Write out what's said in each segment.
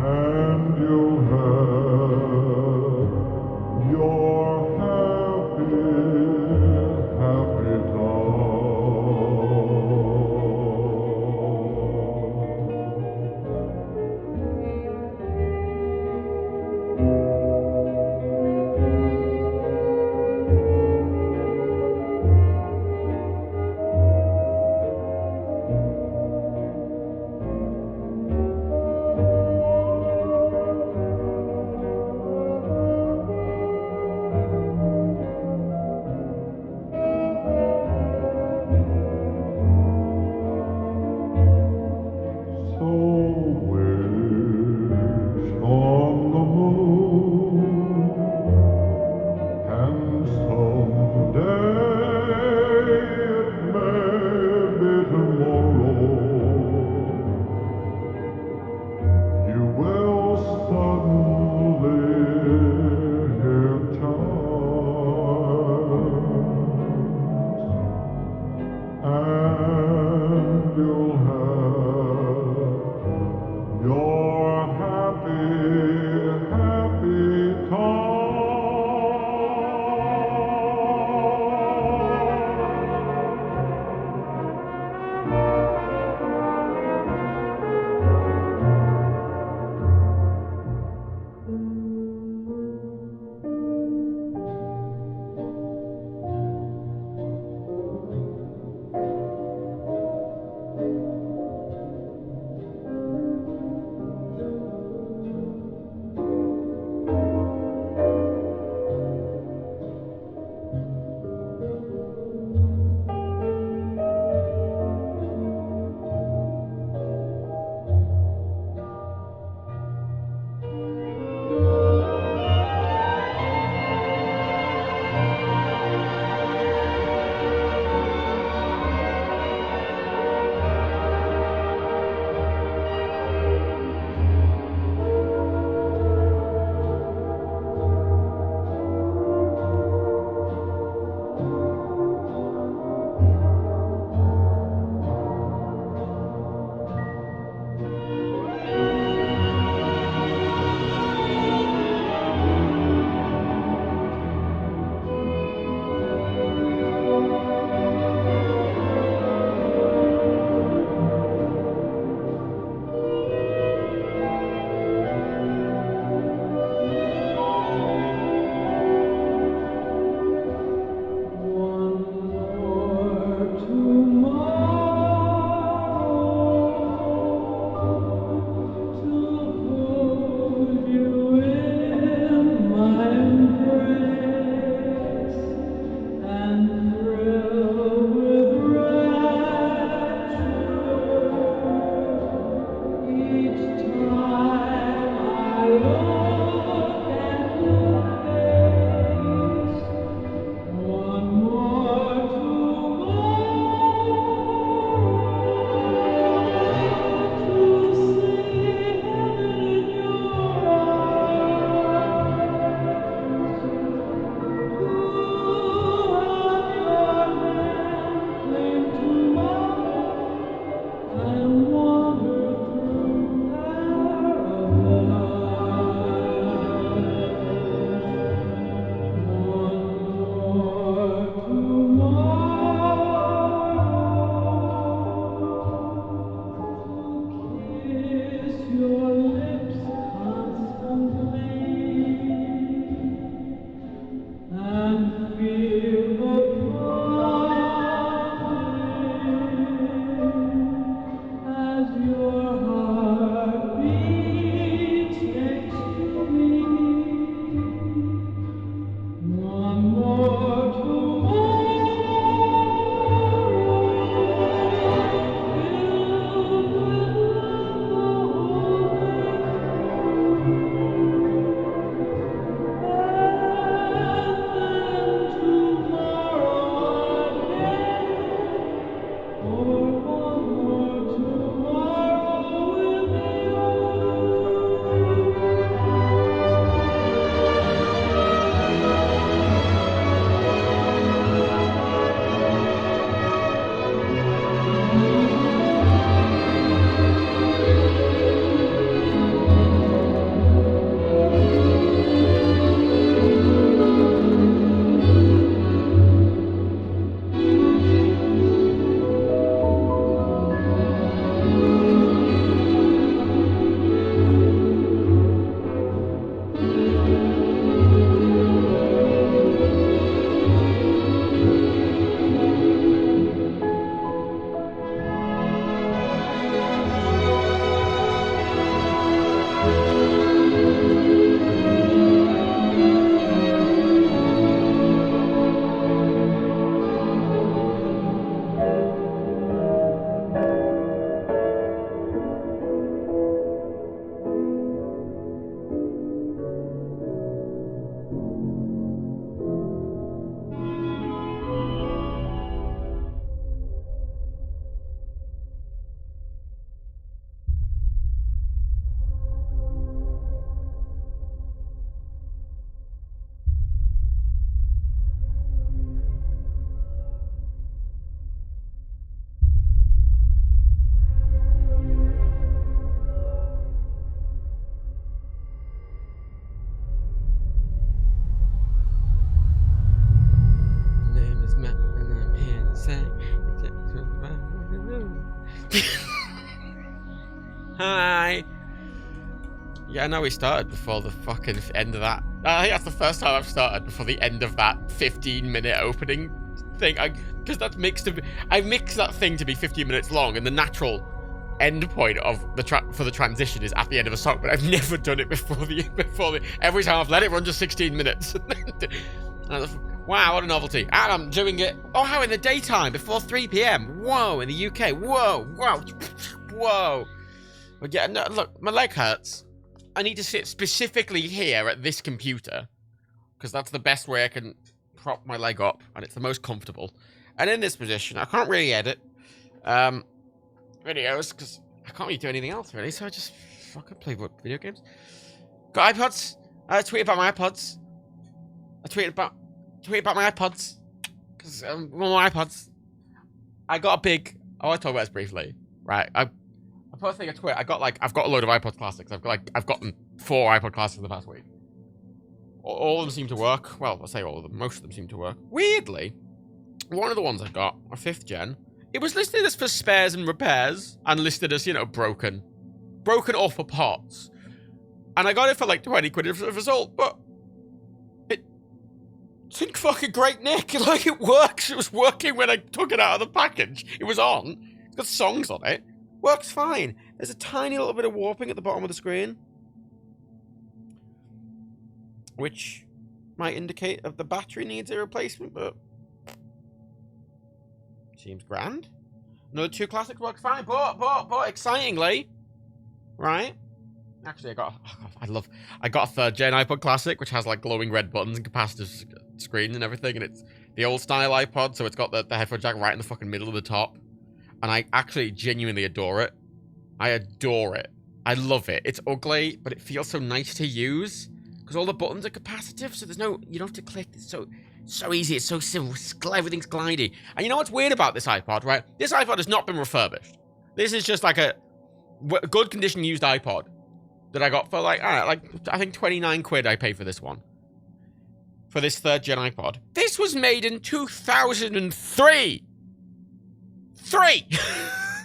and you'll have your Hi. Yeah, I know we started before the fucking end of that. I think that's the first time I've started before the end of that 15-minute opening thing. Because that's mixed. I mixed that thing to be 15 minutes long, and the natural end point of the transition is at the end of a song. But I've never done it before the. Every time I've let it run just 16 minutes. Wow, what a novelty. And I'm doing it. Oh, how in the daytime before 3 p.m. Whoa, in the UK. Whoa, whoa. But yeah, no, look, my leg hurts. I need to sit specifically here at this computer because that's the best way I can prop my leg up, and it's the most comfortable. And in this position, I can't really edit videos because I can't really do anything else really. So I just fucking play video games. Got iPods. I tweeted about my iPods. I tweeted about my iPods because my iPods. I got a big. I want to talk about this briefly, right? I first thing I tweet. I've got a load of iPod Classics. I've gotten 4 iPod Classics in the past week. All of them seem to work. Well, I say all of them. Most of them seem to work. Weirdly, one of the ones I got, a 5th gen, it was listed as for spares and repairs, and listed as, you know, broken or for parts. And I got it for like 20 quid as a result, but it's in fucking great nick. Like, it works. It was working when I took it out of the package. It was on. It's got songs on it. Works fine. There's a tiny little bit of warping at the bottom of the screen, which might indicate that the battery needs a replacement, but seems grand. Another 2 classics work fine, but excitingly, right? Actually, I got a 3rd gen iPod Classic, which has like glowing red buttons and capacitive screen and everything, and it's the old style iPod, so it's got the headphone jack right in the fucking middle of the top. And I actually genuinely adore it. I adore it. I love it. It's ugly, but it feels so nice to use. Because all the buttons are capacitive, so you don't have to click. It's so easy. It's so simple. Everything's glidey. And you know what's weird about this iPod, right? This iPod has not been refurbished. This is just like a good condition used iPod that I got for I think 29 quid I paid for this one. For this 3rd gen iPod. This was made in 2003.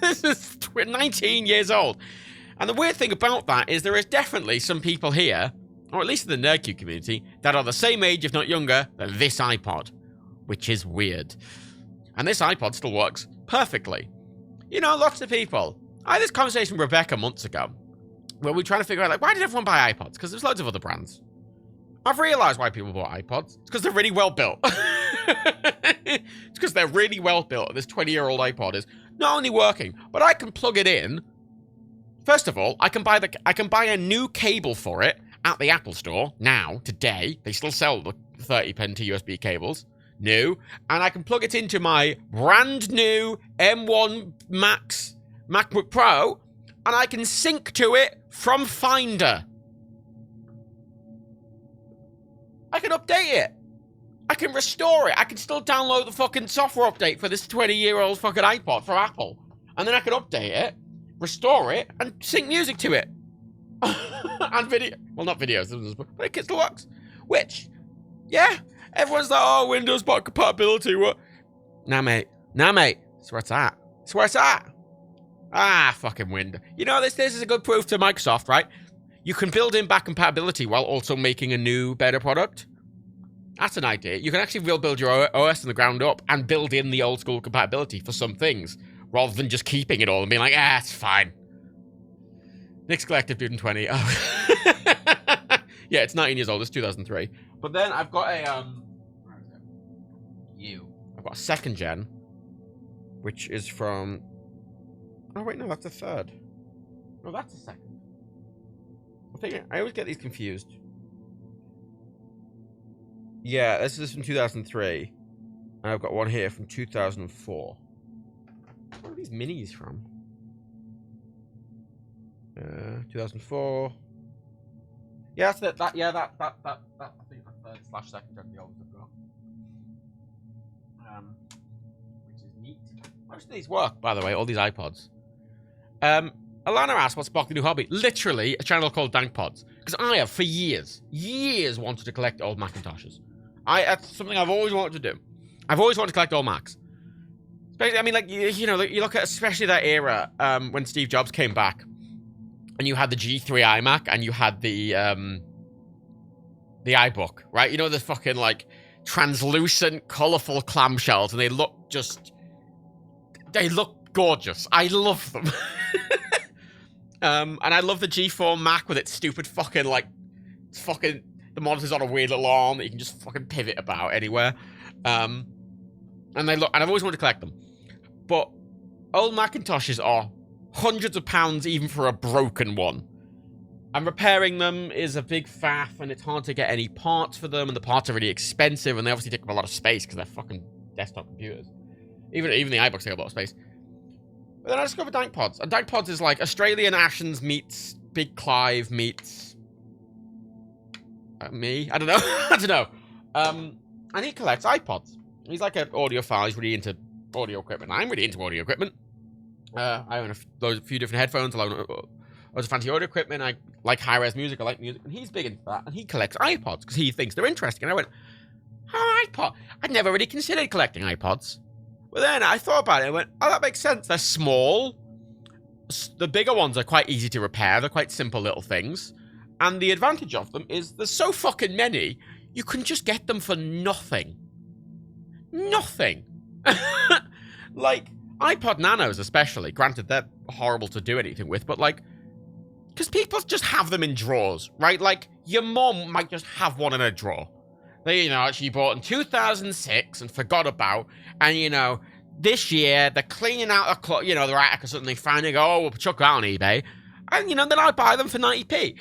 This is 19 years old. And the weird thing about that is there is definitely some people here, or at least in the NerdQ community, that are the same age, if not younger, than this iPod, which is weird. And this iPod still works perfectly. You know, lots of people. I had this conversation with Rebecca months ago, where we were trying to figure out, like, why did everyone buy iPods? Because there's loads of other brands. I've realized why people bought iPods. It's because they're really well built. It's because they're really well built. This 20-year-old iPod is not only working, but I can plug it in. First of all, I can buy a new cable for it at the Apple Store now, today. They still sell the 30p to USB cables. New. And I can plug it into my brand new M1 Max MacBook Pro, and I can sync to it from Finder. I can update it. I can restore it. I can still download the fucking software update for this 20-year-old fucking iPod for Apple. And then I can update it, restore it, and sync music to it. And video. Well, not videos, but it still works. Which, yeah, everyone's like, oh, Windows bot compatibility. What? Nah, mate. That's where it's at. Ah, fucking Windows. You know, this is a good proof to Microsoft, right? You can build in back compatibility while also making a new, better product. That's an idea. You can actually build your OS from the ground up and build in the old school compatibility for some things, rather than just keeping it all and being like, it's fine. Nick's Collective Dude in 20. Oh. Yeah, it's 19 years old. It's 2003. But then I've got a, where is it? I've got a 2nd gen, which is from, oh wait, no, that's a 3rd. No, that's a 2nd. I always get these confused. Yeah, this is from 2003. And I've got one here from 2004. Where are these minis from? 2004. Yeah, that's that. Yeah, that. I think that's 3rd/2nd gen, the oldest I've got. Which is neat. Most of these work, by the way. All these iPods. Alana asked, what's Spock the new hobby? Literally, a channel called Dank Pods. Because I have, for years, wanted to collect old Macintoshes. That's something I've always wanted to do. I've always wanted to collect old Macs. Especially, I mean, like, you know, you look at especially that era when Steve Jobs came back and you had the G3 iMac, and you had the iBook, right? You know, the fucking, like, translucent, colourful clamshells, and they look gorgeous. I love them. And I love the G4 Mac with its stupid fucking, like, the monitor's on a weird little arm that you can just fucking pivot about anywhere. And I've always wanted to collect them. But old Macintoshes are hundreds of pounds even for a broken one. And repairing them is a big faff, and it's hard to get any parts for them, and the parts are really expensive, and they obviously take up a lot of space because they're fucking desktop computers. Even the iBooks take up a lot of space. But then I discovered DankPods. And DankPods is like Australian Ashens meets Big Clive meets me. I don't know. I don't know. And he collects iPods. He's like an audiophile. He's really into audio equipment. I'm really into audio equipment. I own a few different headphones. I own loads of fancy audio equipment. I like high-res music. I like music. And he's big into that. And he collects iPods because he thinks they're interesting. And I went, oh, iPod. I'd never really considered collecting iPods. But then I thought about it and went, oh, that makes sense. They're small. The bigger ones are quite easy to repair. They're quite simple little things. And the advantage of them is there's so fucking many, you can just get them for nothing. Nothing. Like, iPod Nanos especially. Granted, they're horrible to do anything with, but like, because people just have them in drawers, right? Like, your mom might just have one in a drawer. They, you know, she bought in 2006 and forgot about, and, you know, this year, they're cleaning out the attic or something, they finally go, oh, we'll chuck that on eBay, and, you know, then I buy them for 90p.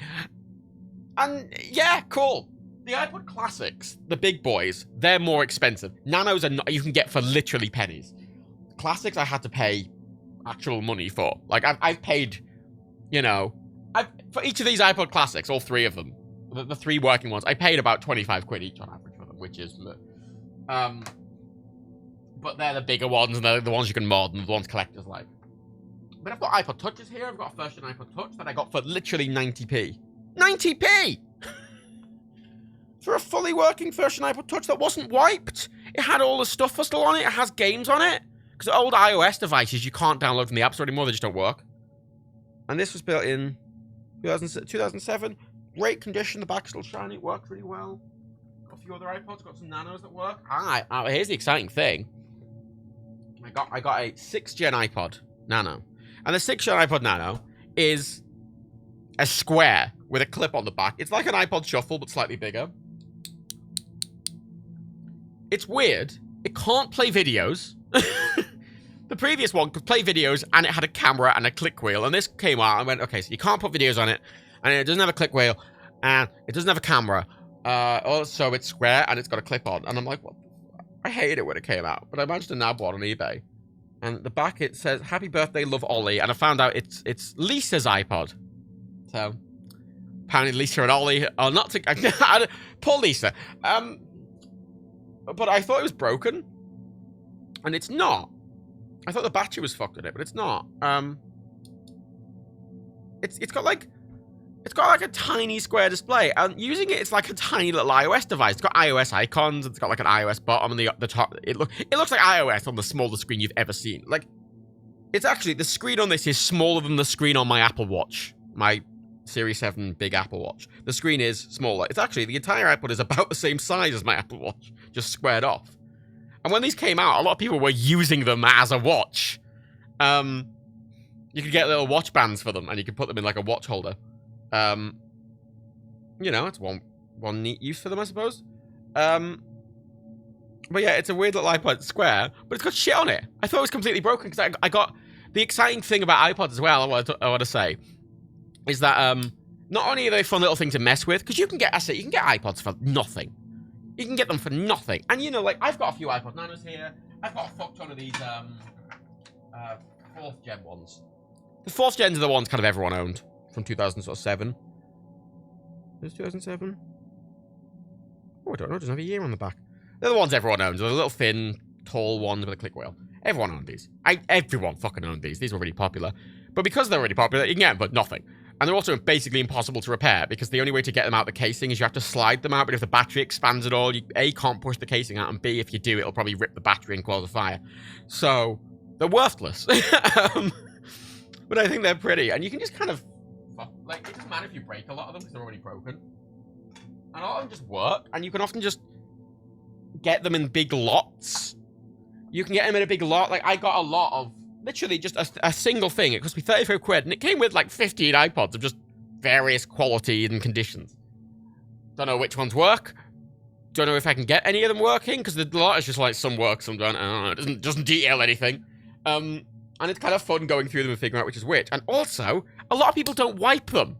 And, yeah, cool. The iPod Classics, the big boys, they're more expensive. Nanos are not, you can get for literally pennies. Classics, I had to pay actual money for. Like, I've paid, you know, for each of these iPod Classics, all three of them, the three working ones, I paid about 25 quid each on average for them, which is, but they're the bigger ones, and they're the ones you can mod, and the ones collectors like. But I've got iPod Touches here. I've got a first-gen iPod Touch that I got for literally 90p. 90p! For a fully working first-gen iPod Touch that wasn't wiped. It had all the stuff still on it. It has games on it. Because old iOS devices, you can't download from the App Store anymore. They just don't work. And this was built in 2007. Great condition. The back's still shiny. It works really well. Got a few other iPods. Got some Nanos that work. Here's the exciting thing. I got a 6th-gen iPod Nano. And the 6th-gen iPod Nano is a square with a clip on the back. It's like an iPod Shuffle, but slightly bigger. It's weird. It can't play videos. The previous one could play videos, and it had a camera and a click wheel. And this came out, and I went, okay, so you can't put videos on it, and it doesn't have a click wheel, and it doesn't have a camera. Also, it's square, and it's got a clip on. And I'm like, what? I hated it when it came out, but I managed to nab one on eBay. And the back, it says, happy birthday, love Ollie. And I found out it's Lisa's iPod. So, apparently Lisa and Ollie are not together. Poor Lisa. But I thought it was broken. And it's not. I thought the battery was fucked in it, but it's not. It's got like a tiny square display, and using it's like a tiny little iOS device. It's got iOS icons, it's got like an iOS bottom, and the top. It looks like iOS on the smallest screen you've ever seen. Like, it's actually, the screen on this is smaller than the screen on my Apple Watch, my Series 7 big Apple Watch. The screen is smaller. It's actually, the entire iPod is about the same size as my Apple Watch, just squared off. And when these came out, a lot of people were using them as a watch. You could get little watch bands for them, and you could put them in like a watch holder. You know, it's one neat use for them, I suppose. But yeah, it's a weird little iPod square, but it's got shit on it. I thought it was completely broken, because I got... The exciting thing about iPods as well, I want to say, is that not only are they a fun little thing to mess with, because you can get iPods for nothing. You can get them for nothing. And, you know, like, I've got a few iPod Nanos here. I've got a fuck ton of these 4th gen ones. The 4th gens are the ones kind of everyone owned from 2007. Is it 2007? Oh, I don't know. It doesn't have a year on the back. They're the ones everyone owns. They're the little thin, tall ones with a click wheel. Everyone owned these. Everyone fucking owned these. These were really popular. But because they're really popular, you can get them for nothing. And they're also basically impossible to repair, because the only way to get them out of the casing is you have to slide them out. But if the battery expands at all, you A, can't push the casing out, and B, if you do, it'll probably rip the battery and cause a fire. So, they're worthless. But I think they're pretty, and you can just kind of fuck doesn't matter if you break a lot of them because they're already broken. And a lot of them just work, and you can often just get them in big lots. You can get them in a big lot. Like, I got a lot of, literally just a single thing. It cost me 35 quid, and it came with, like, 15 iPods of just various quality and conditions. Don't know which ones work. Don't know if I can get any of them working, because the lot is just like, some work, some don't. I don't know, it doesn't detail anything. And it's kind of fun going through them and figuring out which is which. And also, a lot of people don't wipe them.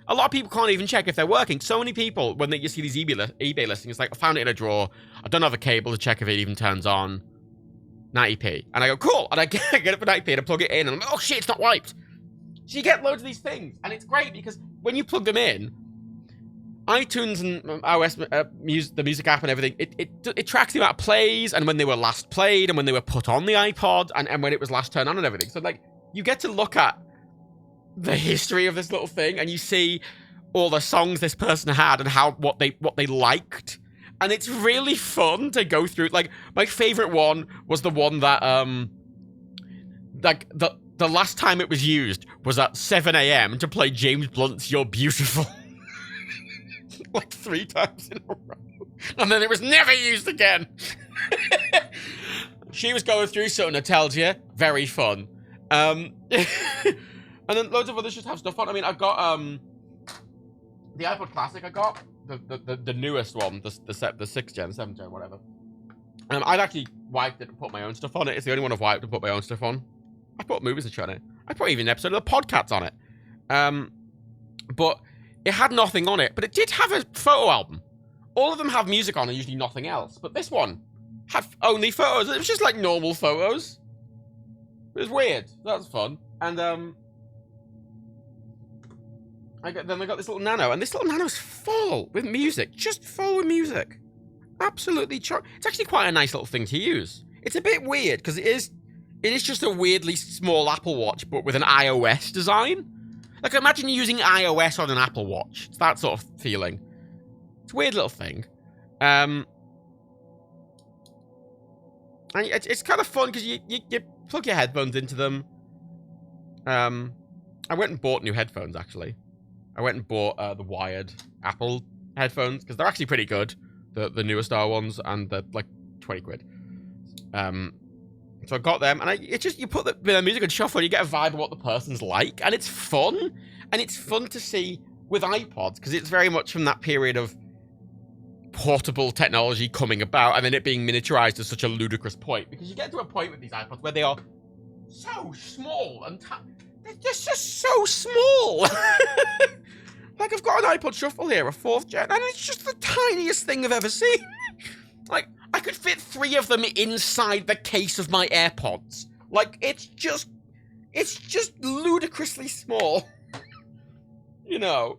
A lot of people can't even check if they're working. So many people, when you see these eBay listings, it's like, I found it in a drawer. I don't have a cable to check if it even turns on. 90p. And I go, cool. And I get it for 90p and I plug it in. And I'm like, oh shit, it's not wiped. So you get loads of these things. And it's great because when you plug them in, iTunes and iOS, the music app and everything, it tracks the amount of plays and when they were last played and when they were put on the iPod and when it was last turned on and everything. So, like, you get to look at the history of this little thing and you see all the songs this person had and what they liked. And it's really fun to go through. Like, my favorite one was the one that, like, the last time it was used was at 7 a.m. to play James Blunt's You're Beautiful. Like 3 times in a row. And then it was never used again. She was going through something, I tells you. Very fun. And then loads of others just have stuff on. I mean, I've got, the iPod Classic I got. The newest one. The 6th gen, 7th gen, whatever. I've actually wiped it and put my own stuff on it. It's the only one I've wiped and put my own stuff on. I put movies and shit on it. I put even an episode of the podcast on it. But it had nothing on it. But it did have a photo album. All of them have music on and usually nothing else. But this one had only photos. It was just like normal photos. It was weird. That was fun. And then I got this little Nano. And this little Nano's full with music. Just full with music. Absolutely. It's actually quite a nice little thing to use. It's a bit weird because it is just a weirdly small Apple Watch, but with an iOS design. Like, imagine using iOS on an Apple Watch. It's that sort of feeling. It's a weird little thing. And it's kind of fun because you plug your headphones into them. I went and bought new headphones, actually. I went and bought the wired Apple headphones because they're actually pretty good. The newer Star ones, and they're like 20 quid. So I got them, and you put the music on shuffle, and you get a vibe of what the person's like, and it's fun. And it's fun to see with iPods, because it's very much from that period of portable technology coming about, and then it being miniaturized to such a ludicrous point. Because you get to a point with these iPods where they are so small, and they're just so small. Like, I've got an iPod Shuffle here, a 4th gen, and it's just the tiniest thing I've ever seen. Like, I could fit 3 of them inside the case of my AirPods. Like, it's just ludicrously small. You know?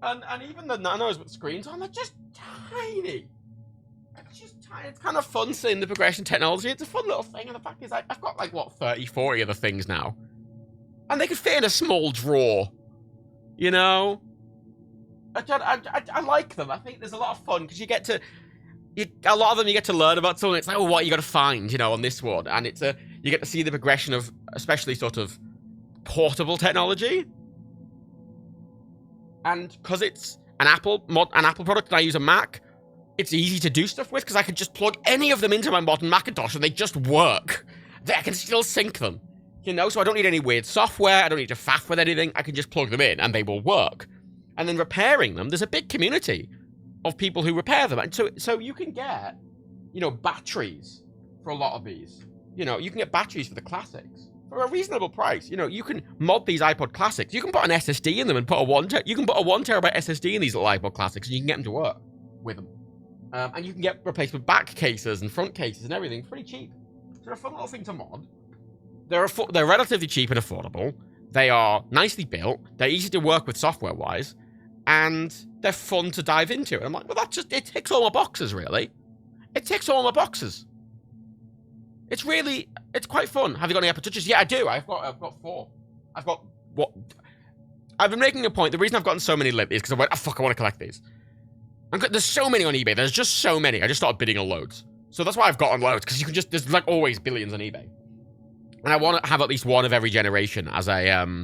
And even the Nanos with screens on, they're just tiny. It's just tiny. It's kind of fun seeing the progression technology. It's a fun little thing, and the fact is, I've got, like, what, 30, 40 of the things now. And they could fit in a small drawer. You know? I like them. I think there's a lot of fun, because you get to... a lot of them you get to learn about something. It's like, oh, what you got to find, you know, on this one. And you get to see the progression of, especially sort of portable technology. And because it's an Apple product and I use a Mac, it's easy to do stuff with because I can just plug any of them into my modern Macintosh and they just work. I can still sync them, you know, so I don't need any weird software. I don't need to faff with anything. I can just plug them in and they will work. And then repairing them, there's a big community of people who repair them. And so you can get, you know, batteries for a lot of these. You know, you can get batteries for the classics for a reasonable price. You know, you can mod these iPod Classics. You can put an SSD in them and put you can put a 1 terabyte SSD in these little iPod Classics and you can get them to work with them. And you can get replacement back cases and front cases and everything pretty cheap. So they're a fun little thing to mod. They're relatively cheap and affordable. They are nicely built. They're easy to work with software-wise. And they're fun to dive into. And I'm like, well, it ticks all my boxes, really. It ticks all my boxes. It's quite fun. Have you got any Apple Touches? Yeah, I do. I've got 4. I've been making a point. The reason I've gotten so many lit is because I went, oh, fuck, I want to collect these. There's so many on eBay. There's just so many. I just started bidding on loads. So that's why I've gotten loads, because there's like always billions on eBay. And I want to have at least one of every generation as a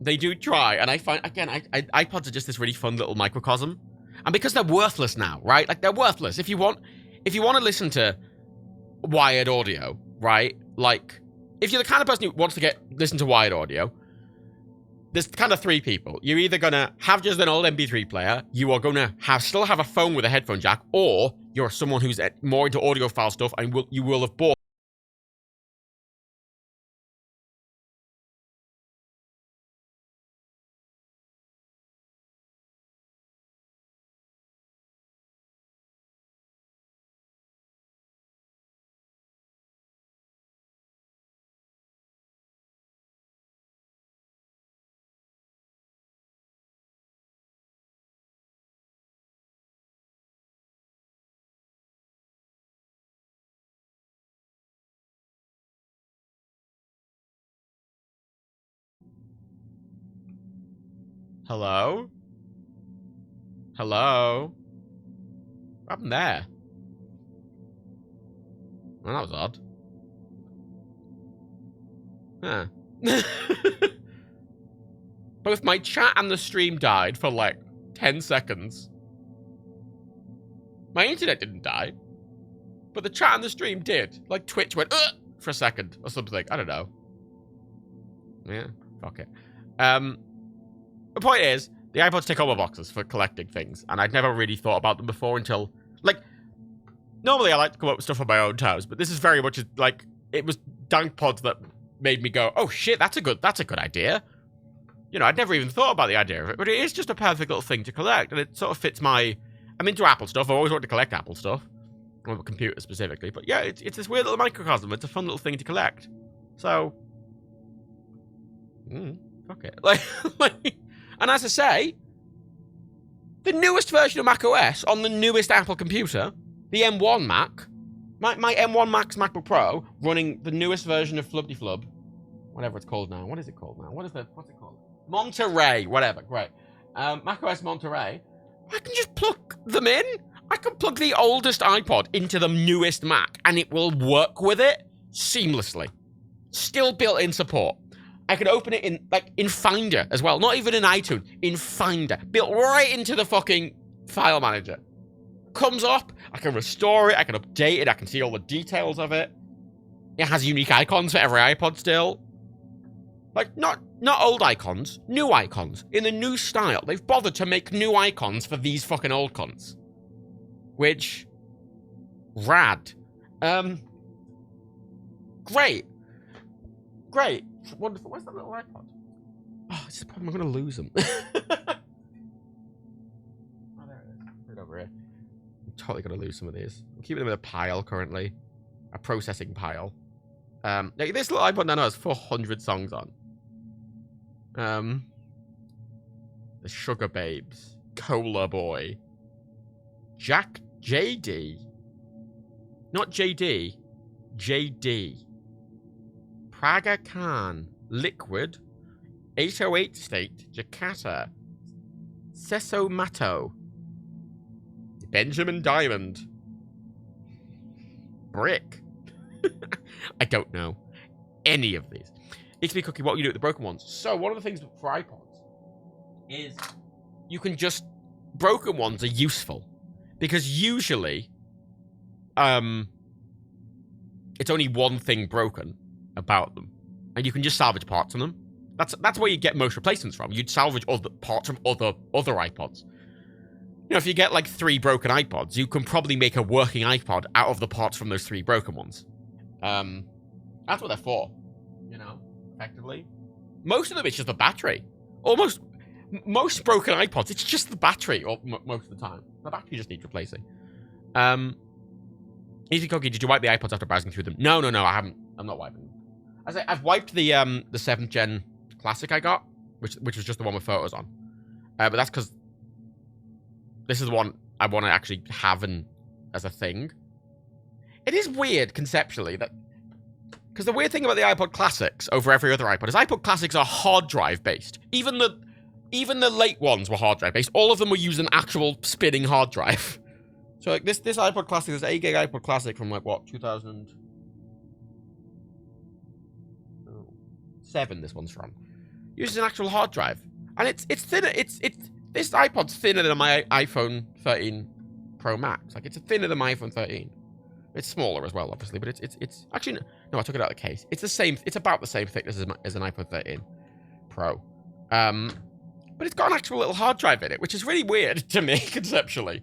They do try, and I find, again, iPods are just this really fun little microcosm. And because they're worthless now, right? Like, they're worthless. If you want to listen to wired audio, right? Like, if you're the kind of person who wants to listen to wired audio, there's kind of three people. You're either going to have just an old MP3 player, you are going to still have a phone with a headphone jack, or you're someone who's more into audiophile stuff and you will have bought. Hello? Hello? What happened there? Well, that was odd. Huh. Both my chat and the stream died for like 10 seconds. My internet didn't die, but the chat and the stream did. Like Twitch went for a second or something. I don't know. Yeah, fuck it. The point is, the iPods take all my boxes for collecting things, and I'd never really thought about them before until, like, normally I like to come up with stuff on my own terms, but this is very much like, it was Dank Pods that made me go, oh shit, that's a good idea. You know, I'd never even thought about the idea of it, but it is just a perfect little thing to collect, and it sort of fits I'm into Apple stuff. I've always wanted to collect Apple stuff, on a computer specifically, but yeah, it's this weird little microcosm. It's a fun little thing to collect. So, fuck it. And as I say, the newest version of macOS on the newest Apple computer, the M1 Mac, my M1 Max MacBook Pro, running the newest version of Flubdy Flub, whatever it's called now. What is it called now? What's it called? Monterey, whatever, great. macOS Monterey, I can just plug them in. I can plug the oldest iPod into the newest Mac, and it will work with it seamlessly. Still built-in support. I can open it in Finder as well. Not even in iTunes. In Finder. Built right into the fucking file manager. Comes up. I can restore it. I can update it. I can see all the details of it. It has unique icons for every iPod still. Like, not old icons. New icons. In the new style. They've bothered to make new icons for these fucking old cons. Which... rad. Great. Wonderful. Where's that little iPod? Oh, it's the problem. I'm going to lose them. Oh, there it is. Right over here. I'm totally going to lose some of these. I'm keeping them in a pile currently. A processing pile. This little iPod Nano has 400 songs on. The Sugar Babes. Cola Boy. Jack JD. Not JD. JD. Praga Khan, Liquid, 808 State, Jakarta, Seso Matto, Benjamin Diamond, Brick. I don't know any of these. XP Cookie, what you do with the broken ones? So one of the things for iPods is you can just, broken ones are useful because usually it's only one thing broken about them, and you can just salvage parts on them. That's where you get most replacements from. You'd salvage other parts from other iPods. You know, if you get like 3 broken iPods, you can probably make a working iPod out of the parts from those 3 broken ones. That's what they're for. You know, effectively. Most of them, it's just the battery. Most broken iPods, it's just the battery, or most of the time. The battery just needs replacing. Easy Cookie, did you wipe the iPods after browsing through them? No, I haven't. I'm not wiping them. I've wiped the 7th Gen Classic I got, which was just the one with photos on. But that's because this is the one I want to actually have as a thing. It is weird conceptually that, because the weird thing about the iPod Classics over every other iPod is iPod Classics are hard drive based. Even the late ones were hard drive based. All of them were using actual spinning hard drive. So like this iPod Classic is 8 gig iPod Classic from like what 2007. This one's from uses an actual hard drive, and it's thinner. This iPod's thinner than my iPhone 13 Pro Max. Like, it's thinner than my iPhone 13. It's smaller as well, obviously, but it's actually no. I took it out of the case. It's the same. It's about the same thickness as an iPhone 13 Pro. But it's got an actual little hard drive in it, which is really weird to me conceptually.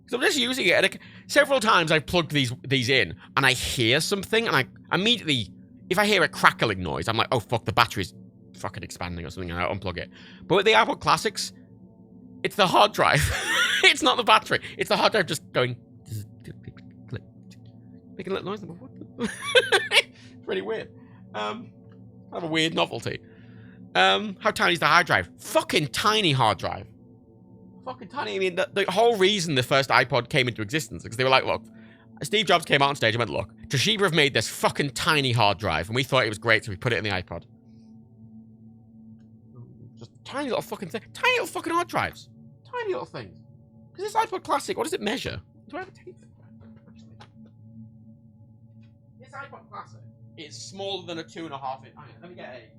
Because I'm just using it, and several times I've plugged these in, and I hear something, and I immediately, if I hear a crackling noise, I'm like, oh fuck, the battery's fucking expanding or something, and I unplug it. But with the iPod Classics, it's the hard drive. It's not the battery. It's the hard drive just going, making a little noise. It's really weird. Kind of a weird novelty. How tiny is the hard drive? Fucking tiny hard drive. Fucking tiny. I mean, the whole reason the first iPod came into existence, because they were like, look, Steve Jobs came out on stage and went, look, Toshiba have made this fucking tiny hard drive, and we thought it was great, so we put it in the iPod. Just tiny little fucking thing. Tiny little fucking hard drives. Tiny little things. Because this iPod Classic, what does it measure? Do I have a tape? This iPod Classic is smaller than a 2.5 inch. Let me get a.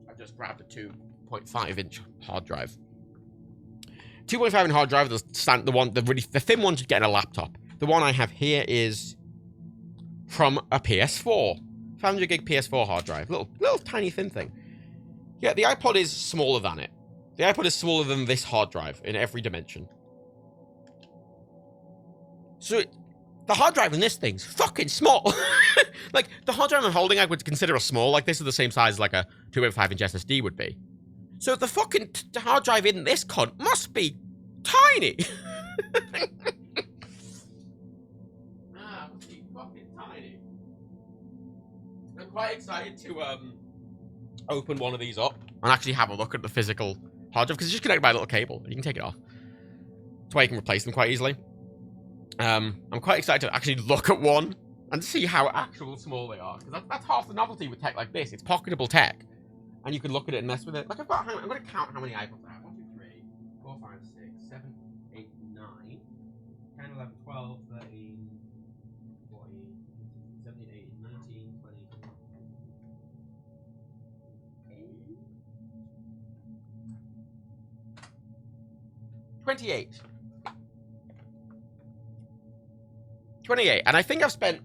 I've just grabbed a 2.5 inch hard drive. 2.5 inch hard drive, the thin one should get in a laptop. The one I have here is from a PS4. 500 gig PS4 hard drive. Little tiny thin thing. Yeah, the iPod is smaller than it. The iPod is smaller than this hard drive in every dimension. So, the hard drive in this thing's fucking small. Like, the hard drive I'm holding I would consider a small. Like, this is the same size as like a 2.5 inch SSD would be. So, the fucking hard drive in this cunt must be tiny. Must be fucking tiny. I'm quite excited to, open one of these up and actually have a look at the physical hard drive, because it's just connected by a little cable. You can take it off. That's why you can replace them quite easily. I'm quite excited to actually look at one and see how actual small they are, because that's half the novelty with tech like this. It's pocketable tech, and you can look at it and mess with it. Like, I'm going to count how many iPods I have. 1, 2, 3, 4, 5, 6, 7, 8, 9, 10, 11, 12, 13, 14, 17, 18, 19, 20, 28. 28, and I think I've spent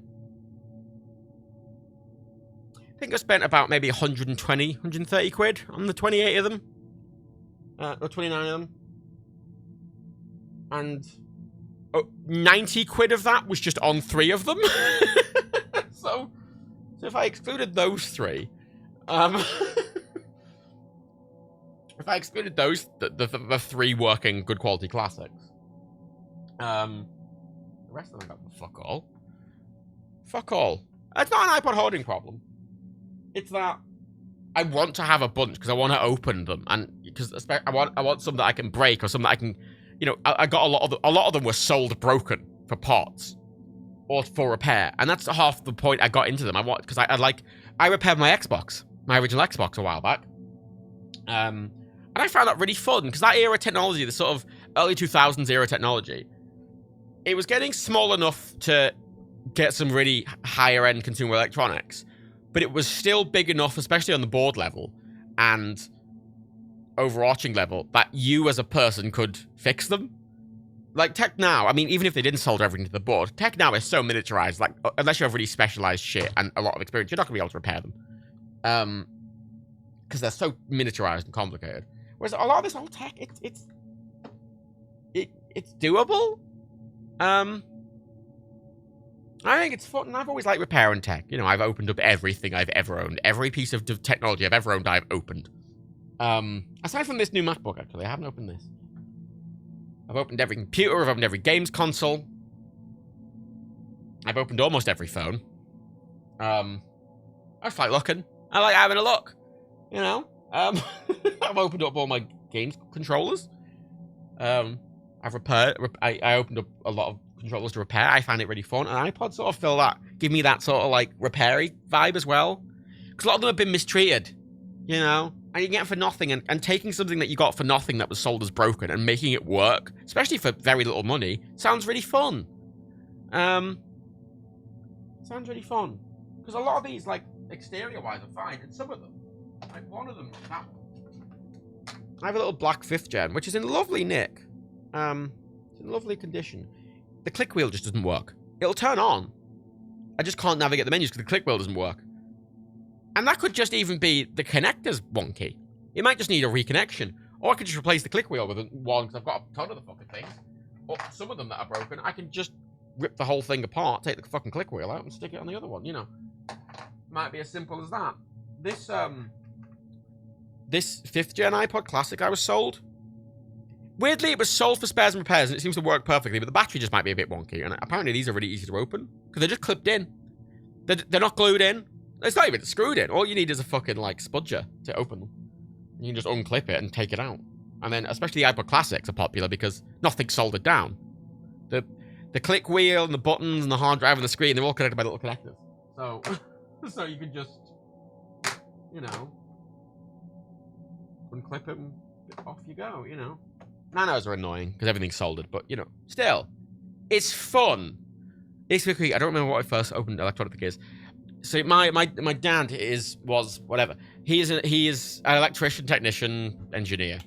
about maybe 120, 130 quid on the 28 of them. Or 29 of them. And 90 quid of that was just on 3 of them. so if I excluded those 3, if I excluded those, the 3 working good quality classics, the rest of them got fuck all. Fuck all. It's not an iPod holding problem. It's that I want to have a bunch because I want to open them, and because I want some that I can break, or some that I can, you know, I got a lot of them were sold broken for parts or for repair, and that's half the point I got into them. Because I repaired my original Xbox a while back, and I found that really fun because that era technology, the sort of early 2000s era technology, it was getting small enough to get some really higher end consumer electronics, but it was still big enough, especially on the board level and overarching level, that you as a person could fix them. Like, tech now, I mean, even if they didn't solder everything to the board, tech now is so miniaturized, like, unless you have really specialized shit and a lot of experience, you're not going to be able to repair them. Because they're so miniaturized and complicated. Whereas a lot of this old tech, it's doable. I think it's fun, and I've always liked repairing tech. You know, I've opened up everything I've ever owned. Every piece of technology I've ever owned, I've opened. Aside from this new MacBook, actually, I haven't opened this. I've opened every computer, I've opened every games console. I've opened almost every phone. I just like looking. I like having a look. You know? I've opened up all my games controllers. I've repaired. I opened up a lot of controllers to repair. I find it really fun. And iPods sort of feel that, give me that sort of like repair-y vibe as well. Because a lot of them have been mistreated, you know? And you get it for nothing. And taking something that you got for nothing that was sold as broken and making it work, especially for very little money, sounds really fun. Sounds really fun. Because a lot of these, like, exterior-wise are fine, and some of them, like one of them, that one. I have a little black 5th gen, which is in lovely nick. It's in lovely condition. The click wheel just doesn't work. It'll turn on. I just can't navigate the menus because the click wheel doesn't work. And that could just even be the connector's wonky. It might just need a reconnection. Or I could just replace the click wheel with one, because I've got a ton of the fucking things. Or some of them that are broken, I can just rip the whole thing apart, take the fucking click wheel out, and stick it on the other one, you know. Might be as simple as that. This 5th gen iPod Classic I was sold, weirdly, it was sold for spares and repairs, and it seems to work perfectly, but the battery just might be a bit wonky, and apparently these are really easy to open, because they're just clipped in. They're not glued in. It's not even screwed in. All you need is a fucking, like, spudger to open them. You can just unclip it and take it out. And then, especially the iPod Classics are popular because nothing's soldered down. The click wheel and the buttons and the hard drive and the screen, they're all connected by little connectors. So, so you can just, you know, unclip it and off you go, you know. Nanos are annoying because everything's soldered, but, you know, still, it's fun. Basically, I don't remember what I first opened electronic is. So my dad was whatever. He is an electrician, technician, engineer.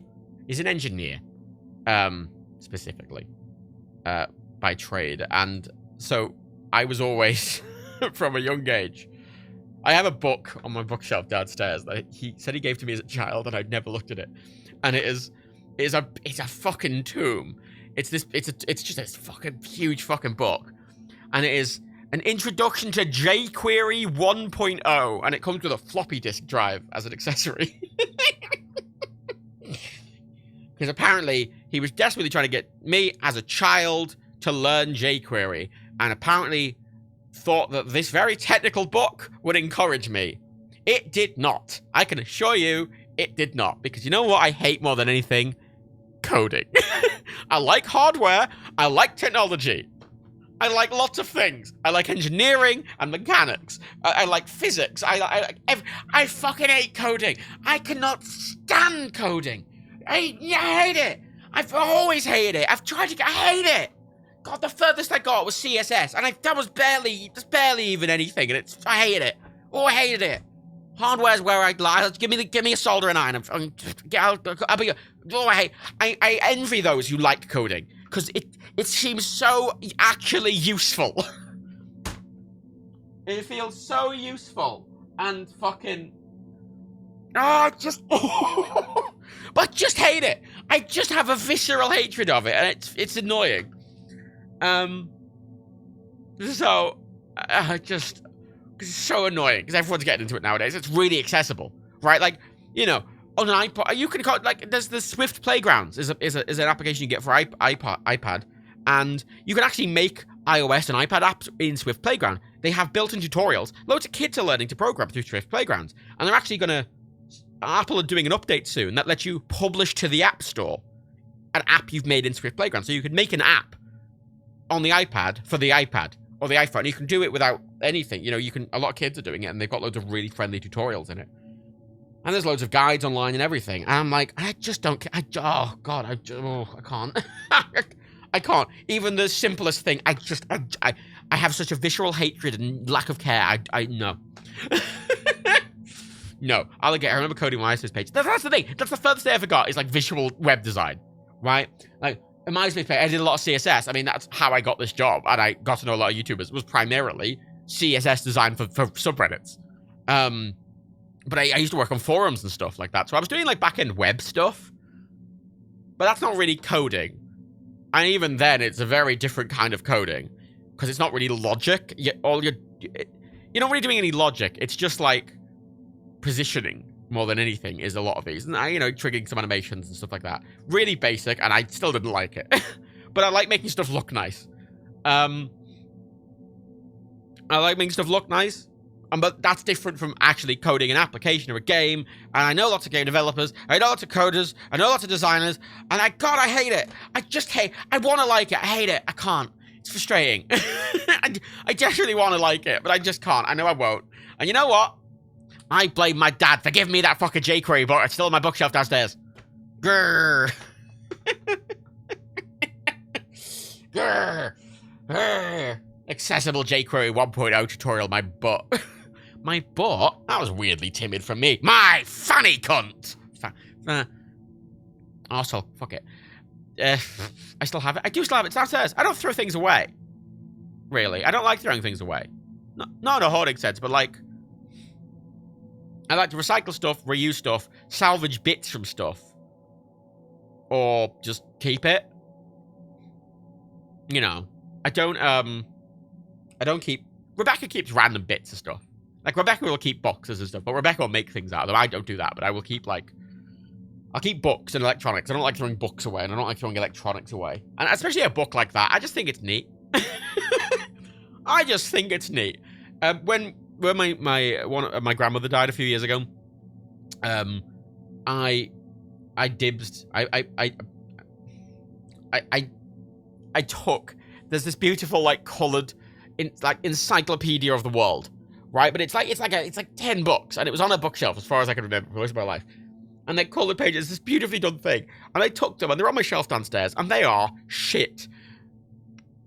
He's an engineer, specifically, by trade. And so I was always, from a young age, I have a book on my bookshelf downstairs that he said he gave to me as a child, and I'd never looked at it. And it's a fucking tomb. It's just this fucking huge fucking book, and it is an introduction to jQuery 1.0, and it comes with a floppy disk drive as an accessory. Because apparently he was desperately trying to get me as a child to learn jQuery, and apparently thought that this very technical book would encourage me. It did not. I can assure you, it did not. Because you know what I hate more than anything? Coding. I like hardware. I like technology. I like lots of things. I like engineering and mechanics. I like physics. I fucking hate coding. I cannot stand coding. I hate it. I've always hated it. I've tried to. I hate it. God, the furthest I got was CSS, and that was barely even anything, and I hated it. Oh, I hated it. Hardware's where I lie. Give me a soldering iron. I envy those who like coding because it seems so actually useful. It feels so useful and fucking. Oh, but I just hate it. I just have a visceral hatred of it, and it's annoying. So just. Because it's so annoying, because everyone's getting into it nowadays. It's really accessible, right? Like, you know, on an iPod, you can call, like, there's the Swift Playgrounds is an application you get for iPad, and you can actually make iOS and iPad apps in Swift Playground. They have built-in tutorials. Loads of kids are learning to program through Swift Playgrounds, and they're actually Apple are doing an update soon that lets you publish to the App Store an app you've made in Swift Playground. So you can make an app on the iPad for the iPad or the iPhone. You can do it without anything. You know, a lot of kids are doing it, and they've got loads of really friendly tutorials in it. And there's loads of guides online and everything. And I'm like, I just don't care. Oh, God, I can't. I can't. Even the simplest thing, I have such a visceral hatred and lack of care. No. No. I remember coding my MySpace page. That's the thing. That's the furthest I ever got, is like visual web design, right? Like, in MySpace page, I did a lot of CSS. I mean, that's how I got this job, and I got to know a lot of YouTubers. It was primarily CSS design for subreddits. But I used to work on forums and stuff like that. So I was doing like back-end web stuff. But that's not really coding. And even then, it's a very different kind of coding. Because it's not really logic. You're not really doing any logic. It's just like positioning more than anything is a lot of these. And triggering some animations and stuff like that. Really basic, and I still didn't like it. But I like making stuff look nice. I like making stuff look nice. But that's different from actually coding an application or a game. And I know lots of game developers. I know lots of coders. I know lots of designers. And I hate it. I want to like it. I hate it. I can't. It's frustrating. I desperately want to like it, but I just can't. I know I won't. And you know what? I blame my dad for giving me that fucking jQuery book. It's still on my bookshelf downstairs. Grrr. Grrr. Grrr. Accessible jQuery 1.0 tutorial, my butt. My butt? That was weirdly timid from me. My funny cunt! Arsehole. Fuck it. I still have it. I do still have it. It's downstairs. I don't throw things away. Really. I don't like throwing things away. Not in a hoarding sense, but like... I like to recycle stuff, reuse stuff, salvage bits from stuff. Or just keep it. You know. I don't keep... Rebecca keeps random bits of stuff. Like, Rebecca will keep boxes and stuff, but Rebecca will make things out of them. I don't do that, but I will keep, like... I'll keep books and electronics. I don't like throwing books away, and I don't like throwing electronics away. And especially a book like that, I just think it's neat. I just think it's neat. When my grandmother died a few years ago, I took... There's this beautiful, like, coloured, encyclopedia of the world, right? But it's like 10 books, and it was on a bookshelf as far as I can remember for most of my life. And they're coloured pages, this beautifully done thing. And I took them, and they're on my shelf downstairs, and they are shit.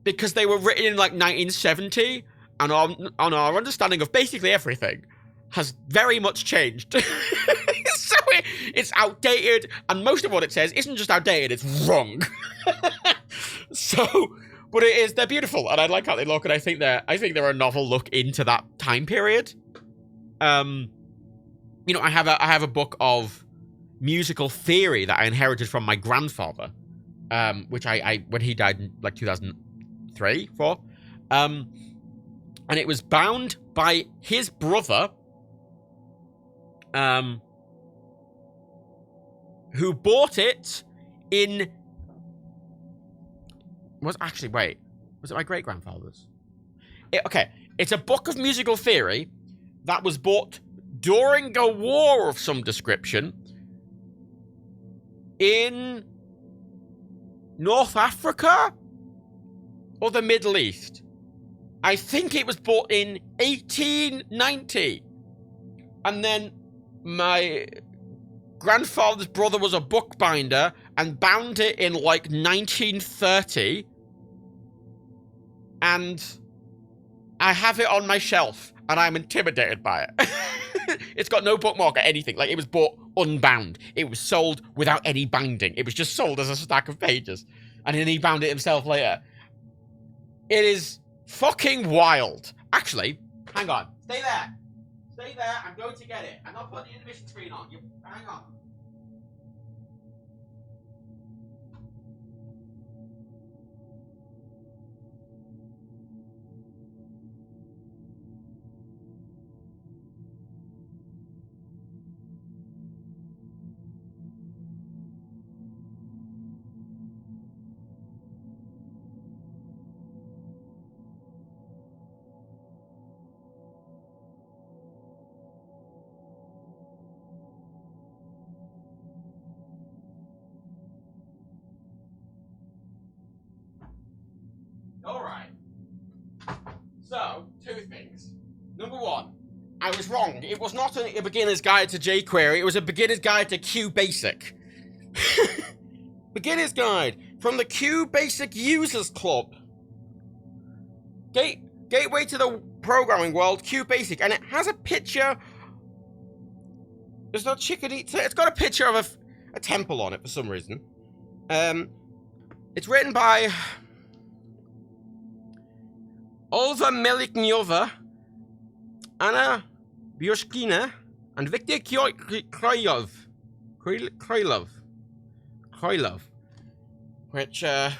Because they were written in, like, 1970, and our understanding of basically everything has very much changed. So it's outdated, and most of what it says isn't just outdated, it's wrong. But they're beautiful, and I like how they look, and I think they're a novel look into that time period. You know, I have a book of musical theory that I inherited from my grandfather, which I when he died in like 2003, 4, and it was bound by his brother, who bought it in. Was it my great grandfather's? Okay, it's a book of musical theory that was bought during a war of some description in North Africa or the Middle East. I think it was bought in 1890. And then my grandfather's brother was a bookbinder and bound it in like 1930. And I have it on my shelf and I'm intimidated by it. It's got no bookmark or anything. Like, it was bought unbound. It was sold without any binding. It was just sold as a stack of pages. And then he bound it himself later. It is fucking wild. Actually, hang on. Stay there. Stay there. I'm going to get it. I'm not putting the intermission screen on. Hang on. Alright. So, two things. Number one, I was wrong. It was not a beginner's guide to jQuery, it was a beginner's guide to QBasic. Beginner's guide from the QBasic Users Club. Gateway to the programming world, QBasic, and it has a picture. There's no chickadee. It's got a picture of a temple on it for some reason. It's written by Olga Meliknyova, Anna Byoshkina, and Viktor Krylov. Which, yeah,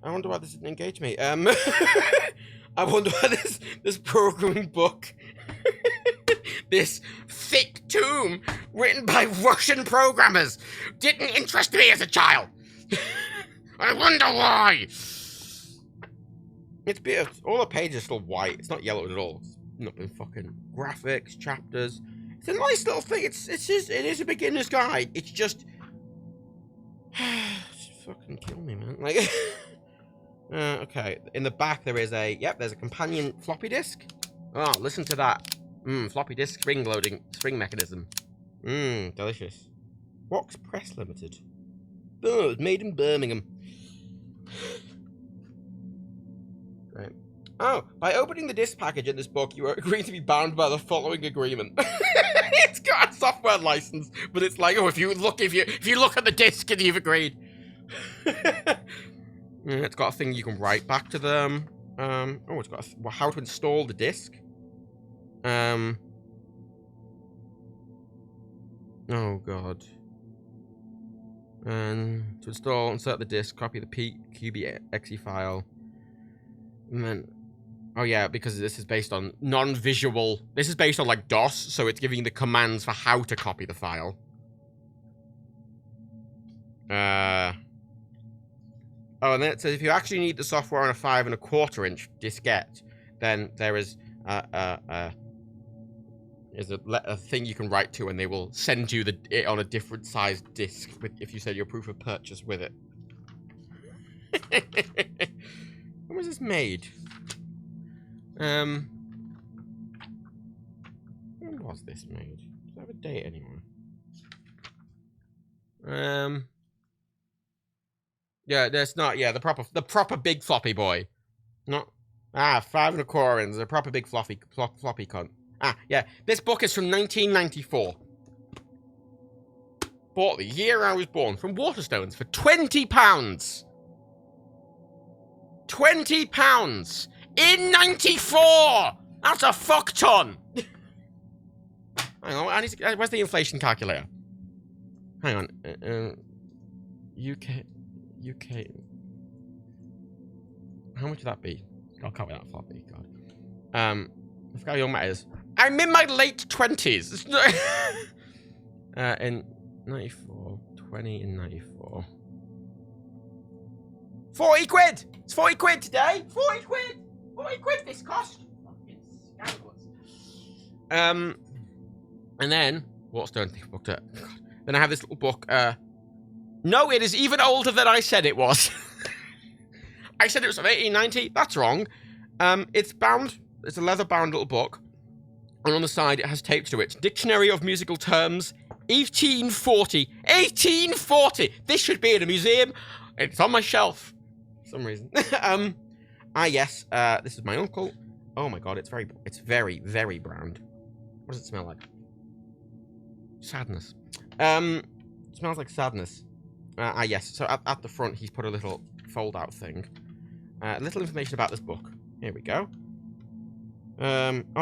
I wonder why this didn't engage me. I wonder why this programming book, this thick tome written by Russian programmers, didn't interest me as a child. I wonder why. It's beautiful. All the pages are still white. It's not yellowed at all. It's not been fucking graphics, chapters. It's a nice little thing. It is a beginner's guide. It's just fucking kill me, man. Like, okay. In the back there is there's a companion floppy disk. Oh, listen to that. Floppy disk spring mechanism. Delicious. Vox Press Limited. Oh, it was made in Birmingham. Right. Oh, by opening the disc package in this book, you are agreeing to be bound by the following agreement. It's got a software license, but it's like, oh, if you look at the disc and you've agreed. It's got a thing you can write back to them. It's got how to install the disc. Oh god. And to install, insert the disc, copy the QBXE file, and then, oh yeah, because this is based on non-visual. This is based on like DOS, so it's giving you the commands for how to copy the file. Oh, and then it says if you actually need the software on a 5 1/4-inch diskette, then there is a thing you can write to, and they will send you it on a different sized disc if you send your proof of purchase with it. When was this made? When was this made? Does it have a date anywhere? Yeah, that's not. Yeah, the proper big floppy boy. Not 5 1/4 the proper big floppy cunt. Yeah, this book is from 1994. Bought the year I was born from Waterstones for £20. £20 in '94. That's a fuck ton. Hang on, where's the inflation calculator? Hang on, UK. How much would that be? I can't be that floppy. God. I forgot how young Matt is. I'm in my late 20s. In 94, 20 in 94. 40 quid! It's 40 quid today! 40 quid! 40 quid this cost! Fucking scandalous. And then, Waterstone booked it. Then I have this little book, no, it is even older than I said it was. I said it was from 1890. That's wrong. It's bound. It's a leather-bound little book. And on the side, it has taped to it. Dictionary of Musical Terms, 1840. 1840! This should be in a museum. It's on my shelf. For some reason. Yes. This is my uncle. Oh my god, it's very, very brown. What does it smell like? Sadness. It smells like sadness. Yes. So at the front, he's put a little fold-out thing. Little information about this book. Here we go.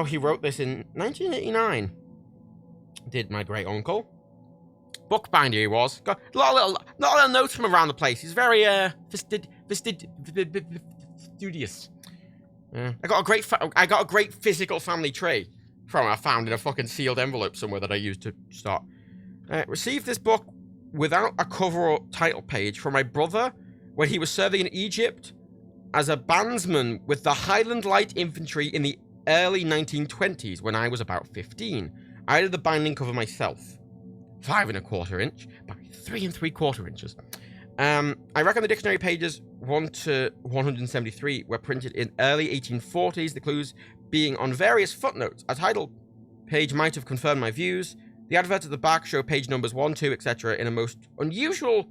He wrote this in 1989. Did my great uncle. Bookbinder he was. Got a lot of little notes from around the place. He's very studious. I got a great physical family tree I found in a fucking sealed envelope somewhere that I used to start. Received this book without a cover or title page from my brother when he was serving in Egypt as a bandsman with the Highland Light Infantry in the early 1920s when I was about 15. I did the binding cover myself. 5 1/4 inch by 3 3/4 inches. I reckon the dictionary pages 1 to 173 were printed in early 1840s, the clues being on various footnotes. A title page might have confirmed my views. The adverts at the back show page numbers 1, 2, etc. in a most unusual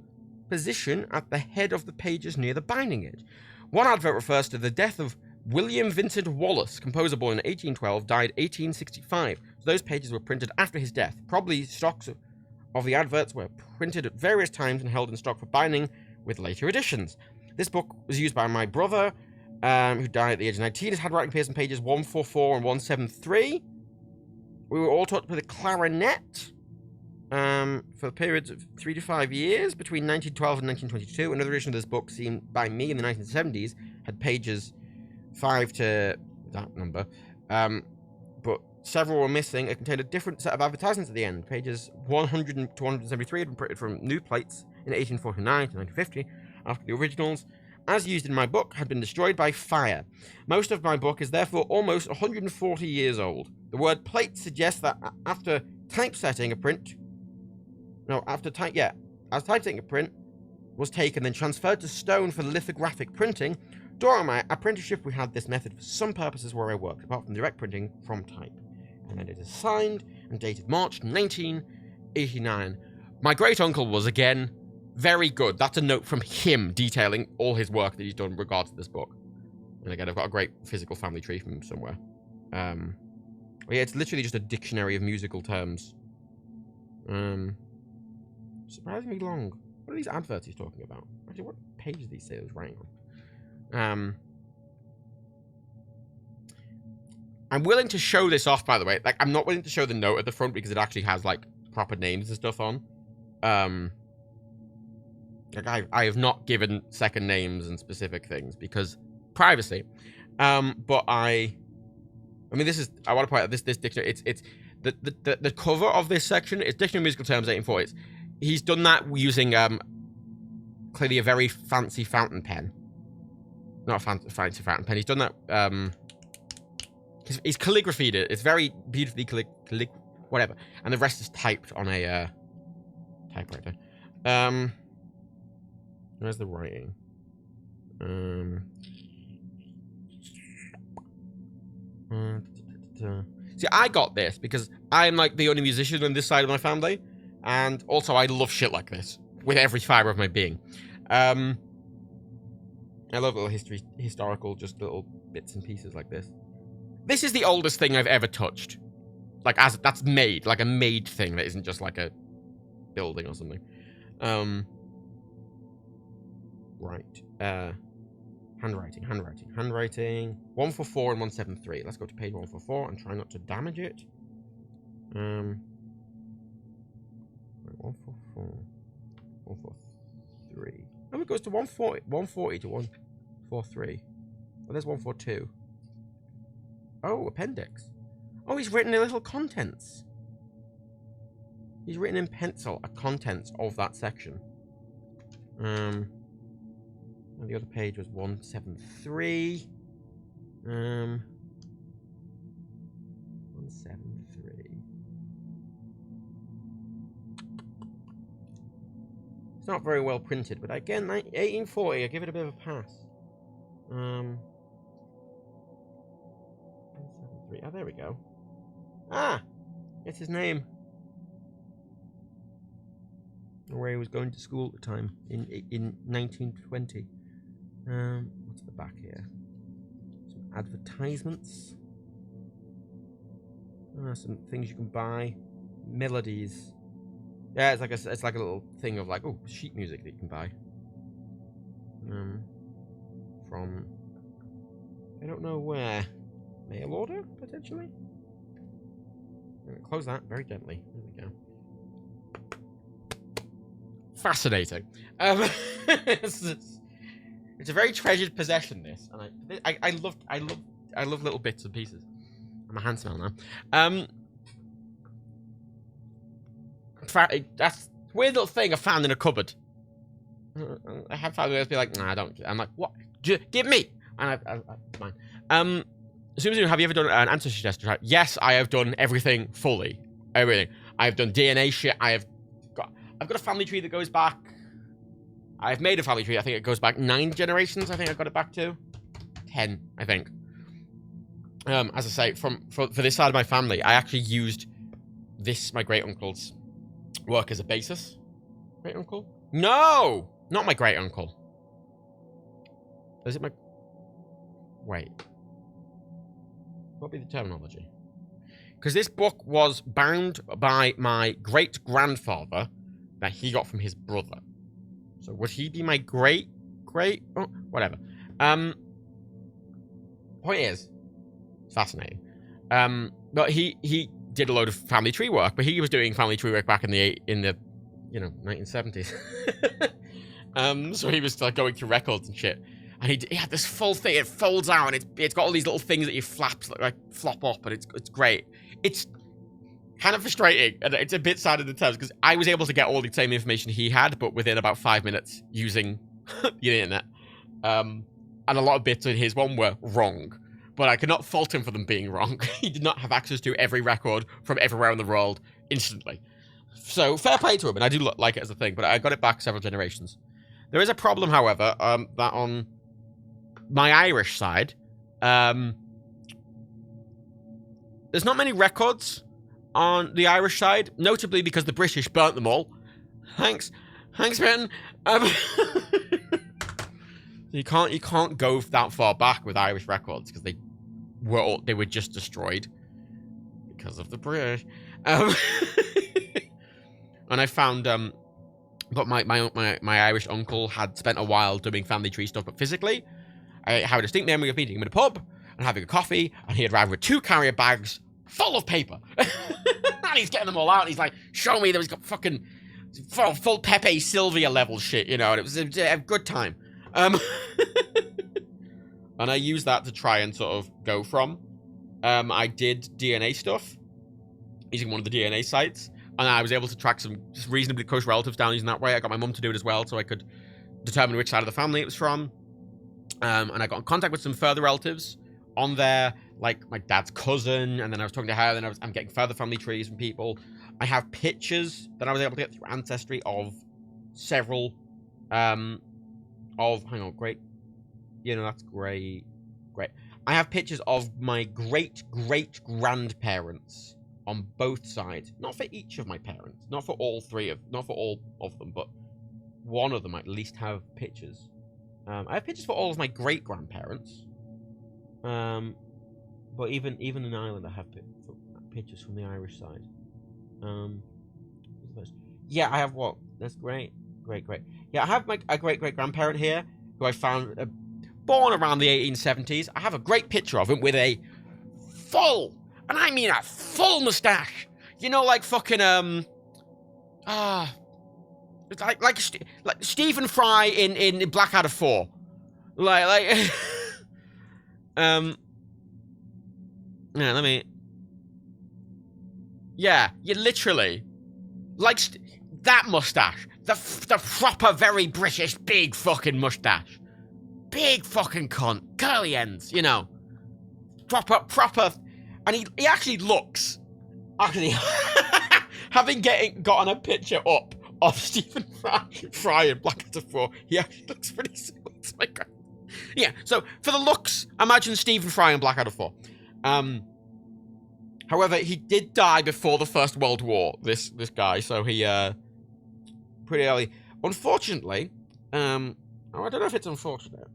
position at the head of the pages near the binding edge. One advert refers to the death of William Vincent Wallace, composer born in 1812, died 1865. So those pages were printed after his death. Probably stocks of the adverts were printed at various times and held in stock for binding with later editions. This book was used by my brother, who died at the age of 19. His handwriting appears on pages 144 and 173. We were all taught to play the clarinet for periods of 3 to 5 years between 1912 and 1922. Another edition of this book, seen by me in the 1970s, had pages 5 to that number, but several were missing. It contained a different set of advertisements at the end. Pages 100 to 173 had been printed from new plates in 1849 to 1950, after the originals, as used in my book, had been destroyed by fire. Most of my book is therefore almost 140 years old. The word plate suggests that after typesetting a print was taken, then transferred to stone for lithographic printing. During my apprenticeship, we had this method for some purposes where I worked, apart from direct printing from type. And then it is signed and dated March 1989. My great uncle was, again, very good. That's a note from him detailing all his work that he's done in regards to this book. And again, I've got a great physical family tree from somewhere. But yeah, it's literally just a dictionary of musical terms. Surprisingly long. What are these adverts he's talking about? Actually, what page did he say he was writing on? I'm willing to show this off, by the way. Like, I'm not willing to show the note at the front because it actually has, like, proper names and stuff on. Like, I have not given second names and specific things because privacy. But I mean, this is, I want to point out this dictionary. It's the cover of this section is Dictionary of Musical Terms 1840s. He's done that using clearly a very fancy fountain pen. Not a fancy fountain pen. He's done that. He's calligraphied it. It's very beautifully whatever. And the rest is typed on a typewriter. Where's the writing? See, I got this because I'm like the only musician on this side of my family, and also I love shit like this with every fiber of my being. I love little historical, just little bits and pieces like this. This is the oldest thing I've ever touched, like that's made, like a made thing that isn't just like a building or something. Right. Handwriting. 144 and 173. Let's go to page 144 and try not to damage it. 144. 143. Oh, it goes to 140 to 143. Oh, there's 142. Oh, appendix. Oh, he's written a little contents. He's written in pencil a contents of that section. And the other page was 173. 173. It's not very well printed, but again, 1840, I give it a bit of a pass. 173. Oh, there we go. Ah! It's his name. Where he was going to school at the time, in 1920. What's the back here? Some advertisements. Some things you can buy. Melodies. Yeah, it's like a little thing of like, oh, sheet music that you can buy. From, I don't know where. Mail order, potentially? Close that very gently. There we go. Fascinating. It's a very treasured possession, this, and I love little bits and pieces. My hand smell now. That's a weird little thing I found in a cupboard. I have found it to be like, nah, I don't. I'm like, what? Give me. And I mine. Have you ever done an ancestry test? Yes, I have done everything fully. Everything. I've done DNA shit. I've got a family tree that goes back. I've made a family tree. I think it goes back 9 generations. I think I got it back to 10. I think. As I say, for this side of my family, I actually used this, my great uncle's work, as a basis. Great uncle? No, not my great uncle. Is it my? Wait. What would be the terminology? Because this book was bound by my great grandfather that he got from his brother. So would he be my great? Oh, whatever. Point is, it's fascinating. But he did a load of family tree work, but he was doing family tree work back in the 1970s. So he was like going through records and shit. And he had this full thing. It folds out, and it's got all these little things that you flop up, and it's great. It's kind of frustrating, and it's a bit sad in the terms because I was able to get all the same information he had, but within about 5 minutes using the internet. And a lot of bits in his one were wrong, but I could not fault him for them being wrong. He did not have access to every record from everywhere in the world instantly. So fair play to him, and I do like it as a thing, but I got it back several generations. There is a problem, however, that on my Irish side, there's not many records on the Irish side, notably because the British burnt them all. Thanks, Britain. You can't go that far back with Irish records because they were just destroyed because of the British. And I found but my Irish uncle had spent a while doing family tree stuff, but physically, I have a distinct memory of meeting him in a pub and having a coffee, and he had arrived with 2 carrier bags full of paper. And he's getting them all out, and he's like, show me that he's got fucking full Pepe Sylvia level shit, you know, and it was a good time. And I used that to try and sort of go from. I did DNA stuff using one of the DNA sites, and I was able to track some just reasonably close relatives down using that way. I got my mum to do it as well, so I could determine which side of the family it was from. And I got in contact with some further relatives on there, like my dad's cousin, and then I was talking to her, and then I'm getting further family trees from people. I have pictures that I was able to get through Ancestry of several, hang on, great, that's great. I have pictures of my great-great-grandparents on both sides. Not for each of my parents, not for all of them, but one of them I at least have pictures. I have pictures for all of my great-grandparents. But even in Ireland, I have pictures from the Irish side. Yeah, I have what? That's great. Yeah, I have a great-great-grandparent here who I found born around the 1870s. I have a great picture of him with a full, and I mean a full mustache. You know, like fucking like Stephen Fry in Blackadder 4. Like yeah, let me. Yeah, you literally like that mustache, the proper, very British, big fucking mustache, big fucking cunt, curly ends, you know, proper, and he actually looks, having gotten a picture up of Stephen Fry in Blackadder 4, he actually looks pretty similar to my god. Yeah, so for the looks, imagine Stephen Fry in Blackadder 4. However, he did die before the First World War, this guy, so he, pretty early. Unfortunately, I don't know if it's unfortunate.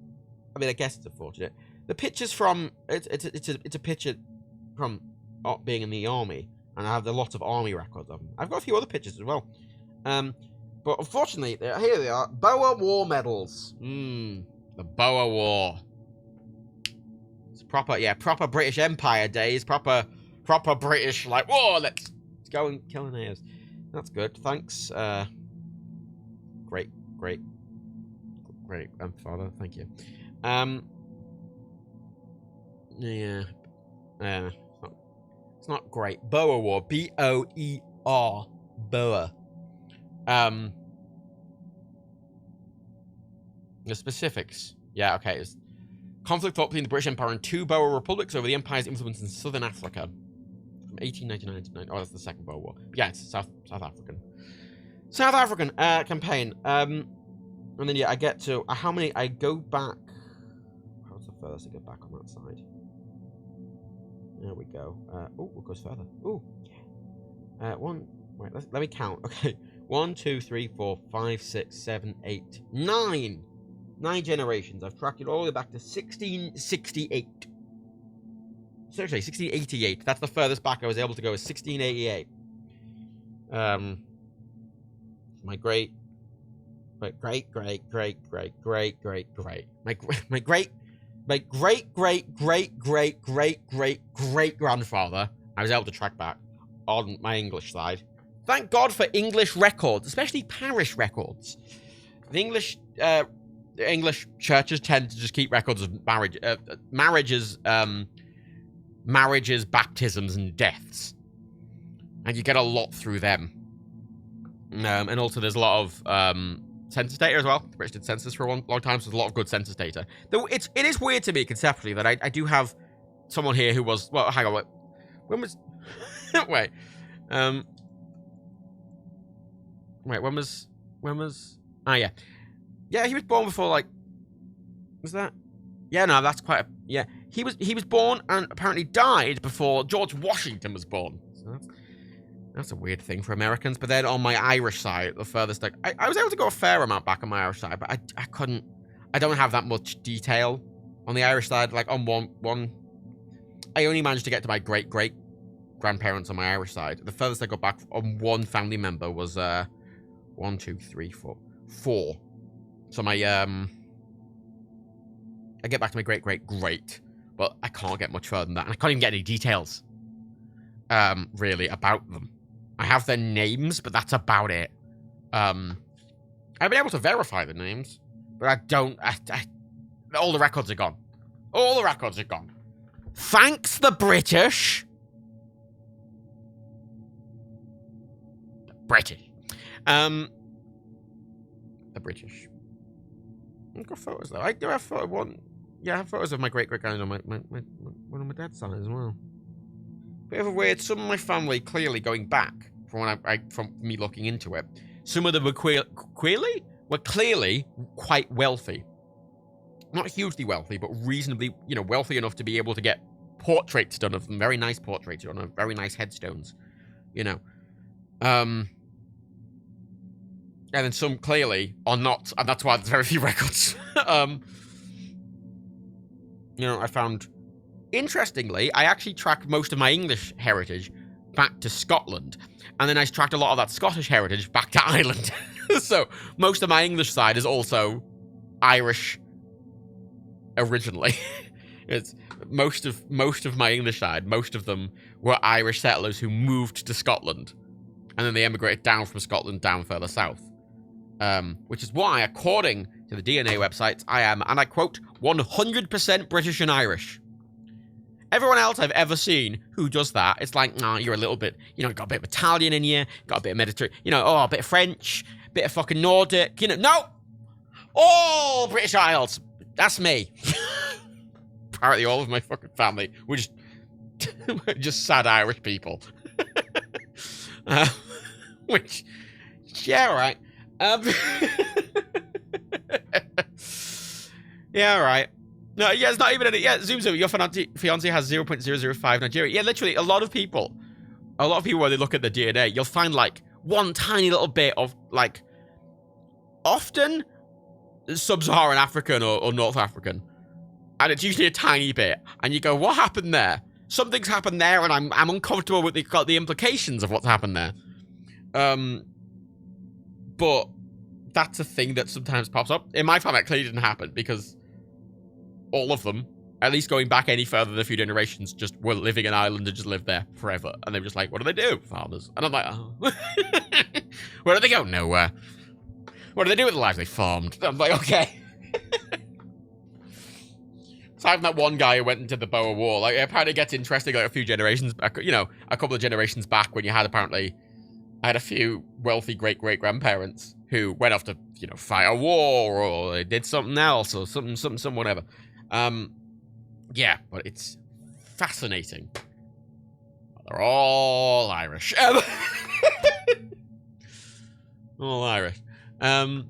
I mean, I guess it's unfortunate. The picture's from, it's a picture from being in the army, and I have a lot of army records of him. I've got a few other pictures as well. But unfortunately, here they are, Boer War medals. The Boer War. It's proper British Empire days, proper British, like, whoa, let's go and kill an ears. That's good, thanks, great grandfather, thank you. Yeah, it's not great. Boer War, B-O-E-R, Boer. The specifics, yeah, okay, it's conflict fought between the British Empire and 2 Boer republics over the Empire's influence in Southern Africa. From 1899 to 9. Oh, that's the Second Boer War. Yeah, it's South African. South African campaign. And then, yeah, I get to... how many... I go back... How's the furthest I get back on that side? There we go. Oh, it goes further. Oh, yeah. Wait, let me count. Okay. 1, 2, 3, 4, 5, 6, 7, 8, 9. 9 generations. I've tracked it all the way back to 1668. Seriously, 1688. That's the furthest back I was able to go, is 1688. My great grandfather, I was able to track back on my English side. Thank God for English records, especially parish records. The English churches tend to just keep records of marriages, baptisms, and deaths, and you get a lot through them. And also, there's a lot of census data as well. The British did census for a long time, so there's a lot of good census data. Though it is weird to me conceptually that I do have someone here who was, well, hang on, when was wait, when was yeah, he was born before, like, was that? Yeah, no, that's quite yeah. He was born and apparently died before George Washington was born. So that's a weird thing for Americans. But then on my Irish side, the furthest, like, I was able to go a fair amount back on my Irish side, but I couldn't. I don't have that much detail on the Irish side. Like, on one, I only managed to get to my great-great-grandparents on my Irish side. The furthest I got back on one family member was, 1, 2, 3, 4. 4. So my, I get back to my great-great-great, but I can't get much further than that. And I can't even get any details, really, about them. I have their names, but that's about it. I've been able to verify the names, but I don't, all the records are gone. All the records are gone. Thanks, the British. British. The British. I've got photos, though. I do have one. Yeah, I have photos of my great-great-grand on one on my dad's side as well. Bit of a weird. Some of my family clearly going back from when from me looking into it. Some of them were clearly quite wealthy. Not hugely wealthy, but reasonably, wealthy enough to be able to get portraits done of them. Very nice portraits done of very nice headstones. And then some clearly are not, and that's why there's very few records. I found, interestingly, I actually tracked most of my English heritage back to Scotland, and then I tracked a lot of that Scottish heritage back to Ireland. So most of my English side is also Irish originally. It's most of my English side, most of them were Irish settlers who moved to Scotland, and then they emigrated down from Scotland down further south. Which is why, according to the DNA websites, I am, and I quote, 100% British and Irish. Everyone else I've ever seen who does that, it's like, nah, you're a little bit, got a bit of Italian in you, got a bit of Mediterranean, a bit of French, bit of fucking Nordic, no! All British Isles. That's me. Apparently all of my fucking family were just sad Irish people. Which, yeah, all right. Yeah, all right. No, yeah, it's not even any. Yeah, zoom. Your fiance has 0.005 Nigeria. Yeah, literally, a lot of people, when they look at the DNA, you'll find like one tiny little bit of like, often sub-Saharan African or North African, and it's usually a tiny bit. And you go, what happened there? Something's happened there, and I'm uncomfortable with the implications of what's happened there. But that's a thing that sometimes pops up. In my family, it clearly didn't happen because all of them, at least going back any further than a few generations, just were living in Ireland and just lived there forever. And they were just like, what do they do? Farmers. And I'm like, oh. Where do they go? Nowhere. What do they do with the lives they farmed? I'm like, okay. Aside from that one guy who went into the Boer War, like, it apparently gets interesting like a few generations back, a couple of generations back when you had apparently, I had a few wealthy great-great-grandparents who went off to, fight a war or they did something else or something, whatever. Yeah, but it's fascinating. They're all Irish. All Irish. Those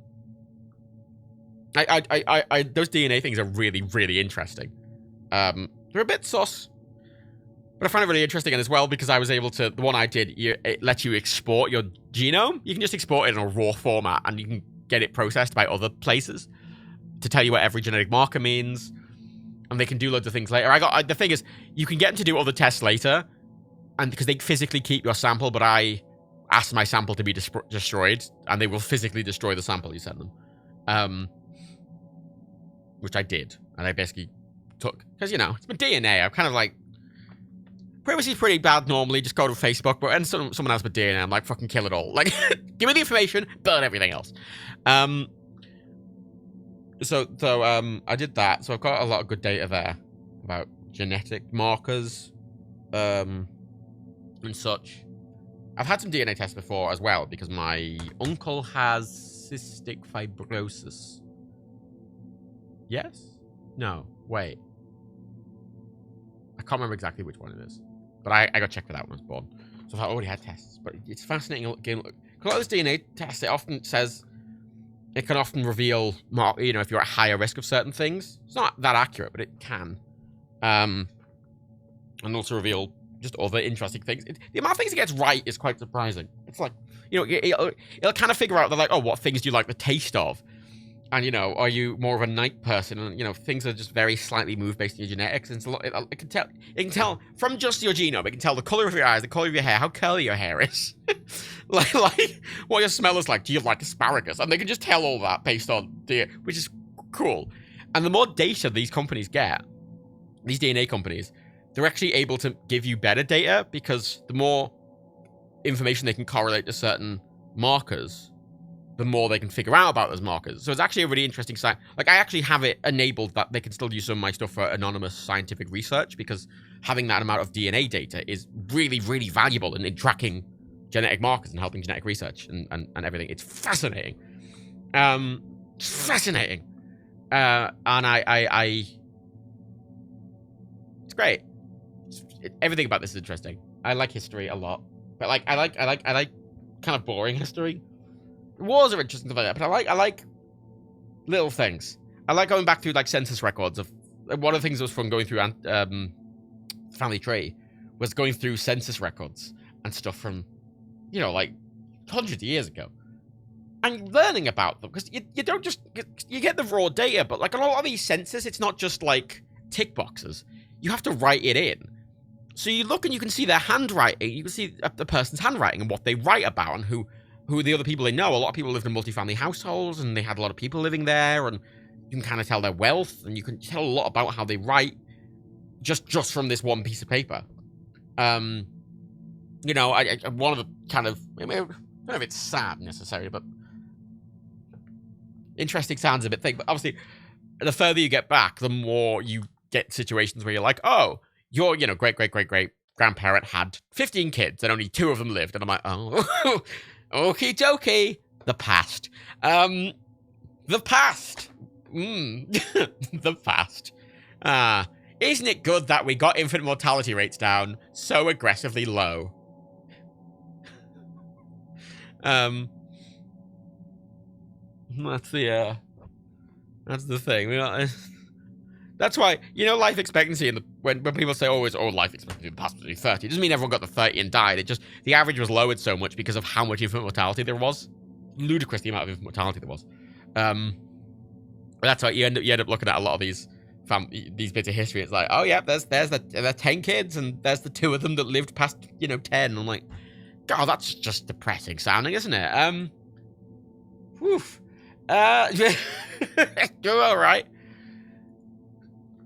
DNA things are really, really interesting. They're a bit sus. But I find it really interesting as well because I was able to, the one I did, it lets you export your genome. You can just export it in a raw format and you can get it processed by other places to tell you what every genetic marker means. And they can do loads of things later. The thing is, you can get them to do other tests later, and because they physically keep your sample, but I asked my sample to be destroyed, and they will physically destroy the sample you send them. Which I did, and I basically took, because, it's my DNA. I'm kind of like, privacy's pretty bad normally, just go to Facebook, but and someone else with DNA, I'm like, fucking kill it all. Like, give me the information, burn everything else. So I did that, so I've got a lot of good data there about genetic markers, and such. I've had some DNA tests before as well, because my uncle has cystic fibrosis. Yes? No, wait. I can't remember exactly which one it is. But I got checked for that when I was born. So I already had tests. But it's fascinating. Again, look, a lot of this DNA tests, it often says, it can often reveal, if you're at higher risk of certain things. It's not that accurate, but it can. And also reveal just other interesting things. The amount of things it gets right is quite surprising. It's like, it'll kind of figure out, they're like, oh, what things do you like the taste of? And, you know, are you more of a night person? And, you know, things are just very slightly moved based on your genetics. And it's a lot, it can tell from just your genome, it can tell the color of your eyes, the color of your hair, how curly your hair is. like what your smell is like. Do you like asparagus? And they can just tell all that based on which is cool. And the more data these companies get, these DNA companies, they're actually able to give you better data because the more information they can correlate to certain markers, the more they can figure out about those markers. So it's actually a really interesting site. Like, I actually have it enabled that they can still use some of my stuff for anonymous scientific research because having that amount of DNA data is really, really valuable in tracking genetic markers and helping genetic research and everything. It's fascinating. It's fascinating. And it's great. Everything about this is interesting. I like history a lot. But, like, I like kind of boring history. Wars are interesting stuff like that, but I like little things. I like going back through like census records of one of the things that was fun going through Family Tree was going through census records and stuff from, you know, like hundreds of years ago, and learning about them because you don't just you get the raw data, but like a lot of these census, it's not just like tick boxes. You have to write it in. So you look and you can see their handwriting. You can see the person's handwriting and what they write about and who the other people they know. A lot of people lived in multifamily households and they had a lot of people living there, and you can kind of tell their wealth and you can tell a lot about how they write just from this one piece of paper. You know, one of the kind of, I don't know if it's sad necessarily, but interesting sounds a bit thick. But obviously, the further you get back, the more you get situations where you're like, oh, your, you know, great grandparent had 15 kids and only 2 of them lived, and I'm like, oh. Okie dokie. The past. The past. The past. Isn't it good that we got infant mortality rates down so aggressively low? That's the thing. That's why, you know, life expectancy when people say always, oh, life expectancy in the past was 30, it doesn't mean everyone got to 30 and died. It just, the average was lowered so much because of how much infant mortality there was. Ludicrous the amount of infant mortality there was. But that's why you end up looking at a lot of these bits of history. It's like, oh yeah, there's the 10 kids and there's the 2 of them that lived past, you know, 10. I'm like, God, that's just depressing sounding, isn't it? Woof. You're all right.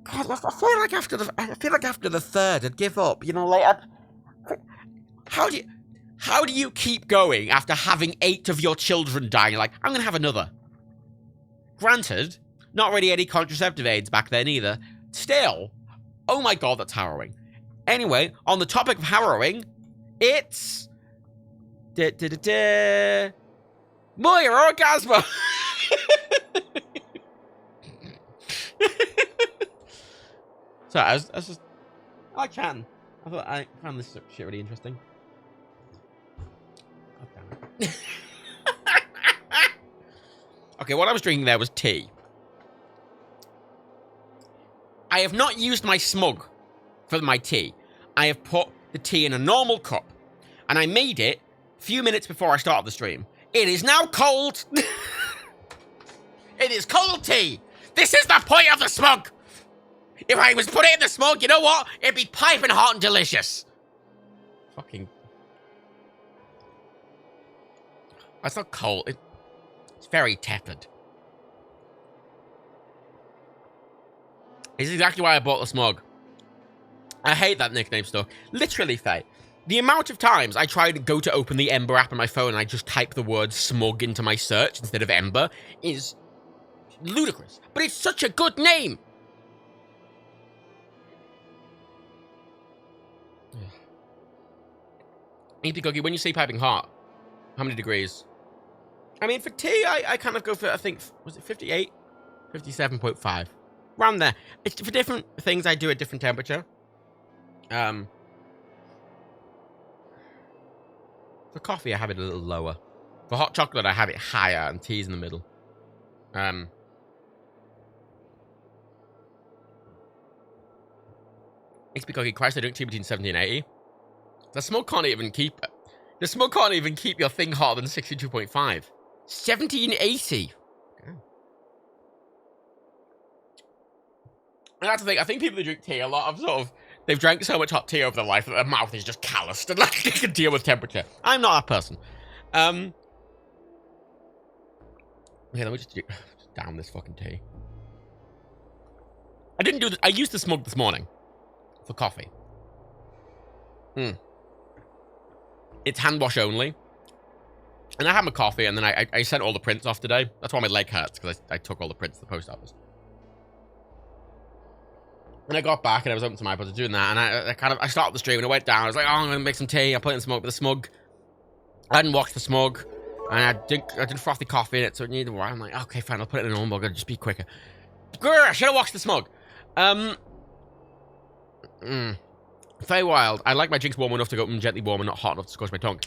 God, I feel like after the 3rd, I'd give up. You know, like, how do you keep going after having 8 of your children die? You're like, I'm gonna have another. Granted, not really any contraceptive aids back then either. Still, oh my God, that's harrowing. Anyway, on the topic of harrowing, it's Moira Orgasmo. So I like chatting. I thought I found this shit really interesting. God damn it. Okay, what I was drinking there was tea. I have not used my smug for my tea. I have put the tea in a normal cup, and I made it a few minutes before I started the stream. It is now cold. It is cold tea. This is the point of the smug. If I was put it in the smoke, you know what? It'd be piping hot and delicious. Fucking. It's not cold. It's very tepid. This is exactly why I bought the smug. I hate that nickname stuff. Literally, Faye. The amount of times I try to go to open the Ember app on my phone and I just type the word smug into my search instead of Ember is ludicrous. But it's such a good name. Eating cookie, when you say piping hot, how many degrees? I mean, for tea, I kind of go for, I think, was it 58? 57.5. Around there. It's, for different things, I do a different temperature. For coffee, I have it a little lower. For hot chocolate, I have it higher, and tea's in the middle. XP cookie, Christ, I drink tea between 70 and 80. The smoke can't even keep your thing hotter than 62.5. 1780. And that's the thing. I think people who drink tea a lot of they've drank so much hot tea over their life that their mouth is just calloused and like they can deal with temperature. I'm not that person. Okay, let me just down this fucking tea. I didn't do this. I used the smug this morning for coffee. It's hand wash only. And I had my coffee, and then I sent all the prints off today. That's why my leg hurts, because I took all the prints to the post office. And I got back, and I was open to my iPod doing that, and I started the stream, and I went down. I was like, oh, I'm going to make some tea. I put it in smoke with the smug. I hadn't washed the smug, and I did frothy coffee in it, so it needed water. I'm like, okay, fine, I'll put it in a normal mug. It'll just be quicker. Grr, I should have washed the smug. Very wild. I like my drinks warm enough to go gently warm and not hot enough to scorch my tongue.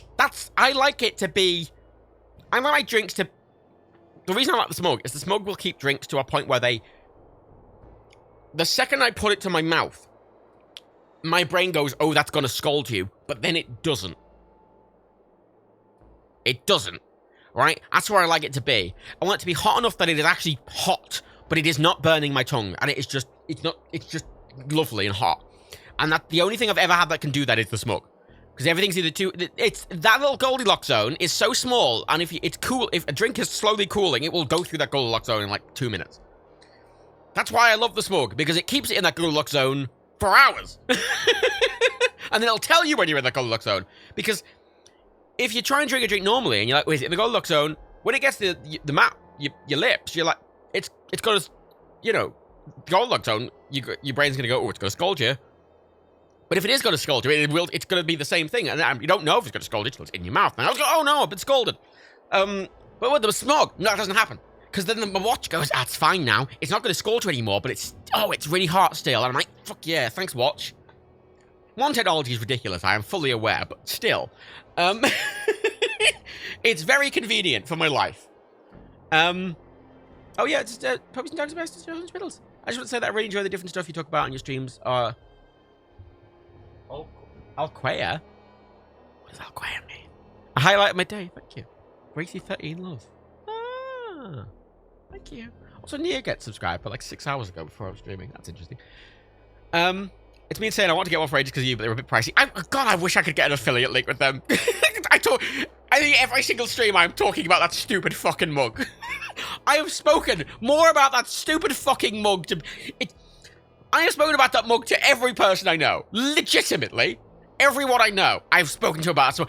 I like it to be... I like my drinks to... The reason I like the smug is the smug will keep drinks to a point where they... The second I put it to my mouth, my brain goes, oh, that's going to scald you. But then it doesn't. It doesn't. Right? That's where I like it to be. I want it to be hot enough that it is actually hot, but it is not burning my tongue. And it's just lovely and hot. And that the only thing I've ever had that can do that is the smug. Because everything's either too... It's... That little Goldilocks zone is so small, and if a drink is slowly cooling, it will go through that Goldilocks zone in like 2 minutes. That's why I love the smug, because it keeps it in that Goldilocks zone for hours. And then it'll tell you when you're in the Goldilocks zone. Because if you try and drink a drink normally, and you're like, wait, in the Goldilocks zone, when it gets to your lips, you're like, it's got to, Goldilocks zone, your brain's going to go, oh, it's going to scald you. But if it is going to scald you, it's going to be the same thing. And you don't know if it's going to scald you until it's in your mouth. And I'll go, oh no, I've been scalded. But with the smog, no, that doesn't happen. Because then my watch goes, it's fine now. It's not going to scald you anymore, but it's really hot still. And I'm like, fuck yeah, thanks, watch. One, technology is ridiculous. I am fully aware, but still. It's very convenient for my life. Oh yeah, it's puppies and dogs about hospitals. I just want to say that I really enjoy the different stuff you talk about on your streams. Alquea? What does Alquea mean? A highlight of my day. Thank you. Gracie13 love. Ah, thank you. Also, Nia gets subscribed, but like 6 hours ago before I was streaming. That's interesting. It's me insane. I want to get one for ages because they're a bit pricey. God, I wish I could get an affiliate link with them. I think every single stream I'm talking about that stupid fucking mug. I have spoken more about that stupid fucking mug I have spoken about that mug to every person I know. Legitimately. Everyone I know, I've spoken to about it.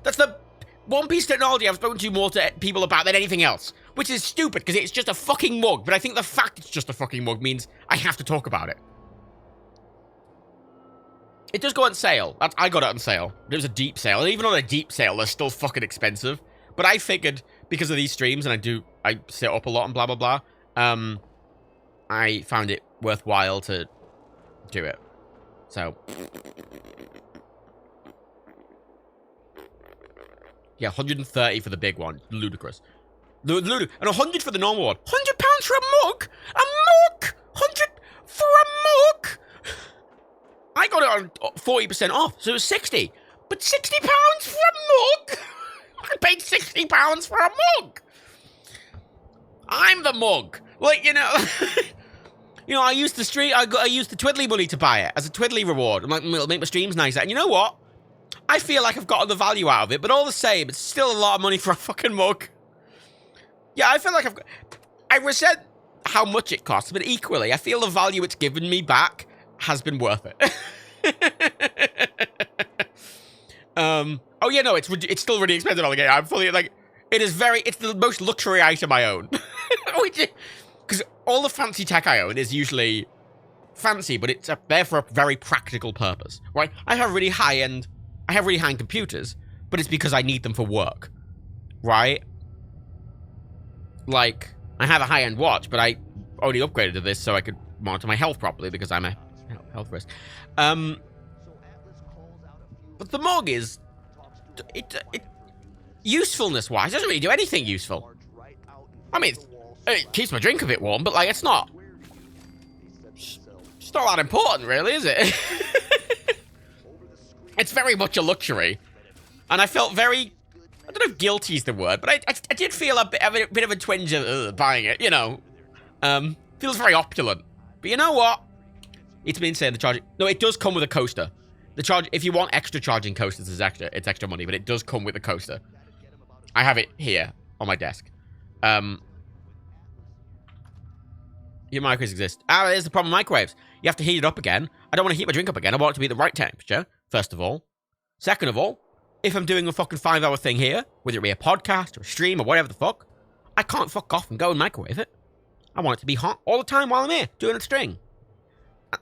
That's the one piece of technology I've spoken to more to people about than anything else. Which is stupid, because it's just a fucking mug. But I think the fact it's just a fucking mug means I have to talk about it. It does go on sale. I got it on sale. It was a deep sale. And even on a deep sale, they're still fucking expensive. But I figured, because of these streams, and I sit up a lot and blah, blah, blah, I found it worthwhile to do it. So... Yeah, 130 for the big one. Ludicrous. And 100 for the normal one. £100 for a mug? A mug? 100 for a mug? I got it on 40% off, so it was 60. But £60 for a mug? I paid £60 for a mug. I'm the mug. Like, I used I used the Twiddly money to buy it as a Twiddly reward. I'm like, it'll make my streams nicer. And you know what? I feel like I've gotten the value out of it, but all the same, it's still a lot of money for a fucking mug. Yeah, I feel like I resent how much it costs, but equally, I feel the value it's given me back has been worth it. Oh yeah, no, it's still really expensive on the game. I'm fully, it's the most luxury item I own. Because all the fancy tech I own is usually fancy, but it's there for a very practical purpose, right? I have really high-end computers, but it's because I need them for work, right? Like, I have a high-end watch, but I only upgraded to this so I could monitor my health properly because I'm a health risk. But the mug is... usefulness-wise, it doesn't really do anything useful. I mean, it keeps my drink a bit warm, but, it's not... It's not that important, really, is it? It's very much a luxury. And I felt very... I don't know if guilty is the word, but I did feel a bit of a twinge of buying it, Feels very opulent. But you know what? It's been saying the charging... No, it does come with a coaster. The charge... If you want extra charging coasters, it's extra money, but it does come with a coaster. I have it here on my desk. Your microwaves exist. Ah, there's the problem with microwaves. You have to heat it up again. I don't want to heat my drink up again. I want it to be the right temperature, first of all. Second of all, if I'm doing a fucking 5-hour thing here, whether it be a podcast or a stream or whatever the fuck, I can't fuck off and go and microwave it. I want it to be hot all the time while I'm here, doing a string.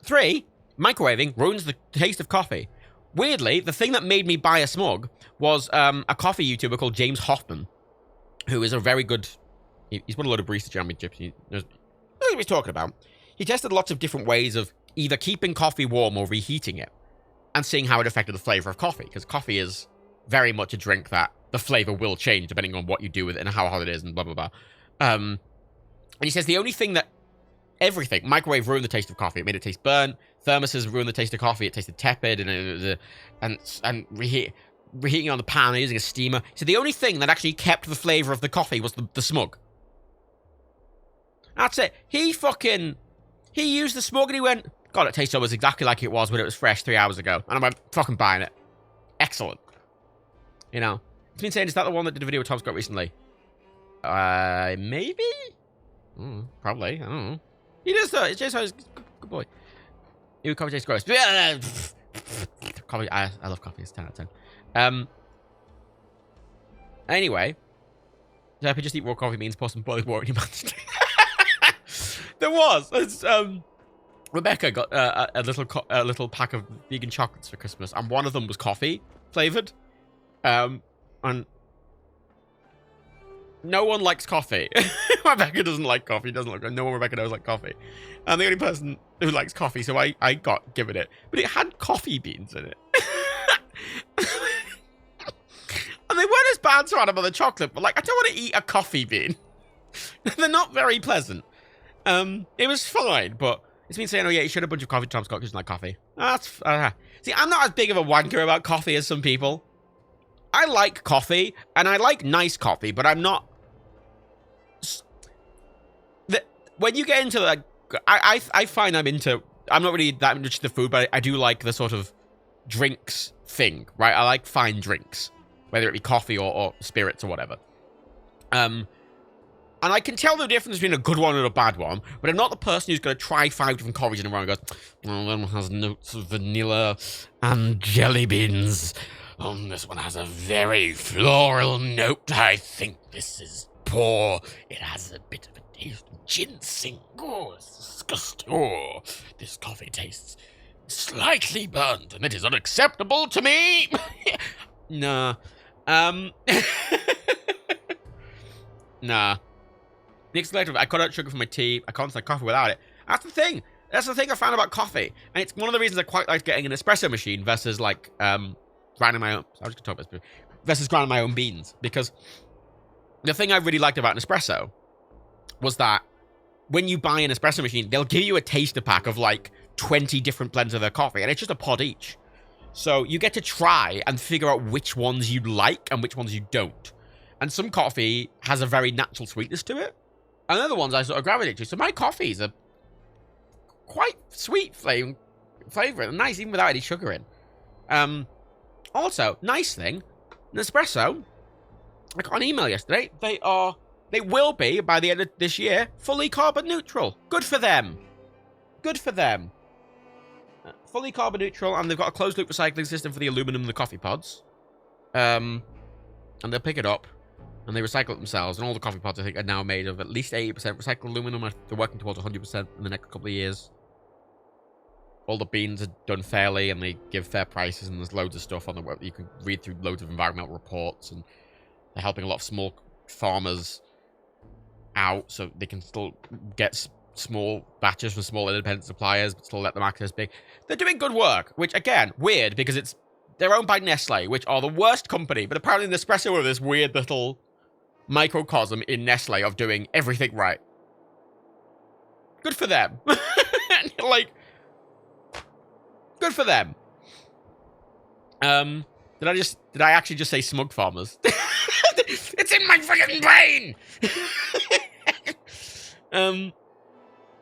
3, microwaving ruins the taste of coffee. Weirdly, the thing that made me buy a smug was a coffee YouTuber called James Hoffman, who is a very good... He's won a lot of barista championships. He knows what he's talking about. He tested lots of different ways of either keeping coffee warm or reheating it, and seeing how it affected the flavor of coffee, because coffee is very much a drink that the flavor will change depending on what you do with it and how hot it is and blah, blah, blah. And he says the only thing that everything, microwave ruined the taste of coffee. It made it taste burnt. Thermoses ruined the taste of coffee. It tasted tepid, and reheating on the pan and using a steamer. So the only thing that actually kept the flavor of the coffee was the smug. That's it. He used the smug and he went, God, it tastes almost exactly like it was when it was fresh 3 hours ago. And I went, fucking buying it. Excellent. You know, it's been saying, is that the one that did a video with Tom Scott recently? Maybe? Probably. I don't know. He does though. It's just good boy. You coffee tastes gross. Coffee. I love coffee. It's 10 out of 10. Anyway, so if you just eat raw coffee means pour some boiling water in your mouth. There was. Rebecca got a little pack of vegan chocolates for Christmas, and one of them was coffee flavored. And no one likes coffee. Rebecca doesn't like coffee. No one Rebecca knows like coffee. I'm the only person who likes coffee, so I got given it. But it had coffee beans in it. And they weren't as bad to add another chocolate, but like, I don't want to eat a coffee bean. They're not very pleasant. It was fine, but it's been saying, oh yeah, you should have a bunch of coffee, Tom Scott, because you like coffee. See, I'm not as big of a wanker about coffee as some people. I like coffee, and I like nice coffee, but I'm not... When you get into, like... I find I'm not really that much into food, but I do like the sort of drinks thing, right? I like fine drinks, whether it be coffee or spirits or whatever. And I can tell the difference between a good one and a bad one, but I'm not the person who's going to try 5 different coffees in a row and goes, well, one has notes of vanilla and jelly beans. This one has a very floral note. I think this is poor. It has a bit of a taste of ginseng. Oh, it's disgusting. Oh, this coffee tastes slightly burnt, and it is unacceptable to me. Nah. Nah. Next collective, I cut out sugar from my tea. I can't like coffee without it. That's the thing. That's the thing I found about coffee. And it's one of the reasons I quite like getting an espresso machine versus like grinding my own. I was just gonna talk about versus grinding my own beans. Because the thing I really liked about an espresso was that when you buy an espresso machine, they'll give you a taster pack of like 20 different blends of their coffee, and it's just a pod each. So you get to try and figure out which ones you like and which ones you don't. And some coffee has a very natural sweetness to it. And other ones I sort of gravitate to. So my coffees are quite sweet flavor and nice, even without any sugar in. Also, nice thing, Nespresso, I got an email yesterday. They will be, by the end of this year, fully carbon neutral. Good for them. Good for them. Fully carbon neutral, and they've got a closed loop recycling system for the aluminum and the coffee pods. And they'll pick it up, and they recycle it themselves. And all the coffee pods, I think, are now made of at least 80% recycled aluminum. They're working towards 100% in the next couple of years. All the beans are done fairly, and they give fair prices, and there's loads of stuff on the web. You can read through loads of environmental reports, and they're helping a lot of small farmers out, so they can still get small batches from small independent suppliers, but still let them access big. They're doing good work, which, again, weird, because they're owned by Nestle, which are the worst company, but apparently Nespresso are this weird little microcosm in Nestle of doing everything right. Good for them. Like, good for them. Did I actually just say smug farmers? It's in my freaking brain!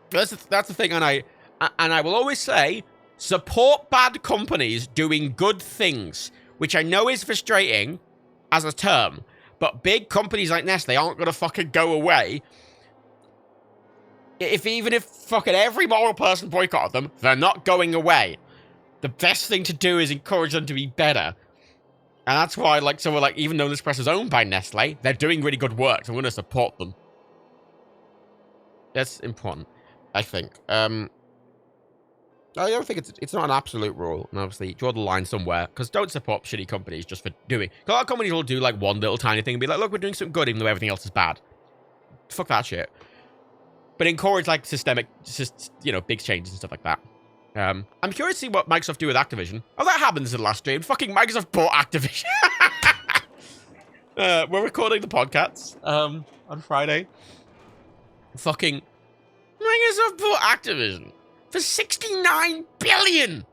That's the thing, and I will always say, support bad companies doing good things, which I know is frustrating as a term, but big companies like Nestle aren't gonna fucking go away. Even if fucking every moral person boycotted them, they're not going away. The best thing to do is encourage them to be better. And that's why, like, someone like, even though this press is owned by Nestle, they're doing really good work, so I'm gonna support them. That's important, I think. I don't think it's not an absolute rule, and obviously draw the line somewhere, because don't support shitty companies just for doing. A lot of companies will do like one little tiny thing and be like, look, we're doing something good even though everything else is bad. Fuck that shit. But encourage like systemic, big changes and stuff like that. I'm curious to see what Microsoft do with Activision. Oh, that happens in the last stream. Fucking Microsoft bought Activision. We're recording the podcasts on Friday. Fucking Microsoft bought Activision for $69 billion.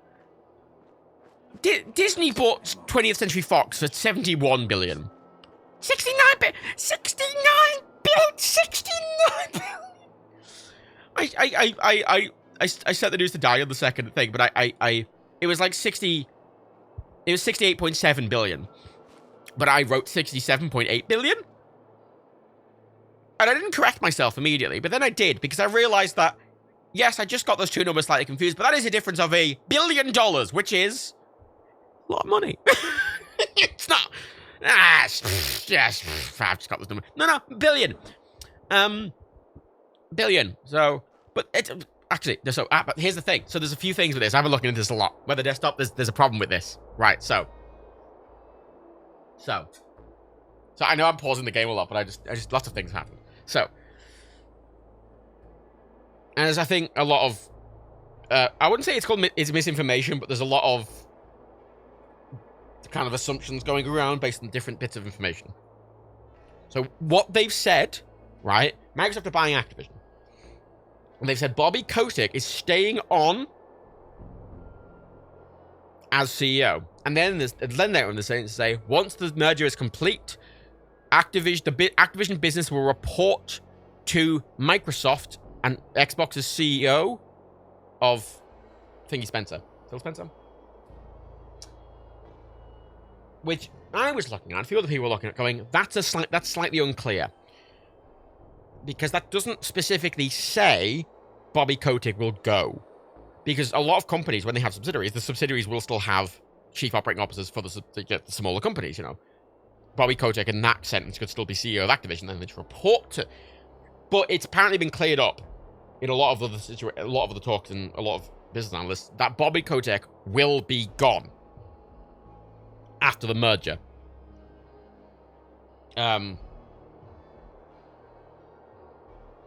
Disney bought 20th Century Fox for $71 billion. 69 billion. 69 billion. I set the news to die on the second thing, but it was like 68.7 billion. But I wrote 67.8 billion. And I didn't correct myself immediately, but then I did, because I realized that, yes, I just got those two numbers slightly confused, but that is a difference of $1 billion, which is a lot of money. It's not. Yes, I've just got this number. No, billion. Billion. So, but it's actually, so, but here's the thing. So there's a few things with this. I've been looking into this a lot. Where the desktop, there's a problem with this. Right, so I know I'm pausing the game a lot, but I just lots of things happen. So, and there's, I think, a lot of, I wouldn't say it's misinformation, but there's a lot of kind of assumptions going around based on different bits of information. So what they've said, right? Microsoft are buying Activision. And they've said Bobby Kotick is staying on as CEO. And then they're on the same to say, once the merger is complete, Activision business will report to Microsoft and Xbox's CEO of Phil Spencer. Which I was looking at, a few other people were looking at, going, that's slightly unclear. Because that doesn't specifically say Bobby Kotick will go. Because a lot of companies, when they have subsidiaries, the subsidiaries will still have chief operating officers for the smaller companies, you know. Bobby Kotick, in that sentence, could still be CEO of Activision, and they just report to. But it's apparently been cleared up in a lot of the talks and a lot of business analysts that Bobby Kotick will be gone after the merger.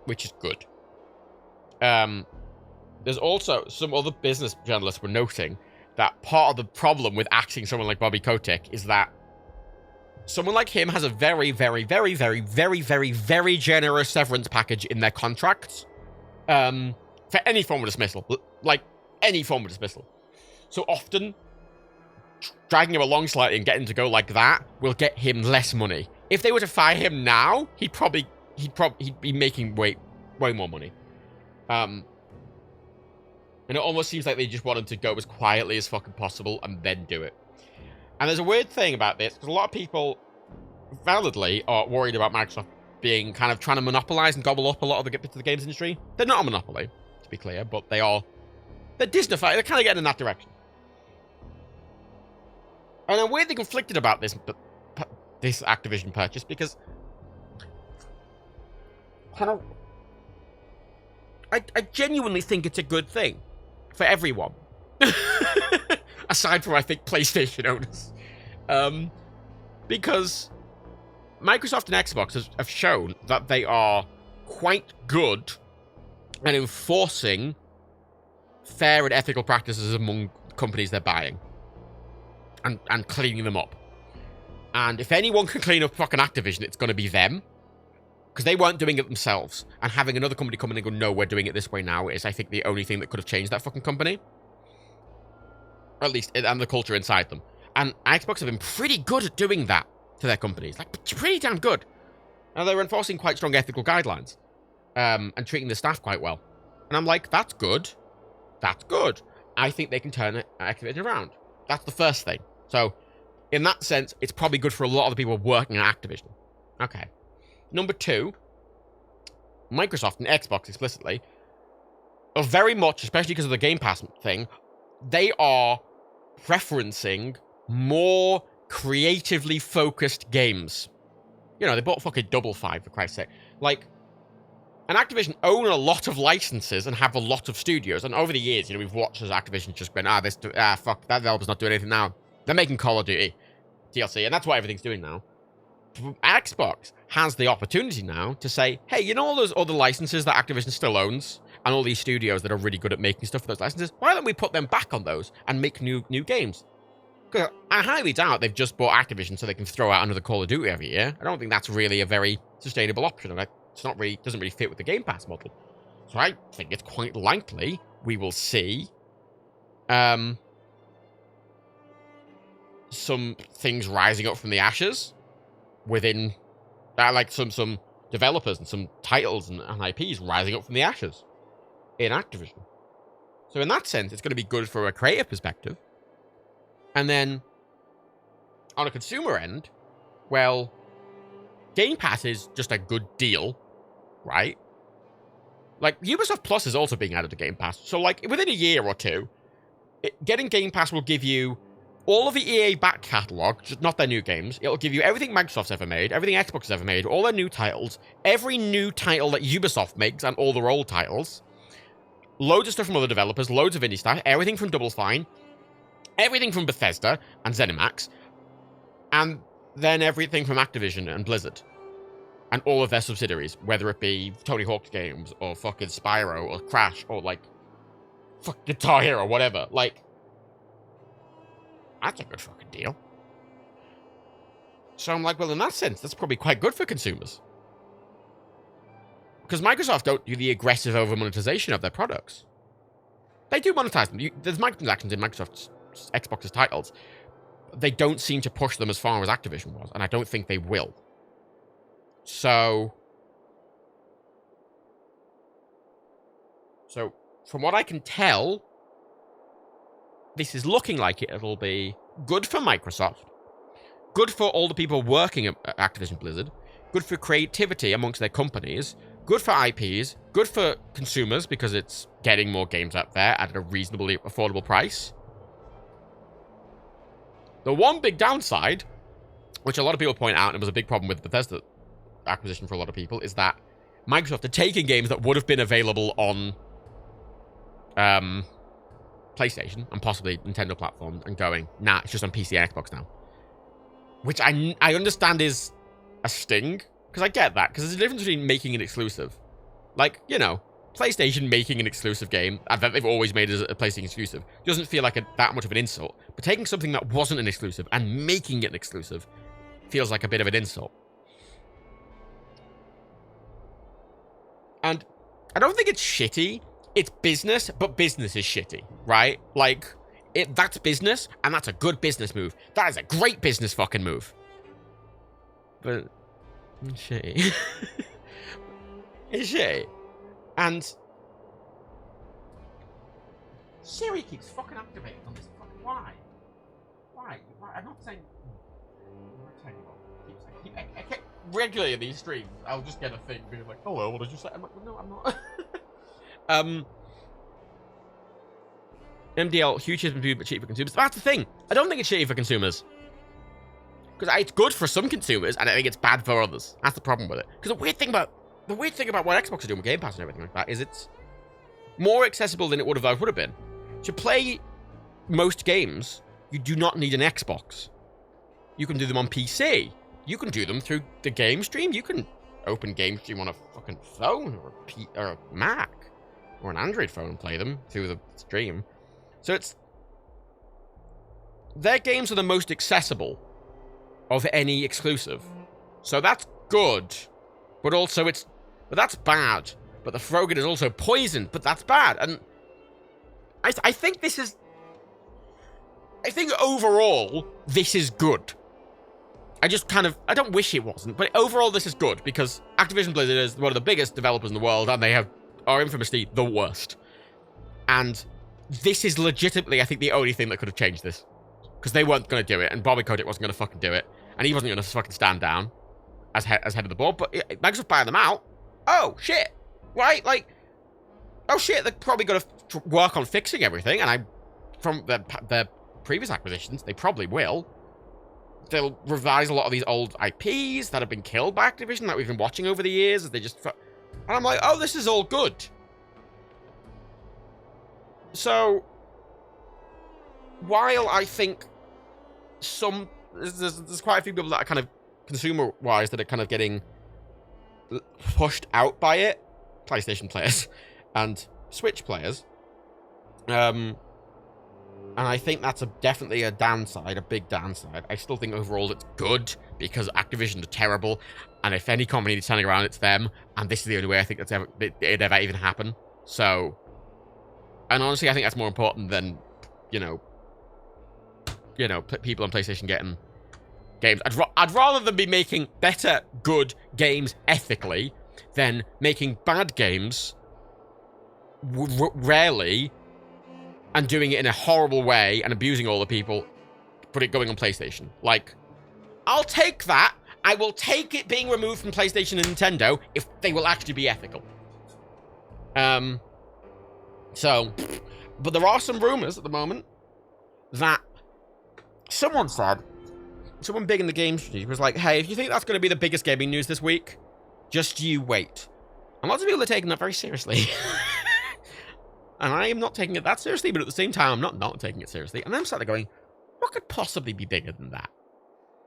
Which is good. There's also some other business journalists were noting that part of the problem with axing someone like Bobby Kotick is that someone like him has a very, very, very, very, very, very, very generous severance package in their contracts for any form of dismissal. Like, any form of dismissal. So often, dragging him along slightly and getting him to go like that will get him less money. If they were to fire him now, he'd be making way more money. And it almost seems like they just want him to go as quietly as fucking possible and then do it. And there's a weird thing about this, because a lot of people validly are worried about Microsoft being kind of trying to monopolize and gobble up a lot of the bits of the games industry. They're not a monopoly, to be clear, but they're Disneyfied. They're kind of getting in that direction. And I'm weirdly conflicted about this Activision purchase, because I genuinely think it's a good thing for everyone. Aside from, I think, PlayStation owners. Because Microsoft and Xbox have shown that they are quite good at enforcing fair and ethical practices among companies they're buying. And cleaning them up. And if anyone can clean up fucking Activision, it's going to be them. Because they weren't doing it themselves. And having another company come in and go, no, we're doing it this way now, is, I think, the only thing that could have changed that fucking company. Or at least, and the culture inside them. And Xbox have been pretty good at doing that to their companies. Like, pretty damn good. And they're enforcing quite strong ethical guidelines. And treating the staff quite well. And I'm like, that's good. That's good. I think they can turn Activision around. That's the first thing. So, in that sense, it's probably good for a lot of the people working at Activision. Okay. Number 2, Microsoft and Xbox explicitly are very much, especially because of the Game Pass thing, they are preferencing more creatively focused games. You know, they bought fucking Double Fine, for Christ's sake. Like, and Activision own a lot of licenses and have a lot of studios. And over the years, you know, we've watched as Activision just been, fuck, that developer's not doing anything now. They're making Call of Duty DLC, and that's what everything's doing now. Xbox has the opportunity now to say, hey, you know all those other licenses that Activision still owns, and all these studios that are really good at making stuff for those licenses, why don't we put them back on those and make new games? Because I highly doubt they've just bought Activision so they can throw out another Call of Duty every year. I don't think that's really a very sustainable option, and it's not really, doesn't really fit with the Game Pass model. So I think it's quite likely we will see some things rising up from the ashes within, like some developers and some titles and IPs rising up from the ashes in Activision. So in that sense, it's going to be good from a creative perspective. And then on a consumer end, well, Game Pass is just a good deal, right? Like, Ubisoft Plus is also being added to Game Pass. So, like, within a year or two, getting Game Pass will give you all of the EA back catalog, just not their new games. It'll give you everything Microsoft's ever made, everything Xbox has ever made, all their new titles, every new title that Ubisoft makes, and all their old titles. Loads of stuff from other developers, loads of indie stuff, everything from Double Fine, everything from Bethesda and ZeniMax, and then everything from Activision and Blizzard. And all of their subsidiaries, whether it be Tony Hawk's games, or fucking Spyro, or Crash, or, like, fuck Guitar Hero, or whatever. Like, that's a good fucking deal. So I'm like, well, in that sense, that's probably quite good for consumers. Because Microsoft don't do the aggressive over-monetization of their products. They do monetize them. There's microtransactions in Microsoft's Xbox's titles. They don't seem to push them as far as Activision was, and I don't think they will. So, from what I can tell, this is looking like it'll be good for Microsoft, good for all the people working at Activision Blizzard, good for creativity amongst their companies, good for IPs, good for consumers because it's getting more games out there at a reasonably affordable price. The one big downside, which a lot of people point out, and it was a big problem with Bethesda acquisition for a lot of people, is that Microsoft are taking games that would have been available on PlayStation and possibly Nintendo platforms and going, nah, it's just on PC and Xbox now. Which I understand is a sting, because I get that, because there's a difference between making an exclusive. Like, you know, PlayStation making an exclusive game that they've always made as a PlayStation exclusive doesn't feel like that much of an insult. But taking something that wasn't an exclusive and making it an exclusive feels like a bit of an insult. And I don't think it's shitty. It's business, but business is shitty, right? Like, that's business, and that's a good business move. That is a great business fucking move. But it's shitty. It's shitty. And Siri keeps fucking activating on this fucking... Why? I'm not saying... I keep regularly in these streams, I'll just get a thing being like, hello, what did you say? I'm like, well, no, I'm not. MDL, huge shit but cheap for consumers. That's the thing. I don't think it's shitty for consumers. Because it's good for some consumers, and I think it's bad for others. That's the problem with it. Because the weird thing about what Xbox are doing with Game Pass and everything like that is it's more accessible than it would have been. To play most games, you do not need an Xbox. You can do them on PC. You can do them through the game stream. You can open game stream on a fucking phone or a Mac or an Android phone and play them through the stream. So their games are the most accessible of any exclusive. So that's good, but also but that's bad. But the Frogan is also poisoned, but that's bad. And I think overall, this is good. I don't wish it wasn't, but overall this is good, because Activision Blizzard is one of the biggest developers in the world, and they have are infamously the worst. And this is legitimately, I think, the only thing that could have changed this. Because they weren't going to do it, and Bobby Kotick wasn't going to fucking do it, and he wasn't going to fucking stand down as head of the board, but Microsoft buying them out, oh, shit, right? Like, oh, shit, they're probably going to work on fixing everything, and from their previous acquisitions, they probably will. They'll revise a lot of these old IPs that have been killed by Activision that we've been watching over the years, as they just... And I'm like, oh, this is all good. So, while I think there's quite a few people that are kind of consumer-wise that are kind of getting pushed out by it, PlayStation players and Switch players, and I think that's definitely a downside, a big downside. I still think overall it's good because Activision are terrible, and if any company is turning around, it's them, and this is the only way I think it'd ever even happen. So, and honestly, I think that's more important than, people on PlayStation getting games. I'd rather them be making better, good games ethically than making bad games rarely and doing it in a horrible way and abusing all the people, but it going on PlayStation. Like, I'll take that. I will take it being removed from PlayStation and Nintendo if they will actually be ethical. So, but there are some rumors at the moment that someone big in the game industry was like, hey, if you think that's going to be the biggest gaming news this week, just you wait. And lots of people are taking that very seriously. And I am not taking it that seriously, but at the same time, I'm not taking it seriously. And I'm sat there going, what could possibly be bigger than that?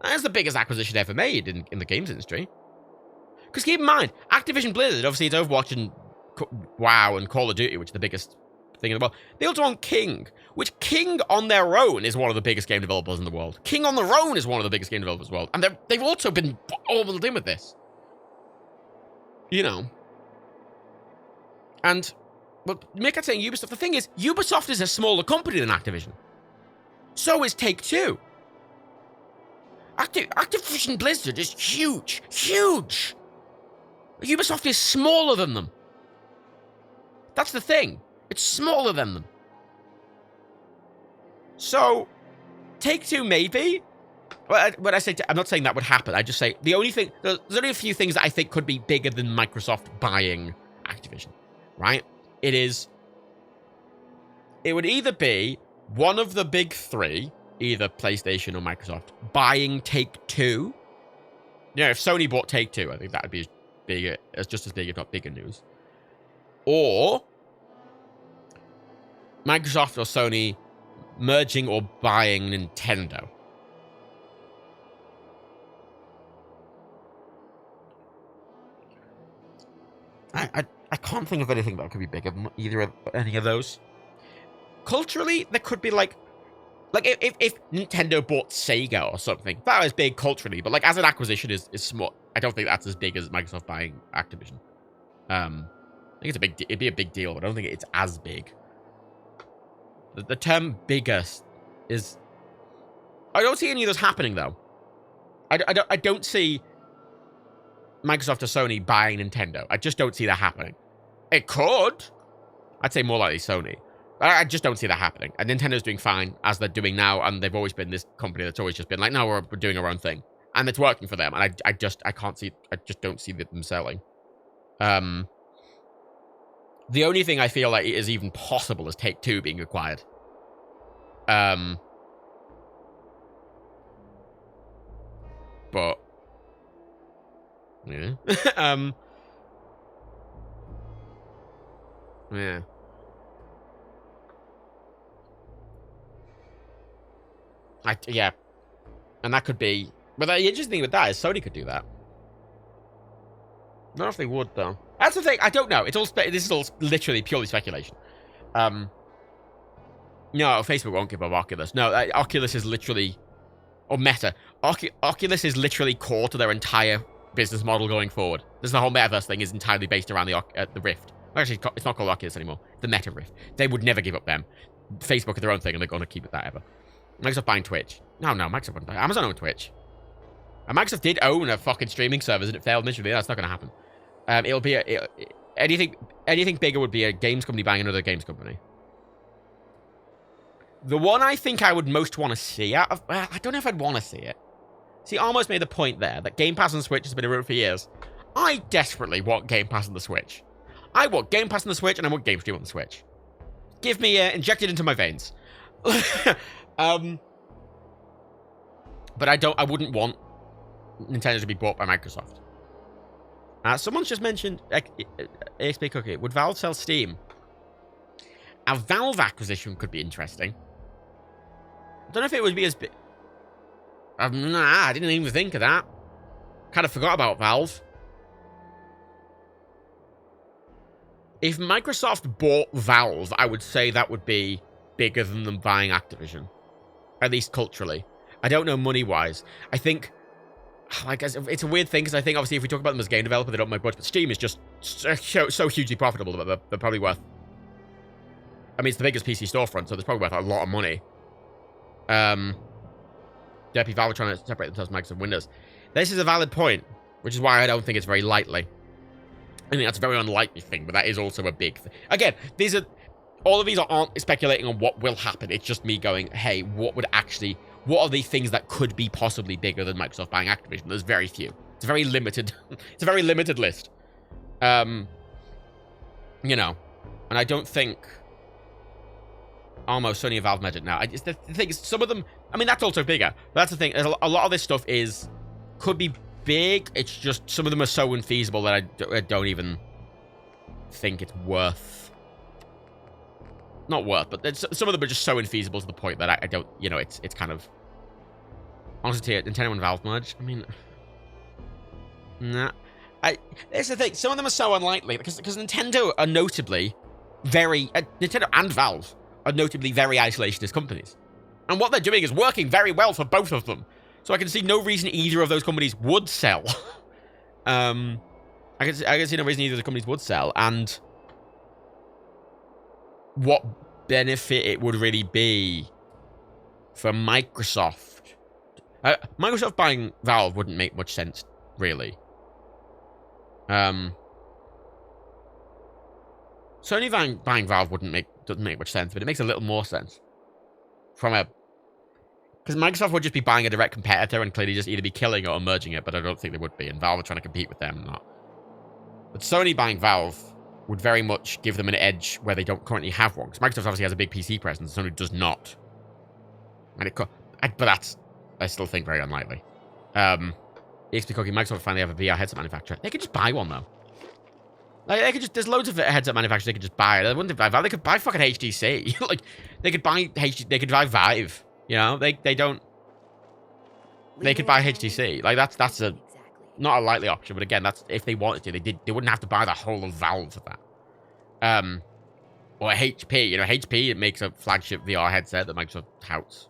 That's the biggest acquisition ever made in the games industry. Because keep in mind, Activision Blizzard, obviously it's Overwatch and WoW and Call of Duty, which are the biggest thing in the world. They also own King, which King on their own is one of the biggest game developers in the world. King on their own is one of the biggest game developers in the world. And they've also been all in with this. And, but Mick saying Ubisoft, the thing is, Ubisoft is a smaller company than Activision. So is Take-Two. Activision Blizzard is huge. Huge! Ubisoft is smaller than them. That's the thing. It's smaller than them. So, Take-Two maybe? When I say, I'm not saying that would happen. I just say, there's only a few things that I think could be bigger than Microsoft buying Activision, right? It would either be one of the big three, either PlayStation or Microsoft, buying Take-Two. If Sony bought Take-Two, I think that would be bigger, just as big, if not bigger news. Or Microsoft or Sony merging or buying Nintendo. I can't think of anything that could be bigger than any of those. Culturally, there could be like if Nintendo bought Sega or something, that was big culturally, but like as an acquisition is small. I don't think that's as big as Microsoft buying Activision. I think it'd be a big deal, but I don't think it's as big. The term biggest is... I don't see any of those happening, though. I don't see Microsoft or Sony buying Nintendo. I just don't see that happening. It could. I'd say more likely Sony. I just don't see that happening. And Nintendo's doing fine, as they're doing now, and they've always been this company that's always just been like, no, we're doing our own thing. And it's working for them, and I just don't see them selling. The only thing I feel like is even possible is Take-Two being acquired. But yeah. Yeah. Yeah. And that could be... But the interesting thing with that is Sony could do that. I don't know if they would, though. That's the thing. I don't know. It's all this is all literally purely speculation. No, Facebook won't give up Oculus. No, Oculus is literally... Or Meta. Oculus is literally core to their entire business model going forward. This whole metaverse thing is entirely based around the Rift. Actually, it's not called Oculus anymore. The Meta Rift. They would never give up them. Facebook are their own thing, and they're going to keep it that ever. Microsoft buying Twitch. No, Microsoft wouldn't buy. Amazon owned Twitch. And Microsoft did own a fucking streaming service, and it failed miserably. That's not going to happen. It'll be anything bigger would be a games company buying another games company. The one I think I would most want to see out of... Well, I don't know if I'd want to see it. See, I almost made the point there that Game Pass on the Switch has been around for years. I desperately want Game Pass on the Switch. I want Game Pass on the Switch, and I want GameStream on the Switch. Give me inject it into my veins. But I wouldn't want Nintendo to be bought by Microsoft. Someone's just mentioned AXP Cookie. Would Valve sell Steam? A Valve acquisition could be interesting. I don't know if it would be as big. Nah, I didn't even think of that. Kind of forgot about Valve. If Microsoft bought Valve, I would say that would be bigger than them buying Activision. At least culturally. I don't know money-wise. I think... Like, it's a weird thing, because I think, obviously, if we talk about them as a game developer, they don't make much, but Steam is just so hugely profitable that they're probably worth... I mean, it's the biggest PC storefront, so it's probably worth a lot of money. Valve are trying to separate themselves from Microsoft Windows. This is a valid point, which is why I don't think it's very likely. I think that's a very unlikely thing, but that is also a big thing. Again, all of these aren't speculating on what will happen. It's just me going, hey, what are the things that could be possibly bigger than Microsoft buying Activision? There's very few. It's a very limited, list. And I don't think almost Sony and Valve measured now. The thing is, some of them, I mean, that's also bigger. But that's the thing. A lot of this stuff could be big. It's just some of them are so infeasible that I don't even think it's worth. Not worth, but some of them are just so infeasible to the point that I don't, it's kind of... Honestly, Nintendo and Valve merge? I mean... Nah. That's the thing. Some of them are so unlikely, because Nintendo are notably very... Nintendo and Valve are notably very isolationist companies. And what they're doing is working very well for both of them. So I can see no reason either of those companies would sell. I can see no reason either of the companies would sell. And what benefit it would really be for Microsoft. Microsoft buying Valve wouldn't make much sense, really. Sony buying Valve doesn't make much sense, but it makes a little more sense. Because Microsoft would just be buying a direct competitor and clearly just either be killing it or merging it, but I don't think they would be, and Valve are trying to compete with them and not. But Sony buying Valve would very much give them an edge where they don't currently have one. Because Microsoft obviously has a big PC presence, Sony does not. And but that's, I still think, very unlikely. EXP Cookie, Microsoft finally have a VR headset manufacturer. They could just buy one, though. Like, they could just, there's loads of headset manufacturers they could just buy. They wouldn't buy Valve. They could buy fucking HTC. Like, they could buy they could buy Vive. They don't. They could buy HTC. Like, that's not a likely option, but again, that's if they wanted to. They wouldn't have to buy the whole of Valve for that. Or HP. HP, it makes a flagship VR headset that Microsoft touts.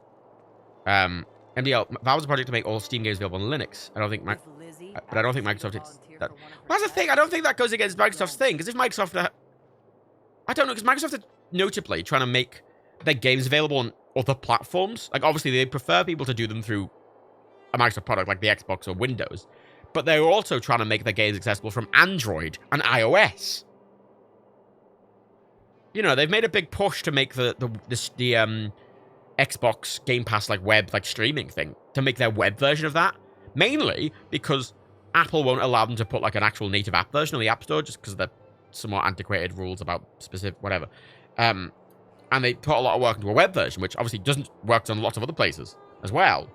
MDL, Valve's a project to make all Steam games available on Linux. I don't think Microsoft is that. Well, that's the thing. I don't think that goes against Microsoft's thing. Because if Microsoft, I don't know, because Microsoft are notably trying to make their games available on other platforms. Like, obviously, they prefer people to do them through a Microsoft product like the Xbox or Windows. But they're also trying to make their games accessible from Android and iOS. They've made a big push to make the Xbox Game Pass web streaming thing, to make their web version of that, mainly because Apple won't allow them to put an actual native app version on the App Store just because of the somewhat antiquated rules about specific whatever. And they put a lot of work into a web version, which obviously doesn't work on lots of other places as well.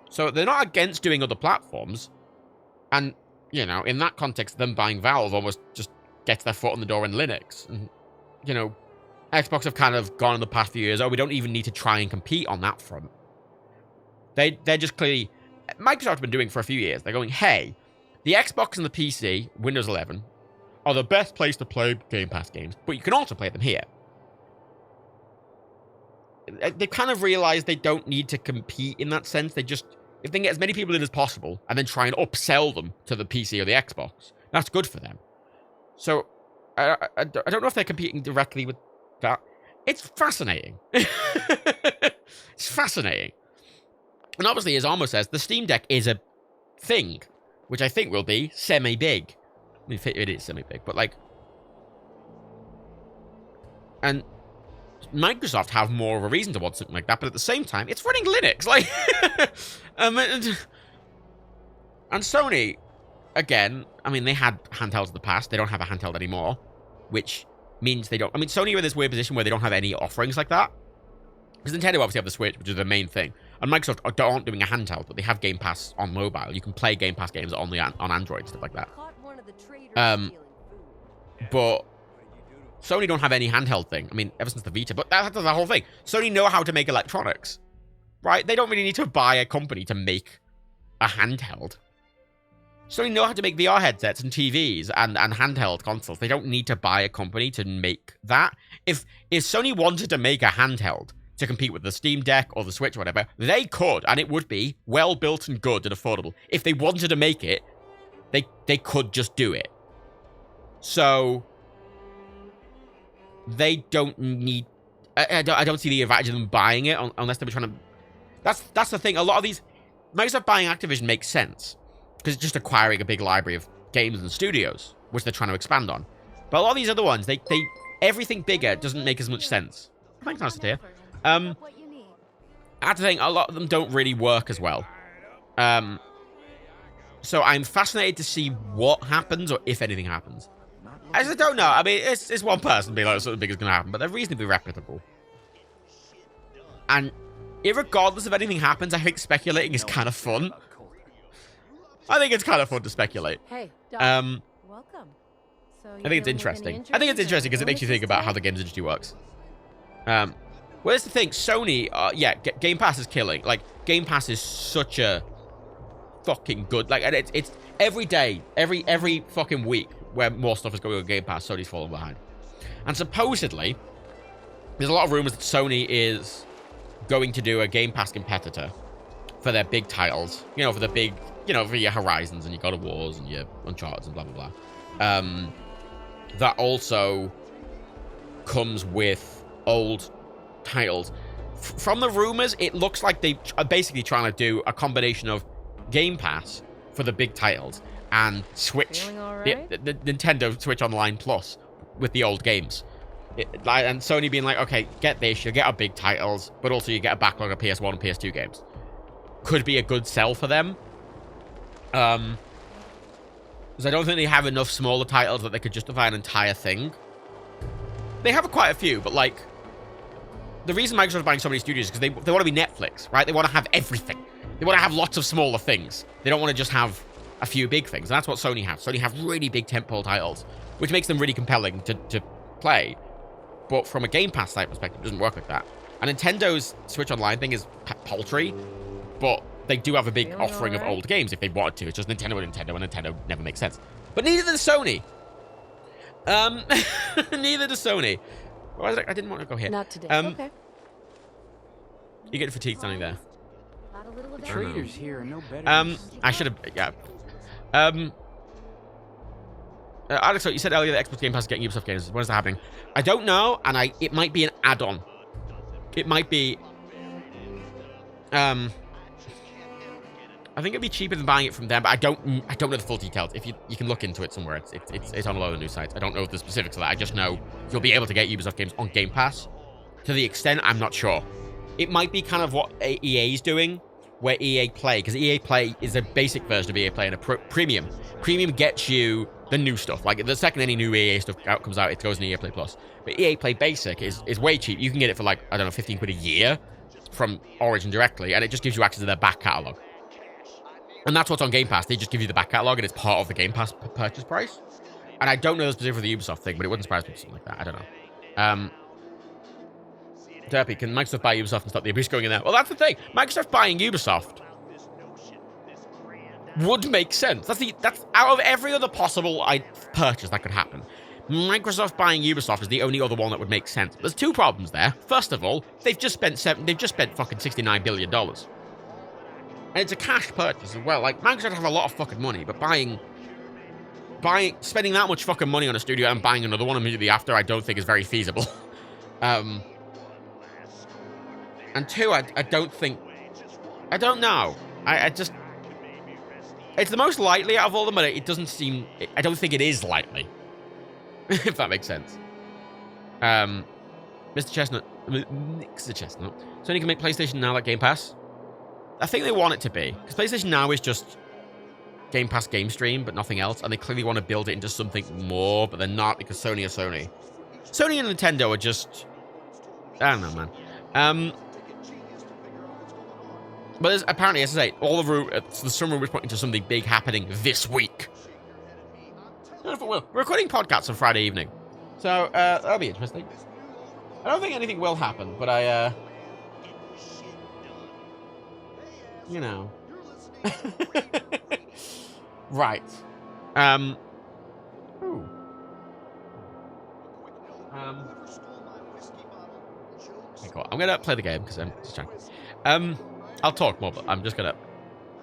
So they're not against doing other platforms, and in that context, them buying Valve almost just gets their foot in the door in Linux. And Xbox have kind of gone in the past few years, we don't even need to try and compete on that front. They're just clearly... Microsoft have been doing for a few years. They're going, hey, the Xbox and the PC, Windows 11, are the best place to play Game Pass games, but you can also play them here. They kind of realized they don't need to compete in that sense. They just... If they can get as many people in as possible and then try and upsell them to the PC or the Xbox, that's good for them. So, I don't know if they're competing directly with that. It's fascinating. It's fascinating. And obviously, as Armo says, the Steam Deck is a thing, which I think will be semi-big. I mean, it is semi-big, but And Microsoft have more of a reason to want something like that, but at the same time, it's running Linux. Like, and Sony, again, I mean, they had handhelds in the past. They don't have a handheld anymore, which means they don't. I mean, Sony are in this weird position where they don't have any offerings like that. Because Nintendo obviously have the Switch, which is the main thing. And Microsoft aren't doing a handheld, but they have Game Pass on mobile. You can play Game Pass games on Android and stuff like that. But Sony don't have any handheld thing. I mean, ever since the Vita. But that's the whole thing. Sony know how to make electronics, right? They don't really need to buy a company to make a handheld. Sony know how to make VR headsets and TVs and handheld consoles. They don't need to buy a company to make that. If Sony wanted to make a handheld to compete with the Steam Deck or the Switch or whatever, they could, and it would be well built and good and affordable. If they wanted to make it, they could just do it. So they don't need. I don't see the advantage of them buying it unless they were trying to. That's the thing. A lot of these Microsoft buying Activision makes sense because it's just acquiring a big library of games and studios, which they're trying to expand on. But a lot of these other ones, they everything bigger doesn't make as much sense. Thanks, nice to hear. I have to think a lot of them don't really work as well. So I'm fascinated to see what happens or if anything happens. I just don't know. I mean, it's one person being like something big is going to happen, but they're reasonably reputable. And irregardless of anything happens, I think speculating is kind of fun. I think it's kind of fun to speculate. Hey, welcome. So I think it's interesting. I think it's interesting because it makes you think about how the games industry works. Well, that's the thing. Sony, yeah, Game Pass is killing. Like, Game Pass is such a fucking good. Like, and it's every day, every fucking week where more stuff is going on Game Pass, Sony's falling behind. And supposedly, there's a lot of rumors that Sony is going to do a Game Pass competitor for their big titles. You know, for the big, you know, for your Horizons and your God of Wars and your Uncharted and blah, blah, blah. That also comes with old titles. From the rumors, it looks like they are basically trying to do a combination of Game Pass for the big titles and Switch, right? the Nintendo Switch Online Plus with the old games. And Sony being like, okay, get this, you get our big titles, but also you get a backlog of PS1 and PS2 games. Could be a good sell for them. Because I don't think they have enough smaller titles that they could justify an entire thing. They have quite a few, but like, the reason Microsoft is buying so many studios is because they want to be Netflix, right? They want to have everything. They want to have lots of smaller things. They don't want to just have a few big things. And that's what Sony have. Sony have really big tentpole titles, which makes them really compelling to play. But from a Game Pass type perspective, it doesn't work like that. And Nintendo's Switch Online thing is paltry, but they do have a big offering of old games if they wanted to. It's just Nintendo and Nintendo never makes sense. But neither does Sony. Neither does Sony. Well, I didn't want to go here. Not today. Okay. You get fatigued standing there. The traders here are no better. I should have. Yeah. Alex, you said earlier that Xbox Game Pass is getting Ubisoft games. When is that happening? I don't know, and it might be an add-on. It might be. I think it'd be cheaper than buying it from them, but I don't know the full details. If you can look into it somewhere, it's on a lot of news sites. I don't know the specifics of that. I just know you'll be able to get Ubisoft games on Game Pass. To the extent, I'm not sure. It might be kind of what EA is doing, where EA Play, because EA Play is a basic version of EA Play and a premium. Premium gets you the new stuff. Like, the second any new EA stuff comes out, it goes in EA Play Plus. But EA Play Basic is way cheap. You can get it for like, I don't know, 15 quid a year from Origin directly, and it just gives you access to their back catalogue. And that's what's on Game Pass. They just give you the back catalogue, and it's part of the Game Pass purchase price. And I don't know the specifics of the Ubisoft thing, but it wouldn't surprise me if something like that. I don't know. Derpy, can Microsoft buy Ubisoft and stop the abuse going in there? Well, that's the thing. Microsoft buying Ubisoft would make sense. That's out of every other possible purchase that could happen. Microsoft buying Ubisoft is the only other one that would make sense. There's two problems there. First of all, they've just spent fucking $69 billion. And it's a cash purchase as well. Like, Microsoft have a lot of fucking money, but spending that much fucking money on a studio and buying another one immediately after, I don't think is very feasible. And two, I don't know. It's the most likely out of all of them, but it doesn't seem, I don't think it is likely. If that makes sense. Mr. Chestnut. Mr. Chestnut. Sony can make PlayStation Now like Game Pass. I think they want it to be. Because PlayStation Now is just Game Pass Game Stream, but nothing else. And they clearly want to build it into something more, but they're not because Sony are Sony. Sony and Nintendo are just... I don't know, man. But there's, apparently, as I say, all the summer was pointing to something big happening this week. I don't know if it will. We're recording podcasts on Friday evening. So, that'll be interesting. I don't think anything will happen, but I, you know. Right. Ooh. Okay, cool. I'm gonna play the game, because I'm just trying. I'll talk more, but I'm just gonna...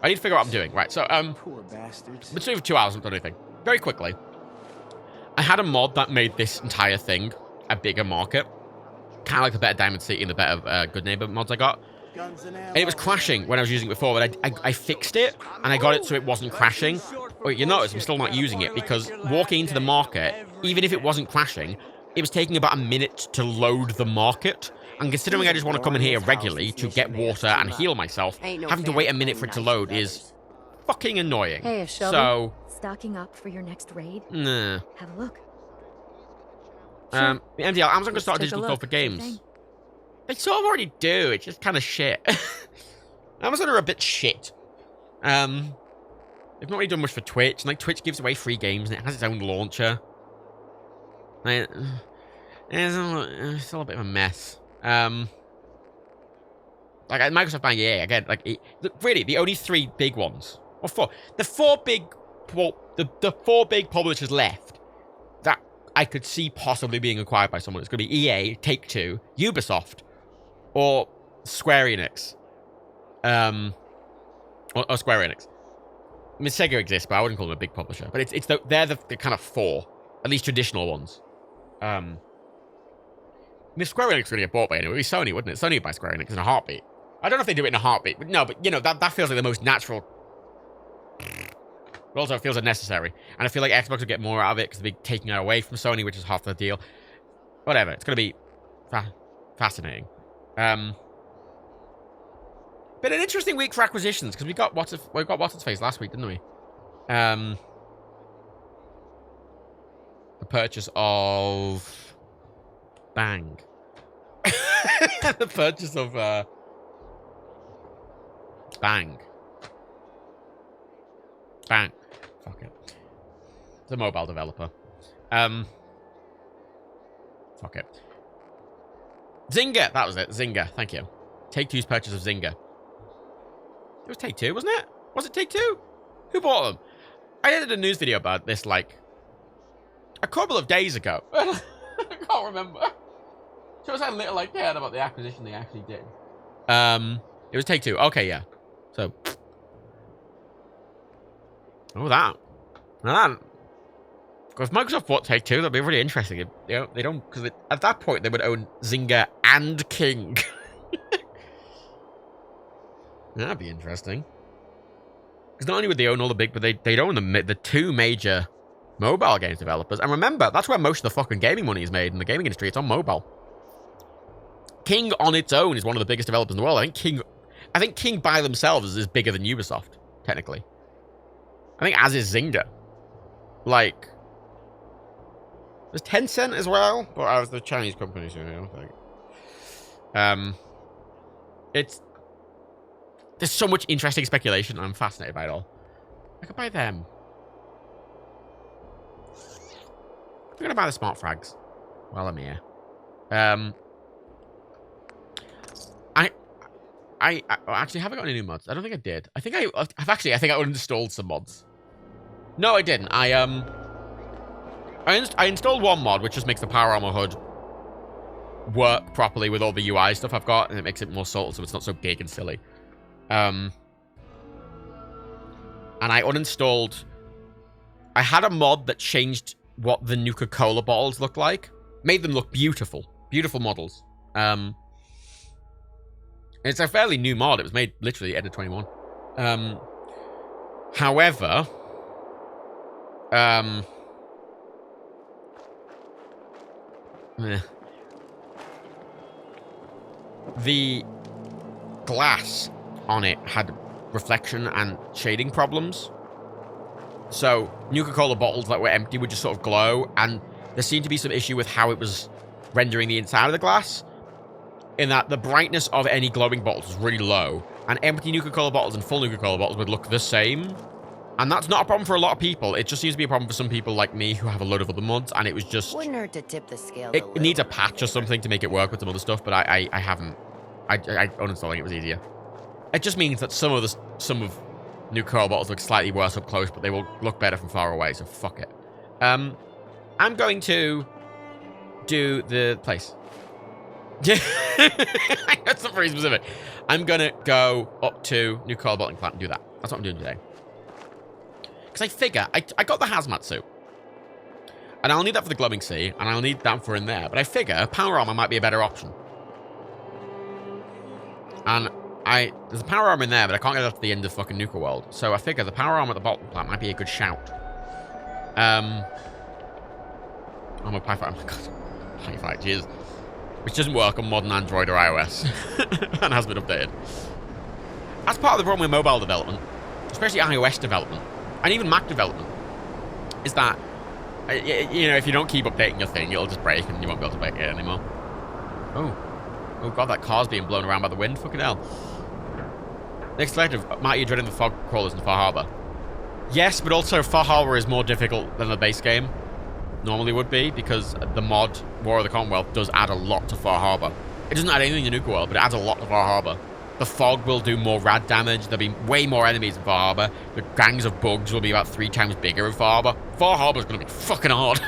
I need to figure out what I'm doing. Right, so, Poor bastards. been doing for 2 hours, I haven't done anything. Very quickly. I had a mod that made this entire thing a bigger market. Kind of like the better Diamond City and the better Good Neighbor mods I got. And it was crashing when I was using it before, but I fixed it, and I got it so it wasn't crashing. But you notice I'm still not using it, because walking into the market, even if it wasn't crashing, it was taking about a minute to load the market. And considering I just want to come in here regularly to get water and heal myself, having to wait a minute for it to load is fucking annoying. Hey, Shelby. So, Stocking up for your next raid? nah. Have a look. MDL, Amazon can start a Let's take digital a store look. for What do you games. think? They sort of already do. It's just kind of shit. Amazon are a bit shit. They've not really done much for Twitch. And, like, Twitch gives away free games, and it has its own launcher. Like, it's still a bit of a mess. Like, Microsoft buying EA, again, like, really, the only 3 big ones, or 4, the 4 big, well, the 4 big publishers left that I could see possibly being acquired by someone. It's going to be EA, Take-Two, Ubisoft, or Square Enix. Or Square Enix. I mean, Sega exists, but I wouldn't call them a big publisher. But they're the kind of 4, at least traditional ones. I mean, Square Enix would get bought by anyone. It would be Sony, wouldn't it? Sony would buy Square Enix in a heartbeat. I don't know if they do it in a heartbeat, but no, but, you know, that feels like the most natural. But also, it feels unnecessary. And I feel like Xbox would get more out of it because they'd be taking it away from Sony, which is half the deal. Whatever. It's going to be fascinating. Been an interesting week for acquisitions because we got what's its face last week, didn't we? The purchase of Bang. The purchase of Bang. Bang. Fuck it. It's a mobile developer. Fuck it. Zynga. That was it. Zynga. Thank you. Take-Two's purchase of Zynga. It was Take-Two, wasn't it? Was it Take-Two? Who bought them? I did a news video about this, like, a couple of days ago. I can't remember. Shows how little I cared about the acquisition they actually did. It was Take-Two. Okay, yeah. So, oh, that. Now that. If Microsoft bought Take-Two, that'd be really interesting. You know, they don't, because at that point they would own Zynga and King. That'd be interesting. Because not only would they own all the big, but they'd own the 2 major mobile games developers. And remember, that's where most of the fucking gaming money is made in the gaming industry. It's on mobile. King on its own is one of the biggest developers in the world. I think King by themselves is bigger than Ubisoft, technically. I think as is Zynga. Like, there's Tencent as well, but I was the Chinese companies, you know, like, there's so much interesting speculation, and I'm fascinated by it all. I could buy them. I'm gonna buy the smart frags while I'm here. I actually haven't got any new mods. I don't think I did. I think I uninstalled some mods. No, I didn't. I installed one mod, which just makes the Power Armor HUD work properly with all the UI stuff I've got, and it makes it more subtle, so it's not so big and silly. And I uninstalled... I had a mod that changed what the Nuka-Cola bottles look like. Made them look beautiful. Beautiful models. It's a fairly new mod. It was made literally end of 21. However... the glass on it had reflection and shading problems. So Nuka-Cola bottles that were empty would just sort of glow, and there seemed to be some issue with how it was rendering the inside of the glass, in that the brightness of any glowing bottles was really low, and empty Nuka-Cola bottles and full Nuka-Cola bottles would look the same. And that's not a problem for a lot of people. It just seems to be a problem for some people like me who have a load of other mods, and it was just... Wouldn't hurt to tip the scale. It needs a patch or something to make it work with some other stuff, but I haven't. I uninstalling it was easier. It just means that some of Nuka-Cola bottles look slightly worse up close, but they will look better from far away, so fuck it. I'm going to do the place. That's not very specific. I'm going to go up to Nuka-Cola bottling plant and do that. That's what I'm doing today. Because I figure, I got the hazmat suit. And I'll need that for the glowing sea, and I'll need that for in there. But I figure power armor might be a better option. And there's a power armor in there, but I can't get it up to the end of fucking Nuka World. So I figure the power armor at the bottom plant might be a good shout. I'm a pie fight. Oh my god. Pie fight, jeez. Which doesn't work on modern Android or iOS. And has been updated. That's part of the problem with mobile development, especially iOS development, and even Mac development, is that, you know, if you don't keep updating your thing, it'll just break and you won't be able to make it anymore. Oh god, that car's being blown around by the wind. Fucking hell. Next collective, Matt, you're dreading the fog crawlers in Far Harbor. Yes, but also Far Harbor is more difficult than the base game normally would be, because the mod War of the Commonwealth does add a lot to Far Harbor. It doesn't add anything to Nuka World, but it adds a lot to Far Harbor. The fog will do more rad damage. There'll be way more enemies in Far Harbor. The gangs of bugs will be about 3 times bigger in Far Harbor. Far Harbor's gonna be fucking hard.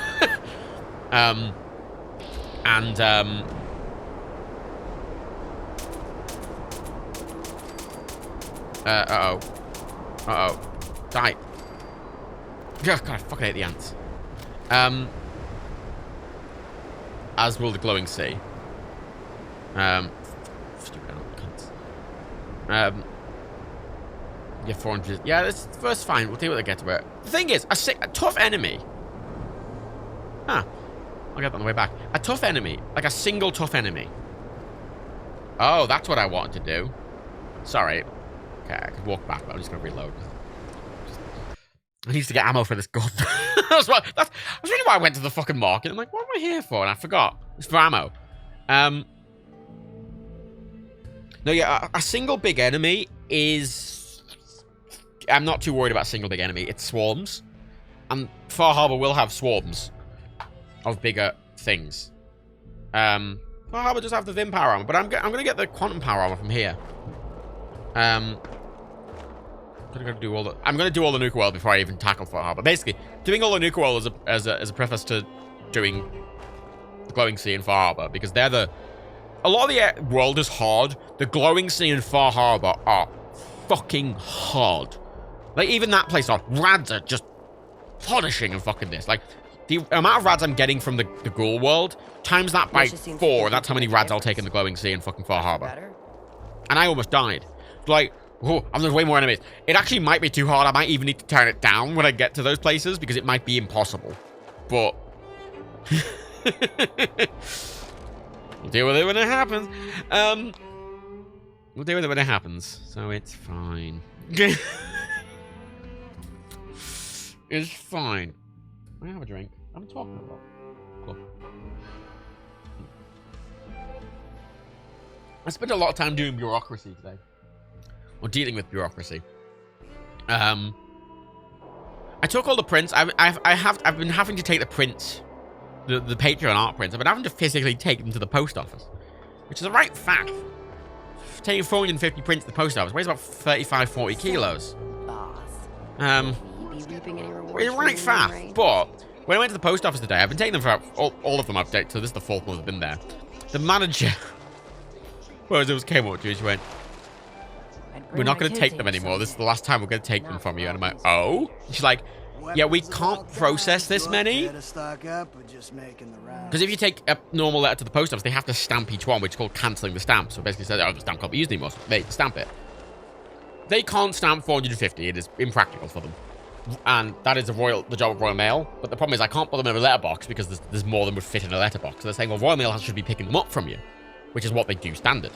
Uh-oh. Die. God, I fucking hate the ants. As will the glowing sea. Stupid cunts. Yeah, 400. Yeah, this first fine. We'll see what they get to it. The thing is, a tough enemy. I'll get that on the way back. A tough enemy, like a single tough enemy. Oh, that's what I wanted to do. Sorry. Okay, I could walk back, but I'm just gonna reload. I need to get ammo for this gun. that's really why I went to the fucking market. I'm like, what am I here for? And I forgot. It's for ammo. No, yeah, a single big enemy is... I'm not too worried about a single big enemy. It's swarms. And Far Harbor will have swarms of bigger things. Far Harbor does have the Vim power armor, but I'm going to get the quantum power armor from here. I'm going to do all the Nuka World before I even tackle Far Harbor. Basically, doing all the Nuka World as a preface to doing the glowing sea and Far Harbor, because they're the... A lot of the world is hard. The glowing sea and Far Harbor are fucking hard. Like, even that place are... Rads are just punishing and fucking this. Like, the amount of rads I'm getting from the Ghoul world, times that by 4, that's how many rads I'll take in the glowing sea and fucking Far Harbor. And I almost died. Like, oh, and there's way more enemies. It actually might be too hard. I might even need to turn it down when I get to those places, because it might be impossible. But... We'll deal with it when it happens. We'll deal with it when it happens. So it's fine. It's fine. I have a drink. I'm talking about. Cool. I spent a lot of time doing bureaucracy today. Or dealing with bureaucracy. I took all the prints. I've been having to take the prints. The Patreon art prints. I've been having to physically take them to the post office. Which is a right fact. Taking 450 prints to the post office weighs about 35, 40 kilos. It's right fast. But when I went to the post office today, I've been taking them for all of them updated, so this is the 4th one that's been there. The manager came up to me and she went, "We're not going to take them anymore. This is the last time we're going to take them from you." And I'm like, "Oh?" She's like, "Yeah, we can't process this many. Because if you take a normal letter to the post office, they have to stamp each one, which is called cancelling the stamp. So basically says, oh, the stamp can't be used anymore. So they stamp it. They can't stamp 450. It is impractical for them. And that is the job of Royal Mail. But the problem is I can't put them in a letterbox because there's more than would fit in a letterbox. So they're saying, well, Royal Mail should be picking them up from you, which is what they do standard.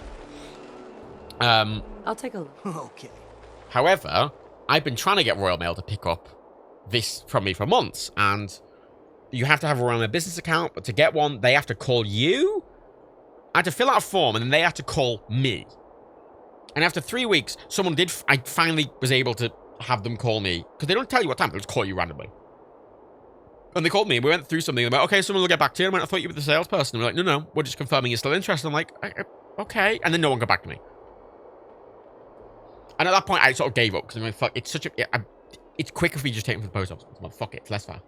I'll take a look. Okay. However, I've been trying to get Royal Mail to pick up this from me for months, and you have to have a Royal Mail business account, but to get one, they have to call you. I had to fill out a form, and then they had to call me. And after 3 weeks, I finally was able to have them call me, because they don't tell you what time, they'll just call you randomly. And they called me, and we went through something, and they're like, okay, someone will get back to you. And I went, I thought you were the salesperson. And we're like, no, we're just confirming you're still interested. I'm like, okay. And then no one got back to me. And at that point, I sort of gave up, because I'm like, fuck, it's such a... it's quicker if we just take them to the post office. Well, fuck it, it's less far.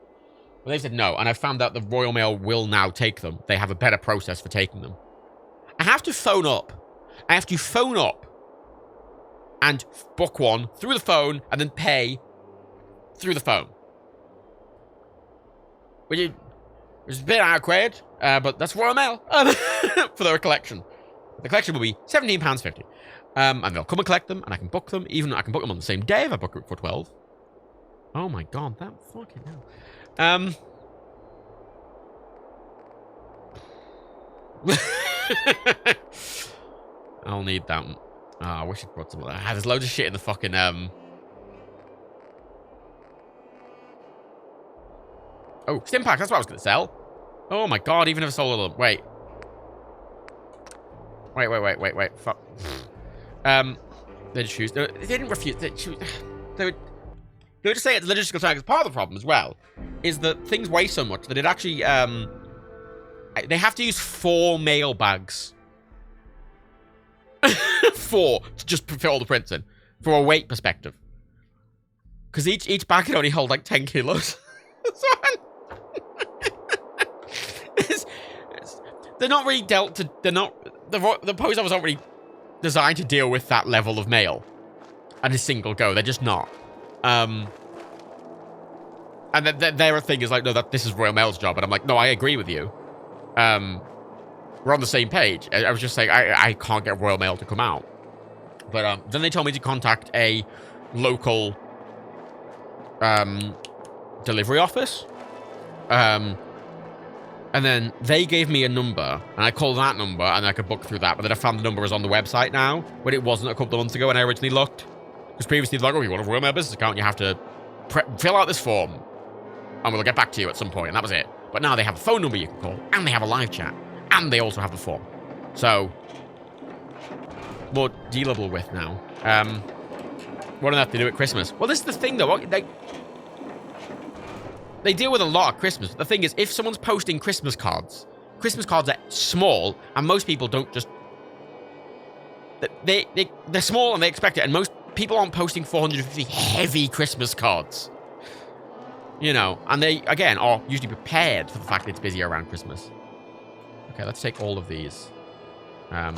But they said no, and I found out the Royal Mail will now take them. They have a better process for taking them. I have to phone up. I have to phone up and book one through the phone and then pay through the phone. Which is a bit awkward, but that's Royal Mail for their collection. The collection will be £17.50. And they'll come and collect them, and I can book them. Even I can book them on the same day if I book it for 12. Oh my god, that fucking hell. I'll need that. Oh, I wish I'd brought some of that. There's loads of shit in the fucking Oh, stim packs, that's what I was gonna sell. Oh my god, even if I sold all of them. Wait. Fuck. They just choose. They didn't refuse. They would just say it's logistical time. Because part of the problem as well is that things weigh so much that it actually they have to use 4 mail bags. 4 to just fit all the prints in for a weight perspective. Because each bag can only hold like 10 kilos. They're not really dealt to. They're not. The post office aren't really designed to deal with that level of mail at a single go. They're just not. And their thing is like, no, this is Royal Mail's job. And I'm like, no, I agree with you. We're on the same page. I was just saying, I can't get Royal Mail to come out. But then they told me to contact a local delivery office. And then they gave me a number, and I called that number, and I could book through that. But then I found the number was on the website now, when it wasn't a couple of months ago when I originally looked. Because previously, like, oh, you want a Royal Mail business account, you have to fill out this form, and we'll get back to you at some point, and that was it. But now they have a phone number you can call, and they have a live chat, and they also have the form. So, more dealable with now. What do they have to do at Christmas? Well, this is the thing, though. They deal with a lot of Christmas. The thing is, if someone's posting Christmas cards are small, and most people don't just... They're small and they expect it, and most people aren't posting 450 heavy Christmas cards. You know, and they, again, are usually prepared for the fact that it's busy around Christmas. Okay, let's take all of these. I'll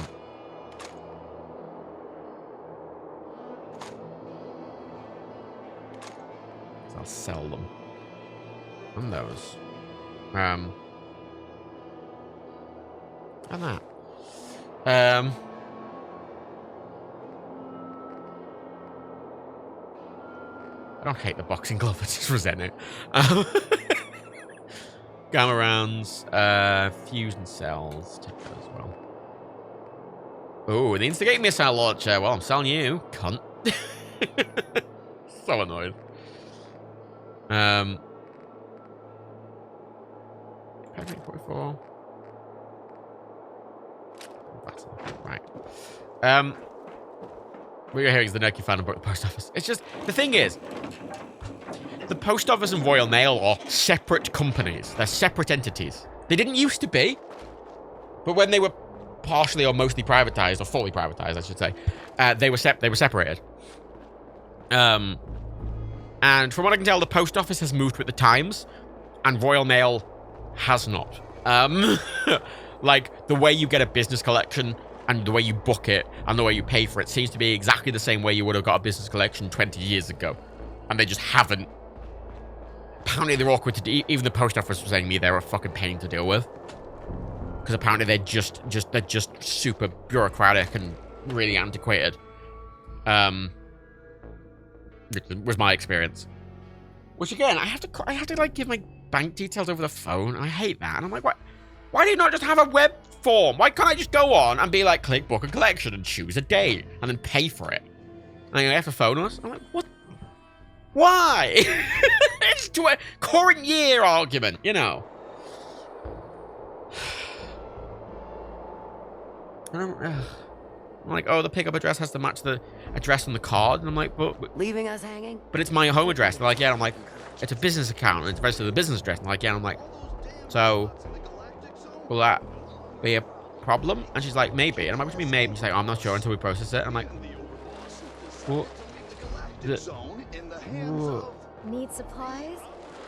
sell them. And those. And that. I don't hate the boxing glove, I just resent it. Gamma rounds, fusion cells, take that as well. Oh, the instigating missile launcher. Well, I'm selling you, cunt. So annoyed. Patrick 44. That's right. What you're hearing is the Nerky fan about the post office. It's just, the thing is, the post office and Royal Mail are separate companies. They're separate entities. They didn't used to be, but when they were partially or mostly privatized, or fully privatized, I should say, they were separated. And from what I can tell, the post office has moved with the times, and Royal Mail has not. Like, the way you get a business collection and the way you book it and the way you pay for it seems to be exactly the same way you would have got a business collection 20 years ago. And they just haven't. Apparently they're awkward to do. Even the post office was saying to me they're a fucking pain to deal with. Because apparently they're just super bureaucratic and really antiquated. Was my experience. Which again, I have to like give my bank details over the phone. I hate that. And I'm like, what? Why do you not just have a web form? Why can't I just go on and be like, click book a collection and choose a date and then pay for it? And you have to phone us? I'm like, what? Why? It's to a current year argument, you know. And I'm like, oh, the pickup address has to match the address on the card. And I'm like, but Leaving us hanging? But it's my home address. They're like, yeah. I'm like, it's a business account and it's registered to the business address. I'm like, yeah. I'm like, so will that be a problem? And she's like, maybe. And I'm like, what do you mean maybe? And she's like, oh, I'm not sure until we process it. I'm like, what? Need supplies?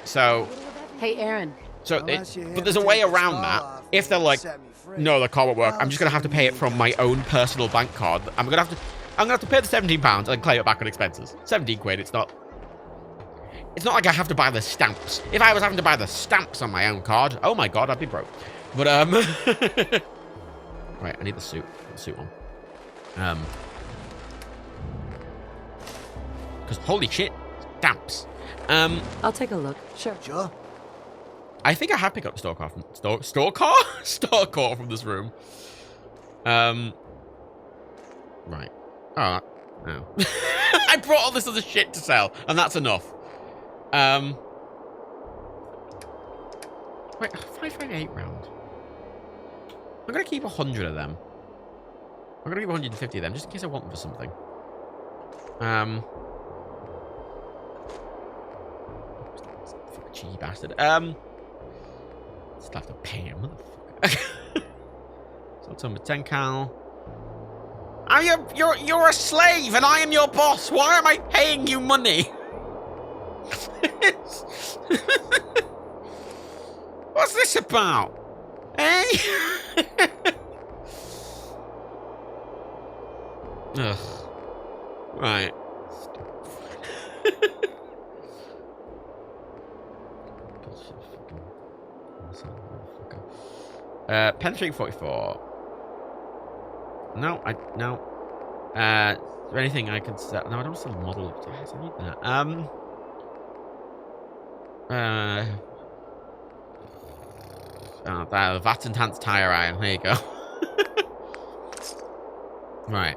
So, Hey, Aaron. so but there's a way around that. If they're like, no, the card won't work, I'm just gonna have to pay it from my own personal bank card. I'm gonna have to pay the £17 and then claim it back on expenses. 17 quid. It's not like I have to buy the stamps. If I was having to buy the stamps on my own card, oh my god, I'd be broke. But right, I need the suit. Put the suit on. Because holy shit, stamps. I'll take a look. Sure. I think I have picked up the store car from store car from this room. Right. Oh, no. I brought all this other shit to sell, and that's enough. Wait, 558 round. I'm gonna keep 100 of them. I'm gonna keep 150 of them just in case I want them for something. Cheeky bastard. Still have to pay him, motherfucker. So tell me 10 cal. You're a slave and I am your boss. Why am I paying you money? What's this about? Eh? Ugh. Right. Penetrating 44. No, no. Is there anything I can sell? No, I don't sell a model of tires. I need that. The VAT enhanced tire iron. There you go. Right.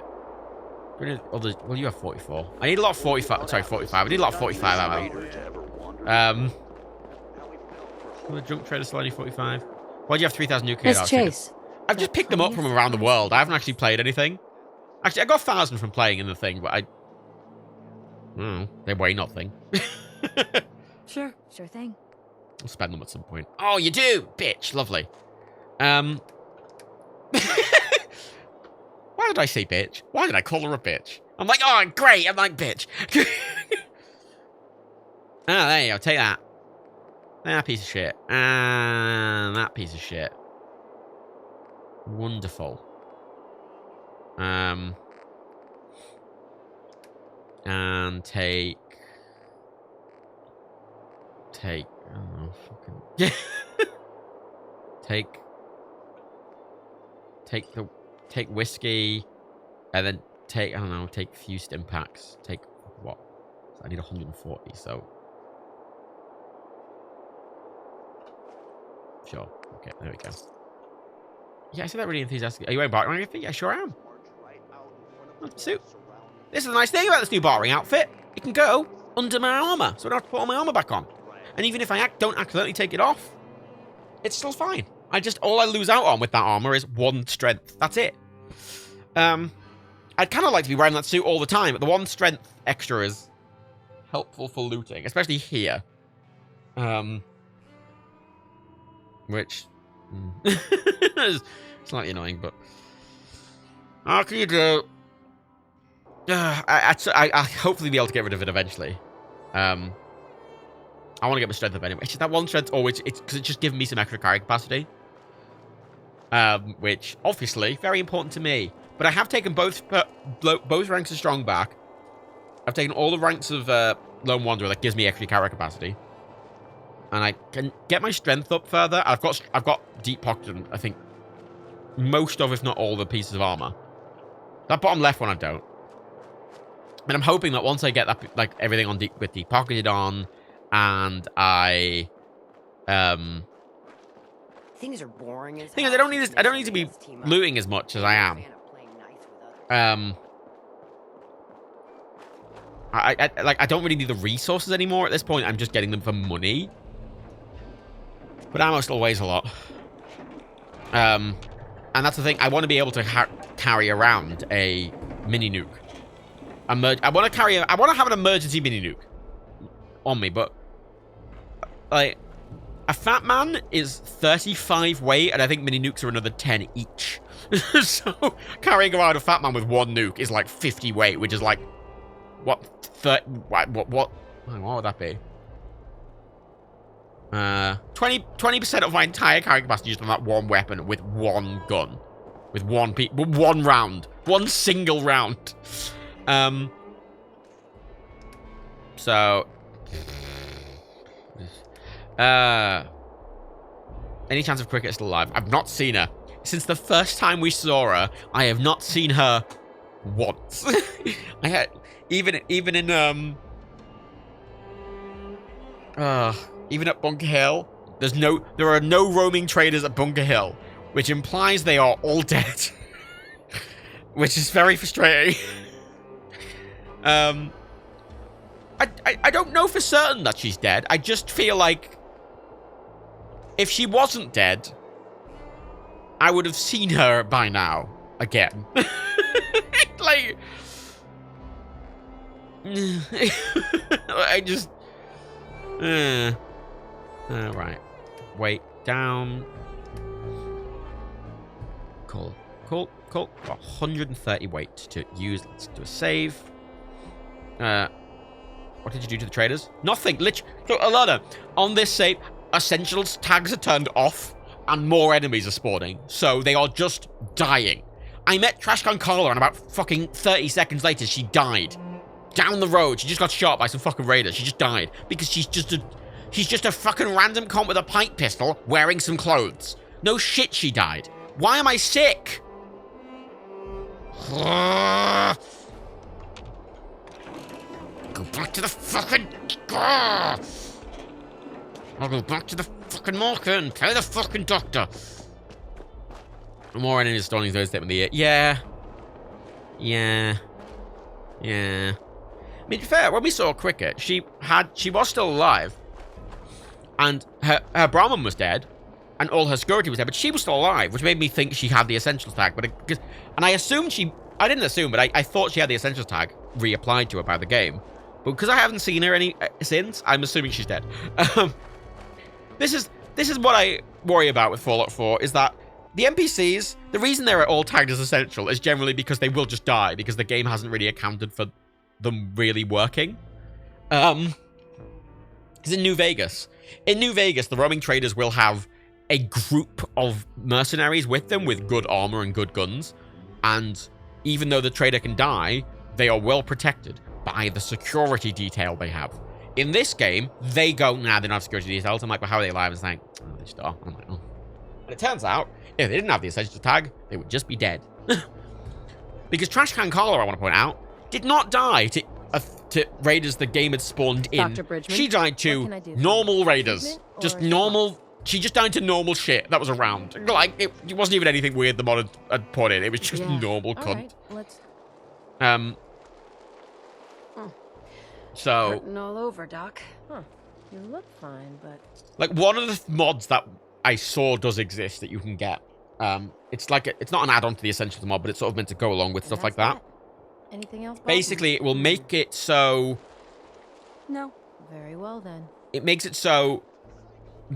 Well, you have 44. I need a lot of 45. Sorry, 45. I need a lot of 45 ammo. The junk trader still only 45. Why do you have 3,000 UK dollars? Chase. I've just picked them up from around the world. I haven't actually played anything. Actually, I got 1,000 from playing in the thing, but they weigh nothing. Sure thing. I'll spend them at some point. Oh, you do, bitch. Lovely. Why did I say bitch? Why did I call her a bitch? I'm like, oh, great. I'm like, bitch. There you go. Take that. That piece of shit. And that piece of shit. Wonderful. And take. Oh, fucking. Take whiskey, and then take, I don't know, take a few stim packs. Take what? So I need 140, so. Sure. Okay, there we go. Yeah, I said that really enthusiastic. Are you wearing bartering outfit? Yeah, sure am. Suit. This is the nice thing about this new bartering outfit. It can go under my armor, so I don't have to put all my armor back on. And even if I don't accidentally take it off, it's still fine. All I lose out on with that armor is 1 strength. That's it. I'd kind of like to be wearing that suit all the time, but the 1 strength extra is helpful for looting, especially here. Which is slightly annoying, but how can you do? I hopefully be able to get rid of it eventually. I want to get my strength up anyway. It's just that 1 strength, it's because it's just giving me some extra carry capacity. Which obviously very important to me. But I have taken both ranks of strong back. I've taken all the ranks of Lone Wanderer that gives me extra carry capacity. And I can get my strength up further. I've got deep pocket, I think most of, if not all, the pieces of armor. That bottom left one I don't. And I'm hoping that once I get that, like, everything on deep pocketed on, and I Things are boring as Thing is, I don't need to be looting as much as I am. I don't really need the resources anymore at this point. I'm just getting them for money. But ammo still weighs a lot. And that's the thing. I want to be able to carry around a mini nuke. I want to have an emergency mini nuke on me, but like a fat man is 35 weight, and I think mini nukes are another 10 each. So carrying around a fat man with one nuke is like 50 weight, which is like what would that be? 20% of my entire carrying capacity just on that one weapon with one gun, with one round, one single round. So any chance of Cricket still alive? I've not seen her since the first time we saw her. I have not seen her once. I had even in even at Bunker Hill, there are no roaming traders at Bunker Hill, which implies they are all dead. Which is very frustrating. I don't know for certain that she's dead. I just feel like if she wasn't dead, I would have seen her by now again. Like I just right. Wait, down. Cool. 130 weight to use. Let's do a save. What did you do to the traders? Nothing. Literally. So, Alana, on this save, essentials tags are turned off and more enemies are spawning. So they are just dying. I met Trashcan Carla and about fucking 30 seconds later, she died. Down the road, she just got shot by some fucking raiders. She just died because she's just a fucking random comp with a pipe pistol wearing some clothes. No shit, she died. Why am I sick? Go back to the fucking... I'll go back to the fucking market and pay the fucking doctor. More enemies spawning third step in the year. Yeah. I mean, fair, when we saw Cricket, she was still alive. And her Brahmin was dead. And all her security was dead, but she was still alive, which made me think she had the Essentials tag. And I assumed I didn't assume, but I thought she had the Essentials tag reapplied to her by the game. But because I haven't seen her since, I'm assuming she's dead. This is what I worry about with Fallout 4, is that the NPCs, the reason they're all tagged as essential is generally because they will just die, because the game hasn't really accounted for them really working. Because in New Vegas, the roaming traders will have a group of mercenaries with them with good armor and good guns. And even though the trader can die, they are well protected by the security detail they have. In this game, they go, nah, they don't have security details. I'm like, well, how are they alive? And it's like, oh, they just are. I'm like, oh. And it turns out, if they didn't have the essential tag, they would just be dead. Because Trashcan Carla, I want to point out, did not die to raiders the game had spawned in. Dr. Bridgman, she died to normal raiders. Just normal... She just died to normal shit that was around. Like, it wasn't even anything weird the mod had put in. It was just normal cunt. Right, So... Hurting all over, Doc. Huh. You look fine, but... Like, one of the mods that I saw does exist that you can get. It's like, it's not an add-on to the Essentials mod, but it's sort of meant to go along with stuff like that. Anything else? Basically, it will make it so... No. Very well, then. It makes it so...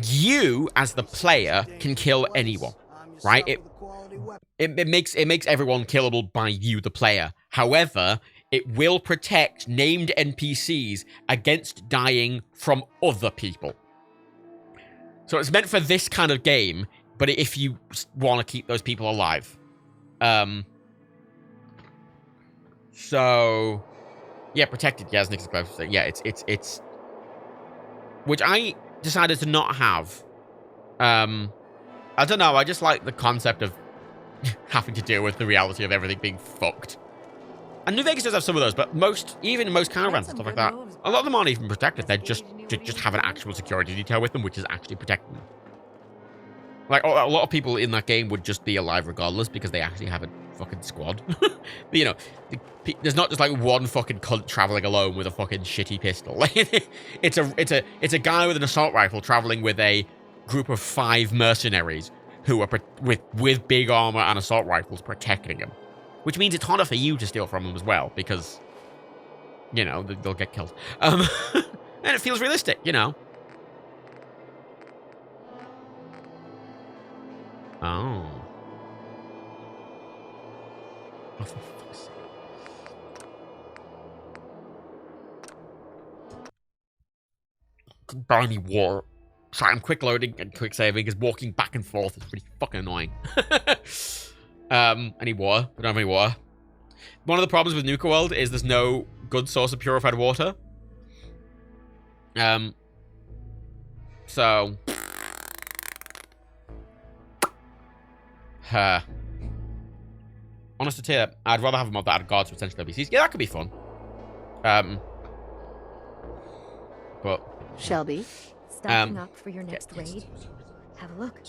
you, as the player, can kill anyone, right? It makes everyone killable by you, the player. However, it will protect named NPCs against dying from other people. So it's meant for this kind of game, but if you want to keep those people alive. So, yeah, protected. Yeah, as Nick's saying. Yeah, it's which I decided to not have. I don't know, I just like the concept of having to deal with the reality of everything being fucked. And New Vegas does have some of those, but even most caravans and stuff like that, a lot of them aren't even protected. They're just have an actual security detail with them, which is actually protecting them. Like, a lot of people in that game would just be alive regardless because they actually have a fucking squad. But, you know, there's not just like one fucking cunt traveling alone with a fucking shitty pistol. it's a guy with an assault rifle traveling with a group of 5 mercenaries who are with big armor and assault rifles protecting him. Which means it's harder for you to steal from them as well because, you know, they'll get killed. And it feels realistic, you know. Oh. Oh, for fuck's sake. Buy me water. Sorry, I'm quick loading and quick saving because walking back and forth is pretty fucking annoying. I need water. I don't have any water. One of the problems with Nuka World is there's no good source of purified water. So... Honest to tell you, I'd rather have a mod that added guards to potential NPCs. Yeah, that could be fun. But... Shelby, stocking up for your next raid. Have a look.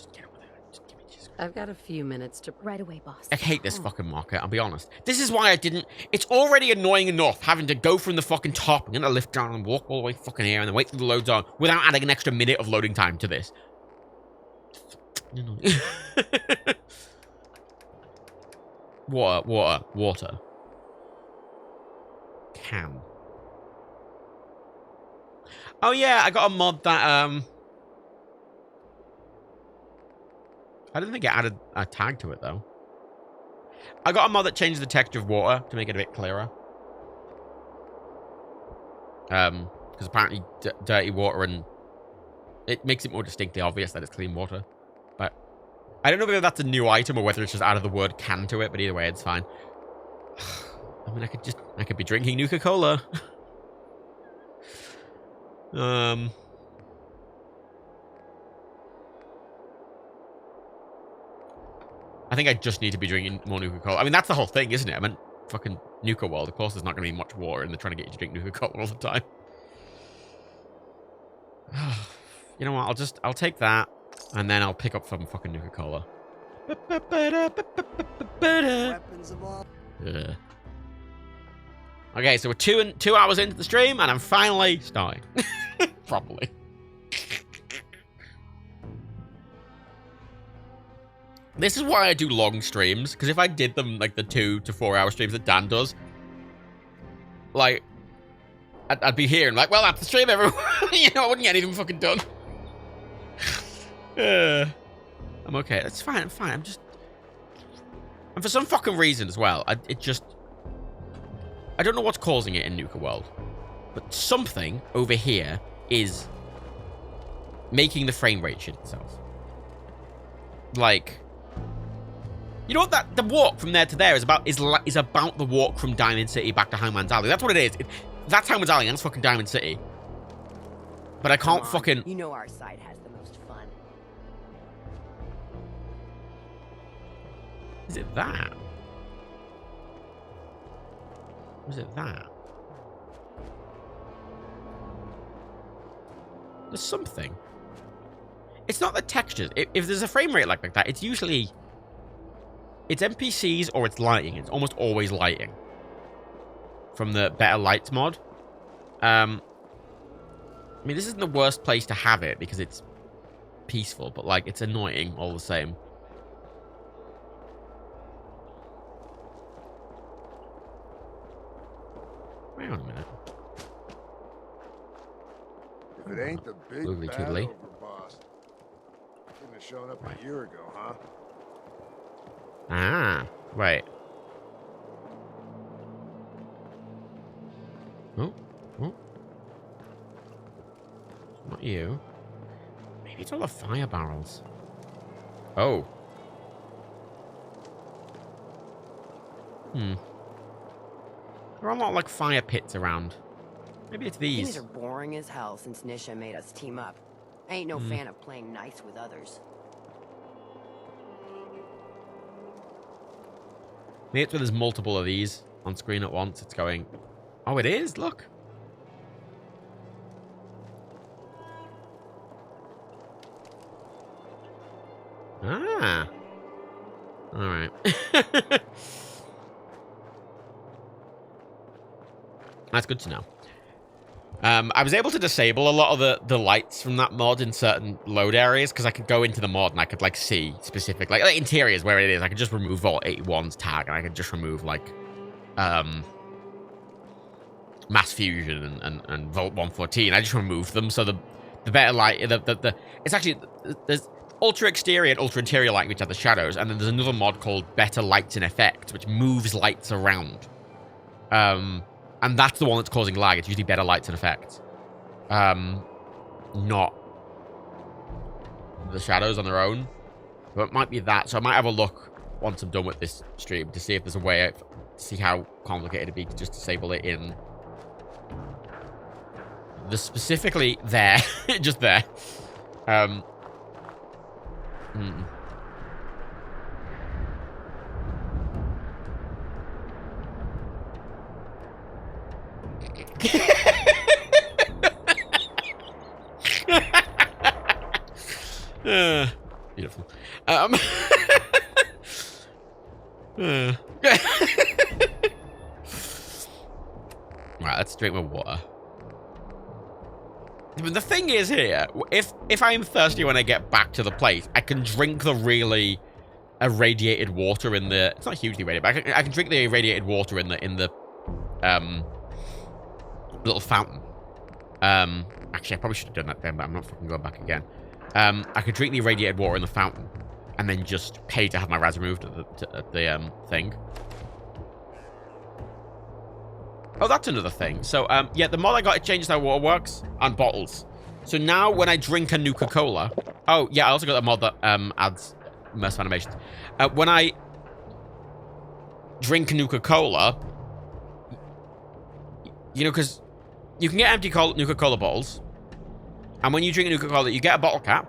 I've got a few minutes to... Right away, boss. I hate this fucking market, I'll be honest. This is why I didn't... It's already annoying enough having to go from the fucking top and get a lift down and walk all the way fucking here and then wait till the load zone without adding an extra minute of loading time to this. You know. Water. Can. Oh yeah, I got a mod that, I don't think it added a tag to it, though. I got a mod that changes the texture of water to make it a bit clearer. Because apparently dirty water and... It makes it more distinctly obvious that it's clean water. But I don't know whether that's a new item or whether it's just added the word can to it, but either way, it's fine. I mean, I could be drinking Nuka-Cola. I think I just need to be drinking more Nuka-Cola. I mean, that's the whole thing, isn't it? I mean, fucking Nuka World. Of course, there's not going to be much water, and they're trying to get you to drink Nuka-Cola all the time. You know what? I'll take that, and then I'll pick up some fucking Nuka-Cola. Okay, so we're 2 hours into the stream, and I'm finally starting. Properly. This is why I do long streams, because if I did them like the 2 to 4 hour streams that Dan does, like, I'd be here and like, well, that's the stream, everyone. You know, I wouldn't get anything fucking done. I'm okay. That's fine. I'm fine. And for some fucking reason as well, I don't know what's causing it in Nuka World, but something over here is making the frame rate shit itself. Like, you know what the walk from there to there is about? Is about the walk from Diamond City back to Hangman's Alley. That's what it is. That's Hangman's Alley, and that's fucking Diamond City. But I can't fucking... You know our side has the most fun. Is it that? Or is it that? There's something. It's not the textures. If there's a frame rate like that, it's usually... It's NPCs or it's lighting. It's almost always lighting. From the Better Lights mod. I mean, this isn't the worst place to have it because it's peaceful, but, like, it's annoying all the same. Wait on a minute. If it ain't the big Oogly bad toogly. overboss. Couldn't have shown up a year ago, huh? Ah, right. Oh. Not you. Maybe it's all the fire barrels. Oh. There are a lot of, like, fire pits around. Maybe it's these. Things are boring as hell since Nisha made us team up. I ain't no fan of playing nice with others. Maybe it's where there's multiple of these on screen at once. It's going... Oh, it is? Look. Alright. That's good to know. I was able to disable a lot of the lights from that mod in certain load areas because I could go into the mod and I could like see specific like interiors where it is. I could just remove Vault 81's tag and I could just remove like Mass Fusion and Vault 114. I just removed them so the better light it's actually there's ultra exterior and ultra interior light which have the shadows, and then there's another mod called Better Lights and Effects which moves lights around. And that's the one that's causing lag. It's usually Better Lights and Effects. Not the shadows on their own. But it might be that. So I might have a look once I'm done with this stream to see if there's a way to see how complicated it'd be to just disable it in the specifically there. Just there. Beautiful. Right, let's drink my water. The thing is here, if I'm thirsty when I get back to the place, I can drink the really irradiated water in the... It's not hugely irradiated, but I can drink the irradiated water in the little fountain. Actually, I probably should have done that then, but I'm not fucking going back again. I could drink the irradiated water in the fountain and then just pay to have my raz removed at the thing. Oh, that's another thing. So, yeah, the mod I got, it changes how water works on bottles. So now when I drink a Nuka-Cola... Oh, yeah, I also got a mod that adds immersive animations. When I drink a Nuka-Cola... You know, because you can get empty Nuka-Cola bottles. And when you drink a Nuka-Cola, you get a bottle cap.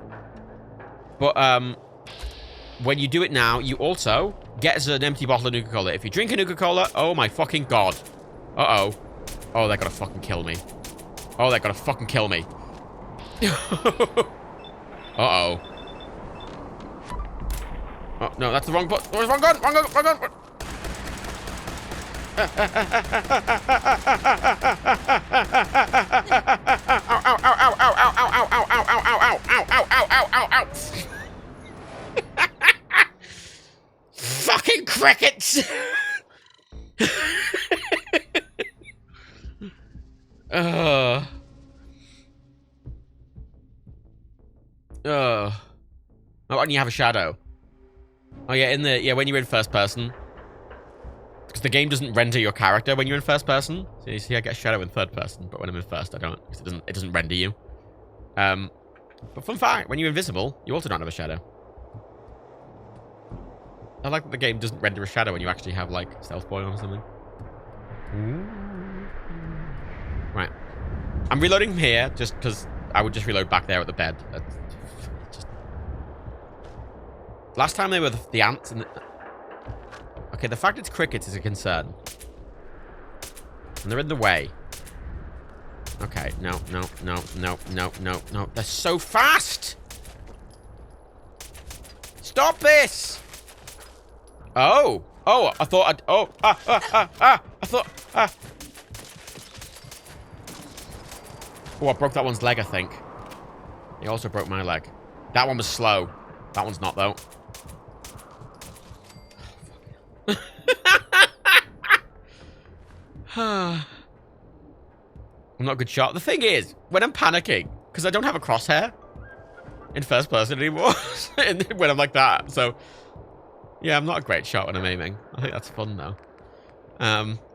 But when you do it now, you also get an empty bottle of Nuka-Cola. If you drink a Nuka-Cola, oh my fucking god. Uh-oh. Oh, they're gonna fucking kill me. Oh, they're gonna fucking kill me. Uh-oh. Oh, no, that's the wrong button. Oh, wrong gun! Wrong gun! Wrong gun! Ow, ow, ow, ow, ow, ow, ow, ow, ow, ow, ow, ow, ow, ow, ow, ow, ow, ow. Fucking crickets! Oh, and you have a shadow. Oh yeah, when you're in first person. Because the game doesn't render your character when you're in first person. So you see I get a shadow in third person, but when I'm in first I don't, because it doesn't render you. But fun fact, when you're invisible, you also don't have a shadow. I like that the game doesn't render a shadow when you actually have like stealth boy on or something. Right. I'm reloading from here just because I would just reload back there at the bed. Last time they were the ants and the... Okay, the fact it's crickets is a concern. And they're in the way. Okay, no. They're so fast! Stop this! Oh, I thought I'd... Oh, I thought... Oh, I broke that one's leg, I think. He also broke my leg. That one was slow. That one's not, though. I'm not a good shot. The thing is, when I'm panicking, because I don't have a crosshair in first person anymore, when I'm like that, so yeah, I'm not a great shot when I'm aiming. I think that's fun though.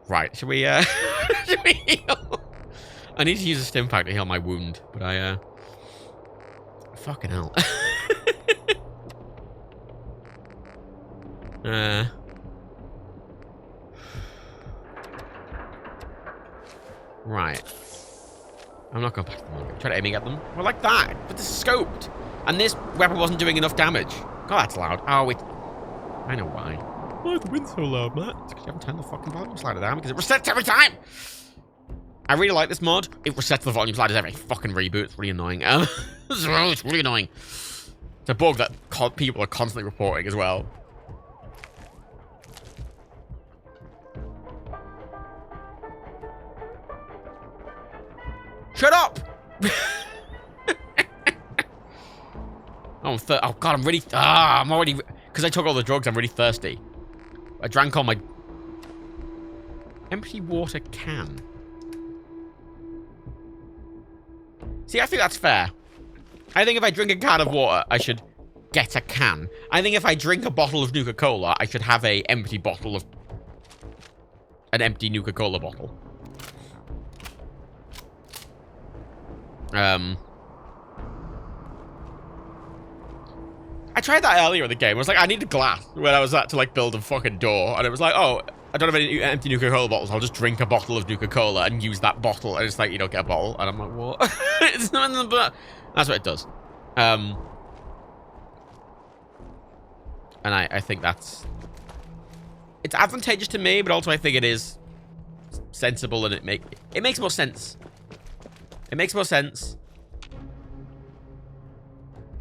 Right, should we should we heal? I need to use a stim pack to heal my wound, but I fucking hell. Right. I'm not going back to them. Try aiming at them. Well, like that. But this is scoped. And this weapon wasn't doing enough damage. God, that's loud. Oh, wait. I know why. Why is the wind so loud, Matt? It's because you haven't turned the fucking volume slider down because it resets every time. I really like this mod. It resets the volume sliders every fucking reboot. It's really annoying. It's really annoying. It's a bug that people are constantly reporting as well. Shut up! Oh, oh God, I'm really... I'm already... Because I took all the drugs, I'm really thirsty. I drank all my... Empty water can. See, I think that's fair. I think if I drink a can of water, I should get a can. I think if I drink a bottle of Nuka-Cola, I should have a empty bottle of... An empty Nuka-Cola bottle. I tried that earlier in the game. I was like, I need a glass when I was at to like build a fucking door. And it was like, oh, I don't have any empty Nuka-Cola bottles. I'll just drink a bottle of Nuka-Cola and use that bottle. And it's like, you don't get a bottle. And I'm like, what? It's not, but that's what it does. And I think that's... It's advantageous to me, but also I think it is sensible and it makes more sense. It makes more sense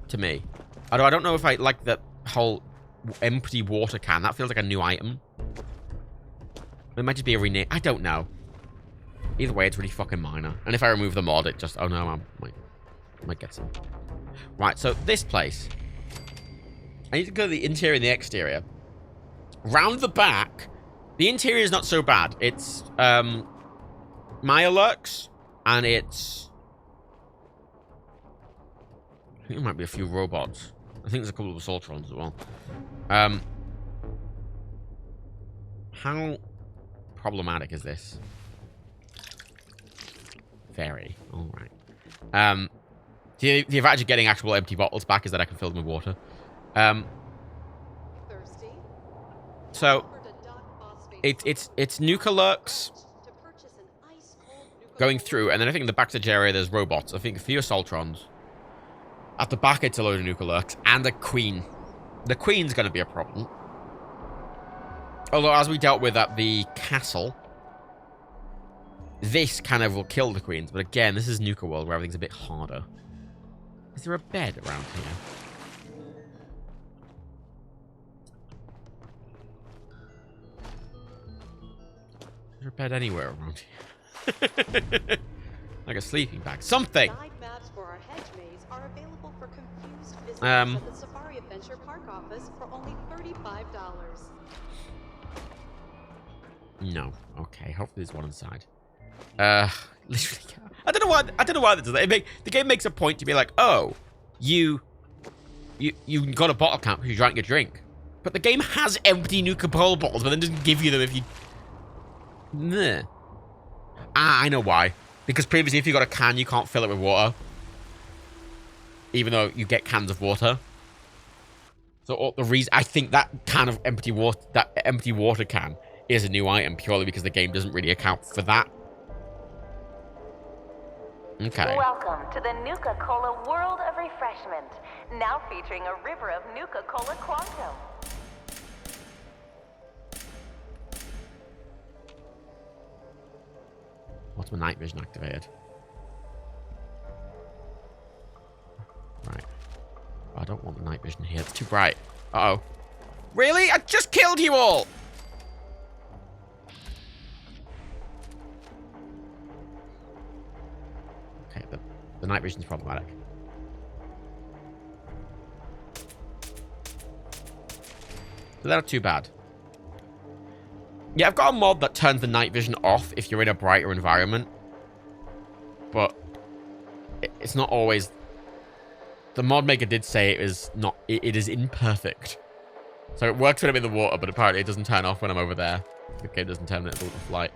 to me. Although I don't know if I like the whole empty water can. That feels like a new item. It might just be a rename. I don't know. Either way, it's really fucking minor. And if I remove the mod, it just... Oh no, I might get some. Right, so this place. I need to go to the interior and the exterior. Round the back, the interior is not so bad. It's Mirelurks, and it's... I think there might be a few robots. I think there's a couple of Assaultrons as well. How problematic is this? Very. Alright. The advantage of getting actual empty bottles back is that I can fill them with water. So, it's Nuka-Lurks going through, and then I think in the backstage area there's robots. I think a few Assaultrons. At the back it's a load of Nuka-Lurks, and a queen. The queen's going to be a problem. Although, as we dealt with at the castle, this kind of will kill the queens. But again, this is Nuka World, where everything's a bit harder. Is there a bed around here? Is there a bed anywhere around here? Like a sleeping bag. Something! Guide maps for our hedge maze are available for confused visitors at the Safari Adventure Park office for only $35. No. Okay, hopefully there's one inside. Literally, I don't know why they do that. The game makes a point to be like, oh, you got a bottle count because you drank your drink. But the game has empty Nuka-Cola bottles, but then doesn't give you them if you... Meh. Ah, I know why. Because previously, if you got a can, you can't fill it with water. Even though you get cans of water. So the reason I think that can of empty water can is a new item purely because the game doesn't really account for that. Okay. Welcome to the Nuka-Cola World of Refreshment. Now featuring a river of Nuka-Cola Quantum. What's my night vision activated? Right. I don't want the night vision here. It's too bright. Uh-oh. Really? I just killed you all! Okay, the night vision's problematic. So they're not too bad. Yeah, I've got a mod that turns the night vision off if you're in a brighter environment. But it's not always... The mod maker did say it is not... It is imperfect. So it works when I'm in the water, but apparently it doesn't turn off when I'm over there. The game doesn't turn it with light.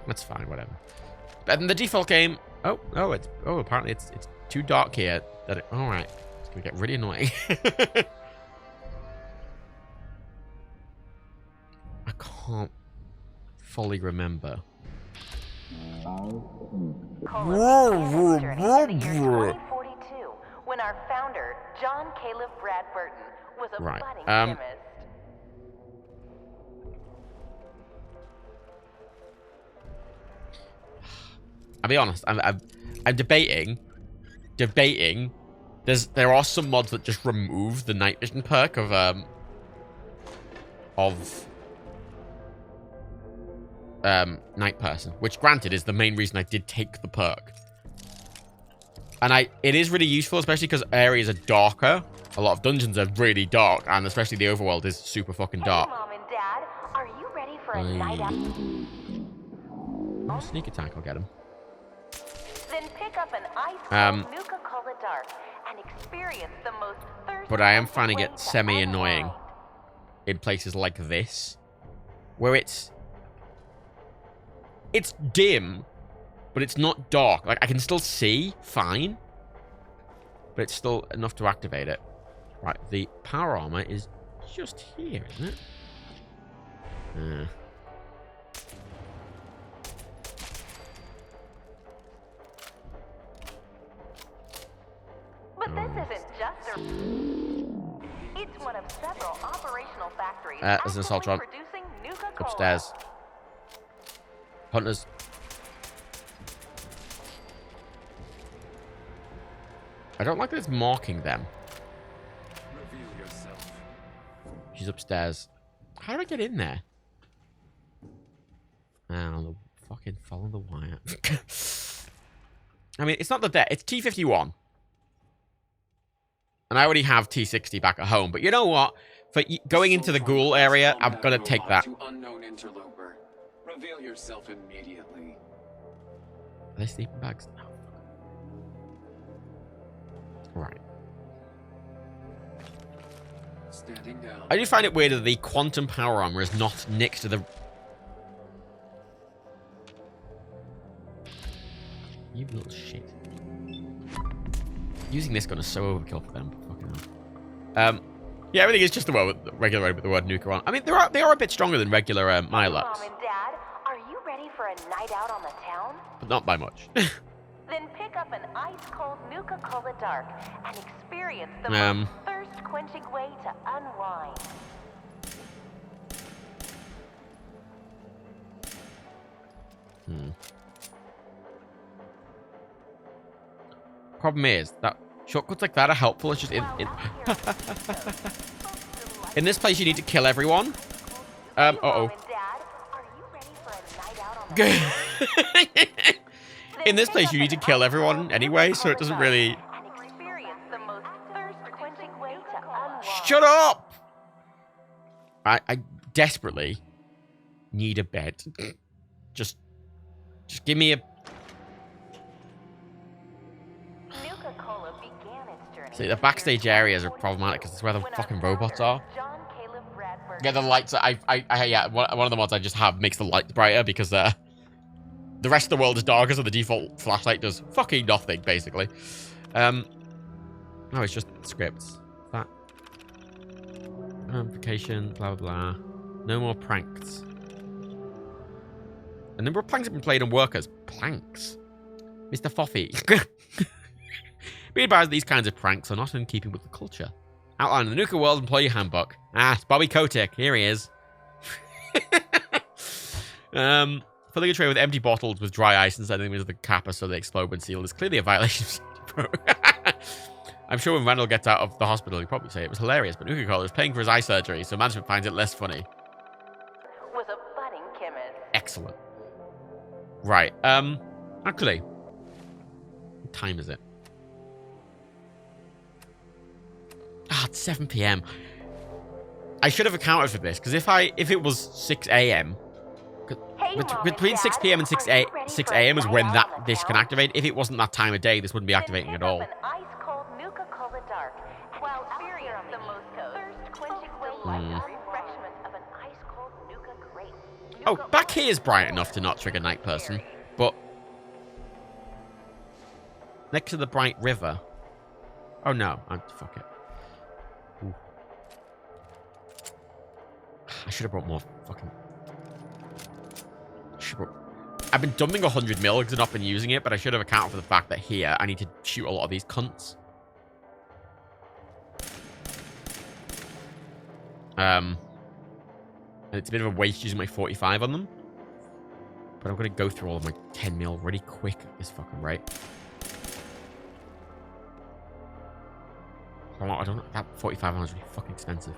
That's fine, whatever. But in the default game... Oh, apparently it's too dark here. Alright. It's going to get really annoying. I can't fully remember. Whoa, during the year 2042, when our founder, John Caleb Brad Burton, was a budding chemist. I'll be honest. I'm debating. There are some mods that just remove the night vision perk of night person, which granted is the main reason I did take the perk. And it is really useful, especially because areas are darker. A lot of dungeons are really dark, and especially the overworld is super fucking dark. Hey, Mom and Dad, are you ready for a night out? Sneak attack, I'll get him. Then pick up an ice-cold Nuka-Cola Dark and experience the most thirsty. But I am finding it semi-annoying in places like this, where it's dim, but it's not dark. Like, I can still see fine, but it's still enough to activate it. Right, the power armor is just here, isn't it? But this isn't just a... It's one of several operational factories There's an assault run. producing Nuka-Cola. Upstairs. Hunters. I don't like that it's marking them. Reveal yourself. She's upstairs. How do I get in there? Oh, fucking follow the wire. I mean, it's not the debt. It's T51. And I already have T60 back at home. But you know what? For going into the ghoul area, I'm going to take that. To unknown interloper. Reveal yourself immediately. Are they sleeping bags? No. Right. Standing down. I do find it weird that the quantum power armor is not next to the... You little shit. Using this gun is so overkill for them. Fucking hell. Yeah, everything is just the regular way with the word nuka on. I mean, they are a bit stronger than regular Milux. Mom and Dad, are you ready for a night out on the town? But not by much. Then pick up an ice-cold Nuka-Cola Dark and experience the most thirst-quenching way to unwind. Problem is that shortcuts like that are helpful. It's just in this place you need to kill everyone. Mom and Dad, are you ready for a night out on the town? In this place you need to kill everyone anyway, so it doesn't really... And experience the most thirst-quenching way to unwind. Shut up! I desperately need a bed. Just give me a... Nuka-Cola began its journey. See, the backstage areas are problematic because it's where the fucking robots are. John Caleb Bradford. Yeah, the lights. Yeah, one of the mods I just have makes the lights brighter because the rest of the world is darker, so the default flashlight does fucking nothing, basically. No, it's just scripts. That amplification, blah blah blah. No more pranks. A number of pranks have been played on workers. Planks, Mr. Foffy. Be advised these kinds of pranks are not in keeping with the culture. Outline of the Nuka World Employee Handbook. Ah, it's Bobby Kotick. Here he is. Filling a tray with empty bottles with dry ice and sending them into the capper so they explode when sealed is clearly a violation of safety protocol. I'm sure when Randall gets out of the hospital, he'll probably say it was hilarious, but Nuka-Cola is paying for his eye surgery, so management finds it less funny. Was a budding chemist. Excellent. Right, actually, what time is it? Ah, it's 7 PM. I should have accounted for this, because if it was 6 AM, Hey, between 6 PM and 6 AM is when this can activate. If it wasn't that time of day, this wouldn't be activating at all. An ice-cold Nuka-Cola Dark while experience the most thirst-quenching refreshment of an ice-cold Nuka grape. Oh, back here is bright enough to not trigger night person, but next to the bright river. Oh no, fuck it. Ooh. I should have brought more fucking... I've been dumping 100 mil because I've not been using it, but I should have accounted for the fact that here I need to shoot a lot of these cunts. And it's a bit of a waste using my 45 on them. But I'm going to go through all of my 10 mil really quick at this fucking rate. I don't know. That 45 is really fucking expensive.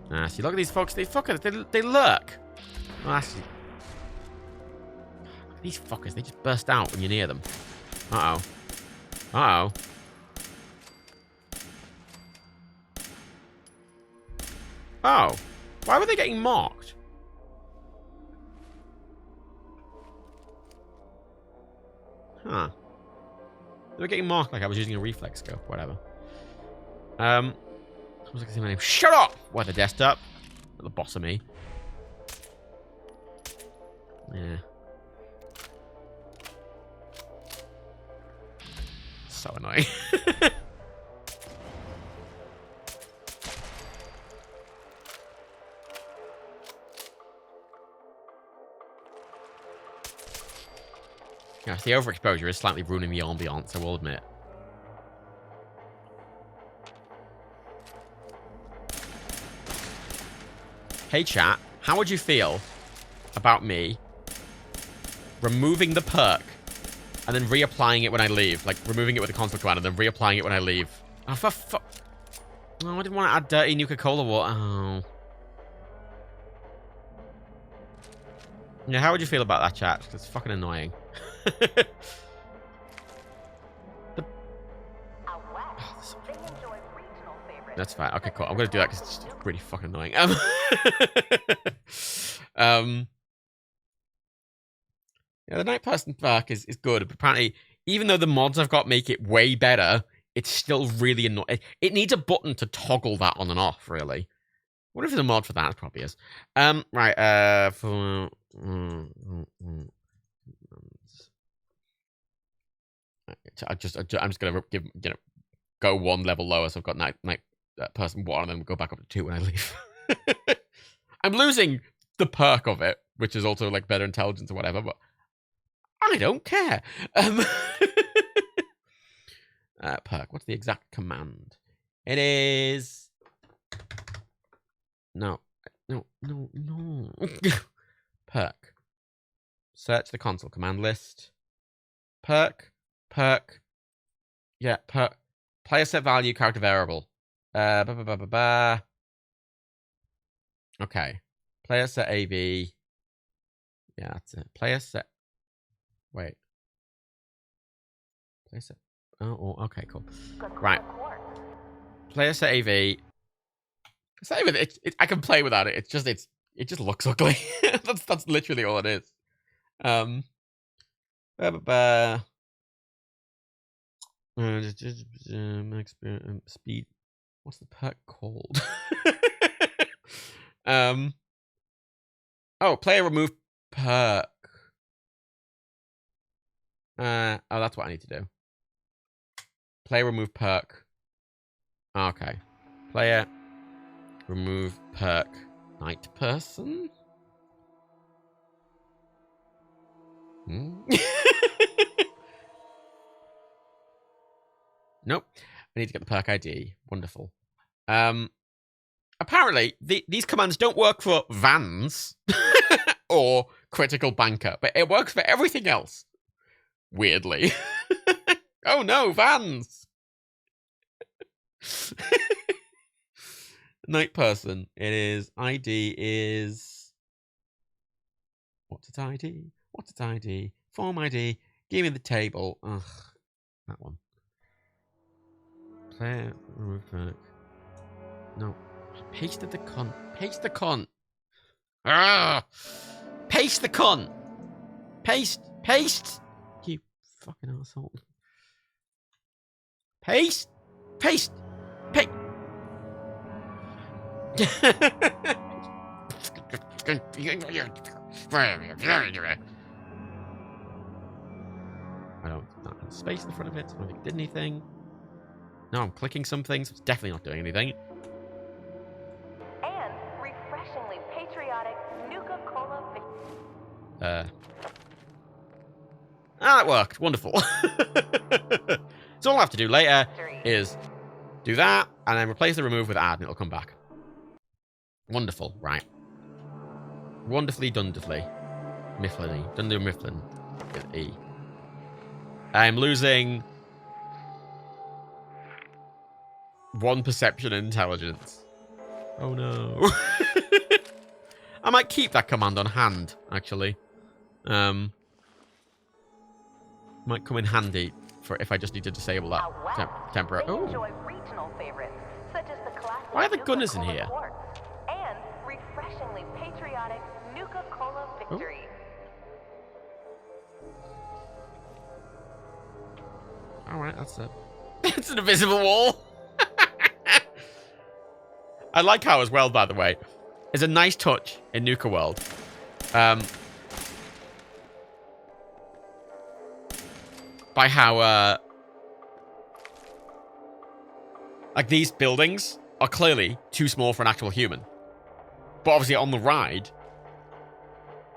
Nah, see, look at these folks. They lurk. Well, actually, these fuckers, they just burst out when you're near them. Uh-oh. Uh-oh. Oh. Why were they getting marked? Huh. They were getting marked like I was using a reflex scope, whatever. I was like, my name. Shut up! What, the desktop? The boss of me. Yeah. So annoying. Yes, the overexposure is slightly ruining the ambiance, I will admit. Hey chat, how would you feel about me removing the perk and then reapplying it when I leave? Like, removing it with the console command and then reapplying it when I leave. Oh, for fuck. Oh, I didn't want to add dirty Nuka-Cola water. Oh. Yeah, how would you feel about that, chat? It's fucking annoying. That's fine. Okay, cool. I'm gonna do that because it's just really fucking annoying. Yeah, the night person perk is good, but apparently, even though the mods I've got make it way better, it's still really annoying. It needs a button to toggle that on and off, really. What if there's a mod for that? It probably is. Right. For I'm just gonna give go one level lower, so I've got night person 1, and then go back up to 2 when I leave. I'm losing the perk of it, which is also like better intelligence or whatever, but I don't care. Perk. What's the exact command? It is no. Perk. Search the console command list. Perk. Yeah, perk. Player set value, character variable. Okay. Player set AV. Yeah, that's it. Player set. Wait. Player set. Oh, okay, cool. Right. Player set AV. It's not even. I can play without it. It just looks ugly. that's literally all it is. Speed. What's the perk called? Oh, player remove perk. Oh, that's what I need to do. Player remove perk. Okay. Player remove perk. Night person? Nope. I need to get the perk ID. Wonderful. Apparently, these commands don't work for Vans or Critical Banker, but it works for everything else. Weirdly. Oh no, Vans! Night person. It is. ID is. What's its ID? What's its ID? Form ID. Give me the table. Ugh. That one. Player remove perk. No. Pasted the cunt. Paste the cunt. Ah! Paste the cunt. Paste. You fucking asshole. Paste. Paste. Paste. I don't have space in the front of it. I don't think it did anything. No, I'm clicking something, so it's definitely not doing anything. And refreshingly patriotic Nuka-Cola. That worked. Wonderful. So all I have to do later is do that, and then replace the remove with add, and it'll come back. Wonderful. Right. Wonderfully dunderfully. Mifflin-y. Dunder Mifflin. E. I'm losing 1 perception and intelligence. Oh no. I might keep that command on hand, actually. Might come in handy for if I just need to disable that temporary. Oh. Enjoy regional favorites, such as the classic Why are the gunners in Nuka-Cola here? Quartz and refreshingly patriotic Nuka-Cola Victory. Alright, that's it. It's an invisible wall. I like how as well, by the way. It's a nice touch in Nuka World. By how, like, these buildings are clearly too small for an actual human. But obviously on the ride,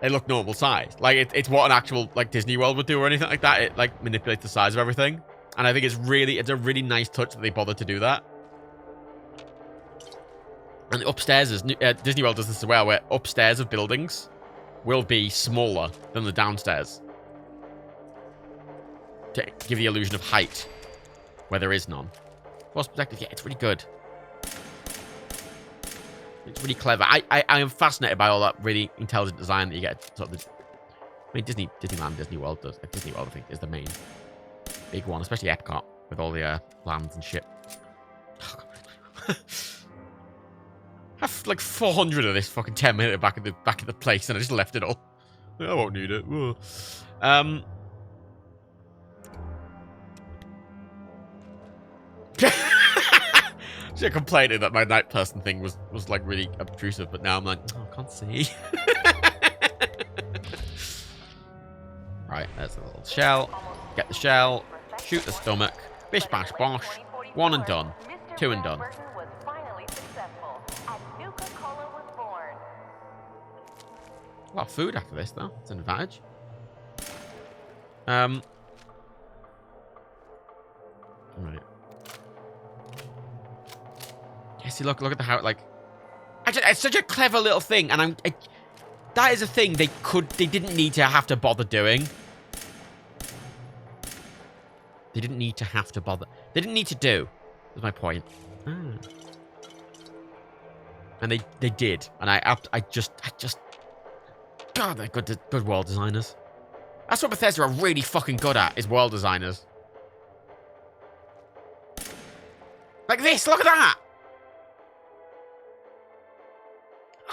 they look normal size. Like, it's what an actual, like, Disney World would do or anything like that. It, like, manipulates the size of everything. And I think it's a really nice touch that they bothered to do that. And the upstairs is Disney World does this as well, where upstairs of buildings will be smaller than the downstairs to give the illusion of height where there is none. Force protected, yeah, it's really good. It's really clever. I am fascinated by all that really intelligent design that you get. Sort of I mean, Disneyland, Disney World does. Disney World, I think, is the main big one, especially Epcot with all the lands and shit. I have like 400 of this fucking 10-minute back at the place, and I just left it all. I won't need it. She complaining that my night person thing was like really obtrusive, but now I'm like, oh, I can't see. Right, there's a little shell. Get the shell. Shoot the stomach. Bish bash bosh. One and done. Two and done. A lot of food after this, though. It's an advantage. Right. Yeah, see, look at the how, like... it's such a clever little thing, and that is a thing they didn't need to have to bother doing. They didn't need to have to bother. They didn't need to do, is my point. And they did, and I just... God, they're good world designers. That's what Bethesda are really fucking good at, is world designers. Like this, look at that!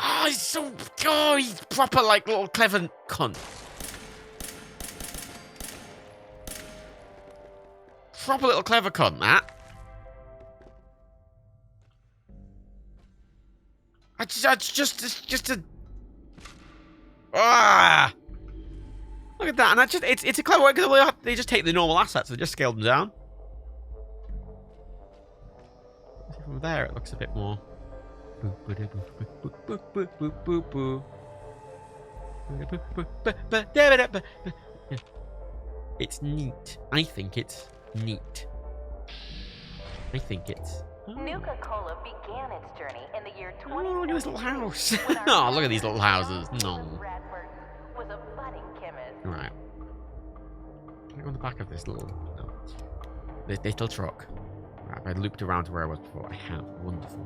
Oh, he's so... Oh, he's proper, like, little clever cunt. Proper little clever cunt, that. It's just a... Ah! Look at that, and it's a clever way because they just take the normal assets and just scale them down. From there, it looks a bit more. It's neat. I think it's neat. I think it's. Nuka-Cola began its journey in the year 20. Oh, look at this little house. Oh, look at these little houses. No. Was a budding chemist. Right. Can I go on the back of this little... No. This little truck. Right, I looped around to where I was before. I have. Wonderful.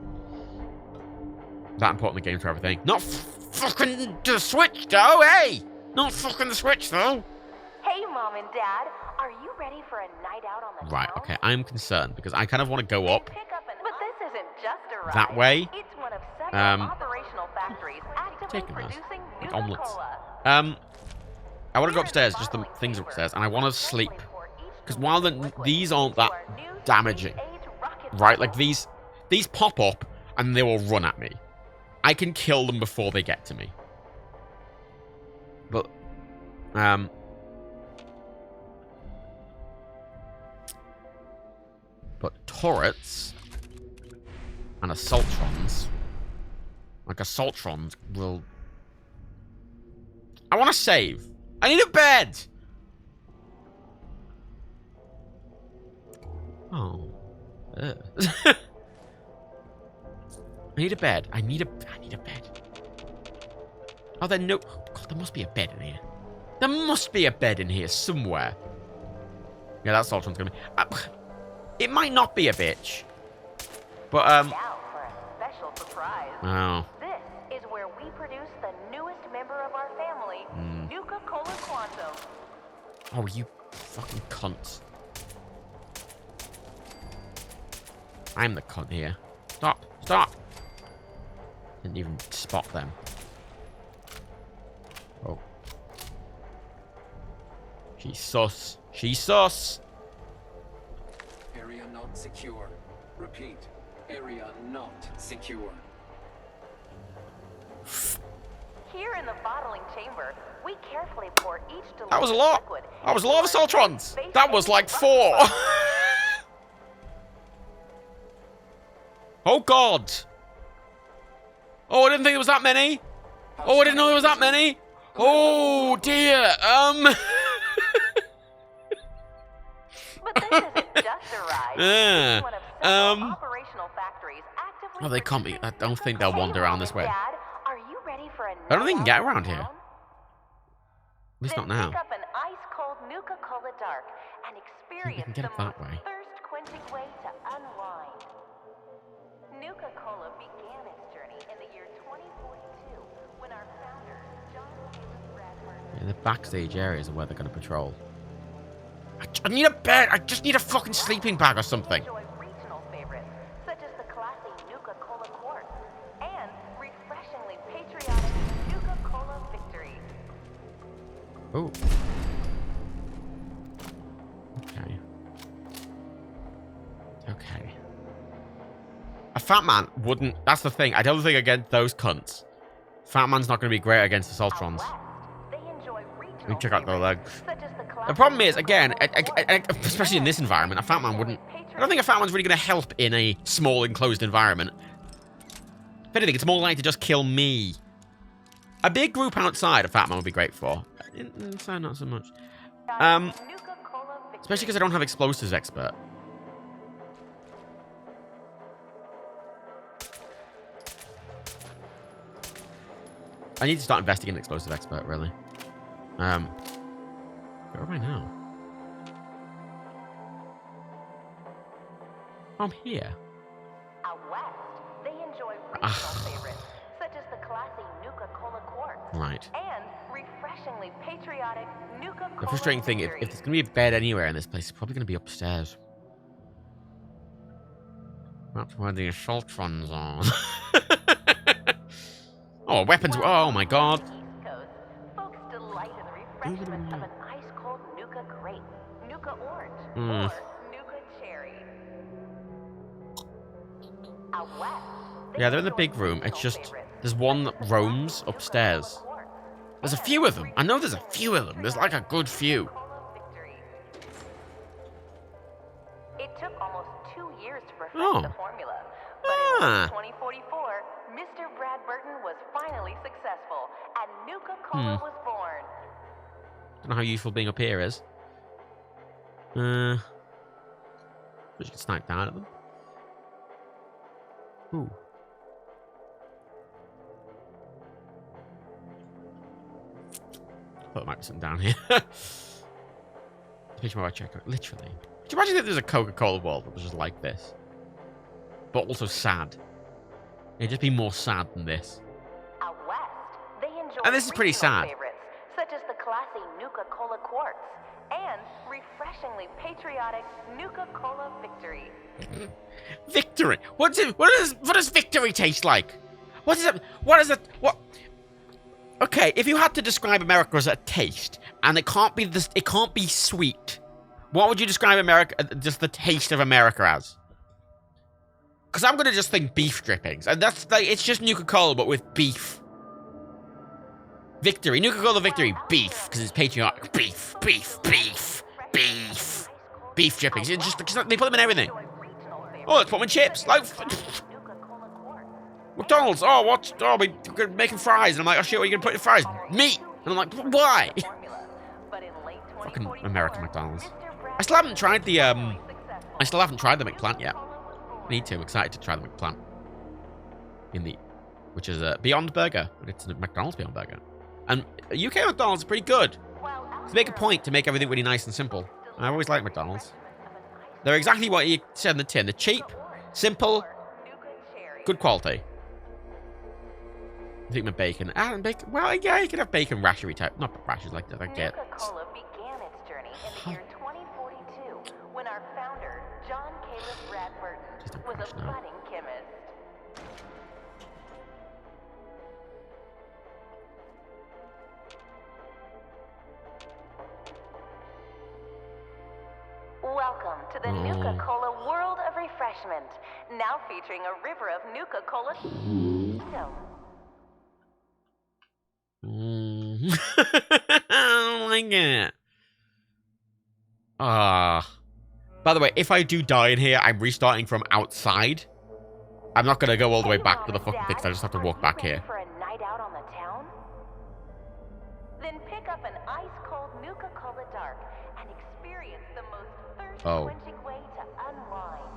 That important in the game for everything. Not fucking the Switch, though, hey! Not fucking the Switch, though. Hey, Mom and Dad. Are you ready for a night out on the Right, town? okay. I'm concerned because I kind of want to go up But this isn't just a ride. that way. It's one of several operational factories actively Taking those. producing Like omelets. Nuka-Cola. I want to go upstairs, just the things upstairs, and I want to sleep. Because while these aren't that damaging, right? Like, these pop up, and they will run at me. I can kill them before they get to me. But, turrets and assaultrons, like assaultrons will... I want to save. I need a bed! Oh. I need a bed. I need a bed. Oh, there no... God, there must be a bed in here. There must be a bed in here somewhere. Yeah, that assaultron's gonna be... it might not be a bitch. But, Now for a special surprise. Oh. This is where we produce the newest member of our family, Nuka-Cola Quantum. Oh, you fucking cunts. I'm the cunt here. Stop. Stop. Didn't even spot them. Oh. She's sus. She's sus. Area not secure. Repeat. Area not secure. Here in the bottling chamber, we carefully pour each delicious That was a lot. liquid That was a lot of into our Soltrons. face That was like 4. Oh, God. Oh, I didn't think there was that many. Oh, I didn't know there was that many. Oh, dear. But this isn't just a ride. Yeah. It's one of several operational factories actively Oh, they can't be. I don't think they'll wander around this way. Dad, are you ready for a I don't think you can get around here. town? At least not Then now. pick up an ice-cold Nuka-Cola Dark and experience get the it that most way. thirst-quenching way to unwind. Nuka-Cola began its journey in the year 2042 when our founder, John Caleb Bradford, Yeah, the backstage areas are where they're going to patrol. I need a bed. I just need a fucking sleeping bag or something. enjoy regional favorites such as the classy Nuka-Cola Quartz and refreshingly patriotic Nuka-Cola Victory. Oh. Okay. Okay. A fat man wouldn't. That's the thing. I don't think against those cunts. Fat man's not going to be great against the Soltrons. Out west, they enjoy regional Let me check out their favorites legs. such as the The classy problem is, again, Nuka-Cola Quartz especially in this environment, a fat man wouldn't. I don't think a fat man's really going to help in a small enclosed environment. If anything, it's more likely to just kill me. A big group outside, a fat man would be great for. Inside, not so much. Nuka-Cola Victory. Especially because I don't have explosives expert. I need to start investing in explosive expert, really. Where am I now? I'm here. Out west, they enjoy regional favorites such as the classy Nuka-Cola Quartz Right. and refreshingly patriotic Nuka-Cola The frustrating thing, if Victory. there's going to be a bed anywhere in this place, it's probably going to be upstairs. That's where the Soltrons are. Oh, weapons. Oh, my God. On the East Coast, folks delight in the refreshment of an ice-cold Nuka Grape, Nuka Orange, or Nuka Cherry. Out west, Yeah, they're in the enjoy big room. It's regional just, favorites there's one that such as roams Nuka-Cola upstairs. Quartz There's a and few of them. I know there's a few of them. There's like a good few. Nuka-Cola Victory. It took almost 2 years to perfect Oh. the formula, but Ah. in 2044, Mr. Brad Burton was finally successful, and Nuka-Cola was born. Don't know how useful being up here is. We should snipe down at them. Ooh. Thought there might be something down here. Picture my check out. Literally. Could you imagine if there's a Coca-Cola world that was just like this? But also sad. It'd just be more sad than this. Out west, they enjoy And this is pretty regional sad. favorites such as the classy Nuka-Cola Quartz and refreshingly patriotic Nuka-Cola Victory. Victory. What does victory taste like? What is it? What is it? What? Okay, if you had to describe America as a taste, and it can't be this, it can't be sweet. What would you describe America, just the taste of America as? Because I'm gonna just think beef drippings, and that's like it's just Nuka-Cola but with beef. Victory, Nuka-Cola Victory, beef, because it's patriotic. Beef, beef, beef, beef, beef drippings. It's just they put them in everything. Oh, let's put them in chips. Like McDonald's. Oh, what? Oh, we're making fries, and I'm like, oh shit, what are you gonna put in fries? Meat. And I'm like, why? Fucking American McDonald's. I still haven't tried the McPlant yet. Need to. I'm excited to try the McPlant. Which is a Beyond Burger, but it's a McDonald's Beyond Burger. And UK McDonald's is pretty good. They make a point to make everything really nice and simple. I always like McDonald's. They're exactly what you said in the tin. They're cheap, simple, good quality. think my bacon. Bacon. Well, yeah, you could have bacon rashery type. Not rashes like that. I get. Nuka-Cola began its journey in the year 2042 when our founder, John Caleb Bradburton, was a budding chemist. Welcome to the Nuka-Cola World of Refreshment, now featuring a river of Nuka-Cola. I don't like it. By the way, if I do die in here, I'm restarting from outside. I'm not gonna go all the way back to the fucking thing. I just have to walk back here. For a night out on the town? Then pick up an ice-cold Nuka-Cola Dark and experience the most thirst-quenching way to unwind.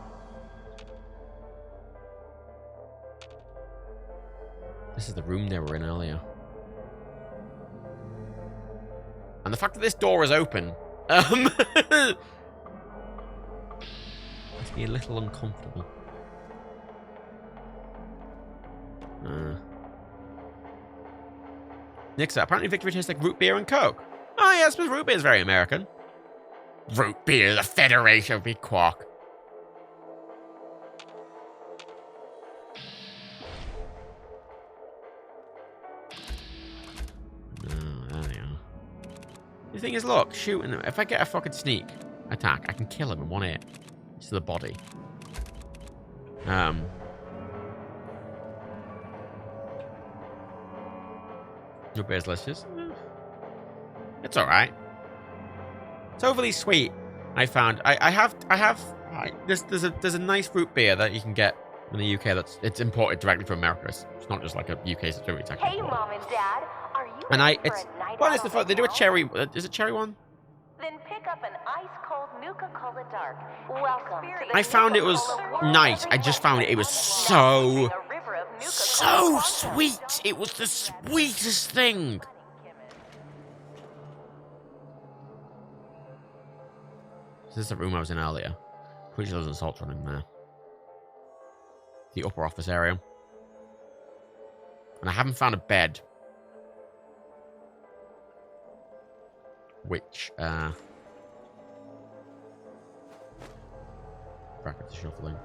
This is the room they were in earlier. And the fact that this door is open, makes me a little uncomfortable. Next up, apparently victory tastes like root beer and Coke. Oh yeah, I suppose root beer is very American. Root beer, the Federation, big quark. The thing is, look, shooting him. If I get a fucking sneak attack, I can kill him in one hit. It's to the body. Your beer's delicious. It's alright. It's overly sweet. I found. There's a nice root beer that you can get in the UK it's imported directly from America. It's not just like a UK subsidiary. It's actually Hey, Mom and Dad, are you and ready for a night well, out it's the on they do a town? cherry. Is it cherry one? Then pick up an ice-cold Nuka-Cola Dark. Welcome to the I found it was Nuka-Cola World nice. of I just found it was Refreshment. so A river of Nuka-Cola so Dark. sweet. It was the sweetest thing. This is the room I was in earlier. Pretty sure there's an assault running there. The upper office area. And I haven't found a bed. Which, brackets are shuffling.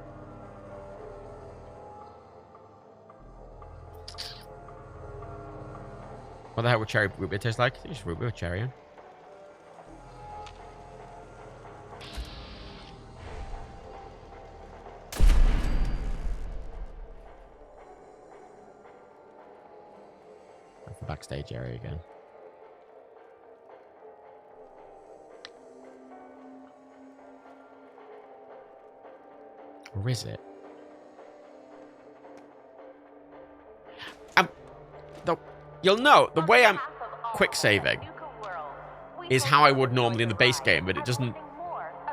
What the hell would cherry root beer taste like? I think it's root beer with cherry in. That's the backstage area again. Or is it? You'll know, the way I'm quick saving is how I would normally in the base game, but it doesn't...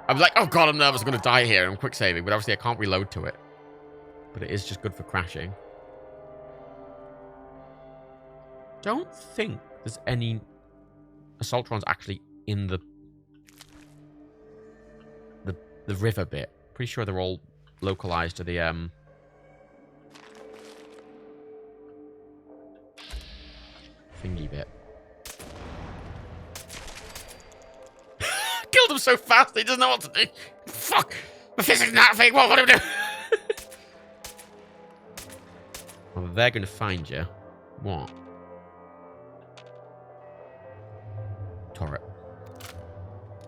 I'm like, oh god, I'm nervous, I'm going to die here, and I'm quick saving, but obviously I can't reload to it. But it is just good for crashing. Don't think there's any Assaultrons actually in the river bit. Pretty sure they're all localized to the thingy bit. Killed him so fast he doesn't know what to do. Fuck! My physics not fake. What do I do? Well, they're gonna find you. What? Turret.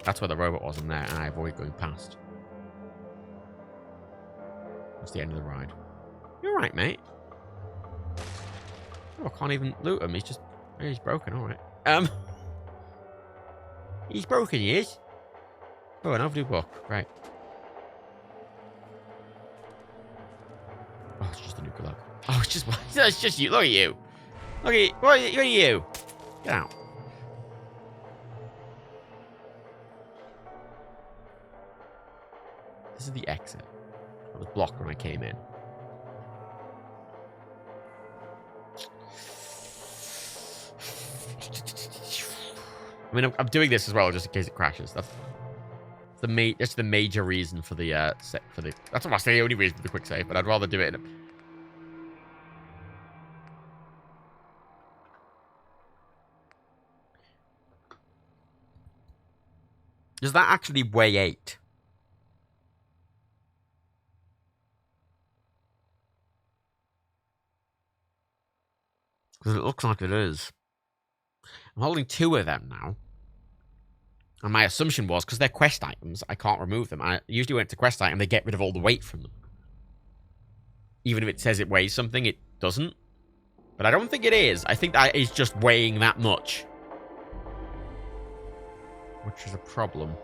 That's where the robot was in there, and I avoid going past. That's the end of the ride. You're right, mate. Oh, I can't even loot him. He's just... Oh, he's broken, alright. He's broken, he is. Oh, an overdue book. Right. Oh, it's just a nuclear log. Oh, it's just you. Look at you. Look at you. Get out. This is the exit. It was blocked when I came in. I mean, I'm doing this as well just in case it crashes. That's the major reason for the That's almost the only reason for the quick save, but I'd rather do it in Does that actually weigh 8? Because it looks like it is. I'm holding 2 of them now. And my assumption was, because they're quest items, I can't remove them. I usually when it's a quest item, they get rid of all the weight from them. Even if it says it weighs something, it doesn't. But I don't think it is. I think that is just weighing that much. Which is a problem.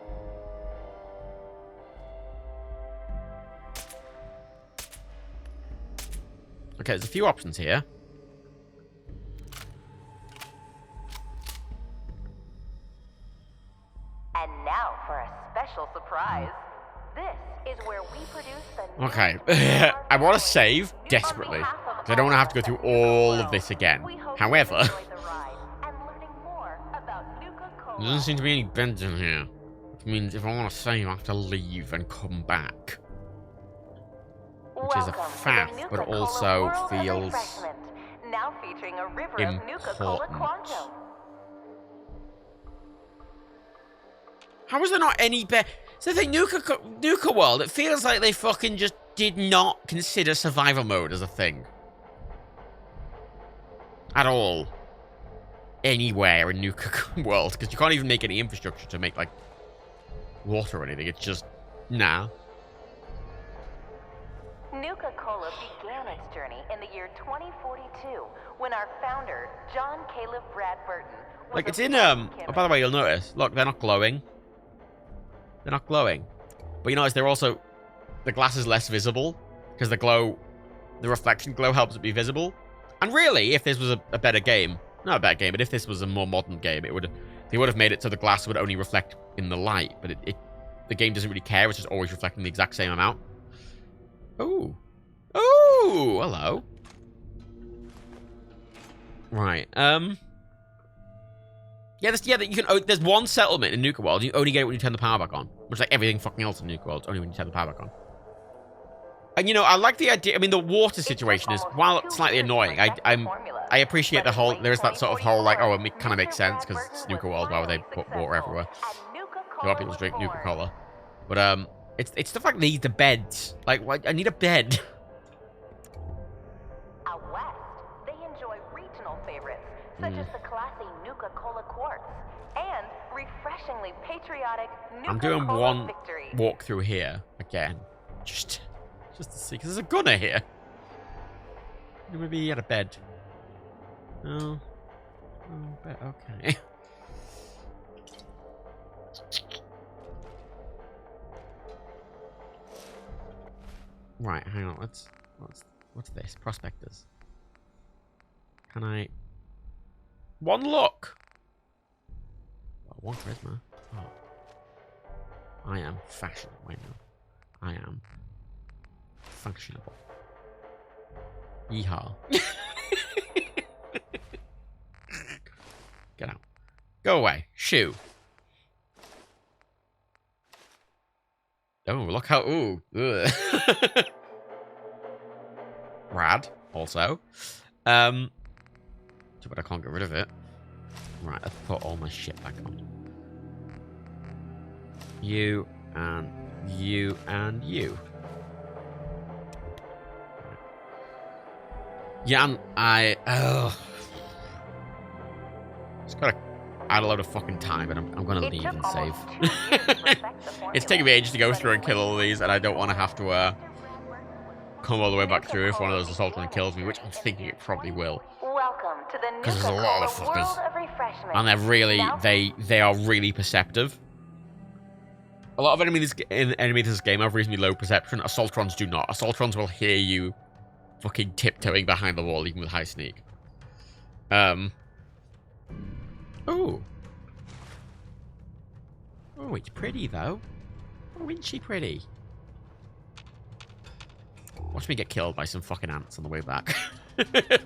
Okay, there's a few options here. And now for a special surprise. This is where we produce the Okay. I want to save desperately. Because I don't want to have to go through all of this again. However, there doesn't seem to be any beds in here. Which means if I want to save, I have to leave and come back. Which is a faff, but also feels now featuring a river of Nuka-Cola important. Quantum. How is there not any bed? So the thing, Nuka World, it feels like they fucking just did not consider survival mode as a thing. At all. Anywhere in Nuka World, because you can't even make any infrastructure to make, like, water or anything. It's just, nah. Nuka-Cola began its journey in the year 2042 when our founder, John Caleb Brad Burton, was Like, it's a in, chemist. oh, by the way, you'll notice, look, they're not glowing. They're not glowing. But you notice they're also, the glass is less visible, because the reflection glow helps it be visible. And really, if this was a better game, not a bad game, but if this was a more modern game, they would have made it so the glass would only reflect in the light, but the game doesn't really care, it's just always reflecting the exact same amount. Ooh. Ooh, hello. Right, yeah, you can. There's one settlement in Nuka World. You only get it when you turn the power back on. Which, like everything fucking else in Nuka World, it's only when you turn the power back on. And you know, I like the idea. I mean, the water situation is, while it's slightly annoying, I appreciate the whole. There is that sort of whole like, oh, it kind of makes sense because it's Nuka World. Why would they put water everywhere? A lot of people drink Nuka Cola, but it's stuff like these. The beds, like, I need a bed. Out west, they enjoy regional favorites such as the classy Nuka-Cola Quartz and refreshingly patriotic Nuka-Cola I'm doing one Victory. walk through here again, just to see, because there's a gunner here. Maybe he had a bed. Oh, bed. Okay. Right, hang on. What's this? Prospectors. Can I? One look. Oh, one charisma. Oh. I am fashionable. Wait, no. I am functionable. Yeehaw. Get out. Go away. Shoo. Oh, look how... Ooh. Ugh. Rad, also. But I can't get rid of it. Right, let's put all my shit back on. You, and you, and you. Yeah, just gotta add a load of fucking time, and I'm gonna leave and save. It's taking me ages to go through and kill all of these, and I don't want to have to come all the way back through if one of those assaultmen kills me, which I'm thinking it probably will. Welcome to the Because there's a lot of Nuka-Cola fuckers. world of refreshment. And they're really, Now- they are really perceptive. A lot of enemies in this game have reasonably low perception. Assaultrons do not. Assaultrons will hear you fucking tiptoeing behind the wall, even with high sneak. Oh. Oh, it's pretty, though. Oh, isn't she pretty? Watch me get killed by some fucking ants on the way back. When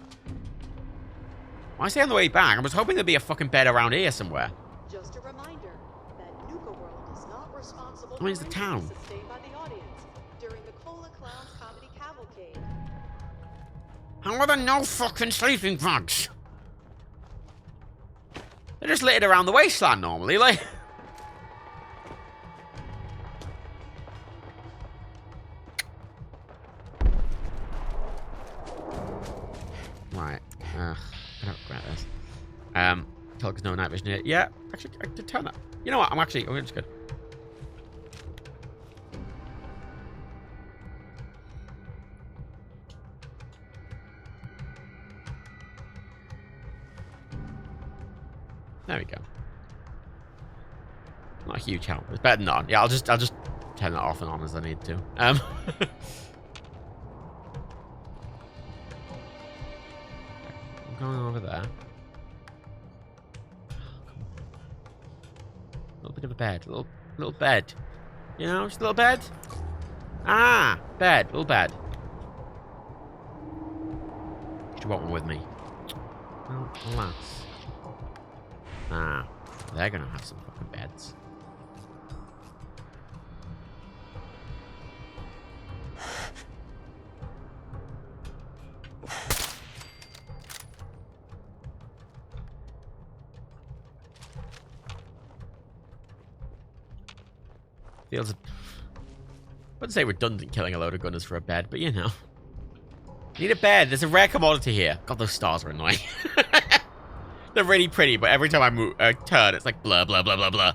I say on the way back, I was hoping there'd be a fucking bed around here somewhere. Just a reminder that Nuka World is not responsible Where's for the town? injuries sustained by the audience during the Cola Clowns Comedy Cavalcade. How are there no fucking sleeping bags? They're just littered around the wasteland normally, like. Ugh, I don't regret this. Tell there's no night vision here. Yeah, actually, I did turn that. You know what? I'm just good. There we go. Not a huge help. It's better than none. Yeah, I'll just turn that off and on as I need to. I'm going over there. A little bit of a bed. Little bed. You know, just a little bed. Ah, bed. Little bed. Do you want one with me? Well, alas. Ah, they're gonna have some fucking beds. Feels, I wouldn't say redundant killing a load of gunners for a bed, but you know. Need a bed. There's a rare commodity here. God, those stars are annoying. They're really pretty, but every time I move, turn, it's like blah, blah, blah, blah, blah.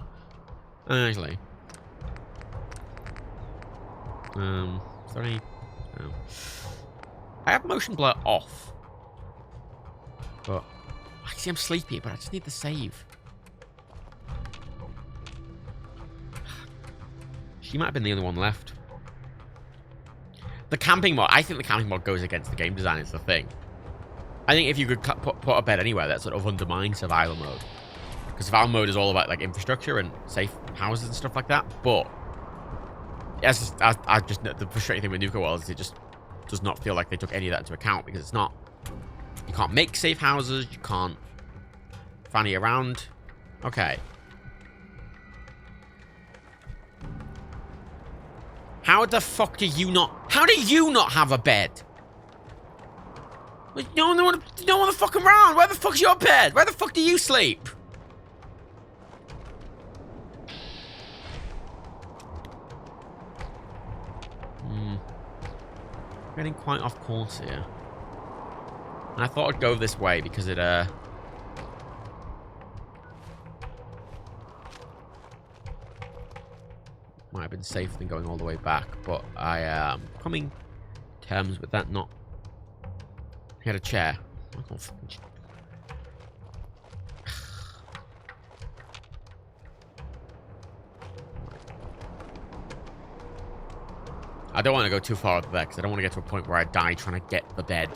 Actually. Is there any... No. I have motion blur off. But... I see I'm sleepy, but I just need the save. She might have been the only one left. The camping mod. I think the camping mod goes against the game design. It's the thing. I think if you could put a bed anywhere, that sort of undermines survival mode. Because survival mode is all about like infrastructure and safe houses and stuff like that. But I just the frustrating thing with Nuka World is it just does not feel like they took any of that into account, because it's not. You can't make safe houses. You can't fanny around. Okay. How the fuck do you not? How do you not have a bed? No one the fuck around. Where the fuck's your bed? Where the fuck do you sleep? Getting quite off course here. And I thought I'd go this way because it might have been safer than going all the way back, but I am coming to terms with that not. He had a chair. I don't want to go too far up there because I don't want to get to a point where I die trying to get the bed.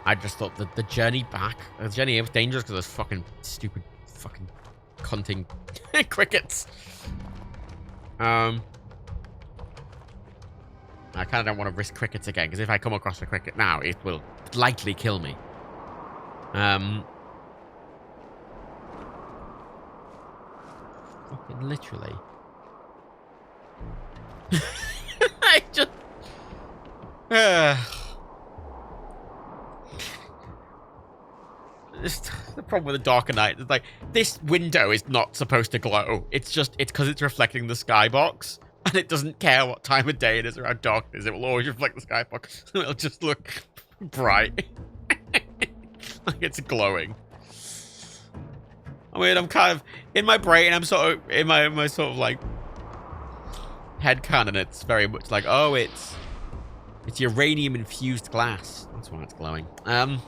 I just thought that the journey back, the journey was dangerous because those fucking stupid fucking cunting crickets. I kind of don't want to risk crickets again, because if I come across a cricket now, it will likely kill me. Fucking literally. I just... The problem with the darker night is like, this window is not supposed to glow. It's because it's reflecting the skybox. And it doesn't care what time of day it is or how dark it is. It will always reflect the skybox. It'll just look bright. Like it's glowing. I mean, I'm kind of... In my brain, I'm sort of... In my sort of like... headcanon, it's very much like, oh, it's uranium-infused glass. That's why it's glowing. Okay,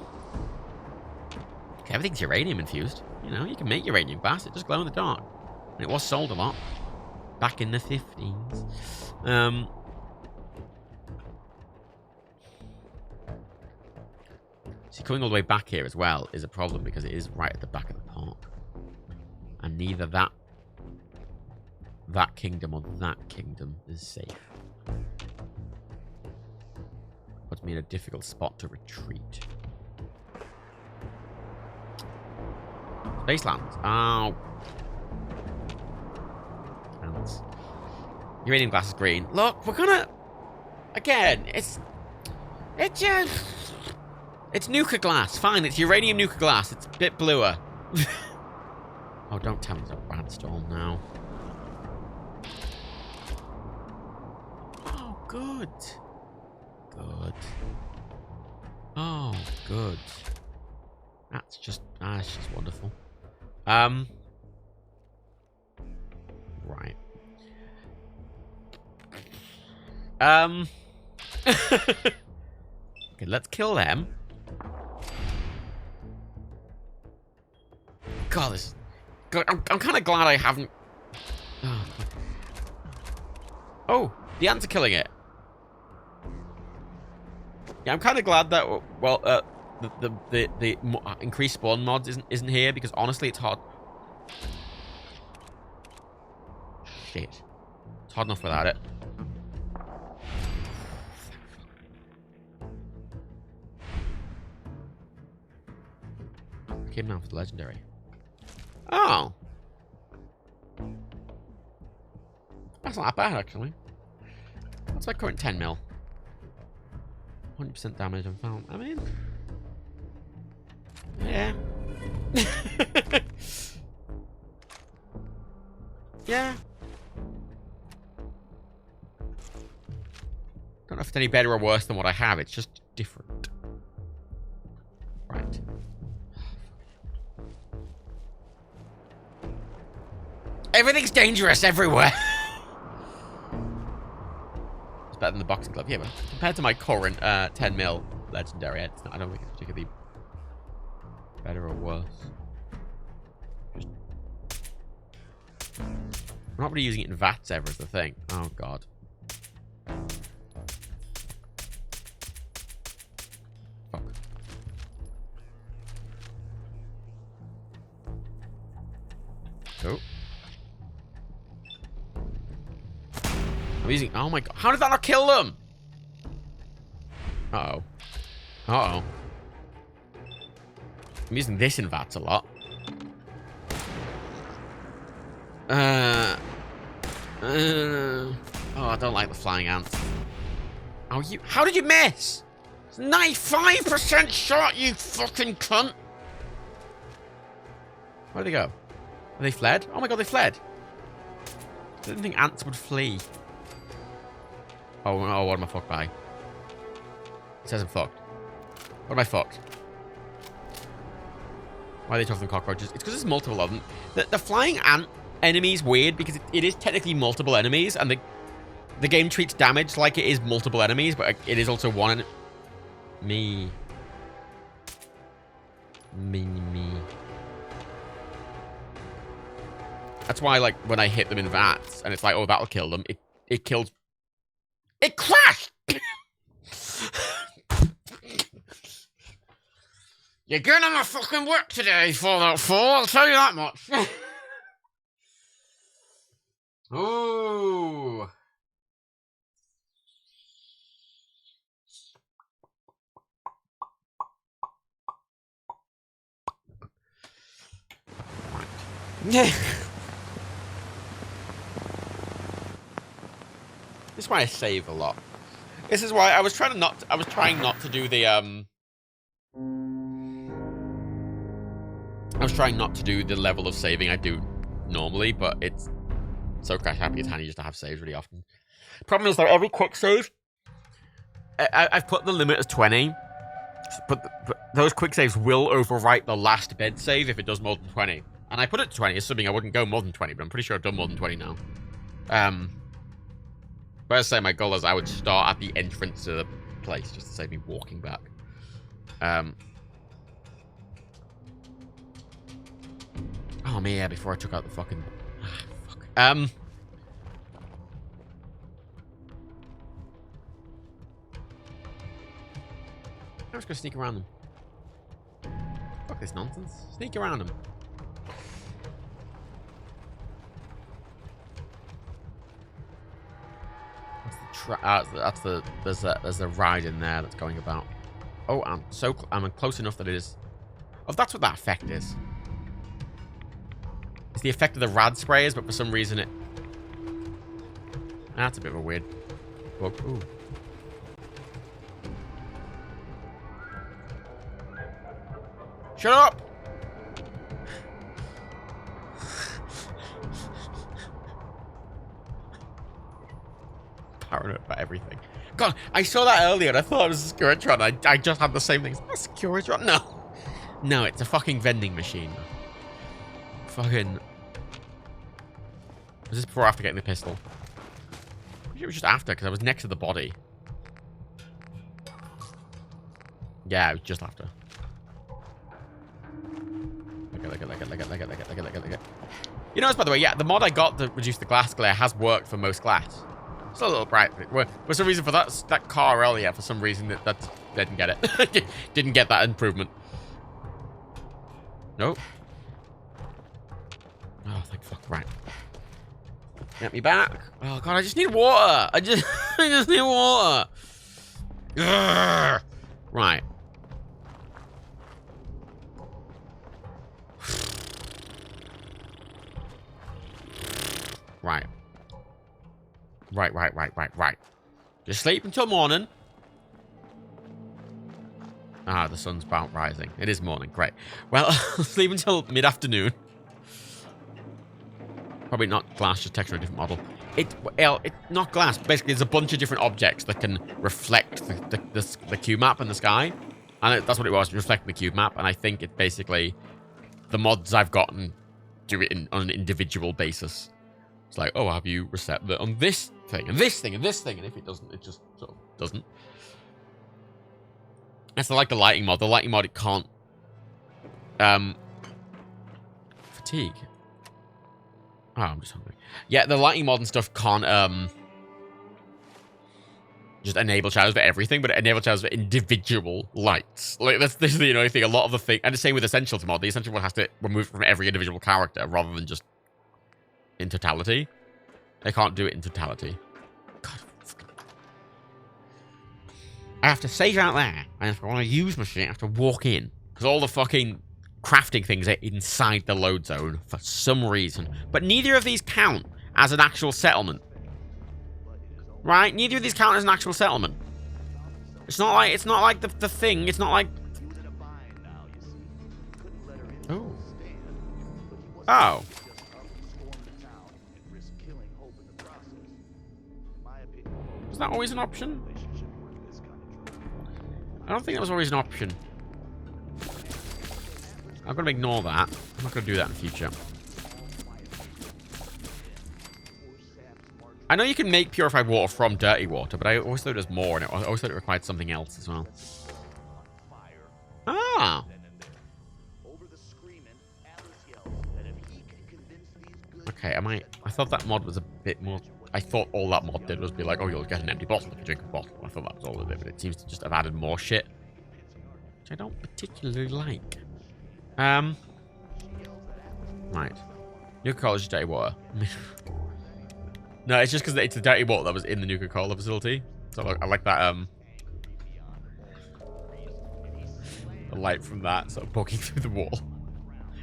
everything's uranium-infused. You know, you can make uranium glass. It just glow in the dark. And it was sold a lot. Back in the 50s. See, coming all the way back here as well is a problem because it is right at the back of the park. And neither that kingdom or that kingdom is safe. Puts me in a difficult spot to retreat. Spacelands. Oh. Uranium glass is green. Look, we're gonna... Again, it's nuka glass. Fine, it's uranium nuka glass. It's a bit bluer. Oh, don't tell me there's a bad storm now. Oh, good. Good. Oh, good. That's just wonderful. Right. Okay, let's kill them. God, this. God, I'm kind of glad I haven't. Oh, the ants are killing it. Yeah, I'm kind of glad that. Well, the increased spawn mods isn't here because honestly, it's hard. Shit, it's hard enough without it. Came down for the legendary. Oh. That's not bad, actually. What's my current 10 mil? 100% damage and found. I mean... Yeah. Yeah. Don't know if it's any better or worse than what I have. It's just different. Right. Everything's dangerous everywhere. It's better than the boxing glove. Yeah, but compared to my current 10 mil legendary, it's not, I don't think it's particularly better or worse. Just... I'm not really using it in VATS ever is the thing. Oh, God. Fuck. Oh. I'm using... Oh my god. How did that not kill them? Uh-oh. Uh-oh. I'm using this in VATS a lot. Oh, I don't like the flying ants. Oh, you... How did you miss? It's 95% shot, you fucking cunt. Where'd they go? Are they fled? Oh my god, they fled. I didn't think ants would flee. Oh, what am I fucked by? It says I'm fucked. What am I fucked? Why are they tougher than cockroaches? It's because there's multiple of them. The flying ant enemy is weird because it is technically multiple enemies, and the game treats damage like it is multiple enemies, but it is also one. Me. That's why, like, when I hit them in VATS, and it's like, oh, that'll kill them. It kills. It crashed. You're gonna my fucking work today, Fallout 4. I'll tell you that much. Ooh. Yeah. This is why I save a lot. This is why I was trying not to do the I was trying not to do the level of saving I do normally, but it's so crash happy it's handy just to have saves really often. Problem is though, every quick save, I've put the limit as 20, but those quick saves will overwrite the last bed save if it does more than 20. And I put it to 20, assuming I wouldn't go more than 20, but I'm pretty sure I've done more than 20 now. But as I say, my goal is I would start at the entrance to the place, just to save me walking back. Oh, man, yeah, before I took out the fucking... fuck. I'm just gonna sneak around them. Fuck this nonsense. Sneak around them. There's a ride in there that's going about. Oh, I'm close enough that it is. Oh, that's what that effect is. It's the effect of the rad sprayers, but for some reason it. That's a bit of a weird bug. Ooh. Shut up! Paranoid about everything. God, I saw that earlier and I thought it was a Securitron. I just had the same thing. Is that a Securitron? No. No, it's a fucking vending machine. Fucking... Was this before or after getting the pistol? It was just after, because I was next to the body. Yeah, it was just after. Look at. You notice, by the way, yeah, the mod I got to reduce the glass glare has worked for most glass. It's a little bright. For some reason, for that car earlier, for some reason, that didn't get it. Didn't get that improvement. Nope. Oh, thank fuck. Right. Get me back. Oh, God, I just need water. I just need water. Ugh. Right. Right. Just sleep until morning. Ah, the sun's about rising. It is morning. Great. Well, sleep until mid-afternoon. Probably not glass, just texture a different model. It's not glass. Basically, there's a bunch of different objects that can reflect the cube map in the sky. And that's what it was, reflecting the cube map. And I think it basically... The mods I've gotten do it on an individual basis. It's like, oh, have you reset on this thing, and this thing, and this thing? And if it doesn't, it just sort of doesn't. That's like the lighting mod. The lighting mod, it can't... Fatigue. Oh, I'm just hungry. Yeah, the lighting mod and stuff can't, just enable shadows for everything, but it enables shadows for individual lights. Like, that's the annoying thing. A lot of the thing... And the same with Essentials mod. The Essential mod has to remove it from every individual character, rather than just in totality. They can't do it in totality. God. I have to save out there. And if I want to use my shit, I have to walk in. Because all the fucking crafting things are inside the load zone for some reason. But neither of these count as an actual settlement. Right? Neither of these count as an actual settlement. It's not like the thing. It's not like... Oh. Oh. Was that always an option? I don't think that was always an option. I'm going to ignore that. I'm not going to do that in the future. I know you can make purified water from dirty water, but I always thought there's more, and I always thought it required something else as well. Ah! Okay, I thought that mod was a bit more... I thought all that mod did was be like, oh, you'll get an empty bottle if you drink a bottle. I thought that was all of it, but it seems to just have added more shit. Which I don't particularly like. Right. Nuka-Cola is dirty water. No, it's just because it's the dirty water that was in the Nuka-Cola facility. So I like that, the light from that sort of poking through the wall.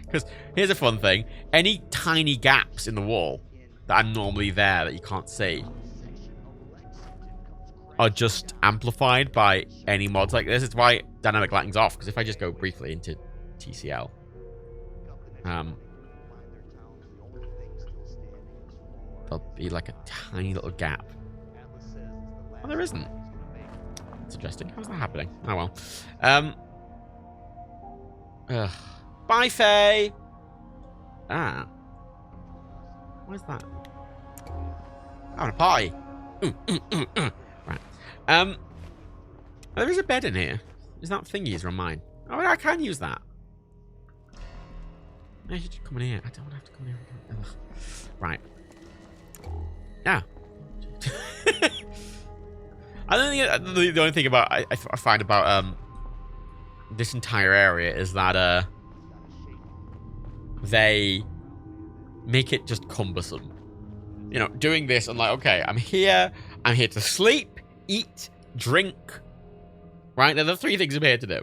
Because here's a fun thing. Any tiny gaps in the wall that are normally there that you can't see are just amplified by any mods like this. It's why dynamic lighting's off, because if I just go briefly into TCL, there'll be like a tiny little gap. Oh, there isn't. That's interesting. How's that happening? Oh well. Bye, Faye! Ah. What is that? Oh, a party. Right. There is a bed in here. Is that thingy's or mine? Oh, I can use that. I should come in here. I don't want to have to come in here. Right. Yeah. I don't think the only thing about I find about this entire area is that they make it just cumbersome. You know, doing this, I'm like, okay, I'm here to sleep, eat, drink. Right? They're the three things I'm here to do.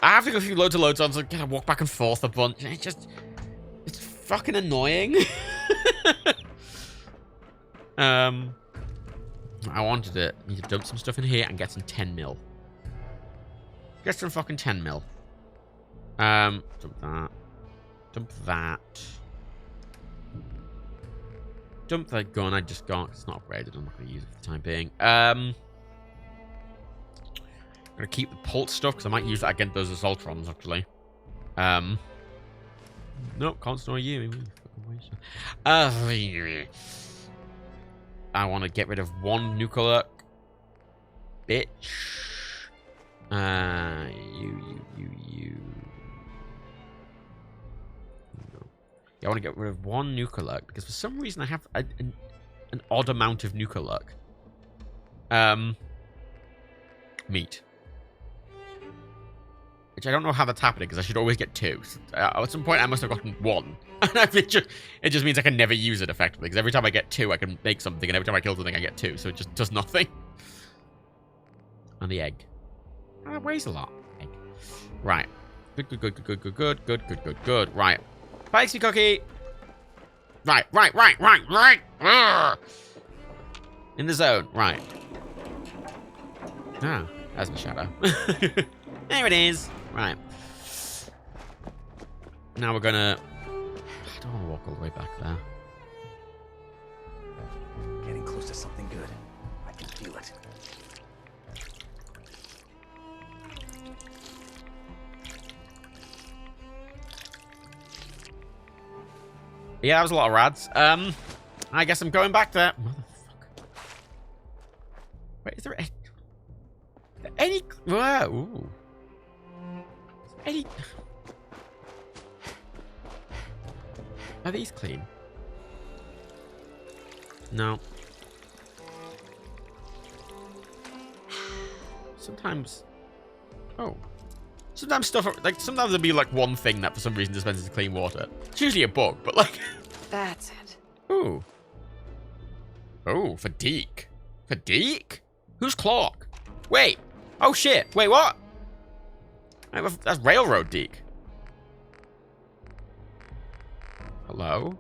I have to go through loads of loads on, so I gotta walk back and forth a bunch. It's fucking annoying. I wanted it. I need to dump some stuff in here and get some 10 mil. Get some fucking 10 mil. Dump that. Dump that. dump that gun I just got. It's not upgraded. I'm not going to use it for the time being. I'm going to keep the pulse stuff because I might use that against those Assaultrons, actually. Nope, can't store you. I want to get rid of one nuclear bitch. You. No. Yeah, I want to get rid of one nuclear because for some reason I have an odd amount of nuclear. Meat. Which I don't know how that's happening, because I should always get 2. So, at some point, I must have gotten 1. And it just means I can never use it effectively, because every time I get 2, I can make something, and every time I kill something, I get 2. So it just does nothing. And the egg. Oh, that weighs a lot. Egg. Right. Good. Right. Spicy cookie. Right. Urgh. In the zone. Right. Ah, that's my shadow. There it is. Right. Now we're gonna... I don't want to walk all the way back there. Getting close to something good. I can feel it. Yeah, that was a lot of rads. I guess I'm going back there. Motherfucker. Wait, is there any... Whoa, ooh. Any... Are these clean? No. Sometimes... Oh. Sometimes stuff... Like, sometimes there'll be, like, one thing that for some reason dispenses clean water. It's usually a bug, but, like... That's it. Ooh. Oh, for Deke. For Deke? Who's Clark? Wait. Oh, shit. Wait, what? That's Railroad Deke. Hello?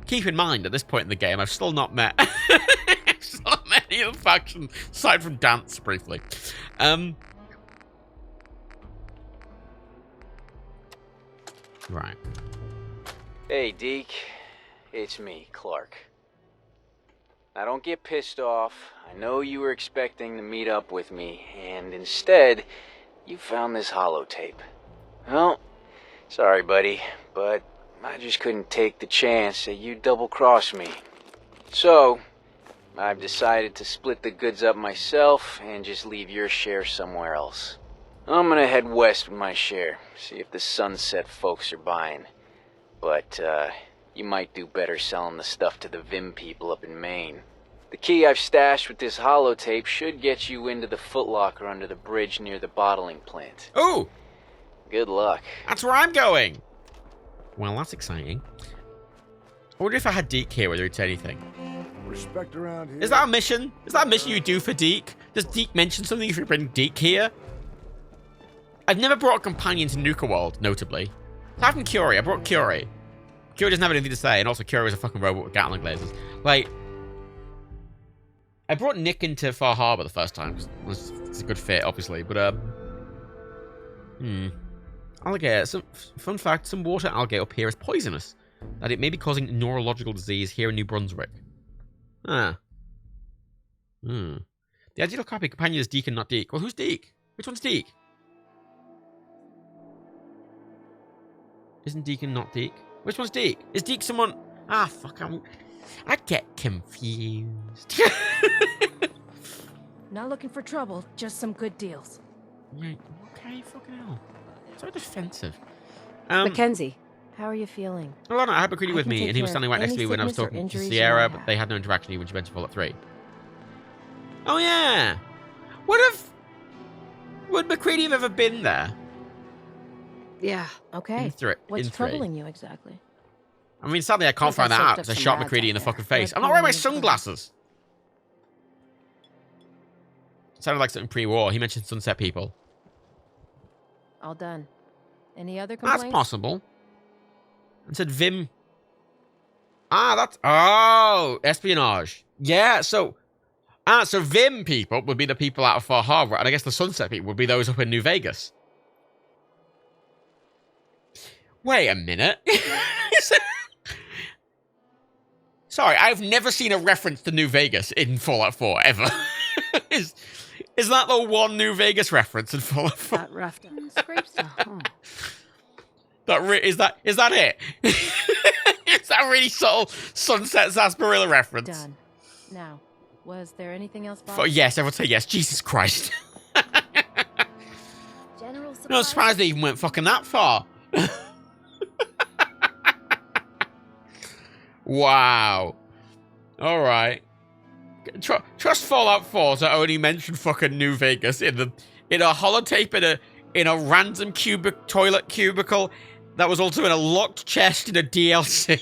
Keep in mind, at this point in the game, I've still not met... I've still not met any of the factions, aside from Dance, briefly. Right. Hey, Deke. It's me, Clark. Now, don't get pissed off. I know you were expecting to meet up with me, and instead, you found this holotape. Well, sorry, buddy, but I just couldn't take the chance that you'd double-cross me. So, I've decided to split the goods up myself and just leave your share somewhere else. I'm gonna head west with my share, see if the Sunset folks are buying. But, you might do better selling the stuff to the Vim people up in Maine. The key I've stashed with this holotape should get you into the footlocker under the bridge near the bottling plant. Ooh! Good luck. That's where I'm going! Well, that's exciting. I wonder if I had Deke here, whether he'd say anything. Respect around here. Is that a mission? Is that a mission you do for Deke? Does Deke mention something if you bring Deke here? I've never brought a companion to Nuka World, notably. Apart from Curie, I brought Curie. Curie doesn't have anything to say, and also Curie is a fucking robot with Gatling lasers. Like, I brought Nick into Far Harbor the first time, because it's a good fit, obviously, but, Alligator. Some fun fact, some water algae up here is poisonous. That it may be causing neurological disease here in New Brunswick. Ah. The ideal copy companion is Deke and not Deke. Well, who's Deke? Which one's Deke? Isn't Deke and not Deke? Which one's Deke? Is Deke someone... Ah, fuck, I get confused. Not looking for trouble, just some good deals. Yeah, okay, fucking hell. So defensive. Mackenzie, how are you feeling? Well, no, I had McCready with can me, take and he was care of standing right next to any me when I was sickness or talking to injuries you Sierra, might but they had no interaction even when she went to Fallout 3. Oh, yeah. Would McCready have ever been there? Yeah. Okay. What's in troubling you exactly? I mean, sadly, I can't find that out because I shot McCready in the fucking face. I'm not wearing my sunglasses. Sounded like something pre-war. He mentioned Sunset people. All done. Any other complaints? That's possible. And said Vim. Ah, that's... Oh, espionage. Yeah, so... so Vim people would be the people out of Far Harbor, and I guess the Sunset people would be those up in New Vegas. Wait a minute. Sorry, I've never seen a reference to New Vegas in Fallout 4, ever. Is that the one New Vegas reference in Fallout 4? That rough scrapes. Is that it? Is that really subtle Sunset Sarsaparilla reference? Done. Now, was there anything else, Bob? Yes, everyone say yes. Jesus Christ. General supplies. No surprise they even went fucking that far. Wow. All right. Trust Fallout 4 to only mention fucking New Vegas in a holotape in a random toilet cubicle that was also in a locked chest in a DLC.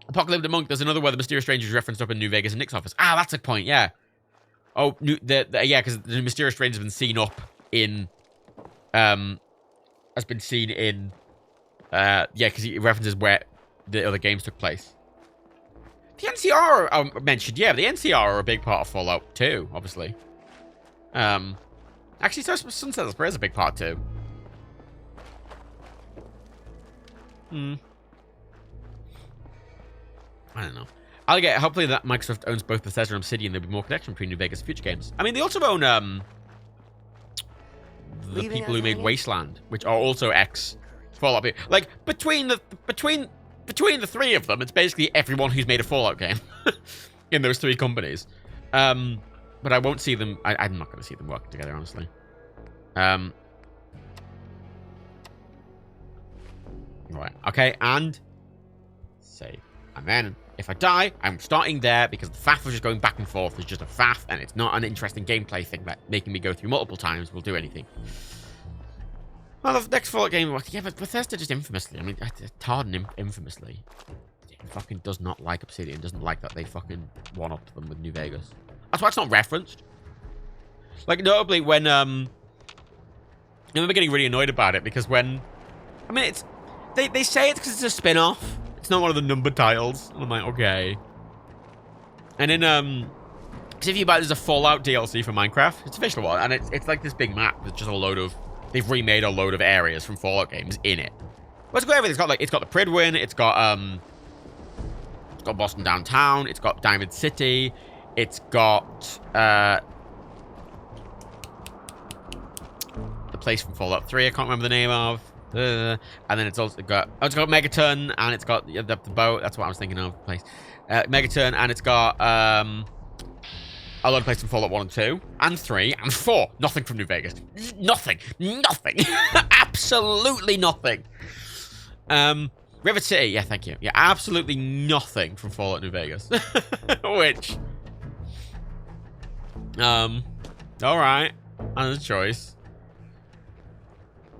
Apocalypse the Monk. There's another where the mysterious strangers referenced up in New Vegas and Nick's office. Ah, that's a point. Yeah. Oh, yeah, because the mysterious stranger has been seen up in, has been seen in, yeah, because he references where the other games took place. The NCR are mentioned, yeah, but the NCR are a big part of Fallout 2, obviously. Actually, Sunset Sarsaparilla is a big part too. I don't know. Hopefully that Microsoft owns both Bethesda and Obsidian. There'll be more connection between New Vegas and future games. I mean, they also own the people who made Wasteland, which are also ex-Fallout. Like between the three of them, it's basically everyone who's made a Fallout game in those three companies. But I won't see them. I'm not going to see them working together, honestly. Right. Okay. And save. And then if I die, I'm starting there because the faff of just going back and forth is just a faff, and it's not an interesting gameplay thing that making me go through multiple times will do anything. Well, the next Fallout game, yeah, but Bethesda just infamously, I mean, Tardan infamously, fucking does not like Obsidian, doesn't like that they fucking one-upped them with New Vegas. That's why it's not referenced. Like, notably when, I remember getting really annoyed about it because when, I mean, it's, they say it's because it's a spin-off. It's not one of the numbered titles. And I'm like, okay. And then, because if you buy, there's a Fallout DLC for Minecraft. It's official one, and it's like this big map with just a load of, they've remade a load of areas from Fallout games in it. Well, it's got everything. It's got the Pridwin. It's got Boston downtown. It's got Diamond City. It's got the place from Fallout 3. I can't remember the name of. And then it's also got Megaton, and it's got the boat. That's what I was thinking of. Place Megaton, and it's got a lot of places from Fallout 1 and 2 and 3 and 4. Nothing from New Vegas. Nothing. Absolutely nothing. River City. Yeah, thank you. Yeah, absolutely nothing from Fallout New Vegas. Which, all right, another choice.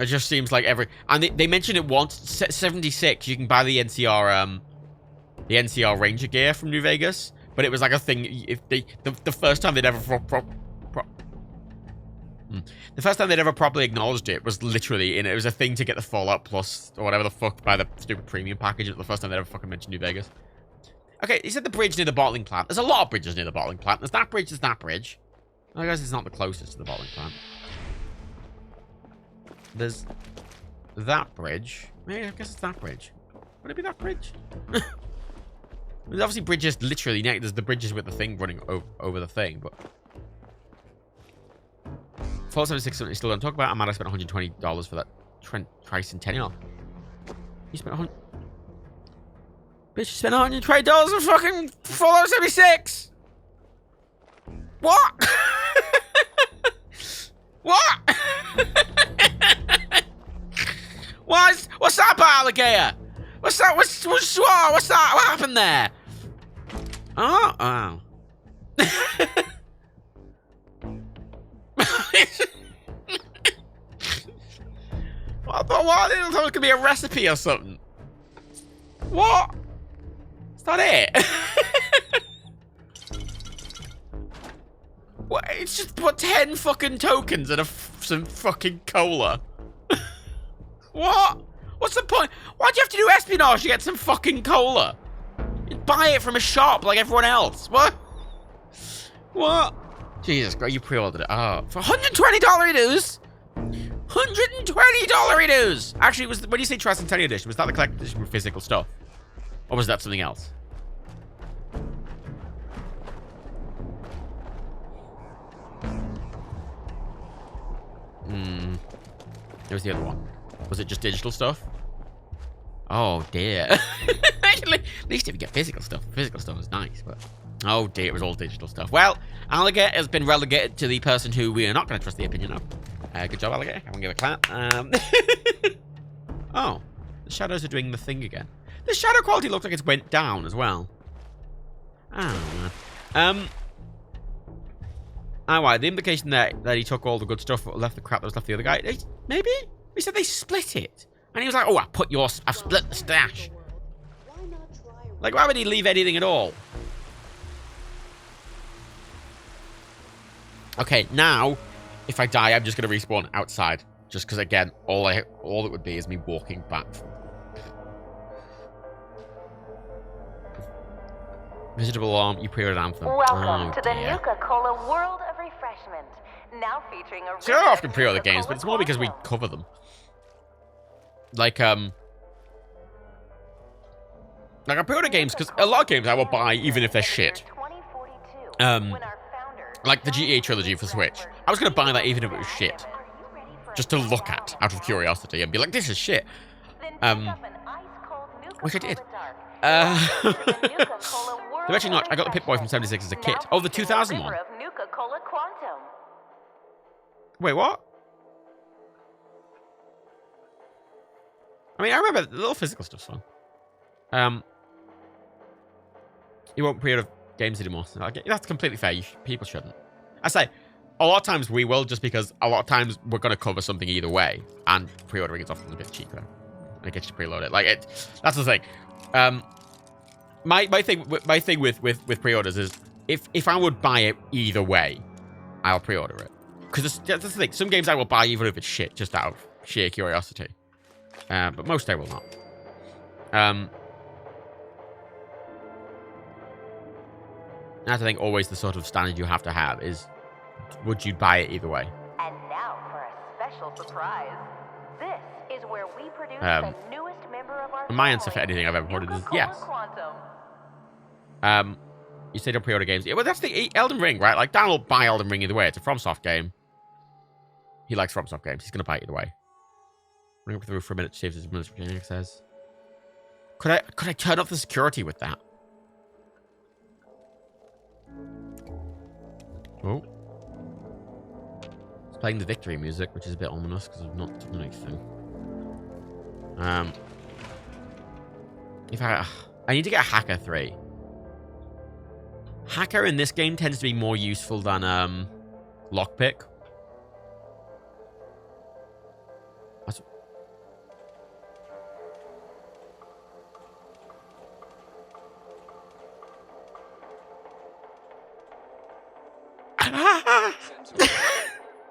It just seems like and they mentioned it once. 76. You can buy the NCR Ranger gear from New Vegas, but it was like a thing. If the first time they'd ever the first time they'd ever properly acknowledged it was literally it was a thing to get the Fallout Plus or whatever the fuck by the stupid premium package. It was the first time they ever fucking mentioned New Vegas. Okay, he said the bridge near the bottling plant. There's a lot of bridges near the bottling plant. There's that bridge. There's that bridge. I guess it's not the closest to the bottling plant. There's that bridge. Maybe I guess it's that bridge. Would it be that bridge? There's obviously bridges literally. There's the bridges with the thing running over the thing, but Fallout 76 something you still don't talk about. I'm mad I spent $120 for that Tricentennial. You spent $100. Bitch, you spent $120 for fucking Fallout 76. What? What? What's that about, alligator? What's that? What's that? What happened there? Oh. I thought it was gonna be a recipe or something. What? Is that it? What? It's just put 10 fucking tokens and some fucking cola. What? What's the point? Why'd you have to do espionage to get some fucking cola? You'd buy it from a shop like everyone else. What? What? Jesus Christ, you pre-ordered it. Oh, for $120 it is? $120 it is! Actually, it was when you say Tricentennial Edition, was that the collector's edition with physical stuff? Or was that something else? It was the other one. Was it just digital stuff? Oh dear. Actually, at least if you get physical stuff. Physical stuff is nice, but oh dear, it was all digital stuff. Well, Alligator has been relegated to the person who we are not going to trust the opinion of. Good job, Alligator. I want to give a clap. Oh, the shadows are doing the thing again. The shadow quality looks like it's went down as well. Oh man. Oh, right. The implication that he took all the good stuff, left the crap that was left the other guy. Maybe he said they split it, and he was like, "Oh, I've split the stash." Like, why would he leave anything at all? Okay, now if I die, I'm just gonna respawn outside, just because again, all it would be is me walking back. Visitable alarm, you pre-ordered Anthem. Welcome to the Nuka-Cola World of Refreshment. Now featuring a... See, I often pre-order games, but it's more because we cover them. Like I pre-order games because a lot of games I will buy even if they're shit. Like the GTA trilogy for Switch. I was going to buy that even if it was shit. Just to look at, out of curiosity, and be like, this is shit. Which I did. Actually not. I got the Pip-Boy from 76 as a kit. Oh, the 2000 one. Wait, what? I mean, I remember the little physical stuff's fun. You won't pre-order games anymore. So that's completely fair. People shouldn't. I say, a lot of times we will, just because a lot of times we're going to cover something either way, and pre-ordering is often a bit cheaper. And it gets you to preload it. Like, that's the thing. My thing with pre-orders is if I would buy it either way, I'll pre-order it. Because that's the thing. Some games I will buy even if it's shit, just out of sheer curiosity. But most I will not. That's, I think, always the sort of standard you have to have is, would you buy it either way? And now for a special surprise. This is where we produce the newest member of our my answer for anything I've ever ordered is yes. You say don't pre-order games. Yeah, well, that's the Elden Ring, right? Like, Dan will buy Elden Ring either way. It's a FromSoft game. He likes FromSoft games. He's going to buy it either way. Ring up the roof for a minute to see if there's administration access. Could I turn off the security with that? Oh. It's playing the victory music, which is a bit ominous because I've not done anything. If I need to get a Hacker 3. Hacker in this game tends to be more useful than Lockpick.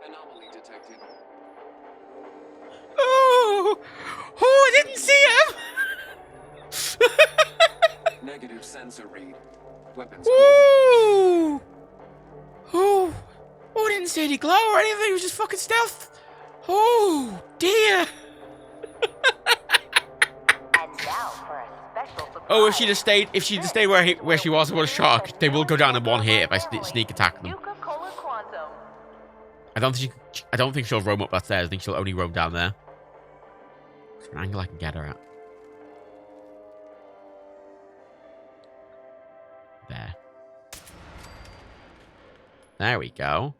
Anomaly detected. Oh, I didn't see him. Negative sensor read. Weapons. Ooh. Oh, I didn't see any glow or anything. It was just fucking stealth. Oh dear. And now for a special surprise. Oh, if she'd have stayed where she was with a shark, they will go down in one hit if I sneak attack them. Nuka-Cola Quantum. I don't think she'll roam up that stairs. I think she'll only roam down there. There's an angle I can get her at. There. There we go.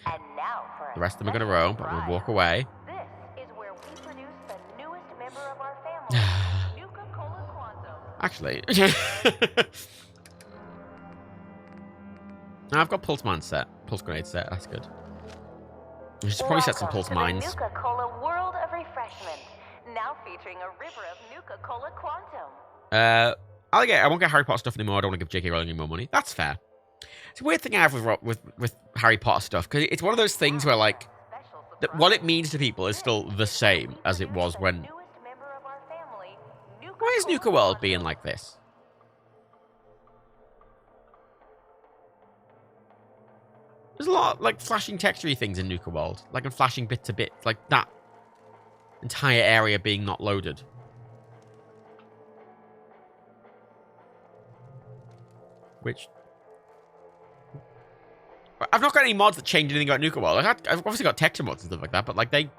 And now for The rest of them are going to roam, but we'll walk away. This is where we produce the newest member of our family, Nuka-Cola Quantum. Actually, I've got pulse mine set, pulse grenade set. That's good. We should probably set some pulse mines. Nuka-Cola World of Refreshment, now featuring a river of Nuka-Cola Quantum. I won't get Harry Potter stuff anymore. I don't want to give J.K. Rowling any more money. That's fair. It's a weird thing I have with Harry Potter stuff, because it's one of those things where, like, what it means to people is still the same as it was when... Why is Nuka World being like this? There's a lot of, like, flashing texture-y things in Nuka World. Like, and flashing bit to bit. Like, that entire area being not loaded. Which... I've not got any mods that change anything about Nuka World. Like, I've obviously got texture mods and stuff like that, but, like, they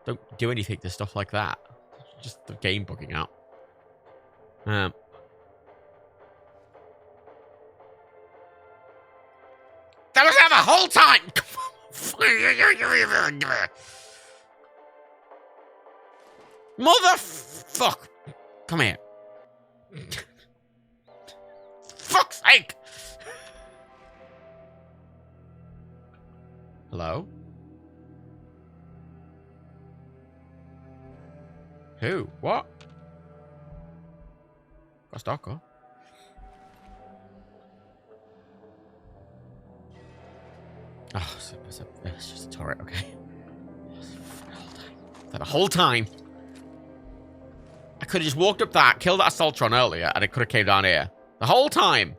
don't do anything to stuff like that. It's just the game bugging out. That was there the whole time! Motherfuck! Come here. Fuck's sake! Hello? Who? What? Got a stalker. Oh, it's just a turret, okay. The whole time. I could have just walked up that, killed that Assaultron earlier, and it could have came down here. The whole time.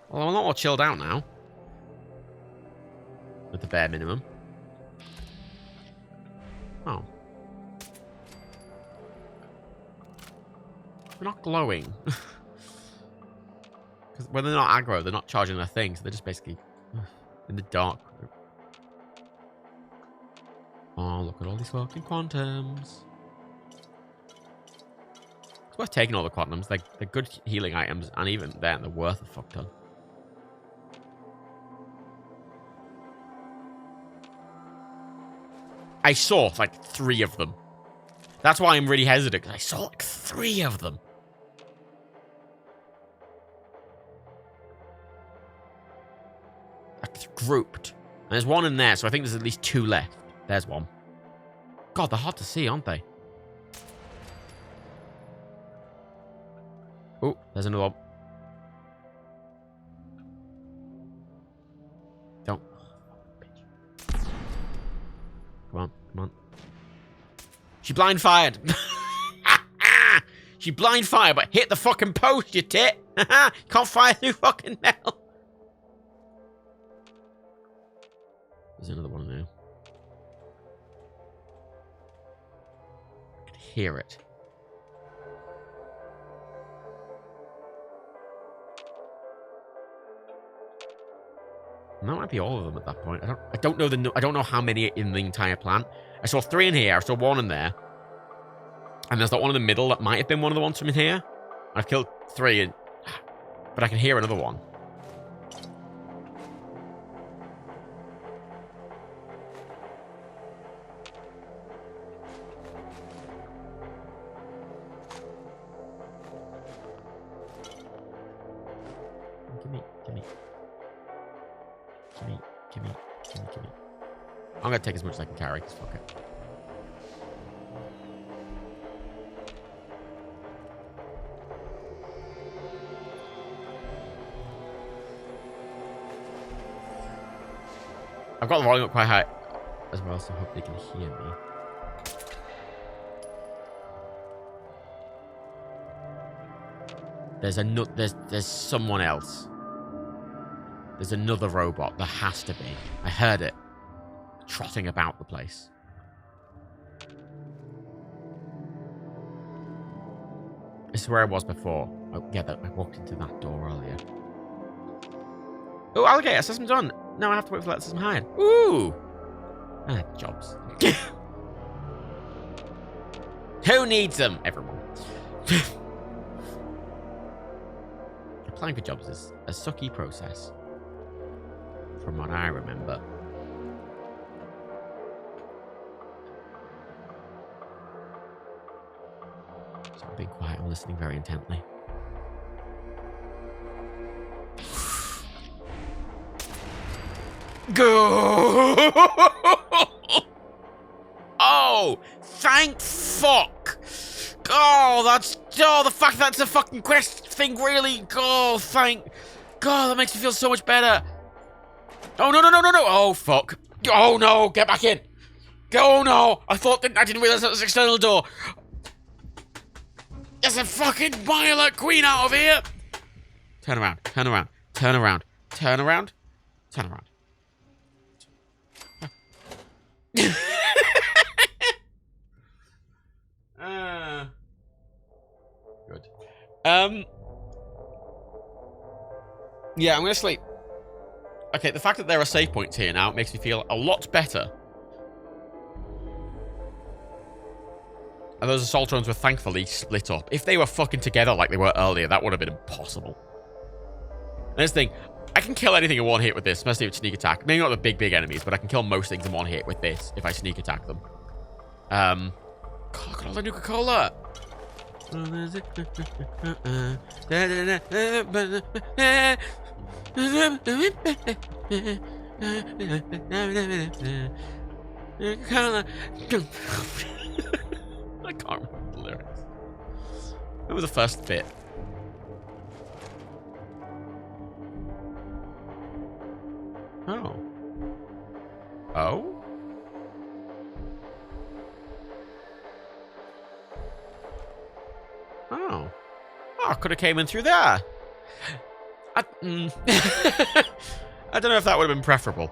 Well, I'm a lot more chilled out now. With the bare minimum. Oh. They're not glowing. Because when they're not aggro, they're not charging their thing, so they're just basically in the dark. Oh, look at all these fucking quantums. It's worth taking all the quantums. They're good healing items, and even then, they're worth a fuck ton. I saw, like, 3 of them. That's why I'm really hesitant, because I saw, like, 3 of them. Like, grouped. And there's 1 in there, so I think there's at least 2 left. There's 1. God, they're hard to see, aren't they? Oh, there's another one. Don't. Come on, come on. She blind fired. She blind fired, but hit the fucking post, you tit. Can't fire through fucking metal. There's another one now. I can hear it. And that might be all of them at that point. I don't know how many are in the entire plant. I saw 3 in here. I saw 1 in there. And there's that one in the middle that might have been one of the ones from in here. I've killed 3, but I can hear another one. Gimme. I'm gonna take as much as I can carry, because fuck it. I've got the volume up quite high as well, so hopefully you can hear me. There's someone else. There's another robot. There has to be. I heard it. Trotting about the place. This is where I was before. Oh, yeah, I walked into that door earlier. Oh, alligator. System done. Now I have to wait for that system hide. Ooh. Jobs. Who needs them? Everyone. Applying for jobs is a sucky process. From what I remember. So I'm being quiet and listening very intently. Go! Oh, thank fuck! Oh, the fact that's a fucking quest thing really. Oh, thank God, that makes me feel so much better. Oh, no. Oh, fuck. Oh, no. Get back in. Oh, no. I didn't realize that was an external door. There's a fucking violet queen out of here. Turn around. Turn around. Good. Yeah, I'm gonna sleep. Okay, the fact that there are save points here now makes me feel a lot better. And those assault drones were thankfully split up. If they were fucking together like they were earlier, that would have been impossible. And this thing, I can kill anything in one hit with this, especially with sneak attack. Maybe not the big enemies, but I can kill most things in one hit with this if I sneak attack them. God, look at all the Nuka-Cola. I can't remember the lyrics. What was the first bit? Oh. Oh? Oh. Oh, I could have came in through there. I don't know if that would have been preferable.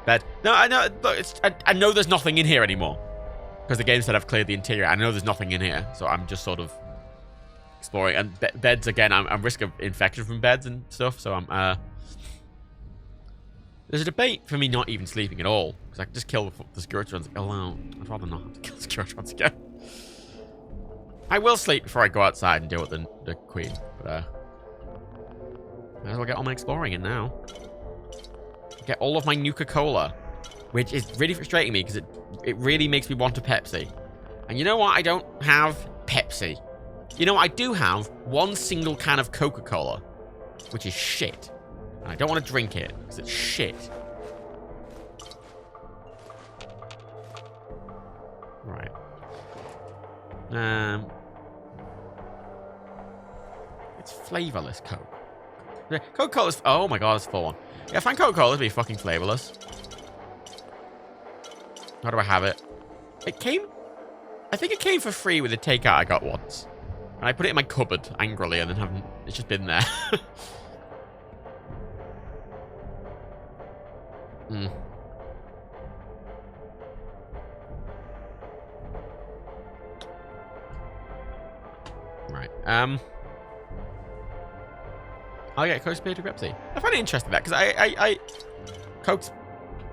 But no, I know. Look, I know there's nothing in here anymore because the game said I've cleared the interior. I know there's nothing in here, so I'm just sort of exploring. And beds again. I'm risk of infection from beds and stuff. So I'm. There's a debate for me not even sleeping at all because I can just kill the security ones. Oh, well, I'd rather not have to kill the security ones again. I will sleep before I go outside and deal with the queen, but might as well get all my exploring in now. Get all of my Nuka-Cola, which is really frustrating me because it really makes me want a Pepsi. And you know what? I don't have Pepsi. You know what? I do have one single can of Coca-Cola, which is shit. And I don't want to drink it because it's shit. Right. It's flavorless Coke. Coca-Cola's... Oh my god, it's full on. Yeah, I find Coca-Cola to be fucking flavorless. How do I have it? It came... I think it came for free with a takeout I got once. And I put it in my cupboard angrily and then haven't... It's just been there. Right. I'll get Coke Spear to Pepsi. I find it interesting that because Coke's.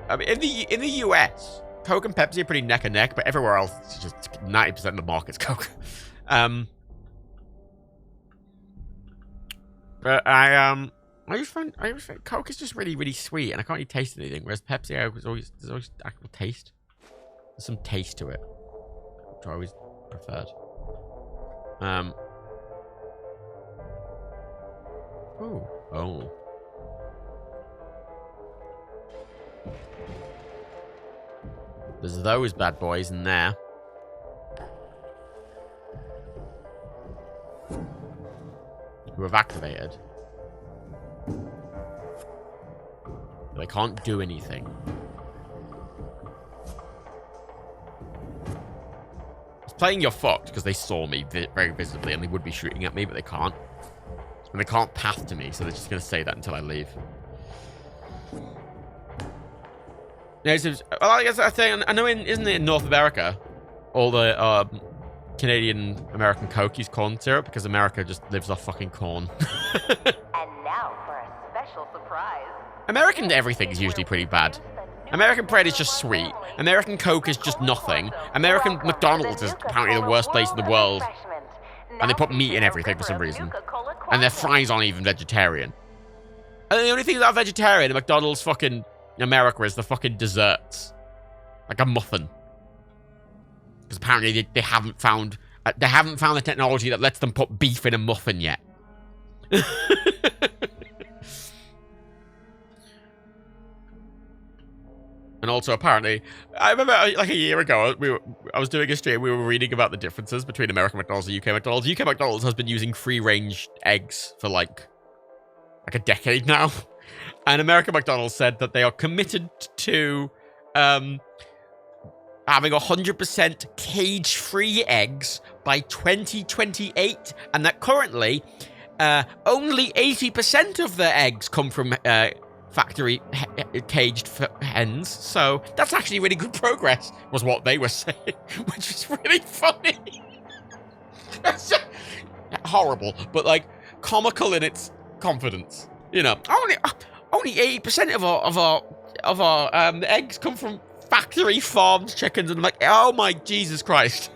I mean, in the US, Coke and Pepsi are pretty neck and neck, but everywhere else, it's just 90% of the market's Coke. But I just find Coke is just really, really sweet, and I can't really taste anything. Whereas Pepsi, there's always actual taste. There's some taste to it, which I always preferred. Ooh. Oh. There's those bad boys in there. Who have activated. They can't do anything. It's playing you're fucked because they saw me very visibly and they would be shooting at me, but they can't. And they can't path to me, so they're just going to say that until I leave. Yeah, well, I guess I think, I know isn't it in North America, all the Canadian American Coke use corn syrup because America just lives off fucking corn. And now for a special surprise. American everything is usually pretty bad. American bread is just sweet. American Coke is just nothing. American McDonald's is apparently the worst place in the world. And they put meat in everything for some reason. And their fries aren't even vegetarian. And the only thing that are vegetarian in McDonald's fucking America is the fucking desserts. Like a muffin. Because apparently they haven't found the technology that lets them put beef in a muffin yet. And also, apparently, I remember like a year ago, I was doing a stream, we were reading about the differences between American McDonald's and UK McDonald's. UK McDonald's has been using free-range eggs for like a decade now. And American McDonald's said that they are committed to having 100% cage-free eggs by 2028. And that currently, only 80% of their eggs come from factory caged hens. So that's actually really good progress, was what they were saying, which is really funny. Horrible, but like comical in its confidence. You know, only 80% of our eggs come from factory farmed chickens, and I'm like, oh my Jesus Christ.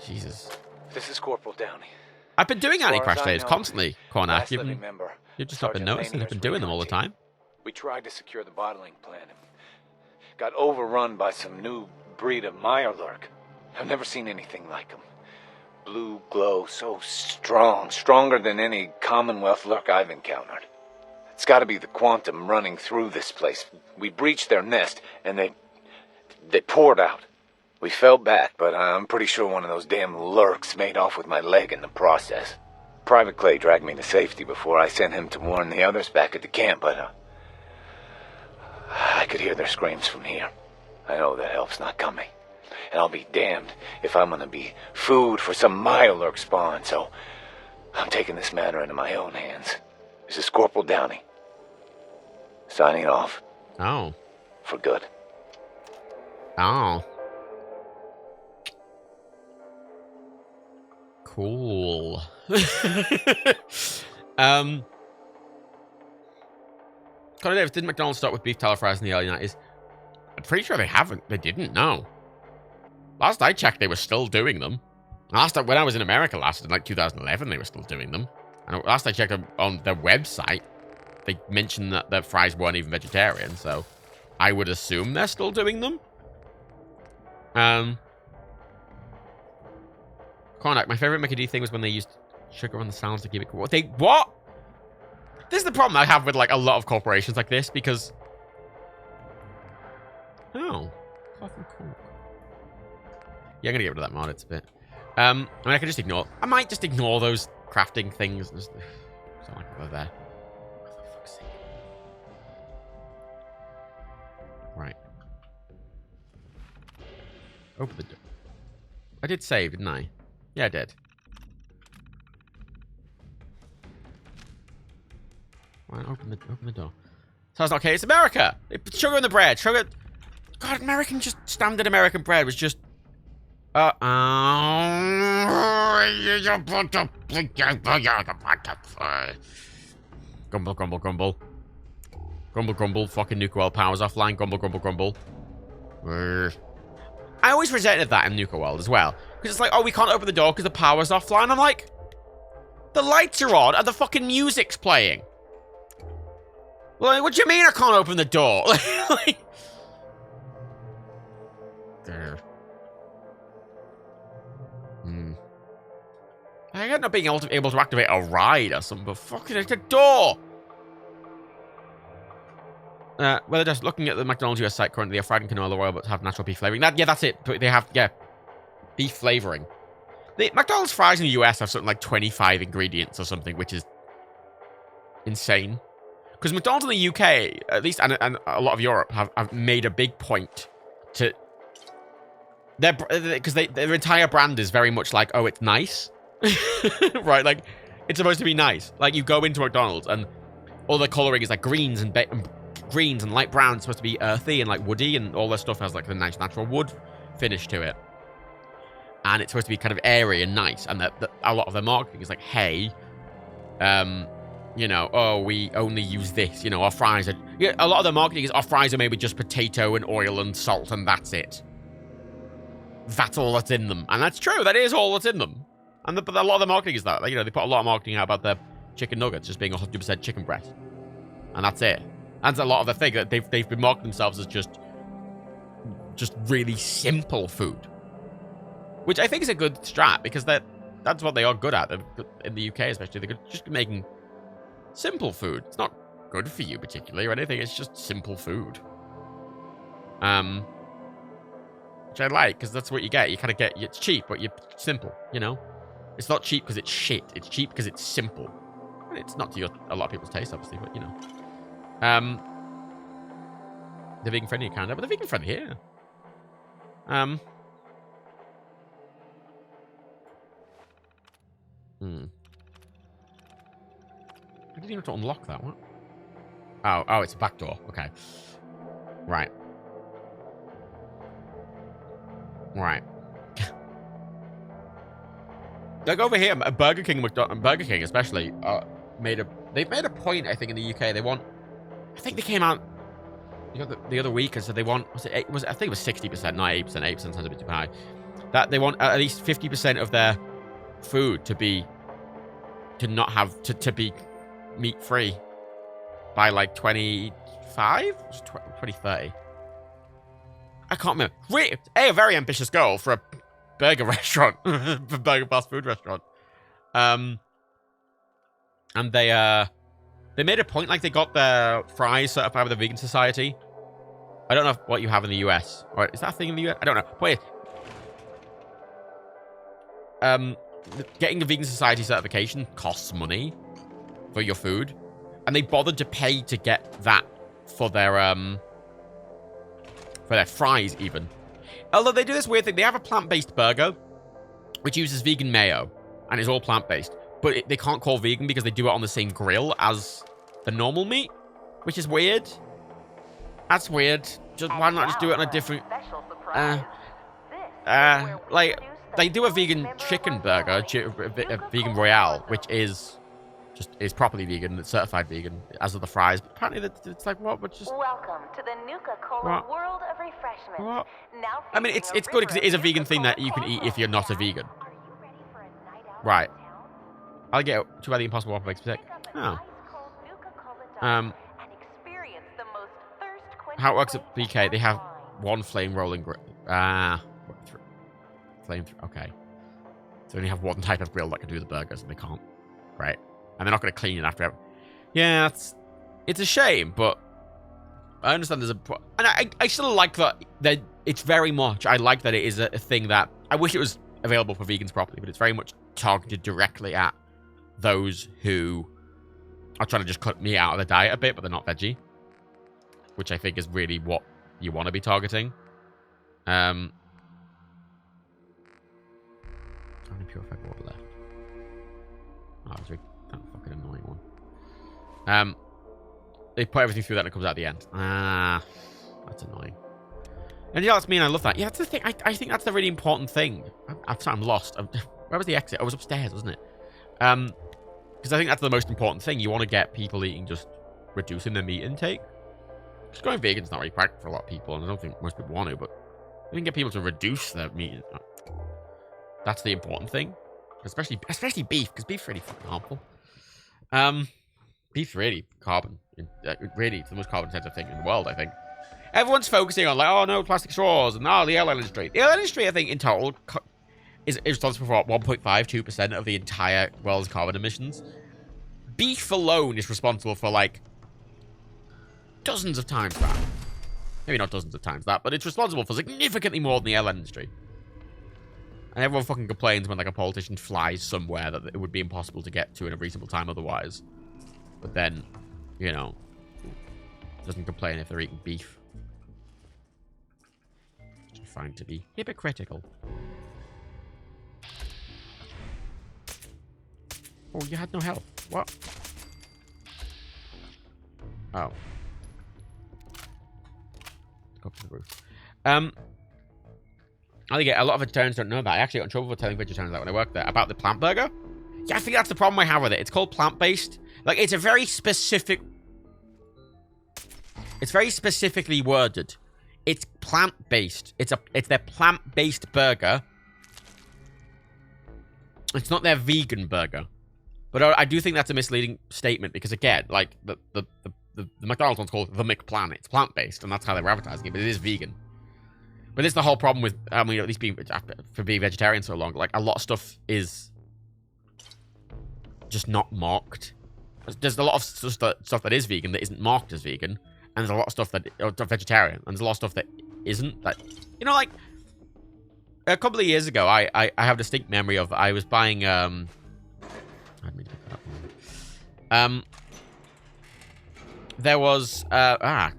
Jesus. This is Corporal Downey. I've been doing As far anti-crash as I days know, constantly, Cornac. last living member, You've just not been Sergeant noticing. I've been Lanier's doing them all the recon team. time. We tried to secure the bottling plant and got overrun by some new breed of Mirelurk. I've never seen anything like them. Blue glow, so strong, stronger than any Commonwealth lurk I've encountered. It's got to be the quantum running through this place. We breached their nest, and they poured out. We fell back, but I'm pretty sure one of those damn lurks made off with my leg in the process. Private Clay dragged me to safety before I sent him to warn the others back at the camp, but I could hear their screams from here. I know that help's not coming. And I'll be damned if I'm gonna be food for some Mirelurk spawn, so I'm taking this matter into my own hands. This is Corporal Downey. Signing off. Oh. For good. Oh. Cool. Connor Davis, didn't McDonald's start with beef tallow fries in the early 90s? I'm pretty sure they haven't. They didn't, no. Last I checked, they were still doing them. When I was in America last, in like 2011, they were still doing them. And last I checked on their website, they mentioned that their fries weren't even vegetarian, so I would assume they're still doing them. Cornac, my favorite Mickey D thing was when they used sugar on the salads to keep it cool. What? This is the problem I have with like a lot of corporations like this, because coffee cool. Yeah, I'm gonna get rid of that mod. It's a bit. I mean, I can just ignore. I might just ignore those crafting things. Just, sound like they're there. Oh, for fuck's sake. Right. Open the door. I did save, didn't I? Yeah, I did. Right, open the door. Sounds okay. It's America. It's sugar in the bread. Sugar. God, standard American bread was just. Grumble, grumble, grumble. Grumble, grumble. Fucking nuclear world powers offline. Grumble, grumble, grumble. I always resented that in Nuka World as well. Because it's like, oh, we can't open the door because the power's offline. I'm like, the lights are on and the fucking music's playing. Like, what do you mean I can't open the door? Like, I get not being able to activate a ride or something, but fucking it's a door. Well, they're just looking at the McDonald's US site currently. They're fried in canola oil, but have natural beef flavoring. Yeah, that's it. But they have, beef flavoring. The McDonald's fries in the US have something like 25 ingredients or something, which is insane. Because McDonald's in the UK, at least, and a lot of Europe, have made a big point to... Because their entire brand is very much like, oh, it's nice. Right? Like, it's supposed to be nice. Like, you go into McDonald's, and all the coloring is like greens and greens and light brown. It's supposed to be earthy and like woody, and all their stuff has like the nice natural wood finish to it. And it's supposed to be kind of airy and nice. And a lot of their marketing is like, hey, you know, oh, we only use this. You know, our fries are... Yeah, a lot of their marketing is our fries are made with just potato and oil and salt, and that's it. That's all that's in them. And that's true. That is all that's in them. And but a lot of the marketing is that. Like, you know, they put a lot of marketing out about their chicken nuggets just being 100% chicken breast. And that's it. That's a lot of the thing. That they've been marketing themselves as just really simple food. Which I think is a good strat, because that's what they are good at. In the UK especially. They're good just making simple food. It's not good for you particularly or anything. It's just simple food. Which I like, because that's what you get. You kind of get... It's cheap, but you're simple, you know? It's not cheap because it's shit. It's cheap because it's simple. And it's not to a lot of people's taste, obviously, but, you know. The vegan friendly in Canada, but the vegan friendly here. didn't even have to unlock that one. Oh, it's a back door. Okay. Right. Right. Like over here, Burger King especially, they've made a point, I think, in the UK. I think they came out the other week and said they want, I think it was 60%, not 8%. 8% sounds a bit too high. That they want at least 50% of their food to be meat free by like 2030. I can't remember. A very ambitious goal for a burger restaurant, for burger fast food restaurant. And they made a point, like they got their fries certified with the Vegan Society. I don't know what you have in the US. Or is that a thing in the US? I don't know. But getting the Vegan Society certification costs money for your food, and they bothered to pay to get that for their fries even. Although they do this weird thing, they have a plant-based burger which uses vegan mayo and is all plant-based, but they can't call vegan because they do it on the same grill as the normal meat, which is weird. That's weird. Why not just do it on a different? Like they do a vegan chicken burger, a vegan royale, which is properly vegan, it's certified vegan, as are the fries. But apparently, it's like what? But just welcome to the Nuka-Cola world of refreshment. What? Now I mean, it's good because it is a vegan thing that you can eat if you're not a vegan. Right. I'll get to the Impossible Waffle Bakes. Oh. How it works at BK, they have one flame rolling grill. Okay. So they only have one type of grill that can do the burgers, and they can't. Right. And they're not going to clean it after. Yeah, it's a shame, but I understand there's a. And I still like that it's very much. I like that it is a thing that I wish it was available for vegans properly, but it's very much targeted directly at those who are trying to just cut meat out of the diet a bit, but they're not veggie, which I think is really what you want to be targeting. How many purified water left? Oh, that's a fucking annoying one. They put everything through that and it comes out at the end. That's annoying. And yeah, that's me, and I love that. Yeah, that's the thing. I think that's the really important thing. I'm lost. Where was the exit? I was upstairs, wasn't it? Because I think that's the most important thing. You want to get people eating, just reducing their meat intake. Because going vegan is not really practical for a lot of people, and I don't think most people want to, but you can get people to reduce their meat. That's the important thing. Especially beef, because beef's really fucking harmful. Beef's really carbon. Really, it's the most carbon-intensive thing in the world, I think. Everyone's focusing on, like, oh, no, plastic straws, and the airline industry. The airline industry, I think, in total, is responsible for 1.52% of the entire world's carbon emissions. Beef alone is responsible for, like, dozens of times that. Maybe not dozens of times that, but it's responsible for significantly more than the airline industry. And everyone fucking complains when, like, a politician flies somewhere that it would be impossible to get to in a reasonable time otherwise. But then, you know, doesn't complain if they're eating beef. Which I find to be hypocritical. Oh, you had no health. What? Oh. Go up to the roof. I think a lot of vegetarians don't know that. I actually got in trouble for telling vegetarians that when I worked there about the plant burger. Yeah, I think that's the problem I have with it. It's called plant-based. Like, it's a very specific... It's very specifically worded. It's plant-based. It's their plant-based burger. It's not their vegan burger. But I do think that's a misleading statement because, again, like, the McDonald's one's called the McPlan. It's plant-based, and that's how they're advertising it, but it is vegan. But this is the whole problem with, I mean, at least being vegetarian so long, like, a lot of stuff is just not marked. There's a lot of stuff that is vegan that isn't marked as vegan, and there's a lot of stuff that are vegetarian, and there's a lot of stuff that isn't. That, you know, like, a couple of years ago, I have a distinct memory of, I was buying, I didn't mean to pick that up. There was, I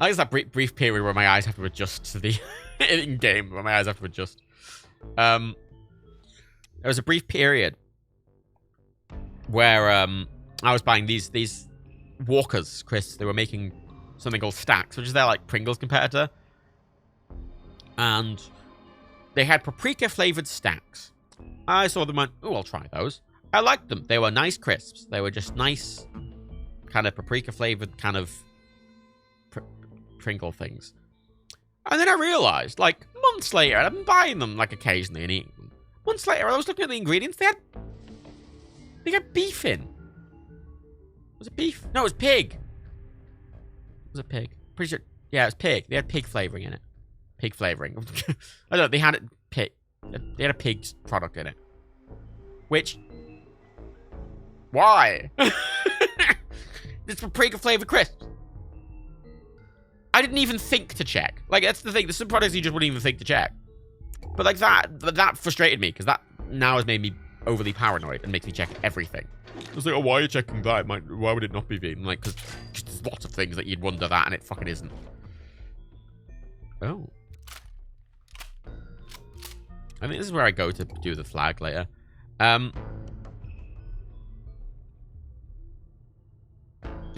guess that brief period where my eyes have to adjust to the in game, where my eyes have to adjust. There was a brief period where I was buying these Walkers crisps. They were making something called Stacks, which is their like Pringles competitor, and they had paprika-flavored Stacks. I saw them and went, oh, I'll try those. I liked them. They were nice crisps. They were just nice, kind of paprika-flavored kind of Pringle things. And then I realized, like, months later, I've been buying them, like, occasionally and eating them. Months later, I was looking at the ingredients. They had beef in. Was it beef? No, it was pig. Was it pig? Pretty sure. Yeah, it was pig. They had pig flavoring in it. Pig flavoring. I don't know. They had it pig. They had a pig's product in it. Which? Why? It's paprika flavored crisps. I didn't even think to check. Like, that's the thing. There's some products you just wouldn't even think to check. But like that frustrated me because that now has made me overly paranoid and makes me check everything. I was like, oh, why are you checking that? Why would it not be vegan? Like, because there's lots of things that you'd wonder that, and it fucking isn't. Oh. I think this is where I go to do the flag later.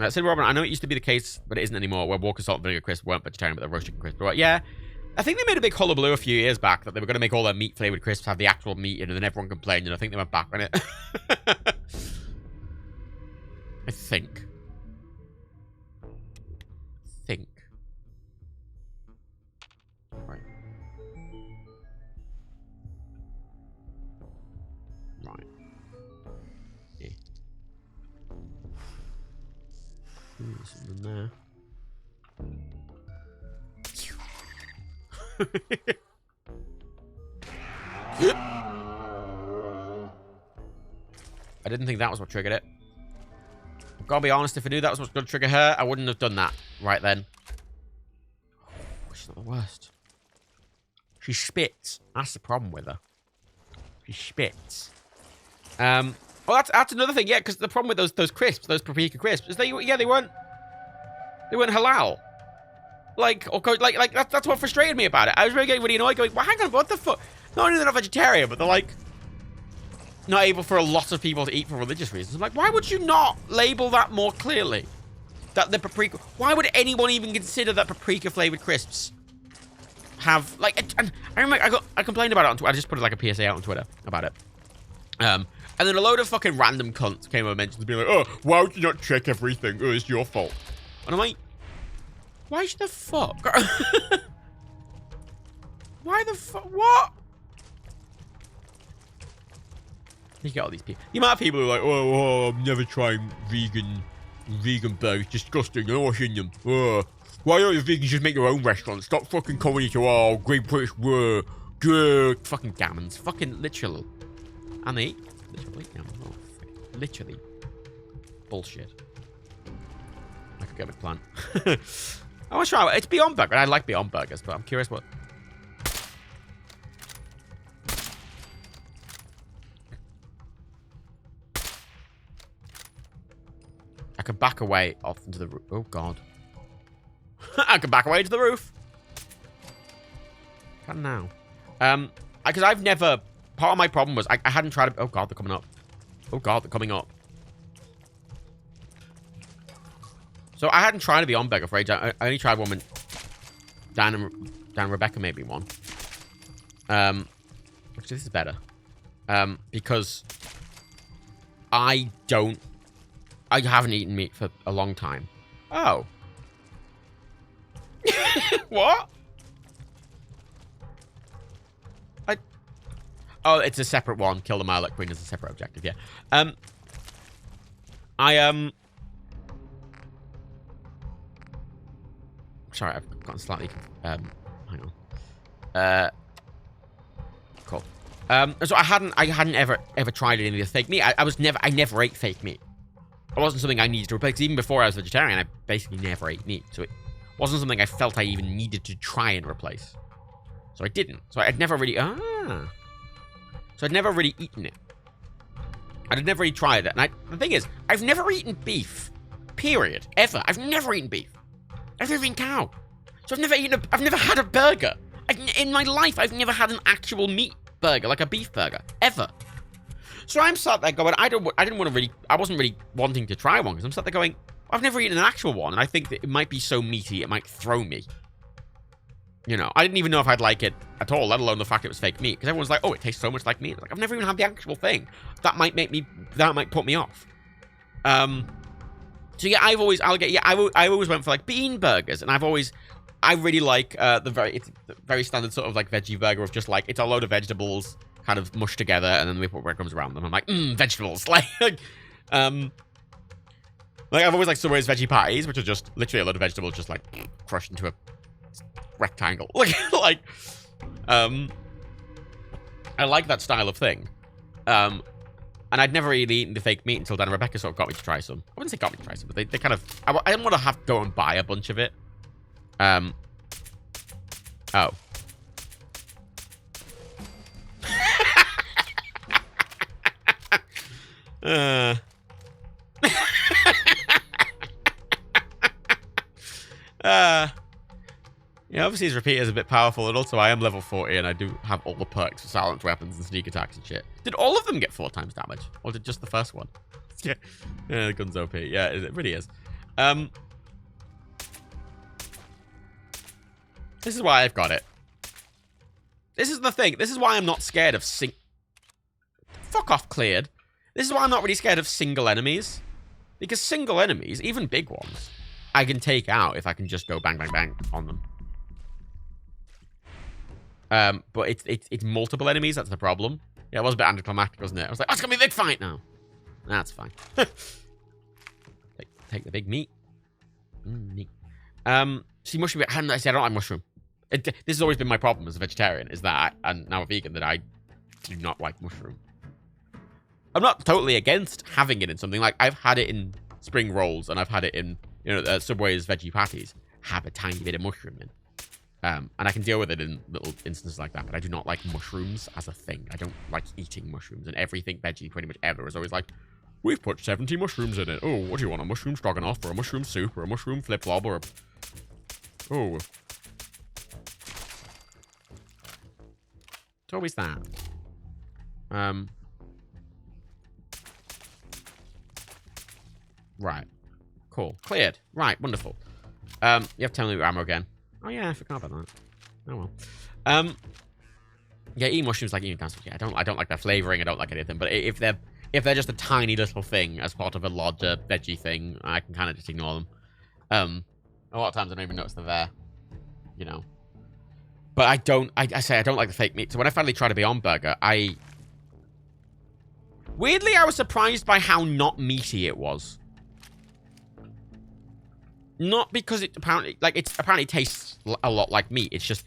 Said Robin, I know it used to be the case, but it isn't anymore, where Walker salt and vinegar crisps weren't vegetarian, but they're roast chicken crisps. But yeah, I think they made a big hullabaloo a few years back that they were going to make all their meat-flavored crisps have the actual meat in, and then everyone complained, and I think they went back on it. I think. Right. Right. Yeah. Ooh, something there. I didn't think that was what triggered it. I've got to be honest, if I knew that was what's going to trigger her, I wouldn't have done that right then. Oh, she's not the worst. She spits. That's the problem with her. She spits. Well, that's another thing, yeah, because the problem with those crisps, those paprika crisps, is they weren't halal. Like that's what frustrated me about it. I was really getting really annoyed, going, well, hang on, what the fuck? Not only they're not vegetarian, but they're like not able for a lot of people to eat for religious reasons. I'm like, why would you not label that more clearly? That the paprika. Why would anyone even consider that paprika flavored crisps have like? And I remember I complained about it on Twitter. I just put like a PSA out on Twitter about it. And then a load of fucking random cunts came over and mentioned to be like, oh, why would you not check everything? Oh, it's your fault. And I'm like, why the fuck? Why the fuck? What? You get all these people. The amount of people who are like, oh, I'm never trying vegan burgers. Disgusting. I'm not in them. Why don't you vegans just make your own restaurants? Stop fucking calling it, oh, Great British good. Fucking gammons. Fucking literal. And they eat. Literally. Oh, literally. Bullshit. I could get a plant. I want to try it. It's Beyond Burger. I like Beyond Burgers, but I'm curious what. I can back away off into the roof. Oh, God. I can back away to the roof. Can now. Because I've never... Part of my problem was I hadn't tried to... Oh, God, they're coming up. Oh, God, they're coming up. So I hadn't tried a Beyond Burger for ages. I only tried one when Dan and Rebecca made me one. Actually, this is better. Because I haven't eaten meat for a long time. Oh. What? Oh, it's a separate one. Kill the Mirelurk Queen is a separate objective, yeah. Sorry, I've gotten slightly... hang on. Cool. So I hadn't ever tried any of the fake meat. I never ate fake meat. It wasn't something I needed to replace. Even before I was vegetarian, I basically never ate meat. So it wasn't something I felt I even needed to try and replace. So I didn't. So I'd never really... So I'd never really eaten it. I'd never really tried it. And the thing is, I've never eaten beef. Period. Ever. I've never eaten beef. I've never eaten cow. So I've never had a burger. In my life, I've never had an actual meat burger, like a beef burger. Ever. So I'm sat there going, I wasn't really wanting to try one, because I'm sat there going, I've never eaten an actual one, and I think that it might be so meaty, it might throw me. You know, I didn't even know if I'd like it at all, let alone the fact it was fake meat. Because everyone's like, oh, it tastes so much like meat. Like, I've never even had the actual thing. That might put me off. So yeah, I always went for like bean burgers, and I really like it's the very standard sort of like veggie burger of just like, it's a load of vegetables kind of mushed together, and then we put breadcrumbs around them. I'm like, vegetables. Like, I've always liked Subway's veggie patties, which are just literally a load of vegetables just like crushed into a rectangle. I like that style of thing. And I'd never really eaten the fake meat until Dan and Rebecca sort of got me to try some. I wouldn't say got me to try some, but they kind of... I didn't want to have to go and buy a bunch of it. Oh. Yeah, obviously his repeater is a bit powerful, and also I am level 40, and I do have all the perks for silenced weapons and sneak attacks and shit. Did all of them get 4 times damage? Or did just the first one? Yeah, the gun's OP. Yeah, it really is. This is why I've got it. This is the thing. This is why I'm not scared of Fuck off, cleared. This is why I'm not really scared of single enemies. Because single enemies, even big ones, I can take out if I can just go bang, bang, bang on them. But it's multiple enemies, that's the problem. Yeah, it was a bit anticlimactic, wasn't it? I was like, oh, it's gonna be a big fight now. That's fine. take the big meat. Meat. See, mushroom, I don't like mushroom. This has always been my problem as a vegetarian, is that, and now a vegan, that I do not like mushroom. I'm not totally against having it in something. Like, I've had it in spring rolls, and I've had it in, Subway's veggie patties. Have a tiny bit of mushroom in. And I can deal with it in little instances like that, but I do not like mushrooms as a thing. I don't like eating mushrooms, and everything veggie pretty much ever is always like, we've put 70 mushrooms in it. Oh, what do you want, a mushroom stroganoff, or a mushroom soup, or a mushroom flip-flop, or a... Oh. It's always that. Right. Cool. Cleared. Right, wonderful. You have to tell me your ammo again. Oh yeah, I forgot about that. Oh well. Yeah, eating mushrooms like eating cancer. Yeah, I don't like their flavoring. I don't like anything. But if they're just a tiny little thing as part of a larger veggie thing, I can kind of just ignore them. A lot of times I don't even notice they're there. You know. But I don't like the fake meat. So when I finally tried a Beyond Burger, weirdly I was surprised by how not meaty it was. Not because it apparently tastes a lot like meat. It's just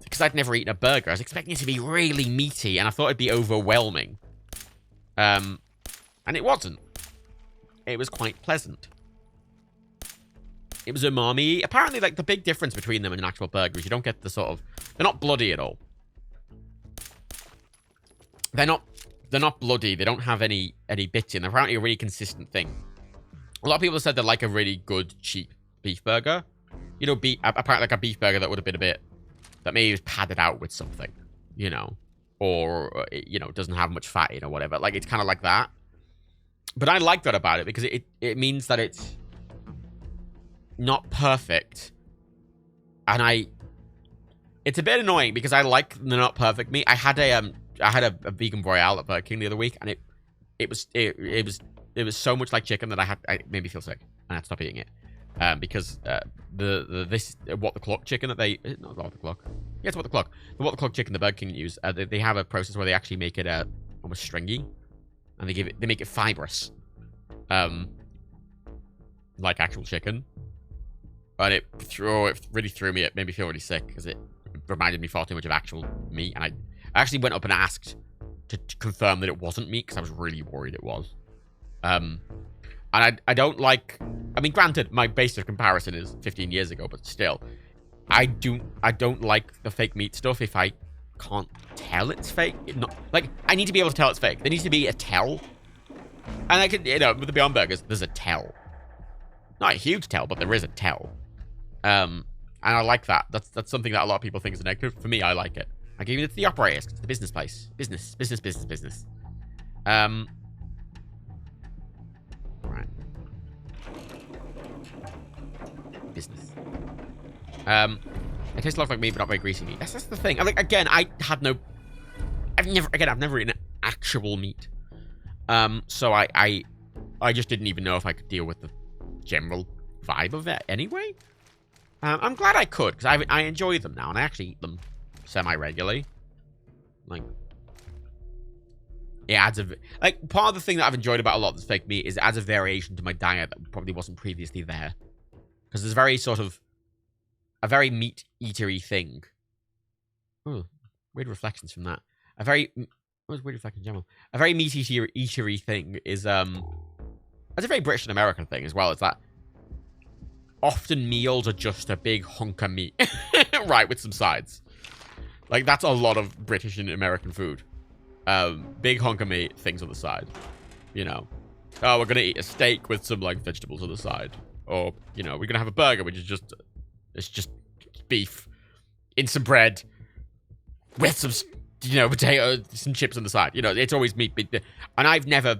because I'd never eaten a burger. I was expecting it to be really meaty, and I thought it'd be overwhelming. And it wasn't. It was quite pleasant. It was umami. Apparently, like, the big difference between them and an actual burger is you don't get the sort of... They're not bloody at all. They're not bloody. They don't have any bits in. They're apparently a really consistent thing. A lot of people have said they like a really good, cheap beef burger. You know, apparently like a beef burger that would have been a bit... That maybe was padded out with something, you know. Or, you know, doesn't have much fat in or whatever. Like, it's kind of like that. But I like that about it because it means that it's not perfect. And it's a bit annoying because I like the not perfect meat. I had a vegan Royale at Burger King the other week, and it was so much like chicken that it made me feel sick, and I had to stop eating it. Because this what the clock chicken that they not what the clock. Yeah, it's what the clock. The what the clock chicken the Burger King use. They have a process where they actually make it almost stringy, and they make it fibrous, like actual chicken. And it really threw me. It made me feel really sick because it reminded me far too much of actual meat. And I actually went up and asked to confirm that it wasn't meat because I was really worried it was. And I don't like... I mean, granted, my base of comparison is 15 years ago, but still. I don't like the fake meat stuff if I can't tell it's fake. I need to be able to tell it's fake. There needs to be a tell. And I can, with the Beyond Burgers, there's a tell. Not a huge tell, but there is a tell. And I like that. That's something that a lot of people think is a negative. For me, I like it. I give it to the operators. It's the business place. Business. Right. Business. It tastes a lot like meat, but not very greasy meat. That's the thing. Like, again, I've never eaten actual meat. So I just didn't even know if I could deal with the general vibe of it anyway. I'm glad I could, because I enjoy them now, and I actually eat them semi-regularly. Like, it adds like, part of the thing that I've enjoyed about a lot of this fake meat is it adds a variation to my diet that probably wasn't previously there. Because there's very sort of a very meat-eatery thing. Oh, weird reflections from that. What was weird reflection in general? A very meat-eatery thing is, that's a very British and American thing as well. It's that often meals are just a big hunk of meat, right, with some sides. Like, that's a lot of British and American food. Big hunk of meat, things on the side. You know. Oh, we're gonna eat a steak with some, like, vegetables on the side. Or, you know, we're gonna have a burger, which is just... It's just beef in some bread with some, you know, potato, some chips on the side. You know, it's always meat. And I've never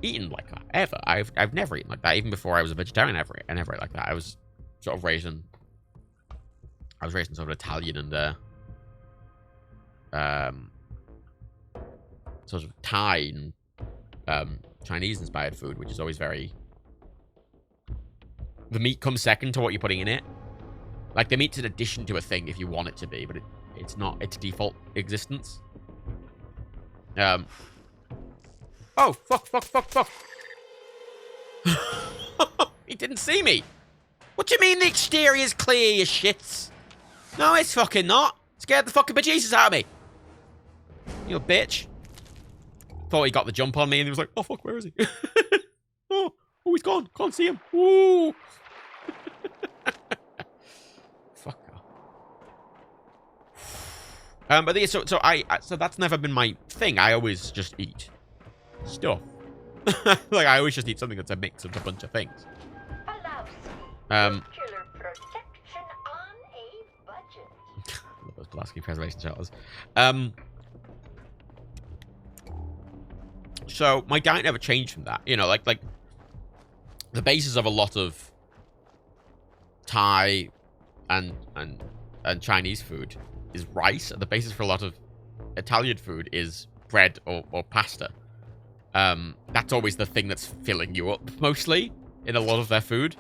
eaten like that, ever. I've never eaten like that. Even before I was a vegetarian, I never ate like that. I was sort of raised in... I was raised in sort of Italian and... sort of Thai and Chinese-inspired food, which is always very... The meat comes second to what you're putting in it. Like, the meat's an addition to a thing if you want it to be, but it's not its default existence. Oh, fuck. He didn't see me. What do you mean the exterior's clear, you shits? No, it's fucking not. Scared the fucking bejesus out of me. You bitch. Thought he got the jump on me, and he was like, oh, fuck, where is he? oh, he's gone. Can't see him. Ooh. Fuck off. But so that's never been my thing. I always just eat stuff. Like, I always just eat something that's a mix of a bunch of things. Muscular protection on a budget. Love those Pulaski preservation shelters. So my diet never changed from that. You know, like the basis of a lot of Thai and Chinese food is rice. The basis for a lot of Italian food is bread or pasta. That's always the thing that's filling you up mostly in a lot of their food.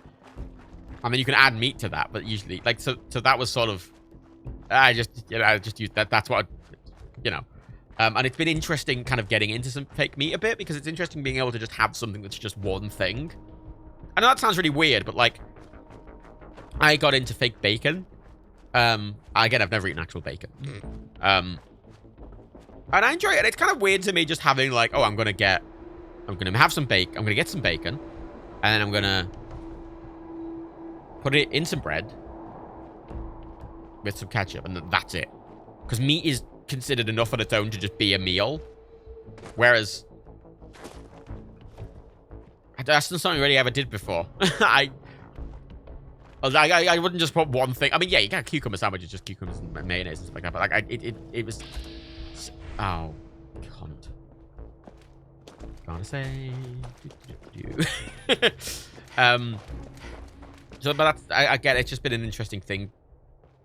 And then you can add meat to that, but usually, like, so that was sort of, I just used that. That's what, and it's been interesting kind of getting into some fake meat a bit, because it's interesting being able to just have something that's just one thing. I know that sounds really weird, but, like, I got into fake bacon. Again, I've never eaten actual bacon. And I enjoy it. It's kind of weird to me just having, like, oh, I'm gonna get some bacon, and then I'm gonna put it in some bread with some ketchup, and that's it. Because meat is considered enough on its own to just be a meal. Whereas, that's not something I really ever did before. I wouldn't just put one thing. I mean, yeah, you got cucumber sandwiches, just cucumbers and mayonnaise and stuff like that. But, like, it was... Oh, cunt. Gotta say... So, but that's, I get it. It's just been an interesting thing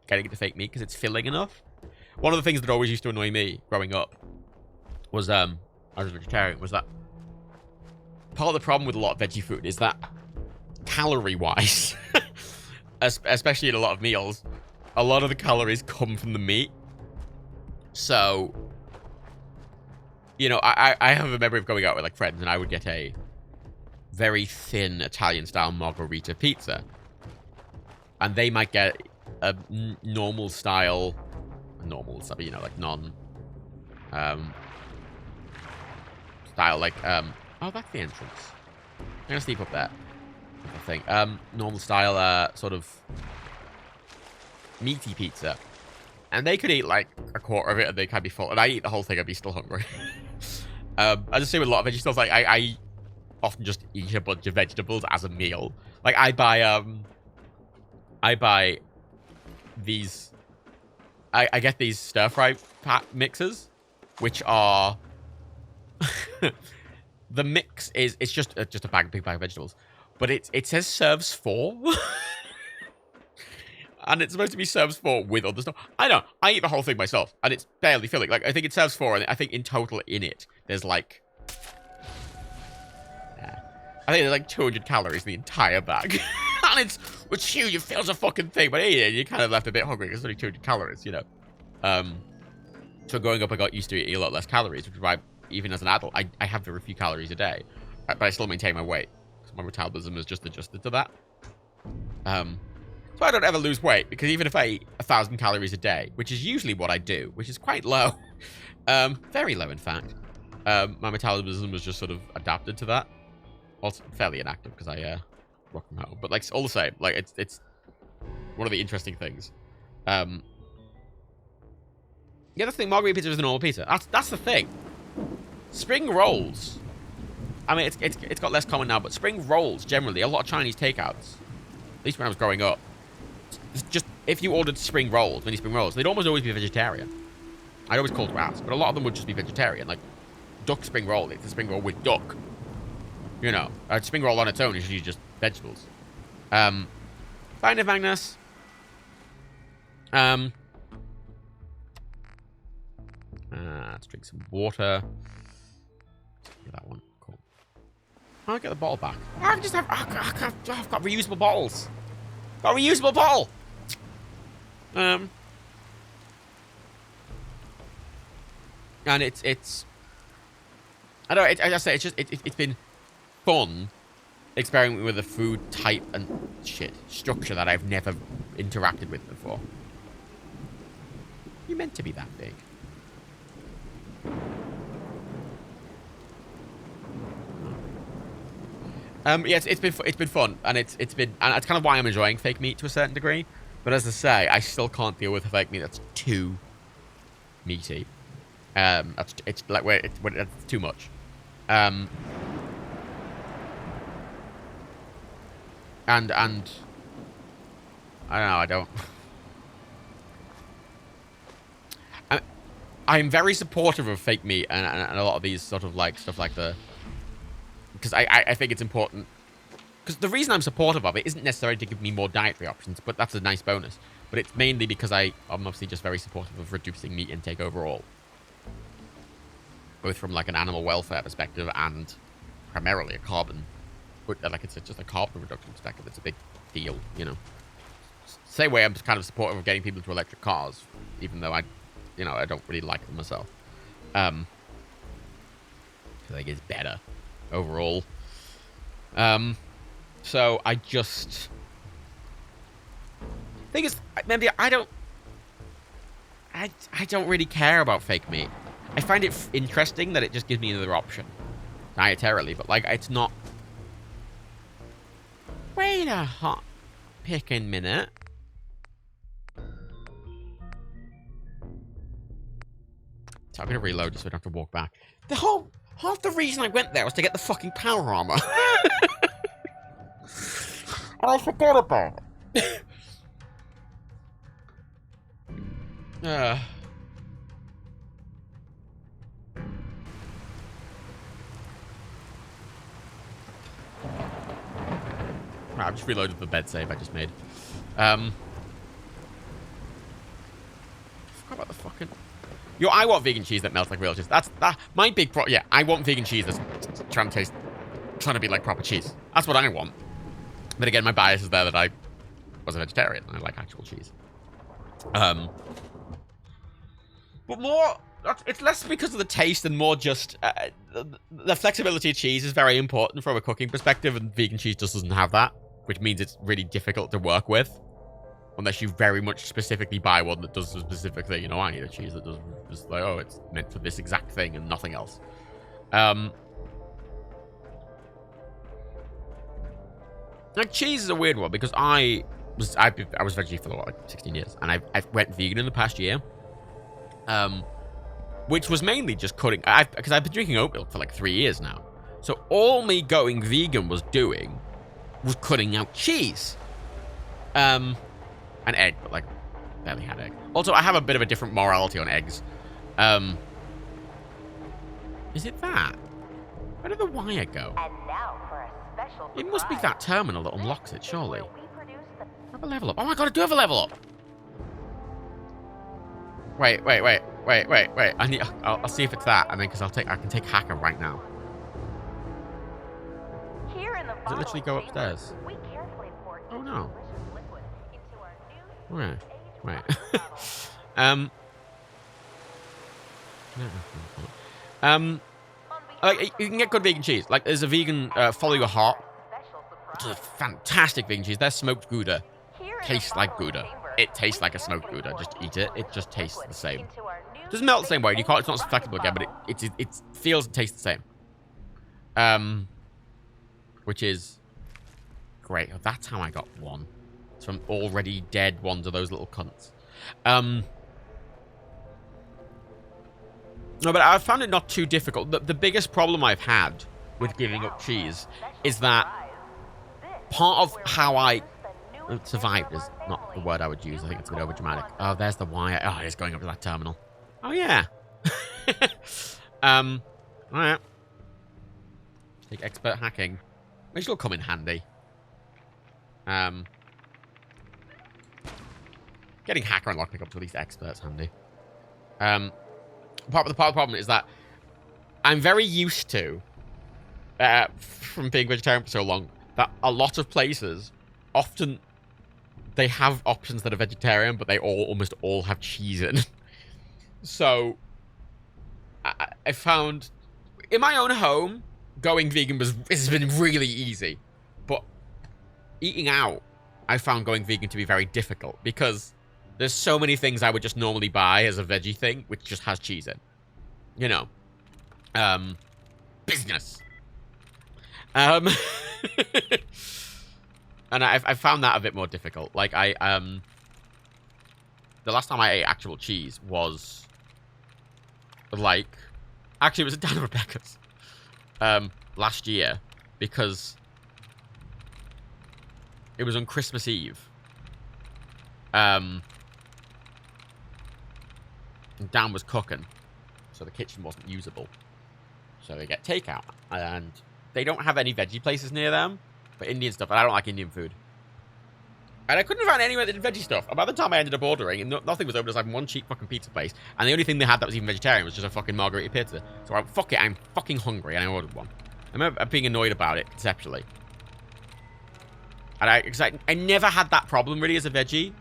getting into fake meat because it's filling enough. One of the things that always used to annoy me growing up was, I was a vegetarian, was that part of the problem with a lot of veggie food is that calorie-wise, especially in a lot of meals, a lot of the calories come from the meat. So, I have a memory of going out with, like, friends, and I would get a very thin Italian-style margherita pizza. And they might get a normal style, like non, style, like, oh, that's the entrance. I'm gonna sleep up there, I think. Normal style, sort of meaty pizza. And they could eat, like, a quarter of it and they can be full. And I eat the whole thing, I'd be still hungry. I just say with a lot of veggie stuff, like, I often just eat a bunch of vegetables as a meal. Like, I buy these... I get these stir-fry mixes, which are the mix is it's just a big bag of vegetables, but it says serves 4, and it's supposed to be serves 4 with other stuff. I eat the whole thing myself, and it's barely filling. Like I think it serves 4, and I think in total in it there's like I think there's like 200 calories in the entire bag. And it's huge, it fills a fucking thing, but yeah, you kind of left a bit hungry because it's only 200 calories, you know. So growing up, I got used to eating a lot less calories, which is why, even as an adult, I have very few calories a day. But I still maintain my weight. So my metabolism is just adjusted to that. So I don't ever lose weight, because even if I eat 1,000 calories a day, which is usually what I do, which is quite low, very low in fact, my metabolism was just sort of adapted to that. Also fairly inactive, because I work from home. But like all the same, like it's one of the interesting things. The other thing, margarita pizza is a normal pizza. That's the thing. Spring rolls. I mean, it's got less common now, but spring rolls generally, a lot of Chinese takeouts, at least when I was growing up, just if you ordered spring rolls, mini spring rolls, they'd almost always be vegetarian. I'd always call to ask, but a lot of them would just be vegetarian. Like duck spring roll, it's a spring roll with duck. You know, a spring roll on its own is usually just vegetables. Fine, Magnus. Let's drink some water. That one, cool. I'll get the bottle back. I've got reusable bottles. Got a reusable bottle. And it's. I don't know. I say it's been fun experimenting with a food type and structure that I've never interacted with before. You meant to be that big. Yeah, it's been fun, and it's kind of why I'm enjoying fake meat to a certain degree. But as I say, I still can't deal with a fake meat that's too meaty. It's like where it's too much. And I don't know. I don't. I'm very supportive of fake meat and a lot of these sort of like stuff like because I think it's important. Because the reason I'm supportive of it isn't necessarily to give me more dietary options, but that's a nice bonus. But it's mainly because I'm obviously just very supportive of reducing meat intake overall. Both from like an animal welfare perspective and primarily a carbon. Like it's just a carbon reduction perspective. It's a big deal, you know. Same way I'm just kind of supportive of getting people into electric cars, even though I don't really like them myself. I think it's better overall. So I just thing is, maybe I don't really care about fake meat. I find it interesting that it just gives me another option dietarily, but like it's not. Wait a hot picking minute. So I'm gonna reload just so I don't have to walk back. Half the reason I went there was to get the fucking power armor. And I forgot about it. Right, I've just reloaded the bed save I just made. Forgot about the fucking. Yo, I want vegan cheese that melts like real cheese. That's my big pro. Yeah, I want vegan cheese that's trying to be like proper cheese. That's what I want. But again, my bias is there that I was a vegetarian and I like actual cheese. But more, it's less because of the taste and more just the flexibility of cheese is very important from a cooking perspective, and vegan cheese just doesn't have that, which means it's really difficult to work with. Unless you very much specifically buy one that does a specific thing. You know, I need a cheese that does just like, oh, it's meant for this exact thing and nothing else. Like, cheese is a weird one because I was veggie for like 16 years, and I went vegan in the past year. Which was mainly just cutting, because I've been drinking oat milk for like 3 years now. So all me going vegan was doing was cutting out cheese. An egg, but like barely had egg. Also, I have a bit of a different morality on eggs. You Is it that? Where did the wire go? And now for a special It must be surprise. that terminal that unlocks it, surely. Where we produce the Have a level up. Oh my god, I do have a level up! Wait. I need. I'll see if it's that, and then because I can take hacker right now. Here in the Does it literally go bottling chamber, upstairs? we carefully pour Oh each no. delicious liquid into our new Right. age-wise bottle. Like, you can get good vegan cheese. Like, there's a vegan Follow Your Heart, which is a fantastic vegan cheese. Their smoked Gouda tastes like Gouda. It tastes like a smoked Gouda. Just eat it. It just tastes the same. It doesn't melt the same way. You can't. It's not flexible again, but it feels and tastes the same. Which is great. Oh, that's how I got one. It's from already dead ones of those little cunts. No, but I found it not too difficult. The biggest problem I've had with giving up cheese is that part of how I survived is not the word I would use. I think it's a bit overdramatic. Oh, there's the wire. Oh, it's going up to that terminal. Oh, yeah. All right. Take expert hacking. Which will come in handy. Getting hacker and lockpick up to at least experts handy. Part of the problem is that I'm very used to, from being vegetarian for so long, that a lot of places, often, they have options that are vegetarian, but they almost all have cheese in. So, I found, in my own home, going vegan has been really easy. But eating out, I found going vegan to be very difficult, because there's so many things I would just normally buy as a veggie thing, which just has cheese in. You know. Business. And I found that a bit more difficult. Like, the last time I ate actual cheese was, like, actually, it was at Dan and Rebecca's, last year, because it was on Christmas Eve. Dan was cooking, so the kitchen wasn't usable. So they get takeout, and they don't have any veggie places near them for Indian stuff, and I don't like Indian food. And I couldn't find anywhere that did veggie stuff. And by the time I ended up ordering, and nothing was open aside from one cheap fucking pizza place, and the only thing they had that was even vegetarian was just a fucking margarita pizza. So I went, fuck it, I'm fucking hungry, and I ordered one. I remember being annoyed about it, conceptually. And I never had that problem, really, as a veggie.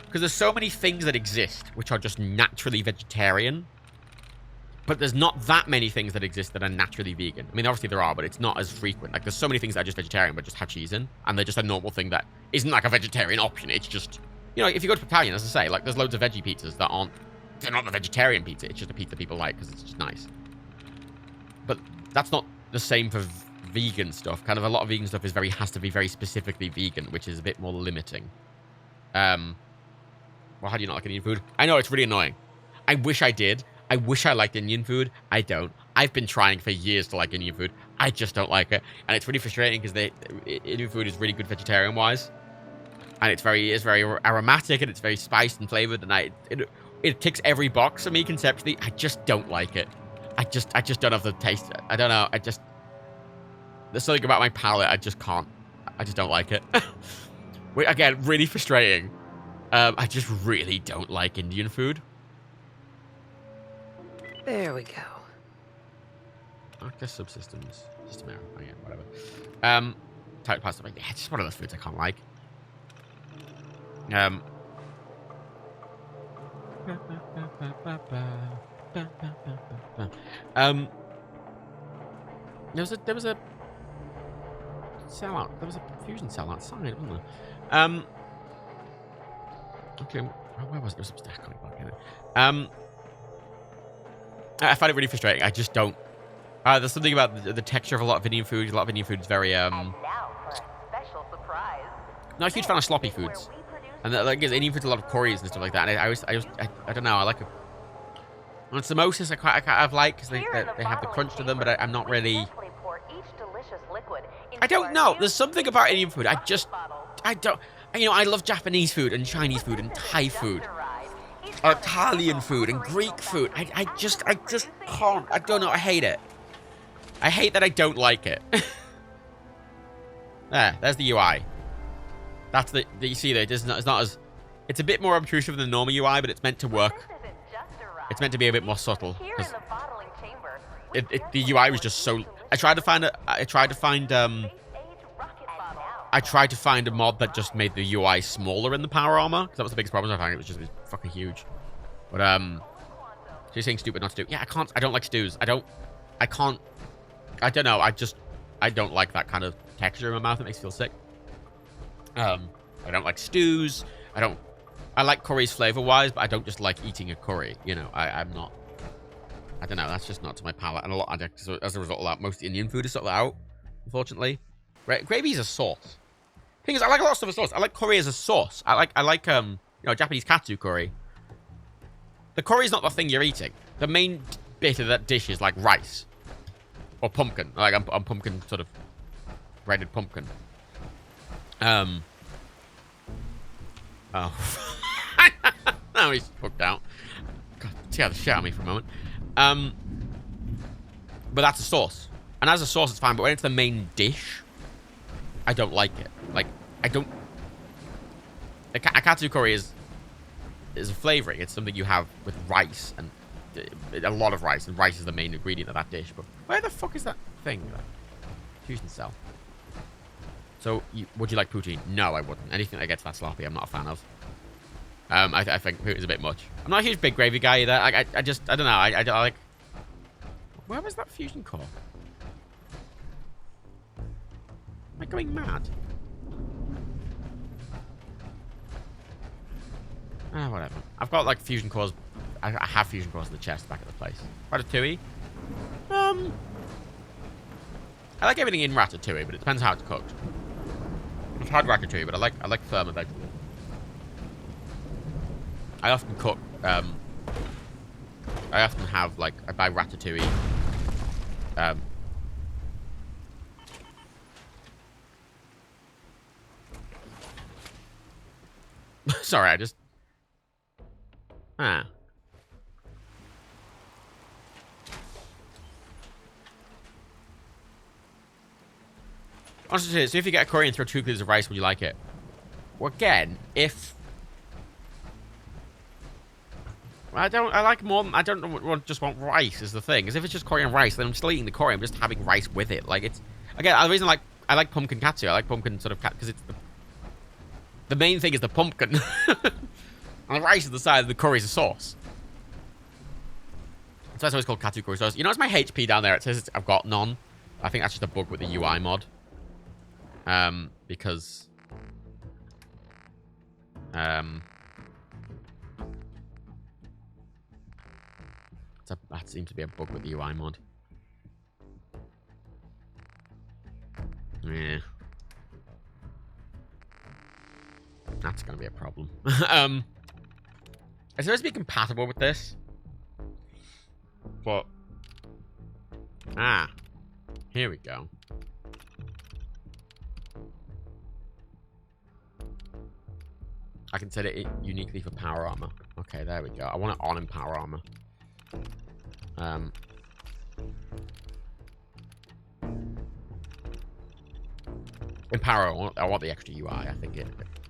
Because there's so many things that exist which are just naturally vegetarian. But there's not that many things that exist that are naturally vegan. I mean, obviously there are, but it's not as frequent. Like, there's so many things that are just vegetarian but just have cheese in. And they're just a normal thing that isn't like a vegetarian option. It's just, you know, if you go to Italian, as I say, like, there's loads of veggie pizzas that aren't, they're not the vegetarian pizza. It's just a pizza people like because it's just nice. But that's not the same for vegan stuff. Kind of a lot of vegan stuff has to be very specifically vegan, which is a bit more limiting. Well, how do you not like Indian food? I know, it's really annoying. I wish I did. I wish I liked Indian food. I don't. I've been trying for years to like Indian food. I just don't like it. And it's really frustrating because Indian food is really good vegetarian-wise. And it's very aromatic and it's very spiced and flavored. And it ticks every box for me conceptually. I just don't like it. I just don't have the taste. I don't know. There's something about my palate. I just can't. I just don't like it. Again, really frustrating. I just really don't like Indian food. There we go. Actor subsystems. System error. Oh, yeah, whatever. Type pasta. Yeah, it's just one of those foods I can't like. There was a sellout. There was a fusion cell outside, wasn't there? Okay, where was it? It was upstairs. I can't work in it. I find it really frustrating. I just don't. There's something about the texture of a lot of Indian food. A lot of Indian food is very And now for a special surprise. not a huge fan of sloppy foods. And like Indian food's a lot of curries and stuff like that. And I don't know. I like it. And samosas I kind of like because they have the crunch to them, but I'm not really. I don't know. There's something about Indian food. I don't. You know, I love Japanese food and Chinese food and Thai food. Italian food and Greek food. I just can't. I don't know. I hate it. I hate that I don't like it. There's the UI. That's the you see there. It's not as. It's a bit more obtrusive than the normal UI, but it's meant to work. It's meant to be a bit more subtle. The UI was just so. I tried to find a mod that just made the UI smaller in the power armor, because that was the biggest problem I found. It was just fucking huge. But so you're saying stupid, not stew? Yeah, I don't like stews. I don't know. I don't like that kind of texture in my mouth. It makes me feel sick. I don't like stews. I like curries flavor-wise, but I don't just like eating a curry. You know, I'm not. I don't know. That's just not to my palate. And as a result of that, most Indian food is sort of out, unfortunately. Gravy is a sauce. Thing is, I like a lot of stuff as sauce. I like curry as a sauce. I like Japanese katsu curry. The curry is not the thing you're eating. The main bit of that dish is like rice or pumpkin. Like I'm pumpkin, sort of breaded pumpkin. Oh. Now he's hooked out. God, see how the shit out of me for a moment. But that's a sauce. And as a sauce, it's fine. But when it's the main dish, I don't like it. Like, I don't... A katsu curry is a flavoring. It's something you have with rice. And a lot of rice. And rice is the main ingredient of that dish. But where the fuck is that thing? Fusion cell. So, would you like poutine? No, I wouldn't. Anything that gets that sloppy, I'm not a fan of. I think poutine's a bit much. I'm not a huge big gravy guy either. I don't know. I like... Where was that fusion core? Am I going mad? Whatever. I've got, like, fusion cores. I have fusion cores in the chest back at the place. Ratatouille? I like everything in ratatouille, but it depends how it's cooked. I've had ratatouille, but I like firmer vegetables. I often cook, I often have, like, I buy ratatouille, sorry, I just, Honestly, so if you get a curry and throw 2 cubes of rice, would you like it? Well, again, if... I don't just want rice is the thing. Because if it's just curry and rice, then I'm still eating the curry. I'm just having rice with it. Like, it's... Again, the reason I like pumpkin katsu. I like pumpkin sort of kat... Because it's the main thing is the pumpkin. And the rice is the side, the curry is the sauce. So that's why it's called katsu curry sauce. You notice my HP down there? It says I've got none. I think that's just a bug with the UI mod. Because... that seems to be a bug with the UI mod. Yeah. That's going to be a problem. It's supposed to be compatible with this. But... here we go. I can set it uniquely for power armor. Okay, there we go. I want it on in power armor. In power, I want the extra UI. I think it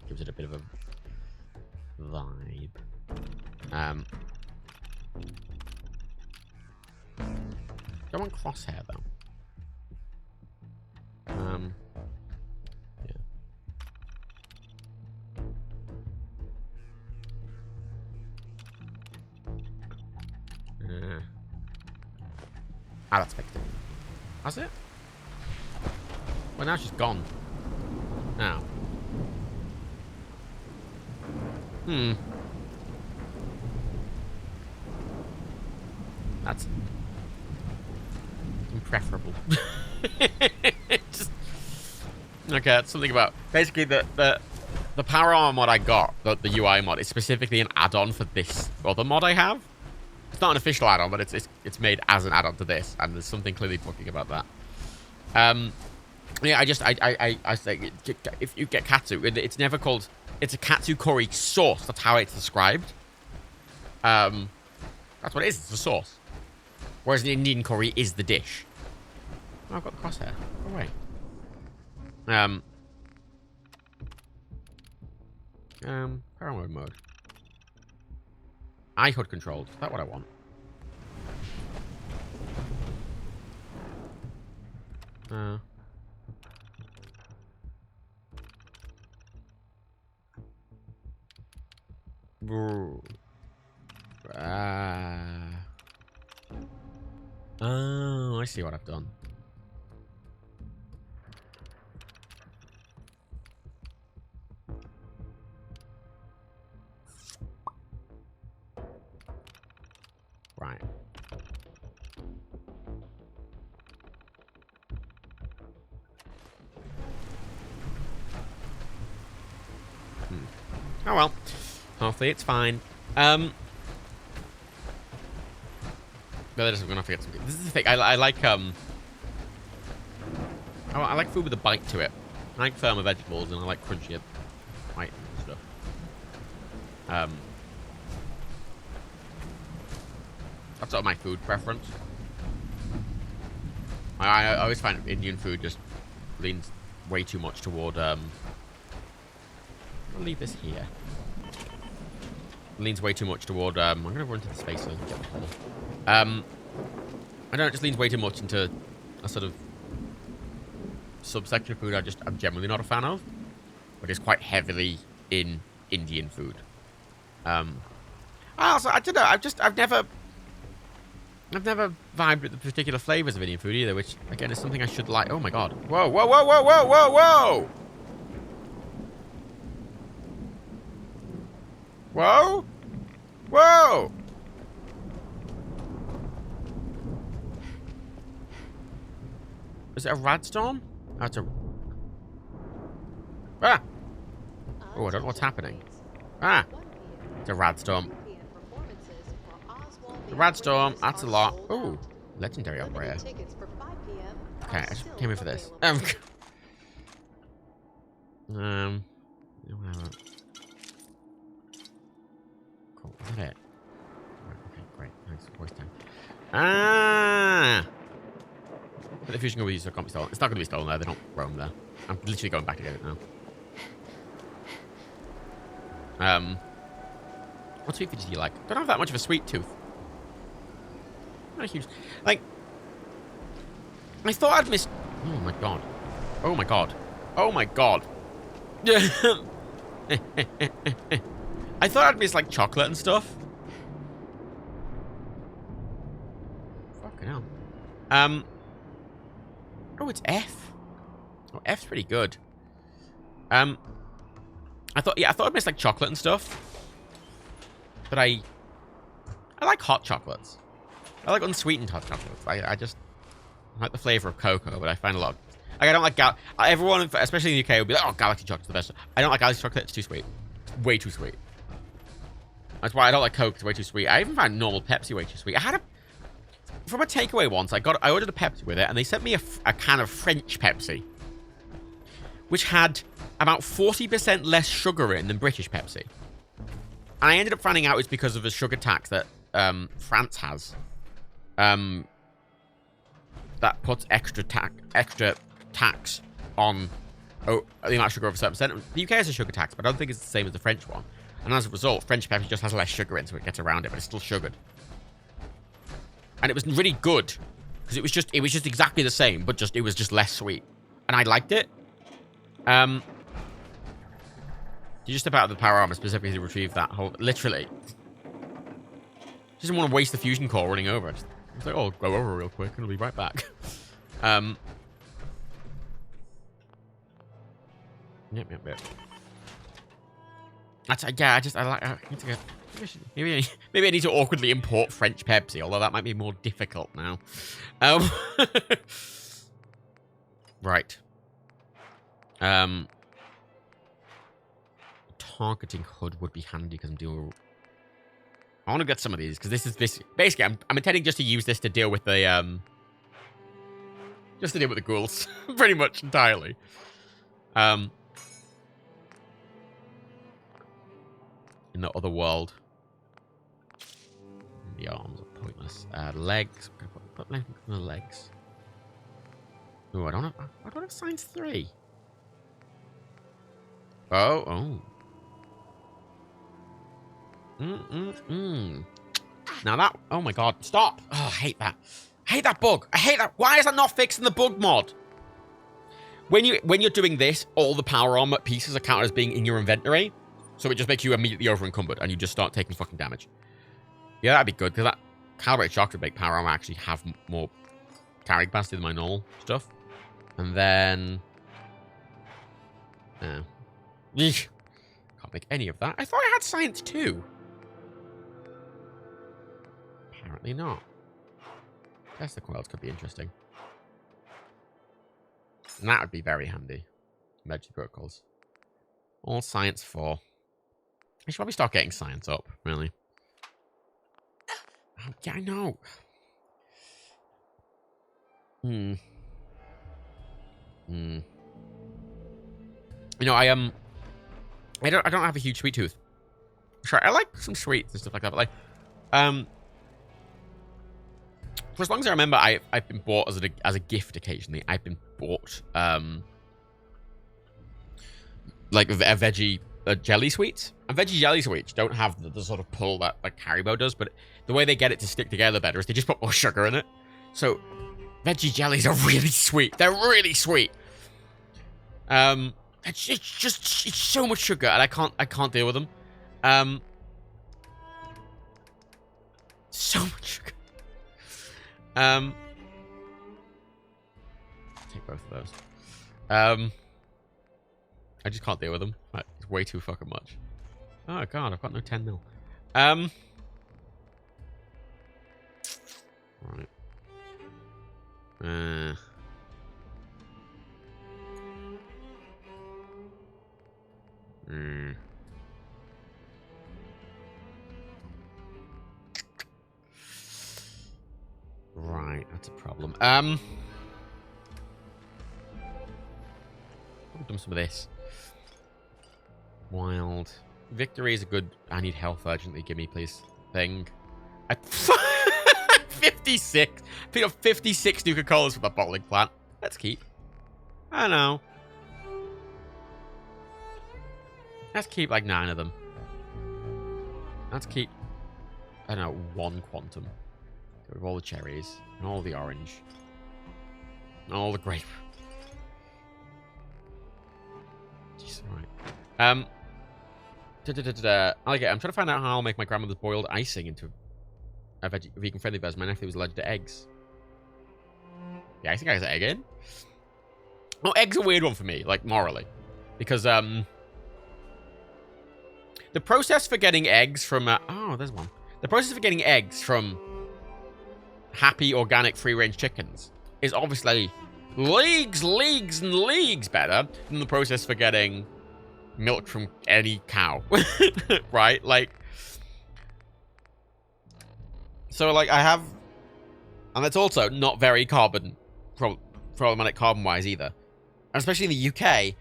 gives it a bit of a vibe. Don't want crosshair though. That's fixed it. That's it? Well, now she's gone. Now. That's preferable. Just... Okay, that's something about... Basically, the power armor mod I got, the UI mod, is specifically an add-on for this other mod I have. It's not an official add-on, but it's made as an add-on to this, and there's something clearly fucking about that. Yeah, I say, if you get katsu, it's never called... It's a katsu curry sauce. That's how it's described. That's what it is. It's the sauce. Whereas an Indian curry is the dish. Oh, I've got the crosshair. Go away. Power mode. HUD controlled. Is that what I want? Oh, I see what I've done. Right. Oh well. Hopefully it's fine. But I'm gonna forget something. This is the thing. I like I like food with a bite to it. I like firmer vegetables and I like crunchy bite and stuff. That's sort of my food preference. I always find Indian food just leans way too much toward I'll leave this here. Leans way too much toward I'm gonna run to the space so I can get the hole. I don't know, it just leans way too much into a sort of subsection of food I'm generally not a fan of, but it's quite heavily in Indian food. Also, I don't know, I've never vibed with the particular flavors of Indian food either, which again is something I should like. Oh my god. Whoa, whoa, whoa, whoa, whoa, whoa, whoa! Whoa! Whoa! Is it a radstorm? Oh, it's a... Ah! Oh, I don't know what's happening. Ah! It's a radstorm. The radstorm, that's a lot. Ooh, legendary operator. Okay, I just came in for this. Cool, is that it? Okay, great. Nice. Voice time. Ah! But the fusion will be used so it can't be stolen. It's not going to be stolen there. They don't roam there. I'm literally going back to get it now. What sweet fidget do you like? Don't have that much of a sweet tooth. Not huge. Like, I thought I'd missed... Oh my god. Oh my god. Oh my god. I thought I'd miss, like, chocolate and stuff. Fucking hell. Oh, it's F. Oh, F's pretty good. I thought I'd miss, like, chocolate and stuff. But I like hot chocolates. I like unsweetened hot chocolates. I like the flavor of cocoa, but I find a lot... Like, I don't like... everyone, especially in the UK, will be like, oh, Galaxy chocolate's the best. I don't like Galaxy chocolate. It's too sweet. It's way too sweet. That's why I don't like Coke. It's way too sweet. I even find normal Pepsi way too sweet. I had from a takeaway once, I ordered a Pepsi with it, and they sent me a can of French Pepsi, which had about 40% less sugar in than British Pepsi. And I ended up finding out it's because of the sugar tax that France has. That puts extra tax on the amount of sugar of a certain percent. The UK has a sugar tax, but I don't think it's the same as the French one. And as a result, French Pepsi just has less sugar in, so it gets around it, but it's still sugared. And it was really good, because it was just exactly the same, but it was just less sweet. And I liked it. You just step out of the power armor specifically to retrieve that whole... Literally. Just didn't want to waste the fusion core running over it. I was like, oh, go over real quick, and I'll be right back. Yep. Maybe I need to awkwardly import French Pepsi, although that might be more difficult now. Right. Targeting HUD would be handy because I'm doing... I want to get some of these because this is basically I'm intending just to use this to deal with the ghouls pretty much entirely. In the other world. The arms are pointless. Legs. I'm gonna put legs on the legs. Ooh, I don't have science 3. Oh. Now that, oh my god, stop. Oh, I hate that. I hate that bug. I hate that. Why is that not fixed in the bug mod? When you're doing this, all the power armor pieces are counted as being in your inventory. So it just makes you immediately over encumbered and you just start taking fucking damage. Yeah, that'd be good, because that calibrated shock would make power armor actually have more carrying capacity than my normal stuff. And then... no. Can't make any of that. I thought I had science 2. Apparently not. Guess the coils could be interesting. And that would be very handy. Emergency protocols. All science 4. I should probably start getting science up, really. Oh, yeah, I know. You know, I don't have a huge sweet tooth. Sure, I like some sweets and stuff like that, but like, for as long as I remember, I've been bought as a gift occasionally. I've been bought like a veggie jelly sweets. And veggie jelly sweets don't have the sort of pull that like Haribo does, but the way they get it to stick together better is they just put more sugar in it. So veggie jellies are really sweet. They're really sweet. It's so much sugar, and I can't deal with them. So much sugar. Take both of those. I just can't deal with them. It's way too fucking much. Oh god, I've got no 10 mil. Right. Right, that's a problem. I've done some of this. Wild. Victory is a good, I need health urgently, gimme please, thing. 56! I picked up 56 Nuka-Colas for the bottling plant. Let's keep. I know. Let's keep like 9 of them. Let's keep, I don't know, 1 quantum. With all the cherries, and all the orange, and all the grape. Jeez, alright. I'm trying to find out how I'll make my grandmother's boiled icing into a vegan-friendly version. My nephew was allergic to eggs. The icing has egg in? Oh, eggs are a weird one for me, like, morally. Because, the process for getting eggs from, oh, there's one. The process for getting eggs from happy, organic, free-range chickens is obviously leagues and leagues better than the process for getting milk from any cow. Right? Like, so, like, I have, and it's also not very problematic carbon-wise either. And especially in the UK,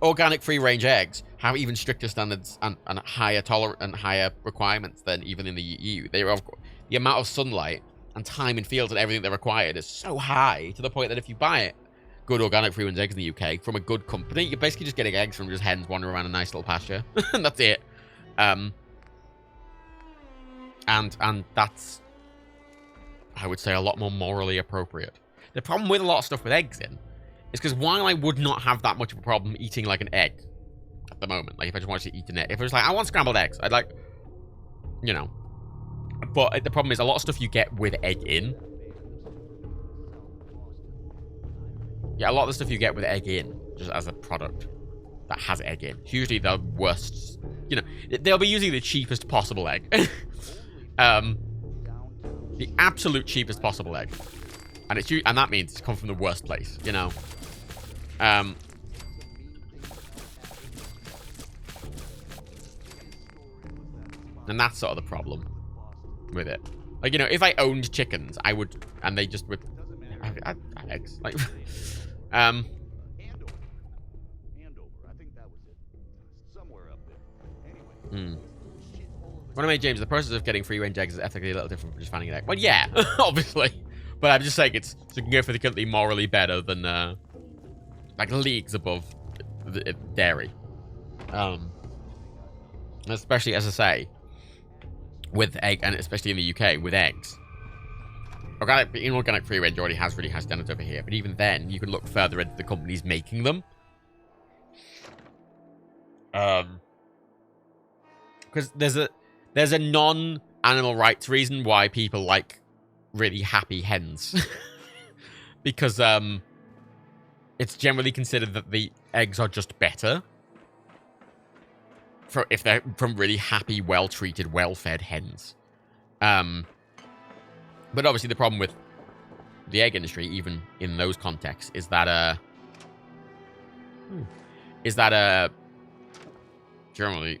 organic free-range eggs have even stricter standards and higher requirements than even in the EU. The amount of sunlight and time in fields and everything they're required is so high to the point that if you buy it, good organic free-range eggs in the UK from a good company, you're basically just getting eggs from just hens wandering around a nice little pasture. And that's it. And that's, I would say, a lot more morally appropriate. The problem with a lot of stuff with eggs in is because while I would not have that much of a problem eating like an egg at the moment, like if I just wanted to eat an egg, if I was like, I want scrambled eggs, I'd like, you know. But the problem is a lot of stuff you get with egg in. Yeah, a lot of the stuff you get with egg in, just as a product that has egg in. It's usually the worst, you know, they'll be using the cheapest possible egg. The absolute cheapest possible egg. And that means it's come from the worst place, you know. And that's sort of the problem with it. Like, you know, if I owned chickens, I would, and they just would have eggs. Like, When I made James, the process of getting free-range eggs is ethically a little different from just finding an egg. Well, yeah, obviously. But I'm just saying it's significantly morally better than, like, leagues above the dairy. Especially, as I say, with egg, and especially in the UK, with eggs. Inorganic free-range already has really high standards over here, but even then, you can look further into the companies making them. Because there's a non-animal rights reason why people like really happy hens. Because it's generally considered that the eggs are just better if they're from really happy, well-treated, well-fed hens. But obviously the problem with the egg industry, even in those contexts, is that generally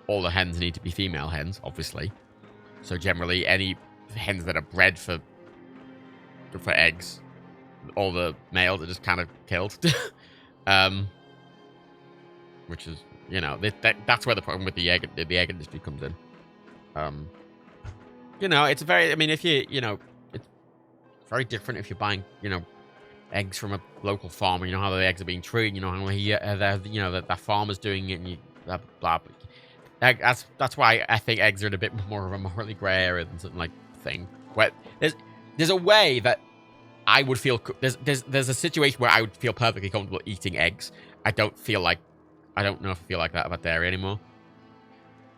all the hens need to be female hens, obviously. So generally any hens that are bred for eggs, all the males are just kind of killed. Which is, you know, that's where the problem with the egg industry comes in. You know, it's very, I mean, if you know, it's very different if you're buying, you know, eggs from a local farmer. You know how the eggs are being treated. You know how that farmer's doing it, and you blah blah. That's why I think eggs are in a bit more of a morally grey area than something like thing. Where there's a way that I would feel there's a situation where I would feel perfectly comfortable eating eggs. I don't know if I feel like that about dairy anymore.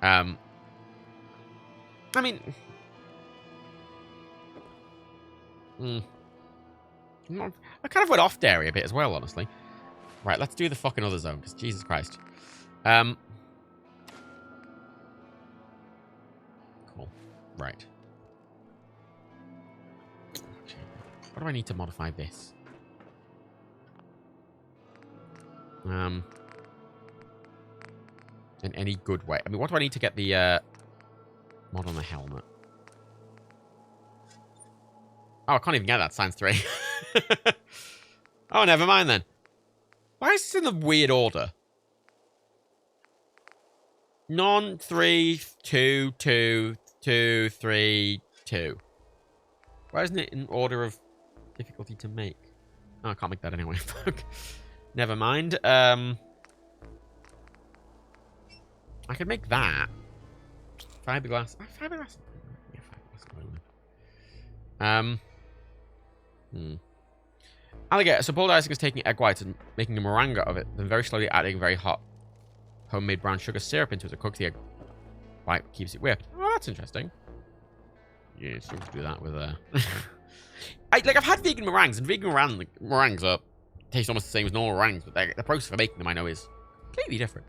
I mean, I kind of went off dairy a bit as well, honestly. Right, let's do the fucking other zone, because Jesus Christ. Cool. Right. What do I need to modify this? In any good way. I mean, what do I need to get the mod on the helmet? Oh, I can't even get that. Science 3. Oh, never mind then. Why is this in the weird order? 3, 2, 2, 2, 3, 2. Why isn't it in order of difficulty to make? Oh, I can't make that anyway. Fuck. Never mind. I could make that. Fiberglass. Fiberglass. Yeah, fiberglass. Alligator. So Paul Isaac is taking egg whites and making a meringue of it, then very slowly adding very hot homemade brown sugar syrup into it to cook the egg white, keeps it whipped. Oh, that's interesting. Yeah, still to do that with I've had vegan meringues, and vegan meringues taste almost the same as normal meringues, but the process for making them I know is completely different.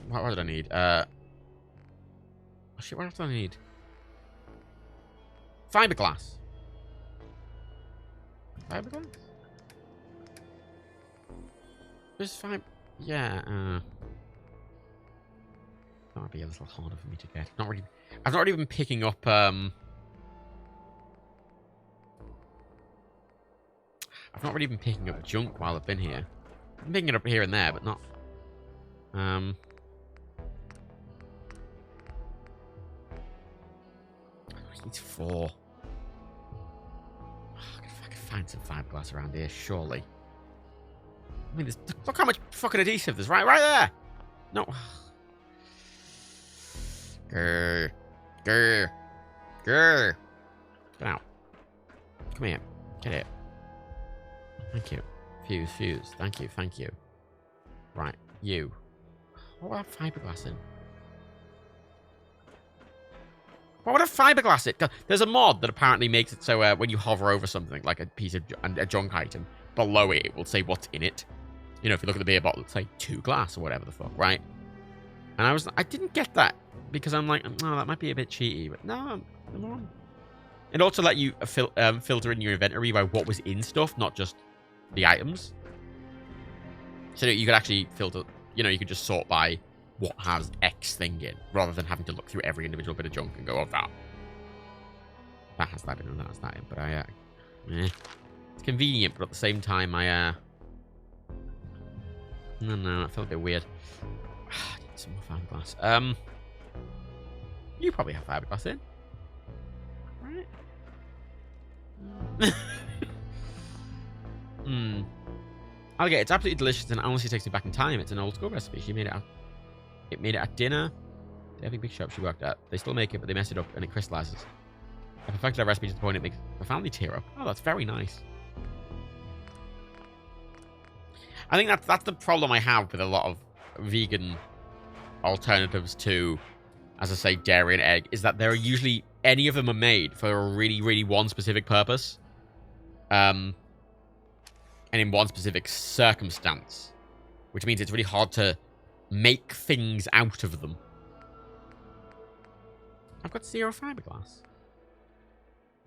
What did I need? Oh shit, what else do I need? Fiberglass. Fiberglass? There's fiber. Yeah, that might be a little harder for me to get. I've not really been picking up, I've not really been picking up junk while I've been here. I'm picking it up here and there, but not, It's 4. Oh, I can find some fiberglass around here, surely. I mean, look how much fucking adhesive there's right there. No. Grr. Grr. Grr. Get out. Come here. Get it. Thank you. Fuse. Thank you. Right. You. What would I have fiberglass in? What would a fiberglass it? There's a mod that apparently makes it so when you hover over something, like a piece of a junk item, below it will say what's in it. You know, if you look at the beer bottle, it'll say 2 glass or whatever the fuck, right? And I didn't get that because I'm like, oh, that might be a bit cheaty, but no, come on. It also let you filter in your inventory by what was in stuff, not just the items. So that you could actually filter, you know, you could just sort by what has X thing in, rather than having to look through every individual bit of junk and go, oh, that has that in and that has that in. But it's convenient, but at the same time, No, that felt a bit weird. I need some more fiberglass. You probably have fiberglass in. Right? Okay, it's absolutely delicious and honestly takes me back in time. It's an old school recipe. She made it at dinner. Every big shop she worked at. They still make it, but they mess it up and it crystallizes. I perfected that recipe to the point it makes the family tear up. Oh, that's very nice. I think that's the problem I have with a lot of vegan alternatives to, as I say, dairy and egg, is that they're usually, any of them are made for a really, really one specific purpose. And in one specific circumstance. Which means it's really hard to make things out of them. I've got 0 fiberglass.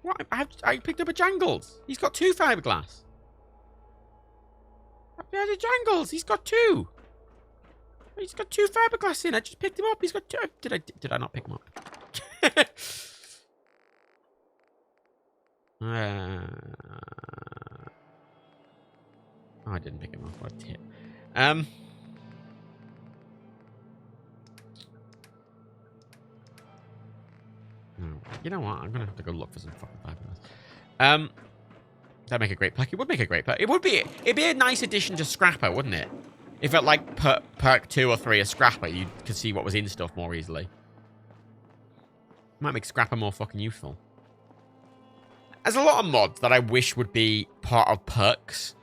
What? I picked up a Jangles. He's got 2 fiberglass. There's a Jangles. He's got 2. He's got 2 fiberglass in. I just picked him up. He's got 2. Did I not pick him up? Oh, I didn't pick him up. What a tit. No. You know what? I'm gonna have to go look for some fucking fiberglass. That'd make a great perk. It would make a great perk. It'd be a nice addition to Scrapper, wouldn't it? If at like perk 2 or 3 a Scrapper, you could see what was in stuff more easily. Might make Scrapper more fucking useful. There's a lot of mods that I wish would be part of perks.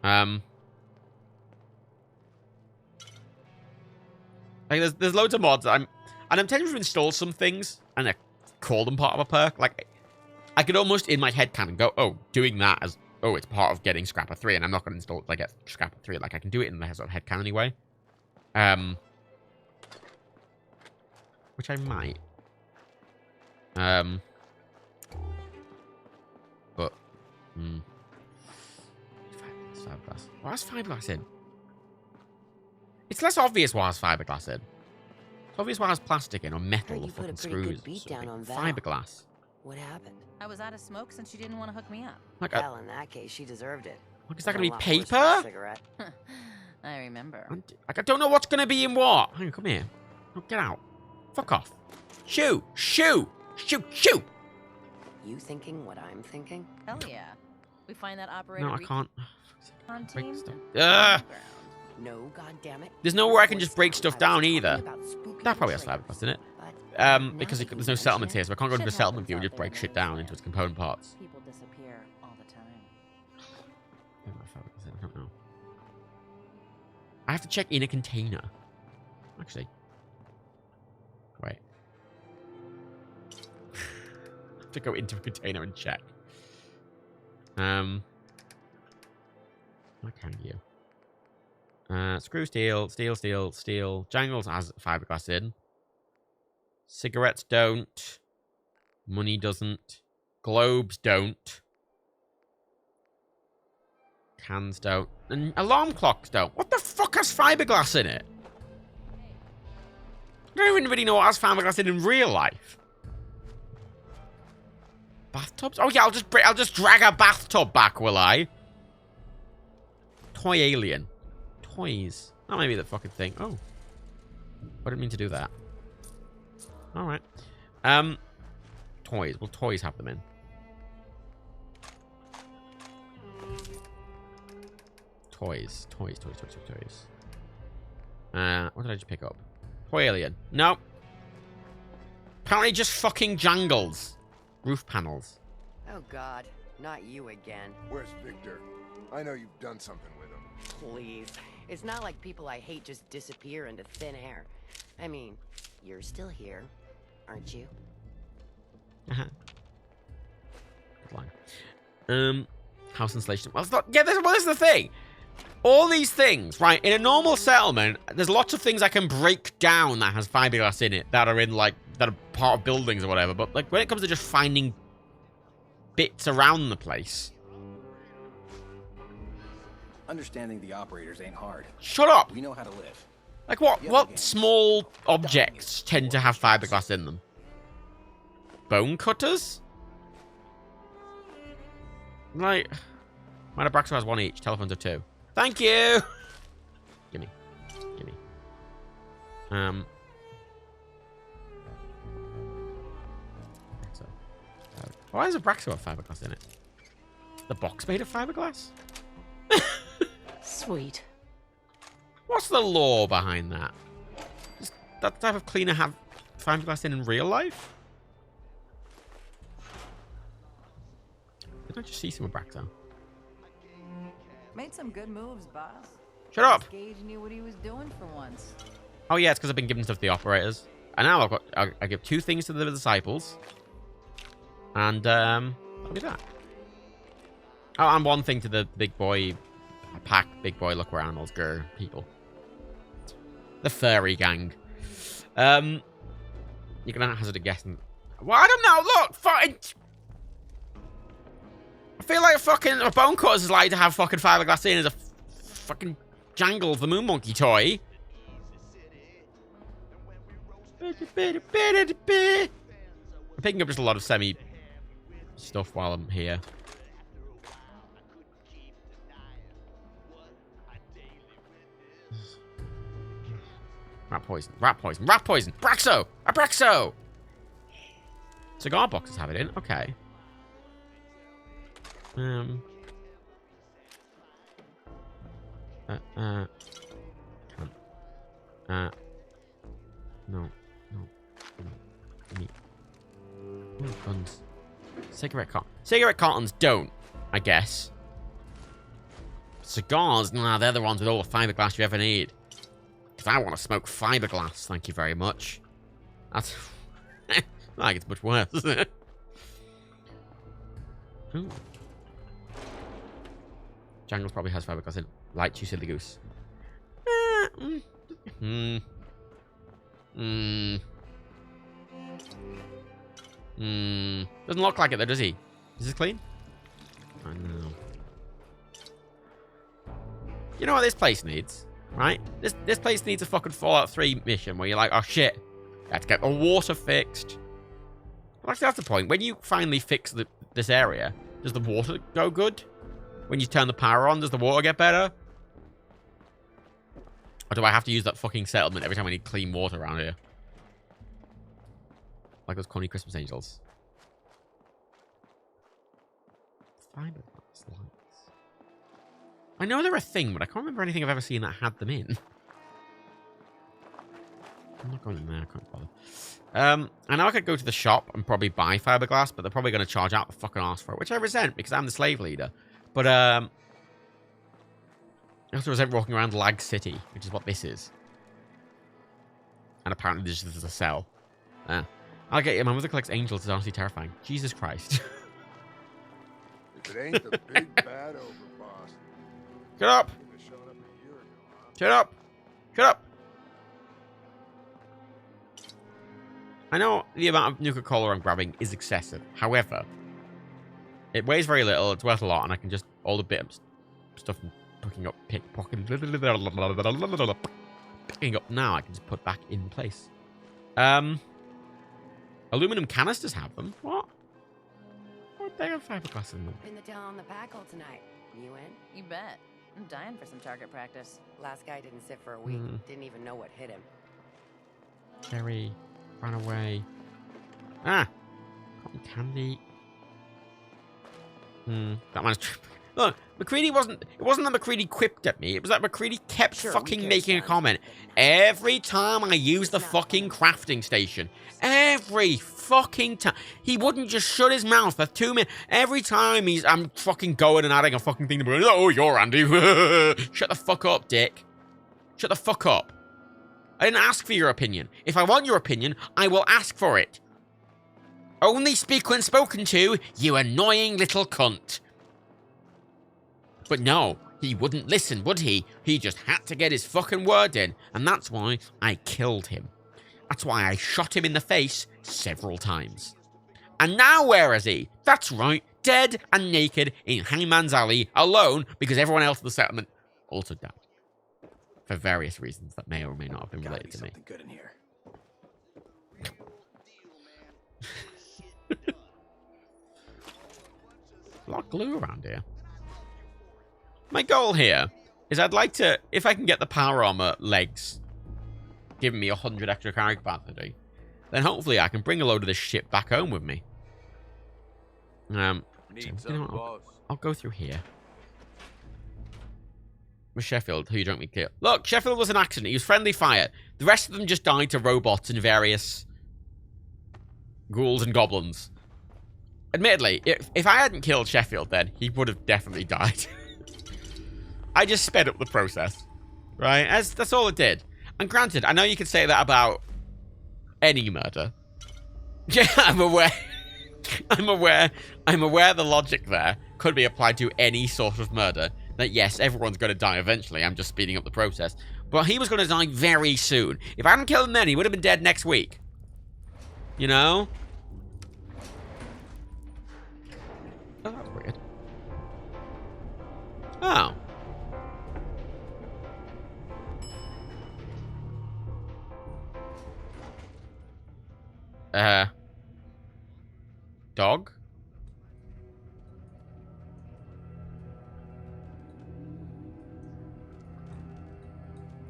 Like there's loads of mods that I'm tempted to install some things and I call them part of a perk. Like I could almost in my head kind of go, oh, doing that as it's part of getting Scrapper 3, and I'm not going to install it till I get Scrapper 3. Like I can do it in the sort of head canon anyway. Which I might. But fiberglass. What has fiberglass in? It's less obvious what has fiberglass in. It's obvious what has plastic in or metal or fucking screws. Fiberglass. What happened? I was out of smoke since you didn't want to hook me up. Like Well, in that case, she deserved it. Like, is that going to be A lot worse for paper? a cigarette. I remember. Like, I don't know what's going to be in what. Hang on, come here. Oh, get out. Fuck off. Shoo! Shoo! Shoo! Shoo! You thinking what I'm thinking? Hell yeah. We find that operator. No, I can't. On Break team. stuff. No, goddammit. There's nowhere I can just break stuff down either. That probably has fiberglass in it. Because there's no settlements here, so I can't go into a settlement view and just break shit down into its component parts. People disappear all the time. I don't know. I have to check in a container. Actually. Wait. I have to go into a container and check. What can you? Screw steel, steel. Jangles has fiberglass in. Cigarettes don't. Money doesn't. Globes don't. Cans don't. And alarm clocks don't. What the fuck has fiberglass in it? I don't even really know what has fiberglass in real life. Bathtubs? Oh yeah, I'll just drag a bathtub back, will I? Toy alien. Toys. That might be the fucking thing. Oh. I didn't mean to do that. Alright. Toys. Will toys have them in? Toys. What did I just pick up? Toy alien. No. Apparently just fucking jangles. Roof panels. Oh god, not you again. Where's Victor? I know you've done something with him. Please. It's not like people I hate just disappear into thin air. I mean, you're still here, aren't you? Uh-huh. Good line. House insulation. Well, it's not... Yeah, this is the thing. All these things, right? In a normal settlement, there's lots of things I can break down that has fiberglass in it that are in, like, that are part of buildings or whatever. But, like, when it comes to just finding bits around the place... Understanding the operators ain't hard. Shut up! We know how to live. Like, what small objects tend to have fiberglass in them? Bone cutters? Like... Mine Abraxo has 1 each. Telephones have 2. Thank you! Why is a Braxo have fiberglass in it? The box made of fiberglass? Sweet. What's the lore behind that? Does that type of cleaner have fiberglass in real life? Did I just see some Braxo? Made some good moves, boss. Shut up! Gage knew what he was doing for once. Oh yeah, it's because I've been giving stuff to the operators. And now I give 2 things to the disciples. And that'll be that. Oh, and 1 thing to the big boy pack, big boy look where animals go people. The furry gang. You're gonna hazard a guess. Well, I don't know. Look, fine. I feel like fucking a bone cutters is like to have fucking fiberglass in as a fucking Jangle the Moon Monkey toy. I'm picking up just a lot of semi stuff while I'm here. Rat poison, rat poison, rat poison! Braxo! A Braxo! Cigar boxes have it in. Okay. No. Guns. Cigarette cartons don't, I guess. Cigars, nah, they're the ones with all the fiberglass you ever need. Because I want to smoke fiberglass, thank you very much. That's... like it's much worse, isn't it? Ooh. Jangles probably has fiberglass in. Light you silly goose. Doesn't look like it though, does he? Is this clean? I know. You know what this place needs, right? This place needs a fucking Fallout 3 mission where you're like, oh shit, I have to get the water fixed. Well, actually, that's the point. When you finally fix this area, does the water go good? When you turn the power on, does the water get better? Or do I have to use that fucking settlement every time I need clean water around here? Like those corny Christmas angels. Fiberglass lights. I know they're a thing, but I can't remember anything I've ever seen that had them in. I'm not going in there, I can't bother. I know I could go to the shop and probably buy fiberglass, but they're probably going to charge out the fucking arse for it, which I resent because I'm the slave leader. But, I also resent walking around Lag City, which is what this is. And apparently this is a cell. I'll get you. My mother collects angels. It's honestly terrifying. Jesus Christ. If it ain't the big bad overboss. Shut up. Shut up. Shut up. I know the amount of Nuka-Cola I'm grabbing is excessive. However, it weighs very little. It's worth a lot, and I can just all the bit of stuff I'm picking up now. I can just put back in place. Aluminum canisters have them. What? What they have fiberglass in them? In the town on the packle tonight. You in? You bet. I'm dying for some target practice. Last guy didn't sit for a week. Didn't even know what hit him. Cherry. Ran away. Ah! Cotton candy. That man's... Look, McCready wasn't... It wasn't that McCready quipped at me. It was that McCready kept fucking making a comment. Every time I use the fucking crafting station. Every fucking time. He wouldn't just shut his mouth for 2 minutes. Every time I'm fucking going and adding a fucking thing to me. Oh, you're Andy. Shut the fuck up, dick. Shut the fuck up. I didn't ask for your opinion. If I want your opinion, I will ask for it. Only speak when spoken to, you annoying little cunt. But no, he wouldn't listen, would he? He just had to get his fucking word in, and that's why I killed him. That's why I shot him in the face several times. And now where is he? That's right, dead and naked in Hangman's Alley, alone, because everyone else in the settlement also died. For various reasons that may or may not have been related to me. Something good in here. A lot of glue around here. My goal here is I'd like to, if I can get the power armor legs giving me 100 extra carry capacity, then hopefully I can bring a load of this shit back home with me. So, you know what, I'll go through here. With Sheffield, who you don't mean kill. Look, Sheffield was an accident. He was friendly fire. The rest of them just died to robots and various ghouls and goblins. Admittedly, if I hadn't killed Sheffield then, he would have definitely died. I just sped up the process. Right? That's all it did. And granted, I know you could say that about any murder. Yeah, I'm aware. I'm aware the logic there could be applied to any sort of murder. That yes, everyone's going to die eventually. I'm just speeding up the process. But he was going to die very soon. If I hadn't killed him then, he would have been dead next week. You know? Oh, that's weird. Oh. Dog?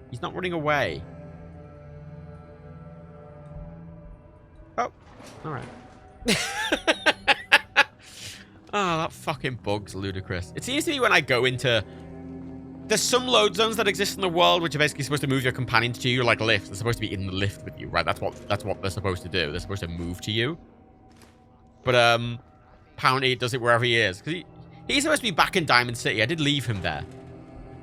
He's not running away. Oh, alright. Oh, that fucking bug's ludicrous. It seems to me when I go into... There's some load zones that exist in the world which are basically supposed to move your companions to you like lifts. They're supposed to be in the lift with you, right? That's what they're supposed to do. They're supposed to move to you. But, apparently it does it wherever he is. Because he's supposed to be back in Diamond City. I did leave him there.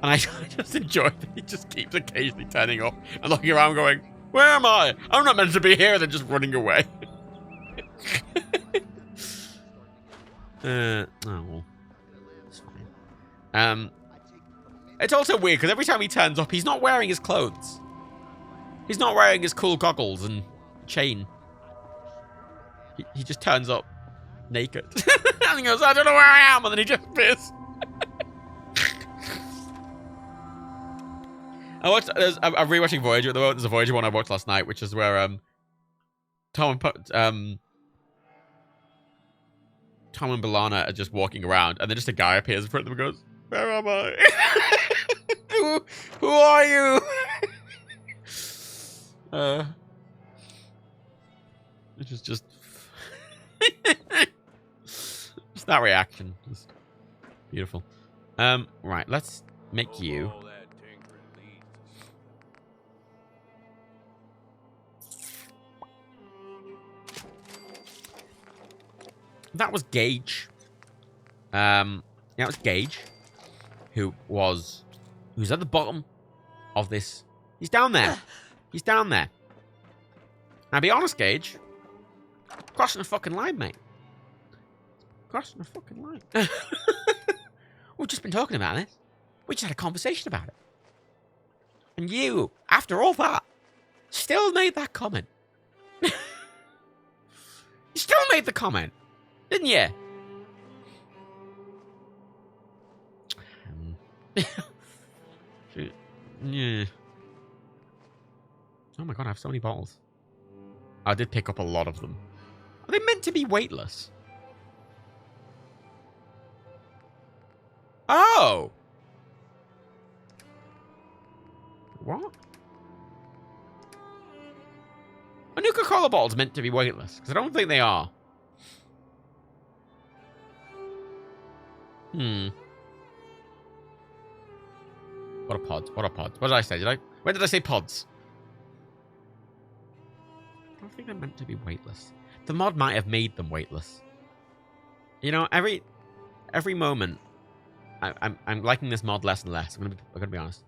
And I just enjoy that he just keeps occasionally turning up and looking around going, where am I? I'm not meant to be here. They're just running away. Oh, well. It's fine. It's also weird because every time he turns up, he's not wearing his clothes. He's not wearing his cool goggles and chain. He just turns up naked. And he goes, I don't know where I am. And then he just appears. I'm rewatching Voyager at the moment. There's a Voyager one I watched last night, which is where Tom and B'Elanna are just walking around, and then just a guy appears in front of them and goes, where am I? who are you? Which is just just that reaction, just beautiful. Right, let's make you. That was Gage. Yeah, it was Gage, who's at the bottom of this. He's down there. He's down there. Now, be honest, Gage. Crossing a fucking line, mate. Crossing a fucking line. We've just been talking about this. We just had a conversation about it. And you, after all that, still made that comment. You still made the comment. Didn't you? Yeah. Oh my god, I have so many bottles. I did pick up a lot of them. Are they meant to be weightless? Oh! What? A Nuka-Cola bottle's meant to be weightless, because I don't think they are. What are pods? What are pods? What did I say? When did I say pods? I don't think they're meant to be weightless. The mod might have made them weightless. You know, every moment, I'm liking this mod less and less. I'm gonna be honest.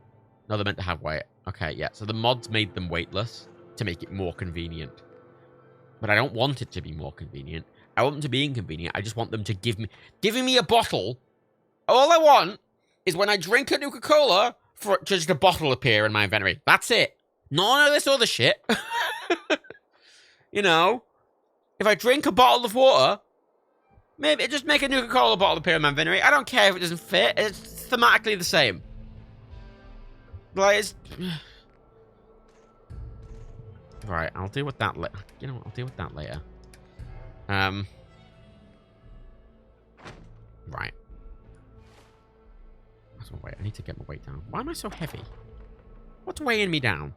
No, they're meant to have weight. Okay, yeah. So the mods made them weightless to make it more convenient. But I don't want it to be more convenient. I want them to be inconvenient. I just want them to giving me a bottle. All I want is when I drink a Nuka-Cola for just a bottle appear in my inventory. That's it. None of this other shit. You know, if I drink a bottle of water, maybe just make a Nuka-Cola bottle appear in my inventory. I don't care if it doesn't fit. It's thematically the same. Like, it's... Right, I'll deal with that later. You know what? I'll deal with that later. Right. Wait, I need to get my weight down. Why am I so heavy? What's weighing me down?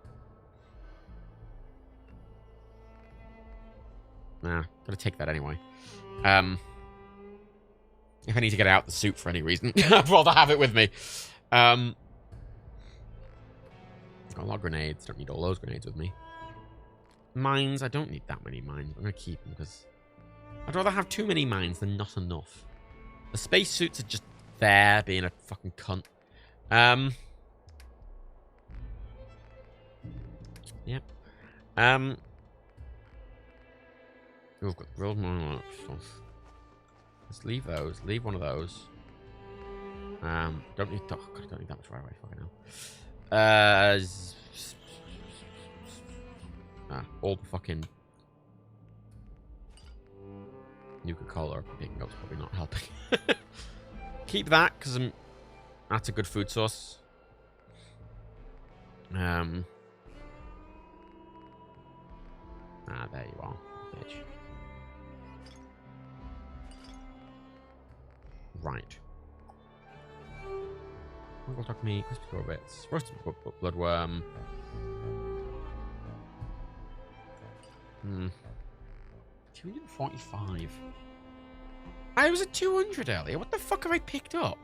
Nah, gonna take that anyway. If I need to get out the suit for any reason, I'd rather have it with me. Got a lot of grenades. Don't need all those grenades with me. Mines. I don't need that many mines. I'm gonna keep them because I'd rather have too many mines than not enough. The spacesuits are just there being a fucking cunt. Yep. We've got real more stuff. Let's leave those. Leave one of those. Don't need. Oh God, I don't need that much right away. Fucking hell. All the fucking Nuka-Cola I'm picking up's probably not helping. Keep that because that's a good food source. There you are, bitch. Right. We'll talk me. Crispy bits. Roasted bloodworm. 245. I was at 200 earlier. What the fuck have I picked up?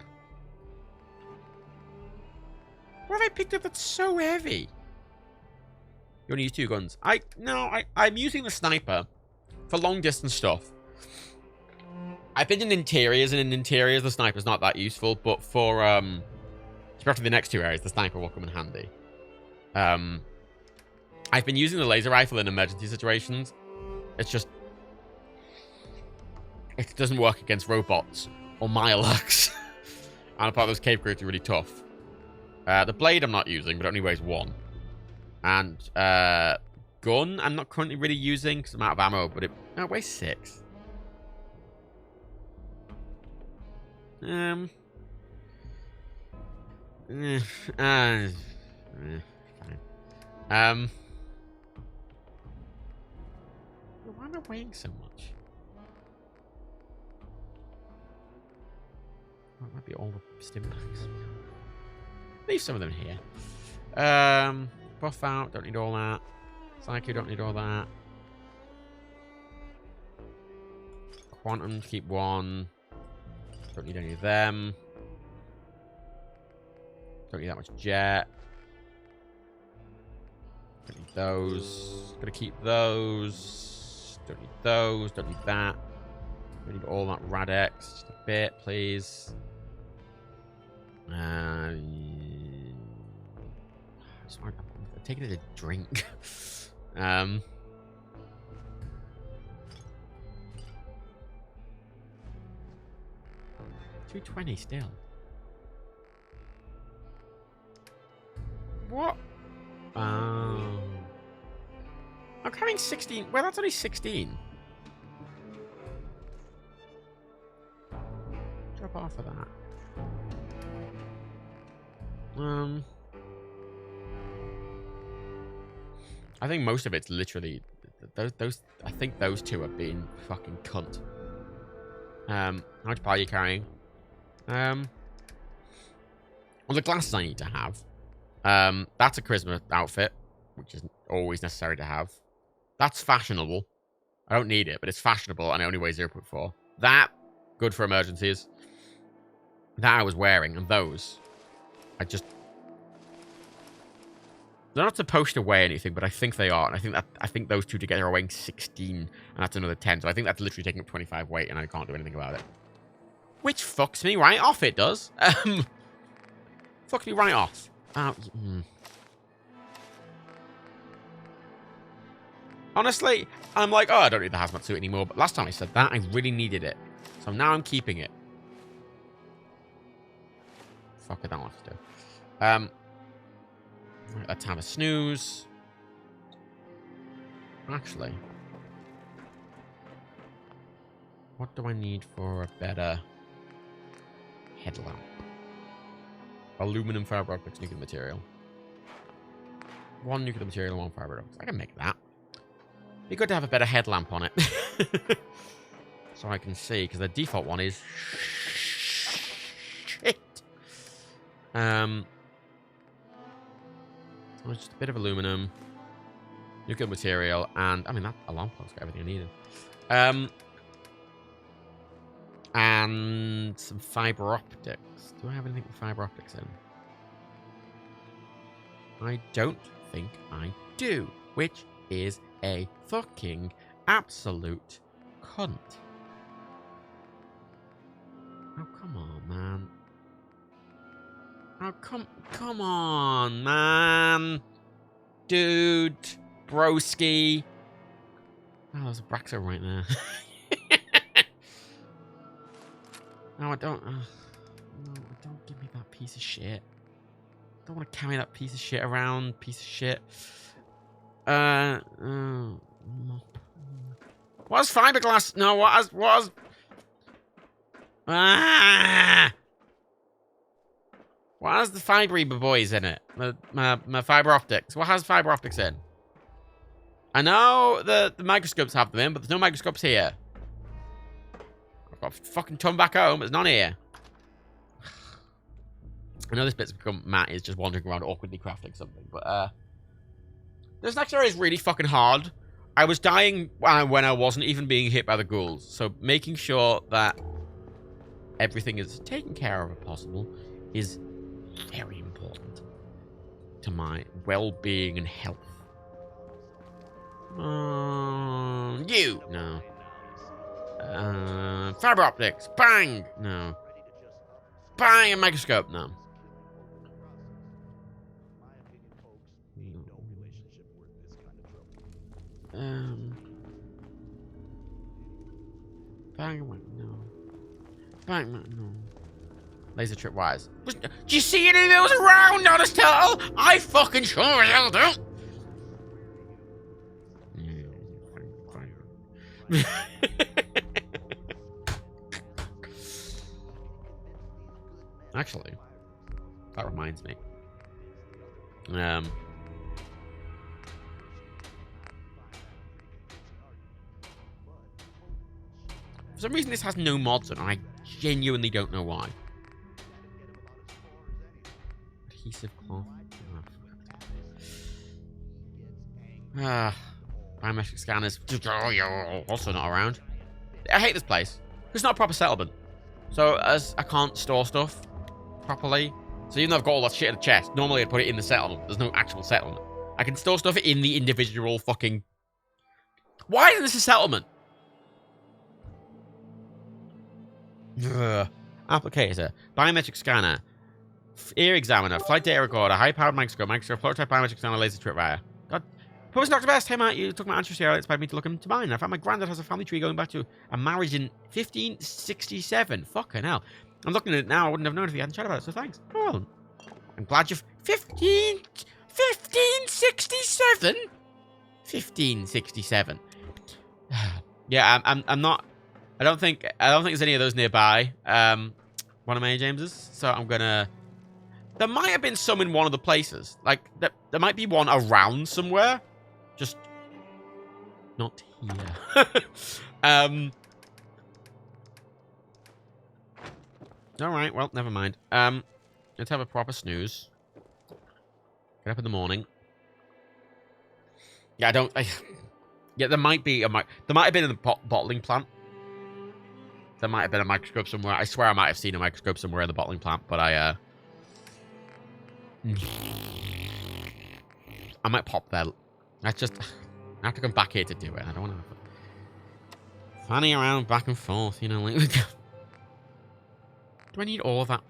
What have I picked up that's so heavy? You only use 2 guns. I'm using the sniper for long distance stuff. I've been in interiors, and in interiors the sniper's not that useful, but for especially the next 2 areas, the sniper will come in handy. I've been using the laser rifle in emergency situations. It's just it doesn't work against robots or Mirelurks. And apart those cave creatures are really tough. The blade I'm not using, but it only weighs 1. And gun I'm not currently really using because I'm out of ammo, but it weighs 6. Fine. Why am I weighing so much? That might be all the stim packs. Leave some of them here. Buff out, don't need all that. Psycho, don't need all that. Quantum, keep 1. Don't need any of them. Don't need that much jet. Don't need those. Gonna keep those. Don't need those. Don't need that. Don't need all that Radex. Just a bit, please. I'm taking it a drink. 220 still. What? I'm carrying 16. Well, that's only 16. Drop off of that. I think most of it's literally those. I think those 2 are being fucking cunt. How much power are you carrying? Well, the glasses I need to have. That's a charisma outfit, which isn't always necessary to have. That's fashionable. I don't need it, but it's fashionable, and it only weighs 0.4. That, good for emergencies. That I was wearing, and those, they're not supposed to weigh anything, but I think they are, and I think those 2 together are weighing 16, and that's another 10. So I think that's literally taking up 25 weight, and I can't do anything about it. Which fucks me right off, it does. Fucks me right off. Honestly, I'm like, oh, I don't need the hazmat suit anymore. But last time I said that, I really needed it. So now I'm keeping it. Fuck it, that one to do. Right, let's have a snooze. Actually, what do I need for a better headlamp? Aluminum fiber optics, nuclear material. 1 nuclear material, 1 fiber optics. I can make that. Be good to have a better headlamp on it. So I can see, because the default one is shit. Just a bit of aluminum. nuclear material, and I mean that alarm clock's got everything I needed. And some fiber optics. Do I have anything with fiber optics in? I don't think I do, which is a fucking absolute cunt. Oh, come on, man. Oh, come on, man. Dude. Broski. Oh, there's a Braxo right there. No, I don't. No, don't give me that piece of shit. I don't want to carry that piece of shit around. Piece of shit. Mop. What's fiberglass? No, what has... Ah! What has the fibery boys in it? My fiber optics. What has fiber optics in? I know the microscopes have them in, but there's no microscopes here. I've got a fucking ton back home. It's none here. I know this bit's become Matt is just wandering around awkwardly crafting something, but this next area is really fucking hard. I was dying when I wasn't even being hit by the ghouls, so making sure that everything is taken care of if possible is very important to my well-being and health. You no. Fiber optics, bang, no. Bang, a microscope, no. Bang, no. Bang, no. Laser trip wires. Do you see any of those around, Honest Turtle? I fucking sure as hell do. Actually, that reminds me. For some reason this has no mods on it. I genuinely don't know why. Adhesive cloth. Biometric scanners. Also not around. I hate this place. It's not a proper settlement. So as I can't store stuff properly. So even though I've got all that shit in the chest, normally I'd put it in the settlement. There's no actual settlement. I can store stuff in the individual fucking... Why isn't this a settlement? Ugh. Applicator. Biometric scanner. Ear examiner. Flight data recorder. High-powered microscope. Prototype biometric scanner. Laser trip wire. God. Post Dr. Best, hey Matt, you took my interest here, inspired me to look into mine. I found my granddad has a family tree going back to a marriage in 1567. Fucking hell. I'm looking at it now, I wouldn't have known if you hadn't chatted about it, so thanks. Oh, well, I'm glad you've... 1567? 1567. Yeah, I'm not... I don't think there's any of those nearby. One of Mary James's, so I'm gonna... There might have been some in one of the places. Like, there might be one around somewhere. Just not here. Alright, well, never mind. Let's have a proper snooze. Get up in the morning. Yeah, yeah, there might be there might have been in the bottling plant. There might have been a microscope somewhere. I swear I might have seen a microscope somewhere in the bottling plant, but I might pop there. I have to come back here to do it. I don't want to fanning around back and forth, you know, like... Do I need all of that?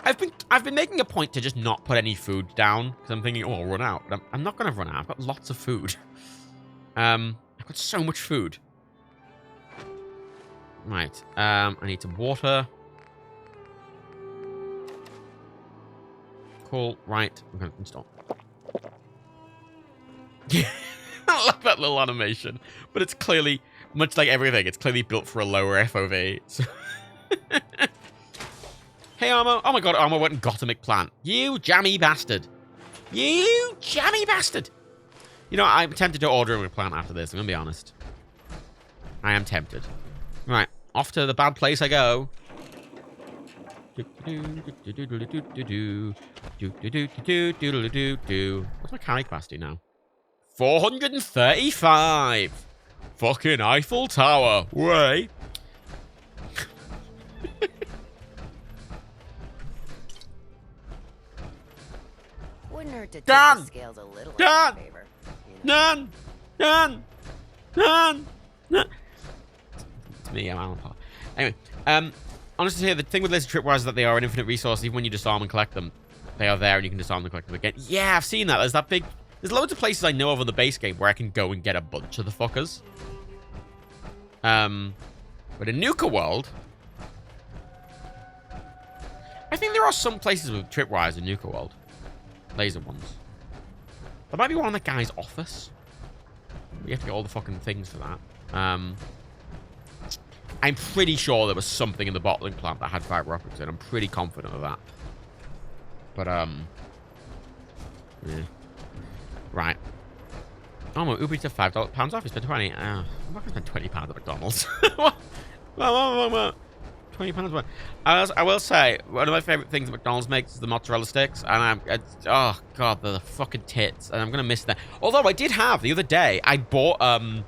I've been making a point to just not put any food down, because I'm thinking, oh, I'll run out. But I'm not going to run out. I've got lots of food. I've got so much food. Right. I need some water. Cool. Right. I'm going to install. I love that little animation. But it's clearly, much like everything, it's clearly built for a lower FOV. So hey, Armo. Oh my god, Armo went and got a McPlant. You jammy bastard. You jammy bastard. You know, I'm tempted to order a McPlant after this, I'm going to be honest. I am tempted. Right, off to the bad place I go. What's my carry capacity now? 435. Fucking Eiffel Tower. Way. Wouldn't hurt to tip Done. the scales a little in Done. your favor. Done. Done. Done. Done. It's me, I'm Alan Parr. Anyway, honestly, here, the thing with laser tripwires is that they are an infinite resource. Even when you disarm and collect them, they are there and you can disarm and collect them again. Yeah, I've seen that. There's that big... There's loads of places I know of on the base game where I can go and get a bunch of the fuckers. But in Nuka World... I think there are some places with tripwires in Nuka World. Laser ones. There might be one in the guy's office. You have to get all the fucking things for that. I'm pretty sure there was something in the bottling plant that had fiber optics in. I'm pretty confident of that. But, yeah. Right. Oh, my Uber Eats are £5 off. It's been 20. I'm not going to spend £20 at McDonald's. What? £20 what? I will say, one of my favorite things that McDonald's makes is the mozzarella sticks. And oh, God, the fucking tits. And I'm going to miss that. Although I did have, the other day, I bought, on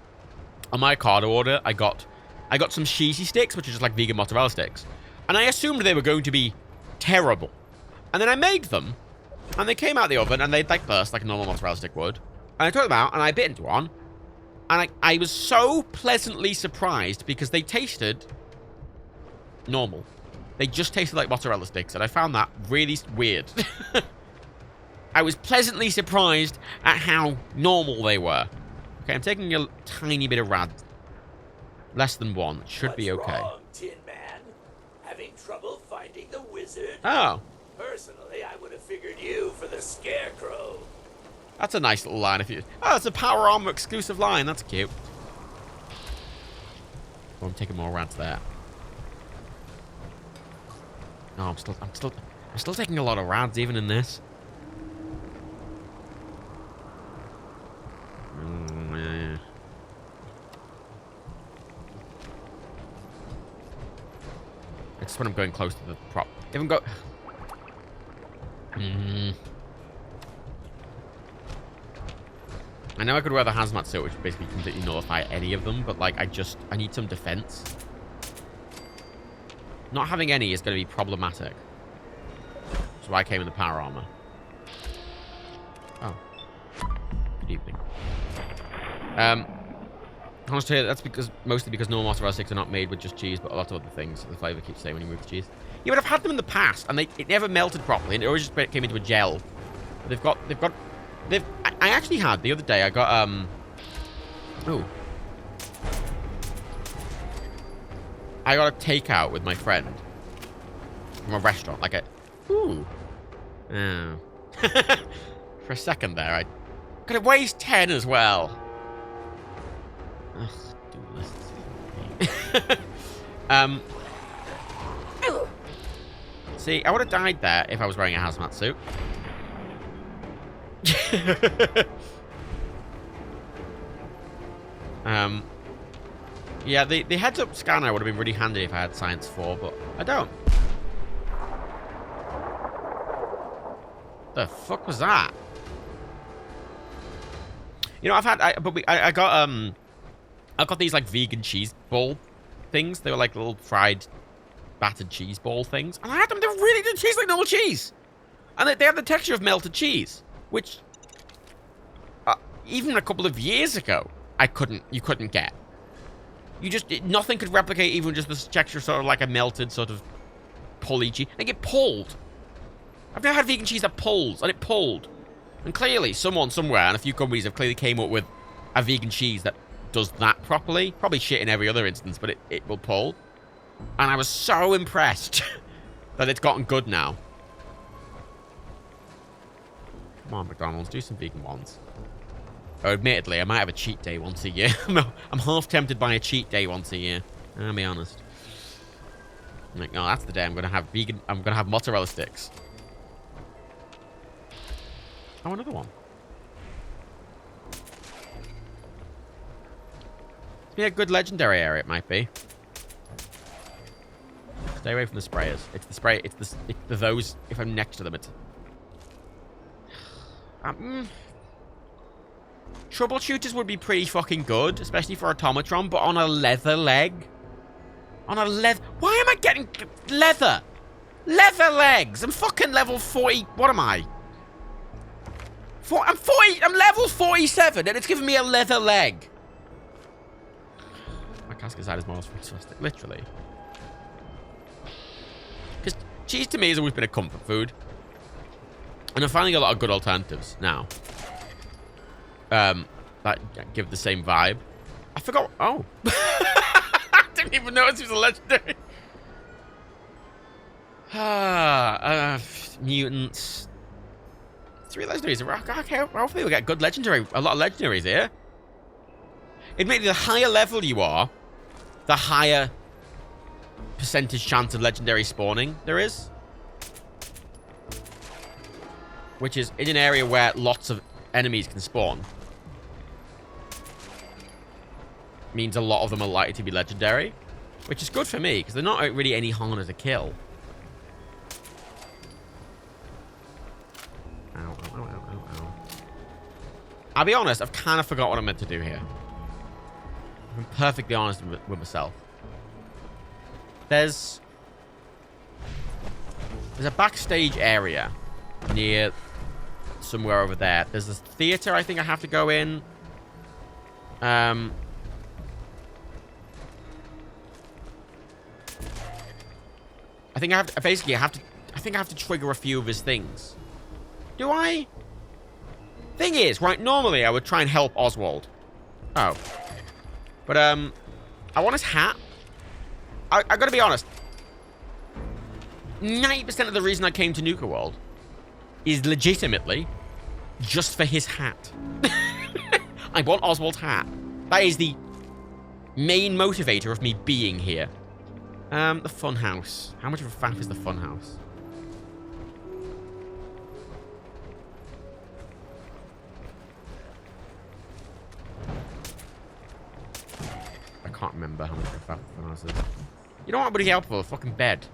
my Ocado order, I got some cheesy sticks, which are just like vegan mozzarella sticks. And I assumed they were going to be terrible. And then I made them. And they came out of the oven, and they'd like burst like a normal mozzarella stick would. And I took them out, and I bit into one. And I was so pleasantly surprised because they tasted normal. They just tasted like mozzarella sticks, and I found that really weird. I was pleasantly surprised at how normal they were. Okay, I'm taking a tiny bit of rad. Less than one. It should be okay. What's wrong, Tin Man? Having trouble finding the wizard? Oh. Personally, I would have figured you for the Scarecrow. That's a nice little line. Oh, it's a Power Armor exclusive line. That's cute. Oh, I'm taking more rads there. No, I'm still taking a lot of rads even in this. Yeah. It's when I'm going close to the prop. If I'm go. I know I could wear the hazmat suit, which basically completely nullify any of them, but like I need some defense. Not having any is going to be problematic. That's why I came in the power armor. Oh. Good evening. Honestly, that's mostly because normal mozzarella sticks are not made with just cheese, but a lot of other things. The flavor keeps staying when you move the cheese. Yeah, but I've had them in the past, and it never melted properly, and it always just came into a gel. But I actually had the other day. I got ooh. I got a takeout with my friend from a restaurant, like a ooh. Oh. For a second there, I could it weighs 10 as well. Ugh, see, I would have died there if I was wearing a hazmat suit. Yeah, the heads-up scanner would have been really handy if I had Science 4, but I don't. The fuck was that? You know, I got these like vegan cheese ball things. They were like little fried, battered cheese ball things, and I had them. They really did taste like normal cheese, and they had the texture of melted cheese, which even a couple of years ago you couldn't get. Nothing could replicate even just this texture, sort of like a melted sort of pully cheese. Like it pulled. I've never had vegan cheese that pulls, and it pulled. And clearly, someone somewhere, and a few companies have clearly came up with a vegan cheese that does that properly. Probably shit in every other instance, but it will pull. And I was so impressed that it's gotten good now. Come on, McDonald's, do some vegan ones. Oh, admittedly, I might have a cheat day once a year. I'm half tempted by a cheat day once a year. I'll be honest. I'm like, no, that's the day I'm gonna have vegan. I'm gonna have mozzarella sticks. Oh, another one. Yeah, good legendary area it might be. Stay away from the sprayers. It's the spray. It's the those. If I'm next to them, it's. Troubleshooters would be pretty fucking good, especially for Automatron, but on a leather leg? On a leather... Why am I getting leather? Leather legs! I'm fucking level 40... What am I? I'm level 47, and it's giving me a leather leg. My cask aside is more fantastic, literally. Because cheese to me has always been a comfort food. And I'm finding a lot of good alternatives now. That give the same vibe. I forgot... Oh. I didn't even notice it was a legendary. Mutants. 3 legendaries. Okay, hopefully we'll get good legendary. A lot of legendaries here. Admittedly, the higher level you are, the higher percentage chance of legendary spawning there is. Which is in an area where lots of enemies can spawn. Means a lot of them are likely to be legendary. Which is good for me, because they're not really any harder to kill. Ow, ow, ow, ow, ow, ow. I'll be honest, I've kind of forgot what I'm meant to do here. I'm perfectly honest with myself. There's a backstage area near somewhere over there. There's this theater I think I have to go in. I think I have to, basically I think I have to trigger a few of his things. Do I? Thing is, right, normally I would try and help Oswald. Oh. But, I want his hat. I gotta be honest. 90% of the reason I came to Nuka World is legitimately just for his hat. I want Oswald's hat. That is the main motivator of me being here. The fun house. How much of a faff is the fun house? I can't remember how much of a faff the fun house is. You know what would be helpful? A fucking bed.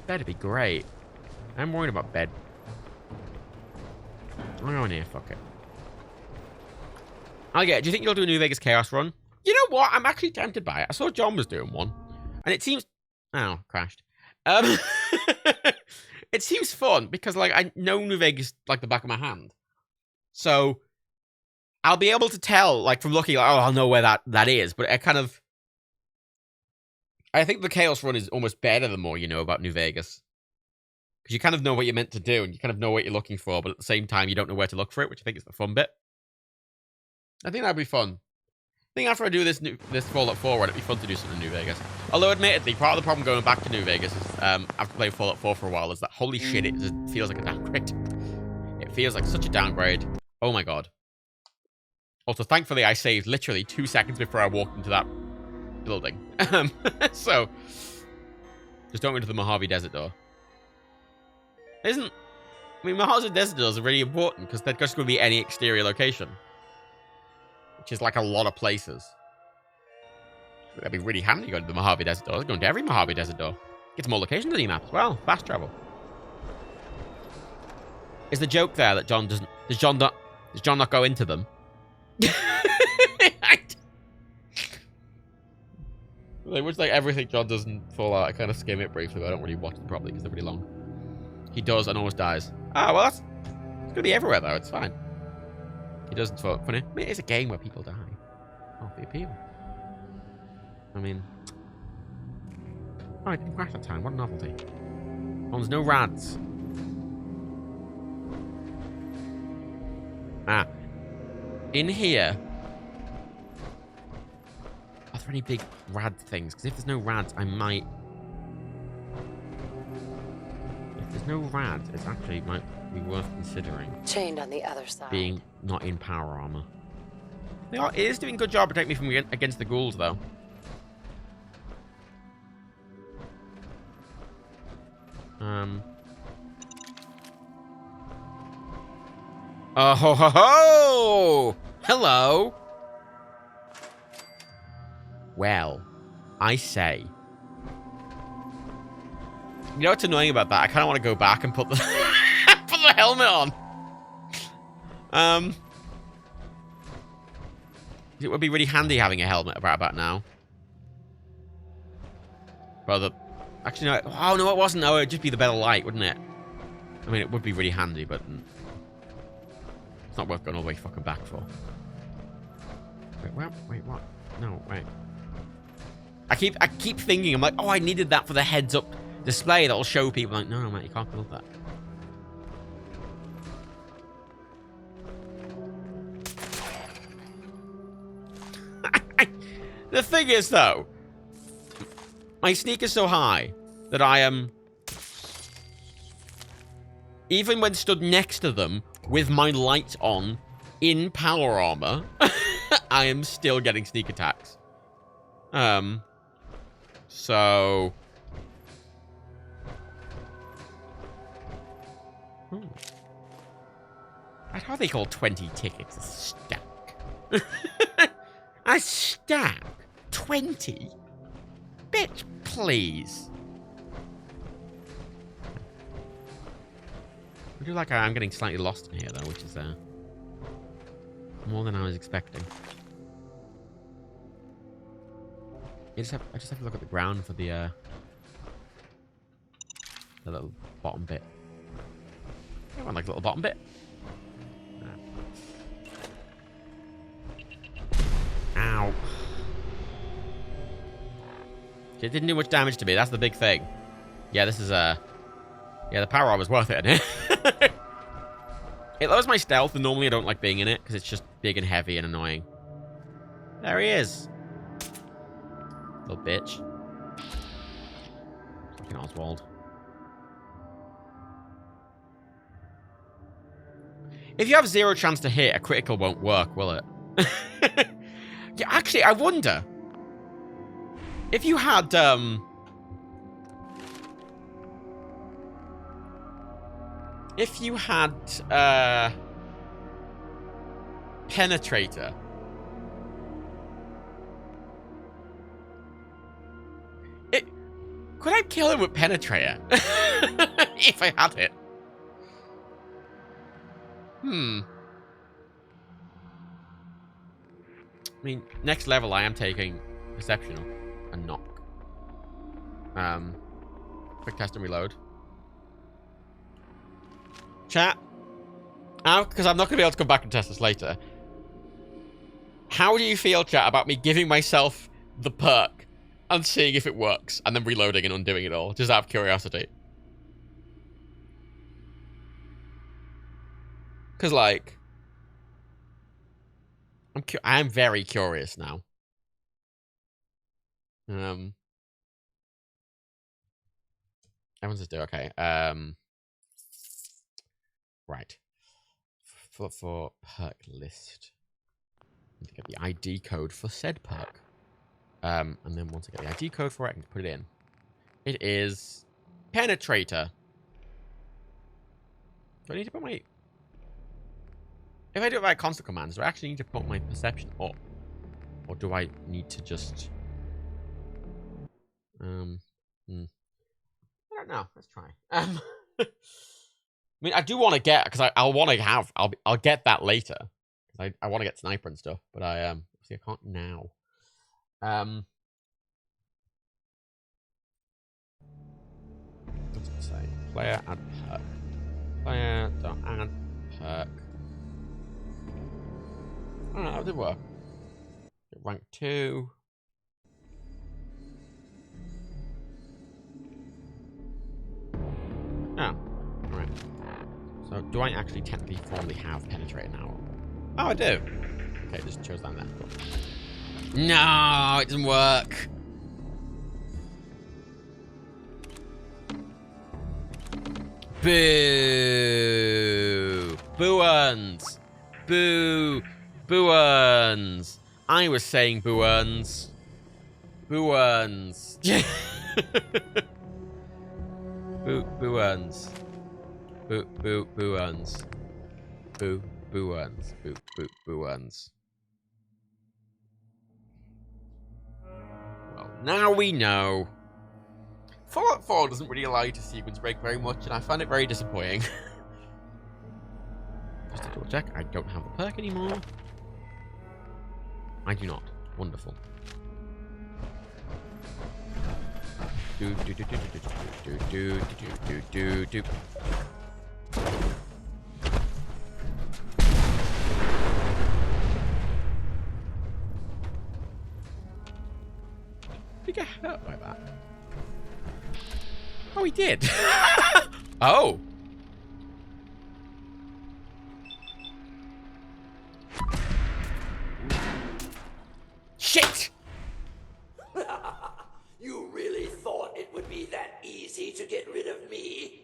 Bed'd be great. I'm worried about bed. I'm going here, fuck it. Oh yeah, do you think you'll do a New Vegas Chaos run? You know what? I'm actually tempted by it. I saw John was doing one. And it seems... Oh, crashed. It seems fun because, like, I know New Vegas like the back of my hand. So, I'll be able to tell, like, from looking, like, oh, I'll know where that is. But I kind of... I think the Chaos run is almost better the more you know about New Vegas. Because you kind of know what you're meant to do, and you kind of know what you're looking for, but at the same time, you don't know where to look for it, which I think is the fun bit. I think that'd be fun. I think after I do this Fallout 4 run, it'd be fun to do something in New Vegas. Although, admittedly, part of the problem going back to New Vegas is, after playing Fallout 4 for a while, is that, holy shit, it just feels like a downgrade. It feels like such a downgrade. Oh my god. Also, thankfully, I saved literally 2 seconds before I walked into that building. So, just don't go into the Mojave Desert door. I mean, Mojave Desert doors are really important, because they're just going to be any exterior location. Which is like a lot of places. That'd be really handy going to the Mojave Desert door. Going to every Mojave Desert door. Get some more locations on the map as well. Fast travel. Is the joke there that John doesn't... Does John not go into them? Like, which, like, everything John does in Fallout, I kind of skim it briefly, but I don't really watch them properly because they're really long. He does and almost dies. Ah, well, it's going to be everywhere, though. It's fine. He doesn't fall funny. I mean, it's a game where people die. Half the appeal. I mean... Oh, I didn't crash that time. What a novelty. Oh, there's no rads. Ah. In here... Are there any big rad things? Because if there's no rads, I might... If there's no rads, it actually might be worth considering. Chained on the other side. Being not in power armor. It is doing a good job protecting me from against the ghouls, though. Oh ho ho ho! Hello. Well, I say. You know what's annoying about that? I kind of want to go back and put the put the helmet on. It would be really handy having a helmet about now. But actually, no. Oh, no, it wasn't. No, it'd just be the better light, wouldn't it? I mean, it would be really handy, but it's not worth going all the way fucking back for. Wait, what? No, wait. I keep thinking, I'm like, oh, I needed that for the heads-up display that'll show people. Like, no, mate, you can't build that. The thing is, though, my sneak is so high that I am, even when stood next to them with my light on in power armor, I am still getting sneak attacks. So... I'd hardly call 20 tickets a stack. A stack? 20? Bitch, please. I do like I'm getting slightly lost in here, though, which is more than I was expecting. I just have to look at the ground for the little bottom bit. I want like the little bottom bit. Ow. It didn't do much damage to me. That's the big thing. Yeah, this is yeah, the power armor was worth it. It lowers my stealth, and normally I don't like being in it because it's just big and heavy and annoying. There he is. Little bitch. Fucking Oswald. If you have 0 chance to hit, a critical won't work, will it? Yeah, actually, I wonder. If you had, Penetrator. Could I kill him with Penetrator? If I had it. I mean, next level I am taking Perceptional and Knock. Quick test and reload. Chat. Because I'm not going to be able to come back and test this later. How do you feel, chat, about me giving myself the perk and seeing if it works, and then reloading and undoing it all, just out of curiosity? Because, like, I'm very curious now. Everyone's just do okay. Right. For perk list, I need to get the ID code for said perk. And then once I get the ID code for it, I can put it in. It is Penetrator. Do I need to put my... If I do it by constant commands, do I actually need to put my perception up? Or do I need to just... I don't know. Let's try. I mean, I do want to get... Because I'll want to have... I'll get that later. Because I want to get sniper and stuff. But see, I can't now. What's it say? Player add perk. Player don't add perk. I don't know, that did work. Rank 2. Oh, alright. So, do I actually technically formally have Penetrate now? Oh, I do. Okay, just chose that there. Cool. No, it doesn't work. Boo! Boo-uns! Boo! Boo-uns! I was saying boo-uns. Boo-uns. Boo-uns. Boo-uns. Boo-uns. Boo-uns. Well, now we know. Fallout 4 doesn't really allow you to sequence break very much, and I find it very disappointing. Just to double check, I don't have the perk anymore. I do not. Wonderful. Do do do do do do do do do do do. Did he get hurt by that? Oh, he did. Oh. Shit! You really thought it would be that easy to get rid of me?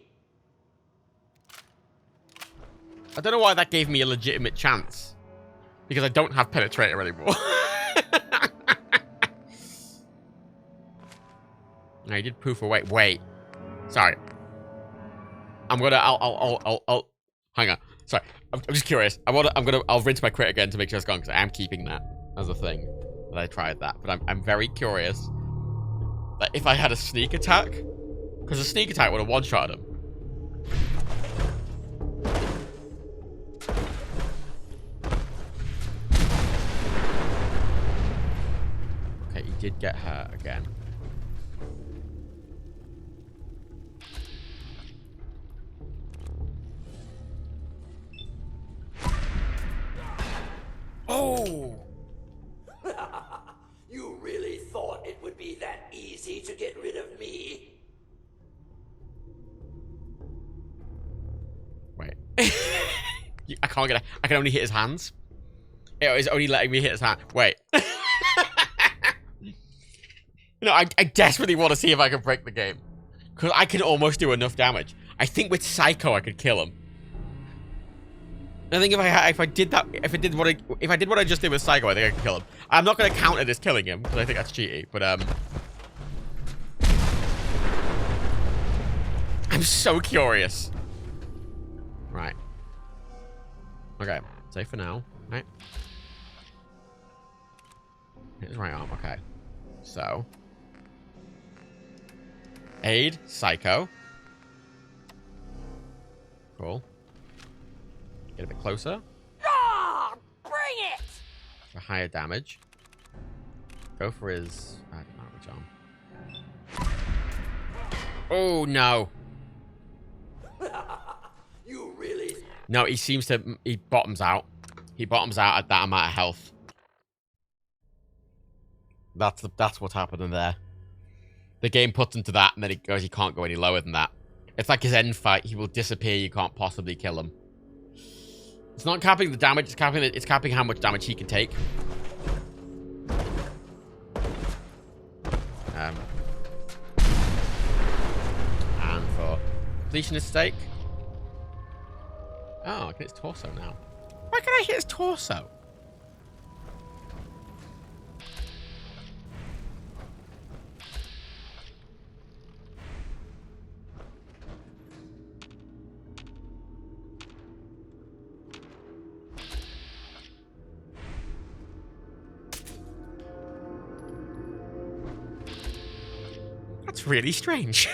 I don't know why that gave me a legitimate chance. Because I don't have Penetrator anymore. I did poof away. Wait. Sorry. I'll hang on. Sorry. I'm just curious. I'll rinse my crit again to make sure it's gone, because I am keeping that as a thing. That I tried that. But I'm very curious that if I had a sneak attack, because a sneak attack would have one-shot him. Okay, he did get hurt again. Oh! You really thought it would be that easy to get rid of me? Wait. I can't get. I can only hit his hands. It's only letting me hit his hand. Wait. No, I desperately want to see if I can break the game, because I can almost do enough damage. I think with Psycho I could kill him. I think if I did what I just did with Psycho, I think I could kill him. I'm not going to count it as killing him, because I think that's cheating. But I'm so curious. Right. Okay. Safe for now. Right. Hit his right arm. Okay. So. Aid. Psycho. Cool. Get a bit closer. Ah, bring it! For higher damage. Go for his... I don't know which arm. Oh, no. You really... No, he seems to... He bottoms out. He bottoms out at that amount of health. That's what's happening there. The game puts him to that, and then he goes, he can't go any lower than that. It's like his end fight. He will disappear. You can't possibly kill him. It's not capping the damage. It's capping how much damage he can take. And for completionist stake. Oh, I can hit his torso now. Why can I hit his torso? That's really strange.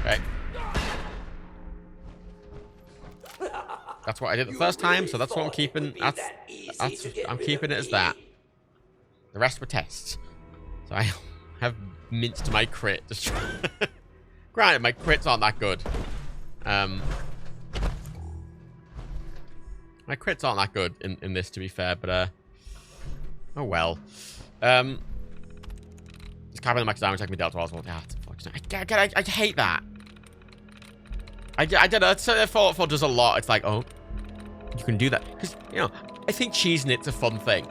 Okay. That's what I did the first time, so that's what I'm keeping. I'm keeping it as that. The rest were tests. So I have minced my crit. Just granted, my crits aren't that good. My crits aren't that good in this, to be fair, but oh well. It's capping the max damage I can be dealt to as well. I hate that. I don't know. So Fallout 4 does a lot. It's like, oh, you can do that. Because, you know, I think cheesing it's a fun thing.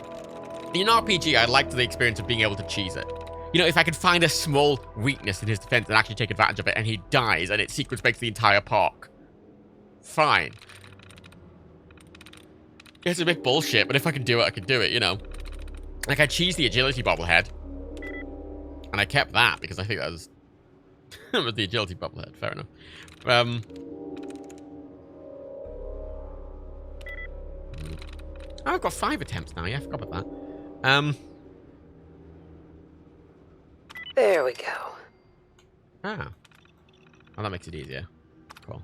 In an RPG, I liked the experience of being able to cheese it. You know, if I could find a small weakness in his defense and actually take advantage of it, and he dies, and it sequence breaks the entire park. Fine. It's a bit bullshit, but if I can do it, I can do it, you know. Like, I cheesed the agility bobblehead. And I kept that, because I think that was... the agility bobblehead, fair enough. Oh, I've got 5 attempts now, yeah, I forgot about that. There we go. Ah. Well, that makes it easier. Cool.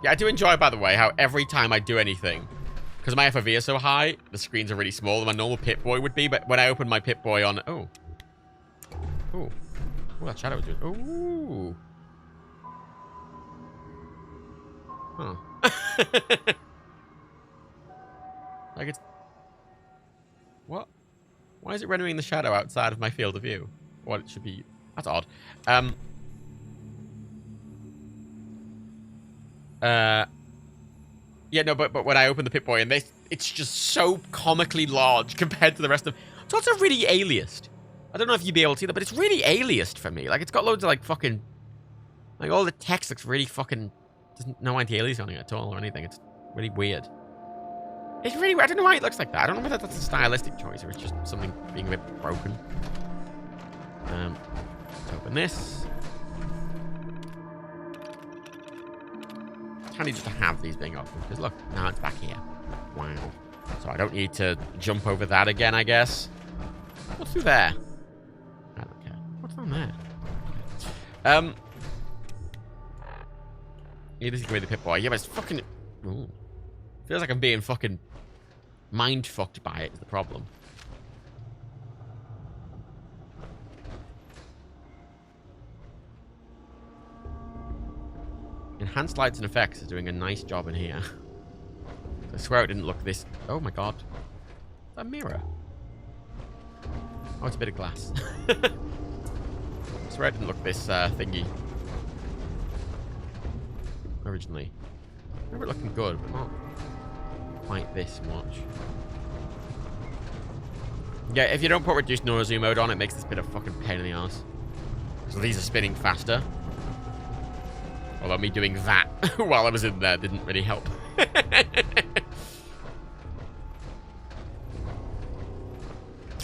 Yeah, I do enjoy, by the way, how every time I do anything, because my FOV is so high, the screens are really small than my normal Pip-Boy would be, but when I open my Pip-Boy on... Oh. Ooh. Oh, that shadow was doing... Ooh. Huh. Like it's... What? Why is it rendering the shadow outside of my field of view? Well, it should be... That's odd. Yeah, no, but when I open the Pip-Boy and it's just so comically large compared to the rest of... It's also really aliased. I don't know if you'd be able to see that, but it's really aliased for me. Like, it's got loads of, like, fucking... Like, all the text looks really fucking... There's no anti-aliasing on it at all or anything. It's really weird. It's really weird. I don't know why it looks like that. I don't know whether that's a stylistic choice or it's just something being a bit broken. Let's open this. It's handy just to have these being open, because look, now it's back here. Wow. So I don't need to jump over that again, I guess. What's through there? I don't care. What's down there? Yeah, this is going to be the Pip-Boy. Yeah, but it's fucking... Ooh. Feels like I'm being fucking mind-fucked by it is the problem. Enhanced lights and effects is doing a nice job in here. I swear it didn't look this... Oh my god. Is that a mirror? Oh, it's a bit of glass. I swear it didn't look this thingy. Originally. I remember it looking good, but not quite this much. Yeah, if you don't put reduced noise mode on, it makes this bit of fucking pain in the ass. So these are spinning faster. Although me doing that while I was in there didn't really help.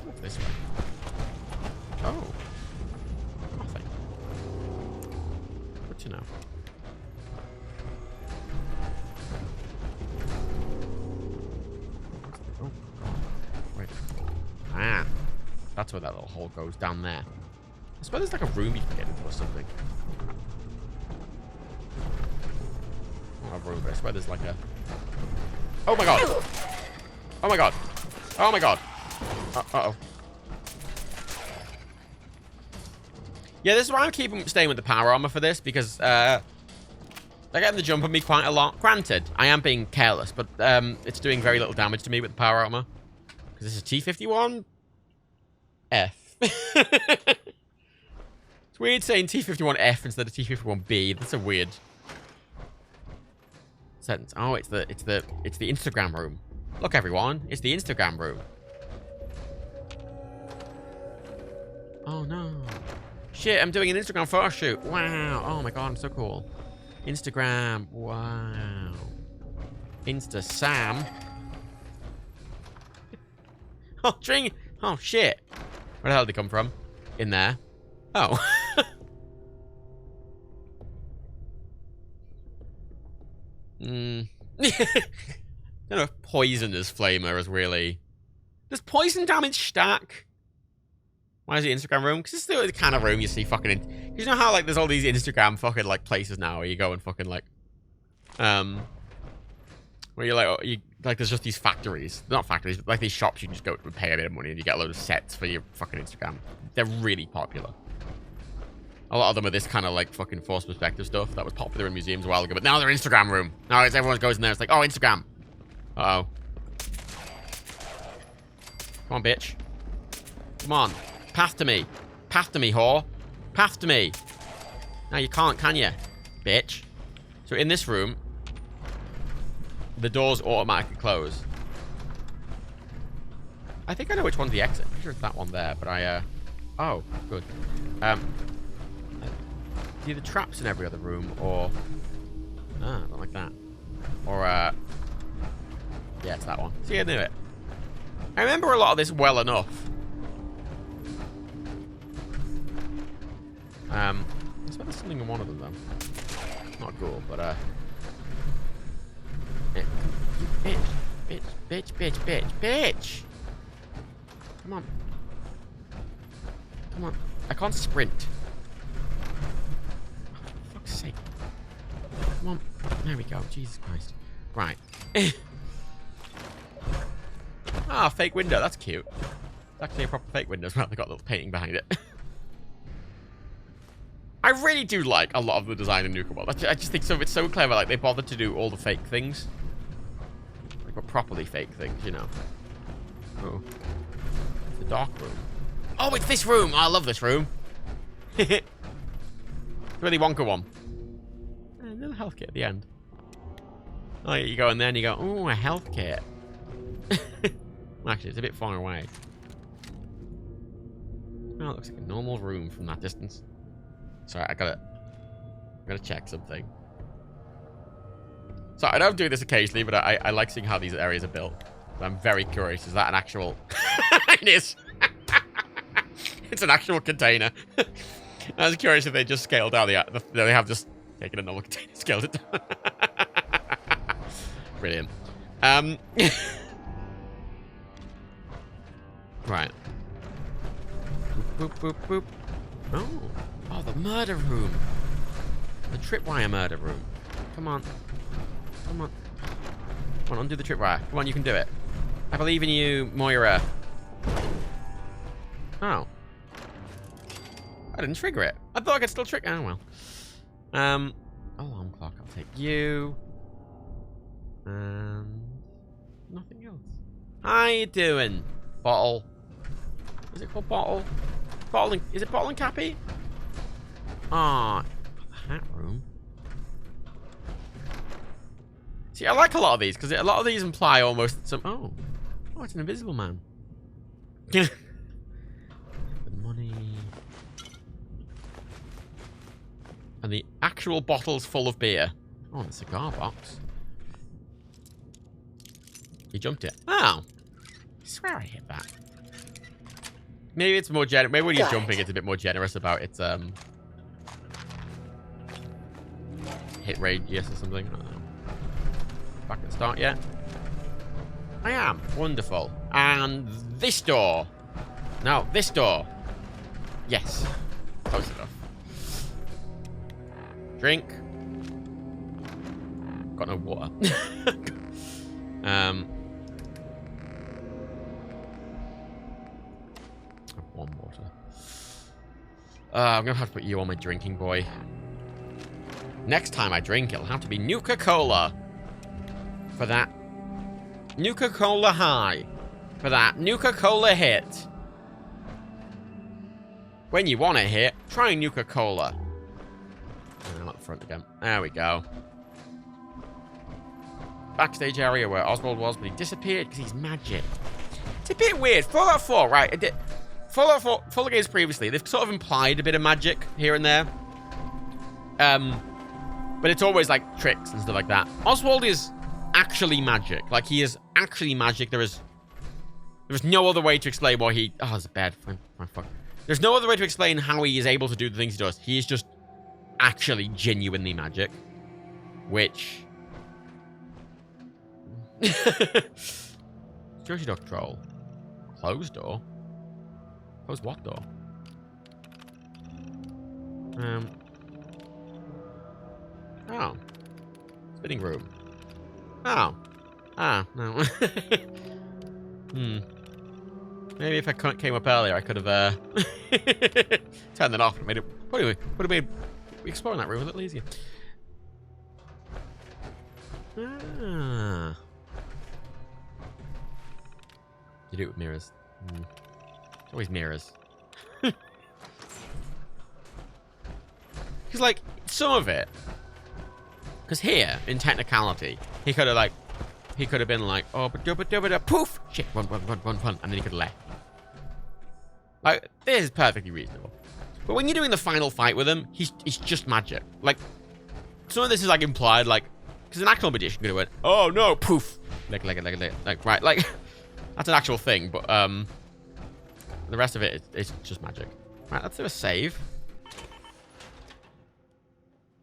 What's this way? Oh. Nothing. Good to know. Oh. Wait. Ah. That's where that little hole goes, down there. I swear there's like a room you can get into or something. Room, but I swear there's like a... Oh my god! Oh my god! Oh my god! Uh-oh. Yeah, this is why I'm staying with the power armor for this, because they're getting the jump on me quite a lot. Granted, I am being careless, but it's doing very little damage to me with the power armor. Because this is T51 F. It's weird saying T51 F instead of T51 B. That's a weird sentence. Oh, it's the Instagram room. Look, everyone, it's the Instagram room. Oh no. Shit, I'm doing an Instagram photo shoot. Wow. Oh my god, I'm so cool. Instagram. Wow. Insta Sam. Oh, string. Oh shit. Where the hell did they come from? In there. Oh. I don't know if poison is flamer is really... Does poison damage stack? Why is it Instagram room? Because it's the kind of room you see fucking in... You know how like there's all these Instagram fucking like places now where you go and fucking like... Where you're like, oh, like there's just these factories. Not factories, but like these shops you can just go to and pay a bit of money and you get a load of sets for your fucking Instagram. They're really popular. A lot of them are this kind of like fucking forced perspective stuff that was popular in museums a while ago, but now they're Instagram room. Now everyone goes in there, it's like, oh, Instagram. Uh-oh. Come on, bitch. Come on. Path to me. Path to me, whore. Path to me. No, you can't, can you? Bitch. So in this room, the doors automatically close. I think I know which one's the exit. I'm pretty sure it's that one there, but oh, good. Either traps in every other room, or... Ah, I don't like that. Or, yeah, it's that one. See, I knew it. I remember a lot of this well enough. I suppose there's something in one of them, though. Not cool, but, Bitch! Come on. Come on. I can't sprint. For fuck's sake. Come on. There we go. Jesus Christ. Right. Ah, fake window. That's cute. It's actually a proper fake window as well. They got a little painting behind it. I really do like a lot of the design in Nuka World. I just think some of it's so clever. Like, they bothered to do all the fake things. Like, properly fake things, you know. Oh. It's the dark room. Oh, it's this room! Oh, I love this room. It's really Wonka one. And then a health kit at the end. Oh, you go in there and you go, ooh, a health kit. Well, actually, it's a bit far away. Oh, it looks like a normal room from that distance. Sorry, I gotta check something. So I don't do this occasionally, but I like seeing how these areas are built. I'm very curious. Is that an actual... It is. It's an actual container. I was curious if they just scaled down the... They have just taken a normal container, scaled it down. Brilliant. Right. Boop, boop, boop, boop. Oh, the murder room. The tripwire murder room. Come on. Come on. Come on, undo the tripwire. Come on, you can do it. I believe in you, Moira. Oh. I didn't trigger it. I thought I could still trigger. Oh, well. Alarm clock. I'll take you. And nothing else. How you doing, Bottle? Is it called Bottle? Bottle and, is it Bottle and Cappy? Ah, the hat room. See, I like a lot of these because a lot of these imply almost some. Oh, it's an invisible man. The money and the actual bottles full of beer. Oh, the cigar box. He jumped it. Oh, I swear I hit that. Maybe it's more generous. Maybe when you're jumping, it's a bit more generous about its hit radius or something. I don't know. Back at the start yet? I am. Wonderful. And this door. No, this door. Yes. Close enough. Drink. Got no water. One water. I'm gonna have to put you on my drinking boy. Next time I drink, it'll have to be Nuka-Cola. For that. Nuka-Cola high. For that Nuka-Cola hit. When you want a hit, try Nuka-Cola. I'm at the front again. There we go. Backstage area where Oswald was, but he disappeared because he's magic. It's a bit weird. Fallout 4, right? Fallout games previously, they've sort of implied a bit of magic here and there. But it's always like tricks and stuff like that. Oswald is actually magic. Like, he is actually magic. There's no other way to explain why he... Oh, it's bad. Fine, fuck. There's no other way to explain how he is able to do the things he does. He is just actually genuinely magic. Which... Security door control. Closed door. Closed what door? Oh. Spinning room. Oh. Ah, no. Maybe if I came up earlier, I could have turned that off and made it. Would have made exploring that room a little easier. Ah. You do it with mirrors. It's always mirrors. Because, like, some of it... Because here, in technicality, he could have been like, oh, but poof! Shit, run, and then he could have left. Like, this is perfectly reasonable. But when you're doing the final fight with him, he's just magic. Like, some of this is, like, implied, like... Because an actual magician could have went, oh, no, poof! Like, right, like... That's an actual thing, but, the rest of it is just magic. Right, let's do a save.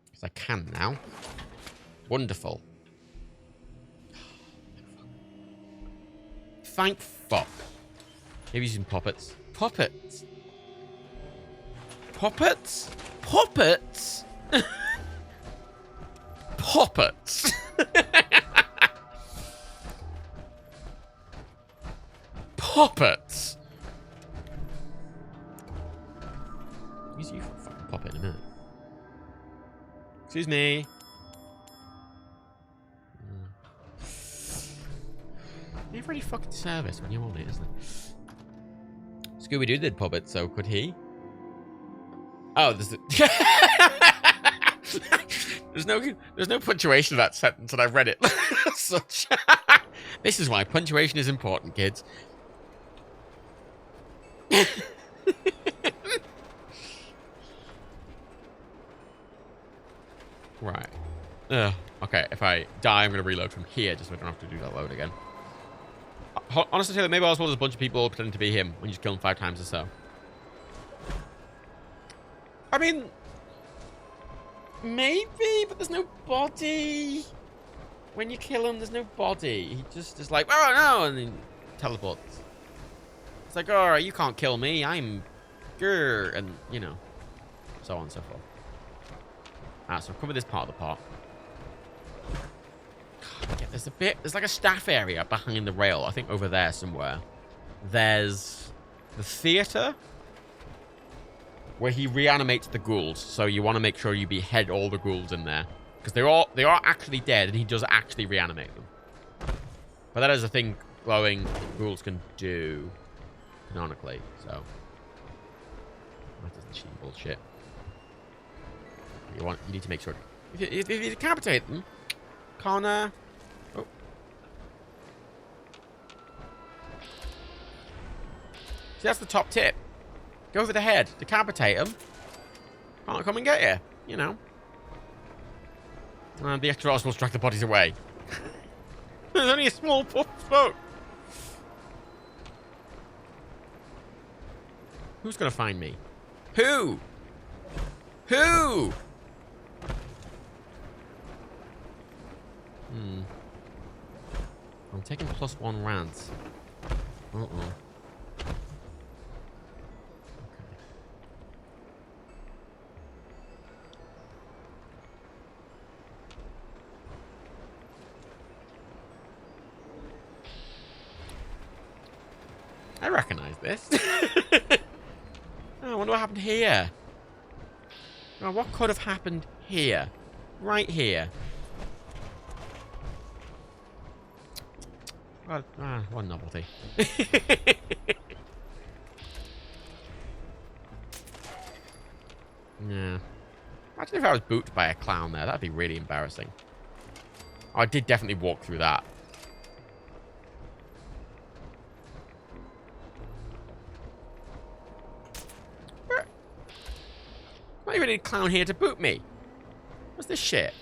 Because I can now. Wonderful. Thank fuck. Maybe using puppets. Puppets? Puppets? Puppets? Puppets. Puppets. Use you for a fucking puppet in a minute. Excuse me. Never really fucking service when you want it, isn't it? Scooby-Doo did puppets, so could he? Oh, there's there's no punctuation to that sentence, and I've read it as such. This is why punctuation is important, kids. Right. Okay, if I die, I'm going to reload from here just so I don't have to do that load again. Honestly, Taylor, maybe I was one of those bunch of people pretending to be him when you just kill him 5 times or so. I mean, maybe, but there's no body. When you kill him, there's no body. He just is like, oh no, and then teleports. It's like, oh, you can't kill me. I'm grr, and you know, so on and so forth. Alright, so I've covered this part of the pot. Yeah, there's like a staff area behind the rail. I think over there somewhere. There's the theater where he reanimates the ghouls. So you want to make sure you behead all the ghouls in there, because they are actually dead, and he does actually reanimate them. But that is a thing glowing ghouls can do canonically. So that isn't cheating bullshit. You need to make sure if you decapitate them, Connor. Oh. See, that's the top tip. Go for the head, decapitate them. Can't come and get you, you know. And the extras will drag the bodies away. There's only a small puff of smoke. Who's gonna find me? Who? Who? I'm taking +1 rants. Uh-oh. Okay. I recognize this. Oh, I wonder what happened here. Oh, what could have happened here? Right here. Well, one novelty. Yeah. Imagine if I was booped by a clown there. That'd be really embarrassing. Oh, I did definitely walk through that. Not even a clown here to boot me. What's this shit?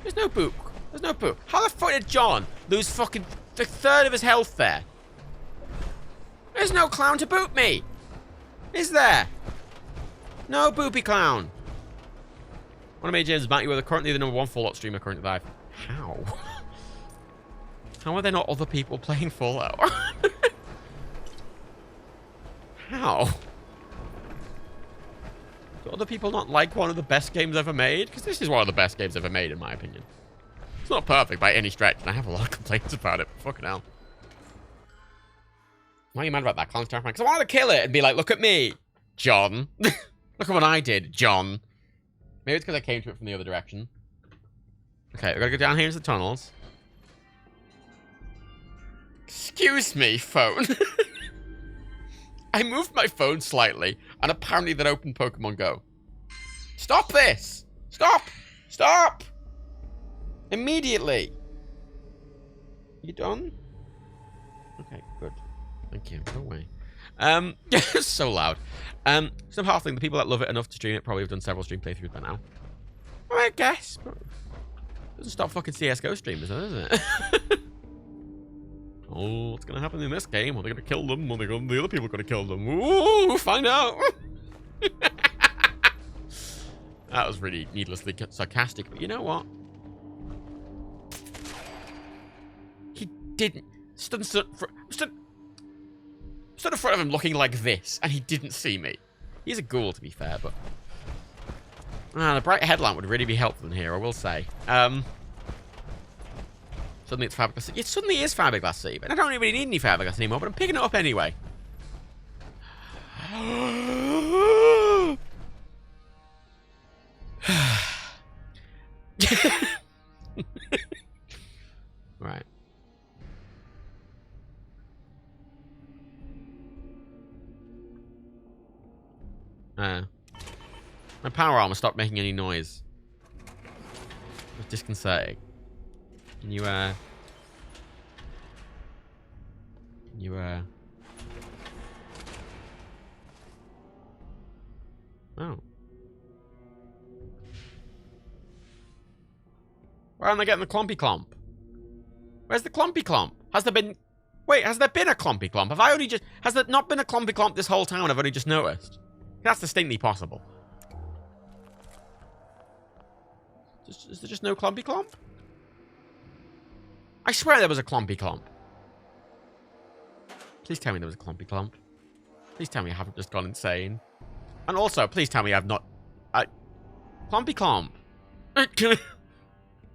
There's no boot. There's no boot. How the fuck did John lose fucking a third of his health there? There's no clown to boot me. Is there? No boopy clown. One of my James Matt, you are currently the #1 Fallout streamer currently live. How? How are there not other people playing Fallout? How? Do other people not like one of the best games ever made? Because this is one of the best games ever made, in my opinion. It's not perfect by any stretch, and I have a lot of complaints about it. Fucking hell. Why are you mad about that? Clown's terrifying. Because I wanted to kill it and be like, look at me, John. Look at what I did, John. Maybe it's because I came to it from the other direction. Okay, we've got to go down here into the tunnels. Excuse me, phone. I moved my phone slightly, and apparently that opened Pokemon Go. Stop this! Stop! Stop! Immediately! You done? Okay, good. Thank you. Go away. It's so loud. Some halfling, the people that love it enough to stream it probably have done several stream playthroughs by now. Well, I guess. But doesn't stop fucking CSGO streamers, though, does it? Oh, what's gonna happen in this game? Are they gonna kill them? Are they gonna, the other people gonna kill them? Ooh, find out! That was really needlessly sarcastic, but you know what? He didn't. Stood in front of him looking like this, and he didn't see me. He's a ghoul, to be fair, but... The bright headlamp would really be helpful in here, I will say. Suddenly it's fiberglass. It suddenly is fiberglass Steve. And I don't really need any fiberglass anymore, but I'm picking it up anyway. Right. My power armor stopped making any noise. It was disconcerting. Can you, Oh. Why aren't they getting the clumpy clump? Where's the clumpy clump? Has there been... Wait, has there been a clumpy clump? Have I only just... Has there not been a clumpy clump this whole time? I've only just noticed. That's distinctly possible. Is there just no clumpy clump? I swear there was a clumpy clump. Please tell me there was a clumpy clump. Please tell me I haven't just gone insane. And also, please tell me I've not... Clumpy clump.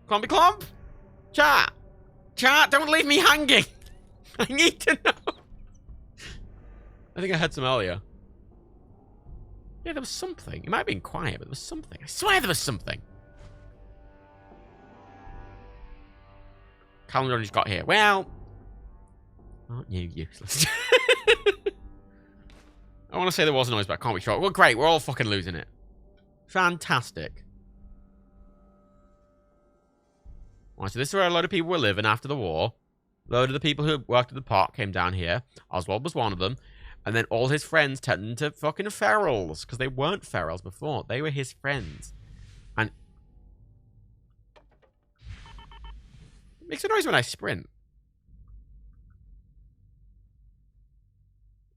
Clumpy clump? Chat. Chat, don't leave me hanging. I need to know. I think I heard some earlier. Yeah, there was something. It might have been quiet, but there was something. I swear there was something. Calendar just got here. Well, aren't you useless? I want to say there was a noise, but I can't be sure. Well, great. We're all fucking losing it. Fantastic. Right, so this is where a lot of people were living after the war. A load of the people who worked at the park came down here. Oswald was one of them. And then all his friends turned into fucking ferals. Because they weren't ferals before. They were his friends. And... It makes a noise when I sprint.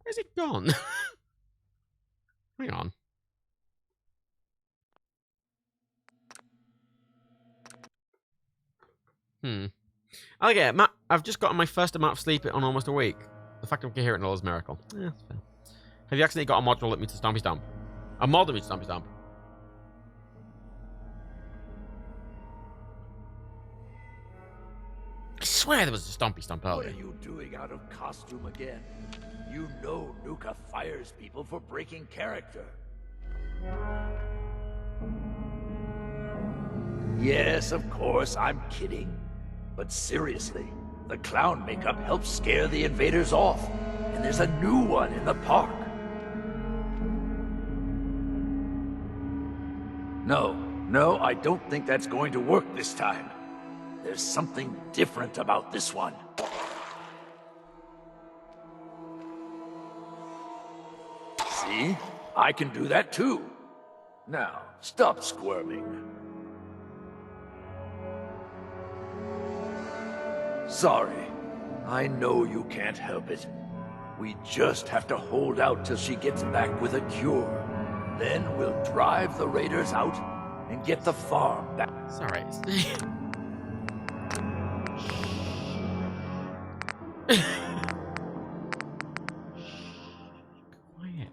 Where's it gone? Hang on. Okay, Matt, I've just gotten my first amount of sleep in almost a week. The fact I'm coherent and all is a miracle. Yeah, that's fair. Have you accidentally got a module that meets a Stompy Stomp? A mod that meets a Stompy Stomp? I swear there was a Stompy Stomp earlier. What are you doing out of costume again? You know Nuka fires people for breaking character. Yes, of course, I'm kidding. But seriously, the clown makeup helps scare the invaders off. And there's a new one in the park. No, I don't think that's going to work this time. There's something different about this one. See? I can do that too. Now, stop squirming. Sorry. I know you can't help it. We just have to hold out till she gets back with a cure. Then we'll drive the raiders out and get the farm back. Sorry. Quiet.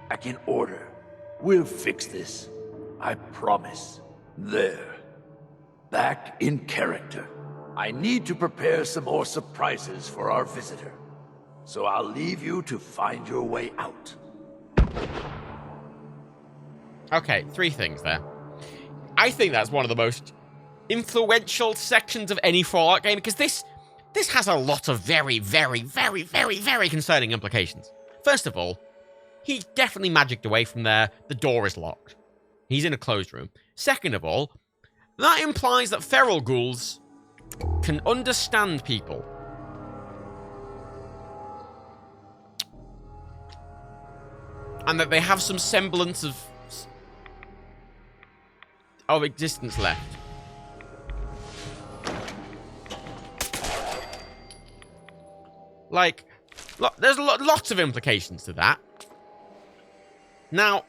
Back in order. We'll fix this. I promise. There. Back in character. I need to prepare some more surprises for our visitor. So I'll leave you to find your way out. Okay, 3 things there. I think that's one of the most influential sections of any Fallout game, because this has a lot of very, very, very, very, very concerning implications. First of all, he definitely magicked away from there. The door is locked. He's in a closed room. Second of all, that implies that feral ghouls can understand people. And that they have some semblance of existence left. Like, there's lots of implications to that. Now,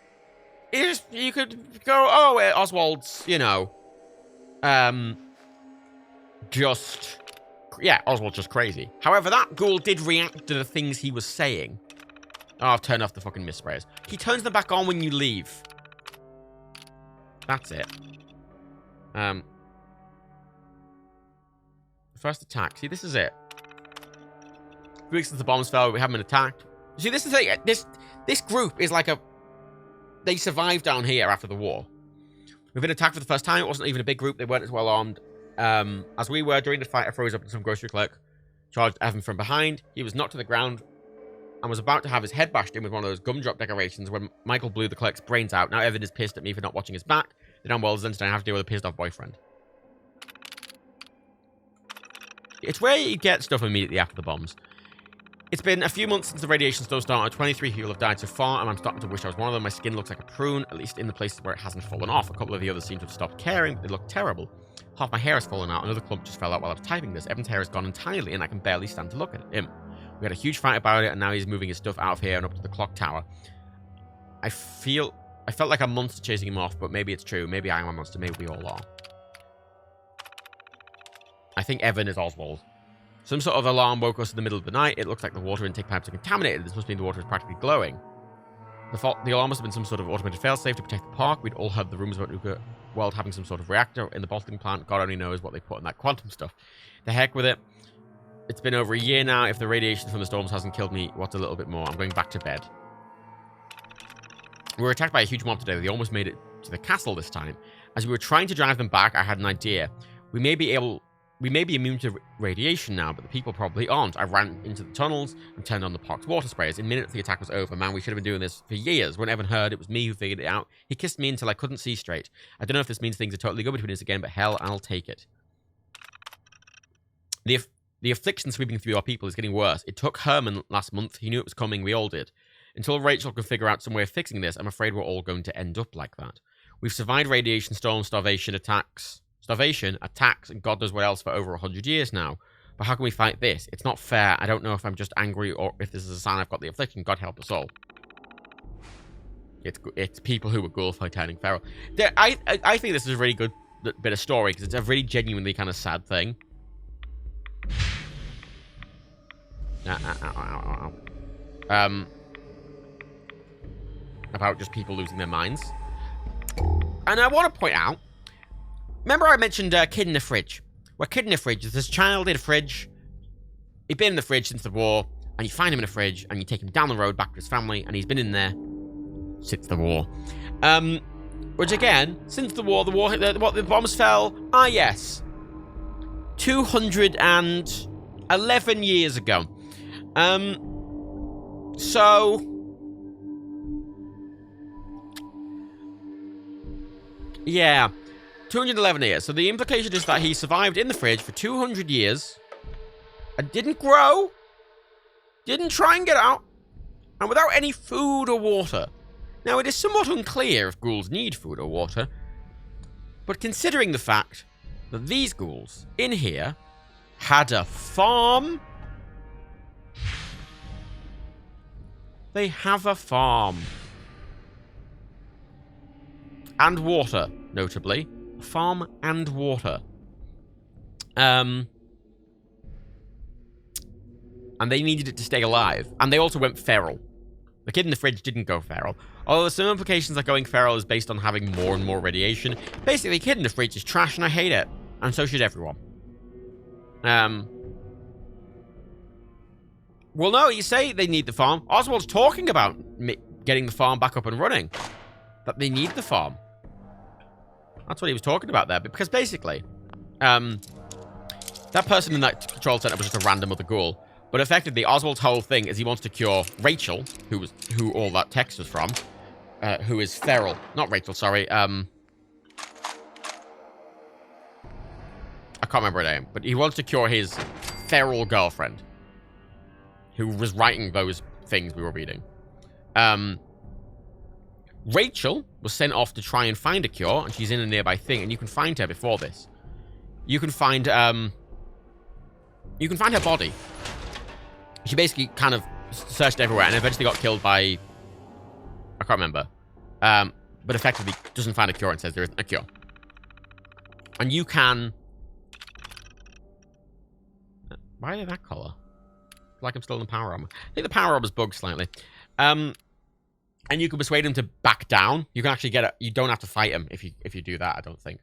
you could go, oh, Oswald's, Oswald's just crazy. However, that ghoul did react to the things he was saying. Oh, I've turned off the fucking mist sprayers. He turns them back on when you leave. That's it. First attack. See, this is it. 3 weeks since the bombs fell, we haven't been attacked. See, this is it. This group is like a... They survived down here after the war. We've been attacked for the first time. It wasn't even a big group. They weren't as well armed as we were. During the fight, I froze up in some grocery clerk. Charged Evan from behind. He was knocked to the ground and was about to have his head bashed in with one of those gumdrop decorations when Michael blew the clerk's brains out. Now Evan is pissed at me for not watching his back. Then I'm well as then I have to deal with a pissed off boyfriend. It's where you get stuff immediately after the bombs. It's been a few months since the radiation storm started. 23 people have died so far, and I'm starting to wish I was one of them. My skin looks like a prune, at least in the places where it hasn't fallen off. A couple of the others seem to have stopped caring, but they look terrible. Half my hair has fallen out. Another clump just fell out while I was typing this. Evan's hair is gone entirely, and I can barely stand to look at him. We had a huge fight about it, and now he's moving his stuff out of here and up to the clock tower. I felt like a monster chasing him off, but maybe it's true. Maybe I am a monster. Maybe we all are. I think Evan is Oswald. Some sort of alarm woke us in the middle of the night. It looks like the water intake pipes are contaminated. This must mean the water is practically glowing. The alarm must have been some sort of automated failsafe to protect the park. We'd all heard the rumors about nuclear world having some sort of reactor in the bottling plant. God only knows what they put in that quantum stuff. The heck with it. It's been over a year now. If the radiation from the storms hasn't killed me, what's a little bit more? I'm going back to bed. We were attacked by a huge mob today. They almost made it to the castle this time. As we were trying to drive them back, I had an idea. We may be immune to radiation now, but the people probably aren't. I ran into the tunnels and turned on the park's water sprayers. In minutes, the attack was over. Man, we should have been doing this for years. When Evan heard, it was me who figured it out. He kissed me until I couldn't see straight. I don't know if this means things are totally good between us again, but hell, I'll take it. The affliction sweeping through our people is getting worse. It took Herman last month. He knew it was coming. We all did. Until Rachel can figure out some way of fixing this, I'm afraid we're all going to end up like that. We've survived radiation storms, starvation, attacks, and God knows what else for over 100 years now. But how can we fight this? It's not fair. I don't know if I'm just angry or if this is a sign I've got the affliction. God help us all. It's people who were ghoulified turning feral. I think this is a really good bit of story because it's a really genuinely kind of sad thing. About just people losing their minds. And I want to point out, remember I mentioned kid in the fridge? Well, kid in the fridge is this child in a fridge. He'd been in the fridge since the war, and you find him in a fridge, and you take him down the road back to his family, and he's been in there since the war. Which again, since the war, the bombs fell. Ah, yes. 211 years ago. So... yeah, 211 years. So the implication is that he survived in the fridge for 200 years and didn't grow, didn't try and get out, and without any food or water. Now, it is somewhat unclear if ghouls need food or water, but considering the fact that these ghouls in here had a farm, they have a farm. And water, notably. Farm and water. And they needed it to stay alive. And they also went feral. The kid in the fridge didn't go feral. Although some implications that going feral is based on having more and more radiation. Basically, the kid in the fridge is trash and I hate it. And so should everyone. Well, no, you say they need the farm. Oswald's talking about getting the farm back up and running. That they need the farm. That's what he was talking about there. Because basically, that person in that control center was just a random other ghoul. But effectively, Oswald's whole thing is he wants to cure Rachel, who all that text was from, who is feral. Not Rachel, sorry. I can't remember her name. But he wants to cure his feral girlfriend, who was writing those things we were reading. Rachel was sent off to try and find a cure, and she's in a nearby thing, and you can find her before this. You can find her body. She basically kind of searched everywhere, and eventually got killed by... I can't remember. But effectively doesn't find a cure and says there isn't a cure. And you can... Why are they that color? like I'm still in the power armor. I think the power armor's bugged slightly. And you can persuade him to back down. You can actually get it. You don't have to fight him if you do that, I don't think.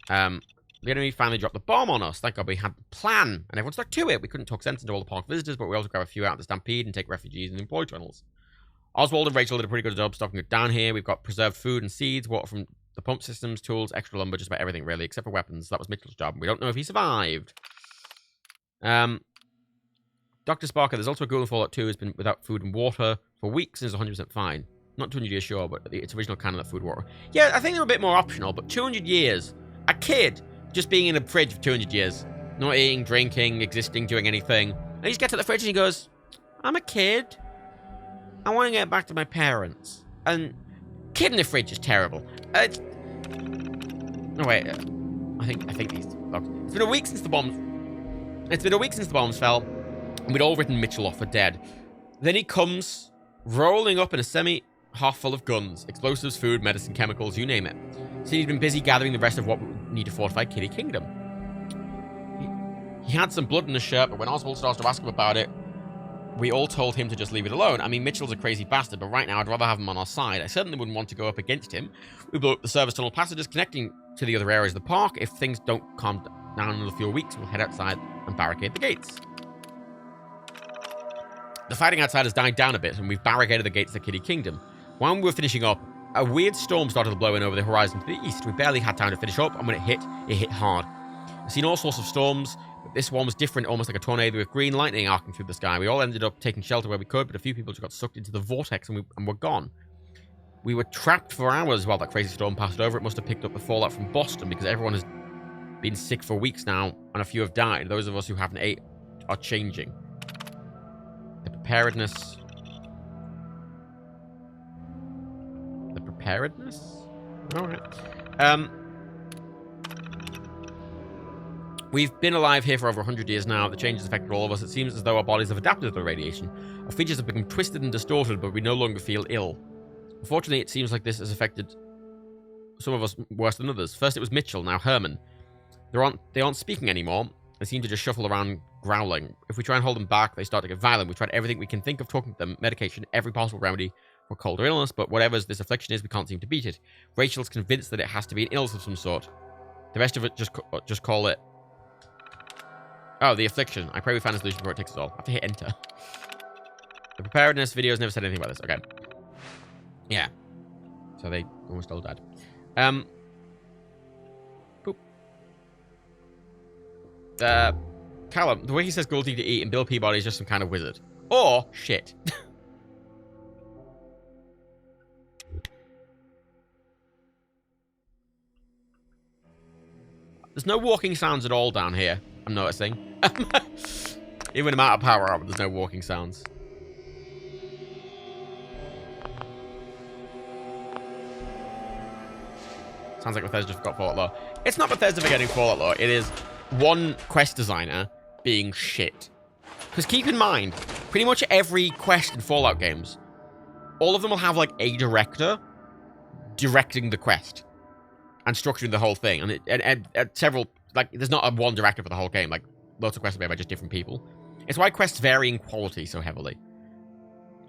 The enemy finally dropped the bomb on us. Thank God we had the plan, and everyone stuck to it. We couldn't talk sense into all the park visitors, but we also grab a few out of the stampede and take refugees and employee tunnels. Oswald and Rachel did a pretty good job stocking it down here. We've got preserved food and seeds, water from the pump systems, tools, extra lumber, just about everything really, except for weapons. That was Mitchell's job. We don't know if he survived. Dr. Sparker, there's also a ghoul in Fallout 2 who's been without food and water for weeks and is 100% fine. Not 200 years sure, but its original canon of food and water. Yeah, I think they're a bit more optional, but 200 years. A kid just being in a fridge for 200 years. Not eating, drinking, existing, doing anything. And he just gets to the fridge and he goes, I'm a kid. I want to get back to my parents. And kid in the fridge is terrible. Oh wait, I think these dogs. It's been a week since the bombs. It's been a week since the bombs fell, and we'd all written Mitchell off for dead. Then he comes rolling up in a semi-half full of guns, explosives, food, medicine, chemicals, you name it. So he's been busy gathering the rest of what we need to fortify Kitty Kingdom. He had some blood in his shirt, but when Oswald started to ask him about it, we all told him to just leave it alone. I mean, Mitchell's a crazy bastard, but right now I'd rather have him on our side. I certainly wouldn't want to go up against him. We blew up the service tunnel passages connecting to the other areas of the park. If things don't calm down in a few weeks, we'll head outside and barricade the gates. The fighting outside has died down a bit, and we've barricaded the gates to Kitty Kingdom. While we were finishing up, a weird storm started to blow in over the horizon to the east. We barely had time to finish up, and when it hit hard. I've seen all sorts of storms, but this one was different, almost like a tornado with green lightning arcing through the sky. We all ended up taking shelter where we could, but a few people just got sucked into the vortex and were gone. We were trapped for hours while that crazy storm passed over. It must have picked up the fallout from Boston, because everyone has been sick for weeks now, and a few have died. Those of us who haven't ate are changing. The preparedness... Alright. We've been alive here for over 100 years now. The changes affected all of us. It seems as though our bodies have adapted to the radiation. Our features have become twisted and distorted, but we no longer feel ill. Unfortunately, it seems like this has affected some of us worse than others. First it was Mitchell, now Herman. They aren't speaking anymore. They seem to just shuffle around growling. If we try and hold them back, they start to get violent. We tried everything we can think of, talking to them, medication, every possible remedy for cold or illness, but whatever this affliction is, we can't seem to beat it. Rachel's convinced that it has to be an illness of some sort. The rest of it just call it... Oh, the affliction. I pray we find a solution before it takes us all. I have to hit enter. The preparedness videos never said anything about this. Okay. Yeah. So they almost all died. Boop. Callum, the way he says Goldie to eat and Bill Peabody is just some kind of wizard. Or shit. There's no walking sounds at all down here, I'm noticing. Even I'm out of power armor, there's no walking sounds. Sounds like Bethesda forgot Fallout lore. It's not Bethesda forgetting Fallout lore. It is one quest designer being shit. Because keep in mind, pretty much every quest in Fallout games, all of them will have like a director directing the quest and structuring the whole thing. And several, like, there's not a one director for the whole game. Like, lots of quests are made by just different people. It's why quests vary in quality so heavily.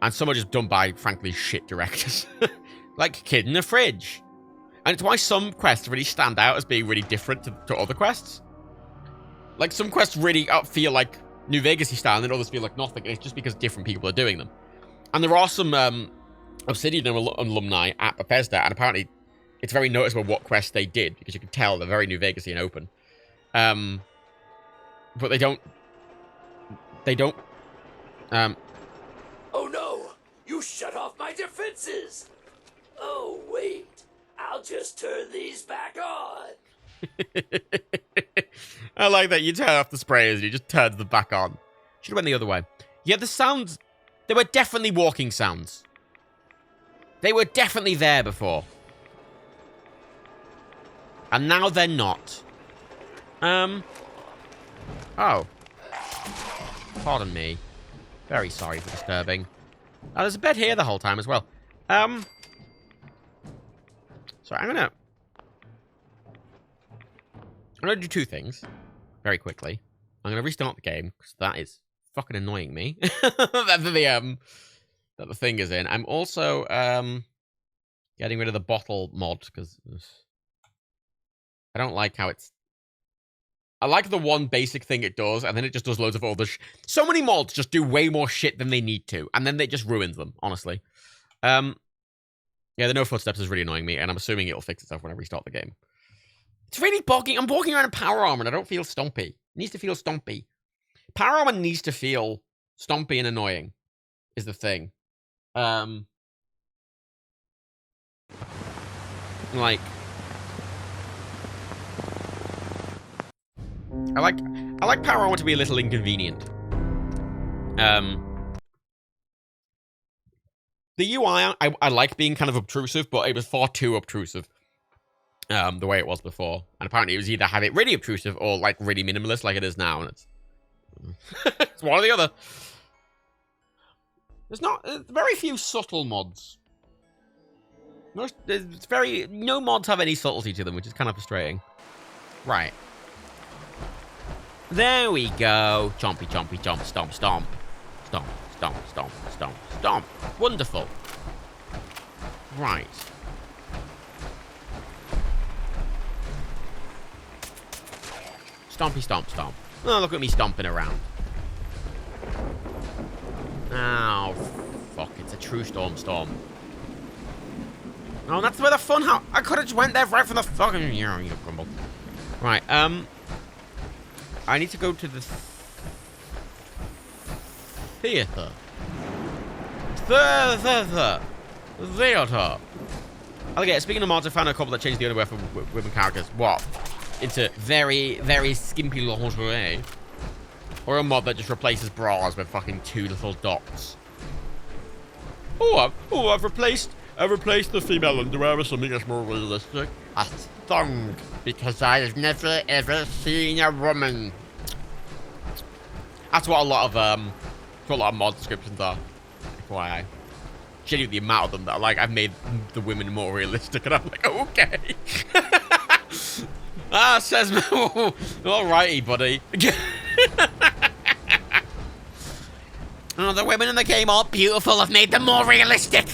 And some are just done by, frankly, shit directors. Like Kid in the Fridge. And it's why some quests really stand out as being really different to other quests. Like, some quests really feel like New Vegas-y style, and others feel like nothing. And it's just because different people are doing them. And there are some Obsidian alumni at Bethesda, and apparently it's very noticeable what quests they did, because you can tell they're very New Vegas-y and open. But they don't... Oh no! You shut off my defenses! Oh, wait. I'll just turn these back on. I like that. You turn off the sprayers and you just turn them back on. Should have went the other way. Yeah, the sounds... They were definitely walking sounds. They were definitely there before. And now they're not. Oh. Pardon me. Very sorry for disturbing. Oh, there's a bed here the whole time as well. So I'm gonna do two things very quickly. I'm gonna restart the game because that is fucking annoying me. that the thing is in. I'm also getting rid of the bottle mod because I don't like how it's. I like the one basic thing it does, and then it just does loads of other so many mods just do way more shit than they need to, and then they just ruins them, honestly. Yeah, the no footsteps is really annoying me, and I'm assuming it'll fix itself when I restart the game. It's really bogging. I'm walking around in power armor, and I don't feel stompy. It needs to feel stompy. Power armor needs to feel stompy and annoying, is the thing. Like... I like power armor to be a little inconvenient. The UI, I like being kind of obtrusive, but it was far too obtrusive. The way it was before. And apparently it was either have it really obtrusive or like really minimalist like it is now. And it's, it's one or the other. There's very few subtle mods. No mods have any subtlety to them, which is kind of frustrating. Right. There we go. Chompy, chompy, chomp, stomp, stomp. Stomp, stomp, stomp, stomp, stomp. Wonderful. Right. Stompy, stomp, stomp. Oh, look at me stomping around. Oh, fuck. It's a true storm. Oh, that's where the fun house. I could have just went there right from the fucking... You grumble. Right, I need to go to the theater. Theater. Okay, speaking of mods, I found a couple that changed the underwear for women characters. What? Into very, very skimpy lingerie. Or a mod that just replaces bras with fucking 2 little dots. I've replaced the female underwear with something that's more realistic. A thong, because I've never ever seen a woman. That's what a lot of mod descriptions are. FYI. Genuinely, the amount of them that are like, I've made the women more realistic, and I'm like, okay. Says alrighty, buddy. Oh, the women in the game are beautiful. I've made them more realistic.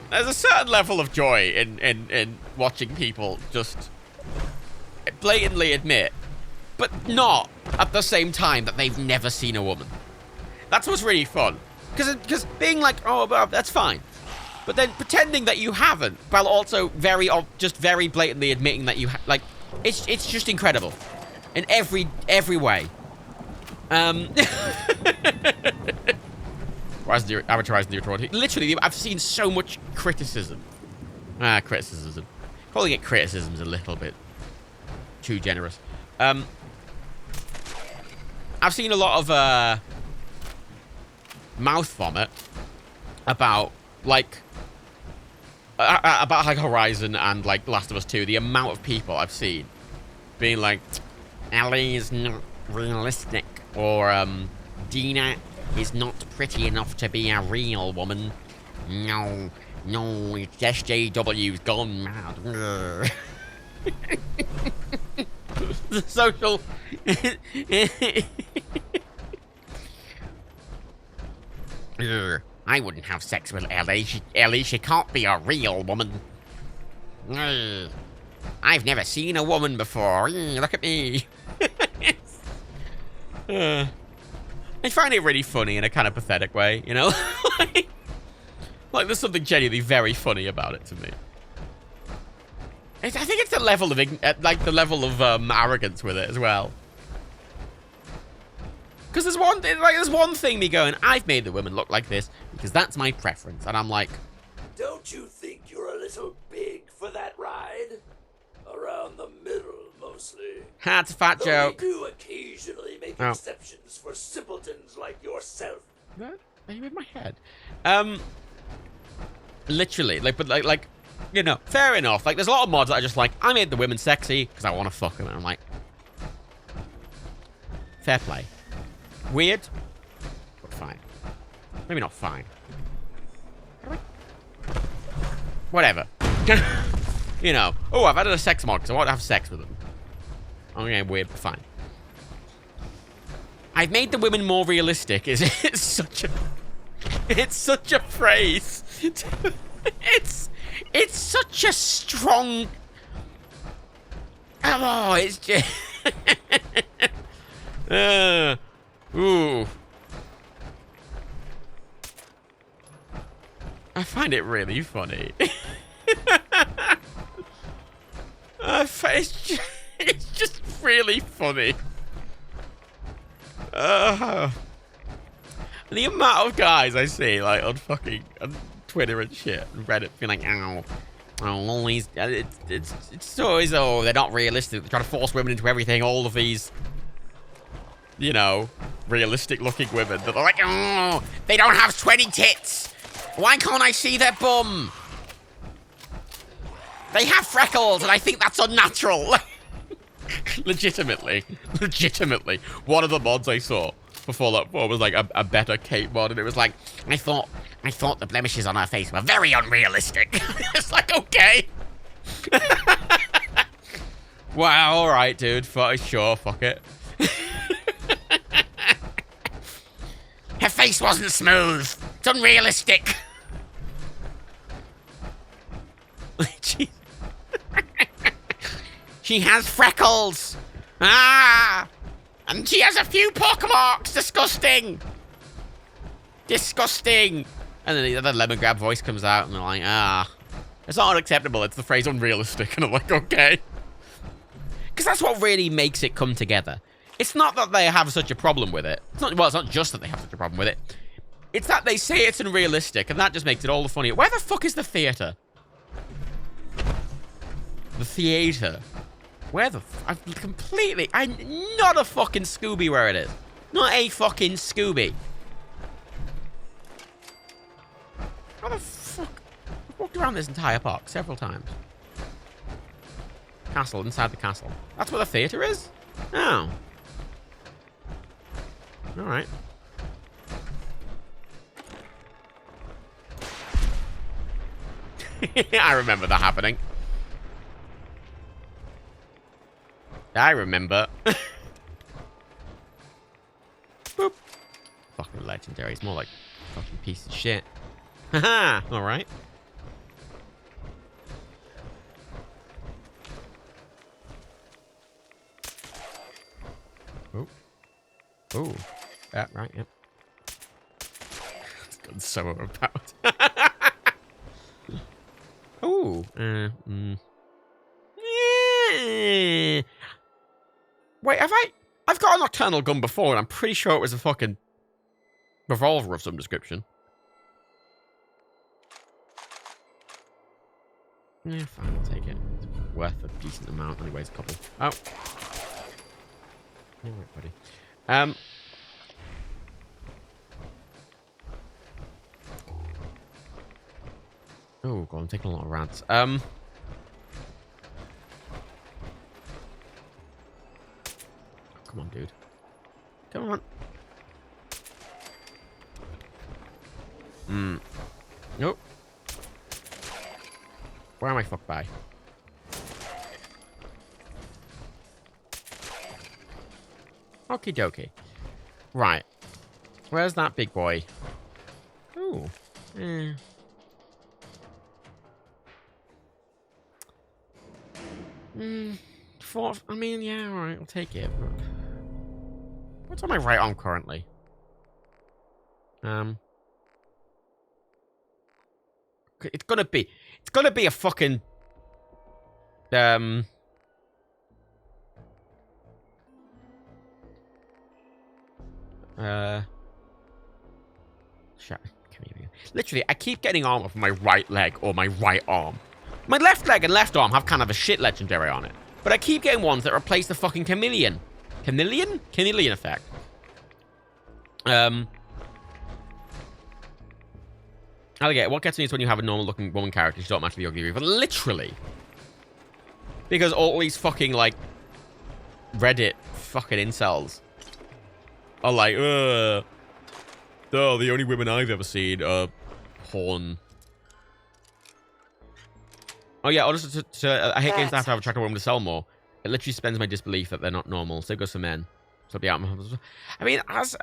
There's a certain level of joy in watching people just blatantly admit, but not at the same time, that they've never seen a woman. That's what's really fun. Because being like, oh, that's fine. But then pretending that you haven't, while also very blatantly admitting that you like, it's just incredible in every way. Amateur Horizon Zero Dawn. Literally, I've seen so much criticism. Criticism. Calling it criticism is a little bit too generous. I've seen a lot of mouth vomit about Horizon and like Last of Us 2. The amount of people I've seen being like, Ellie is not realistic, or Dina is not pretty enough to be a real woman. No, it's SJW's gone mad. The social... I wouldn't have sex with Ellie. She can't be a real woman. I've never seen a woman before. Look at me. I find it really funny in a kind of pathetic way, you know? like there's something genuinely very funny about it to me. I think it's the level of arrogance with it as well. Because there's one thing me going, I've made the women look like this because that's my preference, and I'm like, don't you think you're a little big for that ride? Around the middle, mostly. It's a fat joke. We do occasionally make exceptions for simpletons like yourself. What? Are you in my head? Literally, like, you know, fair enough. Like, there's a lot of mods that are just like, I made the women sexy because I want to fuck them, and I'm like, fair play. Weird, but fine. Maybe not fine. Whatever. You know, oh, I've added a sex mod because I want to have sex with them. Okay, weird, fine. I've made the women more realistic. It's such a phrase. It's such a strong. Oh, it's just. Ooh. I find it really funny. It's just really funny. The amount of guys I see, like, on fucking on Twitter and shit, and Reddit, being like, ow. Oh, always, it's always, oh, they're not realistic. They're trying to force women into everything. All of these, you know, realistic-looking women that are like, oh, they don't have 20 tits. Why can't I see their bum? They have freckles, and I think that's unnatural. Legitimately. One of the mods I saw for Fallout 4 was like a better Kate mod, and it was like, I thought the blemishes on her face were very unrealistic. It's like, okay. Wow, alright, dude. Sure, fuck it. Her face wasn't smooth. It's unrealistic. Jeez. She has freckles. Ah! And she has a few pockmarks. Disgusting. Disgusting. And then the other lemon grab voice comes out and they're like, ah. It's not unacceptable. It's the phrase unrealistic. And I'm like, okay. Because that's what really makes it come together. It's not that they have such a problem with it. It's not just that they have such a problem with it. It's that they say it's unrealistic, and that just makes it all the funnier. Where the fuck is the theater? The theater. Where the I'm not a fucking Scooby where it is. Not a fucking Scooby. How the fuck? I've walked around this entire park several times. Castle, inside the castle. That's where the theater is? Oh. Alright. I remember that happening. I remember. Boop. Fucking legendary. It's more like fucking piece of shit. Haha. Alright. Oh. Oh. Right, yep. It's gone so overpowered. Ooh. Wait, I've got a nocturnal gun before, and I'm pretty sure it was a fucking revolver of some description. Yeah, fine, I'll take it. It's worth a decent amount. Only weighs a couple. Oh. Alright, buddy. Oh, God, I'm taking a lot of rants. Come on, dude. Come on. Nope. Where am I fucked by? Okie dokie. Right. Where's that big boy? Ooh. I mean, yeah, alright, I'll take it. But what's on my right arm currently? It's gonna be a fucking literally, I keep getting armor for my right leg or my right arm. My left leg and left arm have kind of a shit legendary on it. But I keep getting ones that replace the fucking chameleon. Chameleon? Chameleon effect. Alligator, what gets me is when you have a normal looking woman character, she don't match the ugly reaver. Literally. Because all these fucking, like, Reddit fucking incels are like, oh, the only women I've ever seen are porn. Oh yeah, also I hate games that have to have a tracker woman to sell more. It literally suspends my disbelief that they're not normal. So it goes for men. So yeah, I mean, that's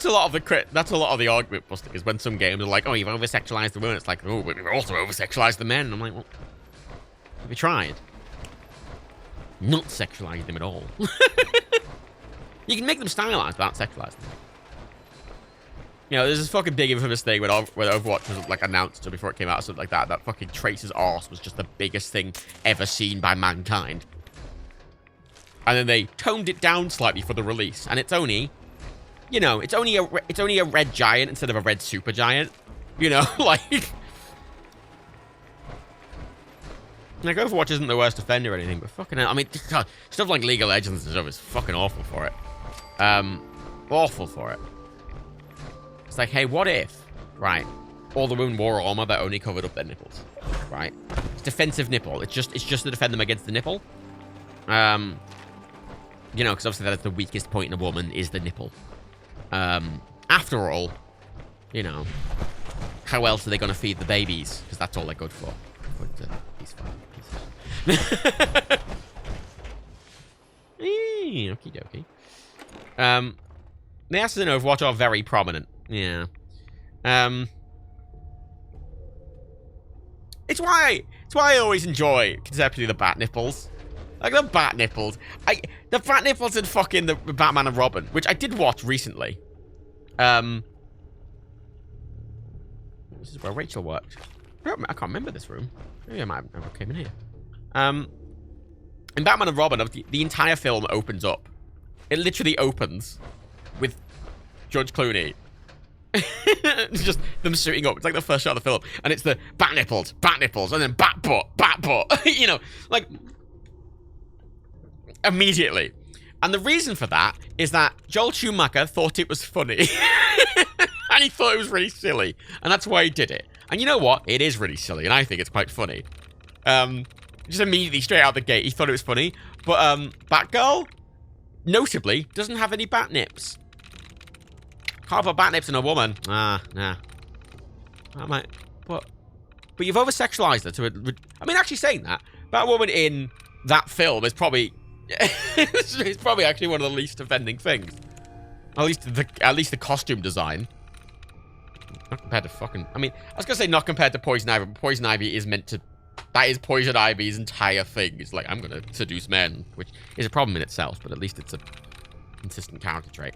a lot of the argument busting is when some games are like, oh, you've over-sexualized the women. It's like, oh, but we've also over-sexualized the men. And I'm like, well, have you tried? Not sexualize them at all. You can make them stylized without sexualizing them. You know, there's this fucking big infamous thing when Overwatch was like announced before it came out or something like that. That fucking Tracer's arse was just the biggest thing ever seen by mankind. And then they toned it down slightly for the release, and it's only, you know, it's only a red giant instead of a red super giant. You know, like Overwatch isn't the worst offender or anything, but fucking hell, I mean, God, stuff like League of Legends and stuff is fucking awful for it. Awful for it. It's like, hey, what if, right, all the women wore armor that only covered up their nipples, right? It's defensive nipple. It's just to defend them against the nipple. You know, because obviously that is the weakest point in a woman is the nipple. After all, you know, how else are they going to feed the babies? Because that's all they're good for. He's fine. Okie dokie. The asses in Overwatch are very prominent. Yeah. It's why I always enjoy conceptually the bat nipples. Like the bat nipples. The bat nipples in fucking the Batman and Robin, which I did watch recently. This is where Rachel worked. I can't remember this room. Maybe I might have never came in here. In Batman and Robin, the entire film opens up. It literally opens with George Clooney. It's just them suiting up. It's like the first shot of the film. And it's the bat nipples, and then bat butt. You know, like, immediately. And the reason for that is that Joel Schumacher thought it was funny. And he thought it was really silly. And that's why he did it. And you know what? It is really silly, and I think it's quite funny. Just immediately, straight out the gate, he thought it was funny. But, Batgirl, notably, doesn't have any bat nips. Can't put bat nips in a woman. Nah. I might, but you've over-sexualized her to a... I mean, actually saying that, Batwoman in that film is probably... it's probably actually one of the least offending things. At least the costume design. Not compared to fucking... I mean, I was going to say not compared to Poison Ivy, but Poison Ivy is meant to... That is Poison Ivy's entire thing. It's like, I'm going to seduce men, which is a problem in itself, but at least it's a consistent character trait.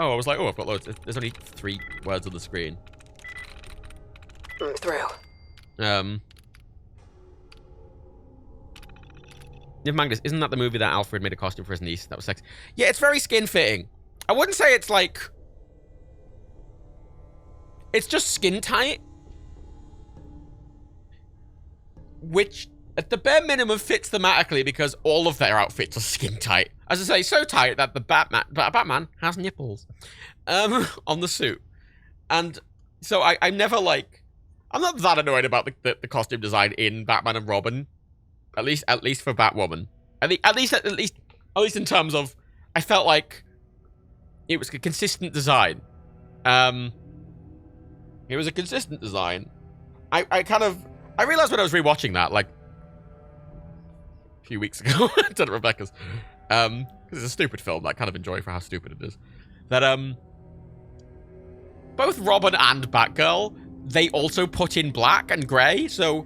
Oh, I was like, oh, I've got loads. There's only 3 words on the screen. Through. Never mind this. Isn't that the movie that Alfred made a costume for his niece? That was sex. Yeah, it's very skin-fitting. I wouldn't say it's like... It's just skin-tight. Which, at the bare minimum, fits thematically because all of their outfits are skin-tight. As I say, so tight that the Batman has nipples on the suit. And so I'm never like... I'm not that annoyed about the costume design in Batman and Robin. At least for Batwoman. At least in terms of... I felt like it was a consistent design. It was a consistent design. I realized when I was rewatching that, like, a few weeks ago, to Rebecca's, because it's a stupid film that I kind of enjoy for how stupid it is, that, both Robin and Batgirl, they also put in black and grey, so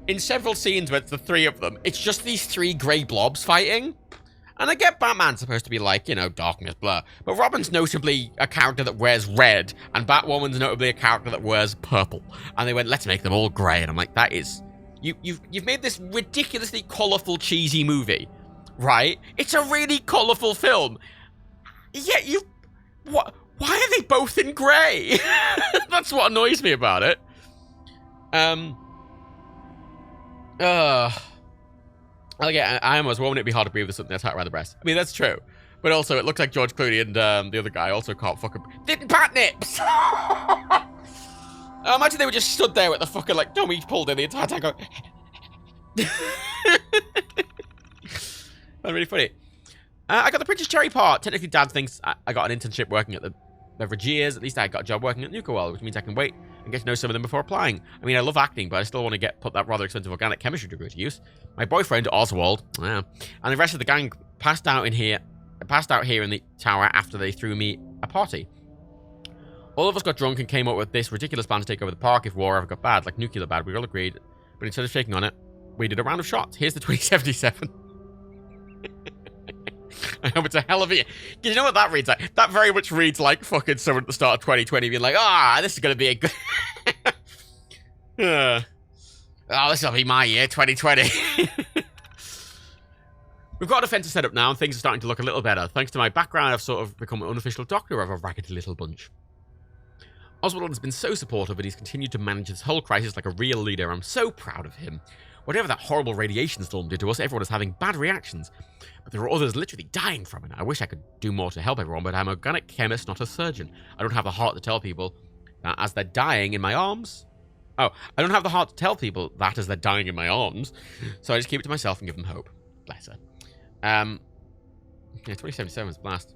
in several scenes where it's the 3 of them, it's just these 3 grey blobs fighting. And I get Batman's supposed to be like, you know, darkness, blah. But Robin's notably a character that wears red, and Batwoman's notably a character that wears purple. And they went, let's make them all grey. And I'm like, that is... You've made this ridiculously colourful, cheesy movie, right? It's a really colourful film. Yet Why are they both in grey? That's what annoys me about it. Again, I am as woman, it'd be hard to breathe with something that's hot around the breast. I mean, that's true. But also, it looks like George Clooney and the other guy also can't fucking... Didn't bat nips! Imagine they were just stood there with the fucking, like, dummy pulled in the entire time going... That's really funny. I got the Princess Cherry part. Technically, Dad thinks I got an internship working at the beverage years. At least I got a job working at Nuka World, which means I can wait and get to know some of them before applying. I mean, I love acting, but I still want to put that rather expensive organic chemistry degree to use. My boyfriend, Oswald, and the rest of the gang passed out here in the tower after they threw me a party. All of us got drunk and came up with this ridiculous plan to take over the park if war ever got bad, like nuclear bad. We all agreed, but instead of shaking on it, we did a round of shots. Here's the 2077. I hope it's a hell of a... You know what that reads like? That very much reads like fucking someone at the start of 2020 being like, this is going to be a good... this will be my year, 2020. We've got a defense set up now, and things are starting to look a little better. Thanks to my background, I've sort of become an unofficial doctor of a raggedy little bunch. Oswald has been so supportive, and he's continued to manage this whole crisis like a real leader. I'm so proud of him. Whatever that horrible radiation storm did to us, everyone is having bad reactions. But there are others literally dying from it. I wish I could do more to help everyone, but I'm an organic chemist, not a surgeon. I don't have the heart to tell people that as they're dying in my arms. I don't have the heart to tell people that as they're dying in my arms. So I just keep it to myself and give them hope. Bless her. Yeah, 2077 is blast.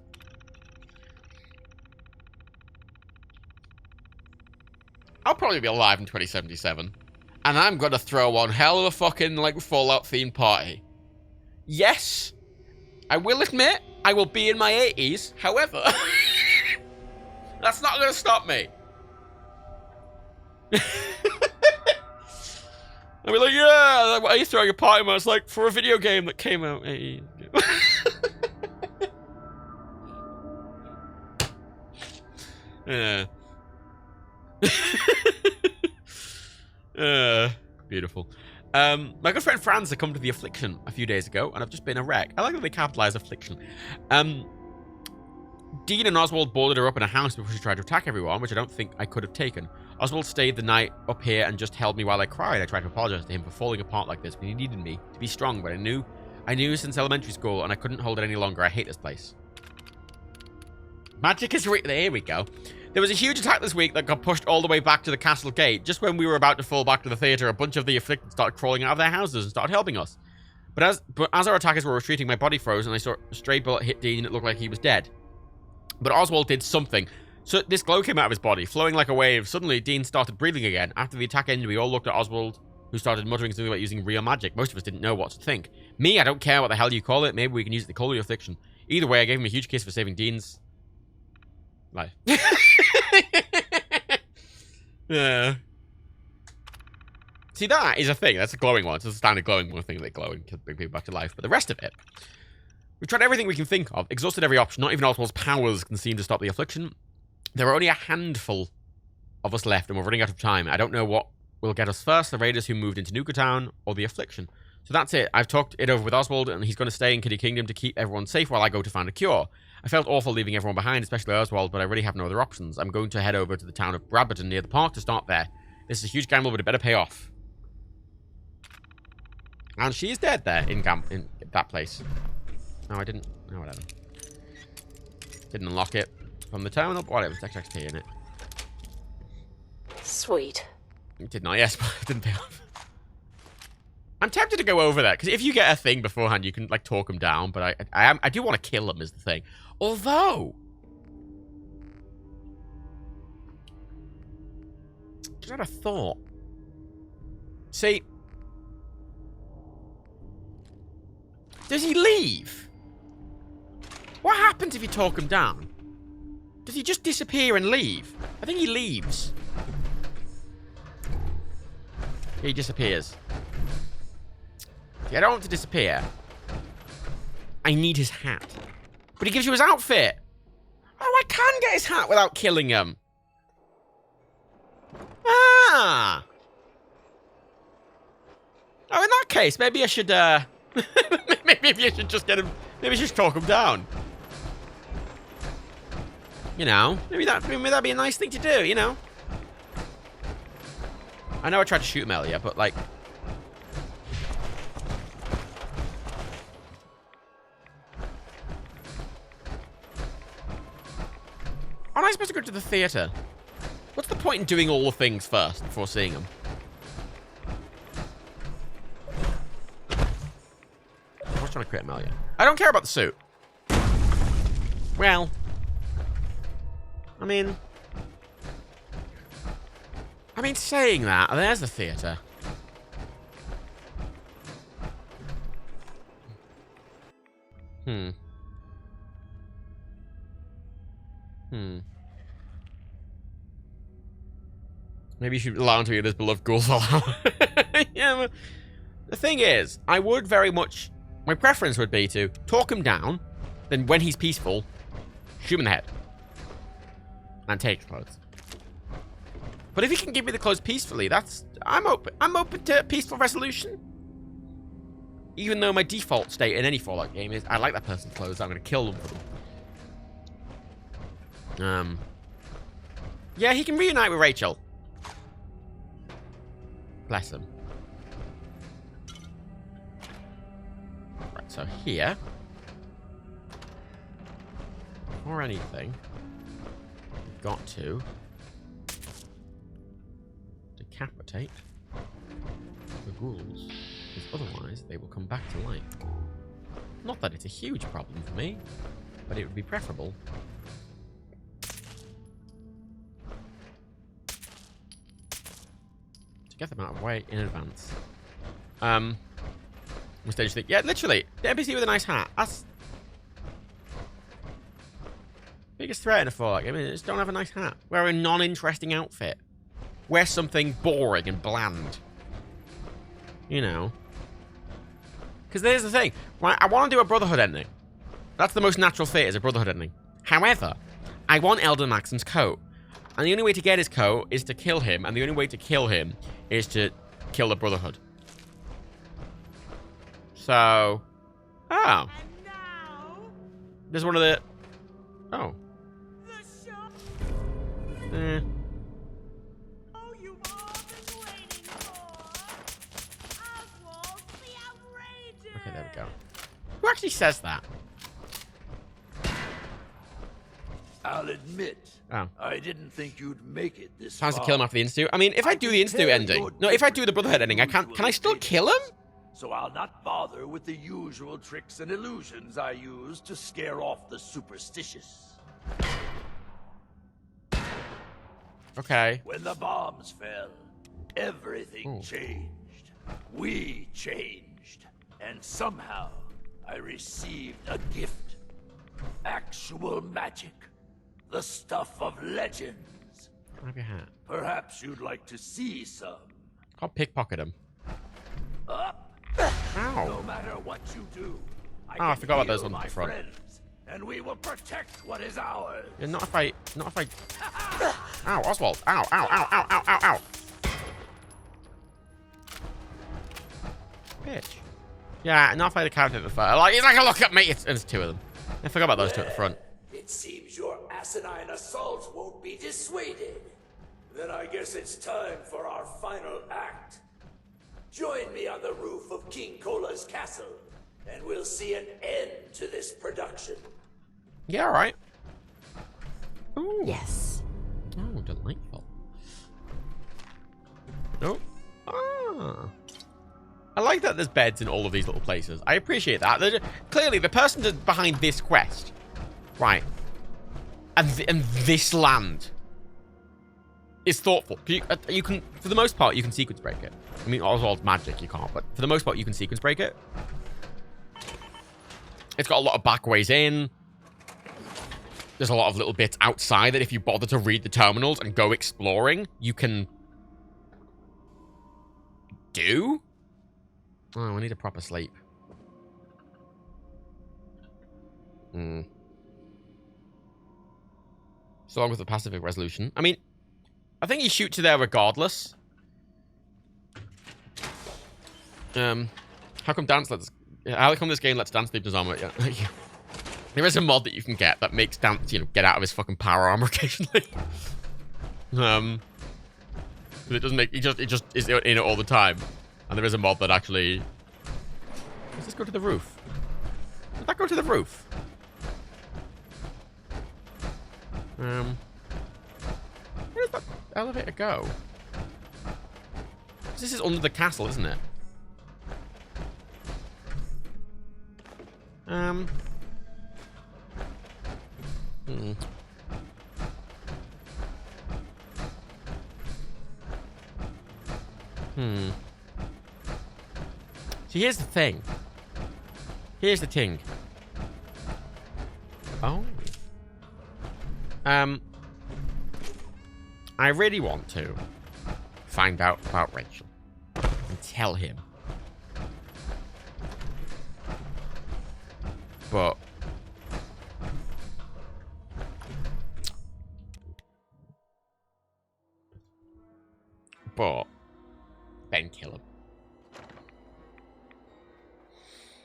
I'll probably be alive in 2077. And I'm going to throw one hell of a fucking, Fallout-themed party. Yes, I will admit, I will be in my 80s. However, that's not going to stop me. I'll be like, yeah, why are you throwing a party? I was like, for a video game that came out 8 years ago. Yeah. Beautiful. My good friend Franz had come to the Affliction a few days ago, and I've just been a wreck. I like that they capitalize Affliction. Dean and Oswald boarded her up in a house before she tried to attack everyone, which I don't think I could have taken. Oswald stayed the night up here and just held me while I cried. I tried to apologize to him for falling apart like this, but he needed me to be strong, but I knew since elementary school, and I couldn't hold it any longer. I hate this place. Magic is here we go. There was a huge attack this week that got pushed all the way back to the castle gate. Just when we were about to fall back to the theater, a bunch of the afflicted started crawling out of their houses and started helping us. But as our attackers were retreating, my body froze and I saw a stray bullet hit Dean and it looked like he was dead. But Oswald did something. So this glow came out of his body, flowing like a wave. Suddenly, Dean started breathing again. After the attack ended, we all looked at Oswald, who started muttering something about using real magic. Most of us didn't know what to think. Me, I don't care what the hell you call it. Maybe we can use it to call your affliction. Either way, I gave him a huge kiss for saving Dean's life. Yeah. See, that is a thing. That's a glowing one. It's a standard glowing one thing that glow and bring people back to life. But the rest of it, we've tried everything we can think of. Exhausted every option. Not even Oswald's powers can seem to stop the affliction. There are only a handful of us left, and we're running out of time. I don't know what will get us first, the raiders who moved into Nuka Town, or the affliction. So that's it. I've talked it over with Oswald, and he's going to stay in Kitty Kingdom to keep everyone safe while I go to find a cure. I felt awful leaving everyone behind, especially Oswald, but I really have no other options. I'm going to head over to the town of Bradberton near the park to start there. This is a huge gamble, but it better pay off. And she's dead there in that place. No, I didn't. No, whatever. Didn't unlock it from the terminal, but whatever. There's XP in it. Sweet. It did not, yes, but it didn't pay off. I'm tempted to go over there, because if you get a thing beforehand, you can, like, talk them down, but I do want to kill them, is the thing. Although, just had a thought. See, does he leave? What happens if you talk him down? Does he just disappear and leave? I think he leaves. He disappears. See, I don't want him to disappear. I need his hat. But he gives you his outfit. Oh, I can get his hat without killing him. Ah. Oh, in that case, maybe I should, maybe I should just get him, maybe I should talk him down. You know, maybe that'd be a nice thing to do, you know? I know I tried to shoot him earlier, but, like... Aren't I supposed to go to the theater? What's the point in doing all the things first before seeing them? I was trying to create Amelia. I don't care about the suit. Well. I mean, saying that, there's the theatre. Maybe you should allow him to be his beloved ghouls. Yeah, but the thing is, I would very much... My preference would be to talk him down, then when he's peaceful, shoot him in the head. And take his clothes. But if he can give me the clothes peacefully, that's... I'm open to peaceful resolution. Even though my default state in any Fallout game is I like that person's clothes, I'm going to kill them for them. Yeah, he can reunite with Rachel. Bless him. Right, so here. Or anything. We've got to decapitate the ghouls. Because otherwise, they will come back to life. Not that it's a huge problem for me, but it would be preferable. To get them out of the way in advance. Instead, think, yeah, literally, the NPC with a nice hat. That's biggest threat in a Fallout game. I mean, just don't have a nice hat. Wear a non-interesting outfit. Wear something boring and bland. You know. Because there's the thing. Right, I want to do a Brotherhood ending. That's the most natural fit, is a Brotherhood ending. However, I want Elder Maxim's coat. And the only way to get his coat is to kill him. And the only way to kill him is to kill the Brotherhood. So... Oh. There's one of the... Oh. Eh. Okay, there we go. Who actually says that? I'll admit, I didn't think you'd make it this Plans far. to kill him after the Institute. I mean, if I do the Institute ending... No, if I do the Brotherhood ending, I can't... Can I still kill him? So I'll not bother with the usual tricks and illusions I use to scare off the superstitious. Okay. When the bombs fell, everything changed. We changed. And somehow, I received a gift. Actual magic. The stuff of legends. Can I have your hat? Perhaps you'd like to see some. I'll pickpocket him. Ow. No matter what you do, I forgot about those ones at the front. Friends, and we will protect what is ours. Yeah, not if I... Ow, Oswald. Ow, ow, ow, ow, ow, ow, ow. Bitch. Yeah, not if I had a character at the front. Like, he's like, look at me. It's two of them. I forgot about those two at the front. It seems your asinine assault won't be dissuaded. Then I guess it's time for our final act. Join me on the roof of King Cola's castle, and we'll see an end to this production. Yeah, all right. Ooh. Yes. Oh, delightful. Oh. Ah. I like that there's beds in all of these little places. I appreciate that. Clearly, the person behind this quest, right, and this land is thoughtful. You can, for the most part, you can sequence break it. I mean, Oswald's magic, you can't, but for the most part, you can sequence break it. It's got a lot of back ways in. There's a lot of little bits outside that if you bother to read the terminals and go exploring, you can do. Oh, I need a proper sleep. So long with the pacific resolution. I mean, I think he shoots you there regardless. How come this game lets Dance leave his armor? Yeah. There is a mod that you can get that makes Dance, get out of his fucking power armor occasionally. But it doesn't make, he just is in it all the time. And there is a mod that actually... Does this go to the roof? Does that go to the roof? Where does that elevator go? This is under the castle, isn't it? See, here's the thing. Here's the thing. Oh. I really want to find out about Rachel and tell him. But Ben kill him.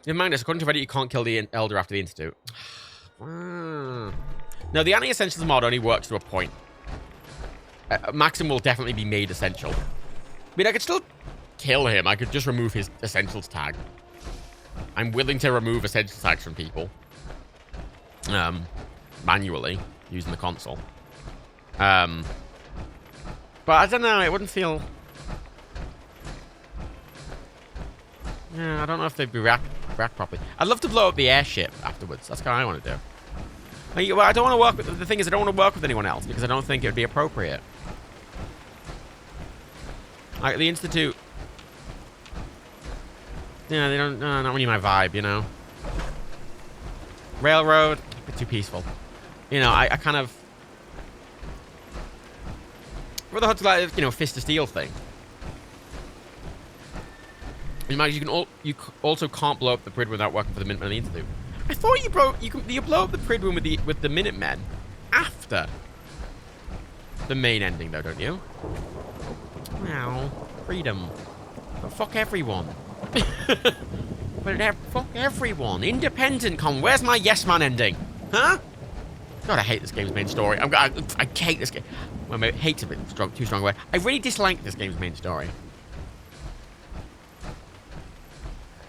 Never mind this, according to Reddit, you can't kill the Elder after the Institute. No, the anti-essentials mod only works to a point. Maxim will definitely be made essential. I mean, I could still kill him. I could just remove his essentials tag. I'm willing to remove essentials tags from people. Manually, using the console. But I don't know, it wouldn't feel... Yeah, I don't know if they'd be react properly. I'd love to blow up the airship afterwards. That's what I want to do. I don't want to work with... The thing is, I don't want to work with anyone else because I don't think it would be appropriate. Like, the Institute... Yeah, they don't... not really my vibe, you know? Railroad, a bit too peaceful. You know, I kind of... Rather hard to, like, you know, fist of steel thing. You also can't blow up the Pridwin without working for the Minutemen and the Institute. I thought you blow up the Pridwin with the Minutemen after the main ending, though, don't you? Wow, freedom. But fuck everyone. Fuck everyone. Independent con. Where's my yes man ending? Huh? God, I hate this game's main story. I hate this game. Well, maybe hate's a bit too strong a word. I really dislike this game's main story.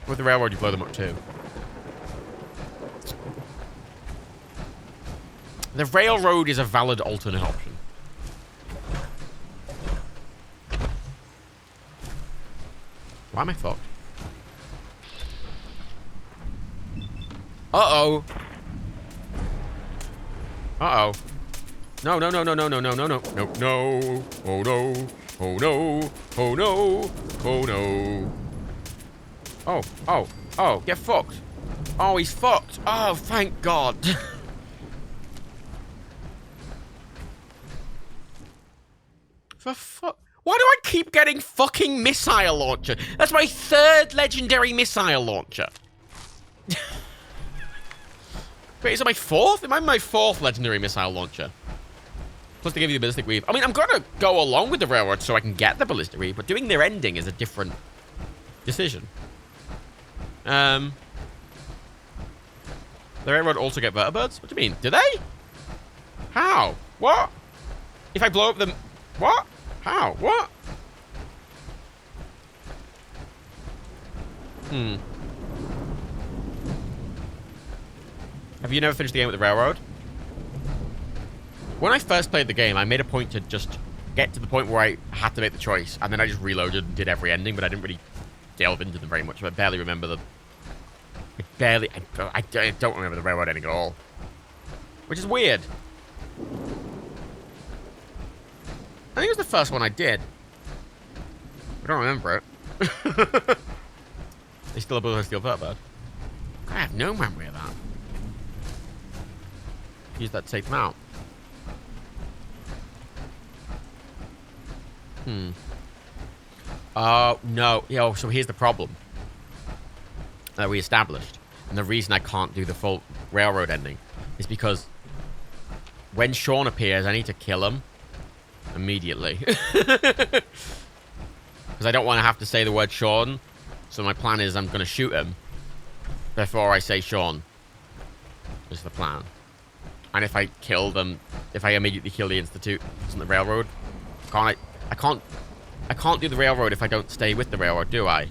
With the railroad, you blow them up too. The railroad is a valid alternate option. Why am I fucked? Uh-oh. Uh-oh. No, no, no, no, no, no, no, no, no, no, no. Oh, no. Oh, no. Oh, no. Oh, no. Oh, oh, oh, get fucked. Oh, he's fucked. Oh, thank God. For fuck. Why do I keep getting fucking missile launcher? That's my third legendary missile launcher. Wait, is it my fourth? It might be my fourth legendary missile launcher. Plus they give you the ballistic weave. I mean, I'm gonna go along with the railroad so I can get the ballistic weave, but doing their ending is a different decision. The railroad also get vertibirds? What do you mean? Do they? How? What? If I blow up them... What? How? What? Have you never finished the game with the railroad? When I first played the game, I made a point to just get to the point where I had to make the choice, and then I just reloaded and did every ending, but I didn't really delve into them very much. I barely remember them. I don't remember the railroad ending at all. Which is weird. I think it was the first one I did. I don't remember it. They still have a steel vertibird. I have no memory of that. Use that to take them out. No. Yo, so here's the problem that we established. And the reason I can't do the full railroad ending is because when Sean appears, I need to kill him immediately. Because I don't want to have to say the word Sean. So my plan is I'm going to shoot him before I say Sean. Is the plan. And if I kill them, if I immediately kill the Institute on the railroad, I can't do the railroad if I don't stay with the railroad, do I?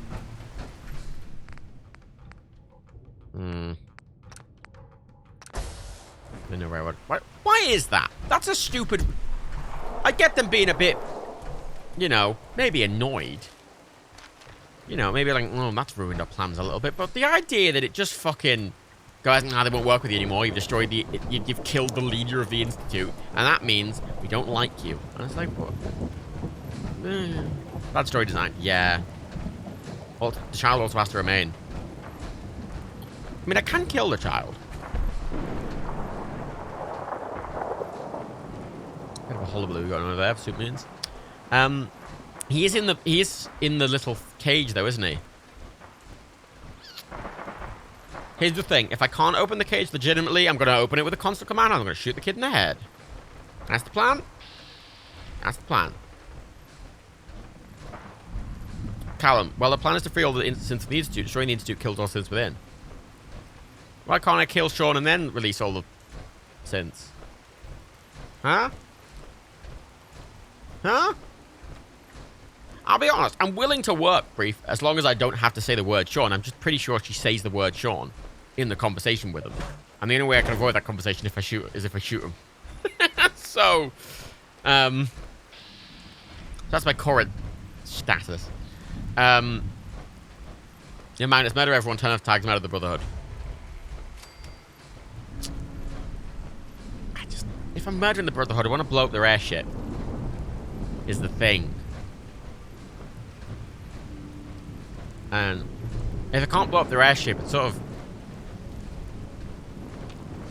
No railroad. Why is that? That's a stupid... I get them being a bit, you know, maybe annoyed. You know, maybe like, oh, that's ruined our plans a little bit. But the idea that it just fucking... Guys, nah, they won't work with you anymore. You've destroyed the... You've killed the leader of the Institute. And that means we don't like you. And it's like, what? Bad story design. Yeah. Well, the child also has to remain. I mean, I can kill the child. Bit of a hullabaloo going on over there, soup means. He is in the little cage though, isn't he? Here's the thing. If I can't open the cage legitimately, I'm going to open it with a constant command. I'm going to shoot the kid in the head. That's the plan. That's the plan. Callum, well, the plan is to free all the synths in the Institute. Destroying the Institute kills all synths within. Why can't I kill Sean and then release all the synths? Huh? Huh? I'll be honest. I'm willing to work, Brief, as long as I don't have to say the word Sean. I'm just pretty sure she says the word Sean in the conversation with him. And the only way I can avoid that conversation if I shoot him. So, that's my current status. Yeah, man, it's murder everyone. 10 tags him out of the Brotherhood. If I'm murdering the Brotherhood, I want to blow up their airship. Is the thing. And if I can't blow up their airship, it sort of...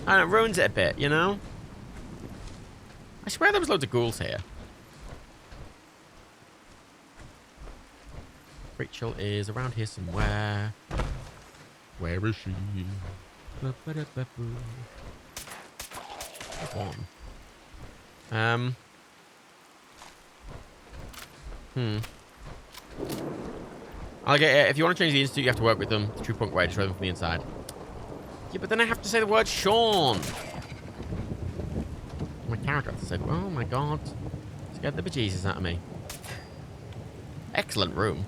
I don't know, it ruins it a bit, you know? I swear there was loads of ghouls here. Rachel is around here somewhere. Where is she? One. I'll get it. If you want to change the Institute, you have to work with them. The true punk way, destroy them from the inside. Yeah, but then I have to say the word Sean. My character has to say, oh my god. Scared the bejesus out of me. Excellent room.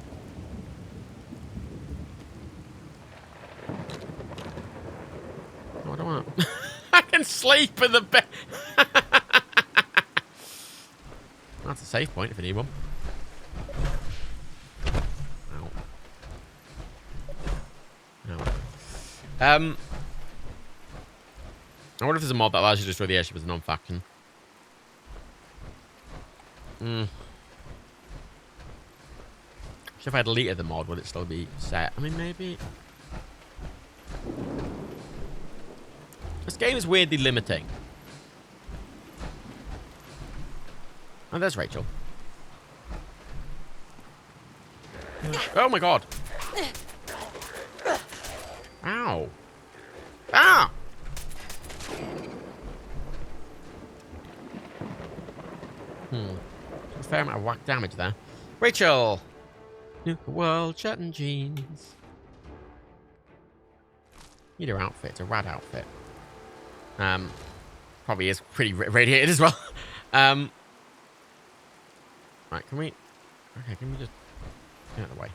Oh, I don't want to... I can sleep in the bed. That's a safe point if you need one. Ow. Ow. I wonder if there's a mod that allows you to destroy the airship as a non-faction. So if I deleted the mod, would it still be set? I mean, maybe... This game is weirdly limiting. Oh, there's Rachel. Oh my god. Ow. Ah! A fair amount of whack damage there. Rachel! Nuka World, shirt and jeans. Need her outfit. It's a rad outfit. Probably is pretty radiated as well. Right, can we... Okay, can we just... Get out of the way.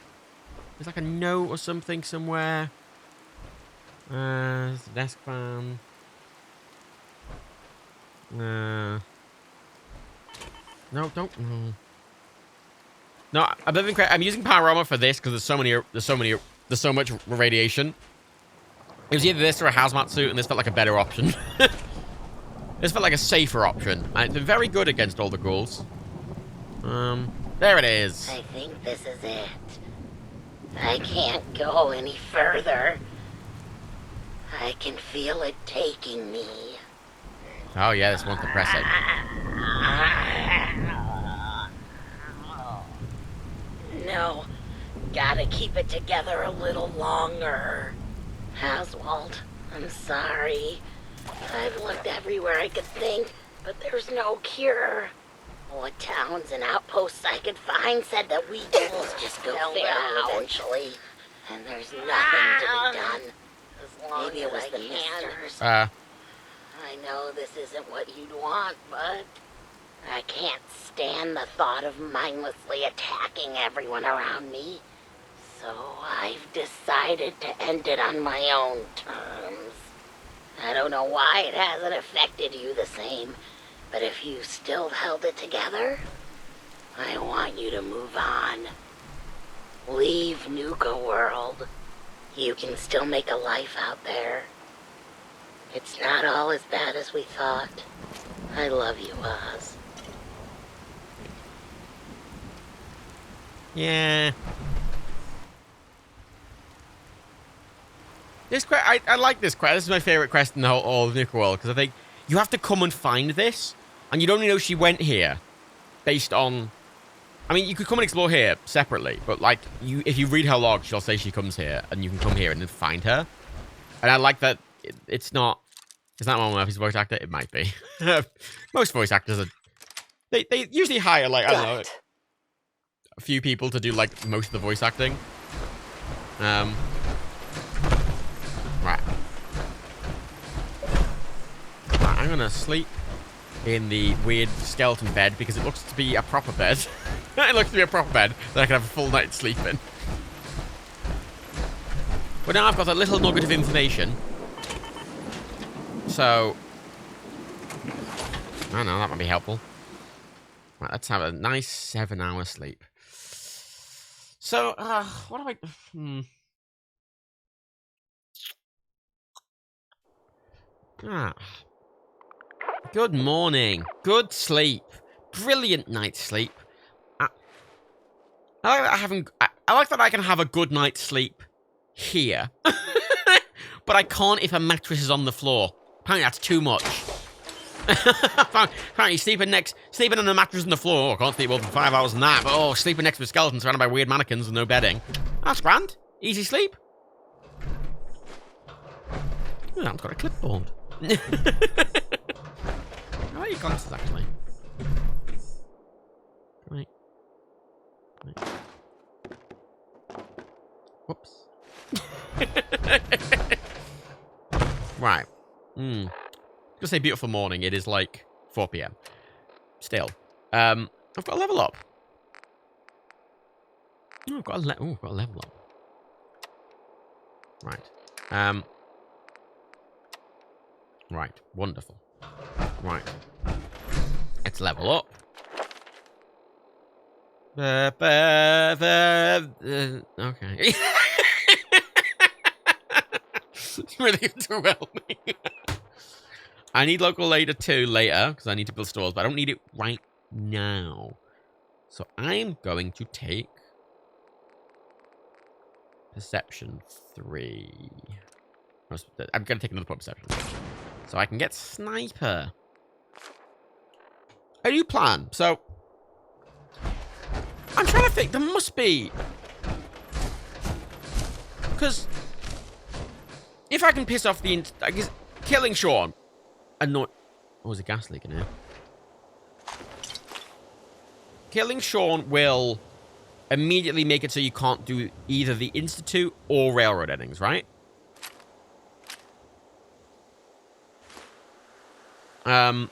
There's like a note or something somewhere. There's a desk fan. No, don't... No. No, I'm using power armor for this because there's so much radiation. It was either this or a hazmat suit, and this felt like a better option. This felt like a safer option. And it's been very good against all the ghouls. There it is. I think this is it. I can't go any further. I can feel it taking me. Oh yeah, this one's depressing. No, gotta keep it together a little longer. Oswald, I'm sorry. I've looked everywhere I could think, but there's no cure. What towns and outposts I could find said that we ghouls just go feral eventually. And there's nothing to be done. As long Maybe it was the misters. I know this isn't what you'd want, but I can't stand the thought of mindlessly attacking everyone around me. So I've decided to end it on my own terms. I don't know why it hasn't affected you the same, but if you still held it together, I want you to move on. Leave Nuka World. You can still make a life out there. It's not all as bad as we thought. I love you, Oz. Yeah. This quest, I like this quest. This is my favorite quest in the whole all of Nuka World, because I think you have to come and find this, and you don't even know she went here, based on. I mean, you could come and explore here separately, but like if you read her log, she'll say she comes here, and you can come here and then find her. And I like that it's not. Is that Mom Murphy's voice actor? It might be. Most voice actors are. They usually hire like I don't know a few people to do like most of the voice acting. Right. I'm gonna sleep in the weird skeleton bed because it looks to be a proper bed. It looks to be a proper bed that I can have a full night's sleep in. But now I've got a little nugget of information. So, I don't know, that might be helpful. Right, let's have a nice 7-hour sleep. So, what do I... Good morning. Good sleep. Brilliant night's sleep. I like that I can have a good night's sleep here. But I can't if a mattress is on the floor. Apparently that's too much. Apparently sleeping on a mattress on the floor. I can't sleep more than 5 hours on that. But sleeping next to a skeleton surrounded by weird mannequins with no bedding. That's grand. Easy sleep. Oh, I've got a clipboard. How are your glasses, actually? Right. Whoops. Right. Gonna say beautiful morning. It is like 4 PM. Still. I've got a level up. Oh, I've got a level up. Right. Right. Wonderful. Right. Let's level up. Okay. It's really overwhelming. I need local later 2 later, because I need to build stores, but I don't need it right now. So I'm going to take Perception 3. I'm going to take another point Perception. So I can get Sniper. A new plan. So I'm trying to think. There must be. Because if I can piss off the... I guess killing Sean... Oh, there's a gas leak in here. Killing Sean will immediately make it so you can't do either the Institute or Railroad endings, right? And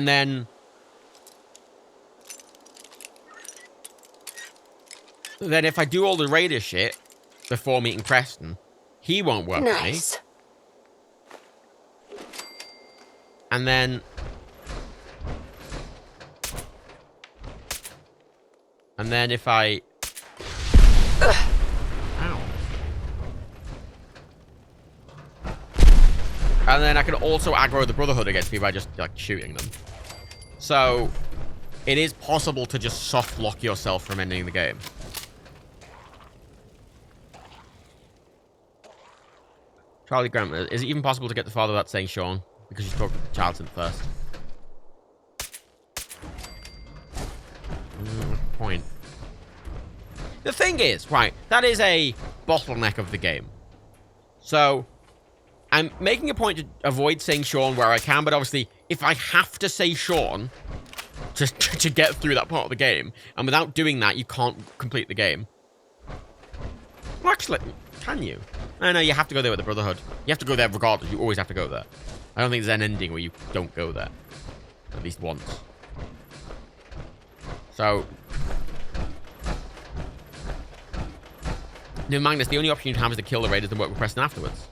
then if I do all the Raider shit before meeting Preston, he won't work with me. And then if I ow. And then I can also aggro the Brotherhood against me by just like shooting them. So it is possible to just soft lock yourself from ending the game. Charlie Graham, is it even possible to get the father without saying Sean? Because you talked to Charlton first. Point. The thing is, right, that is a bottleneck of the game. So I'm making a point to avoid saying Sean where I can, but obviously, if I have to say Sean to get through that part of the game, and without doing that, you can't complete the game. Well, actually, can you? No, you have to go there with the Brotherhood. You have to go there regardless. You always have to go there. I don't think there's an ending where you don't go there. At least once. So... No, Magnus, the only option you have is to kill the Raiders and work with Preston afterwards.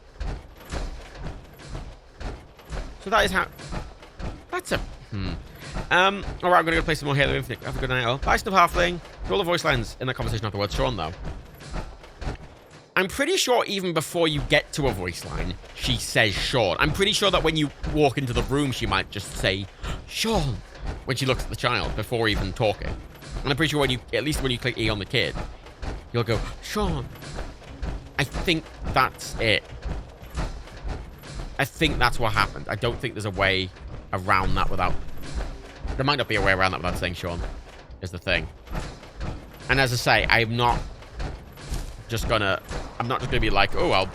So that is how... That's a... Alright, I'm gonna go play some more Halo Infinite. Have a good night, all. Bye, Snuff Halfling. Do all the voice lines in the conversation afterwards. Sean, though. I'm pretty sure even before you get to a voice line, she says Sean. I'm pretty sure that when you walk into the room, she might just say, Sean, when she looks at the child before even talking. And I'm pretty sure when you, at least when you click E on the kid, you'll go, Sean. I think that's it. I think that's what happened. I don't think there's a way around that without... There might not be a way around that without saying Sean, is the thing. And as I say, I'm not just gonna be like, oh, well...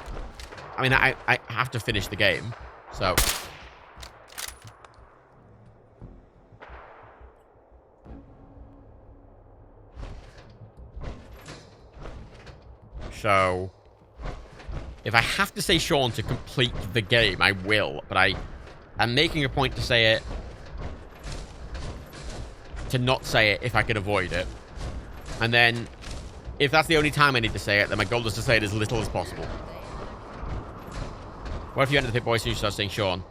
I mean, I have to finish the game, so... So... If I have to say Sean to complete the game, I will. But I'm making a point to say it. To not say it if I can avoid it. And then, if that's the only time I need to say it, then my goal is to say it as little as possible. What if you enter the pit voice and you start saying Sean?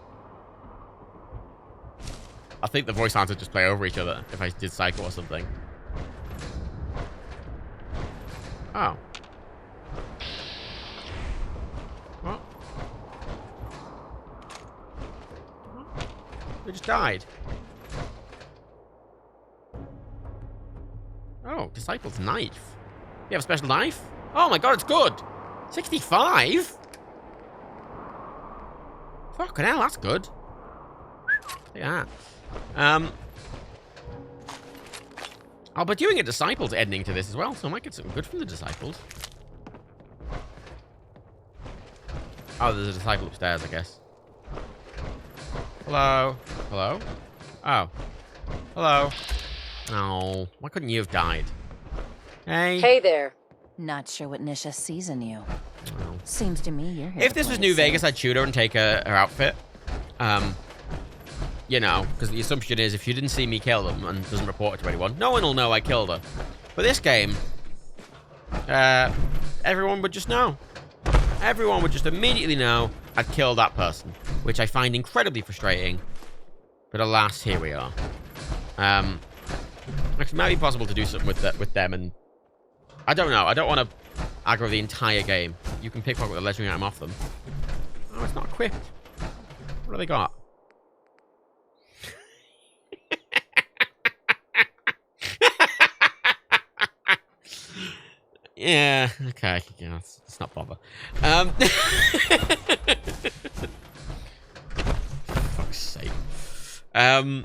I think the voice lines would just play over each other if I did cycle or something. Oh. What? They just died. Oh, Disciple's knife. You have a special knife? Oh my god, it's good! 65? Fucking hell, that's good. Look at that. I'll be doing a Disciples ending to this as well, so I might get something good from the Disciples. Oh, there's a Disciple upstairs, I guess. Hello? Hello? Oh. Hello? Oh, why couldn't you have died? Hey? Hey there. Not sure what Nisha sees in you. Oh. Seems to me you're here. If this was New Vegas, I'd shoot her and take her outfit. You know, because the assumption is if you didn't see me kill them and doesn't report it to anyone, no one will know I killed her. But this game, everyone would just know. Everyone would just immediately know I'd killed that person, which I find incredibly frustrating. But alas, here we are. It might be possible to do something with them, and I don't know. I don't want to aggro the entire game. You can pickpocket the legendary item off them. Oh, it's not equipped. What do they got? Yeah, okay. Yeah, let's not bother. Fuck's sake. You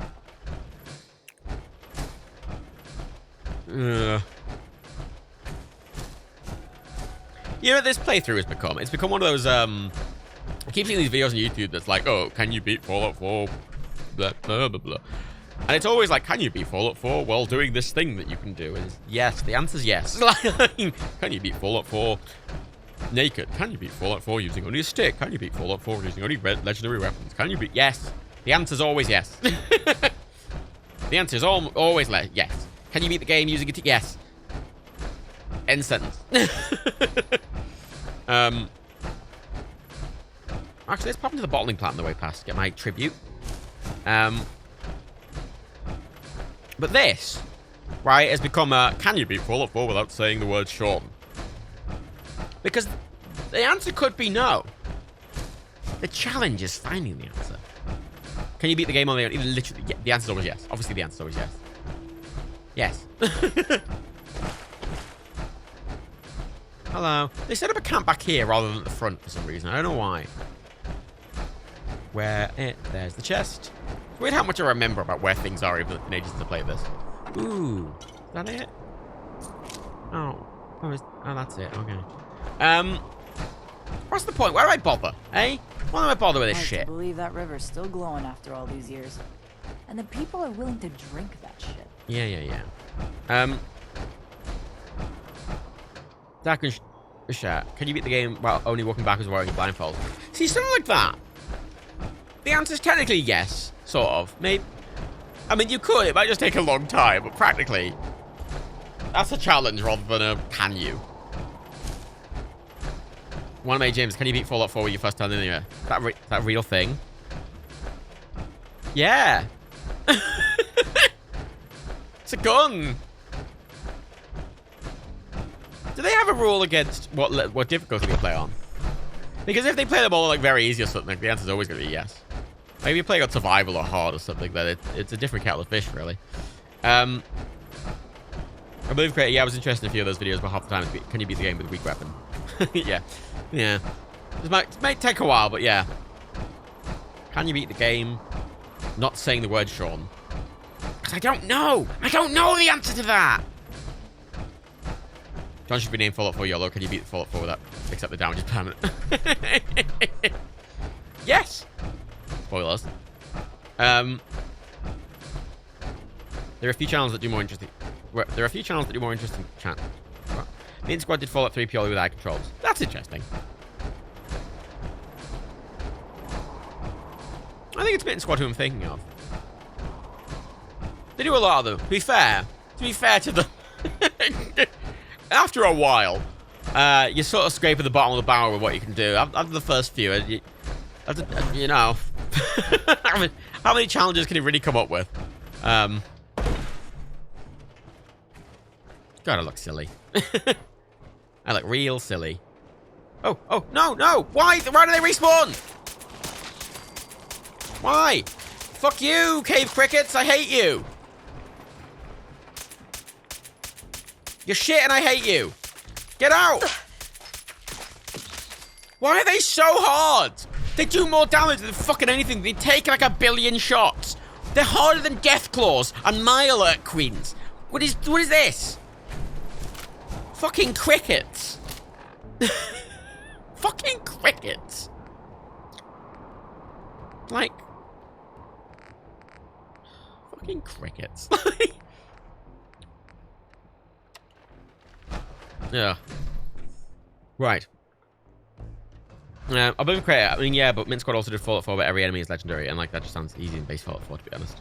know what this playthrough has become? It's become one of those, I keep seeing these videos on YouTube that's like, oh, can you beat Fallout 4? Blah, blah, blah, blah. And it's always like, can you beat Fallout 4 while doing this thing that you can do? And yes, the answer's yes. Can you beat Fallout 4 naked? Can you beat Fallout 4 using only a stick? Can you beat Fallout 4 using only legendary weapons? Can you beat... Yes. The answer's always yes. The answer is always yes. Can you beat the game using it? Yes. End sentence. Actually, let's pop into the bottling plant on the way past. Get my tribute. But this, right, has become a, can you beat Fallout 4 without saying the word Sean? Because the answer could be no. The challenge is finding the answer. Can you beat the game on the own? Literally, yeah, the answer is always yes. Obviously, the answer is always yes. Yes. Hello. They set up a camp back here rather than at the front for some reason. I don't know why. There's the chest. It's weird how much I remember about where things are, even in ages to play this. Ooh. Is that it? Oh, that's it. Okay. What's the point? Why do I bother? Eh? Why do I bother with this shit? I believe that river's still glowing after all these years. And the people are willing to drink that shit. Yeah. Dark and Shat, can you beat the game while only walking backwards wearing a blindfold? See, something like that. The answer's technically yes, sort of. Maybe. I mean, you could. It might just take a long time, but practically, that's a challenge rather than a can you. One of my James, can you beat Fallout 4 with your first time in the air? That a real thing? Yeah. It's a gun. Do they have a rule against what difficulty they play on? Because if they play them all like very easy or something, the answer's always going to be yes. Maybe you play on survival or hard or something, then it's a different kettle of fish, really. I believe correctly. Yeah, I was interested in a few of those videos, but half the time, can you beat the game with a weak weapon? Yeah. Yeah. It might take a while, but yeah. Can you beat the game? Not saying the word Sean. Because I don't know. I don't know the answer to that. John should be named Fallout 4 YOLO. Can you beat the Fallout 4 without except the damage is permanent? Spoilers. There are a few channels that do more interesting. There are a few channels that do more interesting. Me and Squad did Fallout 3 purely with eye controls. That's interesting. I think it's Mint Squad who I'm thinking of. They do a lot of them. To be fair to them, after a while, you're sort of scraping the bottom of the barrel with what you can do. After the first few, you know, how many challenges can you really come up with? God, I look silly. I look real silly. Oh, no! Why do they respawn? Why? Fuck you, cave crickets! I hate you! You're shit and I hate you! Get out! Why are they so hard? They do more damage than fucking anything. They take like 1 billion shots. They're harder than Death Claws and My Alert Queens. What is this? Fucking crickets. Fucking crickets. Like... Fucking crickets. Yeah. Right. I'll be creator. I mean, yeah, but Mint Squad also did Fallout 4, but every enemy is legendary, and like that just sounds easy in base Fallout 4, to be honest.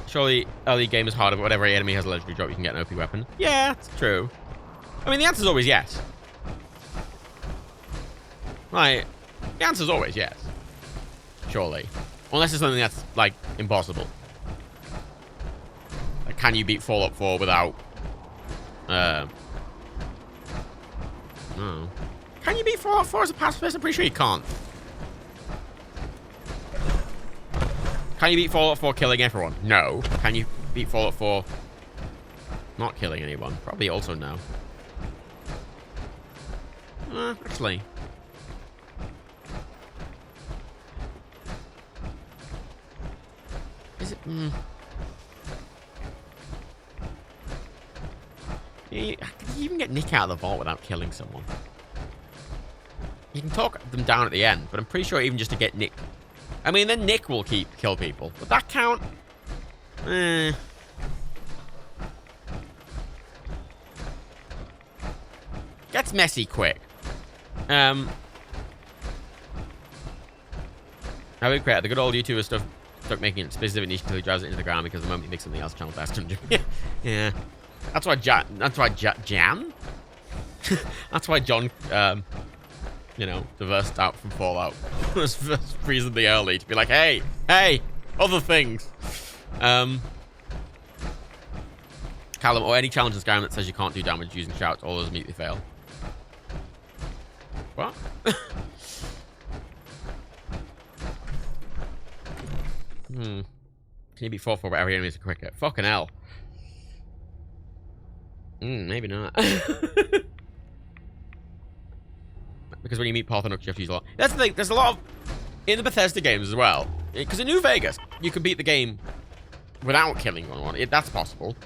Surely early game is harder, but whatever enemy has a legendary drop, you can get an OP weapon. Yeah, it's true. I mean, the answer's always yes. Right. The answer's always yes. Surely. Unless it's something that's, like, impossible. Like, can you beat Fallout 4 without... No. Can you beat Fallout 4 as a pacifist? I'm pretty sure you can't. Can you beat Fallout 4 killing everyone? No. Can you beat Fallout 4 not killing anyone? Probably also no. Actually. Is it... Can you even get Nick out of the vault without killing someone? You can talk them down at the end, but I'm pretty sure even just to get Nick... I mean, then Nick will kill people. Would that count? Gets messy quick. I would create the good old YouTuber stuff. Start making it specific niche until he drives it into the ground, because the moment he makes something else, channel faster. Yeah. That's why Jan? That's why John, you know, diversed out from Fallout. Was reasonably early to be like, hey, other things. Callum, or any challenge in Skyrim that says you can't do damage using shouts, all those immediately fail. What? Can you be 4-4 but every enemy is a cricket? Fucking hell. Maybe not. Because when you meet Parthenux, you have to use a lot. That's the thing. There's a lot of... In the Bethesda games as well. Because in New Vegas, you can beat the game without killing anyone. That's possible.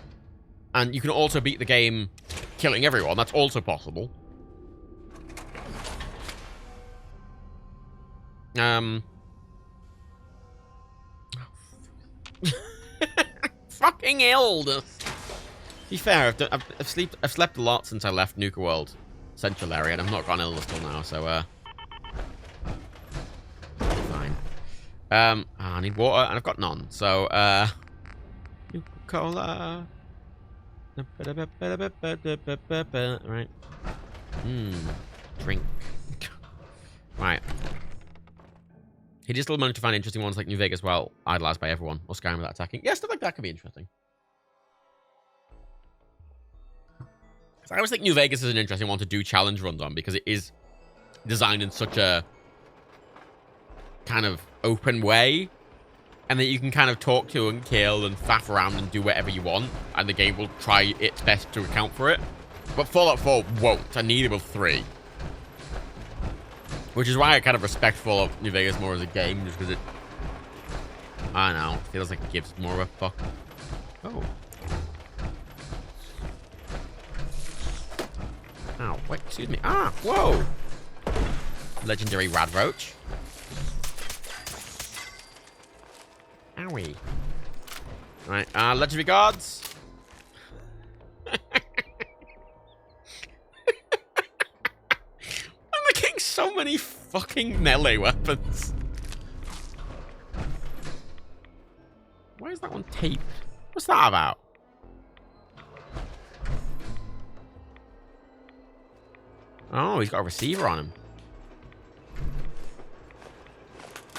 And you can also beat the game killing everyone. That's also possible. Fucking hell. To be fair, I've slept a lot since I left Nuka World Central area, and I've not gotten illness till now, so fine. I need water, and I've got none, so Nuka-Cola. Right. Drink. Right. He just still managed to find interesting ones like New Vegas while idolized by everyone, or Skyrim without attacking. Yeah, stuff like that could be interesting. I always think New Vegas is an interesting one to do challenge runs on, because it is designed in such a kind of open way and that you can kind of talk to and kill and faff around and do whatever you want, and the game will try its best to account for it. But Fallout 4 won't, and neither will 3. Which is why I kind of respect Fallout New Vegas more as a game, just because it, I don't know, feels like it gives more of a fuck. Oh. Ow, wait, excuse me. Ah, whoa! Legendary Radroach. Owie. Right, legendary guards. I'm getting so many fucking melee weapons. Why is that one taped? What's that about? Oh, he's got a receiver on him.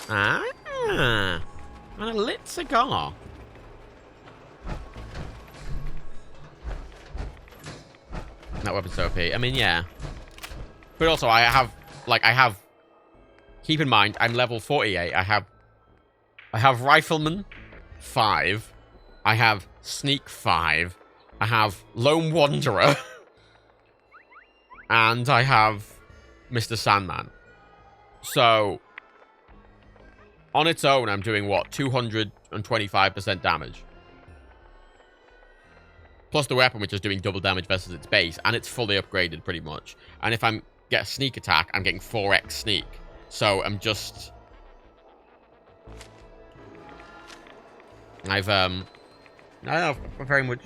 Ah, and a lit cigar. That weapon's so OP. I mean, yeah. But also, I have... Keep in mind, I'm level 48. I have Rifleman 5. I have Sneak 5. I have Lone Wanderer. And I have Mr. Sandman. So, on its own, I'm doing, what, 225% damage. Plus the weapon, which is doing double damage versus its base. And it's fully upgraded, pretty much. And if I get a sneak attack, I'm getting 4x sneak. So, I'm just... I don't know, very much...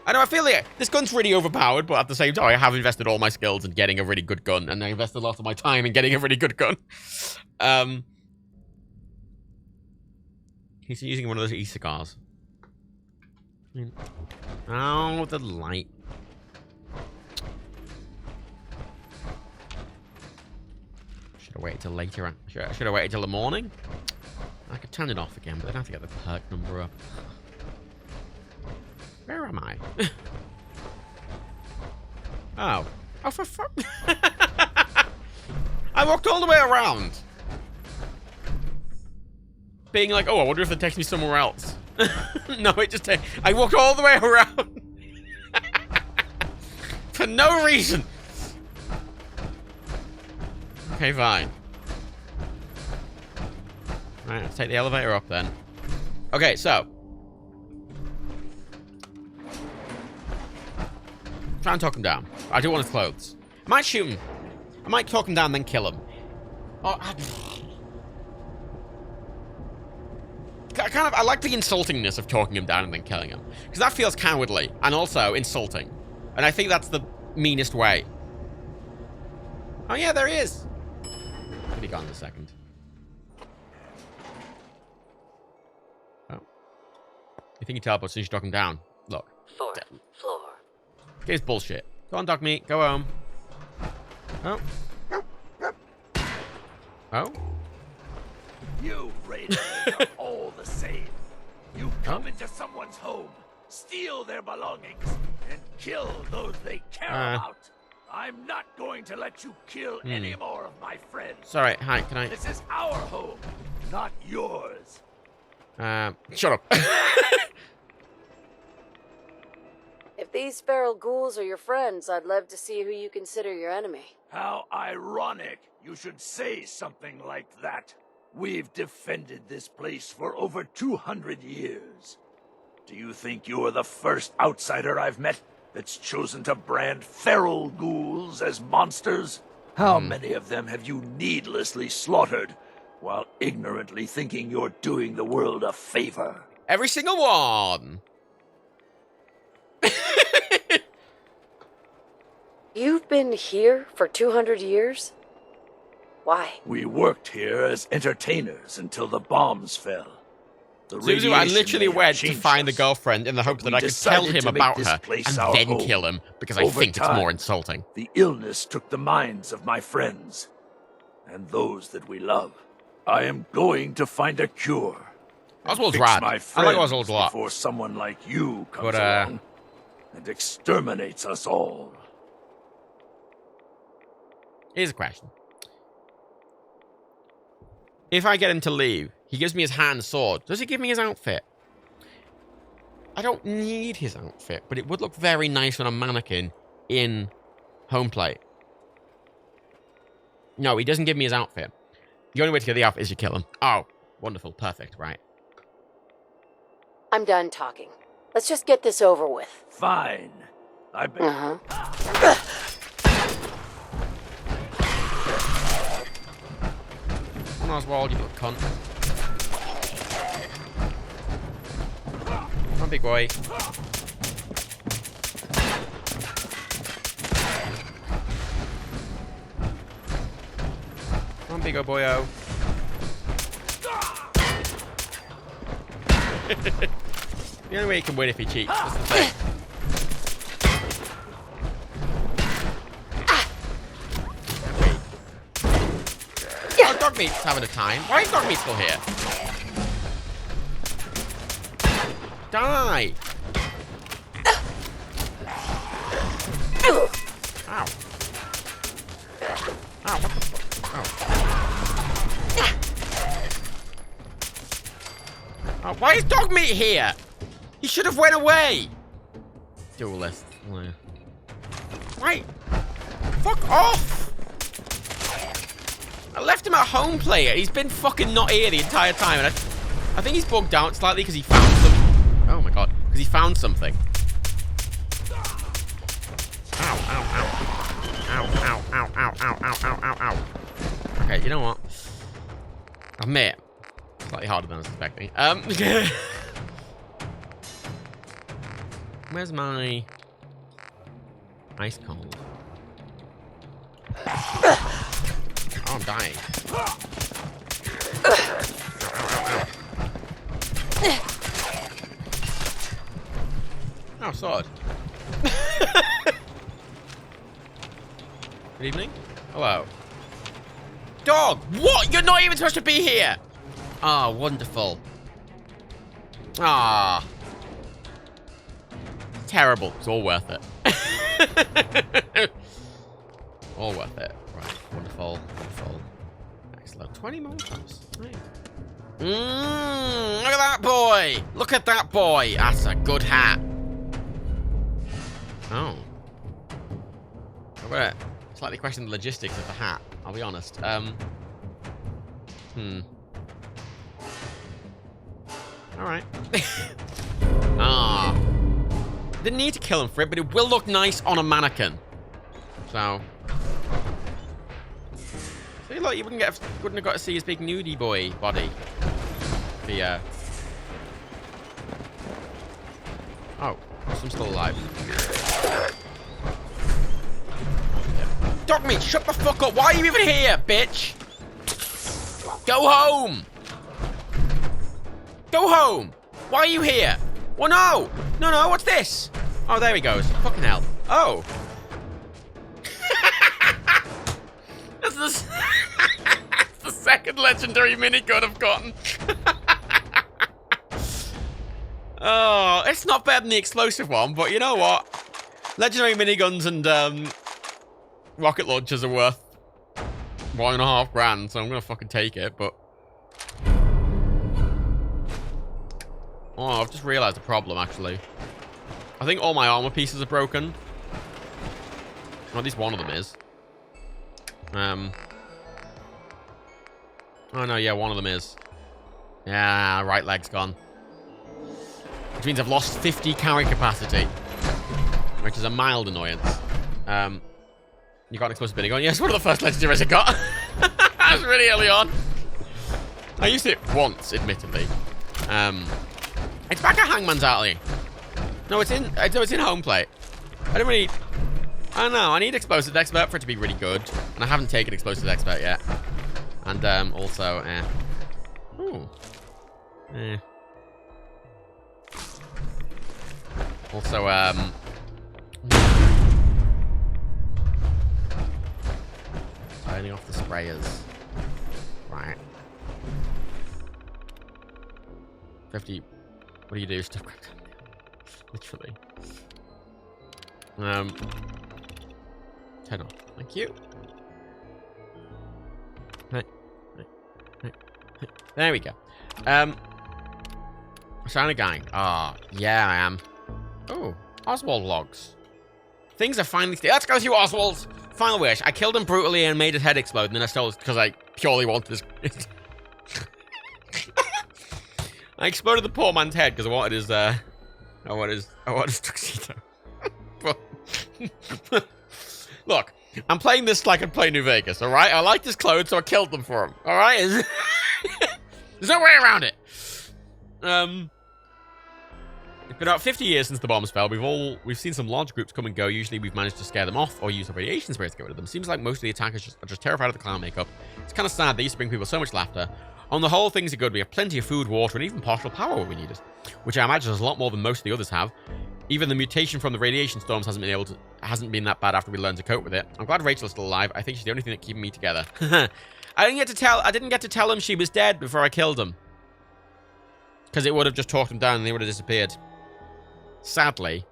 I know, I feel like this gun's really overpowered, but at the same time, I have invested all my skills in getting a really good gun, and I invested a lot of my time in getting a really good gun. He's using one of those e-cigars. Oh, the light. Should have waited till later. Should have waited till the morning. I could turn it off again, but I'd have to get the perk number up. Where am I? Oh. Oh, for fuck. I walked all the way around. Being like, oh, I wonder if it takes me somewhere else. No, it just takes... I walked all the way around. For no reason. Okay, fine. Alright, let's take the elevator up then. Okay, so... Try and talk him down. I do want his clothes. I might shoot him. I might talk him down, then kill him. Oh, I like the insultingness of talking him down and then killing him. Because that feels cowardly and also insulting. And I think that's the meanest way. Oh yeah, there he is. He'll be gone in a second. Oh. You think he teleports since you talk him down? Look. Fourth floor. Here's bullshit. Go on, dog meat. Go home. Oh. Oh. You raiders are all the same. You come into someone's home, steal their belongings, and kill those they care about. I'm not going to let you kill any more of my friends. Sorry, hi, can I... This is our home, not yours. Shut up. If these feral ghouls are your friends, I'd love to see who you consider your enemy. How ironic you should say something like that. We've defended this place for over 200 years. Do you think you're the first outsider I've met that's chosen to brand feral ghouls as monsters? How many of them have you needlessly slaughtered while ignorantly thinking you're doing the world a favor? Every single one. You've been here for 200 years? Why? We worked here as entertainers until the bombs fell. Zuzu, I literally went to find the girlfriend in the hopes that I could tell him about her and then kill him, because I think it's more insulting. The illness took the minds of my friends and those that we love. I am going to find a cure. Oswald's fix rad. my I like Oswald a lot. before someone like you comes along and exterminates us all. Here's a question. If I get him to leave, He gives me his hat and sword. Does he give me his outfit? I don't need his outfit, but it would look very nice on a mannequin in home plate. No, he doesn't give me his outfit. The only way to get the outfit is to kill him. Oh, wonderful. Perfect. Right. I'm done talking. Let's just get this over with. Fine. I bet. Come on, Oswald, you little cunt. Come on, big boy. Come on, big old boyo. The only way he can win if he cheats. That's the thing. Oh, dog meat's having a time. Why is dog meat still here? Die! Ow. Ow, what the fuck? Oh. Oh, why is dog meat here? He should have went away! Duelist. Why? Fuck off! I left him at home plate. He's been fucking not here the entire time. And I think he's bugged out slightly because he found some... Oh my god. Because he found something. Ow, ow, ow. Ow, ow, ow, ow, ow, ow, ow, ow, ow. Okay, you know what? I admit. Slightly harder than I was expecting. Where's my... ice cold? Oh, I'm dying. Oh, sword. Good evening. Hello. Dog! What? You're not even supposed to be here! Ah, wonderful. Ah. Terrible. It's all worth it. All worth it. Right. Wonderful. Wonderful. Excellent. 20 Molotovs. Right. Look at that boy! Look at that boy! That's a good hat. Oh. I'm gonna slightly question the logistics of the hat. I'll be honest. Alright. Ah. Didn't need to kill him for it, but it will look nice on a mannequin. So. See, look, you wouldn't have got to see his big nudie boy body. The, Oh, I'm still alive. Dog meat, shut the fuck up. Why are you even here, bitch? Go home. Go home. Why are you here? Well, no. No, no, what's this? Oh, there he goes. Fucking hell. Oh. That's the second legendary minigun I've gotten. Oh, it's not better than the explosive one, but you know what? Legendary miniguns and rocket launchers are worth $1.5 grand, so I'm gonna fucking take it, but... Oh, I've just realized a problem, actually. I think all my armor pieces are broken. Well, at least one of them is. Oh, no, yeah, one of them is. Yeah, right leg's gone. Which means I've lost 50 carry capacity. Which is a mild annoyance. You got an explosive minigun? Yes, one of the first legendaries I got. That was really early on. I used it once, admittedly. It's back at Hangman's Alley. No, it's in home plate. I don't know. I need Explosive Expert for it to be really good. And I haven't taken Explosive Expert yet. And, also, Ooh. Also, turning off the sprayers. Right. 50. What do you do? Stuff. Literally. Turn off. Thank you. Hey. There we go. Shiny gang. Ah, yeah, I am. Oh, Oswald logs. Things are finally... Let's go through Oswald's final wish. I killed him brutally and made his head explode, and then I stole it because I purely wanted his... I exploded the poor man's head because I wanted his, I wanted his tuxedo. Look, I'm playing this like I'm playing New Vegas, alright? I liked his clothes, so I killed them for him, alright? There's no way around it. It's been about 50 years since the bombs fell. We've seen some large groups come and go. Usually we've managed to scare them off or use the radiation sprays to get rid of them. Seems like most of the attackers are just terrified of the clown makeup. It's kind of sad. They used to bring people so much laughter. On the whole, things are good. We have plenty of food, water, and even partial power when we need it, which I imagine is a lot more than most of the others have. Even the mutation from the radiation storms hasn't been that bad after we learned to cope with it. I'm glad Rachel's still alive. I think she's the only thing that keeping me together. I didn't get to tell him she was dead before I killed him, because it would have just talked him down and they would have disappeared. Sadly,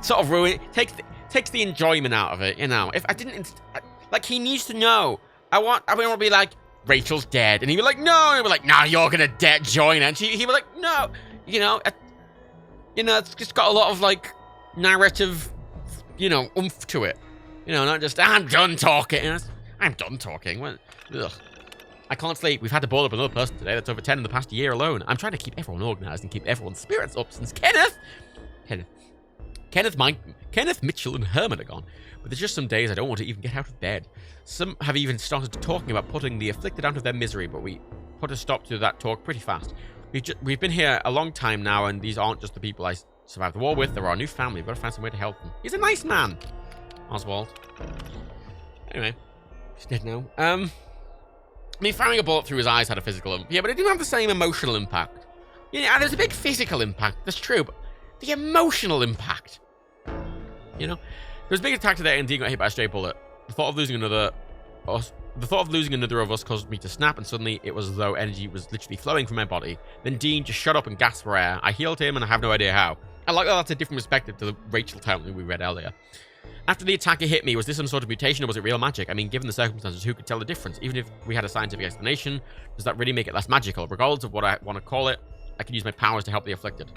sort of takes the enjoyment out of it, you know. If I didn't, like, he needs to know. I want to be like, Rachel's dead, and he'd be like, no, and he'd be like, no, you're gonna join her, and he'd be like, no, you know, it's just got a lot of like narrative, you know, oomph to it, you know, not just I'm done talking. I'm done talking. Well, ugh. I can't sleep. We've had to boil up another person today. That's over 10 in the past year alone. I'm trying to keep everyone organized and keep everyone's spirits up since Kenneth, Mitchell, and Herman are gone. But there's just some days I don't want to even get out of bed. Some have even started talking about putting the afflicted out of their misery, but we put a stop to that talk pretty fast. We've been here a long time now, and these aren't just the people I survived the war with. They're our new family. We've got to find some way to help them. He's a nice man, Oswald. Anyway, he's dead now. I mean, firing a bullet through his eyes had a physical impact. Yeah, but it didn't have the same emotional impact. Yeah, there's a big physical impact. That's true, but the emotional impact. You know? There was a big attack today and Dean got hit by a stray bullet. The thought of losing another of us caused me to snap, and suddenly it was as though energy was literally flowing from my body. Then Dean just shut up and gasped for air. I healed him, and I have no idea how. I like that that's a different perspective to the Rachel Townley we read earlier. After the attacker hit me, was this some sort of mutation or was it real magic? I mean, given the circumstances, who could tell the difference? Even if we had a scientific explanation, does that really make it less magical? Regardless of what I want to call it, I can use my powers to help the afflicted.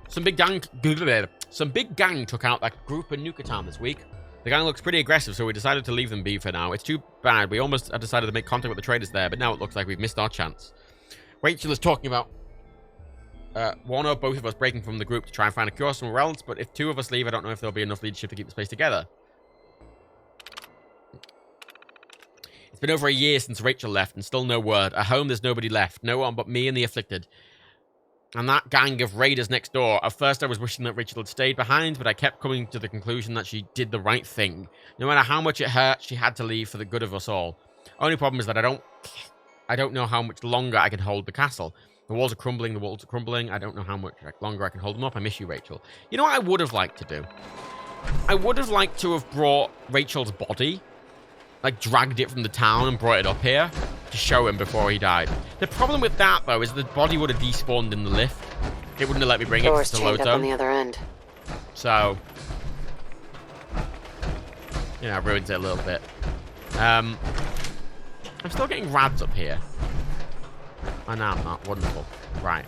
Some big gang took out that group in Nuka Town this week. The gang looks pretty aggressive, so we decided to leave them be for now. It's too bad. We almost had decided to make contact with the traders there, but now it looks like we've missed our chance. Rachel is talking about one or both of us breaking from the group to try and find a cure somewhere else, but if two of us leave, I don't know if there'll be enough leadership to keep this place together. It's been over a year since Rachel left, and still no word. At home, there's nobody left. No one but me and the afflicted. And that gang of raiders next door. At first, I was wishing that Rachel had stayed behind, but I kept coming to the conclusion that she did the right thing. No matter how much it hurt, she had to leave for the good of us all. Only problem is that I don't know how much longer I can hold the castle. The walls are crumbling, I don't know how much longer I can hold them up. I miss you, Rachel. You know what I would have liked to do? I would have liked to have brought Rachel's body, like dragged it from the town and brought it up here to show him before he died. The problem with that, though, is the body would have despawned in the lift. It wouldn't have let me bring it to the load zone. On the other end. So, you know, it ruins it a little bit. I'm still getting rads up here. I know I'm not. Wonderful. Right.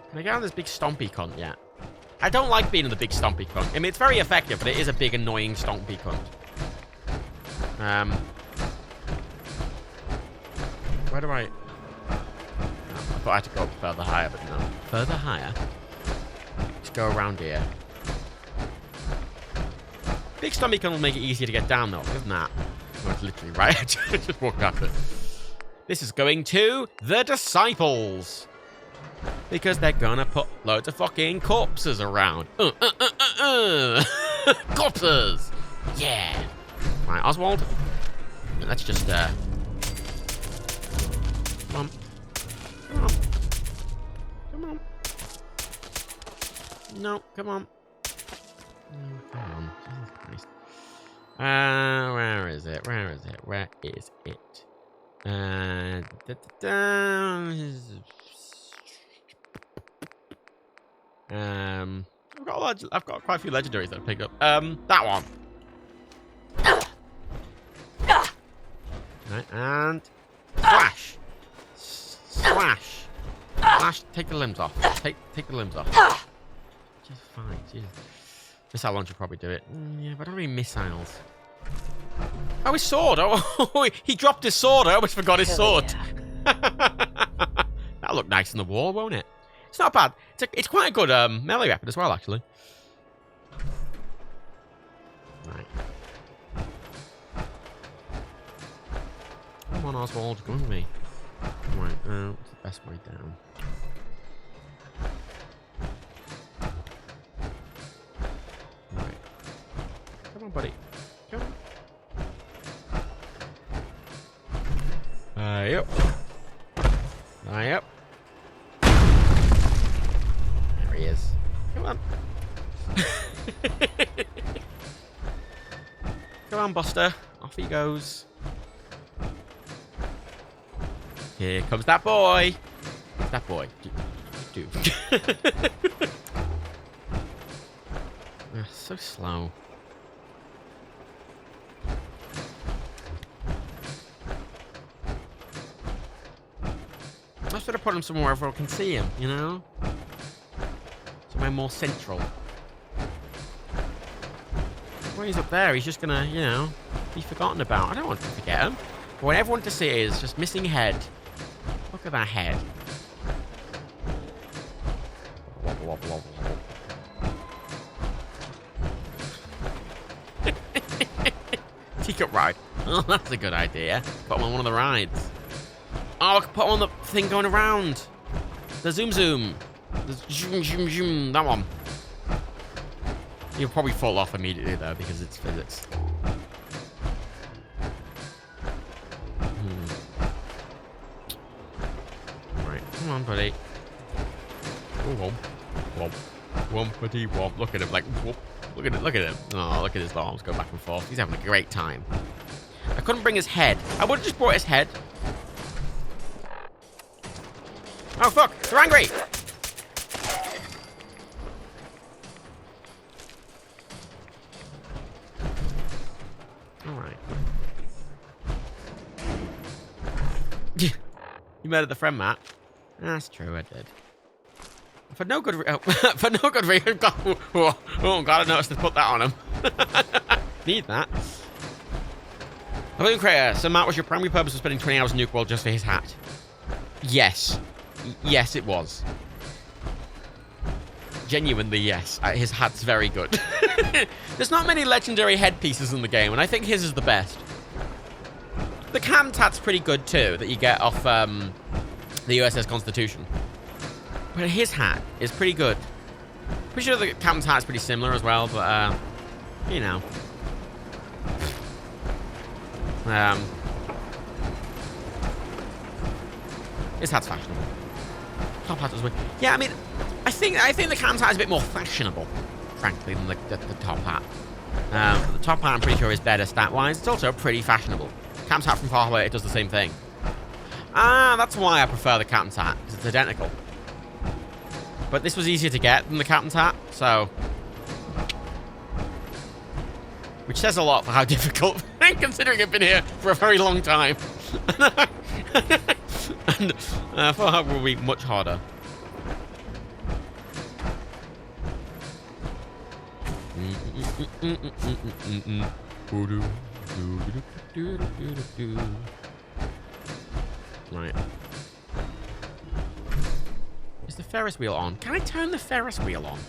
Can I get on this big stompy cunt yet? I don't like being in the big stompy cunt. I mean, it's very effective, but it is a big, annoying stompy cunt. Where do I... Oh, I thought I had to go up further higher, but no. Further higher? Let's go around here. Big stompy cunt will make it easier to get down, though, isn't that? Well, it's literally right. Just walk past it. This is going to the Disciples. Because they're gonna put loads of fucking corpses around. Corpses! Yeah! Right, Oswald. Let's just, Come on. Come on. Come on. No, come on. Oh, come on. Jesus Christ. Where is it? Where is it? Where is it? I've got quite a few legendaries that I pick up. That one. Right, and slash. Slash. Slash. Take the limbs off. Take the limbs off. Just fine. Jesus. Missile launcher probably do it. Yeah, but I don't have any missiles. Oh, his sword. Oh, he dropped his sword. I almost forgot his sword. That'll look nice on the wall, won't it? It's not bad. It's quite a good melee weapon as well, actually. Right. Come on, Oswald. Come with me. Right, what's the best way down? Right. Come on, buddy. Come on. Yep. Yep. There he is. Come on. Come on, Buster. Off he goes. Here comes that boy. That boy. Dude. So slow. I should have put him somewhere where everyone can see him, you know? Somewhere more central. When he's up there, he's just gonna, you know, be forgotten about. I don't want to forget him. But what everyone to see is just missing head. Look at that head. Wobble, wobble, wobble, wobble. Teacup ride. Oh, that's a good idea. Put him on one of the rides. Oh, I can put him on the thing going around. The zoom zoom. The zoom zoom zoom. That one. He'll probably fall off immediately though because it's physics. Right, come on, buddy. Oh, womp, womp, wompity womp. Look at him, like, whoop. Look at it, look at him. Oh, look at his arms go back and forth. He's having a great time. I couldn't bring his head. I would have just brought his head. Oh fuck! They're angry. Alright. You murdered the friend, Matt. That's true, I did. For no good reason. Oh, God, I noticed to put that on him. Need that. Hello, Crater. So, Matt, was your primary purpose of spending 20 hours in Nuke World just for his hat? Yes. Yes, it was. Genuinely, yes. His hat's very good. There's not many legendary headpieces in the game, and I think his is the best. The Cam's hat's pretty good, too, that you get off the USS Constitution. But his hat is pretty good. Pretty sure the Cam's hat's pretty similar as well, but, you know. His hat's fashionable. Top hat was weird. Yeah, I mean, I think the Cam's hat is a bit more fashionable, frankly, than the top hat. The top hat, I'm pretty sure, is better stat-wise. It's also pretty fashionable. Cam's hat from far away, it does the same thing. Ah, that's why I prefer the Captain's hat, because it's identical. But this was easier to get than the Captain's hat, so... Which says a lot for how difficult, considering I've been here for a very long time. And I thought it would be much harder. Right. Is the Ferris wheel on? Can I turn the Ferris wheel on?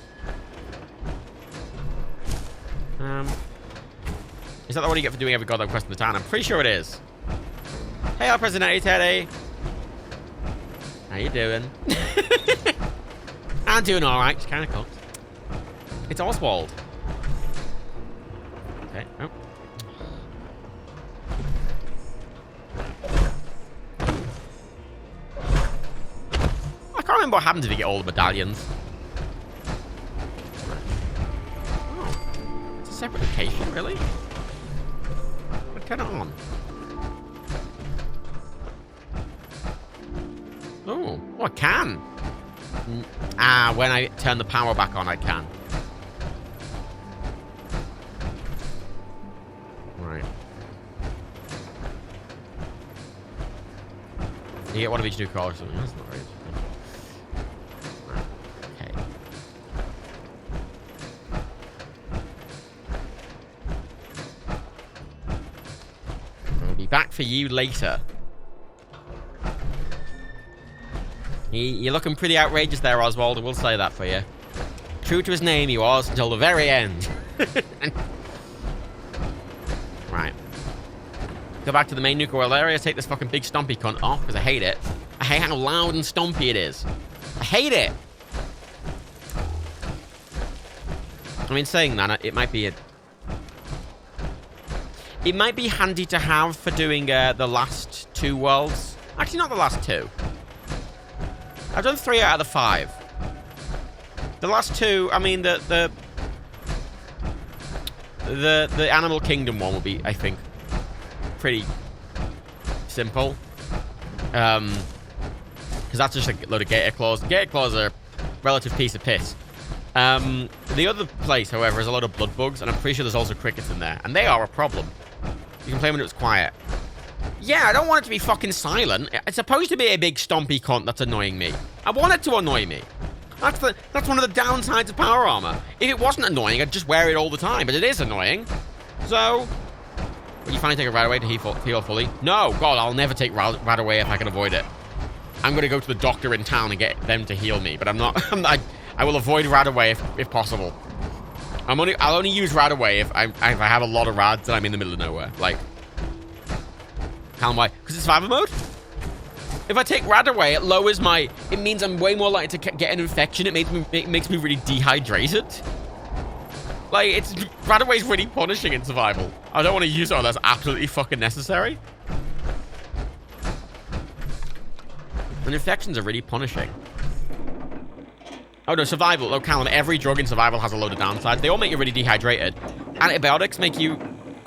Is that the one you get for doing every goddamn quest in the town? I'm pretty sure it is. Hey, our President Teddy. How you doing? I'm doing alright. Just kind of cooked. It's Oswald. Okay. Oh. I can't remember what happens if you get all the medallions. Oh. It's a separate location, really? Turn it on. Oh, I can. When I turn the power back on, I can. Right. You get one of each new car or something. That's not right. Okay. I'll be back for you later. You're looking pretty outrageous there, Oswald. I will say that for you. True to his name, he was until the very end. Right. Go back to the main nuclear area, take this fucking big stompy cunt off, because I hate it. I hate how loud and stompy it is. I hate it! I mean, saying that, it might be It might be handy to have for doing the last 2 worlds. Actually, not the last 2. I've done 3 out of the 5. The last 2, I mean, the Animal Kingdom one will be, I think, pretty simple. Because that's just a load of gator claws. Gator claws are a relative piece of piss. The other place, however, is a lot of blood bugs, and I'm pretty sure there's also crickets in there, and they are a problem. You can play when it's quiet. Yeah, I don't want it to be fucking silent. It's supposed to be a big stompy cunt that's annoying me. I want it to annoy me. That's one of the downsides of power armor. If it wasn't annoying, I'd just wear it all the time, but it is annoying. So, will you finally take a ride away to heal fully? No, God, I'll never take ride away if I can avoid it. I'm gonna go to the doctor in town and get them to heal me, but I'm not. I will avoid rad away if possible. I'll only use rad away if I have a lot of rads and I'm in the middle of nowhere. Like, why? Because it's survivor mode. If I take rad away, it lowers my. It means I'm way more likely to get an infection. It makes me really dehydrated. Like, rad away is really punishing in survival. I don't want to use it unless absolutely fucking necessary. And infections are really punishing. Oh no, survival. Oh, Callum, every drug in survival has a load of downsides. They all make you really dehydrated. Antibiotics make you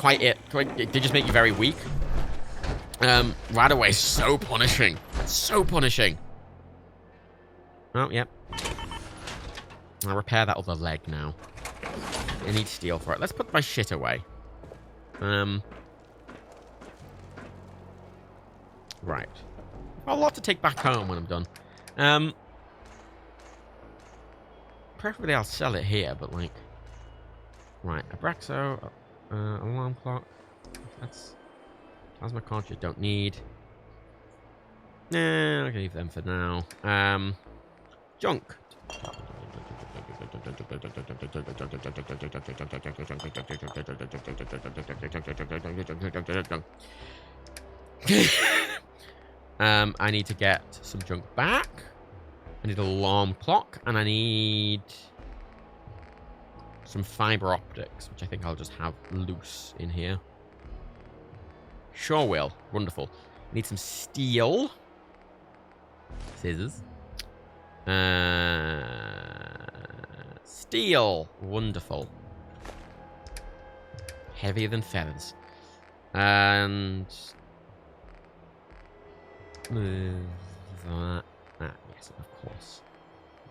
they just make you very weak. Rad away is so punishing. So punishing. Oh, yep. I'll repair that other leg now. I need steel for it. Let's put my shit away. Right. A lot to take back home when I'm done. Preferably I'll sell it here, but like... Right, Abraxo, alarm clock. That's... Plasma cartridge, don't need. Nah, I'll leave them for now. Junk. I need to get some junk back. I need an alarm clock, and I need some fiber optics, which I think I'll just have loose in here. Sure will. Wonderful. I need some steel. Scissors. Steel. Wonderful. Heavier than feathers. And... that. Yes, of course.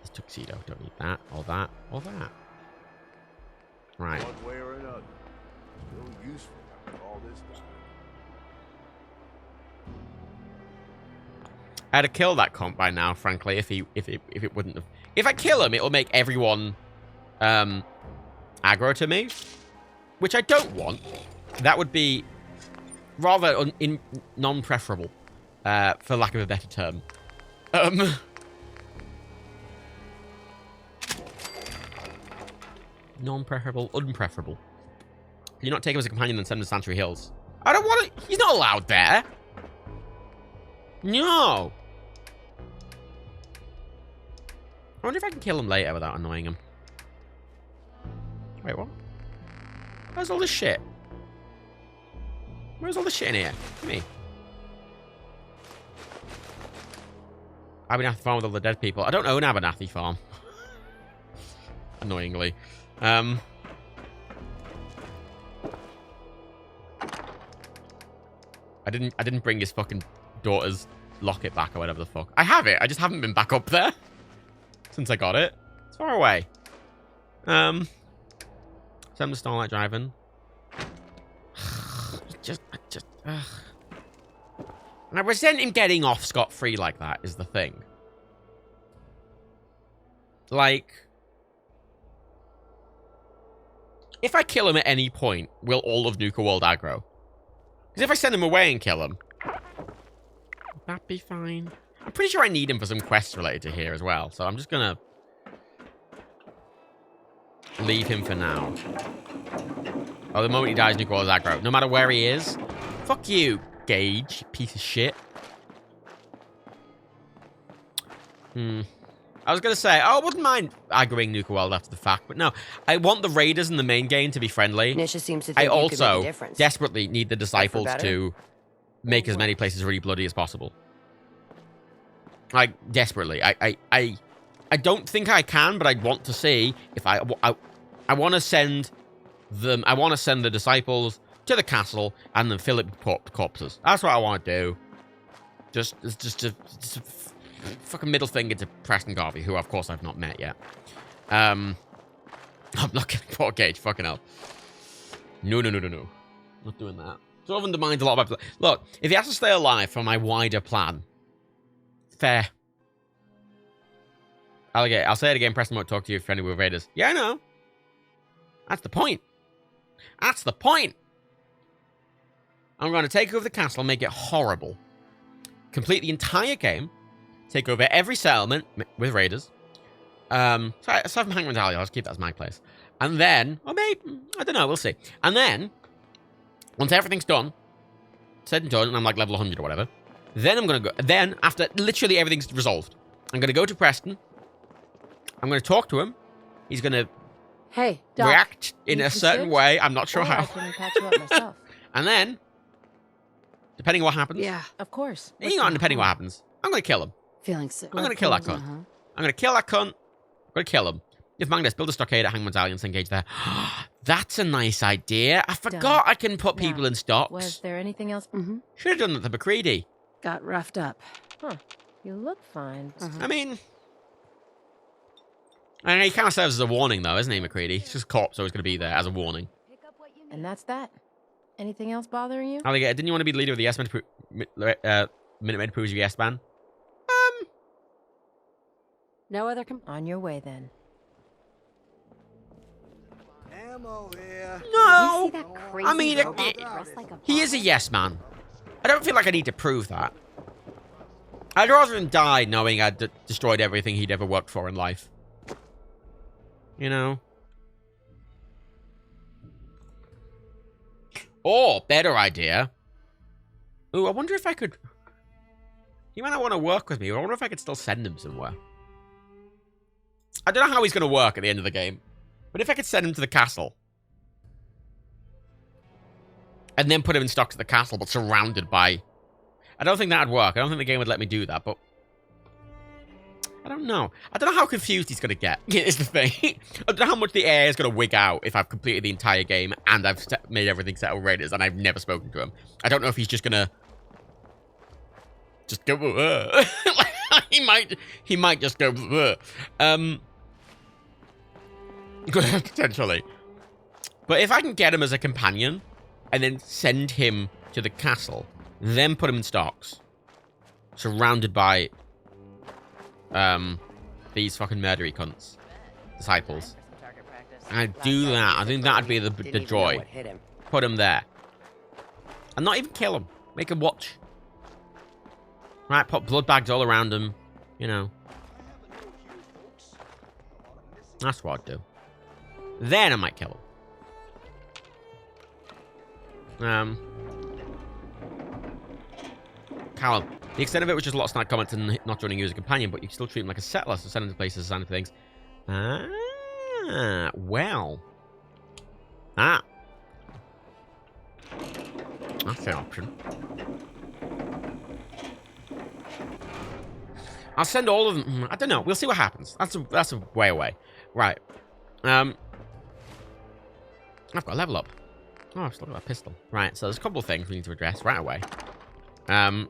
This tuxedo. Don't need that. Or that. Or that. Right. One way or another. Still useful after all this time. I'd have killed that comp by now, frankly, if it wouldn't have. If I kill him, it'll make everyone aggro to me, which I don't want. That would be rather non-preferable, for lack of a better term. Non-preferable, unpreferable. Can you not take him as a companion and send him to Sanctuary Hills? I don't want to. He's not allowed there. No. I wonder if I can kill him later without annoying him. Wait, what? Where's all this shit? Where's all this shit in here? Give me. Abernathy Farm with all the dead people. I don't own Abernathy Farm. Annoyingly. I didn't bring his fucking daughter's locket back or whatever the fuck. I have it. I just haven't been back up there since I got it. It's far away. Send the Starlight driving. I resent him getting off scot-free like that, is the thing. Like, if I kill him at any point, will all of Nuka World aggro? Because if I send him away and kill him, would that be fine? I'm pretty sure I need him for some quests related to here as well, so I'm just gonna leave him for now. Oh, the moment he dies, Nuka World is aggro. No matter where he is. Fuck you, Gage, piece of shit. I was going to say, I wouldn't mind aggroing Nuka World after the fact, but no. I want the raiders in the main game to be friendly. Nisha seems to think I you could make a also difference. desperately need the disciples to make as many places really bloody as possible. Like, desperately. I don't think I can, but I want to see if I want to send them, I want to send the disciples to the castle and then fill it with corpses. That's what I want to do. Just a fucking middle finger to Preston Garvey, who of course I've not met yet. I'm not getting poor Gage, fucking hell. No. Not doing that. Sort of undermines a lot of my... Look, if he has to stay alive for my wider plan, fair. I'll say it again, Preston won't talk to you friendly with raiders. Yeah, I know. That's the point. That's the point. I'm going to take over the castle and make it horrible. Complete the entire game. Take over every settlement with raiders. Sorry, aside from Hangman's Alley, I'll just keep that as my place. And then, or maybe, I don't know, we'll see. And then, once everything's done, said and done, and I'm like level 100 or whatever, then I'm going to go, then, after literally everything's resolved, I'm going to go to Preston. I'm going to talk to him. He's going to Doc, react in a certain way. I'm not sure how. I can patch you up myself. And then, depending on what happens. Yeah, of course. Depending on what happens, I'm going to kill him. Feeling sick. I'm going to kill that cunt. I'm going to kill that cunt. I'm going to kill him. If Magnus, build a stockade at Hangman's Alley and engage there. That's a nice idea. I forgot I can put people in stocks. Was there anything else? Should have done that to McCready. Got roughed up. Huh. You look fine. I mean, he kind of serves as a warning, though, isn't he, McCready? He's just a corpse, so he's going to be there as a warning. And that's that. Anything else bothering you? Alligator, didn't you want to be the leader of the Minutemen Proves you yes man? No other on your way, then. Ammo here. No! You see that crazy I mean, robot dressed like a he is a yes man. I don't feel like I need to prove that. I'd rather him die knowing I'd destroyed everything he'd ever worked for in life. You know? Or, better idea. Ooh, I wonder if I could... He might not want to work with me, but I wonder if I could still send him somewhere. I don't know how he's going to work at the end of the game. But if I could send him to the castle. And then put him in stocks at the castle, but surrounded by... I don't think that would work. I don't think the game would let me do that, but... I don't know. I don't know how confused he's going to get, is the thing. I don't know how much the air is going to wig out if I've completed the entire game and I've made everything settle raiders and I've never spoken to him. I don't know if he's just going to... Just go... he might just go... Potentially. But if I can get him as a companion and then send him to the castle, then put him in stocks, surrounded by these fucking murdery cunts, disciples, and I do that, I think that'd be the joy. Put him there. And not even kill him. Make him watch. Right, put blood bags all around him. You know. That's what I'd do. Then I might kill him. Callum. The extent of it was just a lot of snide comments and not joining you as a companion, but you can still treat him like a settler, so send him to places and things. Ah, well. Ah. That's an option. I'll send all of them. I don't know. We'll see what happens. That's a way away. Right. I've got a level up. Oh, I've still got a pistol. Right, so there's a couple of things we need to address right away. I'm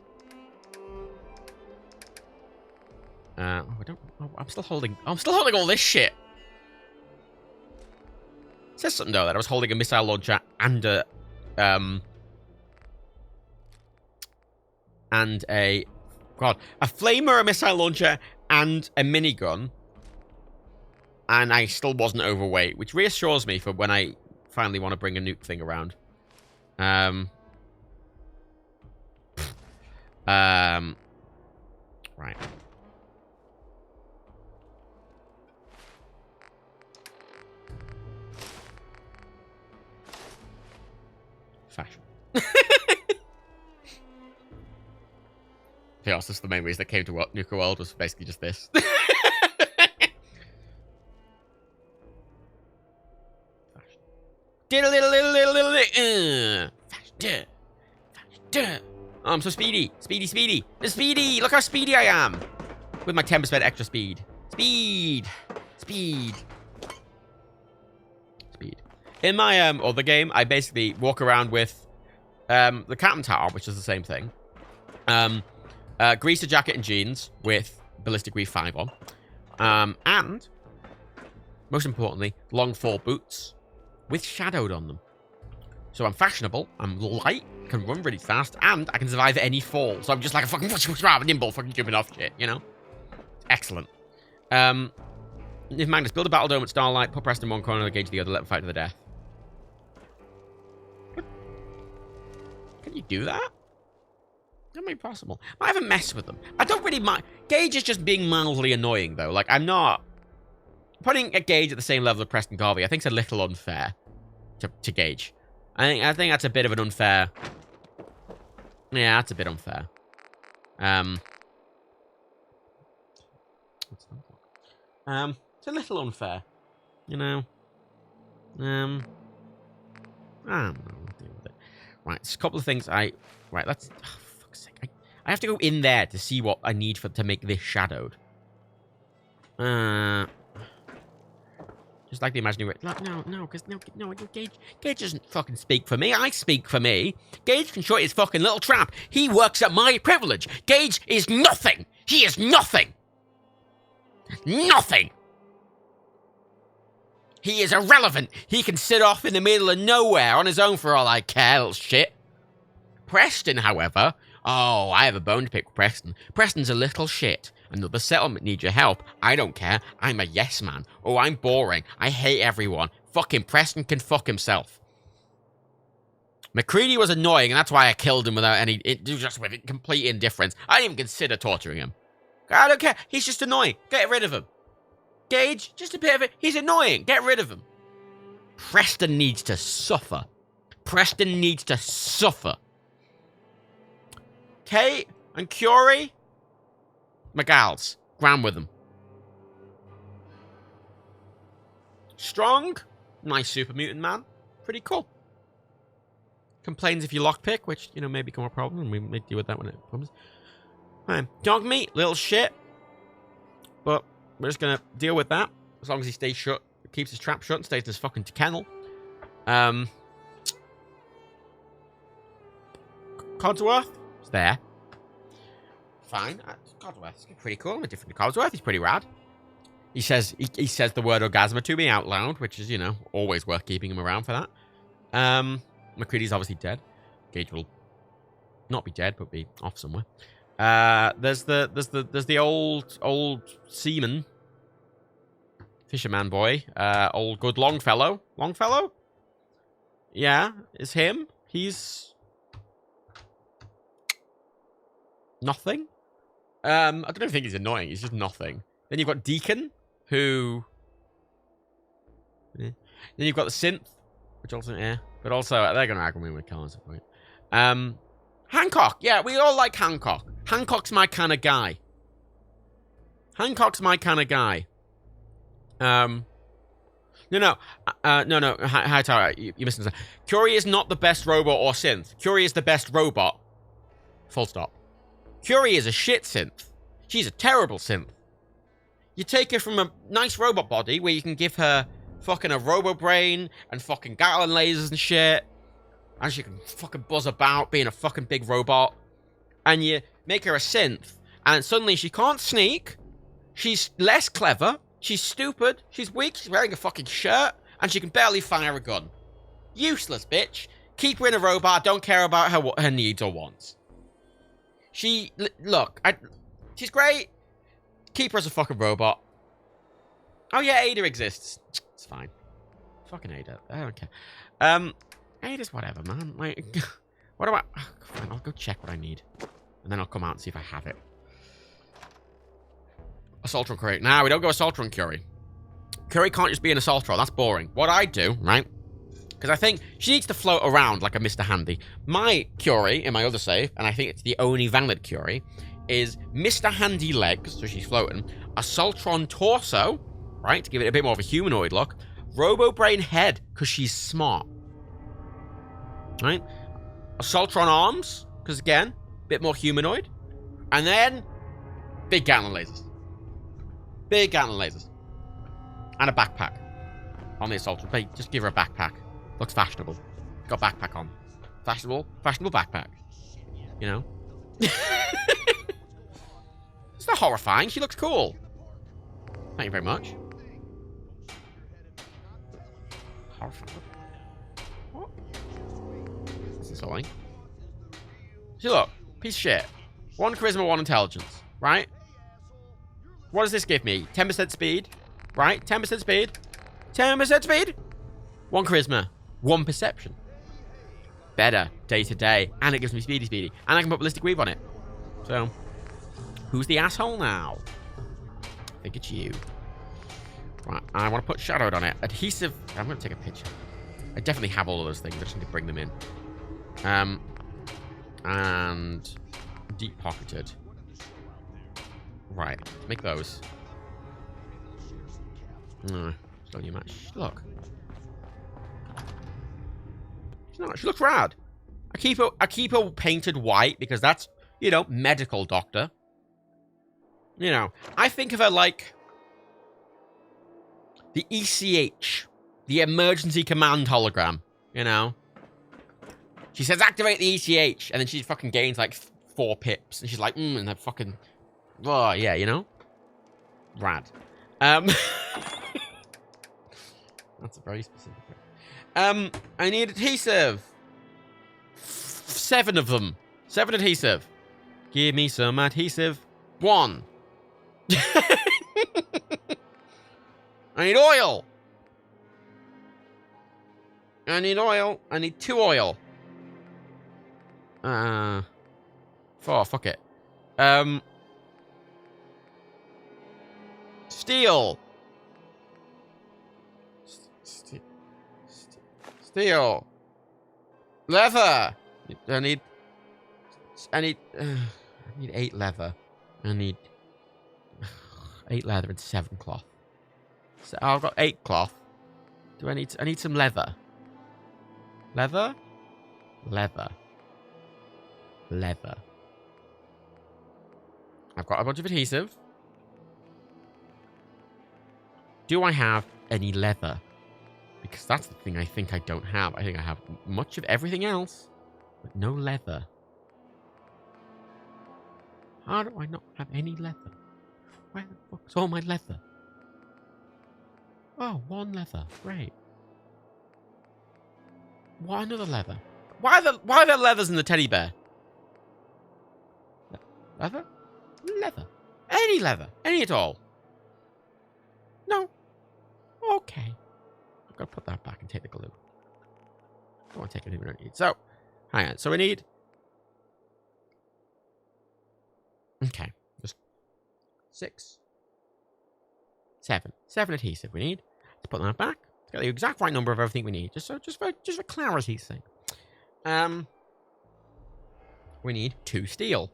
still holding all this shit. It says something though that I was holding a missile launcher and a and a flamer, a missile launcher, and a minigun. And I still wasn't overweight, which reassures me for when I finally want to bring a nuke thing around. Right. Fashion. Chaos, this is the main reason that came to Nuka World, was basically just this. Oh, I'm so speedy. Speedy. Speedy. Look how speedy I am. With my 10% extra speed. Speed. In my other game, I basically walk around with the Captain Tower, which is the same thing. Greaser jacket and jeans with Ballistic Reef 5 on. And, most importantly, long fall boots with shadowed on them. So I'm fashionable, I'm light, can run really fast, and I can survive any fall. So I'm just like a fucking nimble, fucking jumping off shit, you know? Excellent. If Magnus, build a battle dome at Starlight, put Preston in one corner, engage the other, let them fight to the death. Can you do that? That may be possible. I haven't messed with them. I don't really mind. Gage is just being mildly annoying, though. Like, I'm not... Putting a Gage at the same level of Preston Garvey, I think is a little unfair to Gage. I think that's a bit of an unfair... Yeah, that's a bit unfair. It's a little unfair. You know? I don't know. I'll deal with it. Right, there's a couple of things Right, let's... Oh, fuck's sake. I have to go in there to see what I need to make this shadowed. Just like the imaginary... No, Gage doesn't fucking speak for me. I speak for me. Gage can shut his fucking little trap. He works at my privilege. Gage is nothing. He is nothing. Nothing. He is irrelevant. He can sit off in the middle of nowhere on his own for all I care, little shit. Preston, however... Oh, I have a bone to pick with Preston. Preston's a little shit. Another settlement needs your help. I don't care. I'm a yes man. Oh, I'm boring. I hate everyone. Fucking Preston can fuck himself. McCready was annoying, and that's why I killed him without any... just with complete indifference. I didn't even consider torturing him. I don't care. He's just annoying. Get rid of him. Gage, just a bit of it. He's annoying. Get rid of him. Preston needs to suffer. Preston needs to suffer. Kate and Curie... McGalls. Ground with them. Strong. Nice super mutant man. Pretty cool. Complains if you lockpick, which, you know, may become a problem, and we may deal with that when it comes. Dog meat. Little shit. But we're just gonna deal with that. As long as he stays shut. Keeps his trap shut and stays in his fucking kennel. Codsworth. Is there. Fine. Codsworth's pretty cool. I'm a different Codsworth. He's pretty rad. He says the word orgasma to me out loud, which is, you know, always worth keeping him around for that. McCready's obviously dead. Gage will not be dead, but be off somewhere. There's the old seaman, fisherman boy, old good Longfellow. Longfellow? Yeah, it's him. He's nothing. I don't even think he's annoying. He's just nothing. Then you've got Deacon, who... Yeah. Then you've got the Synth, which also, yeah. But also, they're going to aggravate me with Collins at some point. Hancock. Yeah, we all like Hancock. Hancock's my kind of guy. Hancock's my kind of guy. No. Hightower, you missed something. Curie is not the best robot or synth. Curie is the best robot. Full stop. Curie is a shit synth. She's a terrible synth. You take her from a nice robot body where you can give her fucking a robo brain and fucking Gatling lasers and shit, and she can fucking buzz about being a fucking big robot, and you make her a synth, and suddenly she can't sneak, she's less clever, she's stupid, she's weak, she's wearing a fucking shirt, and she can barely fire a gun. Useless, bitch. Keep her in a robot, don't care about her needs or wants. Look, she's great. Keep her as a fucking robot. Oh yeah, Ada exists. It's fine. Fucking Ada. I don't care. Ada's whatever, man. Like, what do I... Oh, fine, I'll go check what I need. And then I'll come out and see if I have it. Assaultron Curry. Nah, we don't go Assaultron Curry. Curry can't just be an Assaultron. That's boring. What I do, right? Because I think she needs to float around like a Mr. Handy. My Curie in my other save, and I think it's the only valid Curie, is Mr. Handy legs, so she's floating. Assaultron torso, right, to give it a bit more of a humanoid look. Robo Brain head, because she's smart. Right? Assaultron arms, because again, a bit more humanoid. And then, big Gatling lasers. Big Gatling lasers. And a backpack on the Assaultron. Hey, just give her a backpack. Looks fashionable. Got backpack on. Fashionable backpack. You know? It's not horrifying. She looks cool. Thank you very much. Horrifying. What? This is annoying. See, look. Piece of shit. 1 charisma, 1 intelligence. Right? What does this give me? 10% speed. Right? 10% speed. 10% speed. 1 charisma. 1 perception. Better. Day to day. And it gives me speedy. And I can put ballistic weave on it. So, who's the asshole now? I think it's you. Right. I want to put shadowed on it. Adhesive. I'm going to take a picture. I definitely have all of those things. I just need to bring them in. And deep pocketed. Right. Make those. No. Still you match. Look. She looks rad. I keep her painted white because that's, you know, medical doctor. You know, I think of her like the ECH, the emergency command hologram, you know? She says activate the ECH, and then she fucking gains like 4 pips, and she's like, and that fucking, oh yeah, you know? Rad. That's a very specific one. I need adhesive. 7 of them. 7 adhesive. Give me some adhesive. 1. I need oil. I need oil. I need 2 oil. 4. Fuck it. Steel. Steel. Leather. I need 8 leather. I need 8 leather and 7 cloth. So I've got 8 cloth. I need some leather. Leather? Leather. Leather. I've got a bunch of adhesive. Do I have any leather? Because that's the thing I think I don't have. I think I have much of everything else, but no leather. How do I not have any leather? Where the fuck is all my leather? Oh, 1 leather. Great. Why another leather? Why are there leathers in the teddy bear? Leather? Leather. Any leather. Any at all. No. Okay. I've got to put that back and take the glue. Don't want to take anything we don't need. So, hang on. So we need... Okay. Just 6. 7. 7 adhesive we need. Let's put that back. Let's get the exact right number of everything we need. Just for clarity's sake. We need 2 steel.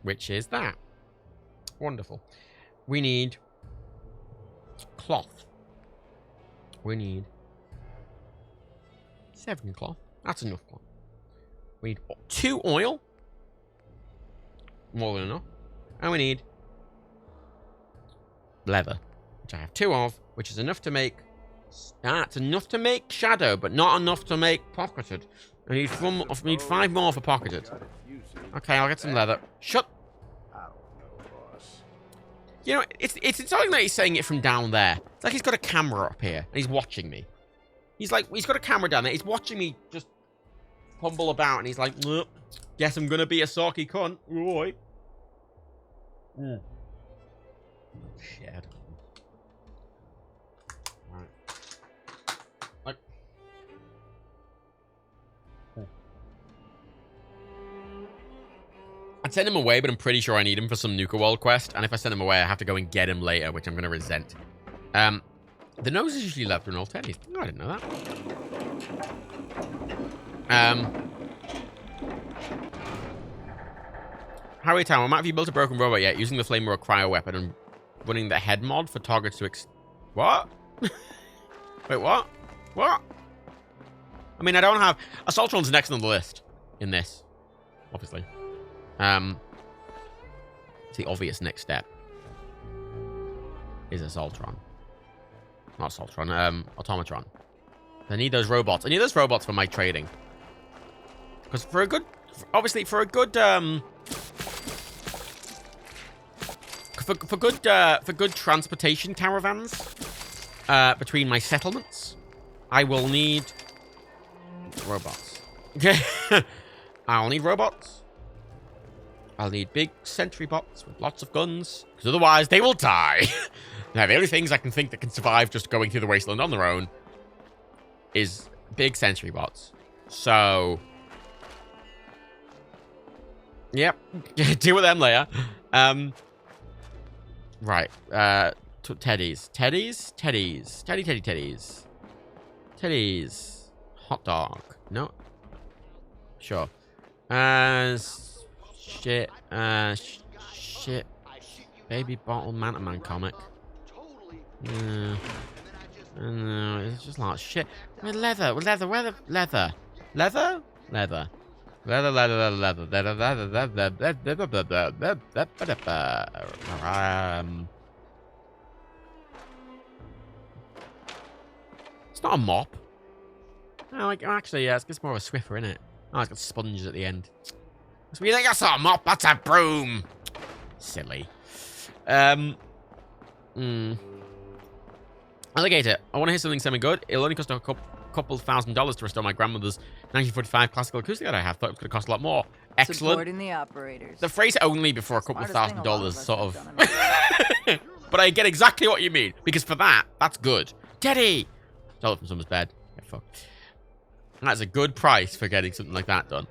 Which is that. Wonderful. We need cloth. We need 7 cloth. That's enough cloth. We need 2 oil. More than enough. And we need leather, which I have 2 of, which is enough to make... That's enough to make shadow, but not enough to make pocketed. I need 5 more for pocketed. Okay, I'll get some leather. Shut... You know, it's something like he's saying it from down there. It's like he's got a camera up here, and he's watching me. He's got a camera down there. He's watching me just fumble about, and he's like, Guess I'm gonna be a sulky cunt. Roy. Shit. Right. Like. I'd send him away, but I'm pretty sure I need him for some Nuka World quest. And if I send him away, I have to go and get him later, which I'm gonna resent. The nose is usually left in all teddies. Oh, I didn't know that. Harry Town, why have you built a broken robot yet? Using the flamethrower cryo weapon and running the head mod for targets to What? Wait, what? What? I mean, I don't have... Assaultron's next on the list in this, obviously. It's the obvious next step. Is Assaultron. Not Assaultron, Automatron. I need those robots. I need those robots for my trading. Because for a good... Obviously, for a good... For good transportation caravans between my settlements, I will need robots. Okay, I'll need robots. I'll need big sentry bots with lots of guns, because otherwise they will die. Now, the only things I can think that can survive just going through the wasteland on their own is big sentry bots. So, yep, deal with them later. Right, teddies. Teddies. Hot dog. No. Sure. Shit. Shit. Baby bottle Manta Man comic. No, it's just like shit. Leather. It's not a mop. Oh, actually, yeah, it's more of a Swiffer, isn't it? Oh, it's got sponges at the end. So you think that's not a mop? That's a broom. Silly. Alligator. I want to hear something semi-good. It'll only cost a couple $1,000 to restore my grandmother's 1945 classical acoustic that I have. Thought it was going to cost a lot more. Excellent. Supporting the operators. The phrase only before a couple of $1,000 sort of. But I get exactly what you mean. Because for that, that's good. Teddy! Stole it from someone's bed. Yeah, fuck. That's a good price for getting something like that done.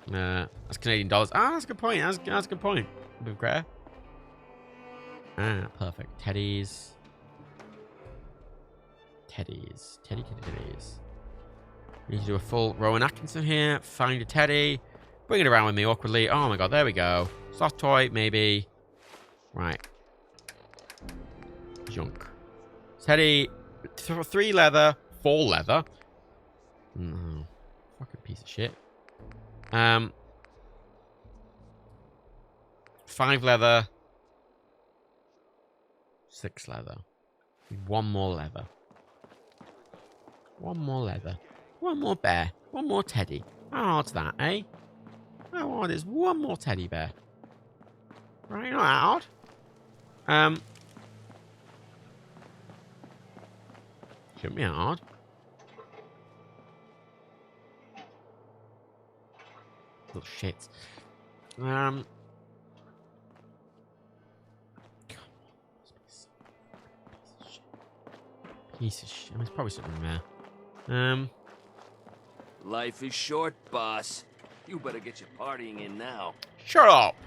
That's Canadian dollars. Ah, that's a good point. That's a good point. A bit of greater. Ah, perfect. Teddies. Teddies. We need to do a full Rowan Atkinson here. Find a teddy. Bring it around with me awkwardly. Oh my god, there we go. Soft toy, maybe. Right. Junk. Teddy. 3 leather. 4 leather. No. Fucking piece of shit. 5 leather. 6 leather. 1 more leather. 1 more leather. 1 more bear. 1 more teddy. How hard's that, eh? How hard is 1 more teddy bear? Right, not that hard. Shouldn't be hard. Little shits. Piece of shit. I mean, it's probably something there. Life is short, boss. You better get your partying in now. Shut up.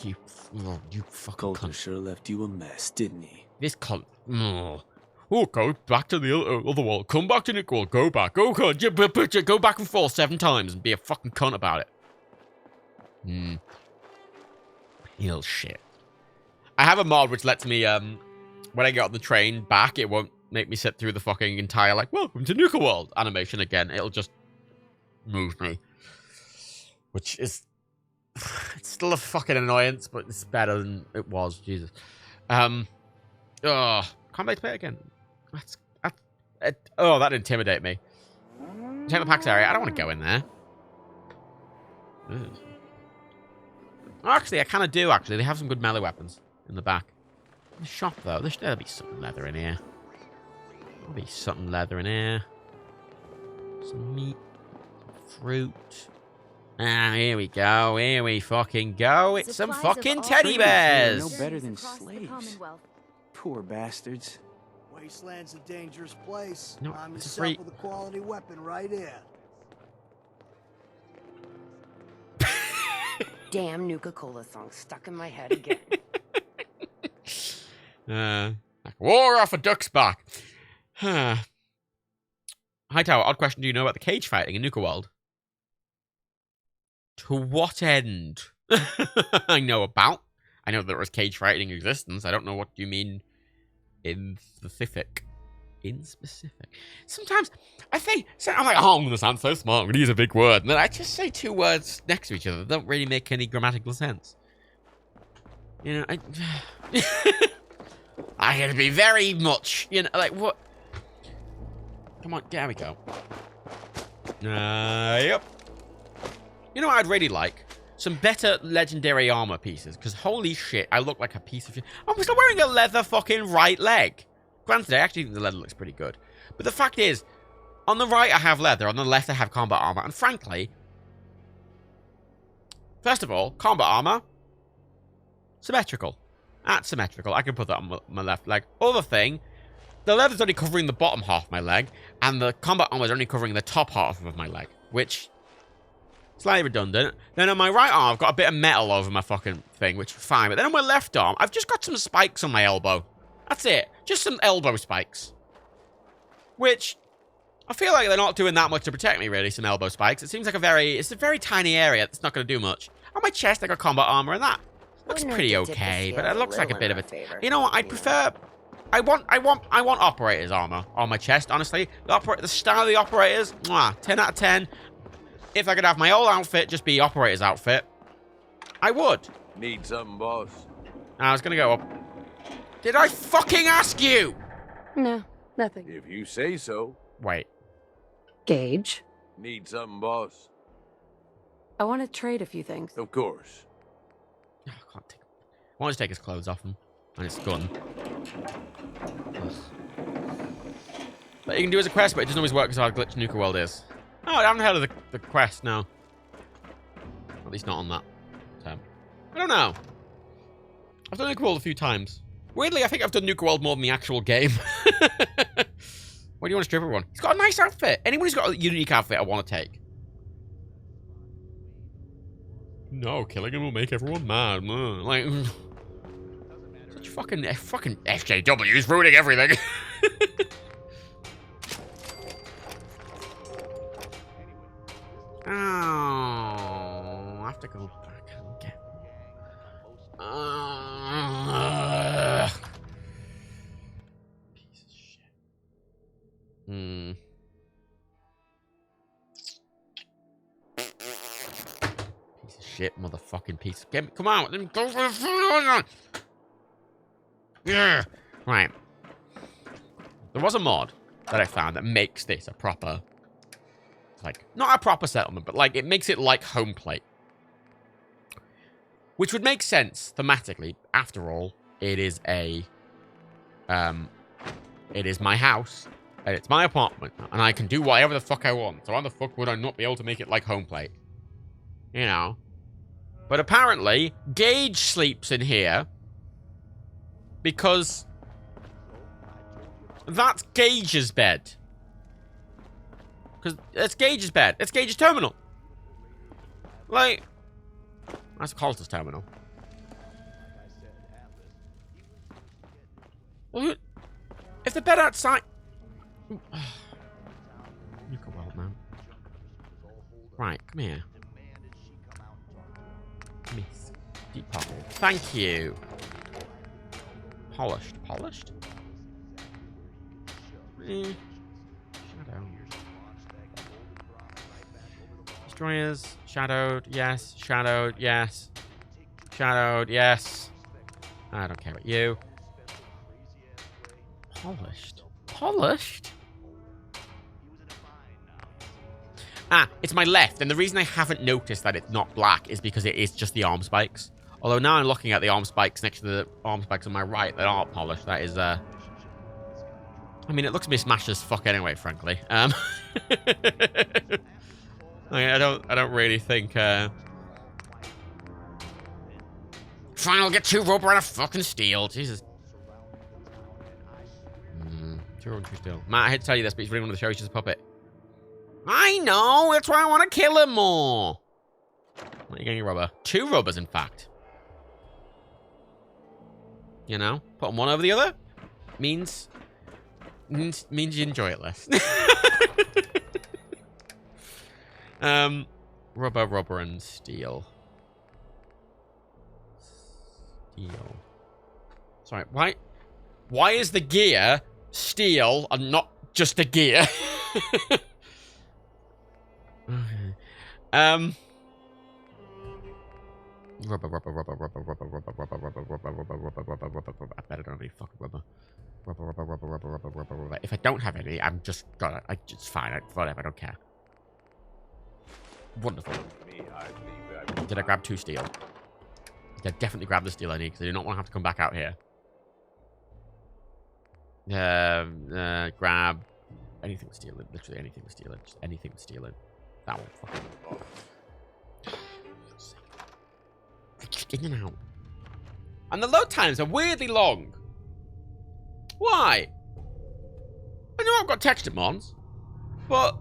You fucking Colton cunt. sure left you a mess, didn't he? This cunt. Oh, go back to the other world. Come back to Nick World. Go back. Go back and forth 7 times and be a fucking cunt about it. Real shit. I have a mod which lets me, when I get on the train back, it won't make me sit through the fucking entire, like, welcome to Nuka World animation again. It'll just move me. Which is, it's still a fucking annoyance, but it's better than it was. Jesus. Can't wait to play it again. That intimidate me. Take the packs area. I don't want to go in there. Ugh. Actually, I kind of do, actually. They have some good melee weapons in the back. The shop, though. There'll be something leather in here. There'll be something leather in here. Some meat. Some fruit. Ah, here we go. Here we fucking go. It's some fucking teddy bears. No better than slaves. Poor bastards. Wasteland's a dangerous place. No, I'm it's yourself free. with a quality weapon right here. Damn Nuka-Cola song stuck in my head again. Like war off a duck's back. Hightower, odd question. Do you know about the cage fighting in Nuka World? To what end? I know about. I know there was cage fighting in existence. I don't know what you mean in specific. In specific. Sometimes I think, I'm like, oh, I'm going to sound so smart. I'm going to use a big word. And then I just say two words next to each other that don't really make any grammatical sense. You know, I gotta be very much, you know, like, what? Come on, there we go. Yep. You know what I'd really like? Some better legendary armor pieces, because holy shit, I look like a piece of shit. I'm still wearing a leather fucking right leg. Granted, I actually think the leather looks pretty good. But the fact is, on the right I have leather, on the left I have combat armor, and frankly, first of all, combat armor, symmetrical. That's symmetrical. I can put that on my left leg. Other thing, the leather's only covering the bottom half of my leg, and the combat armor is only covering the top half of my leg, which slightly redundant. Then on my right arm, I've got a bit of metal over my fucking thing, which is fine. But then on my left arm, I've just got some spikes on my elbow. That's it. Just some elbow spikes. Which, I feel like they're not doing that much to protect me, really, some elbow spikes. It seems like it's a very tiny area that's not going to do much. On my chest, I got combat armor, and that looks pretty okay, but it looks like a bit of a... You know what, I'd prefer... I want operators armor on my chest, honestly. The style of the operators, 10 out of 10. If I could have my old outfit just be operator's outfit, I would. Need something, boss? I was gonna go up. Did I fucking ask you? No, nothing. If you say so. Wait. Gage? Need something, boss? I want to trade a few things. Of course. I can't take... I want to take his clothes off him. And his gun. But you can do as a quest, but it doesn't always work because how glitch Nuka World is. Oh, I haven't heard of the quest, no. At least not on that tab. I don't know. I've done Nuka World a few times. Weirdly, I think I've done Nuka World more than the actual game. What do you want to strip everyone? He's got a nice outfit. Anyone who's got a unique outfit, I want to take. No, killing him will make everyone mad. Like, such fucking SJWs ruining everything. Oh, I have to go back and get... Piece of shit. Piece of shit, motherfucking piece. Come on, let me go for the... Yeah. Right. There was a mod that I found that makes this a proper... Like, not a proper settlement, but like, it makes it like home plate. Which would make sense thematically. After all, it is a... it is my house, and it's my apartment, and I can do whatever the fuck I want. So why the fuck would I not be able to make it like home plate? You know? But apparently, Gage sleeps in here because that's Gage's bed. Because it's Gage's bed. It's Gage's terminal. Like, that's Hollister's terminal. Well, if the bed outside... Nuka World, man. Right, come here. Miss. Deep pocket. Thank you. Polished. Polished? Shadow. Destroyers. Shadowed. Yes. Shadowed. Yes. Shadowed. Yes. I don't care about you. Polished. Polished? Ah, it's my left. And the reason I haven't noticed that it's not black is because it is just the arm spikes. Although now I'm looking at the arm spikes next to the arm spikes on my right that aren't polished. That is, I mean, it looks mismatched as fuck anyway, frankly. I mean, I don't really think, Fine, I'll get 2 rubber and a fucking steel. Jesus. 2 rubber and 2 steel. Matt, I hate to tell you this, but he's really one of the shows. He's just a puppet. I know. That's why I want to kill him more. What are you getting, rubber? 2 rubbers, in fact. You know, put them one over the other means you enjoy it less. Rubber, and steel. Steel. Sorry, why is the gear steel and not just a gear? Okay. Rubber. I better don't have any fucking rubber. Rubber. If I don't have any, I'm just gonna. It's fine. Whatever. I don't care. Wonderful. Did I grab 2 steel? Did I definitely grab the steel I need because I do not want to have to come back out here. Grab anything with steel in. Literally anything with steel in. Just anything with steel in. That one. Fucking. In and out. And the load times are weirdly long. Why? I know I've got texture mods, but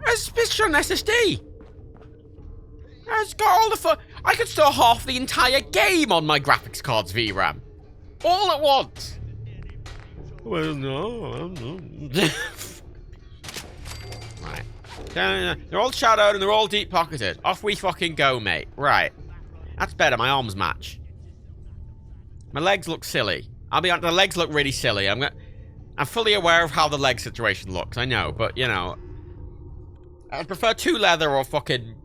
it's just on SSD. It's got all the fun. I could store half the entire game on my graphics card's VRAM. All at once. Well, no. Right. They're all shadowed and they're all deep pocketed. Off we fucking go, mate. Right. That's better. My arms match. My legs look silly. I'll be honest, the legs look really silly. I'm fully aware of how the leg situation looks. I know, but you know, I'd prefer 2 leather or fucking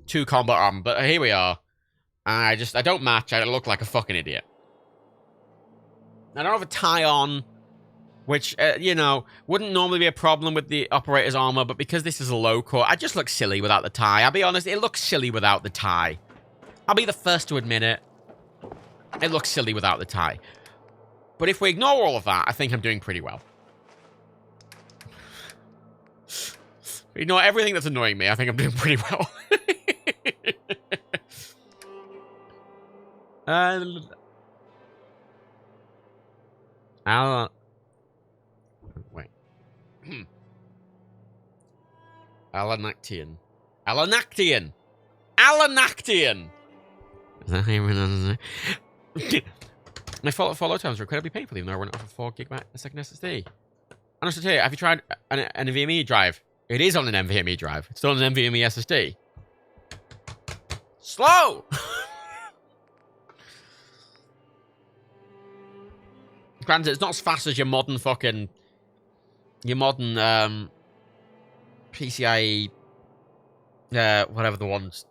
2 combat armor. But here we are. I don't match. I look like a fucking idiot. I don't have a tie on, which you know wouldn't normally be a problem with the operator's armor, but because this is a low core, I just look silly without the tie. I'll be honest, it looks silly without the tie. I'll be the first to admit it. It looks silly without the tie. But if we ignore all of that, I think I'm doing pretty well. Ignore everything that's annoying me, I think I'm doing pretty well. Wait. Alanactian. Is that how you pronounce it? My follow times are incredibly painful, even though I run it off a 4 GB a second SSD. And I should tell you, have you tried an NVMe drive? It is on an NVMe drive. It's still on an NVMe SSD. Slow! Granted, it's not as fast as your modern fucking... Your modern, PCIe... whatever the ones...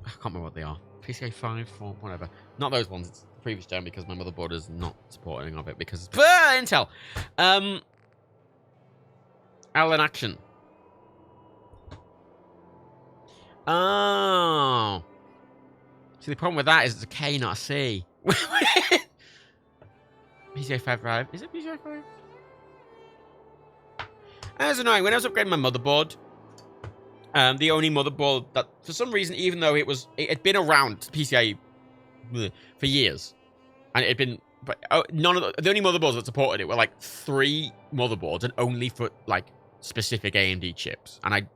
I can't remember what they are. PCIe 5, 4, whatever. Not those ones. It's the previous gen because my motherboard is not supporting of it because... Intel! Alan Action. Oh. See, the problem with that is it's a K, not a C. PCIe 5 drive. Is it PCIe 5? That's annoying. When I was upgrading my motherboard, the only motherboard that, for some reason, even though it had been around PCIe for years, and it had been, but none of the only motherboards that supported it were like 3 motherboards, and only for like specific AMD chips, and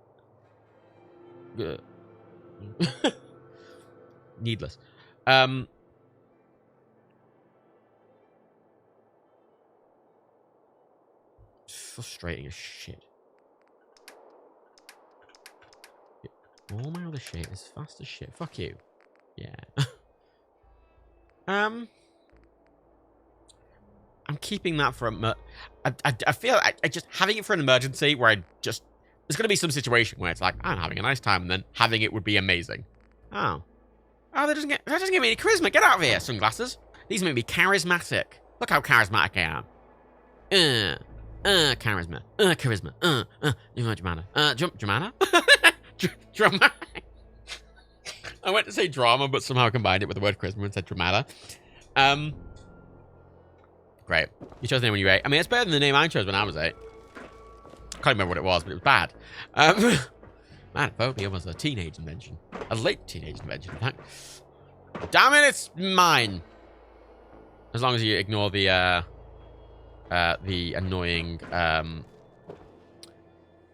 needless. Frustrating as shit. All my other shit is fast as shit. Fuck you. Yeah. I'm keeping that for I feel I just having it for an emergency where there's gonna be some situation where it's like I'm having a nice time and then having it would be amazing. Oh, that doesn't give me any charisma. Get out of here, sunglasses. These make me charismatic. Look how charismatic I am. Charisma. Charisma. Jumana. Jumana? Dramatic. I went to say drama, but somehow combined it with the word charisma and said dramata. Great. You chose the name when you were 8. I mean, it's better than the name I chose when I was 8. I can't remember what it was, but it was bad. Mattophobia was a teenage invention. A late teenage invention, in fact. Damn it, it's mine. As long as you ignore the annoying,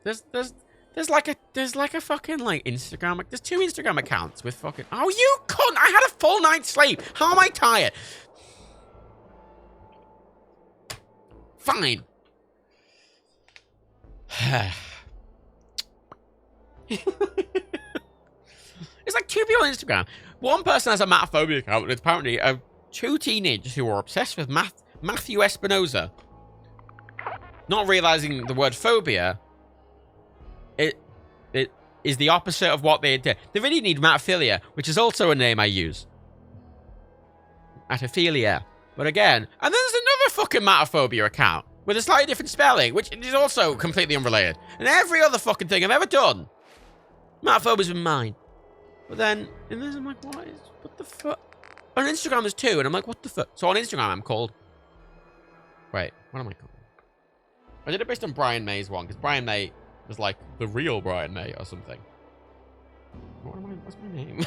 There's like a fucking, like, Instagram. There's 2 Instagram accounts with fucking... Oh, you cunt! I had a full night's sleep. How am I tired? Fine. It's like 2 people on Instagram. One person has a Mattophobia account, and it's apparently 2 teenagers who are obsessed with Matthew Espinosa. Not realizing the word phobia, it is the opposite of what they did. They really need Mattophilia, which is also a name I use. Mattophilia. But again, and then there's another fucking Mattophobia account with a slightly different spelling, which is also completely unrelated. And every other fucking thing I've ever done, Mattophobia's been mine. But then, in this, I'm like, what the fuck? On Instagram there's 2, and I'm like, what the fuck? So on Instagram I'm called... Wait, what am I called? I did it based on Brian May's one, because Brian May was like the real Brian May or something. What's my name?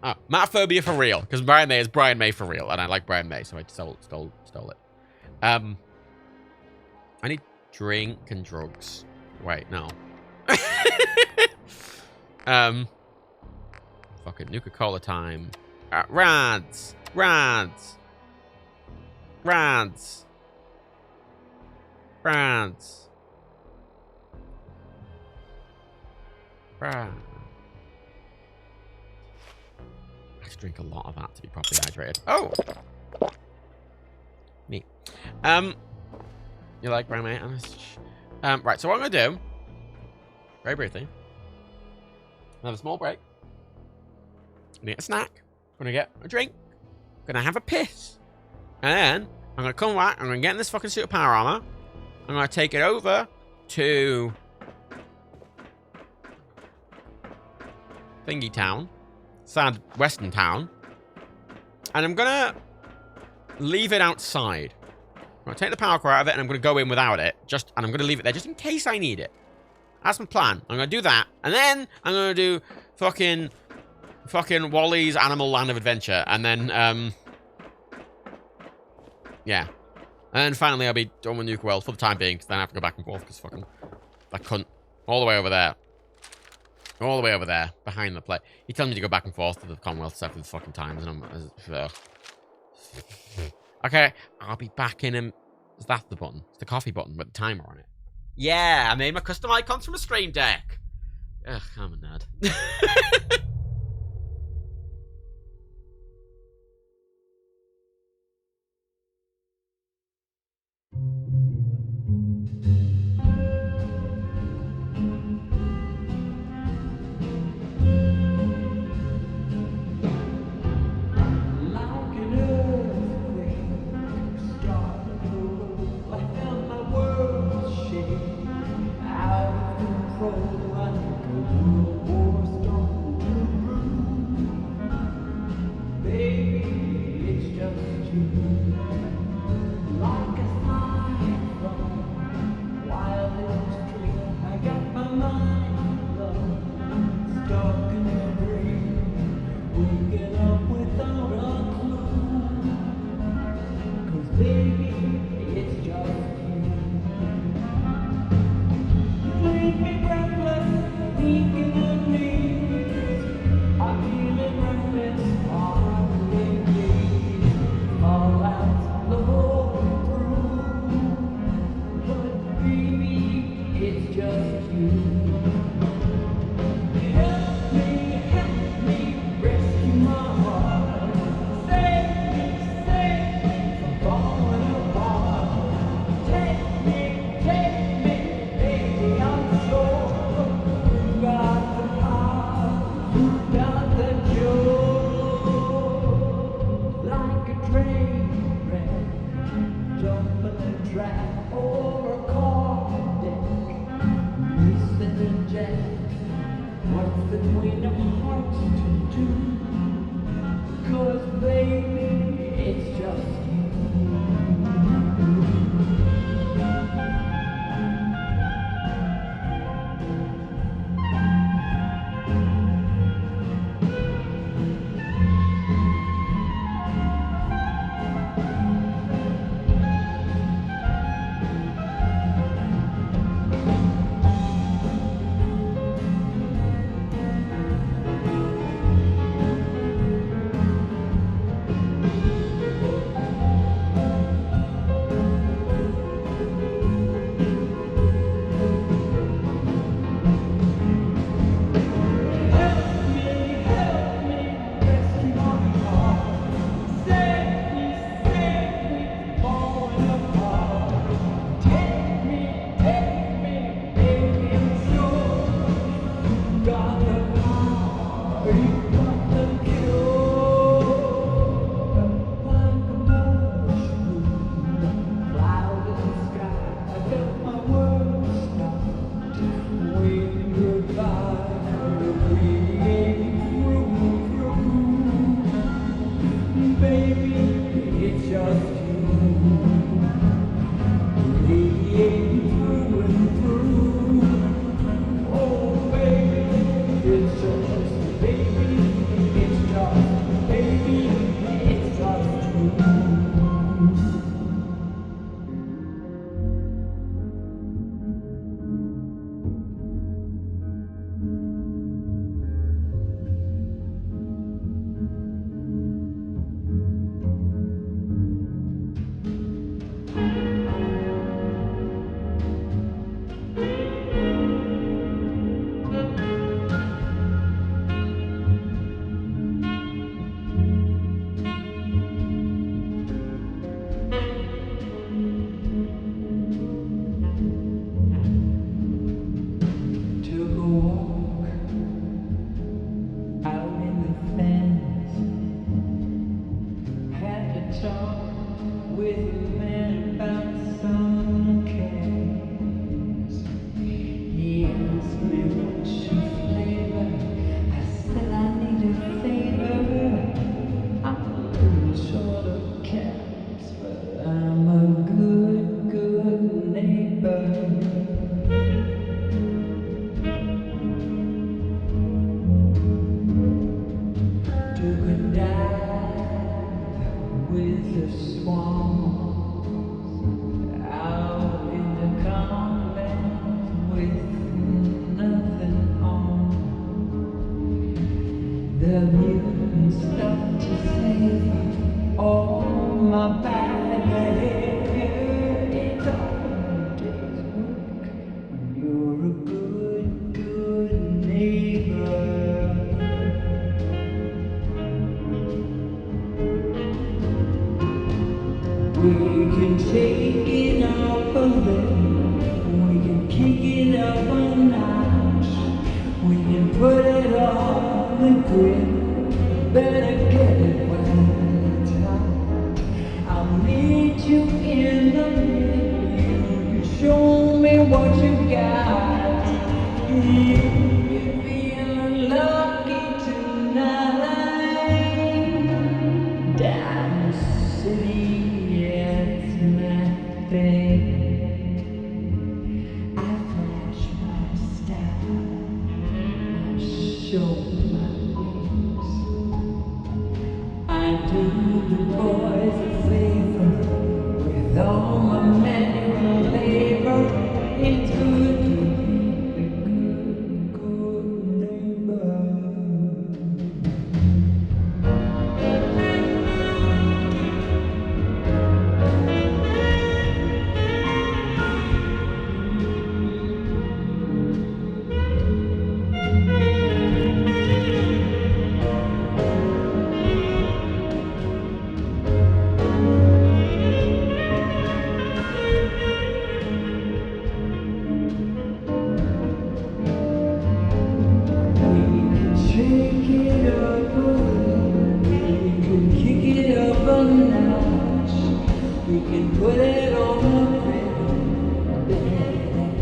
Oh, Mattophobia for real, because Brian May is Brian May for real, and I like Brian May, so I stole it. I need drink and drugs. Wait, no. Fucking Nuka-Cola time. Rads. I have to drink a lot of that to be properly hydrated. Oh! Neat. You like brown mate? Right, so what I'm gonna do, very briefly, have a small break. I'm gonna get a snack. I'm gonna get a drink. I'm gonna have a piss. And then I'm gonna come back. I'm gonna get in this fucking suit of power armor. I'm gonna take it over to Thingy Town, Sad Western Town, and I'm gonna leave it outside. I'm gonna take the power core out of it, and I'm gonna go in without it. And I'm gonna leave it there just in case I need it. That's my plan. I'm gonna do that, and then I'm gonna do fucking Wally's Animal Land of Adventure, and then yeah, and then finally I'll be done with Nuka World for the time being, because then I have to go back and forth because fucking that cunt all the way over there. All the way over there, behind the plate. He tells me to go back and forth to the Commonwealth stuff with fucking times, and I'm... Okay, I'll be back in him. Is that the button? It's the coffee button with the timer on it. Yeah, I made my custom icons from a Stream Deck. Ugh, I'm a nerd. between our hearts to do. 'Cause baby, it's just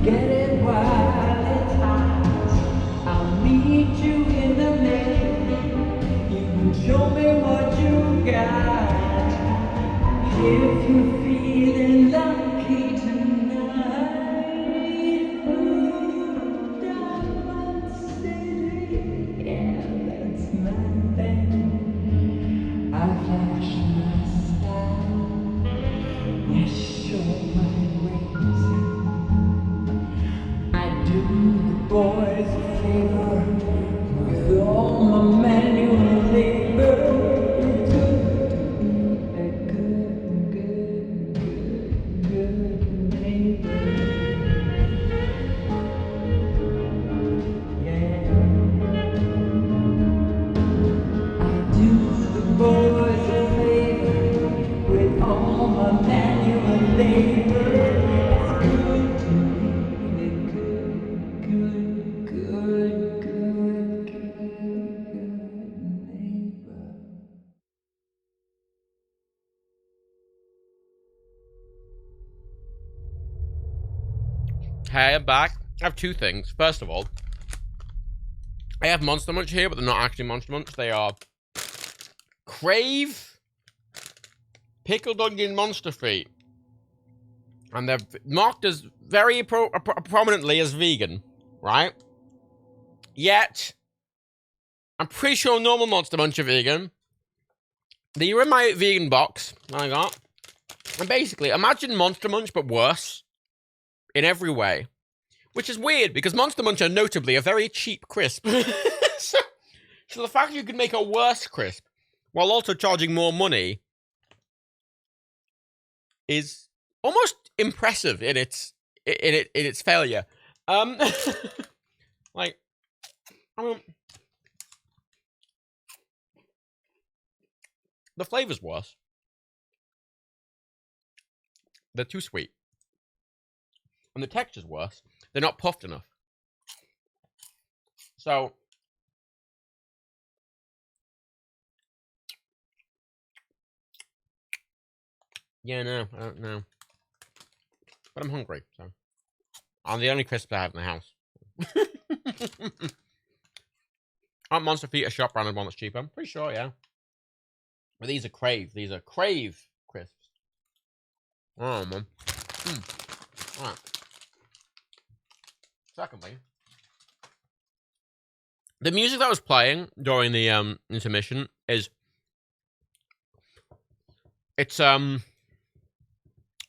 get it while it's hot. I'll meet meet you in the main. You can show me what you got. If you're feeling lucky tonight, ooh, Diamond City, yeah, that's my thing. I flash my style, I show my ways. I do the boys a favor with all my manual labor. It's good to be a good neighbor. Yeah. I do the boys a favor with all my manual labor. It's good to be a good neighbor. Hey, I'm back. I have two things. First of all, I have Monster Munch here, but they're not actually Monster Munch. They are Crave Pickled Onion Monster Feet. And they're marked as very prominently as vegan, right? Yet, I'm pretty sure normal Monster Munch are vegan. They were in my vegan box that I got. And basically, imagine Monster Munch, but worse. In every way. Which is weird, because Monster Munch are notably a very cheap crisp. so the fact you could make a worse crisp, while also charging more money, is almost impressive in its failure. Like, I mean, the flavor's worse. They're too sweet. And the texture's worse. They're not puffed enough. So, yeah, no, I don't know. But I'm hungry, so. I'm the only crisps I have in the house. Aren't Monster Feet a shop-branded one that's cheaper? I'm pretty sure, yeah. But these are Crave. These are Crave crisps. Oh, man. Alright. Secondly, the music that was playing during the intermission is it's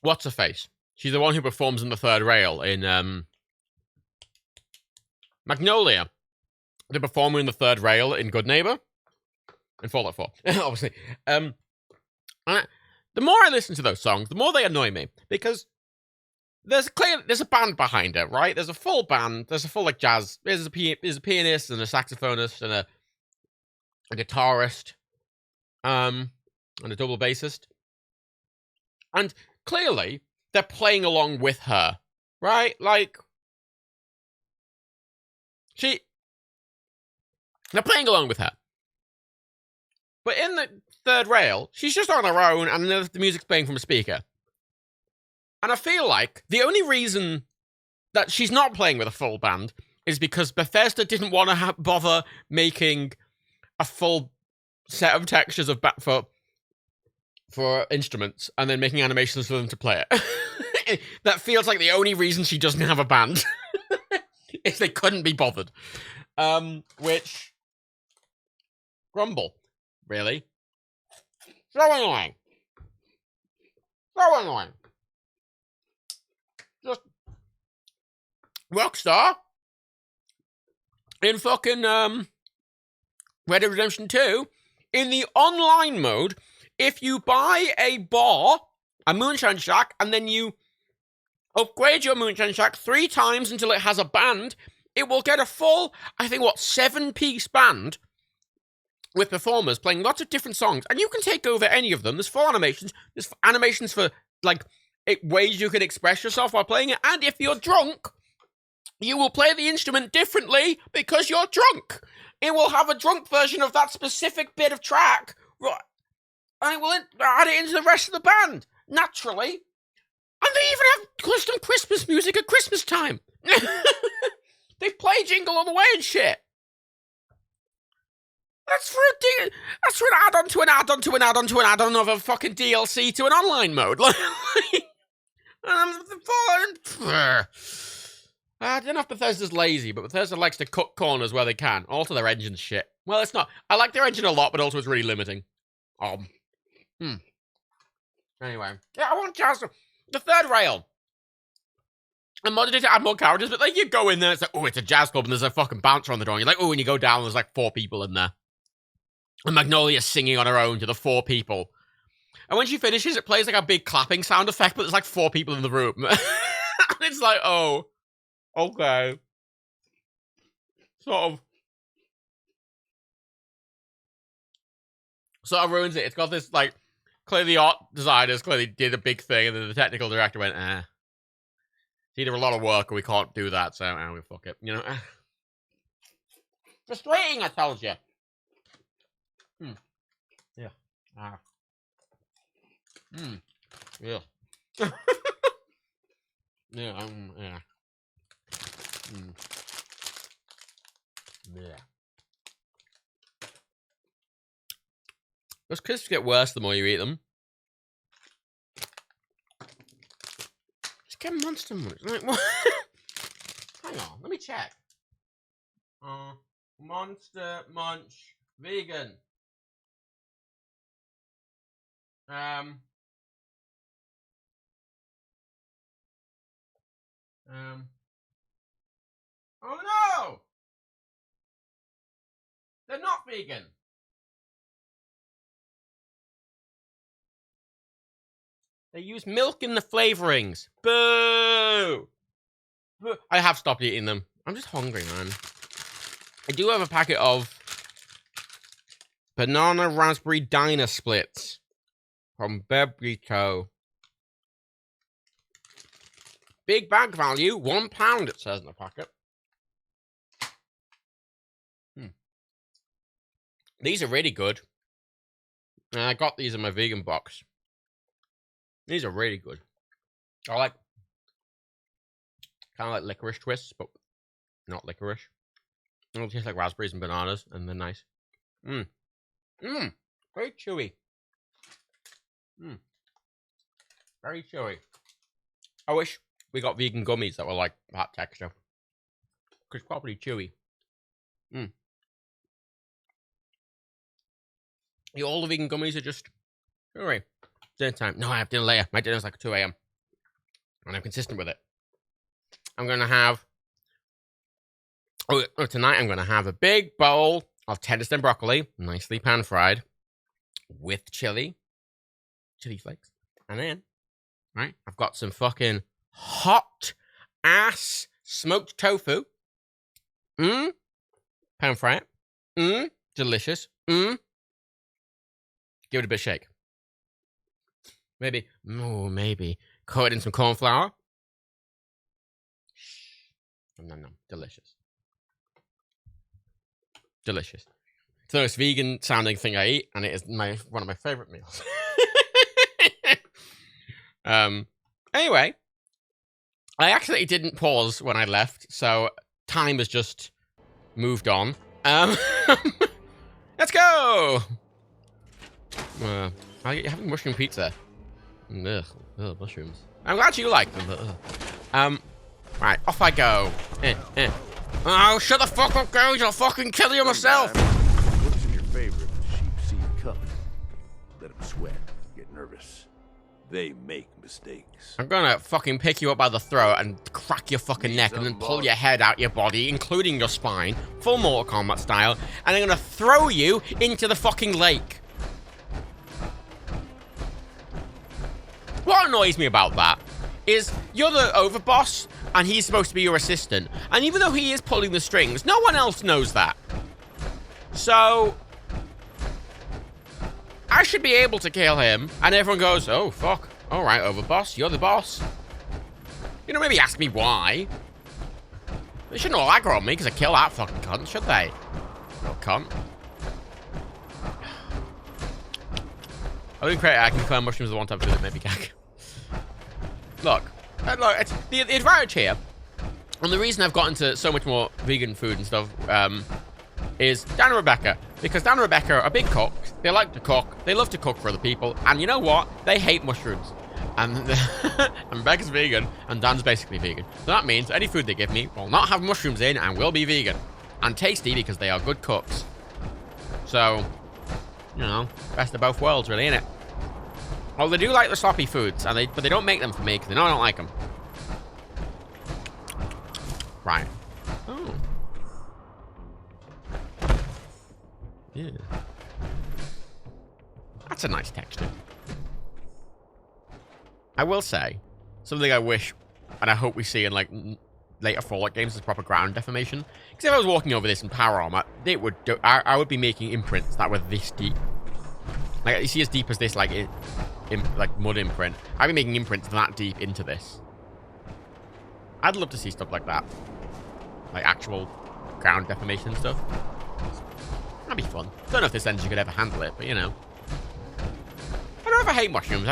what's her face? She's the one who performs in the third rail in Magnolia. The performer in the third rail in Good Neighbor in Fallout 4, obviously. The more I listen to those songs, the more they annoy me because there's a band behind it, right? There's a full band. There's a full like jazz. There's a pianist and a saxophonist and a guitarist, and a double bassist. And clearly they're playing along with her, right? Like they're playing along with her. But in the third rail, she's just on her own, and the music's playing from a speaker. And I feel like the only reason that she's not playing with a full band is because Bethesda didn't want to bother making a full set of textures of for instruments and then making animations for them to play it. That feels like the only reason she doesn't have a band is they couldn't be bothered. Which grumble, really. So annoying. So annoying. Just Rockstar in fucking Red Dead Redemption 2 in the online mode. If you buy a bar, a moonshine shack, and then you upgrade your moonshine shack 3 times until it has a band, it will get a full, I think, 7-piece band with performers playing lots of different songs, and you can take over any of them. There's full animations. There's animations for like ways you can express yourself while playing it, and if you're drunk, you will play the instrument differently because you're drunk. It will have a drunk version of that specific bit of track, right, and it will add it into the rest of the band, naturally. And they even have custom Christmas music at Christmas time. They play Jingle All the Way and shit. That's for an add-on to an add-on to an add-on to an add-on of a fucking DLC to an online mode. I don't know if Bethesda's lazy, but Bethesda likes to cut corners where they can. Alter their engine shit. Well, it's not. I like their engine a lot, but also it's really limiting. Anyway. Yeah, I want Jazz. The third rail. I modded it to add more characters, but like you go in there, it's like, oh, it's a jazz club, and there's a fucking bouncer on the door. And you're like, oh, and you go down, there's like 4 people in there. And Magnolia's singing on her own to the 4 people. And when she finishes, it plays like a big clapping sound effect, but there's like 4 people in the room. And it's like, oh, okay. Sort of ruins it. It's got this, like, clearly the art designers clearly did a big thing, and then the technical director went, it's either a lot of work or we can't do that, so we fuck it. You know? Frustrating, I told you. Yeah. Yeah. Yeah. Yeah. Yeah. Those crisps get worse the more you eat them. Just get Monster Munch. Like, what? Hang on, let me check. Monster Munch vegan. Oh no! They're not vegan. They use milk in the flavorings. Boo! Boo! I have stopped eating them. I'm just hungry, man. I do have a packet of banana raspberry diner splits from Bebrito. Big bag value, £1, it says in the packet. These are really good. I got these in my vegan box. These are really good. I like kind of like licorice twists, but not licorice. It'll taste like raspberries and bananas, and they're nice. Very chewy. Very chewy. I wish we got vegan gummies that were like that texture. Because it's probably chewy. All the vegan gummies are just chewy. Dinner time. No, I have dinner later. My dinner's like 2 a.m. And I'm consistent with it. I'm going to have... tonight I'm going to have a big bowl of Tenderstem broccoli, nicely pan-fried, with chili flakes. And then, right, I've got some fucking hot-ass smoked tofu. Pan-fry it. Delicious. Give it a bit of shake. Maybe coat it in some corn flour. Nom. Delicious. Delicious. It's the most vegan sounding thing I eat, and it is one of my favorite meals. Anyway, I actually didn't pause when I left, so time has just moved on. Let's go! I'm having mushroom pizza. Ugh, mushrooms. I'm glad you like them, but right, off I go. Oh, shut the fuck up, girls! I'll fucking kill you myself! What's in your favorite sheep seed cup? Let them sweat, get nervous. They make mistakes. I'm gonna fucking pick you up by the throat and crack your fucking neck and then pull your head out your body, including your spine, full Mortal Kombat style, and I'm gonna throw you into the fucking lake. What annoys me about that is you're the overboss and he's supposed to be your assistant. And even though he is pulling the strings, no one else knows that. So I should be able to kill him and everyone goes, oh, fuck. All right, overboss, you're the boss. You know, maybe ask me why. They shouldn't all aggro on me because I kill that fucking cunt, should they? No cunt. I can clear mushrooms the one time food that made me gag. Look, it's the advantage here, and the reason I've gotten to so much more vegan food and stuff, is Dan and Rebecca. Because Dan and Rebecca are big cooks. They like to cook. They love to cook for other people. And you know what? They hate mushrooms. And, and Rebecca's vegan, and Dan's basically vegan. So that means any food they give me will not have mushrooms in and will be vegan. And tasty because they are good cooks. So, you know, best of both worlds, really, innit? Well, they do like the sloppy foods, but they don't make them for me because they know I don't like them. Right. Oh. Yeah. That's a nice texture. I will say, something I wish, and I hope we see in, like, later Fallout games is proper ground deformation. Because if I was walking over this in power armor, I would be making imprints that were this deep. Like, you see as deep as this, like, like mud imprint. I'd be making imprints that deep into this. I'd love to see stuff like that. Like, actual ground deformation stuff. That'd be fun. Don't know if this engine could ever handle it, but, you know. I don't ever hate mushrooms.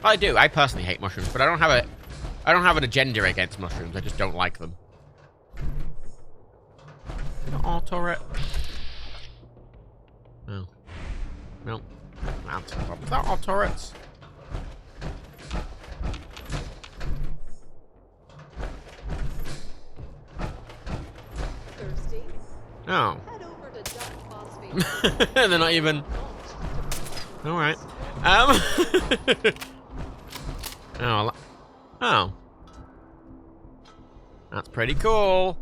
I do. I personally hate mushrooms, but I don't have an agenda against mushrooms. I just don't like them. Oh, turret. No. No. That's a problem. Is that all turrets? Thirsty? Oh. Head over to Duck Phosphate. They're not even... Alright. Oh. That's pretty cool.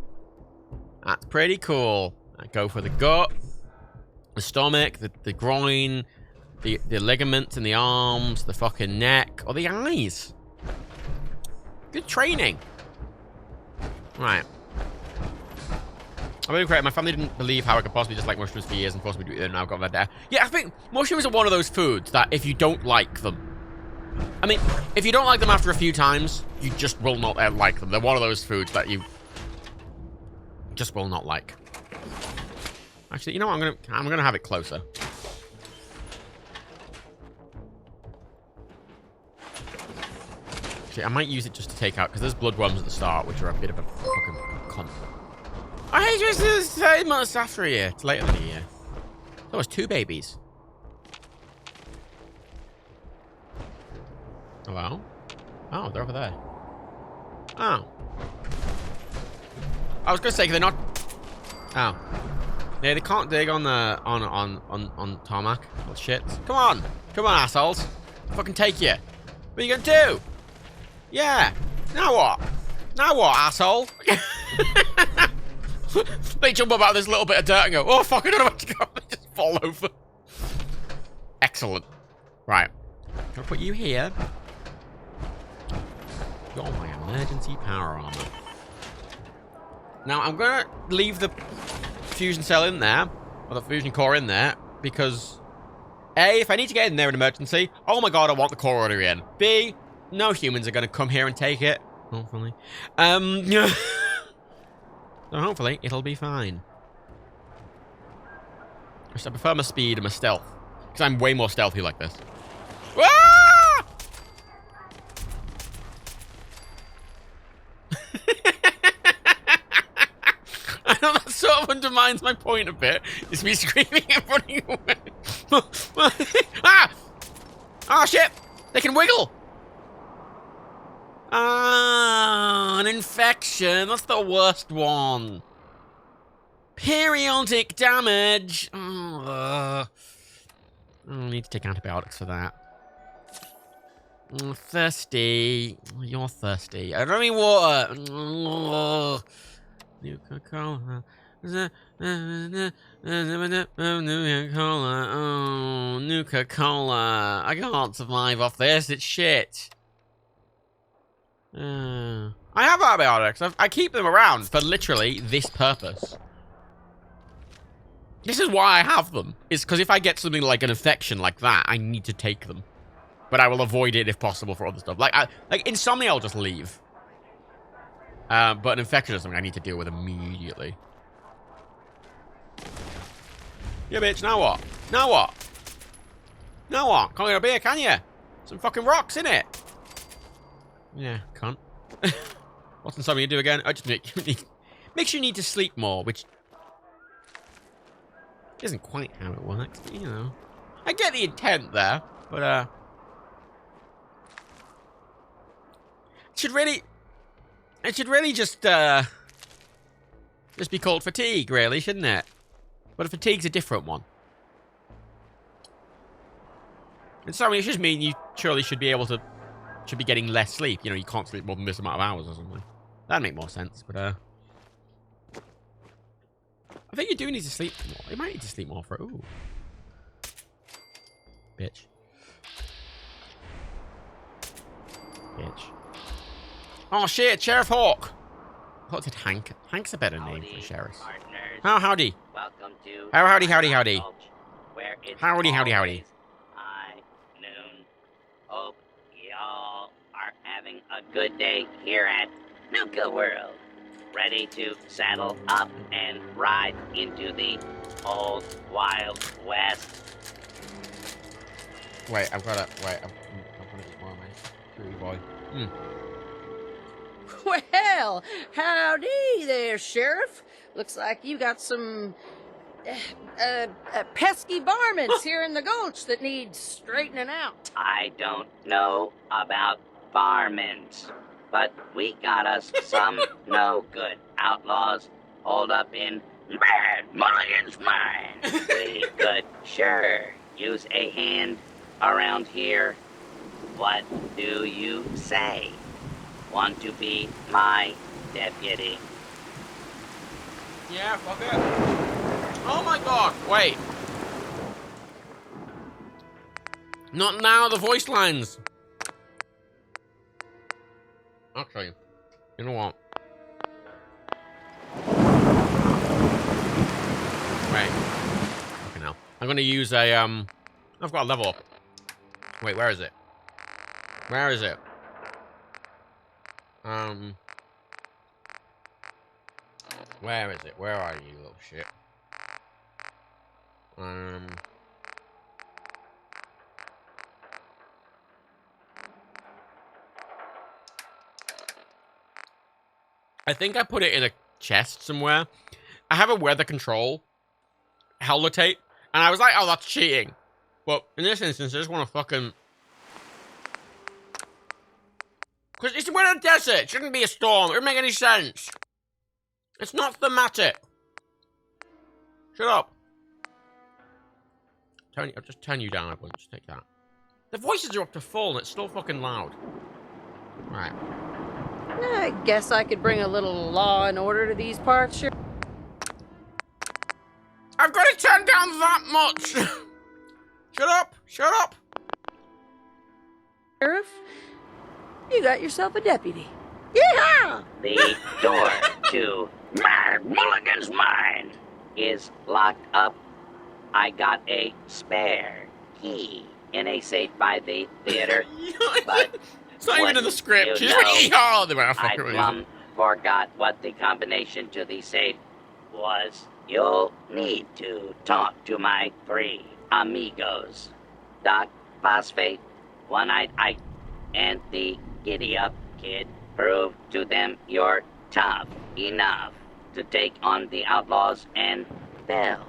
That's pretty cool. I go for the gut, the stomach, the groin, the ligaments in the arms, the fucking neck, or the eyes. Good training. Right. I'm really great. My family didn't believe how I could possibly just like mushrooms for years and forced me to eat them, and now I've got that there. Yeah, I think mushrooms are one of those foods that if you don't like them, I mean, if you don't like them after a few times, you just will not like them. They're one of those foods that you just will not like. Actually, you know what? I'm gonna have it closer. Actually, I might use it just to take out, because there's bloodworms at the start, which are a bit of a fucking cunt. I hate just the same months after a year. It's later than a year. That was 2 babies. Hello? Oh, they're over there. Oh. I was gonna say, 'cause they're not... Oh. Yeah, they can't dig on the... on tarmac. Oh, shit. Come on! Come on, assholes. Fucking take you. What are you gonna do? Yeah. Now what? Now what, asshole? They jump about this little bit of dirt and go, oh, fuck, I don't know where to go. They just fall over. Excellent. Right. Gonna put you here. You're my emergency power armor. Now, I'm gonna leave the fusion cell in there, or the fusion core in there, because A, if I need to get in there in emergency, oh my god, I want the core already in. B, no humans are gonna come here and take it. Hopefully. So hopefully, it'll be fine. I prefer my speed and my stealth. Because I'm way more stealthy like this. Ah! I know that sort of undermines my point a bit. It's me screaming and running away. Ah! Oh shit! They can wiggle! Ah, an infection. That's the worst one. Periodic damage. I need to take antibiotics for that. Thirsty. You're thirsty. I don't need water. Nuka-Cola. Nuka-Cola. Oh, Nuka-Cola. I can't survive off this. It's shit. I have antibiotics. I keep them around for literally this purpose. This is why I have them. It's because if I get something like an infection like that, I need to take them. But I will avoid it if possible for other stuff. Like insomnia, I'll just leave. But an infection is something I need to deal with immediately. Yeah, bitch. Now what? Now what? Now what? Can't get a beer, can you? Some fucking rocks, innit? Yeah, can't. What's insomnia do again? I just makes you need to sleep more, which Isn't quite how it works, but you know. I get the intent there, but it should really just be called fatigue, really, shouldn't it? But fatigue's a different one. And so I mean, it just means you surely should be getting less sleep. You know, you can't sleep more than this amount of hours or something. That'd make more sense, but I think you do need to sleep more. You might need to sleep more for it. Ooh. Bitch. Bitch. Oh shit, Sheriff Hawk! What did Hank? Hank's a better name for a sheriff. Oh, howdy. Welcome to Howdy. where it's Howdy. high noon. Hope y'all are having a good day here at Nuka World. Ready to saddle up and ride into the old Wild West. Wait, I've got to get more of my fruity boy. Well, howdy there, Sheriff. Looks like you got some pesky varmints here in the gulch that need straightening out. I don't know about varmints, but we got us some no good outlaws holed up in Bad Mulligan's mine. We could sure use a hand around here. What do you say? Want to be my deputy? Yeah, fuck it. Oh my god, wait. Not now, the voice lines. Okay. You know what? Right. Okay, now. I'm gonna use a, I've got a level up. Wait, where is it? Where is it? Where is it? Where are you, little shit? I think I put it in a chest somewhere. I have a weather control holotape, and I was like, oh, that's cheating. But in this instance, I just want to fucking... Because it's we're in a desert. It shouldn't be a storm. It doesn't make any sense. It's not thematic. Shut up. I'll just turn you down a bunch. Just take that. The voices are up to full, and it's still fucking loud. Right. I guess I could bring a little law and order to these parts, Sheriff. I've got to turn down that much. Shut up. Shut up. Sheriff, you got yourself a deputy. Yeehaw! The door to Mad Mulligan's mine is locked up. I got a spare key in a safe by the theater. But it's not even in the script. You know, I plumb forgot what the combination to the safe was. You'll need to talk to my 3 amigos. Doc, Phosphate, One-Eyed Ike, and the Giddy-Up Kid. Prove to them you're tough enough to take on the outlaws, and they'll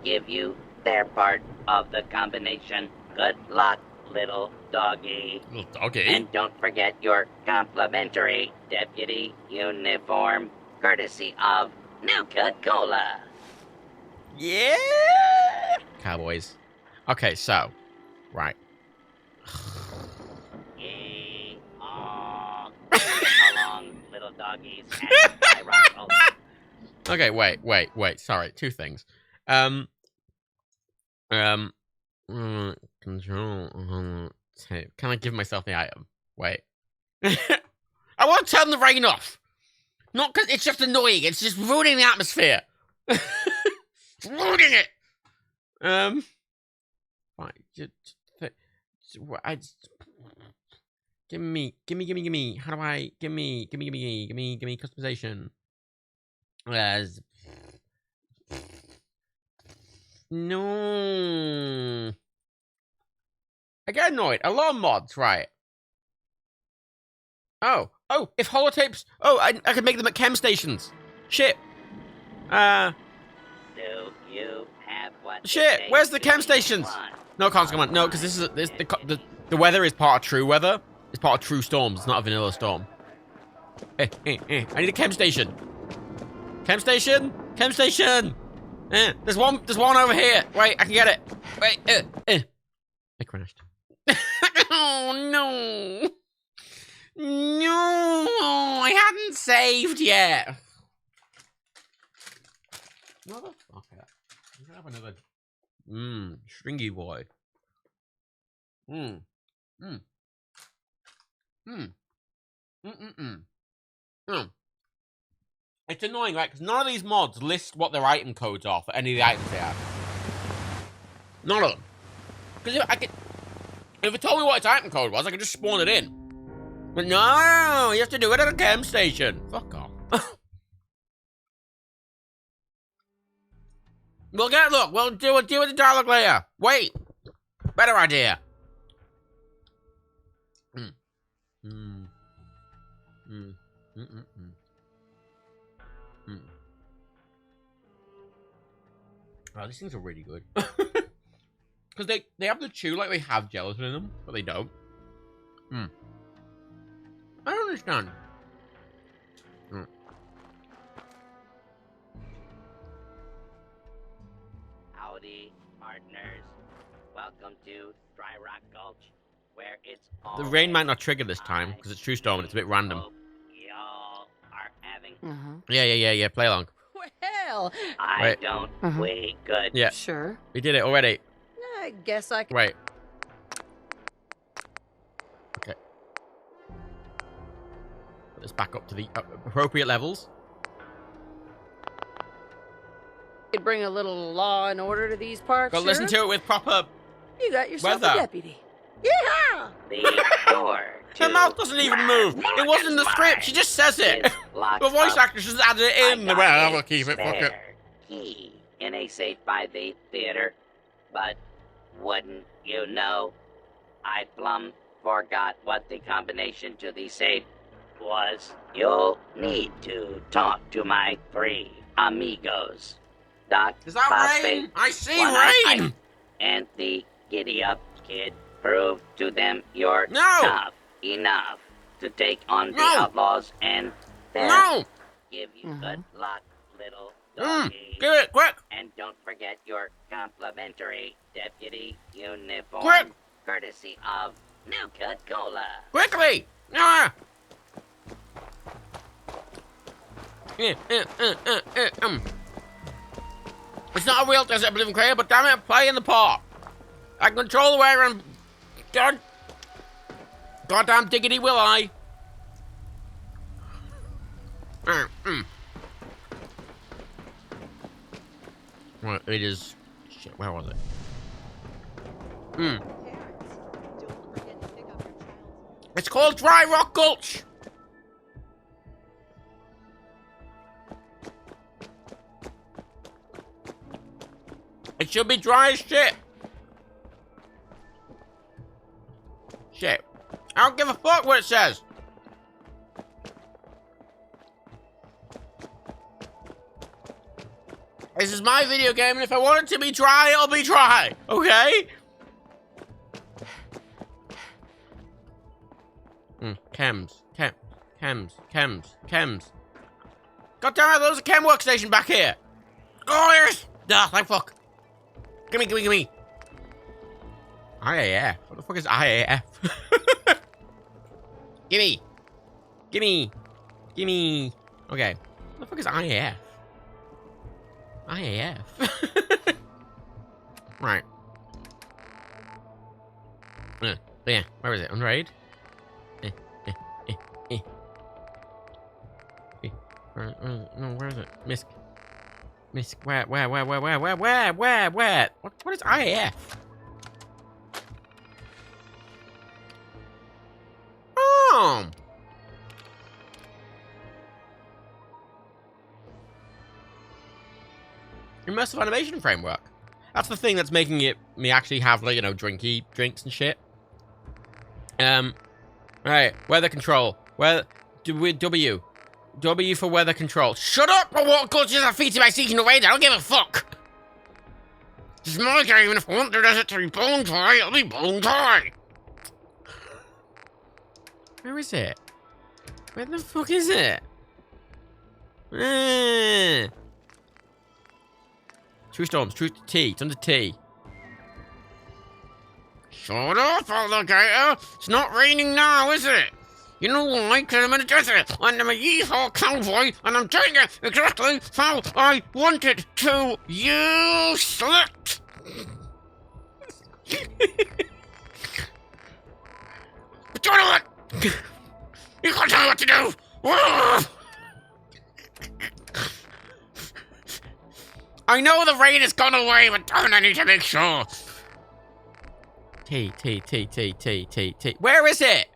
give you their part of the combination. Good luck, little doggy. Little doggy? And don't forget your complimentary deputy uniform, courtesy of Nuka-Cola. Yeah! Cowboys. Okay, so. Right. Along, little doggies. And my rifle. Okay, wait. Sorry, 2 things. Control. Tape. Can I give myself the item? Wait. I want to turn the rain off. Not because it's just annoying. It's just ruining the atmosphere. It's ruining it. Fine. Give me. How do I? Give me customization. No. I get annoyed. A lot of mods, right? Oh, if holotapes. Oh, I could make them at chem stations. Shit. Do you have have what Shit, it where's the takes chem to stations? be one. No, can't come on. No, because the weather is part of true weather. It's part of true storms. It's not a vanilla storm. I need a chem station. Chem station? Chem station! There's one over here. Wait, I can get it. Wait, I crashed. Oh, no. No, I hadn't saved yet. Motherfucker. I'm gonna have another. Stringy boy. It's annoying, right? Because none of these mods list what their item codes are for any of the items they have. None of them. Because if it told me what its item code was, I could just spawn it in. But no, you have to do it at a chem station. Fuck off. We'll do it with the dialogue later. Wait. Better idea. Oh, these things are really good. Because they have the chew like they have gelatin in them, but they don't. I don't understand. Howdy, partners. Welcome to Dry Rock Gulch, where it's all The rain might not trigger this time, because it's true storm and it's a bit random. y'all are having. Yeah, play along. Well, I don't wait good. Yeah. Sure. We did it already. I guess I can. Wait. Okay. Put this back up to the appropriate levels. Could bring a little law and order to these parts. Gotta listen to it with proper. You got yourself weather. a deputy. Yeah. The door. Her mouth doesn't even move. It wasn't in the script. She just says it. The voice actress just added it in. Well, we'll keep it. Fuck it. Key in a safe by the theater, but wouldn't you know, I plumb forgot what the combination to the safe was. You'll need to talk to my 3 amigos. Doc, Is that Phosphate, rain? I see One-Eye, rain. and the giddy up kid. Prove to them you're No. tough enough to take on the No. outlaws, and they'll No. give you good luck, little doggy. Give it quick. And don't forget your complimentary deputy uniform, Quick. courtesy of Nuka-Cola. Quickly. Ah. It's not a real desert living creature, but damn it, I'm playing the part. I can control the weather and goddamn diggity will I. Right, it is. Shit, where was it? It's called Dry Rock Gulch. It should be dry as shit. Shit. I don't give a fuck what it says. This is my video game, and if I want it to be dry, it'll be dry. Okay? Chems. God damn it, there's a chem workstation back here. Oh, yes. Thank fuck. Gimme. IAF. What the fuck is IAF? Gimme. Okay. What the fuck is IAF? IAF. Right. Yeah, where is it? On raid? No, where is it? Misk, where? What is IAF? Oh! Immersive animation framework. That's the thing that's making me actually have, like, you know, drinks and shit. Right, weather control. W for weather control. Shut up! What cultures are featured by seeking the range? I don't give a fuck! It's my game, and if I want the desert to be bone dry, it'll be bone dry. Where is it? Where the fuck is it? True storms, true T. It's under T. Shut up, alligator! It's not raining now, is it? You know why? Because I'm in a desert, and I'm a yeehaw cowboy, and I'm doing it exactly how I want it to. You slipped! But you know what? You can't tell me what to do! I know the rain has gone away, but darn, I need to make sure. T. Where is it?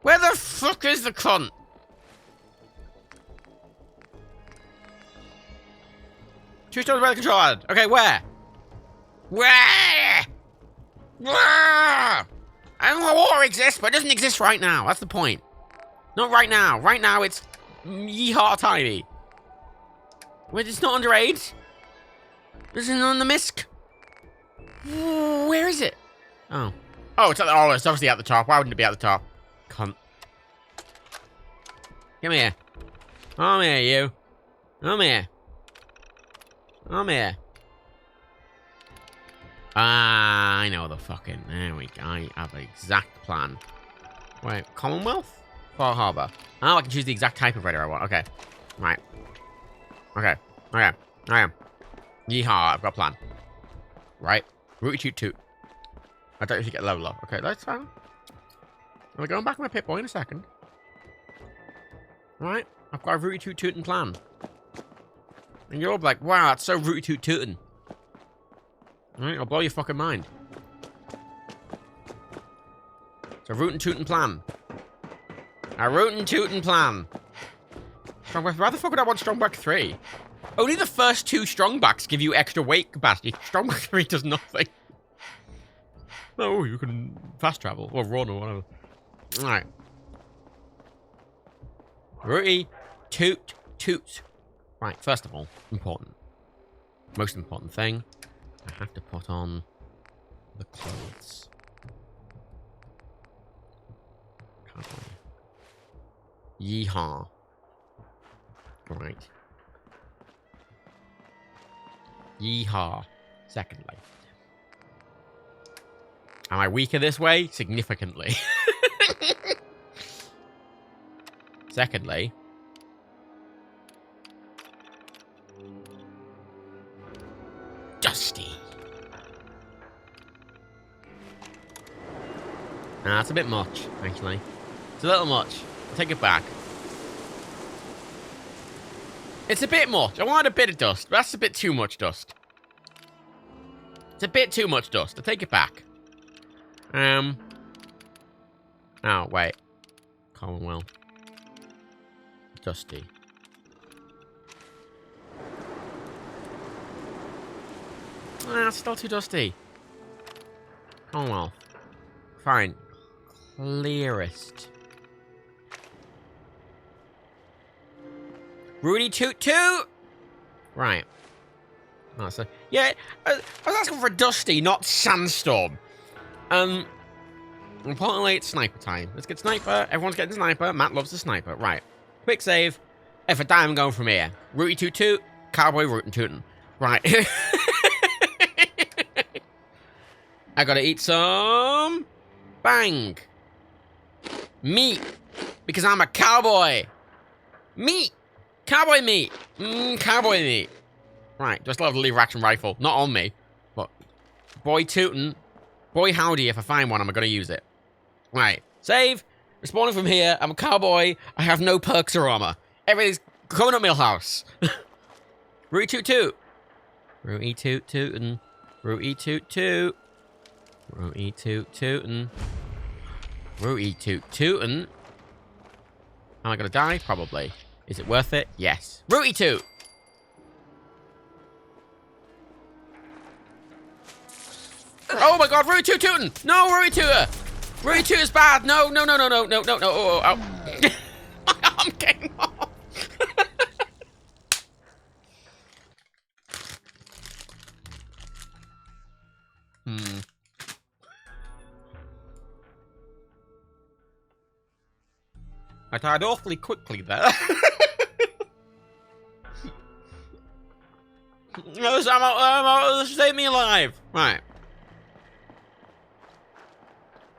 Where the fuck is the cunt? Two stones by the control island. Okay, where? Where? I don't know war exists, but it doesn't exist right now. That's the point. Not right now. Right now, it's yeehaw tiny. Wait, it's not under 8? This isn't on the misc. Where is it? Oh. Oh, it's obviously at the top. Why wouldn't it be at the top? Cunt. Come here. Come here, you. Come here. Come here. Ah, I know the fucking... There we go. I have an exact plan. Wait, Commonwealth? Far Harbor. Oh, I can choose the exact type of raider I want. Okay. Right. Okay. I am. Yeehaw, I've got a plan. Right. Rooty toot. I don't usually get level up. Okay, that's fine. I'm going back on my Pip-Boy in a second. Right. I've got a rooty toot tootin' plan. And you're all like, wow, that's so rooty toot tootin'. Alright, I'll blow your fucking mind. It's a rootin' tootin' plan. A rootin' tootin' plan. Strongback, why the fuck would I want Strongback 3? Only the first 2 Strongbacks give you extra weight capacity. Strongback 3 does nothing. Oh, you can fast travel, or run, or whatever. Alright. Rooty, toot. Right, first of all, important. Most important thing, I have to put on the clothes. Yeehaw. Right. Yeehaw. Secondly. Am I weaker this way? Significantly. Secondly. Dusty. Nah, that's a bit much, actually. It's a little much. I'll take it back. It's a bit much. I want a bit of dust, but that's a bit too much dust. It's a bit too much dust. I'll take it back. Oh, wait. Commonwealth. Dusty. Ah, it's still too dusty. Commonwealth. Fine. Clearest. Rooty toot toot! Right. Oh, so, yeah, I was asking for Dusty, not Sandstorm. Importantly, it's sniper time. Let's get sniper. Everyone's getting sniper. Matt loves the sniper. Right. Quick save. If I die, I'm going from here. Rooty toot toot. Cowboy rootin' tootin'. Right. I gotta eat some... Bang. Meat. Because I'm a cowboy. Meat. Cowboy meat. Cowboy meat. Right, just love the lever action rifle. Not on me. But boy tootin'. Boy howdy, if I find one, I'm gonna use it. Right. Save. Respawning from here. I'm a cowboy. I have no perks or armor. Everything's coming up Millhouse. Rooty toot toot. Rooty toot tootin'. Rooty toot toot. Rooty toot tootin'. Rooty toot tootin'. Am I gonna die? Probably. Is it worth it? Yes. Rooty toot! Oh my god, Rooty toot tootin'! No, Rooty tooter! Rooty toot is bad! No. Oh. I'm getting off! I died awfully quickly there. Save me alive. Right.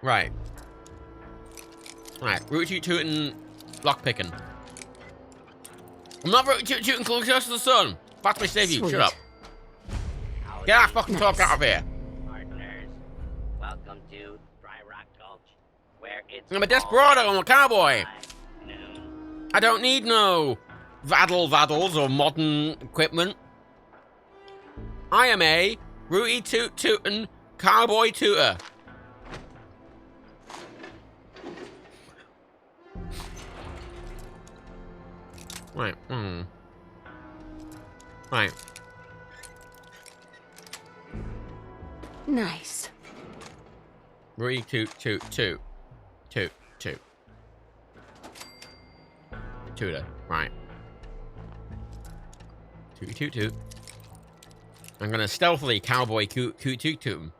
Right. Right. Root tootin' lockpicking. I'm not root tootin' close to the sun. That's my save you. Shut up. Get that fucking talk out of here. Partners, welcome to Dry Rock Gulch, where it's I'm a desperado. I'm a cowboy. I don't need no vaddles or modern equipment. I am a rooty tootin' cowboy tooter. Right. Right. Nice. Rooty toot. Tooter. Right. Toot. I'm gonna stealthily cowboy toot him.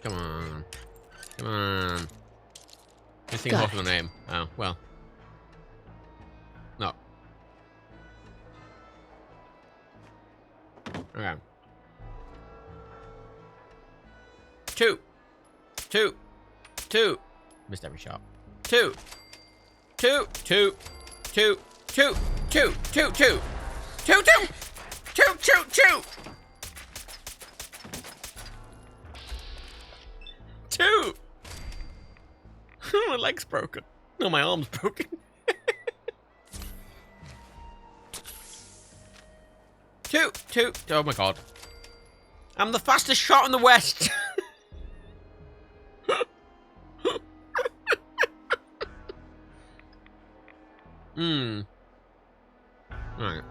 Come on. This thing's off the name. Oh, well. No. Okay. Two. Missed every shot. Two. My leg's broken. No, my arm's broken. Two. Oh my god. I'm the fastest shot in the West. Right.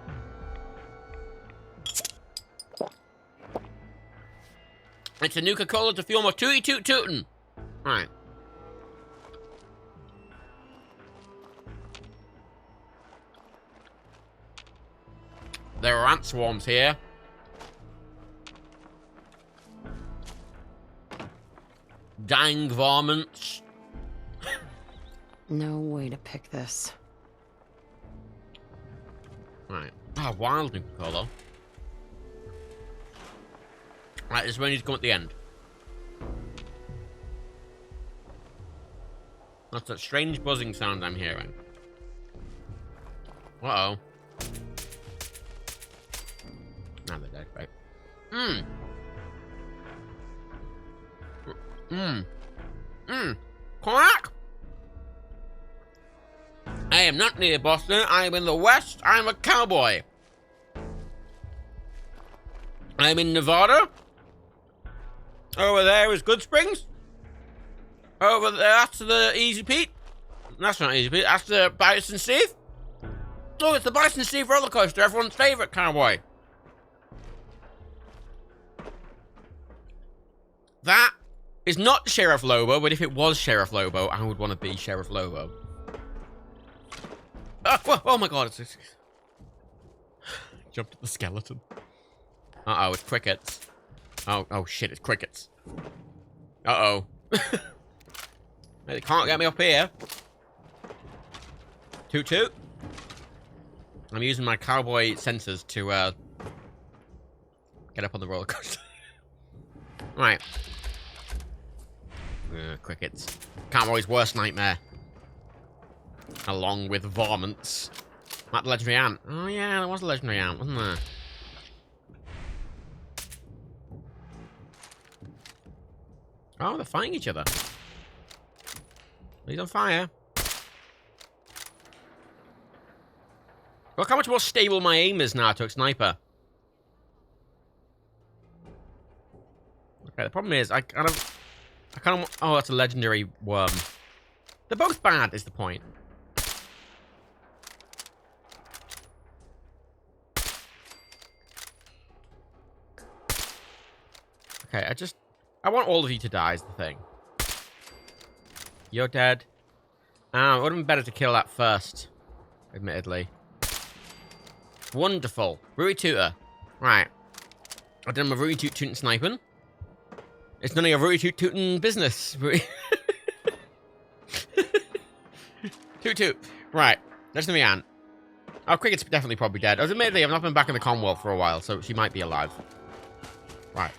It's a Nuka-Cola to fuel my tootin'. Right. There are ant swarms here. Dang varmints. No way to pick this. Right. Ah, wild Nuka-Cola. Right, this is when he's come at the end. That's that strange buzzing sound I'm hearing. Uh-oh. Now they're dead, right? Quack! I am not near Boston. I am in the West. I am a cowboy. I am in Nevada. Over there is Good Springs. Over there, that's the Easy Pete. That's not Easy Pete. That's the Bison Steve. Oh, it's the Bison Steve roller coaster. Everyone's favorite cowboy. That is not Sheriff Lobo, but if it was Sheriff Lobo, I would want to be Sheriff Lobo. Oh my god, it's... Jumped at the skeleton. Uh-oh, it's crickets. Oh shit, it's crickets. Uh-oh. They can't get me up here. Toot. I'm using my cowboy sensors to, get up on the roller coaster. Right. Crickets. Cowboy's worst nightmare. Along with varmints. Like the legendary ant. Oh yeah, there was a legendary ant, wasn't there? Oh, they're fighting each other. He's on fire. Look how much more stable my aim is now to a sniper. Okay, the problem is, I kind of... Oh, that's a legendary worm. They're both bad, is the point. Okay, I want all of you to die, is the thing. You're dead. It would have been better to kill that first, admittedly. Wonderful. Rui Tutor. Right. I've done my Rooty Toot Tootin' sniping. It's none of your Rooty Toot Tootin' business. Toot toot. Right. That's the Ant. Oh, Cricket's definitely probably dead. Admittedly, I've not been back in the Commonwealth for a while, so she might be alive. Right.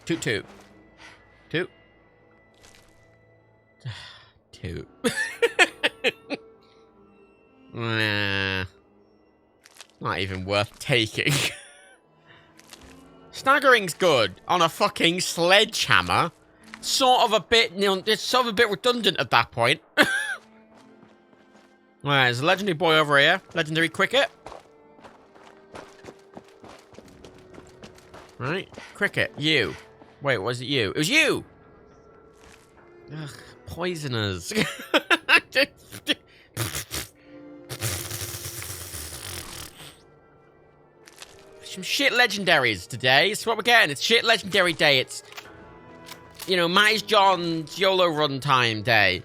Toot toot. Toot. Toot. Nah. Not even worth taking. Staggering's good on a fucking sledgehammer. Sort of a bit, you know, it's sort of a bit redundant at that point. Right, there's a legendary boy over here. Legendary Cricket. Right, Cricket, you. Wait, was it you? It was you! Ugh, poisoners. Some shit legendaries today. It's what we're getting. It's shit legendary day. It's, you know, Miles John's YOLO runtime day.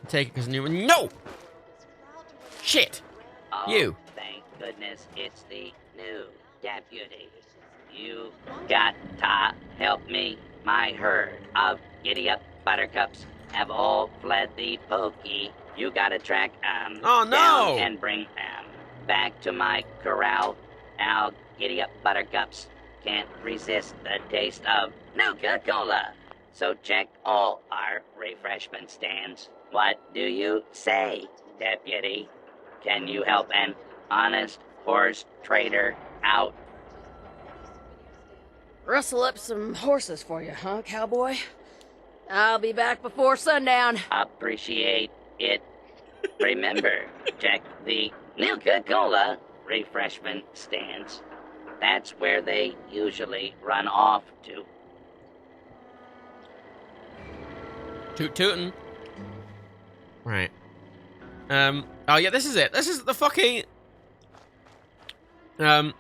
Take it because new. No! Shit! Oh, You. Thank goodness it's the new deputy. You got to help me. My herd of giddy-up buttercups have all fled the pokey. You gotta track oh, no! down and bring back to my corral. Now, giddy-up buttercups can't resist the taste of Nuka-Cola. So check all our refreshment stands. What do you say, deputy? Can you help an honest horse trader out? Rustle up some horses for you, huh, cowboy? I'll be back before sundown. Appreciate it. Remember, check the Nuka-Cola refreshment stands. That's where they usually run off to. Toot tootin'. Right. Oh yeah, this is it. This is the fucking... The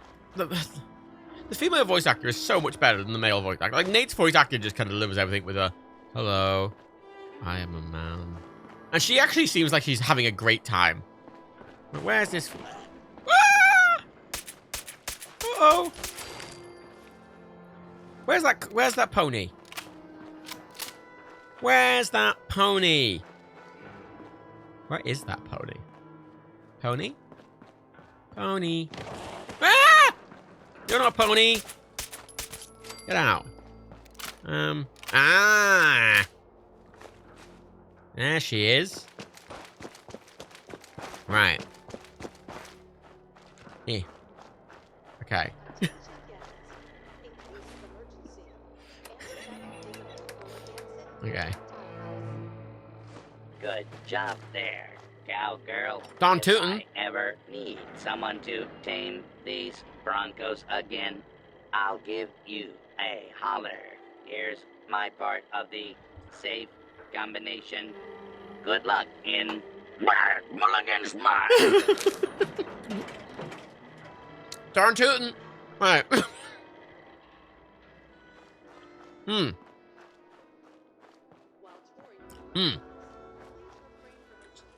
female voice actor is so much better than the male voice actor. Like, Nate's voice actor just kind of delivers everything with a, hello, I am a man. And she actually seems like she's having a great time. But where's this... Ah! Uh-oh. Where's that pony? Where's that pony? Where is that pony? Pony? Pony. Ah! You're not a pony. Get out. Ah. There she is. Right. Yeah. Okay. Okay. Good job there, cowgirl. Don If Tootin'. I ever need someone to tame these Broncos again, I'll give you a holler. Here's my part of the safe combination. Good luck in Mulligan's mine. Darn tootin'. Right.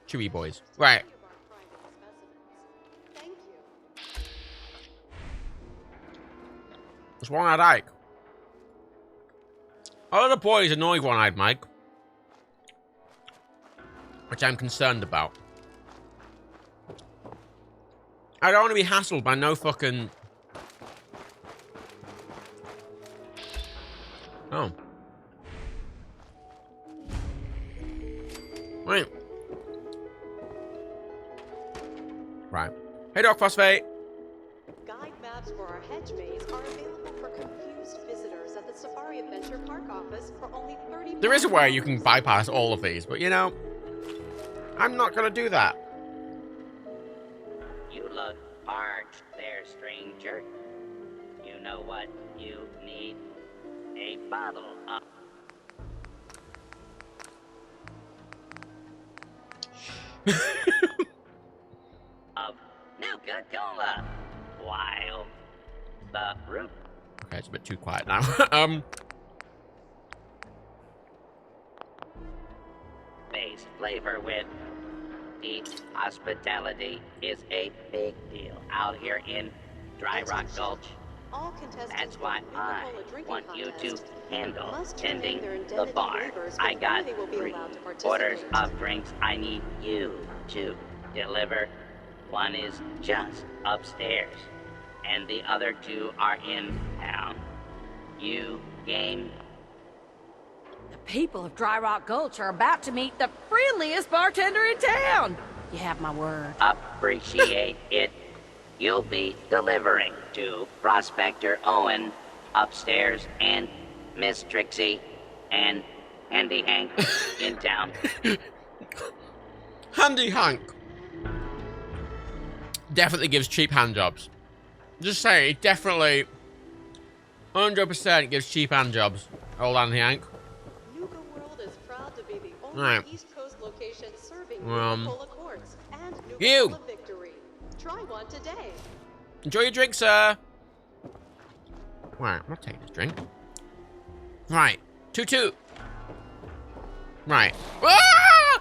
Chewy boys. Right. It's One-Eyed Ike. All the boys annoy One-Eyed Mike. Which I'm concerned about. I don't want to be hassled by no fucking... Oh. Right. Right. Hey, Doc Phosphate. Guide maps for our hedge maze are available for confused visitors at the Safari Adventure Park office for only 30 There is a way you can bypass all of these, but you know, I'm not gonna do that. You look parched there, stranger. You know what you need? A bottle of... of Nuka-Cola. While the root... Okay, it's a bit too quiet now. Base flavor with deep hospitality is a big deal out here in Dry Rock Attention. Gulch. All contestants That's why in the I Nuka-Cola drinking want you to contest handle must tending convey their the indemnity bar. waivers I before got they will be 3 allowed to orders participate. of drinks I need you to deliver. One is just upstairs, and the other 2 are in town. You game? The people of Dry Rock Gulch are about to meet the friendliest bartender in town. You have my word. Appreciate it. You'll be delivering to Prospector Owen upstairs and Miss Trixie and Handy Hank in town. Handy Hank definitely gives cheap hand jobs. Just saying, it definitely 100% gives cheap hand jobs. Old Handy Hank. Nuka World is proud to be the only Right. East Coast location serving Nuka-Cola courts and You. Nuka-Cola Victory. Try one today. Enjoy your drink, sir. Right, I'm not taking this drink. Right, 2-2. Right. Ah!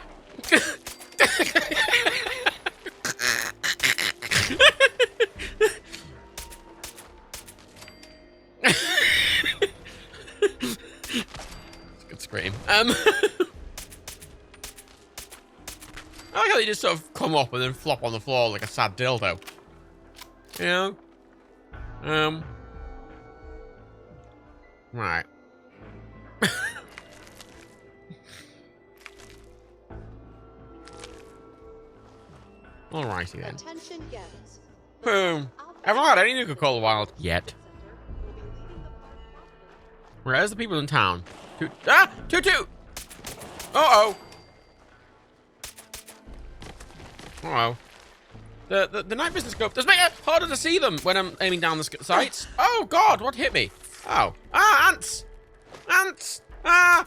Good scream. I like how they just sort of come up and then flop on the floor like a sad dildo. You know? Right. Alrighty then. Attention guests. Haven't had any Nuka-Cola Wild yet. Where's the people in town? 2-2! Uh-oh! Uh-oh. The night vision scope does make it harder to see them when I'm aiming down the sights. Oh god, what hit me? Oh. Ah, ants! Ants! Ah!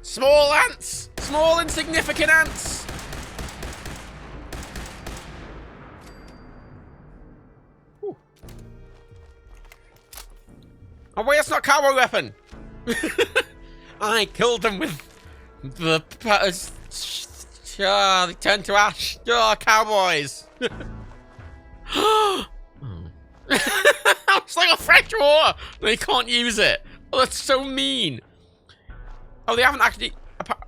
Small ants! Small insignificant ants! Whew. Oh wait, it's not a cowboy weapon! I killed them with the... they turned to ash. Cowboys! Oh. It's like a fresh war! They can't use it. Oh, that's so mean. Oh, they haven't actually...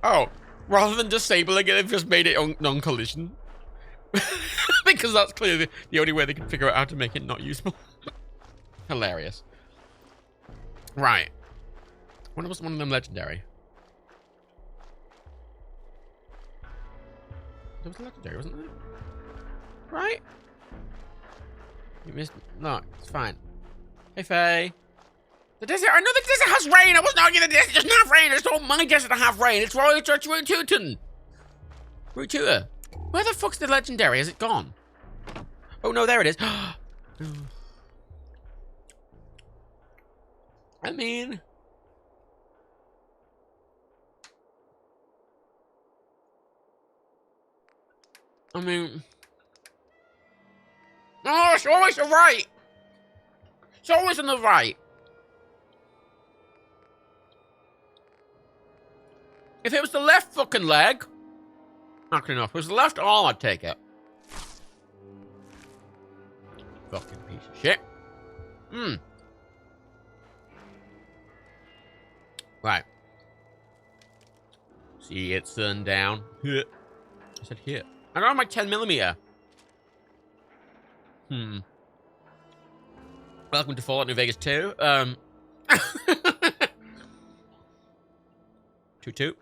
Oh, rather than disabling it, they've just made it non-collision. Because that's clearly the only way they can figure out how to make it not usable. Hilarious. Right. When was one of them legendary? There was a legendary, wasn't there? Right? You missed... No, it's fine. Hey, Faye. The desert... I know the desert has rain! I wasn't arguing the desert doesn't have rain! It's not my desert to have rain! It's Route Tootin! Route Tooter. Where the fuck's the legendary? Has it gone? Oh, no, there it is. I mean... Oh, it's always the right! It's always on the right! If it was the left fucking leg... Actually, no. If it was the left arm, I'd take it. Fucking piece of shit. Right. See it sundown. I said here. I don't have my 10mm. Welcome to Fallout New Vegas 2. 2-2.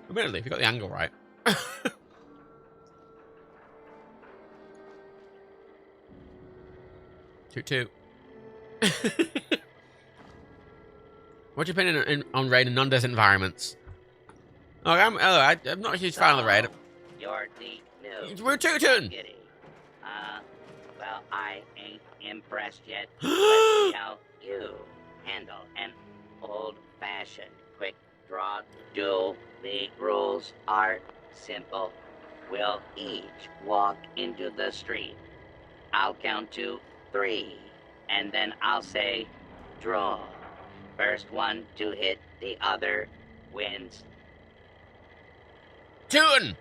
Admittedly, if you got the angle right. 2-2. What's your opinion on raid in non-desert environments? Oh, I'm not a huge fan of the raid. You're the new. We're Tootin'! Well, I ain't impressed yet. Let's see how you handle an old-fashioned quick draw duel. The rules are simple. We'll each walk into the street. I'll count to 3, and then I'll say, draw. First one to hit the other wins. Tootin'!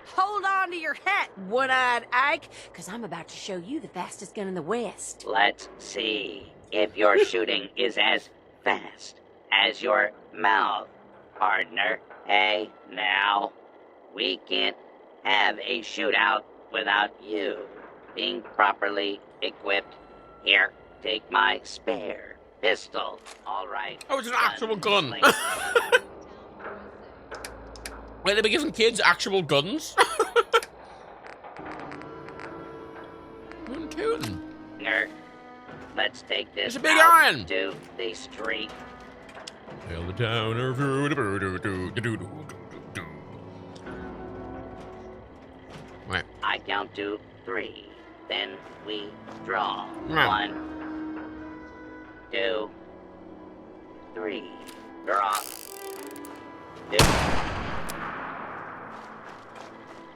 Hold on to your hat, one-eyed Ike, because I'm about to show you the fastest gun in the West. Let's see if your shooting is as fast as your mouth, partner. Hey, now, we can't have a shootout without you being properly equipped. Here, take my spare pistol. All right. Oh, it's an actual gun. Wait, they be giving kids actual guns? Nerd, let's take this It's a big out iron. to the street. Hail the town of Right. I count to 3, then we draw. Right. 1, 2, 3. Draw.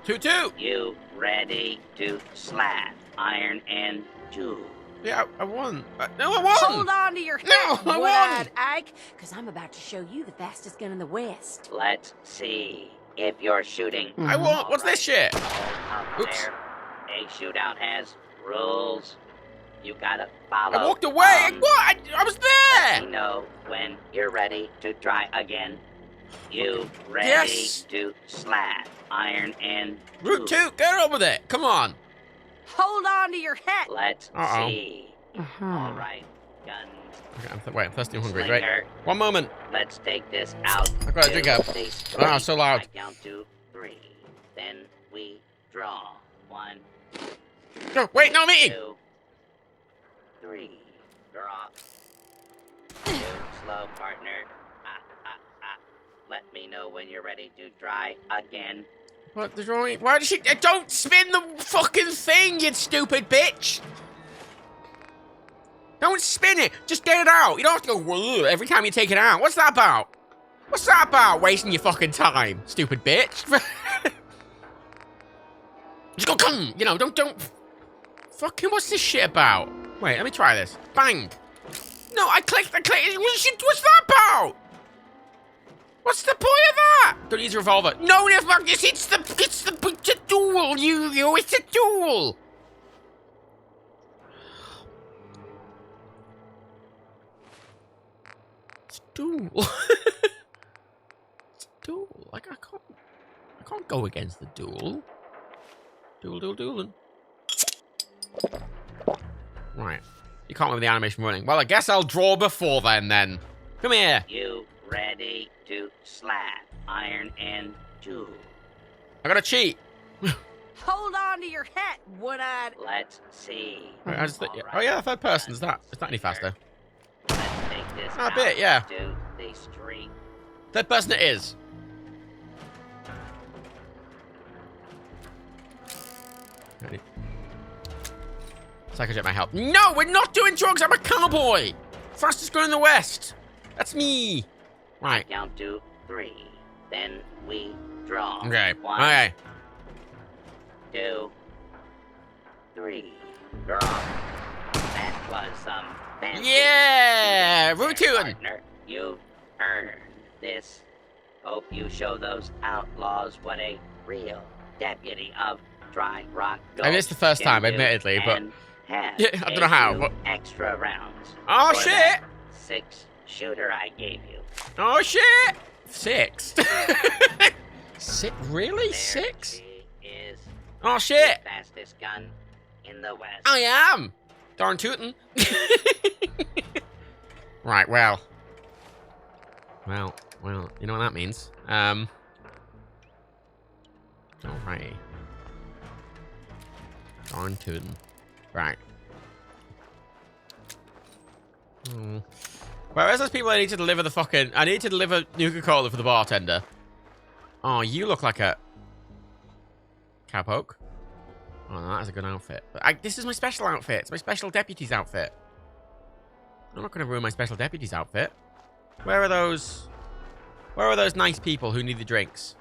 2-2. You ready to slap iron and two? Yeah, I won. No, I won. Hold on to your hat, No, I one-eyed Ike, because I'm about to show you the fastest gun in the West. Let's see if you're shooting. I won. What's this shit? Up Oops. there. A shootout has rules. You gotta follow. I walked away. What? I was there. Let me know when you're ready to try again. You ready Yes. to slap iron and Route 2. Get on with it. Come on. Hold on to your hat. Let's Uh-oh. see. All right, guns. Okay, wait, I'm thirsty and hungry. Slinger. Right. One moment. Let's take this out. I've got a drink up. to the street. Ah, so loud. I count to 3. Then we draw. 1, No, wait, no, me. 2, 3. Draw. 2. Slow, partner. Let me know when you're ready to try again. What the drawing? Why does she? Don't spin the fucking thing, you stupid bitch! Don't spin it. Just get it out. You don't have to go "Whoa" every time you take it out. What's that about? What's that about? Wasting your fucking time, stupid bitch. Just go, come. You know, don't. Fucking, what's this shit about? Wait, let me try this. Bang. No, I clicked. What's that about? What's the point of that? Don't use a revolver. No, it's the duel. It's a duel. It's a duel. It's a duel. Like I can't go against the duel. Dueling. Right. You can't with the animation running. Well, I guess I'll draw before then. Come here. You ready to slap iron and two? I gotta cheat. Hold on to your hat, one-eyed. Let's see. Right, oh yeah, third person. Is that any faster? Let's take this A bit, yeah. to the street. Third person it is. Ready. Psychojet my help. No, we're not doing drugs. I'm a cowboy. Fastest gun in the West. That's me. Right. Count to 3. Then we draw. Okay. 1, Okay. 2, 3. Draw. That was some fancy. Yeah, Route 2. Partner, you earned this. Hope you show those outlaws what a real deputy of Dry Rock Gulch I missed the first time, can do, admittedly, but and have yeah, I don't know how. a few But extra rounds. oh for shit! that 6-shooter I gave you. Oh shit! 6. Really? 6? She is Oh shit! the fastest gun in the West. I am. Darn tootin'. Right. Well. You know what that means. Alright. Darn tootin'. Right. Whereas those people I need to deliver the fucking... I need to deliver Nuka-Cola for the bartender. Oh, you look like a... Cowpoke. Oh, no, that's a good outfit. But this is my special outfit. It's my special deputy's outfit. I'm not going to ruin my special deputy's outfit. Where are those... Where are those nice people who need the drinks?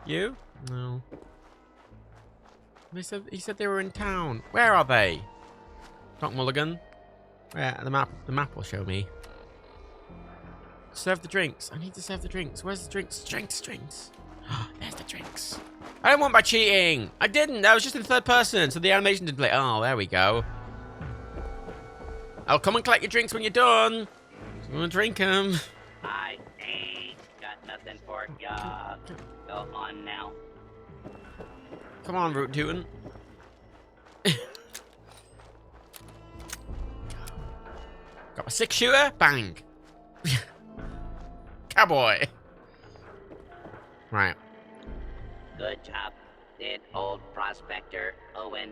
You? No. He said they were in town. Where are they? Doc Mulligan? Where? The map will show me. Serve the drinks. I need to serve the drinks. Where's the drinks? Drinks. There's the drinks. I don't want by cheating. I didn't. I was just in third person, so the animation didn't play. Oh, there we go. I'll come and collect your drinks when you're done. So I'm gonna drink them. I ain't got nothing for ya. Go on now. Come on, Root Tootin'. Got my 6-shooter. Bang. Cowboy. Right. Good job. Did old prospector Owen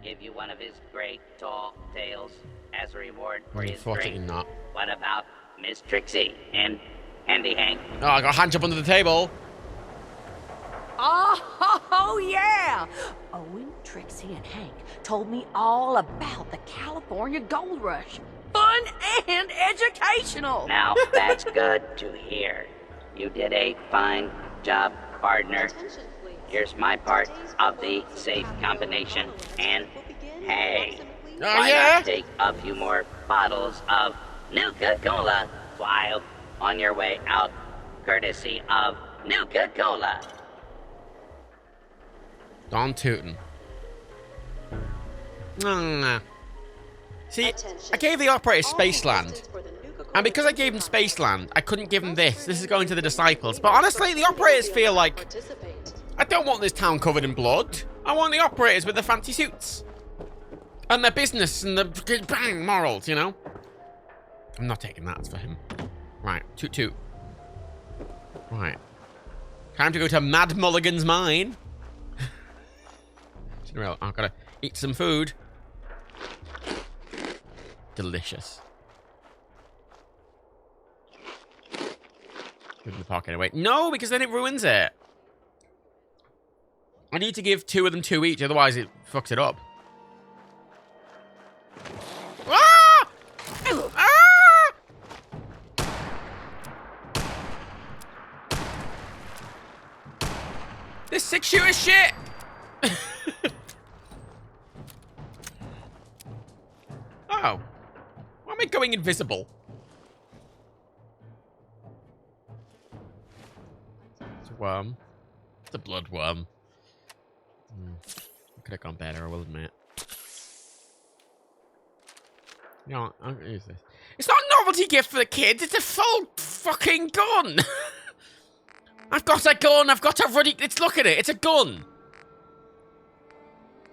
give you one of his great tall tales as a reward for his Unfortunately drink? not. What about Miss Trixie and Handy Hank? Oh, I got a hand job under the table. Oh, yeah! Owen, Trixie, and Hank told me all about the California Gold Rush. Fun and educational! Now, that's good to hear. You did a fine job, partner. Here's my part of the safe combination, and hey, why not take a few more bottles of Nuka-Cola while on your way out, courtesy of Nuka-Cola. Don Tootin'. See, I gave the operator Spaceland. And because I gave him Spaceland, I couldn't give him this. This is going to the disciples. But honestly, the operators feel like... I don't want this town covered in blood. I want the operators with the fancy suits. And their business and the bang morals, you know? I'm not taking that for him. Right, toot toot. Right. Time to go to Mad Mulligan's mine. I've got to eat some food. Delicious. Put it in the pocket anyway. No, because then it ruins it. I need to give 2 of them 2 each, otherwise it fucks it up. Ah! Ah! This 6-shooter shit! Oh. Why am I going invisible? It's a worm. It's a blood worm. Could have gone better, I will admit. You know, I'm gonna use this. It's not a novelty gift for the kids, it's a full fucking gun! I've got a gun, I've got a ruddy... Look at it, it's a gun!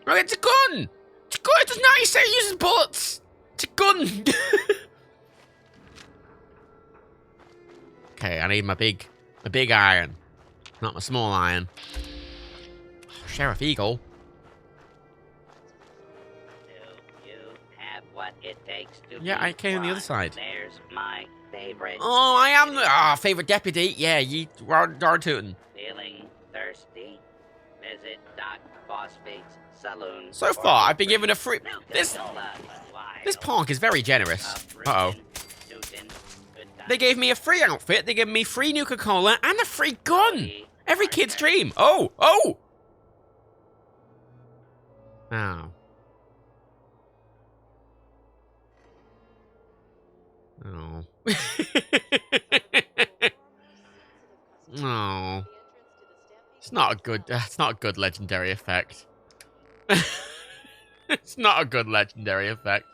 Oh, it's a gun! It's a gun, it does not say it uses bullets! It's a gun! Okay, I need my big iron. Not my small iron. Oh, Sheriff Eagle. What it takes to I came on the other side. There's my favorite. Oh, I am the favorite deputy. Yeah, you Tootin'. Feeling thirsty? Visit Doc Phosphate's saloon. So far, I've been given a free. This park is very generous. Uh-oh. They gave me a free outfit. They gave me free Nuka-Cola and a free gun. Every kid's dream. Oh. Oh. Oh. Oh. It's not a good legendary effect. It's not a good legendary effect.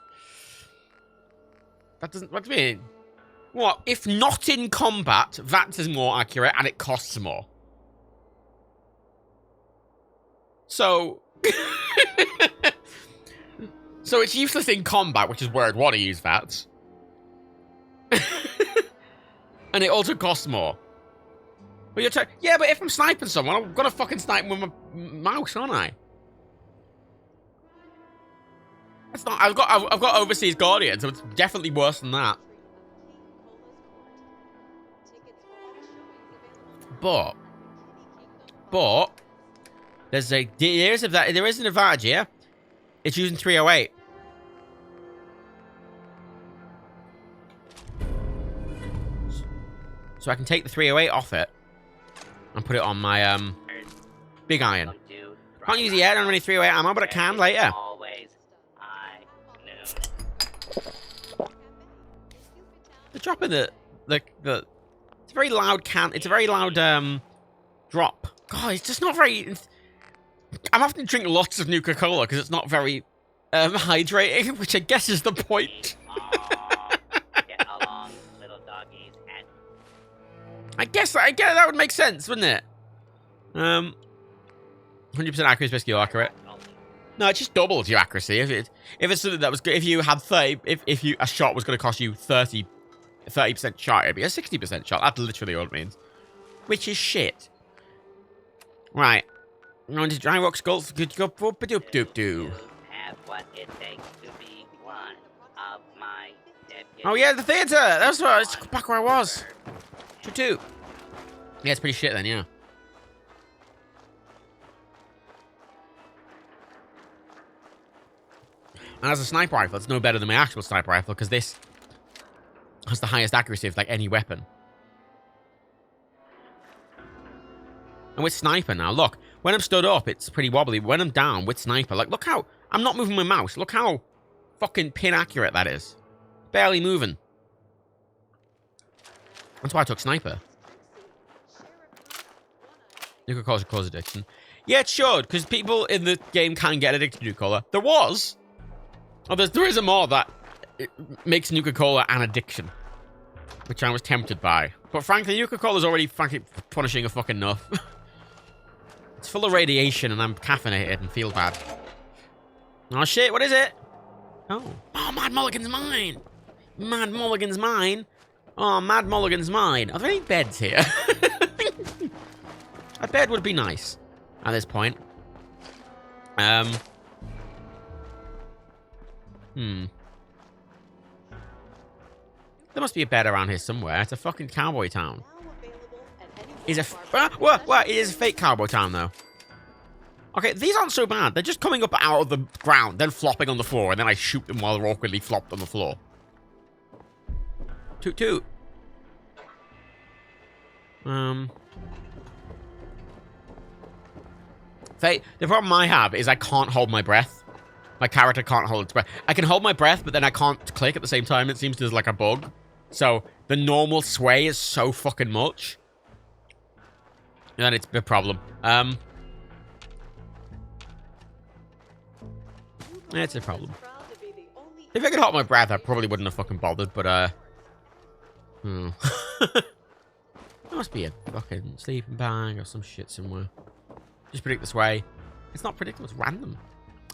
That doesn't... What do you mean? What? If not in combat, that is more accurate and it costs more. So... So it's useless in combat, which is where I'd want to use that. And it also costs more. But you're yeah, but if I'm sniping someone, I'm gonna fucking snipe them with my mouse, aren't I? That's not. I've got Overseas Guardian, so it's definitely worse than that. But there is an advantage here. It's using 308. So I can take the 308 off it and put it on my big iron. Can't use it yet, I don't have any 308 ammo, but I can later. The drop in the it's a very loud it's a very loud drop. God, it's just not very I'm having to drink lots of Nuka-Cola because it's not very hydrating, which I guess is the point. Get along, little doggies. I guess that would make sense, wouldn't it? 100% accuracy is basically accurate. No, it just doubles your accuracy. If it's something that was good, if you had 30, if a shot was going to cost you 30% shot, it'd be a 60% shot. That's literally all it means. Which is shit. Right. I'm going to Dry Rock Skulls. Good go. Doop. Have what it takes to be one of my deputies. Oh yeah, the theater. That's what. It's back where I was. Two. Yeah, it's pretty shit then. Yeah. And as a sniper rifle, it's no better than my actual sniper rifle because this has the highest accuracy of like any weapon. And with sniper now, look, when I'm stood up, it's pretty wobbly. When I'm down with sniper, like, look how I'm not moving my mouse. Look how fucking pin accurate that is. Barely moving. That's why I took sniper. You could cause a close addiction. Yeah, it should, because people in the game can get addicted to Nuka-Cola. There was. Oh, there is a mod that makes Nuka-Cola an addiction, which I was tempted by. But frankly, Nuka-Cola is already frankly punishing a fucking enough. It's full of radiation, and I'm caffeinated and feel bad. Oh shit! What is it? Oh, Mad Mulligan's mine. Mad Mulligan's mine. Oh, Mad Mulligan's mine. Are there any beds here? A bed would be nice at this point. There must be a bed around here somewhere. It's a fucking cowboy town. It is a fake cowboy town, though. Okay, these aren't so bad. They're just coming up out of the ground, then flopping on the floor, and then I shoot them while they're awkwardly flopped on the floor. Toot. The problem I have is I can't hold my breath. My character can't hold its breath. I can hold my breath, but then I can't click at the same time. It seems there's like a bug. So the normal sway is so fucking much. And it's a problem. It's a problem. If I could hold my breath, I probably wouldn't have fucking bothered, but there must be a fucking sleeping bag or some shit somewhere. Just predict this way. It's not predictable, it's random.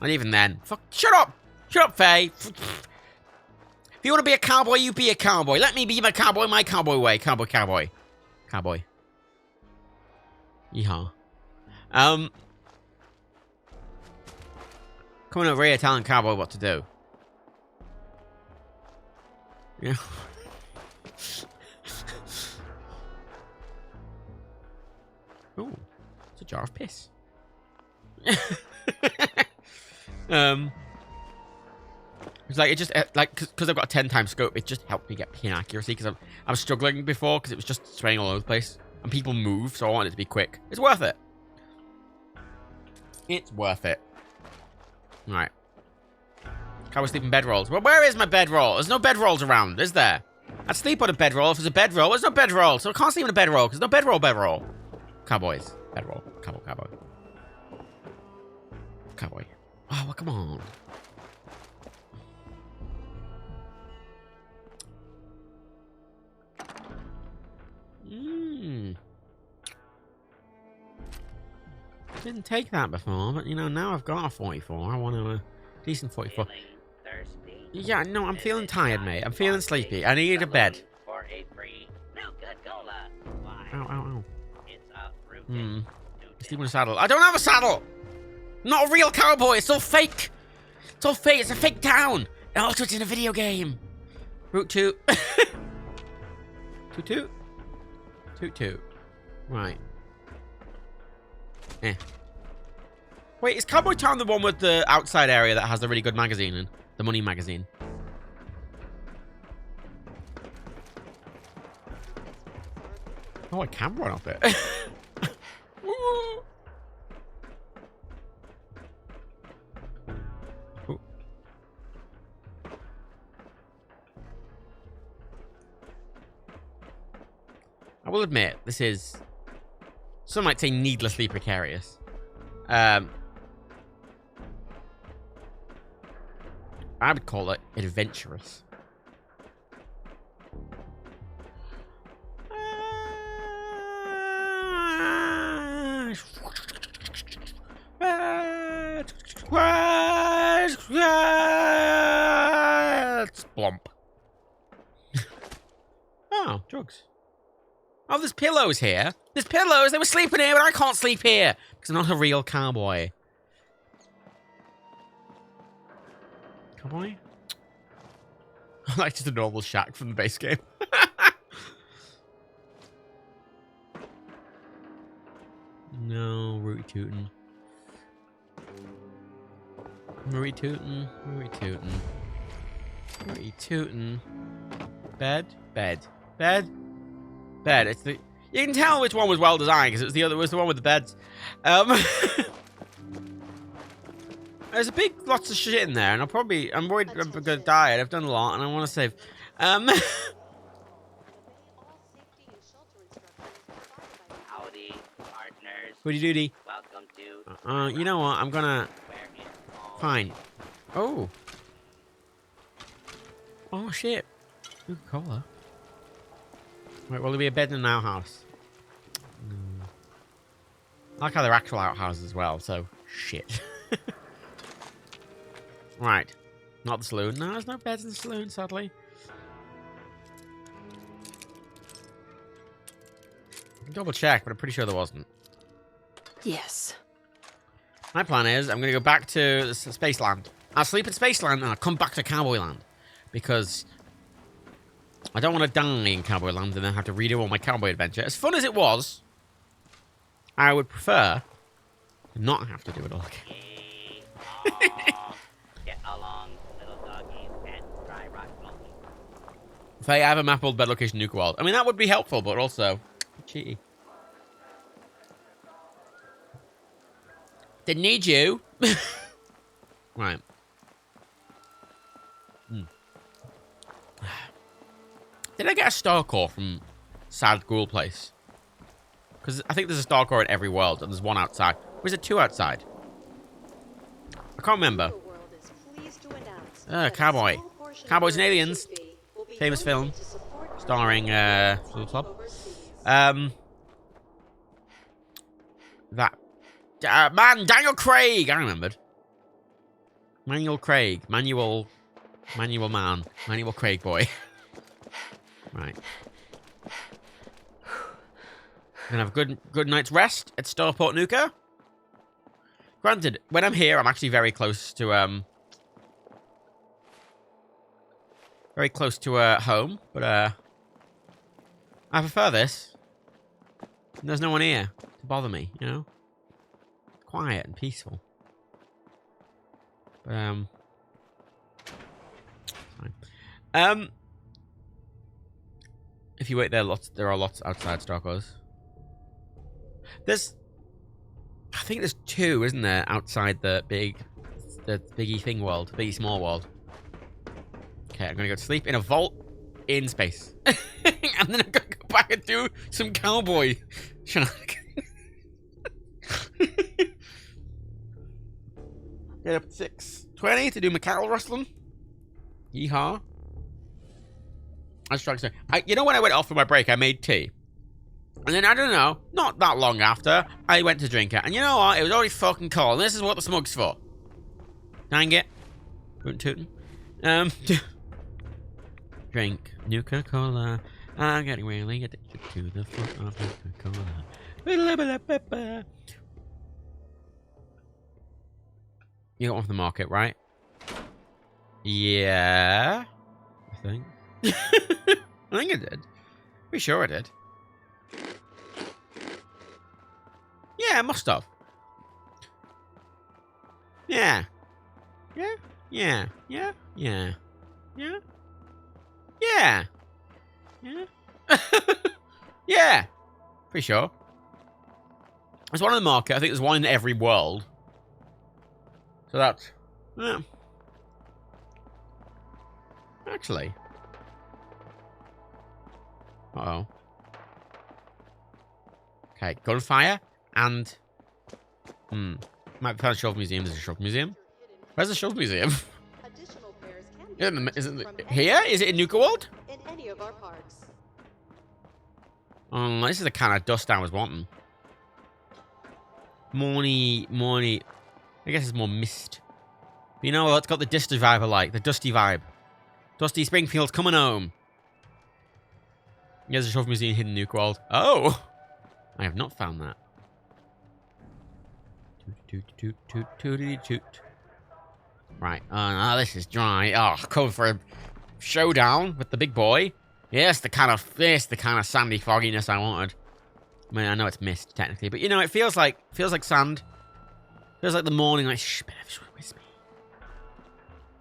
And even then, fuck, shut up! Shut up, Faye! If you want to be a cowboy, you be a cowboy. Let me be my cowboy way. Cowboy. Yeehaw. Coming over here telling cowboy what to do. Yeah. Ooh, it's a jar of piss. It's like, it just, like, because I've got a 10x scope, it just helped me get pin accuracy, because I was struggling before, because it was just spraying all over the place, and people move, so I wanted it to be quick. It's worth it. It's worth it. Alright. Can't we sleep in bedrolls? Well, where is my bedroll? There's no bedrolls around, is there? I'd sleep on a bedroll if there's a bedroll. There's no bedroll, so I can't sleep in a bedroll, because there's no bedroll. Cowboys. Bedroll. Cowboy. Cowboy. Oh, well, come on. Didn't take that before, but you know, now I've got a 44. I want a decent 44. Yeah, no, I'm feeling tired, mate. I'm feeling sleepy. I need a bed. Ow. Sleep in a saddle. I don't have a saddle! Not a real cowboy, it's all fake! It's all fake, it's a fake town! And also it's in a video game! Route 2. Toot. Right. Wait, is Cowboy Town the one with the outside area that has the really good magazine in? The money magazine. Oh, I can run up it. I will admit, this is, some might say, needlessly precarious. I would call it adventurous. Blump. Oh, drugs. Oh, there's pillows here. There's pillows. They were sleeping here, but I can't sleep here because I'm not a real cowboy. Cowboy? I like just a normal shack from the base game. No, Rooty Tootin'. Rooty Tootin'. Rooty Tootin'. Rooty Tootin'. Bed? Bed. Bed? Bed. It's the... You can tell which one was well designed because it was the other. It was the one with the beds. There's a big lots of shit in there, and I'm worried I'm gonna die. And I've done a lot, and I want to save. Howdy, partners. Woody doody. Welcome to. You know what? I'm gonna. Fine. Oh. Oh shit. Ooh, cola. Wait, will there be a bed in an outhouse? No. I like how they're actual outhouses as well, so shit. Right. Not the saloon. No, there's no beds in the saloon, sadly. Double check, but I'm pretty sure there wasn't. Yes. My plan is I'm going to go back to the Space Land. I'll sleep in Space Land and I'll come back to Cowboy Land. Because I don't want to die in Cowboy Land and then have to redo all my cowboy adventure. As fun as it was, I would prefer to not have to do it all again. Get along, little doggies, and dry rock monkey. If I have a map of bed location Nuka World. I mean, that would be helpful, but also cheaty. Didn't need you. Right. Did I get a star core from Sad Ghoul Place? Because I think there's a star core in every world, and there's one outside. Or is it two outside? I can't remember. Cowboy. Cowboys and Aliens. Famous film. Starring, Blue Club. That. Man, Daniel Craig! I remembered. Manuel Craig. Manual man. Manuel Craig boy. Right. Gonna have a good night's rest at Starport Nuka. Granted, when I'm here, I'm actually very close to home, but I prefer this. There's no one here to bother me, you know? Quiet and peaceful. But fine. If you wait there are lots outside Starcores. I think there's two, isn't there, outside the biggie thing world, biggie small world. Okay, I'm gonna go to sleep in a vault in space. And then I'm gonna go back and do some cowboy shenanigans. Get up at 6:20 to do my cattle rustling. Yeehaw. I was trying to say, you know, when I went off for my break, I made tea. And then, I don't know, not that long after, I went to drink it. And you know what? It was already fucking cold. And this is what the smug's for. Dang it. Rootin' tootin'. Drink Nuka-Cola. I'm getting really addicted to the thought of Nuka-Cola. You got one from the market, right? Yeah. I think. I think I did. Pretty sure I did. Yeah, I must have. Yeah. Yeah. Yeah. Yeah. Yeah. Yeah. Yeah. Yeah. Yeah. Pretty sure. There's one in the market. I think there's one in every world. So that's... Yeah. Actually. Uh-oh. Okay, gunfire and... Might be found a Shove Museum. There's a Shove Museum. Where's the Shove Museum? Is it here? Is it in Nuka World? In any of our parks. Oh, this is the kind of dust I was wanting. Morny. I guess it's more mist. But you know what? It's got the dusty vibe I like. The dusty vibe. Dusty Springfield's coming home. Here's a Shelf Museum hidden Nuka World. Oh! I have not found that. Toot. Right. Now this is dry. Oh, coming for a showdown with the big boy. Yes, the kind of sandy fogginess I wanted. I mean, I know it's mist technically, but you know, it feels like sand. Feels like the morning. Like shh, whisper.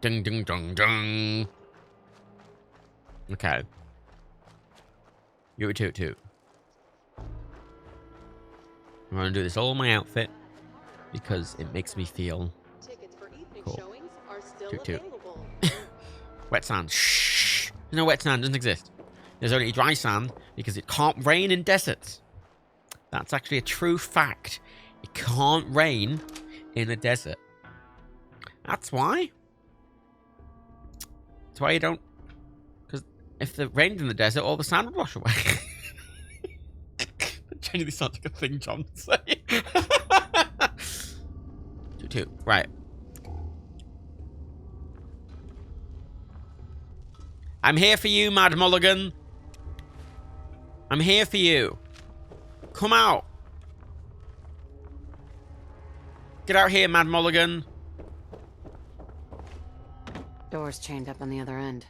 Dung dung dung dung. Okay. You toot. I'm gonna do this all in my outfit because it makes me feel cool. Toot. Wet sand. Shh. There's no wet sand. Doesn't exist. There's only dry sand because it can't rain in deserts. That's actually a true fact. It can't rain in a desert. That's why. That's why you don't. Because if it rained in the desert, all the sand would wash away. That genuinely sounds like a thing John would say. Toot. Right. I'm here for you, Mad Mulligan. I'm here for you. Come out. Get out here, Mad Mulligan. Door's chained up on the other end.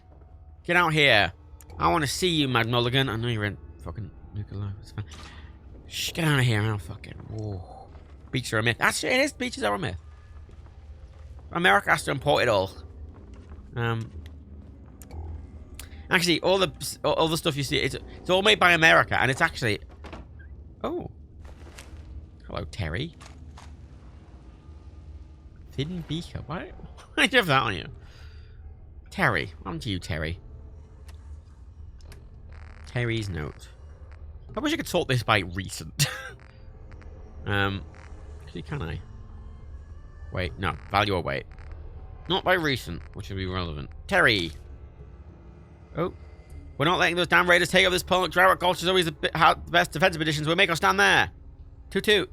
Get out here. I want to see you, Mad Mulligan. I know you're in fucking Nuka Life. It's fine. Shh, get out of here. I don't fucking... Whoa. Beaches are a myth. Actually, it is. Beaches are a myth. America has to import it all. Actually, all the stuff you see, it's all made by America, and it's actually... Oh. Hello, Terry. Thin Beaker. Why did you have that on you? Terry. On to you, Terry. Terry's note. I wish I could sort this by recent. Actually, can I? Wait, no. Value or wait. Not by recent, which would be relevant. Terry. Oh. We're not letting those damn raiders take over this punk. Drought Gulch is always the best defensive editions. We'll make us stand there. Toot.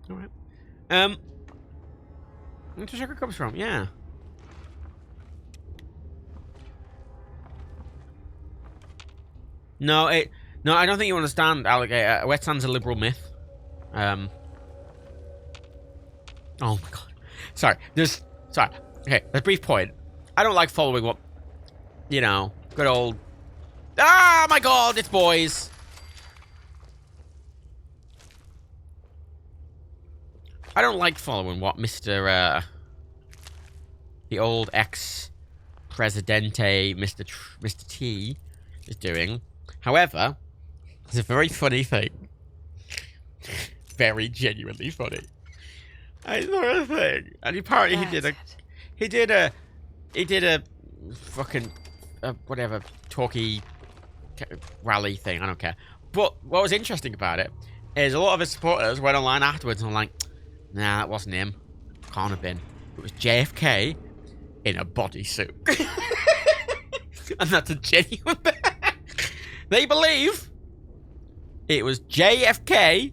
Alright. Where's the sugar comes from? Yeah. No, I don't think you understand, Alligator. Wet sand's a liberal myth. Oh my god. Sorry. Okay, a brief point. I don't like following what, you know, good old... Ah, my god, it's boys. I don't like following what Mr. The old ex-presidente, Mr. T, is doing. However, it's a very funny thing. Very genuinely funny. I saw a thing, and apparently he did a fucking whatever talkie rally thing. I don't care. But what was interesting about it is a lot of his supporters went online afterwards and were like, "Nah, that wasn't him. Can't have been. It was JFK in a bodysuit." And that's a genuine. They believe it was JFK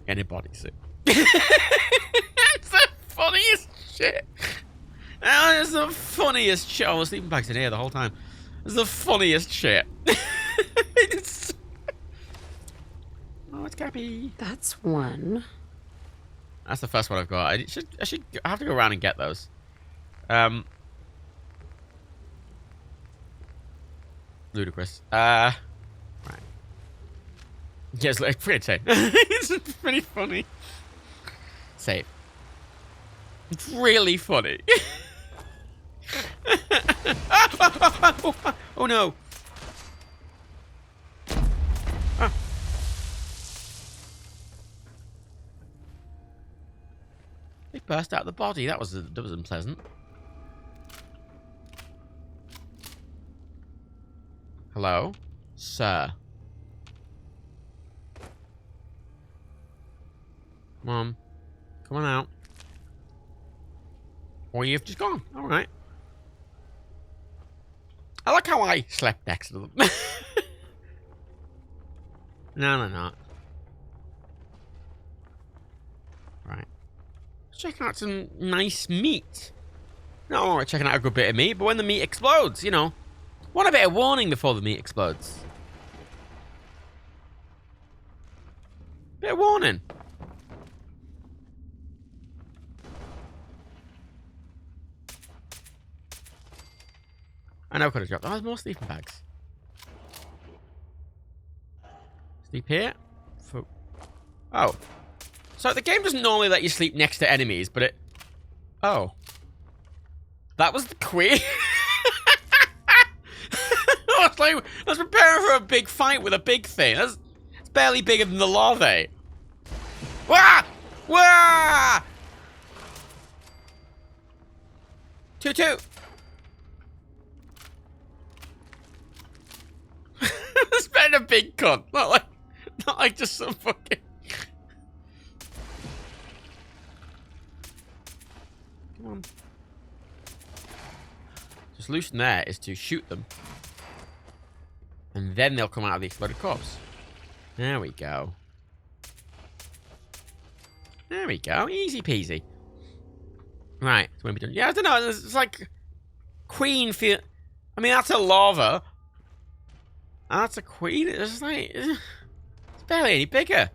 in a bodysuit. That's the funniest shit. That is the funniest shit. Oh, the sleeping bag's in here the whole time. It's the funniest shit. Oh, it's Cappy. That's one. That's the first one I've got. I have to go around and get those. Ludicrous. Right. Yeah, it's like pretty insane. It's pretty funny. Save. It's really funny. Oh no. Ah. They burst out the body. That was unpleasant. Hello, sir. Mom, come on out. Or you've just gone. Alright. I like how I slept next to them. No. Right. Let's check out some nice meat. No, we're checking out a good bit of meat, but when the meat explodes, you know. Want a bit of warning before the meat explodes. Bit of warning. I know I could have dropped. Oh, there's more sleeping bags. Sleep here. Oh. So the game doesn't normally let you sleep next to enemies, but it... Oh. That was the queen? I was preparing for a big fight with a big thing. It's barely bigger than the larvae. Wah! Wah! Toot. It's been a big cunt. Not like just some fucking... Come on. The solution there is to shoot them. And then they'll come out of the exploded corpse. There we go. There we go. Easy peasy. Right. So when we done. Yeah, I don't know. It's like... Queen feel... I mean, that's a larva. And that's a queen. It's just like... It's barely any bigger.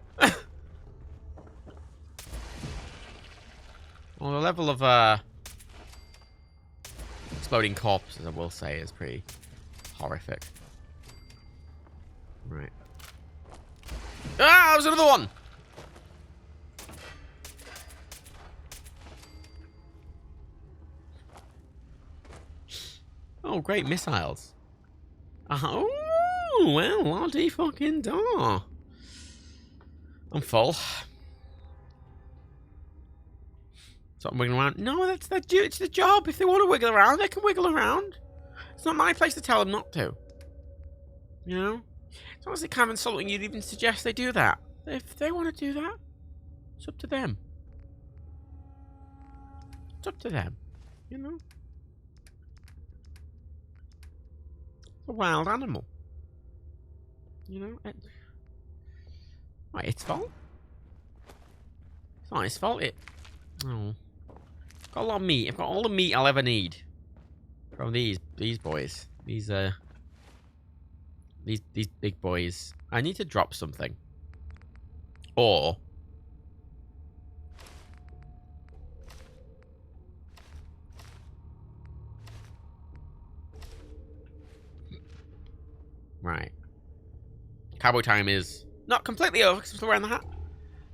Well, the level of, exploding corpses, I will say, is pretty horrific. Right. Ah, there's another one! Oh, great missiles. Oh, well, la-di fucking da. I'm full. So I'm wiggling around. No, it's the job. If they want to wiggle around, they can wiggle around. It's not my place to tell them not to. You know? It's honestly kind of insulting you'd even suggest they do that. If they want to do that, it's up to them. It's up to them. You know? It's a wild animal. You know? Right, its fault? It's not its fault, Oh. Got a lot of meat. I've got all the meat I'll ever need. From these boys. These big boys. I need to drop something. Or... Right. Cowboy time is not completely over because I'm still wearing the hat.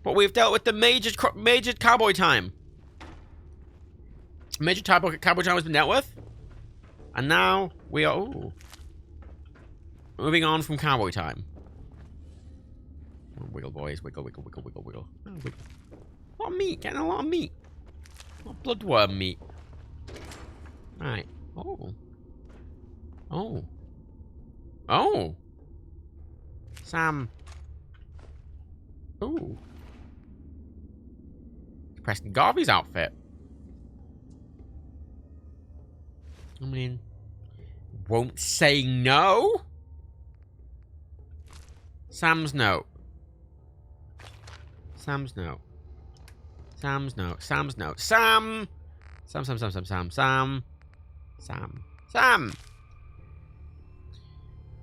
But we've dealt with the major cowboy time. Major cowboy time has been dealt with. And now we are moving on from cowboy time. Oh, wiggle, boys. Wiggle, wiggle, wiggle, wiggle, wiggle. Oh, wiggle. A lot of meat. Getting a lot of meat. A lot of bloodworm meat. Right. Oh. Oh. Oh. Sam. Ooh. Preston Garvey's outfit. I mean, won't say no. Sam's note. Sam's note. Sam's note. Sam's note. Sam. Sam.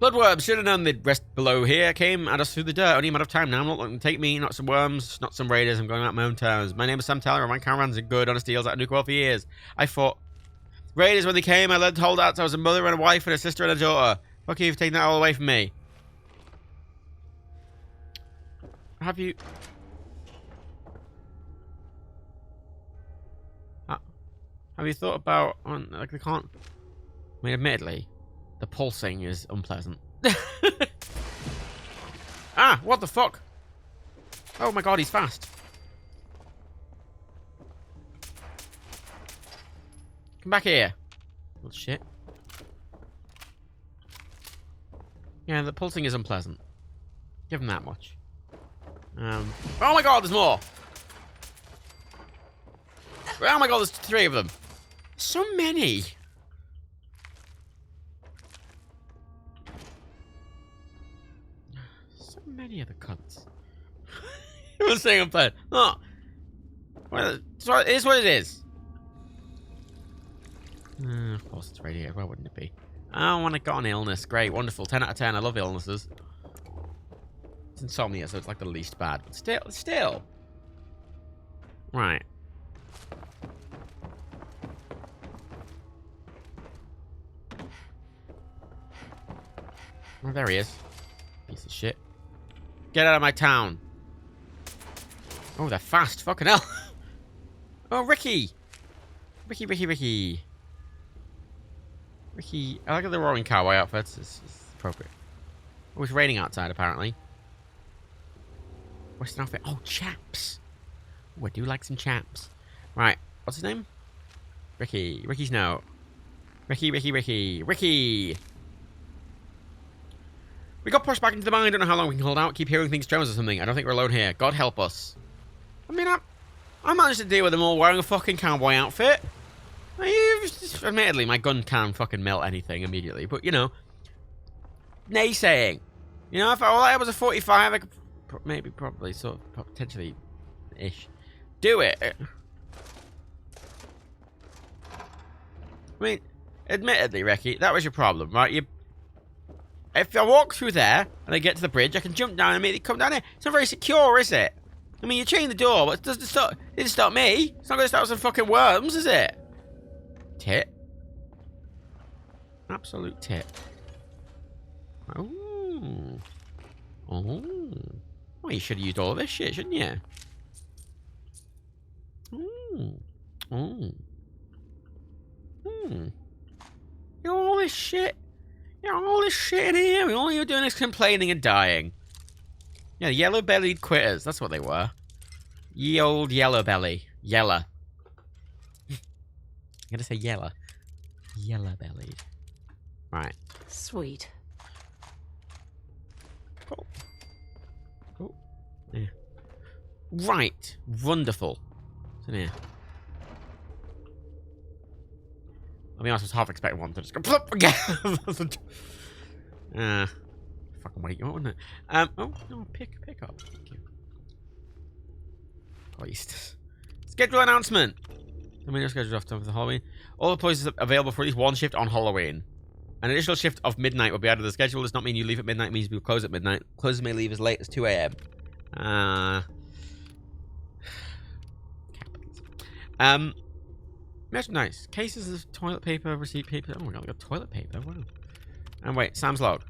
Bloodworms, should have known they'd rest below here. Came at us through the dirt. Only a matter of time now. I'm not letting them take me. Not some worms, not some raiders. I'm going out my own terms. My name is Sam Teller. My caravans are good. Honest deals at Nuka for years. I fought raiders when they came. I led holdouts. I was a mother and a wife and a sister and a daughter. Fuck you for taking that all away from me. Have you... Have you thought about... like, they can't... I mean, admittedly, the pulsing is unpleasant. Ah, what the fuck? Oh my god, he's fast. Come back here. Oh, shit. Yeah, the pulsing is unpleasant. Give him that much. Oh my god, there's more! Oh my god, there's 3 of them. So many. So many of the cunts. I was saying I'm playing. Oh. Well, so it is what it is. Of course it's right here. Why wouldn't it be? I want to go on illness. Great, wonderful. 10 out of 10. I love illnesses. It's insomnia, so it's like the least bad. But still. Right. Oh, there he is. Piece of shit. Get out of my town. Oh, they're fast. Fucking hell. Oh, Ricky. Ricky. I like the roaring cowboy outfits. It's appropriate. Oh, it's raining outside, apparently. Western outfit. Oh, chaps. Oh, I do like some chaps. Right. What's his name? Ricky. Ricky Snow. Ricky. We got pushed back into the mine. I don't know how long we can hold out. Keep hearing things Jones or something. I don't think we're alone here. God help us. I mean, I managed to deal with them all wearing a fucking cowboy outfit. Admittedly, my gun can fucking melt anything immediately. But, you know. Naysaying. You know, if I was a 45, I could probably, sort of, potentially-ish. Do it. I mean, admittedly, Ricky, that was your problem, right? If I walk through there, and I get to the bridge, I can jump down and immediately come down here. It's not very secure, is it? I mean, you chain the door, but it doesn't stop me. It's not going to stop some fucking worms, is it? Tit. Absolute tit. Oh. Oh. Well, you should have used all of this shit, shouldn't you? Oh. Oh. You know, all this shit. You know, all this shit in here. All you're doing is complaining and dying. Yeah, yellow-bellied quitters. That's what they were. Ye old yellow belly. Yella. I'm gonna say yella. Yellow-bellied. Right. Sweet. Cool. Cool. Yeah. Right. Wonderful. What's in here? I mean, I was half expecting one to just go plop again. Fucking wait, you wouldn't it? Oh, no, pick up. Thank you. Please. Schedule announcement. I mean, scheduled off time for the Halloween. All the places available for at least one shift on Halloween. An additional shift of midnight will be added to the schedule. Does not mean you leave at midnight. It means we will close at midnight. Closers may leave as late as 2 a.m. Merchandise. Cases of toilet paper, receipt paper. Oh my god, we got toilet paper. Wow. And wait, Sam's log.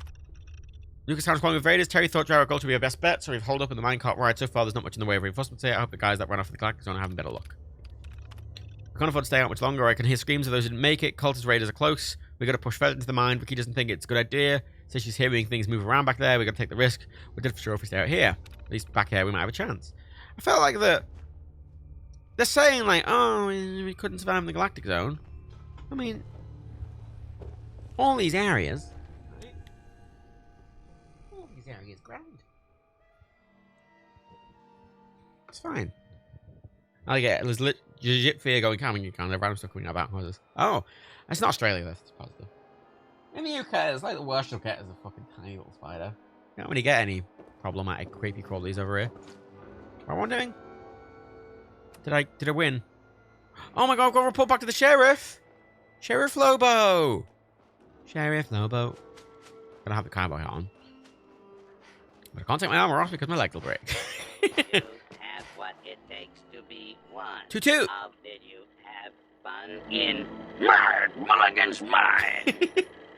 Lucas Sam's calling with Raiders. Terry thought Jared Gold to be our best bet, so we've holed up in the minecart ride. So far, there's not much in the way of reinforcements here. I hope the guys that ran off the Galactic Zone are having better luck. I can't afford to stay out much longer. I can hear screams of those who didn't make it. Cultist Raiders are close. We gotta push further into the mine. Vicky doesn't think it's a good idea. Says she's hearing things move around back there. We gotta take the risk. We're dead for sure if we stay out here. At least back here, we might have a chance. I felt like they're saying like, oh, we couldn't survive in the Galactic Zone. I mean, all these areas. All these areas, grand. It's fine. I get it. There's legit fear going coming. You kind of random stuff coming out about houses. Oh, it's not Australia. That's positive. In the UK, it's like the worst you'll get is a fucking tiny little spider. You don't really get any problematic creepy crawlies over here. What am I doing? Did I win? Oh my god, I've got to report back to the sheriff! Sheriff Lobo! Sheriff Lobo. Gotta have the cowboy hat on. But I can't take my armor off because my leg will break. Have what it takes to be one. 2-2. How did you have fun in Mulligan's mine?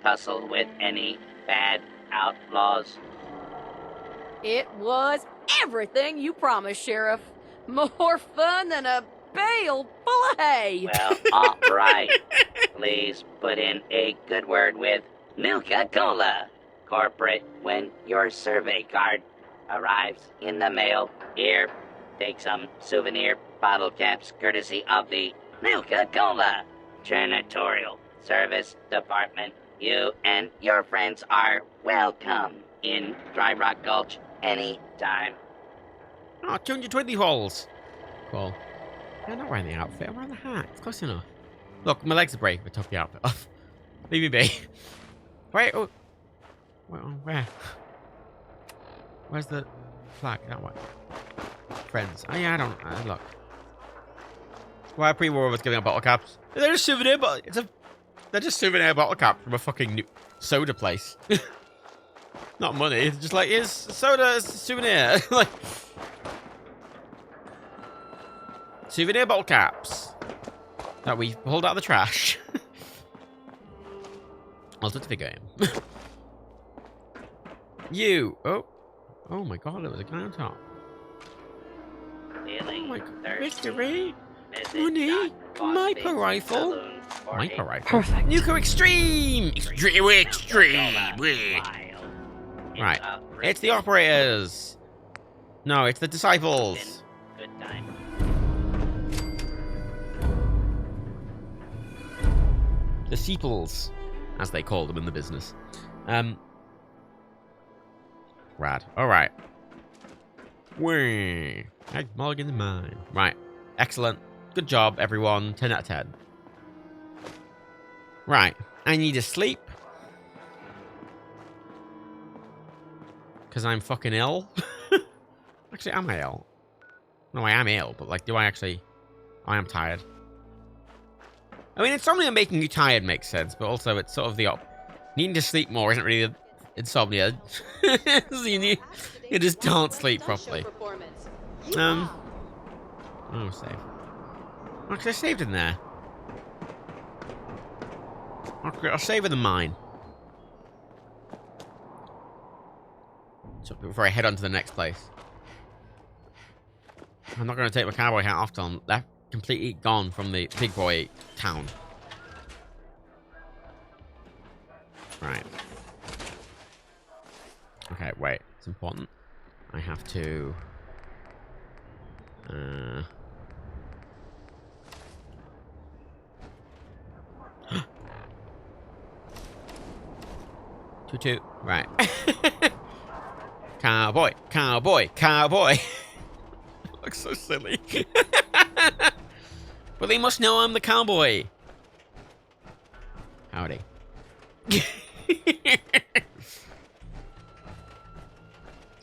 Tussle with any bad outlaws? It was everything you promised, Sheriff. More fun than a bale full of hay. Well, all right. Please put in a good word with Nuka-Cola Corporate when your survey card arrives in the mail. Here, take some souvenir bottle caps courtesy of the Nuka-Cola Janitorial Service Department. You and your friends are welcome in Dry Rock Gulch anytime. Oh, 220 holes. Cool. I'm not wearing the outfit. I'm wearing the hat. It's close enough. Look, my legs are breaking. I took the outfit off. Leave me be. Wait, oh. Where? Where's the flag? That way. Friends. Oh, yeah, I don't... look. Why are pre-war of us giving out bottle caps? They're just souvenir bottle... They're just souvenir bottle caps from a fucking soda place. Not money. It's just like, here's soda, it's a souvenir. Like... Souvenir bottle caps. That we pulled out of the trash. Altered figure game. You. Oh my god, there was a guy on top. Feeling Oh my god. thirsty? Victory. Visit Money. Doc Myper rifle. Saloon for Myper a rifle. Perfect. Nuka Extreme. Extreme. Right. It's the operators. No, it's the disciples. Good time. The Seeples, as they call them in the business. Rad. Alright. Whee. Hey, Mulligan in mine. Right. Excellent. Good job, everyone. 10 out of 10. Right. I need to sleep. Because I'm fucking ill. Actually, am I ill? No, I am ill, but, like, do I actually... I am tired. I mean, insomnia making you tired makes sense, but also it's sort of the needing to sleep more isn't really insomnia. So you just don't sleep properly. Oh, save. Actually, I saved in there. Okay, I'll save in the mine. So before I head on to the next place. I'm not going to take my cowboy hat off till I'm completely gone from the big boy town. Right. Okay, wait. It's important. I have to... Toot. Right. Cowboy. Cowboy. Cowboy. Looks so silly. But they must know I'm the cowboy. Howdy.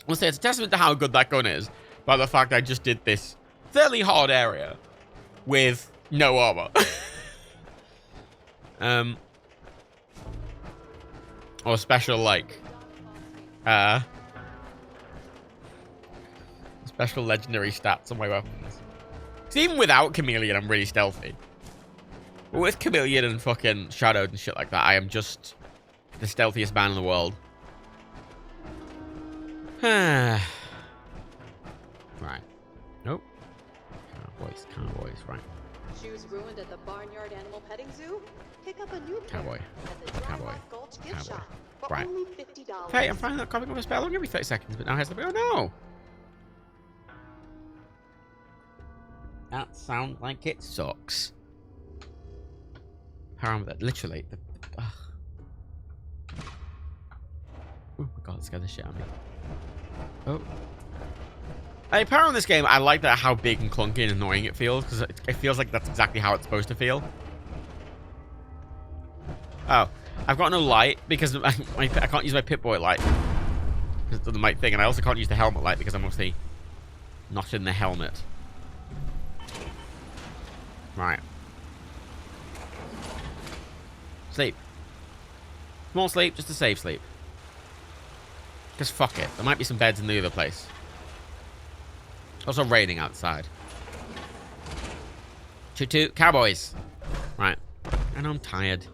I'll say it's a testament to how good that gun is by the fact I just did this fairly hard area with no armor. Or special, like, special legendary stats on my weapons. Because even without Chameleon, I'm really stealthy. But with Chameleon and fucking Shadowed and shit like that, I am just the stealthiest man in the world. Right. Nope. Cowboys, right. Shoes ruined at the Barnyard Animal Petting Zoo? Pick up a new pair Cowboy. at the Dry Gulch gift shop for Right. only $50. Hey, I'm finding that copying of a spell every 30 seconds, but now has to be. Oh no! That sounds like it sucks. Parameter, literally. Oh my god, it scared the shit out of me. Oh. Hey, power in this game, I like that how big and clunky and annoying it feels, because it feels like that's exactly how it's supposed to feel. Oh, I've got no light because I can't use my Pip-Boy light because of the mic thing, and I also can't use the helmet light because I'm obviously not in the helmet. Right. Sleep. Small sleep, just a safe sleep. Because fuck it, there might be some beds in the other place. It's also raining outside. Toot, cowboys. Right. I know I'm tired.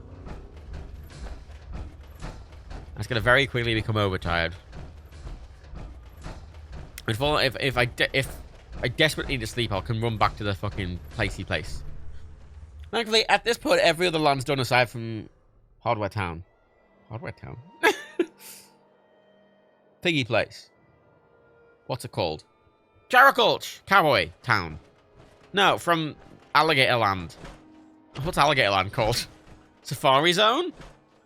That's gonna very quickly become overtired. If I desperately need to sleep, I can run back to the fucking placey place. Thankfully, at this point, every other land's done aside from Hardware Town. Hardware Town? Piggy Place. What's it called? Jericho Cowboy Town. No, from Alligator Land. What's Alligator Land called? Safari Zone?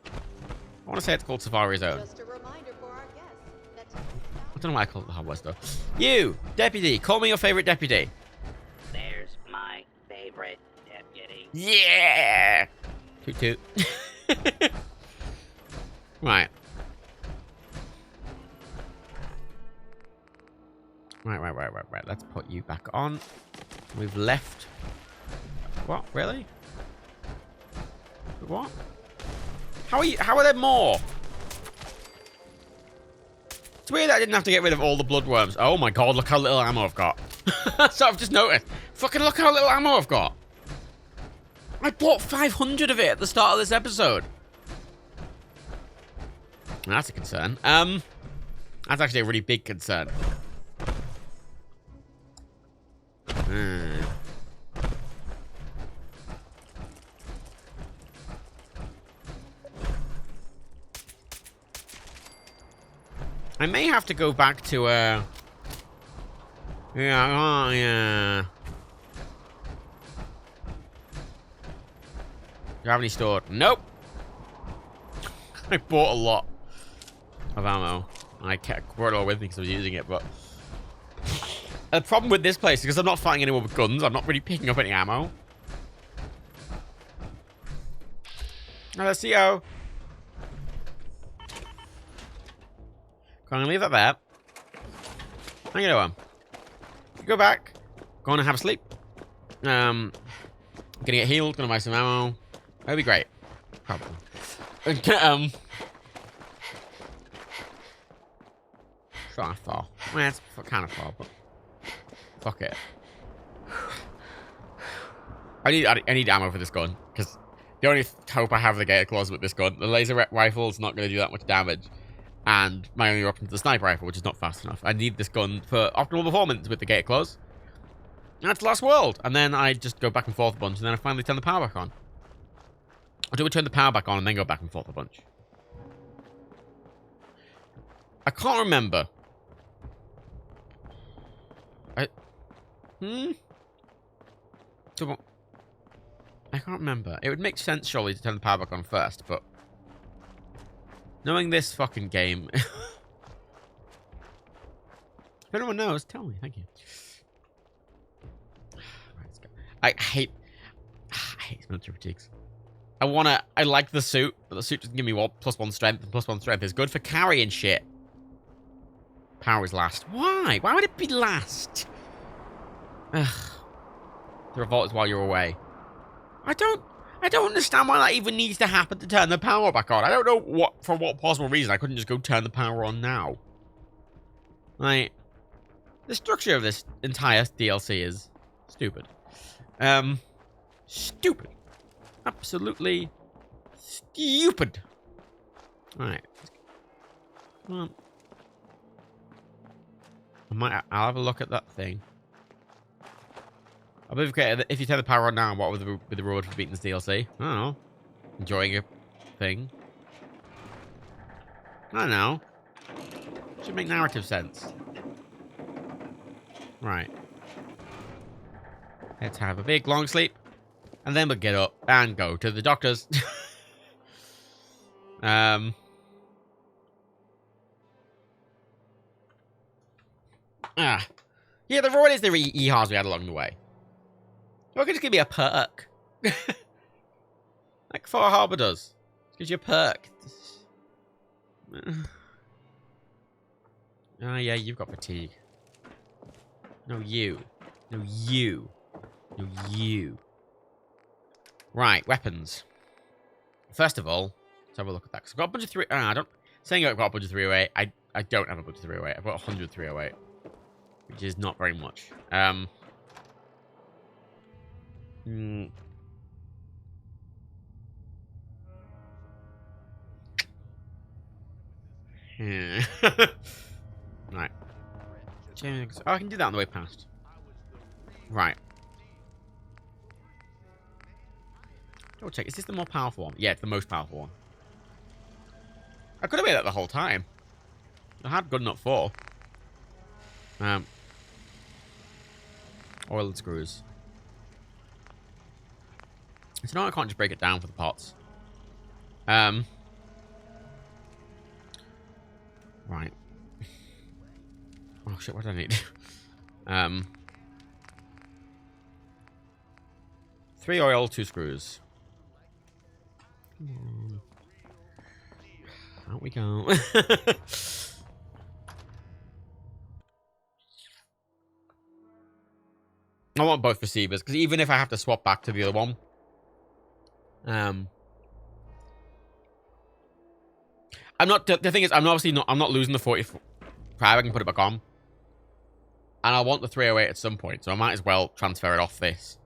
I want to say it's called Safari Zone. Just a reminder for our guests. I don't know why I call it the Hardware Store. You, deputy, call me your favorite deputy. There's my favorite deputy. Yeah! Toot toot. Right. Right. Let's put you back on. We've left. What? Really? What? How are there more? It's weird that I didn't have to get rid of all the bloodworms. Oh my god, look how little ammo I've got. So I've just noticed. Fucking look how little ammo I've got. I bought 500 of it at the start of this episode. That's a concern. That's actually a really big concern. I may have to go back to, yeah. Do you have any stored? Nope. I bought a lot of ammo. I brought it all with me because I was using it, but... The problem with this place is because I'm not fighting anyone with guns, I'm not really picking up any ammo. Let's see how. Gonna leave that there. I'm gonna go back. Gonna have a sleep. Gonna get healed. Gonna buy some ammo. That'd be great. Probably. It's not far. Well, it's kind of far, but fuck it. I need ammo for this gun because the only hope I have of the gator claws with this gun, the laser rifle is not going to do that much damage, and my only option is the sniper rifle, which is not fast enough. I need this gun for optimal performance with the gator claws. And that's Last World, and then I just go back and forth a bunch, and then I finally turn the power back on. Or do we turn the power back on and then go back and forth a bunch? I can't remember. So, I can't remember. It would make sense, surely, to turn the power back on first, but... Knowing this fucking game... If anyone knows, tell me. Thank you. Right, let's go. I hate military fatigues. I like the suit, but the suit doesn't give me +1 strength, and +1 strength is good for carrying shit. Power is last. Why? Why would it be last? Ugh. The revolt is while you're away. I don't understand why that even needs to happen to turn the power back on. I don't know for what possible reason I couldn't just go turn the power on now. Like, the structure of this entire DLC is stupid. Stupid. Absolutely stupid. Alright. Well, I'll have a look at that thing. I believe, okay, if you turn the power on now, what would be the reward for beating this DLC? I don't know. Enjoying a thing. I don't know. Should make narrative sense. Right. Let's have a big long sleep. And then we'll get up and go to the doctor's. Yeah, the reward is the EHAs we had along the way. Or it could just give me a perk. Like Far Harbor does. It gives you a perk. Oh, yeah, you've got fatigue. No, you. No, you. No, you. Right, weapons. First of all, let's have a look at that. Because I've got a bunch of 3... I don't... Saying I've got a bunch of 308, I don't have a bunch of 308. I've got 100 308. Which is not very much. Right. Oh, I can do that on the way past. Right. Double check. Is this the more powerful one? Yeah, it's the most powerful one. I could have made that the whole time. I had good enough for. Oil and screws. So now I can't just break it down for the pots. Right. Oh shit, what do I need? 3 oil, 2 screws. Come on. Out we go. I want both receivers, because even if I have to swap back to the other one, I'm not. The thing is, I'm not losing the 45. I can put it back on, and I want the 308 at some point, so I might as well transfer it off this.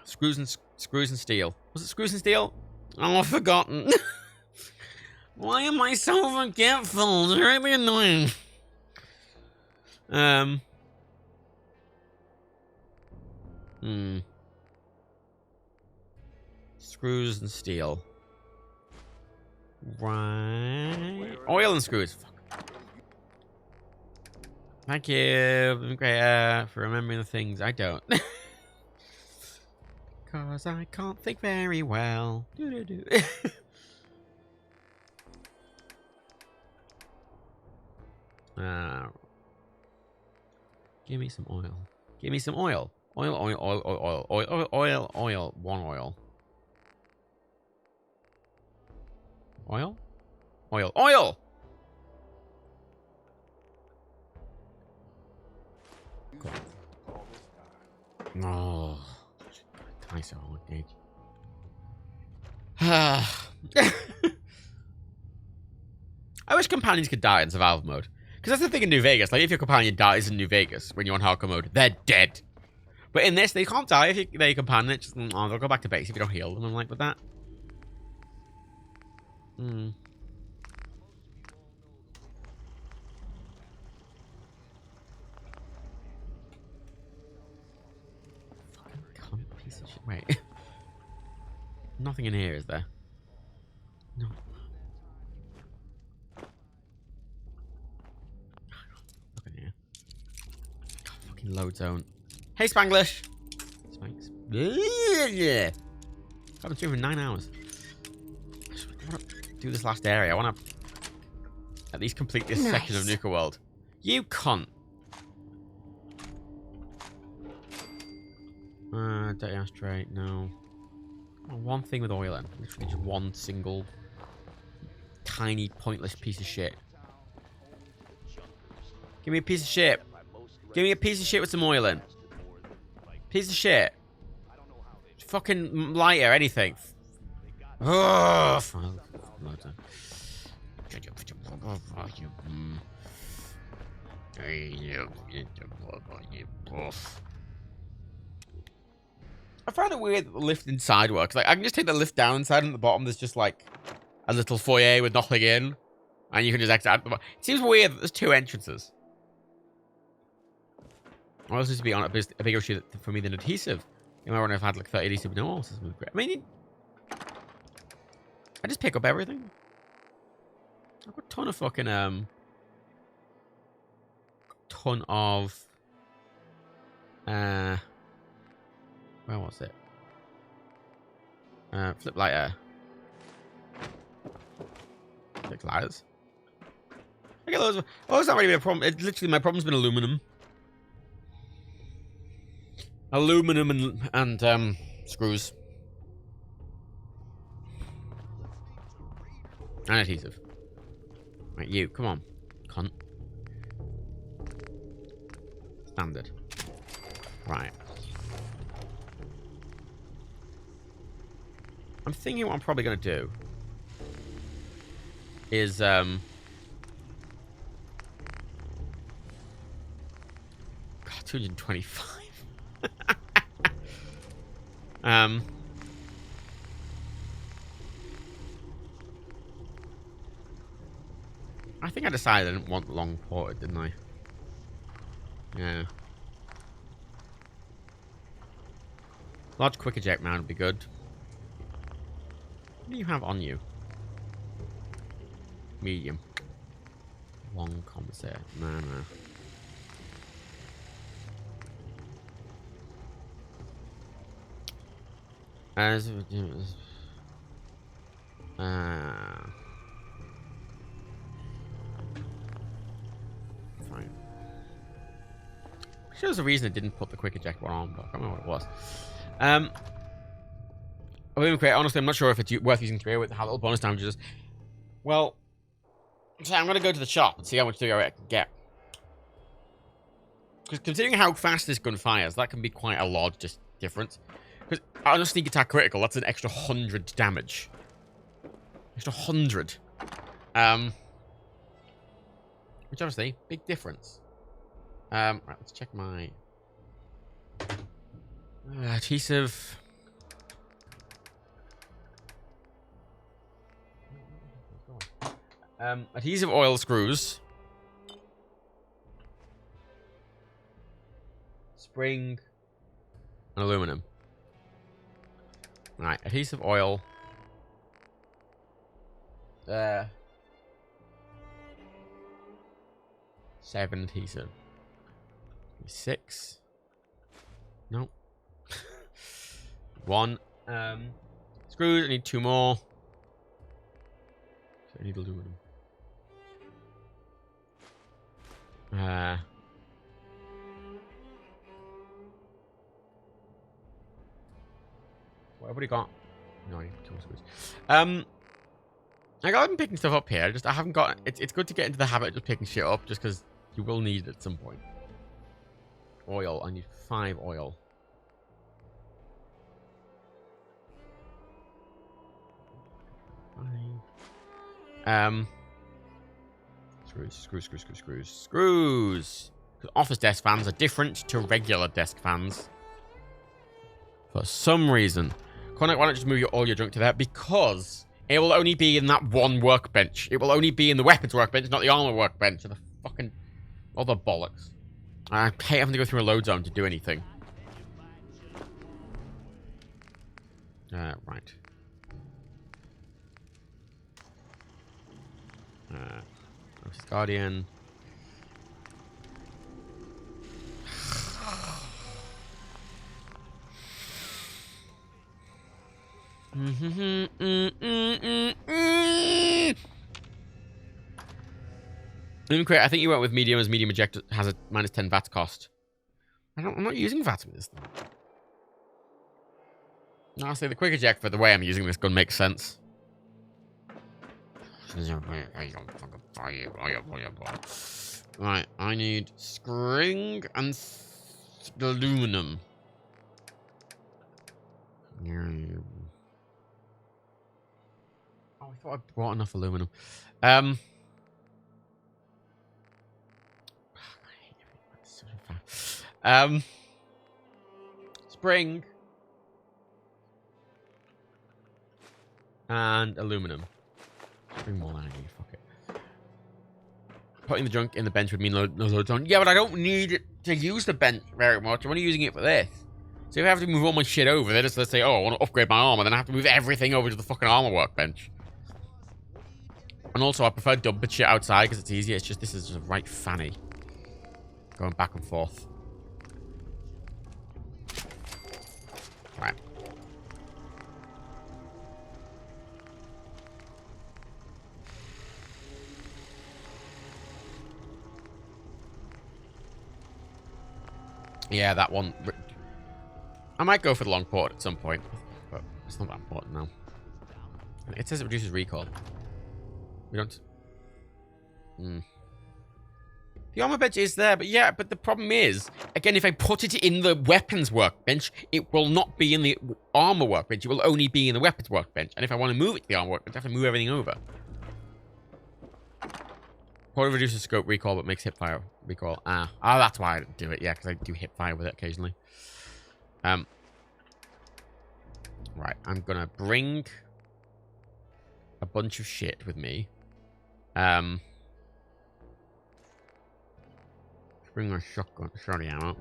Screws and steel. Was it screws and steel? Oh, I've forgotten. Why am I so forgetful? It's really annoying. Screws and steel. Right. Oil and screws. Fuck. Thank you, for remembering the things I don't. Cause I can't think very well. Give me some oil. Give me some oil. Oil. 1 oil. Oil? Oil! Cool. Oh. I so hard, I wish companions could die in survival mode. Because that's the thing in New Vegas. Like, if your companion dies in New Vegas when you're on hardcore mode, they're dead. But in this, they can't die if they're your companion. It's just, they'll go back to base if you don't heal them. I'm like, with that. Fucking cunt piece of shit. Wait. Nothing in here, is there? No. Look in here. God, fucking load zone. Hey, Spanglish! Spanks. Yeah. I've been streaming for 9 hours. I want to do this last area. I want to at least complete this section of Nuka World. You cunt. Dirty ashtray. No. One thing with oil in. Literally just one single tiny pointless piece of shit. Give me a piece of shit. Give me a piece of shit with some oil in. Piece of shit. Fucking lighter, anything. Oh, I find it weird that the lift inside works. Like, I can just take the lift down inside, and at the bottom there's just like a little foyer with nothing in, and you can just exit out the bottom. It seems weird that there's 2 entrances. I also used to be on a bigger issue for me than adhesive. You might wonder if I had like 30 adhesive. No, this is great. I mean, I just pick up everything. I've got a ton of fucking ton of where was it? Flip lighter. Flip lighters. I get those. Oh, it's not really a problem. It's literally my problem's been aluminum. Aluminum and screws. And adhesive. Right, you, come on. Cunt. Standard. Right. I'm thinking what I'm probably going to do is, God, 225. I think I decided I didn't want long ported, didn't I? Yeah. Large quick eject mount would be good. What do you have on you? Medium. Long composite. No. As fine. There was a reason it didn't put the quick eject one on, but I can't remember what it was. Honestly, I'm not sure if it's worth using 3 with how little bonus damage is. Well, so I'm going to go to the shop and see how much 3 I can get. Because considering how fast this gun fires, that can be quite a large difference. Because on a sneak attack critical, that's an extra 100 damage. Extra 100. Which obviously, big difference. Right, let's check my adhesive. Adhesive oil screws. Spring. And aluminum. Right, adhesive oil. 7 adhesive. 6. Nope. 1. Screws, I need 2 more. So I need aluminum. What have we got? No, I need 2 more screws. I got them picking stuff up here. I haven't got. It's good to get into the habit of just picking shit up, just because you will need it at some point. Oil. I need 5 oil. Screws. Because office desk fans are different to regular desk fans. For some reason. Connor, why don't you just move all your junk to there? Because it will only be in that one workbench. It will only be in the weapons workbench, not the armor workbench. Or the fucking other bollocks. I hate having to go through a load zone to do anything. Right. Guardian. I think you went with medium as medium eject has a -10 VAT cost. I'm not using VAT with this thing. Honestly, the quick eject for the way I'm using this gun makes sense. Right, I need string and aluminum. Oh, I thought I brought enough aluminum. Spring and aluminum. Bring more than I need. Fuck it. Putting the junk in the bench would mean no load zone. Yeah, but I don't need it to use the bench very much. I'm only using it for this. So if I have to move all my shit over, then let's say, oh, I want to upgrade my armor, then I have to move everything over to the fucking armor workbench. And also, I prefer dumping shit outside because it's easier. It's just, this is just right fanny. Going back and forth. Right. Yeah, that one. I might go for the long port at some point, but it's not that important now. It says it reduces recoil. We don't. The armor bench is there, but yeah, but the problem is, again, if I put it in the weapons workbench, it will not be in the armor workbench. It will only be in the weapons workbench. And if I want to move it to the armor workbench, I have to move everything over. Probably reduces scope recoil, but makes hip fire recoil. Oh, that's why I didn't do it. Yeah, because I do hip fire with it occasionally. Right, I'm gonna bring a bunch of shit with me. Bring my shotgun, shotty ammo.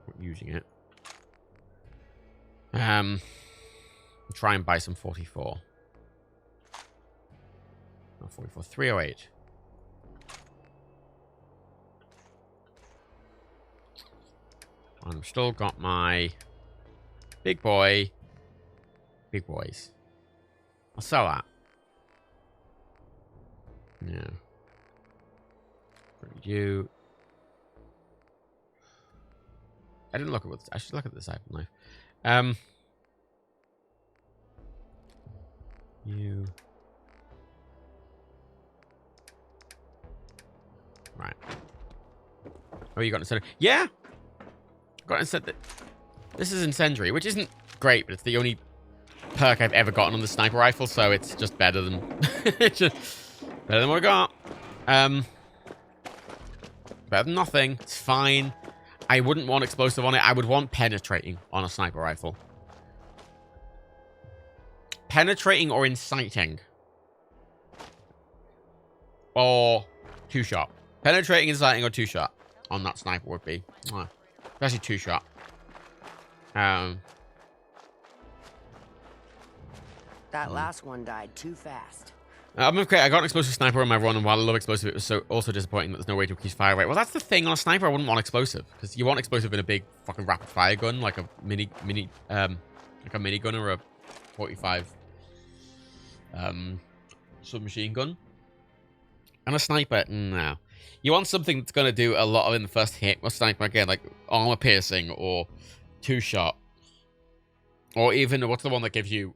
Not using it. Try and buy some 44. Not 44, 308. I've still got my big boys. I'll sell that. Yeah. You. I didn't look at what I should look at the siphon knife. You right. Oh, you got incendiary. Yeah! Got incendiary. This is incendiary, which isn't great, but it's the only perk I've ever gotten on the sniper rifle, so it's just better than it's just better than what I got. Better than nothing. It's fine. I wouldn't want explosive on it. I would want penetrating on a sniper rifle. Penetrating or inciting. Or two-shot. Penetrating, inciting, or two-shot on that sniper would be. Especially two-shot. That last one died too fast. I'm okay. I got an explosive sniper on my run, and while I love explosive, it was so also disappointing that there's no way to increase fire rate. Well, that's the thing. On a sniper, I wouldn't want explosive, because you want explosive in a big fucking rapid fire gun, like a minigun or a 45 submachine gun. And a sniper, no. You want something that's gonna do a lot of in the first hit. A sniper again, like armor piercing or two-shot, or even what's the one that gives you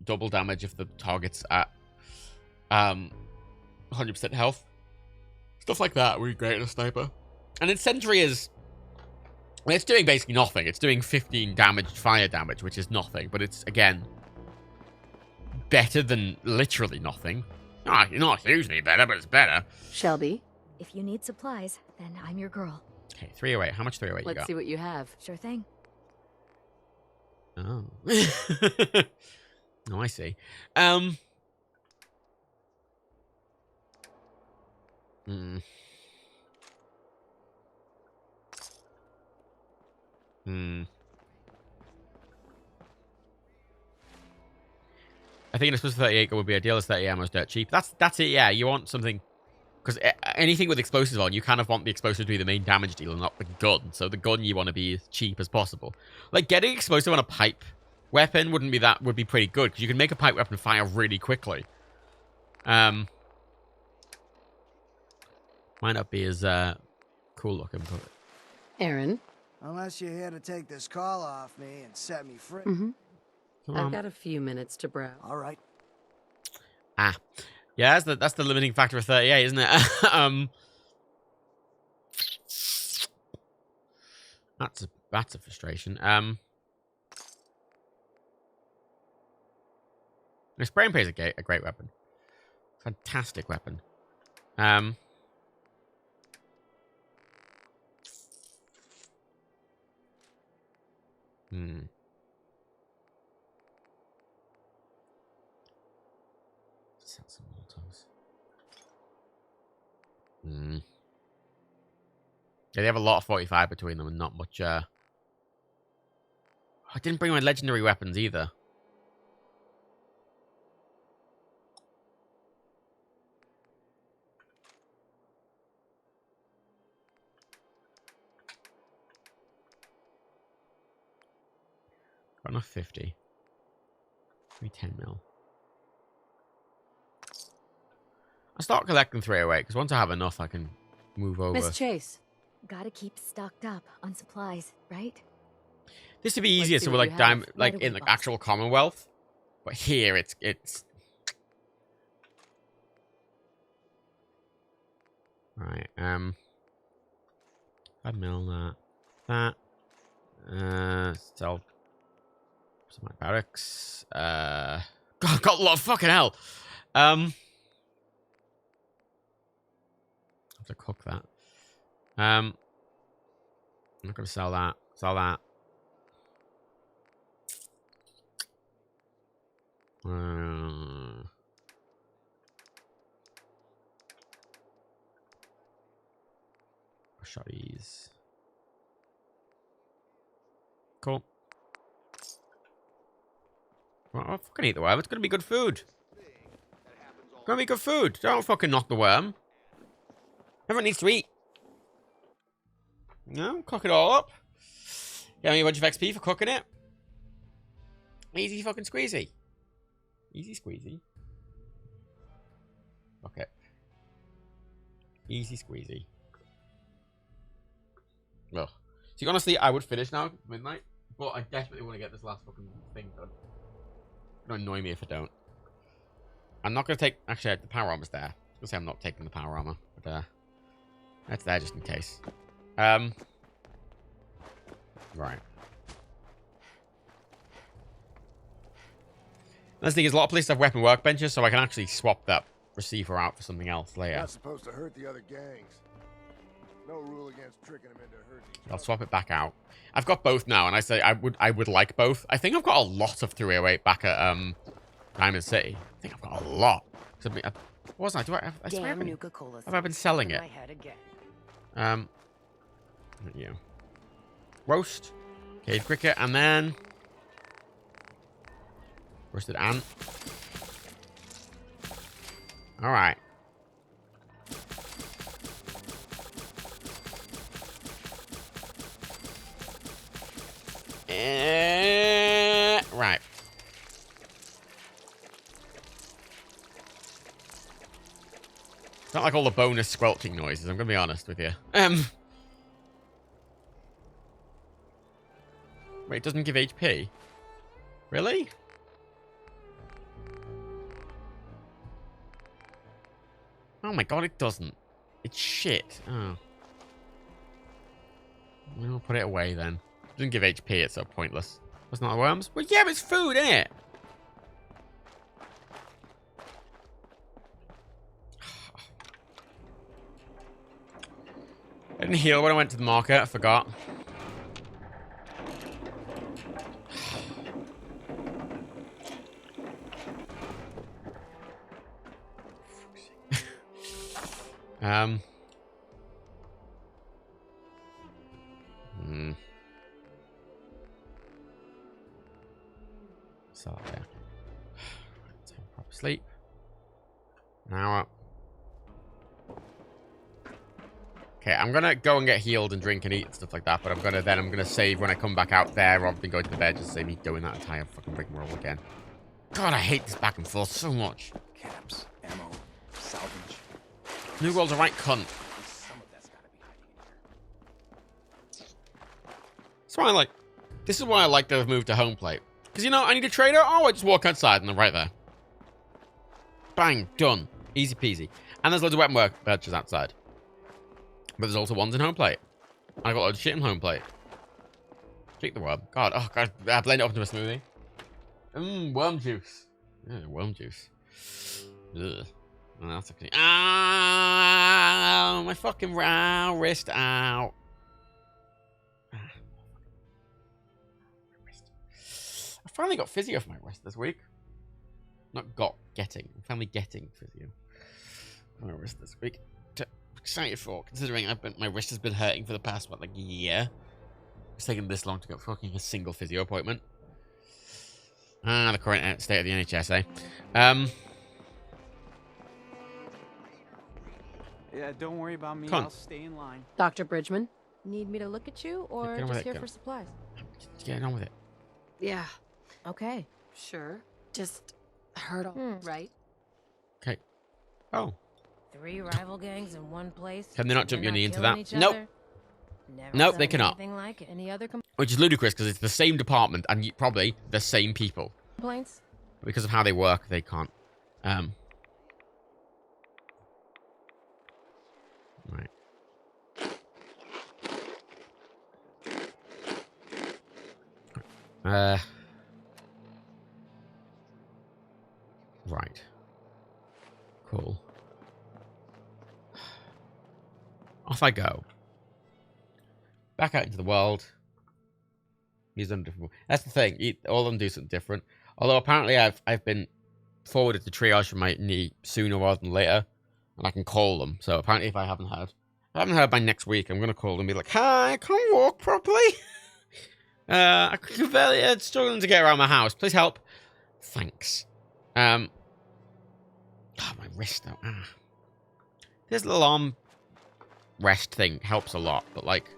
double damage if the target's at 100% health. Stuff like that would be great in a sniper. And incendiary is... well, it's doing basically nothing. It's doing 15 damaged fire damage, which is nothing. But it's, again, better than literally nothing. Not hugely better, but it's better. Shelby? If you need supplies, then I'm your girl. Okay, 308. How much 308 you got? Let's see what you have. Sure thing. Oh. Oh, I see. I think an explosive 38 gun would be ideal as 30 ammo is dirt cheap. That's it, yeah. You want something... because anything with explosives on, you kind of want the explosive to be the main damage dealer, not the gun. So the gun you want to be as cheap as possible. Like, getting explosive on a pipe weapon would be pretty good, because you can make a pipe weapon fire really quickly. Might not be as cool looking, but... Aaron? Unless you're here to take this call off me and set me free. I've got a few minutes to browse. All right. Yeah, that's the limiting factor of 38, isn't it? That's a frustration. The spray and pray is a great weapon. Fantastic weapon. Sell some Molotovs. Yeah, they have a lot of 45 between them and not much, I didn't bring my legendary weapons either. Got enough 50. 310 mil. I'll start collecting 308, because once I have enough, I can move over. Miss Chase. Gotta keep stocked up on supplies, right? This would be easier, so we're like in like actual Commonwealth, but here it's right. 5 mil that. Sell some of my barracks. God, got a lot of fucking hell. I have to cook that. I'm not gonna sell that. Sell that. Shotties. Cool. Well, I'll fucking eat the worm. It's gonna be good food. It's gonna be good food. Don't fucking knock the worm. Everyone needs to eat. No, cook it all up. Get me a bunch of XP for cooking it. Easy fucking squeezy. Easy squeezy. Okay. Easy squeezy. Ugh. See, honestly, I would finish now, midnight, but I desperately want to get this last fucking thing done. It's gonna annoy me if I don't. I'm not gonna take. Actually, the power armor's there. I was gonna say I'm not taking the power armor, but that's there just in case. Right. That's the thing is, a lot of places have weapon workbenches, so I can actually swap that receiver out for something else later. Not supposed to hurt the other gangs. No rule against tricking them into hurting each I'll swap it back out. I've got both now, and I say I would like both. I think I've got a lot of 308 back at Diamond City. I think I've got a lot. What was I? Damn Nuka-Cola. Have I been selling it? Yeah. Roast, cave cricket, and then roasted ant. All right. Right. It's not like all the bonus squelching noises, I'm gonna be honest with you. Wait, it doesn't give HP? Really? Oh my god, it doesn't. It's shit. Oh. We'll put it away then. It doesn't give HP, it's so pointless. Wasn't that worms? Well, yeah, but it's food, isn't it? I didn't heal when I went to the market, I forgot. So there. Take a proper sleep. An hour. Okay, I'm gonna go and get healed and drink and eat and stuff like that, but I'm gonna save when I come back out there rather than going to the bed, just save me doing that entire fucking rigmarole again. God, I hate this back and forth so much. Caps, ammo, salvage. New World's a right cunt. That's why I like. This is why I like to have moved to home plate. Because, you know, I need a trader. Oh, I just walk outside and I'm right there. Bang, done. Easy peasy. And there's loads of weapon work benches outside. But there's also ones in home plate. I got loads of shit in home plate. Drink the worm. God, oh god, I blend it up into a smoothie. Worm juice. Yeah, worm juice. Ugh. Oh, that's okay. Ow! My fucking wrist out. I finally got physio for my wrist this week. Not getting. I'm finally getting physio for my wrist this week. Excited for, considering my wrist has been hurting for the past, what, like a year. It's taken this long to get fucking a single physio appointment. The current state of the NHS, eh? Yeah, don't worry about me. I'll stay in line. Dr. Bridgman, need me to look at you or just here for supplies? Just get on with it. Yeah. Okay. Sure. Just hurdle, right? Okay. Oh. 3 rival gangs in one place. Can they not jump your knee into that? Nope. Nope, they cannot. Like any other Which is ludicrous because it's the same department and probably the same people. complaints? Because of how they work, they can't. Right. Right. Cool. Off I go. Back out into the world. He's done different. That's the thing. All of them do something different. Although apparently I've been forwarded to triage for my knee sooner rather than later, and I can call them. So apparently, if I haven't heard by next week, I'm gonna call them and be like, "Hi, I can't walk properly. I'm struggling to get around my house. Please help. Thanks." Oh, my wrist though. This little arm rest thing helps a lot, but like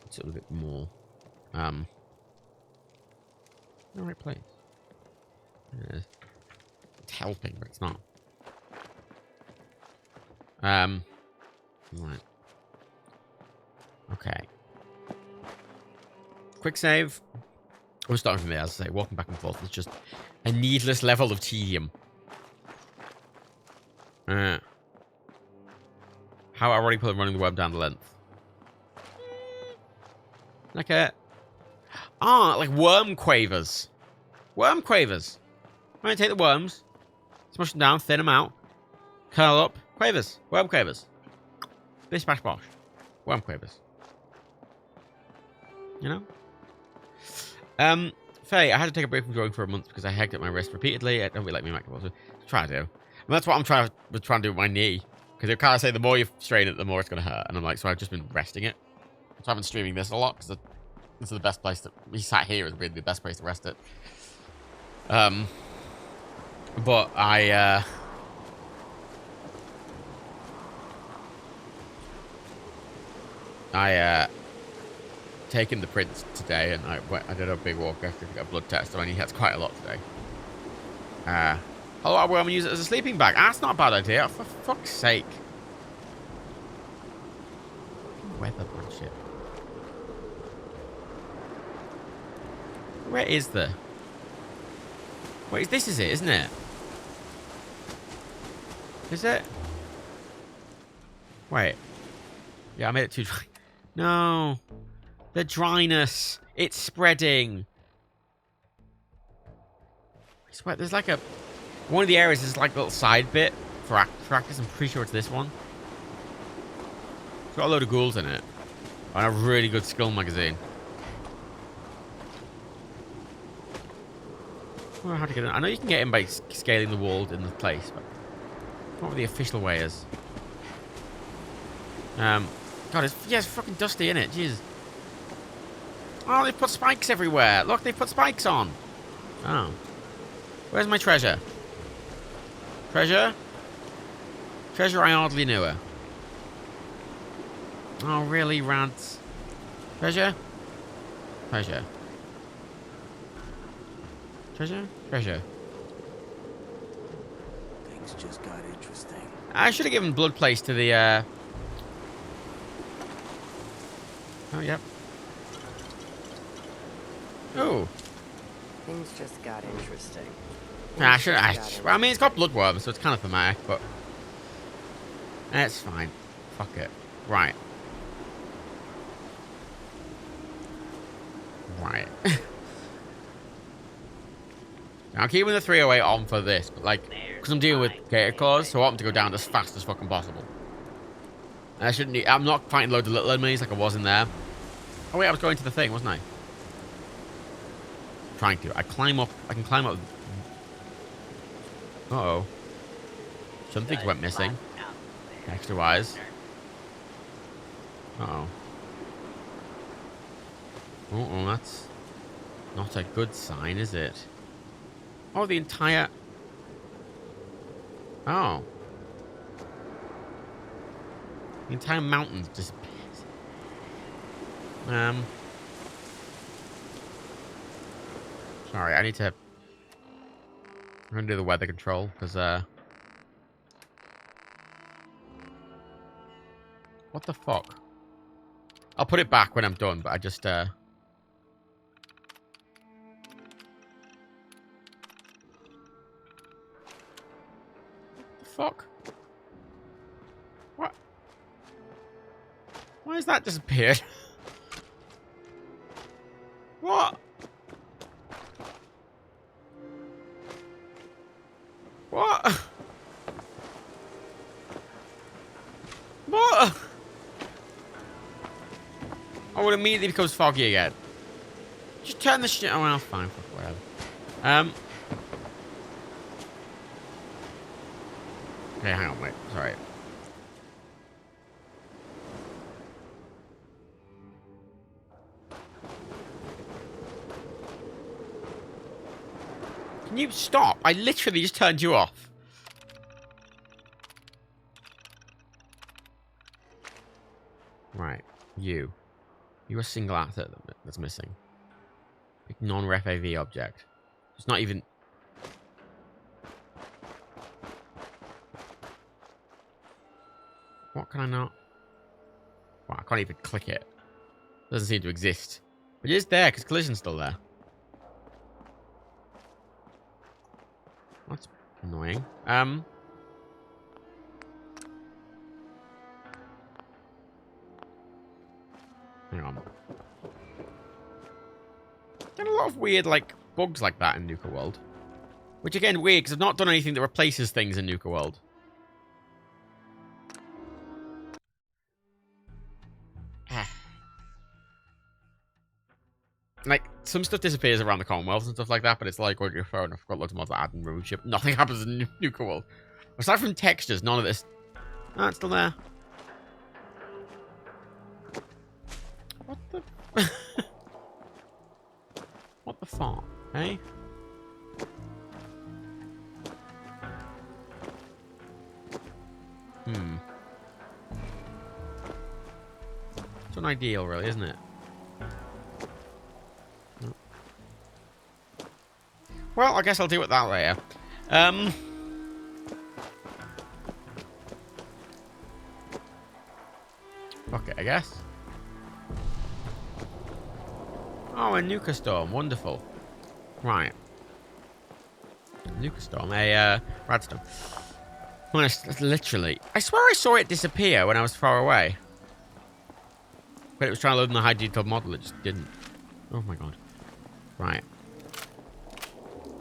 it's a little bit more. The right place. It's helping, but it's not. Right. Okay. Quick save. We're starting from there, as I say. Walking back and forth is just a needless level of tedium. How ironic put running the web down the length. Like a... Ah, like worm quavers. Worm quavers. I'm going to take the worms, smush them down, thin them out, curl up. Quavers. Worm quavers. Bish bash bosh. Worm quavers. You know? Faye, I had to take a break from drawing for a month because I hacked at my wrist repeatedly. I don't really like me macro. So try to do. And that's what I'm trying to do with my knee. Because they kind of say the more you strain it, the more it's going to hurt. And I'm like, so I've just been resting it. So I've been streaming this a lot because this is the best place to... We sat here is really the best place to rest it. But I taken the prints today, and I did a big walk after to get a blood test. I only had quite a lot today. Oh, I'm going to use it as a sleeping bag. That's not a bad idea. For fuck's sake. Weather bullshit. Where is the... Wait, this is it, isn't it? Is it? Wait. Yeah, I made it too dry. No. The dryness. It's spreading. I swear, there's like a... One of the areas is like a little side bit for practice. I'm pretty sure it's this one. It's got a load of ghouls in it. And a really good skill magazine. I don't know how to get in. I know you can get in by scaling the wall in the place, but what the official way is. God, it's fucking dusty, innit? Jeez. Oh, they've put spikes everywhere. Look, they've put spikes on. Oh. Where's my treasure? Treasure? Treasure I hardly knew her. Oh, really, Rads? Treasure? Treasure. Treasure? Treasure. Things just got interesting. I should have given blood place to the, Oh, yep. Oh. Things just got interesting. Nah, well, I mean, it's got bloodworms, so it's kind of thematic, but... It's fine. Fuck it. Right. Right. Now, I'm keeping the 308 on for this, but, like, because I'm dealing with gator claws, so I want them to go down as fast as fucking possible. And I shouldn't need... I'm not fighting loads of little enemies like I was in there. Oh, wait, I was going to the thing, wasn't I? Trying to. I climb up. I can climb up. Uh-oh. Some things went missing. Texture-wise. Uh-oh. Uh-oh, that's not a good sign, is it? Oh, the entire... Oh. The entire mountain disappears. Sorry, I need to... I'm gonna do the weather control, because, what the fuck? I'll put it back when I'm done, but I just, What the fuck? What? Why has that disappeared? What? What? What? Oh, it immediately becomes foggy again. Just turn the shit. Oh, well, fine. Whatever. Okay, hang on, wait. Sorry. Can you stop? I literally just turned you off. Right. You. You're a single asset that's missing. Big non-ref AV object. It's not even... What can I not... Well, I can't even click it. Doesn't seem to exist. But it is there, because collision's still there. That's annoying. Hang on. Done a lot of weird, like, bugs like that in Nuka World. Which, again, weird, because I've not done anything that replaces things in Nuka World. Like, some stuff disappears around the Commonwealth and stuff like that, but it's like, on your phone, I've got loads of mods that add and remove ship. Nothing happens in Nuka World. Aside from textures, none of this... Oh, it's still there. What the... What the fuck, eh? It's not ideal, really, isn't it? Well, I guess I'll deal with that later. Fuck it, I guess. Oh, a Nuka Storm. Wonderful. Right. Nuka Storm. A, Radstone. Honest, literally. I swear I saw it disappear when I was far away. But it was trying to load in the high detailed model. It just didn't. Oh my god. Right.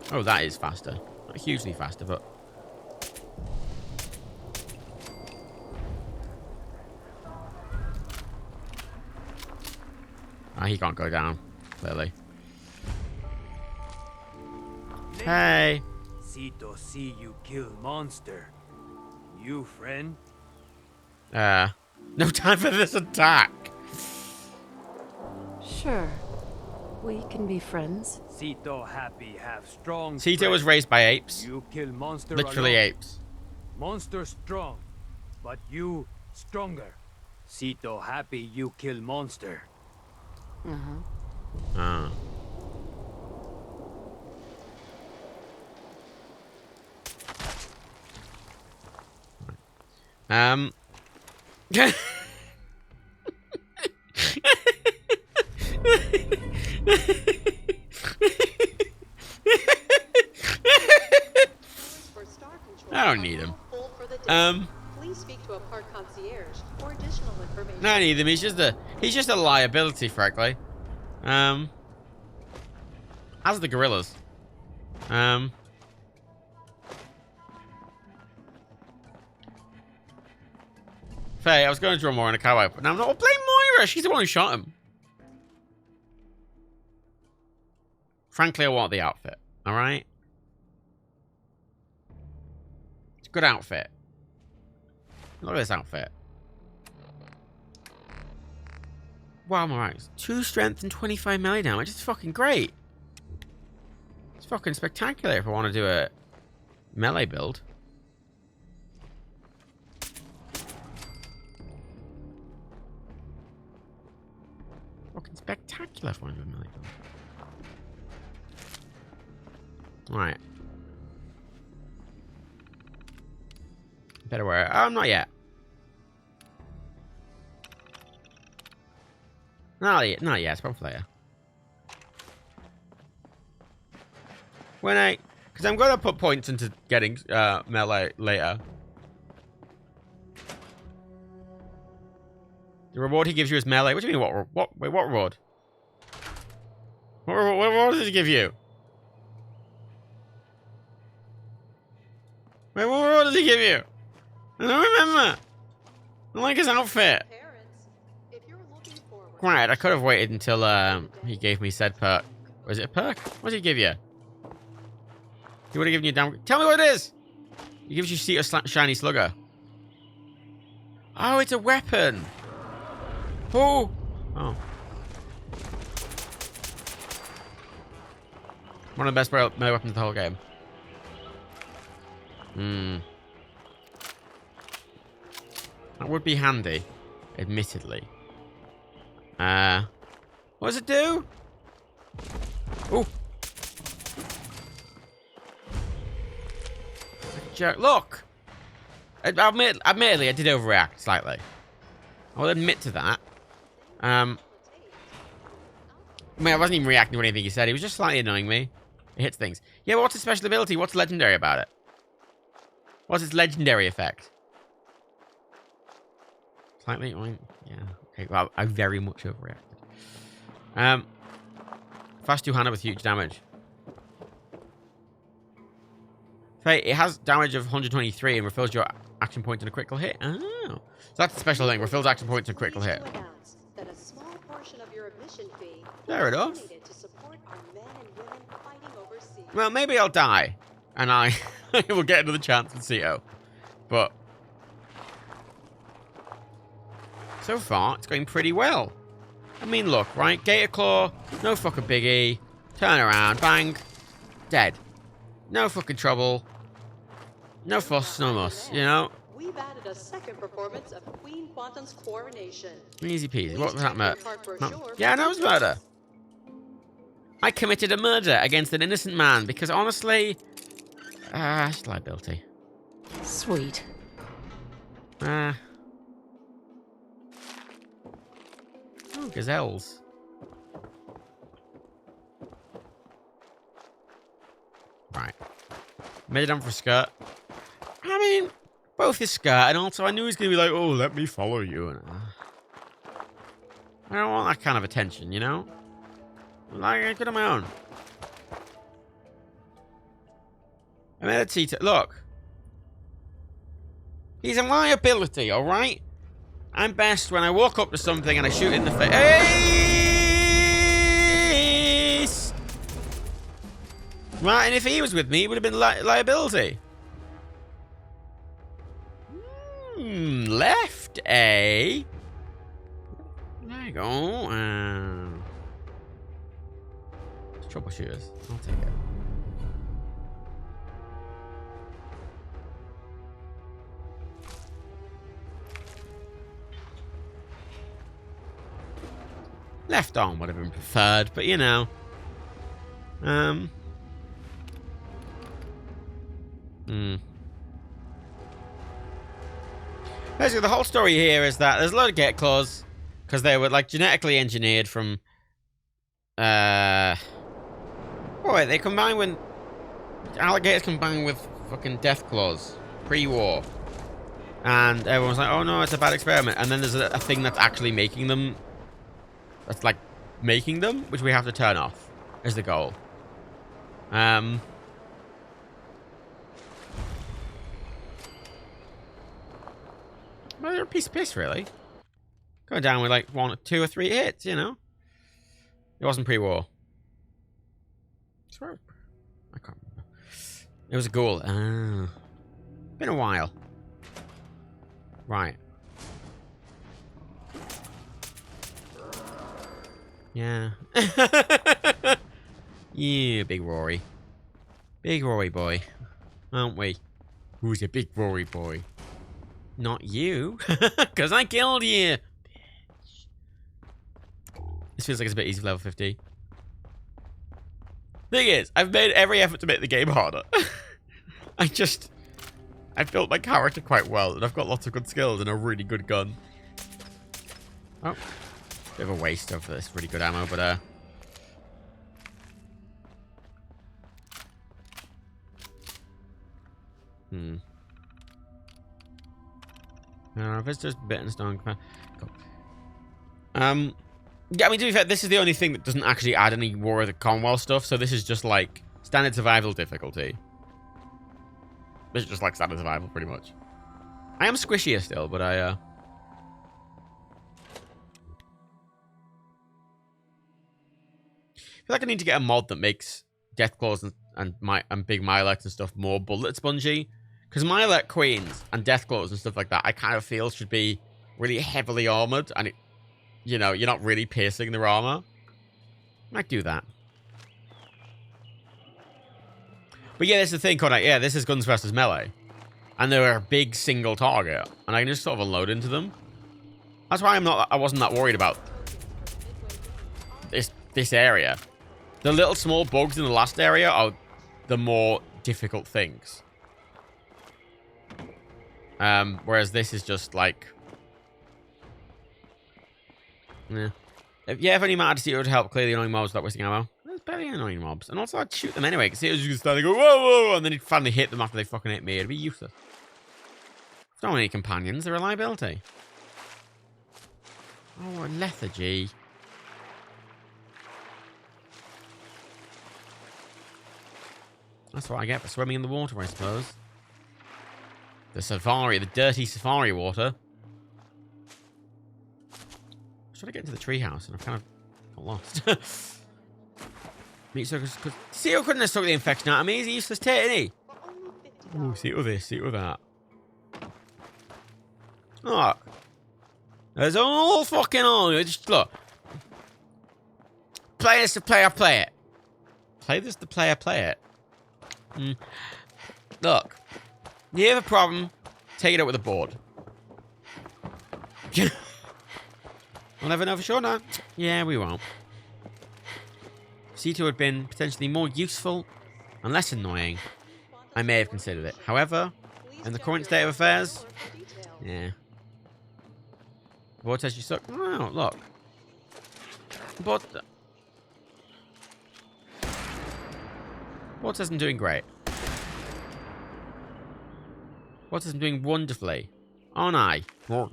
Oh, that is faster. Not hugely faster, but... Ah, he can't go down, clearly. Hey! Sito see you kill monster. You friend? No time for this attack! Sure. We can be friends. Sito happy have strong. Sito was raised by apes. You kill monster Literally alone. apes. Monster strong, but you stronger. Sito happy you kill monster. Ah. I don't need him. Please speak to a park concierge for additional information. No, I need him. He's just a liability, frankly. As the gorillas. Faye, I was going to draw more on a cowboy, but now I'm not. Blame Moira. She's the one who shot him. Frankly, I want the outfit. All right. It's a good outfit. Look at this outfit. Wow, I'm alright. 2 strength and 25 melee damage. It's fucking great. It's fucking spectacular if I want to do a melee build. Fucking spectacular if I want to do a melee build. Alright. Better wear it. Oh, not yet. Not yet. It's probably later. Because I'm going to put points into getting melee later. The reward he gives you is melee. What do you mean? What reward? What reward does he give you? Wait, what reward does he give you? I don't remember. I like his outfit. Right, I could have waited until he gave me said perk. Was it a perk? What did he give you? He would have given you a damn... Tell me what it is! He gives you Seat of Shiny Slugger. Oh, it's a weapon! Oh! Oh. One of the best melee weapons of the whole game. That would be handy, admittedly. What does it do? Oh! Look! Admittedly, I did overreact slightly. I will admit to that. I mean, I wasn't even reacting to anything he said. He was just slightly annoying me. It hits things. Yeah, but what's its special ability? What's legendary about it? What's its legendary effect? Slightly? Yeah. Okay, well, I very much overreacted. Fast two-hander with huge damage. Hey, it has damage of 123 and refills your action point in a critical hit. Oh. So that's the special thing. Refills action points in a critical hit. That a small portion of your admission fee Fair enough. donated to support our men and women fighting overseas. Well, maybe I'll die. And I will get another chance with CO. But so far, it's going pretty well. I mean, look, right? Gator Claw, no fucking biggie. Turn around, bang. Dead. No fucking trouble. No fuss, no muss, you know? We've added a second performance of Queen Quantum's coronation. Easy peasy. What was that murder? Yeah, no, it was murder. I committed a murder against an innocent man because honestly, it's liability. Sweet. Oh, gazelles. Right. Made it on for skirt. I mean, both his skirt, and also I knew he was going to be like, oh, let me follow you. And, I don't want that kind of attention, you know? Like, I could on my own. I made a Tito. Look. He's a liability, alright? I'm best when I walk up to something and I shoot it in the face. Right, and if he was with me, it would have been liability. Left A. There you go. Troubleshooters. I'll take it. Left arm would have been preferred, but you know. Basically, the whole story here is that there's a lot of Get Claws because they were like genetically engineered from. Oh wait, they combine with alligators combined with fucking Death Claws pre-war, and everyone's like, "Oh no, it's a bad experiment." And then there's a thing that's actually making them. That's like making them, which we have to turn off. Is the goal. Well, they're a piece of piss, really. Going down with like 1, 2, or 3 hits, you know. It wasn't pre-war. I can't remember. It was a ghoul. Been a while. Right. Yeah. Yeah, Big Rory. Big Rory boy. Aren't we? Who's a Big Rory boy? Not you. Because I killed you. Bitch. This feels like it's a bit easy for level 50. Thing is, I've made every effort to make the game harder. I built my character quite well, and I've got lots of good skills and a really good gun. Oh. Bit of a waste of this really good ammo, but visitors, bit and stone. Cool. Yeah, I mean, to be fair, this is the only thing that doesn't actually add any War of the Commonwealth stuff, so this is just like standard survival difficulty. This is just like standard survival, pretty much. I am squishier still, but I feel like I need to get a mod that makes Deathclaws and Big Milex and stuff more bullet spongy. Because Milex Queens and Deathclaws and stuff like that, I kind of feel should be really heavily armored. And, you know, you're not really piercing their armor. Might do that. But yeah, that's the thing, Kodak. Yeah, this is guns versus melee. And they're a big single target. And I can just sort of unload into them. That's why I wasn't that worried about this area. The little small bugs in the last area are the more difficult things. Whereas this is just like... Yeah. Yeah, if only mattered to see it would help clear the annoying mobs without wasting ammo. There's barely annoying mobs. And also, I'd shoot them anyway, because he was just standing, go, whoa, whoa, and then he'd finally hit them after they fucking hit me. It'd be useless. Don't want any companions. They're a liability. Oh, a lethargy. That's what I get for swimming in the water, I suppose. The safari, the dirty safari water. I was trying to get into the treehouse, and I've kind of got lost. Cito couldn't have stuck the infection out of me. He's a useless tit, isn't he? Ooh, Cito this, Cito that. Look. There's all fucking on. Just look. Play this to player play it. Play this to player play it. Look. You have a problem, take it up with a board. We'll never know for sure now. Yeah, we won't. C2 had been potentially more useful and less annoying. I may have considered it. However, in the current state of affairs, yeah. Vortex, you suck. Oh, look. But Vortex isn't doing great. Vortex isn't doing wonderfully. Aren't I? I'm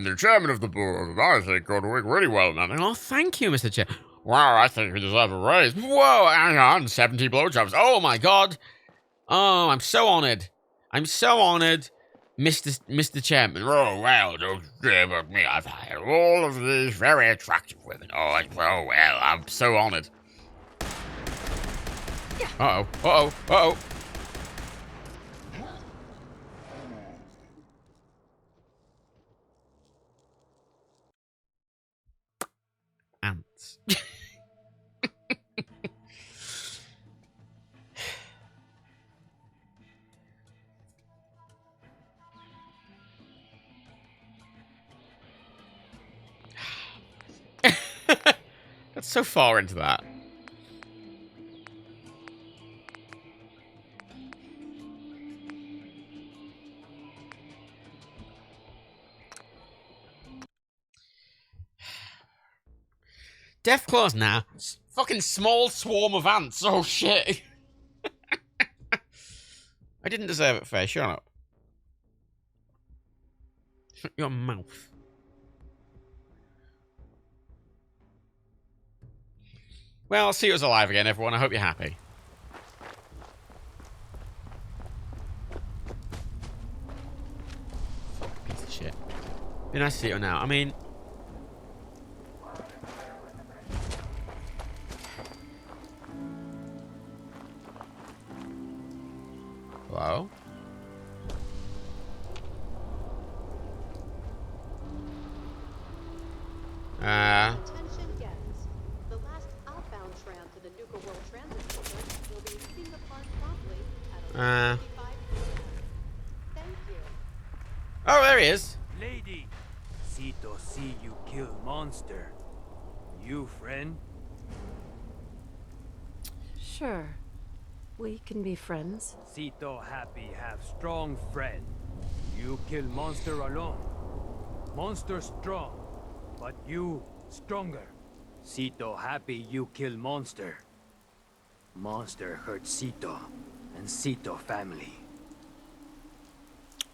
the chairman of the board. I think you're doing really well, man. Oh, thank you, Mr. Chair. Wow, I think you deserve a raise. Whoa, hang on. 70 blowjobs. Oh, my God. Oh, I'm so honored. I'm so honored, Mr. Chairman. Oh, well, don't say about me. I've had all of these very attractive women. Oh, well, I'm so honored. Uh-oh. Uh-oh. Uh-oh. Ants. That's so far into that. Deathclaws now. Fucking small swarm of ants. Oh, shit. I didn't deserve it, Faye. Shut up. Shut your mouth. Well, I'll see you as alive again, everyone. I hope you're happy. Piece of shit. Be nice to see you now. I mean... Hello? Attention guests. The last outbound tram to the Nuka World Transit System will be leaving the park promptly at 11:55 p.m. Thank you. Oh, there he is. Lady, Cito see you kill monster. You friend? Sure. We can be friends. Cito happy have strong friend. You kill monster alone. Monster strong, but you stronger. Cito happy you kill monster. Monster hurt Cito and Cito family.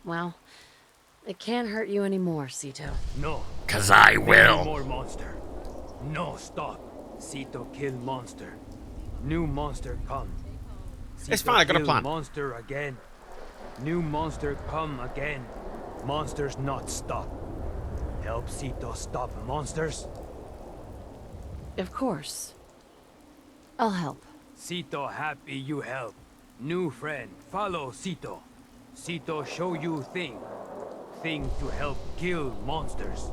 Well, it can't hurt you anymore, Cito. No. 'Cause I will. No more monster. No, stop. Cito kill monster. New monster come. It's fine, I got a plan. Monster again. New monster come again. Monsters not stop. Help Cito stop monsters? Of course. I'll help. Cito happy you help. New friend, follow Cito. Cito show you thing. Thing to help kill monsters.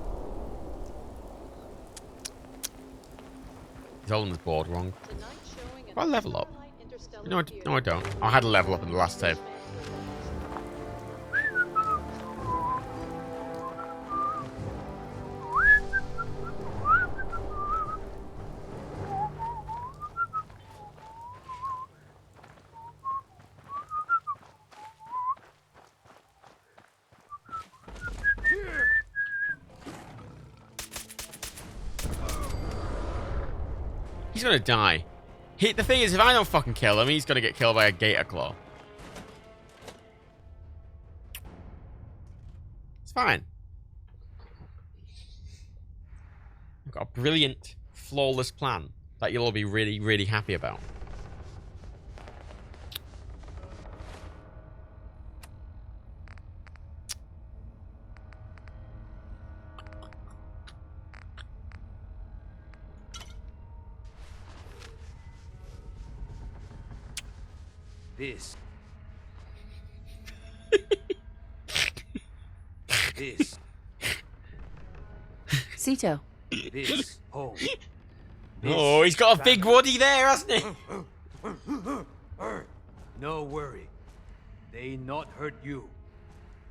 He's holding his board wrong. I'll level up. No, I don't. I had a level up in the last save. He's gonna die. The thing is, if I don't fucking kill him, he's gonna get killed by a gator claw. It's fine. I've got a brilliant, flawless plan that you'll all be really, really happy about. This. This. Sito. This home. Oh, he's got a big woody there, hasn't he? No worry. They not hurt you.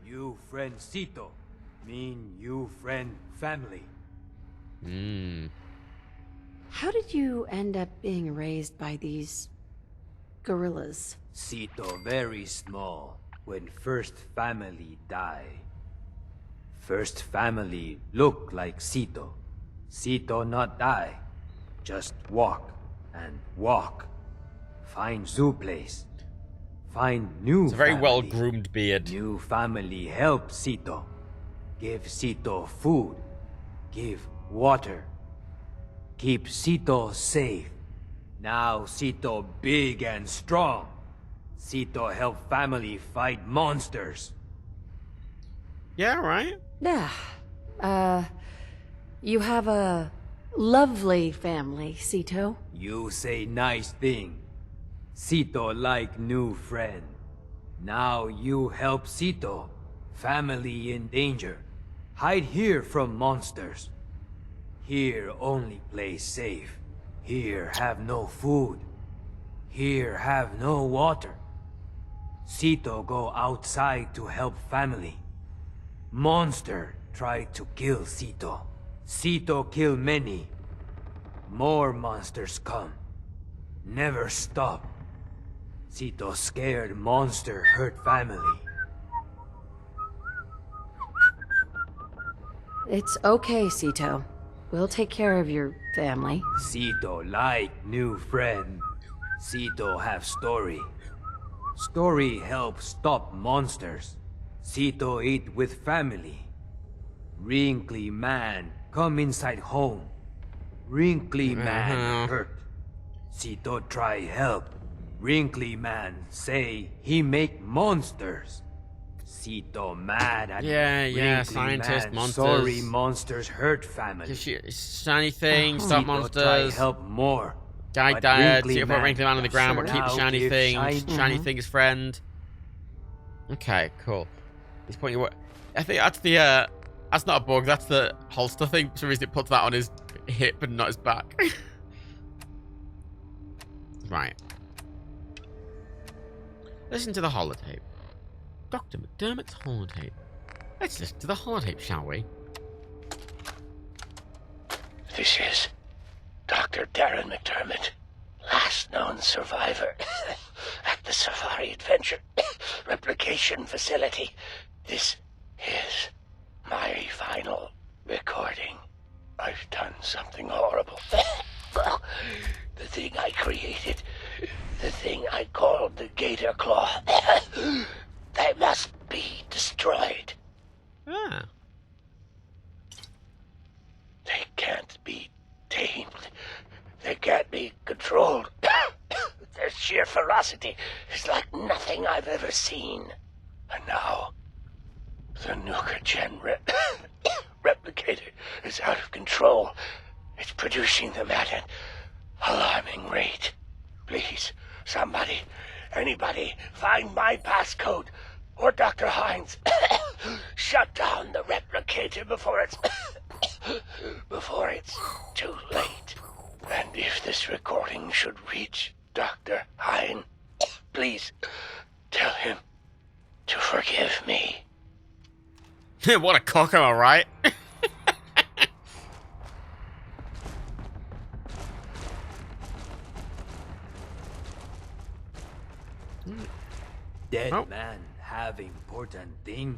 You friend Sito. Mean you friend family. How did you end up being raised by these gorillas? Sito very small when first family die. First family look like Sito. Sito not die. Just walk and walk. Find zoo place. Find new It's a very family. well-groomed beard. New family help Sito. Give Sito food. Give water. Keep Sito safe. Now Sito big and strong. Sito help family fight monsters. Yeah, right. Yeah. You have a lovely family, Sito. You say nice thing. Sito like new friend. Now you help Sito. Family in danger. Hide here from monsters. Here only play safe. Here have no food. Here have no water. Sito go outside to help family. Monster try to kill Sito. Sito kill many. More monsters come. Never stop. Sito scared monster hurt family. It's okay, Sito. We'll take care of your family. Sito like new friend. Sito have story. Story help stop monsters. Sito eat with family. Wrinkly man come inside home. Wrinkly man hurt. Sito try help. Wrinkly man say he make monsters. Sito mad at Yeah, Wrinkly scientist, man. monsters. Sorry monsters hurt family. Shiny things, stop Sito try monsters. help more. Guy but died, Wrinkly so you put man Wrinkly Man on the ground, but keep now shiny give things. Shiny Mhm. thing's friend. Okay, cool. He's putting your. I think that's the. That's not a bug. That's the holster thing. For some reason, it puts that on his hip and not his back. Right. Listen to the holotape. Dr. McDermott's holotape. Let's listen to the holotape, shall we? This is Dr. Darren McDermott, last known survivor at the Safari Adventure Replication Facility. This is my final recording. I've done something horrible. The thing I created, the thing I called the Gator Claw, they must be destroyed. Ah. They can't be tamed. They can't be controlled. Their sheer ferocity is like nothing I've ever seen. And now, the Nuka-Gen replicator is out of control. It's producing them at an alarming rate. Please, somebody, anybody, find my passcode. Or Dr. Hines, shut down the replicator before it's too late. And if this recording should reach Dr. Hines, please tell him to forgive me. What a cock, am I right? Dead man have important thing.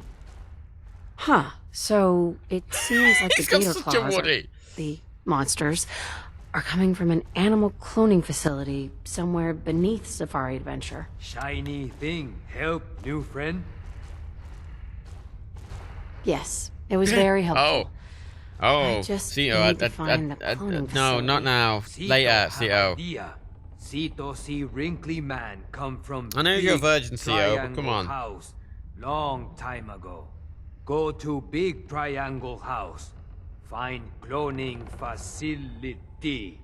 Huh. So it seems like the He's got gator such a claws are woody. the monsters are coming from an animal cloning facility somewhere beneath Safari Adventure. Shiny thing. Help, new friend? Yes, it was very helpful. Oh, I just CO, need to find the cloning no, not facility. now. Later, CO. Cito see wrinkly man come from I know you're a big virgin, CO, but come triangle on. house long time ago. Go to big triangle house. Find cloning facility.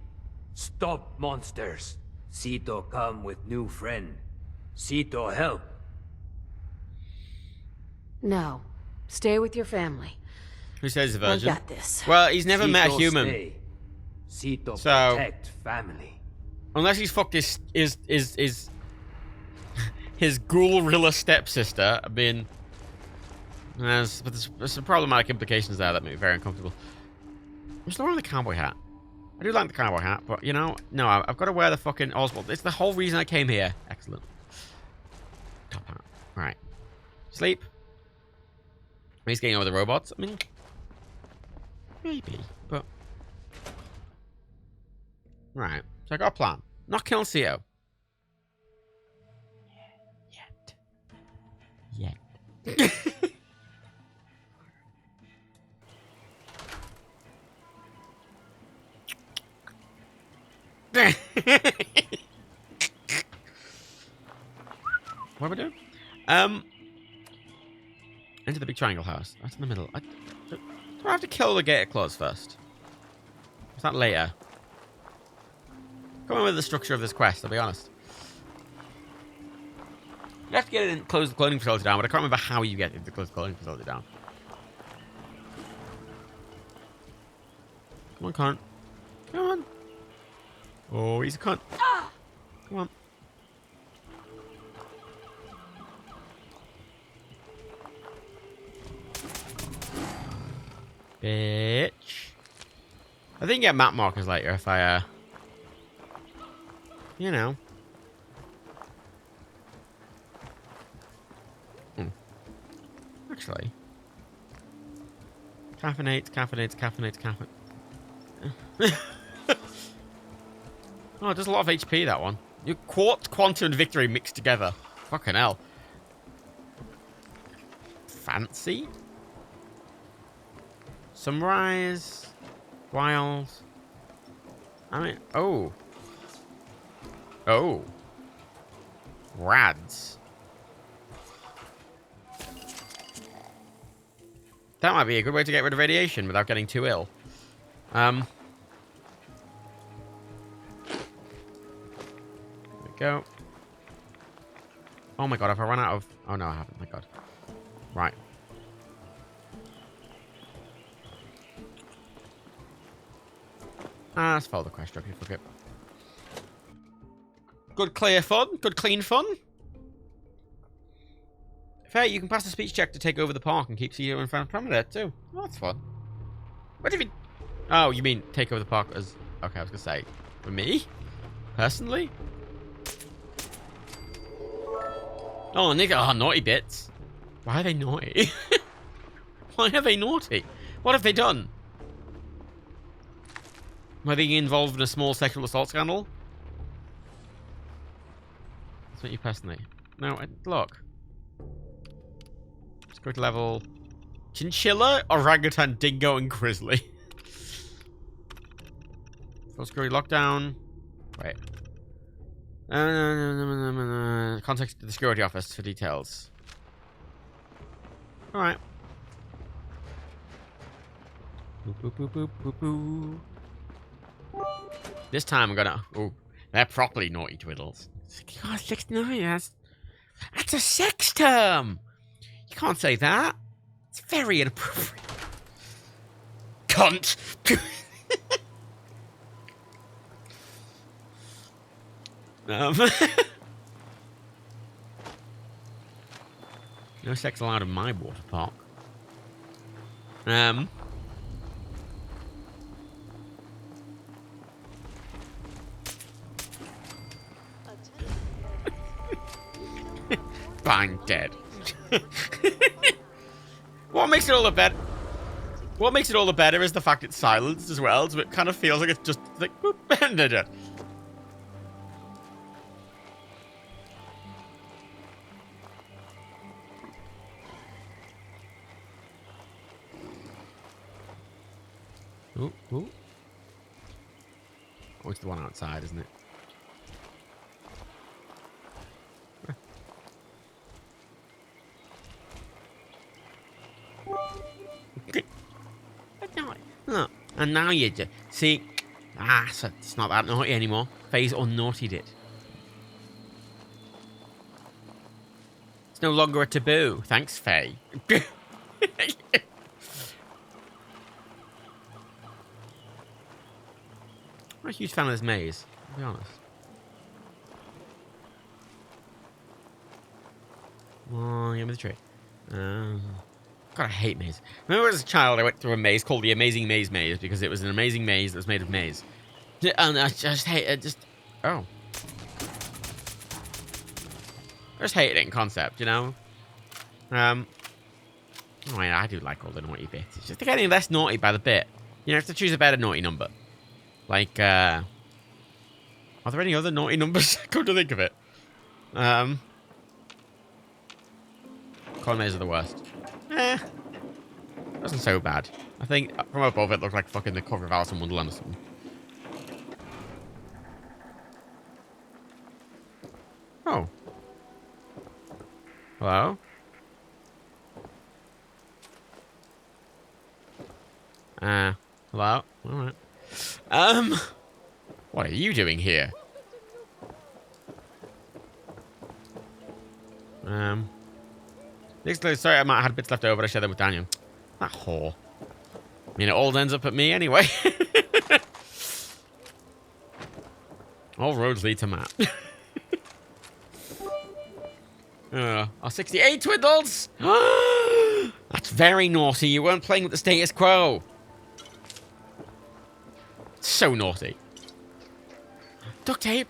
Stop monsters. Cito come with new friend. Cito help. No, stay with your family. Who says he's a virgin? I got this. Well, he's never met a Cito human. stay. Cito So, protect family. unless he's fucked his his ghoul-rilla stepsister, I mean, but there's some problematic implications there that make me very uncomfortable. I'm still wearing the cowboy hat. I do like the cowboy hat, but you know, no, I've got to wear the fucking Oswald. It's the whole reason I came here. Excellent. Top hat. Right. Sleep. He's getting over the robots. I mean, maybe, but right. So I got a plan. Not kill CO. Yet. What are we doing? Into the big triangle house. That's in the middle. Do I have to kill the gator claws first? Is that later? Come on with the structure of this quest, I'll be honest. You have to get in and close the cloning facility down, but I can't remember how you get into the close the cloning facility down. Come on, cunt. Come on. Oh, he's a cunt. Come on. Bitch. I think you get map markers later if I, you know. Actually. Caffeinates. Oh, it does a lot of HP, that one. You Quartz, Quantum, and Victory mixed together. Fucking hell. Fancy? Sunrise. Wild. I mean, oh. Oh. Rads. That might be a good way to get rid of radiation without getting too ill. There we go. Oh my god, have I run out of... Oh no, I haven't. My god. Right. Let's follow the quest structure. Fuck it. Good clear fun. Good clean fun. Fair, you can pass the speech check to take over the park and keep CEO in front of there too. Oh, that's fun. What if you... Oh, you mean take over the park as... Okay, I was going to say... For me? Personally? Oh, nigga. Oh, naughty bits. Why are they naughty? Why are they naughty? What have they done? Were they involved in a small sexual assault scandal? That's what you personally... No, look. Security level. Chinchilla, orangutan, dingo, and grizzly. Full security lockdown. Wait. Contact the security office for details. Alright. This time I'm gonna... Oh, they're properly naughty twiddles. God, 69, that's a sex term! You can't say that. It's very inappropriate. Cunt! No sex allowed in my water park. Bang, dead. What makes it all look better? What makes it all the better is the fact it's silenced as well, so it kind of feels like it's just like, whoop, ended it. Ooh, ooh. Oh, it's the one outside, isn't it? Look, and now you just see, so it's not that naughty anymore. Faye's unnaughtied it. It's no longer a taboo. Thanks, Faye. I'm a huge fan of this maze, to be honest. Oh, give me the tree. God, I hate maze. Remember as a child, I went through a maze called the Amazing Maze Maze because it was an amazing maze that was made of maze. And I just hate it. Oh. I just hate it in concept, you know? Oh, yeah, I do like all the naughty bits. It's just getting less naughty by the bit. You have to choose a better naughty number. Like, are there any other naughty numbers? Come to think of it. Corn maze are the worst. Wasn't so bad. I think from above it looked like fucking the cover of Alice in Wonderland or something. Oh. Hello? Hello? Alright. What are you doing here? Sorry, I might have had bits left over, but I shared them with Daniel. That whore. I mean, it all ends up at me anyway. All roads lead to Matt. 68 Twiddles! That's very naughty. You weren't playing with the status quo. So naughty. Duct tape?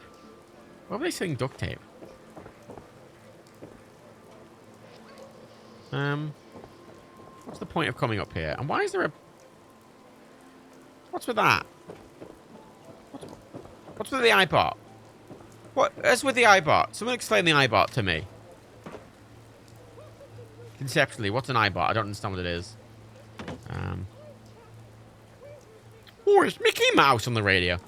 Why were they saying duct tape? What's the point of coming up here? And why is there a... What's with that? What's with the iBot? What's with the iBot? Someone explain the iBot to me. Conceptually, what's an iBot? I don't understand what it is. Oh, it's Mickey Mouse on the radio.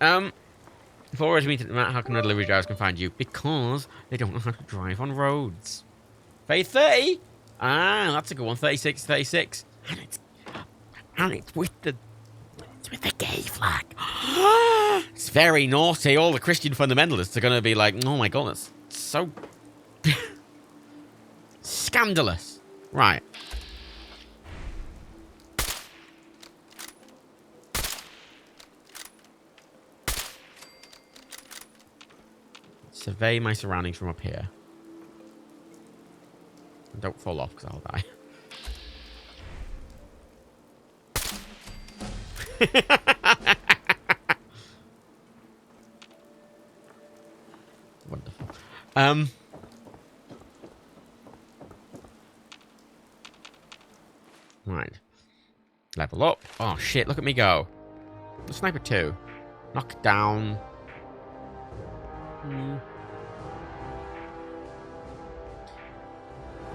If always meet Matt, how come no delivery drivers can find you? Because they don't know how to drive on roads. Phase 30? Ah, that's a good one. 36, 36. And it's with the gay flag. It's very naughty. All the Christian fundamentalists are going to be like, oh my god, that's so scandalous. Right. Survey my surroundings from up here. And don't fall off because I'll die. Wonderful. Right. Level up. Oh shit, look at me go. The sniper 2. Knock down.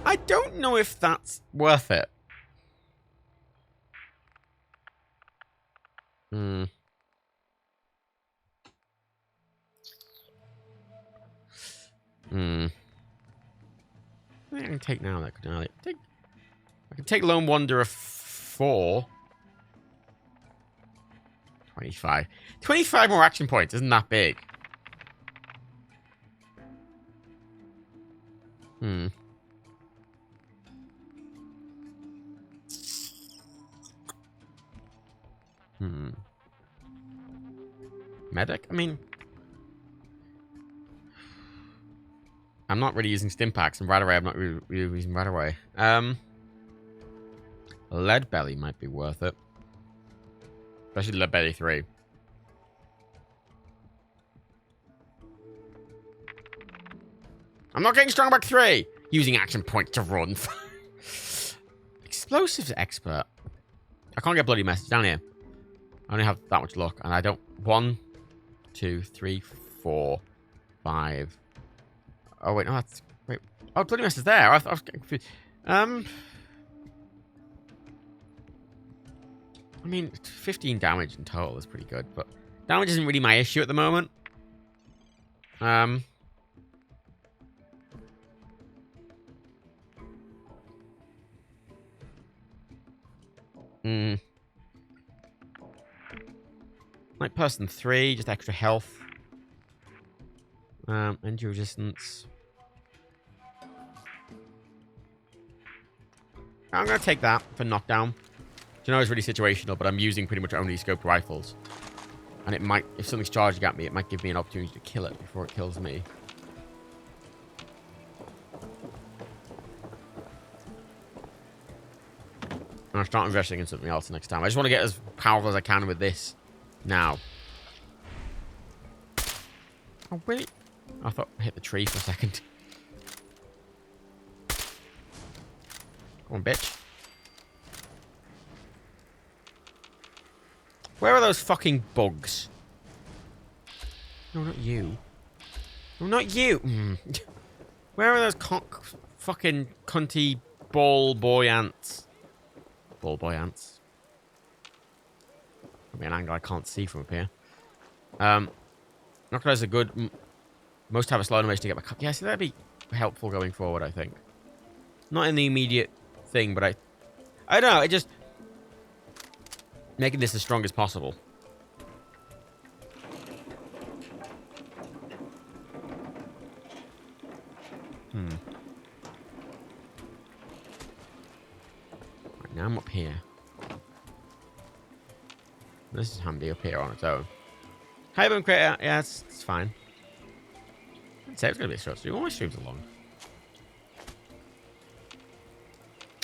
I don't know if that's worth it. I can take now. That could I can take Lone Wanderer 4. 25. 25 more action points. Isn't that big? Medic? I mean... I'm not really using stim packs, and right away I'm not really using right away. Lead Belly might be worth it. Especially Lead Belly 3. I'm not getting Strongback 3! Using action points to run. Explosives expert. I can't get bloody message down here. I only have that much luck, and I don't... 1, 2, 3, 4, 5... Oh, wait, no, that's... Wait. Oh, bloody message there. I was getting confused. I mean, 15 damage in total is pretty good, but damage isn't really my issue at the moment. Like person 3, just extra health. Energy resistance. I'm gonna take that for knockdown. You know, it's really situational, but I'm using pretty much only scoped rifles. And it might, if something's charging at me, it might give me an opportunity to kill it before it kills me. I'll start investing in something else next time. I just want to get as powerful as I can with this now. Oh, wait. I thought I hit the tree for a second. Come on, bitch. Where are those fucking bugs? No, not you. No, not you. Where are those fucking cunty ball boy ants? Ball boy ants. That'll be an angle I can't see from up here. Knockout is a good... Most have a slow animation to get back up. Yeah, so that'd be helpful going forward, I think. Not in the immediate thing, but I don't know, it just... Making this as strong as possible. Right, now I'm up here. This is handy up here on its own. Hi, Boom Crater. Yeah, it's fine. I'd say it's going to be a short stream. All my streams are long.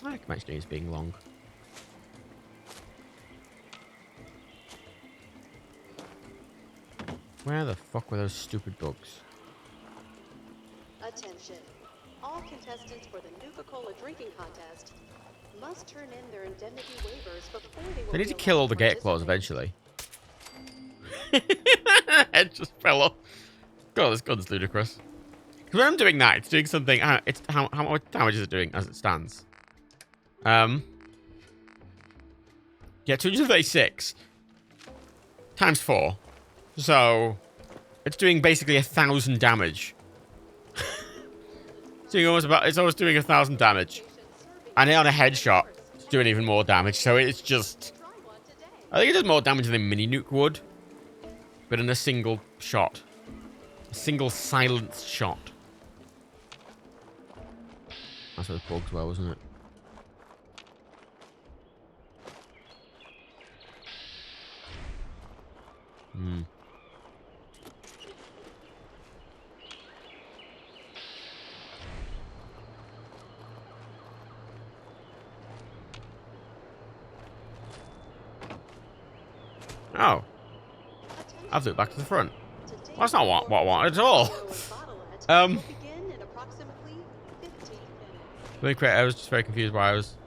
I like my streams being long. Where the fuck were those stupid bugs? Attention. All contestants for the Nuka-Cola drinking contest must turn in their indemnity waivers before they will They need be to kill all the gate claws eventually. It just fell off. God, this gun's ludicrous. Because when I'm doing that, it's doing something... It's how much damage is it doing as it stands? Yeah, 236 times 4. So, it's doing basically 1,000 damage. It's almost doing 1,000 damage. And on a headshot, it's doing even more damage. So it's just... I think it does more damage than a mini nuke would. But in a single shot. A single silenced shot. That's what the bugs were, wasn't it? Oh. I'll do it back to the front. Well, that's not what I wanted at all. Really quick, I was just very confused why I was...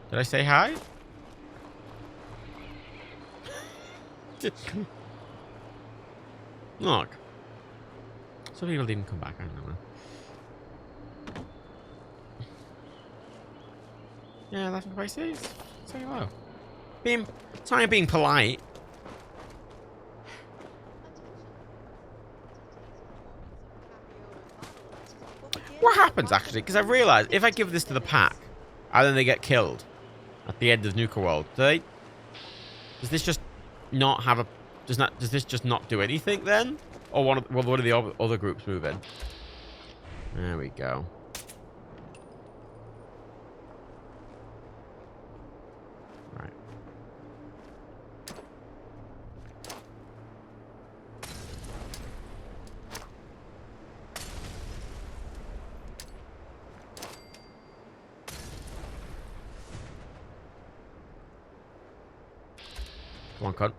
Did I say hi? Look. Some people didn't come back, I don't know. Yeah, that's what I say. Say hello. Sorry, I'm being polite. What happens, actually? Because I've realised if I give this to the pack, and then they get killed at the end of Nuka World, does this just not have a... Does this just not do anything then? Or will one of the other groups move in? There we go. Right. Come on, cunt.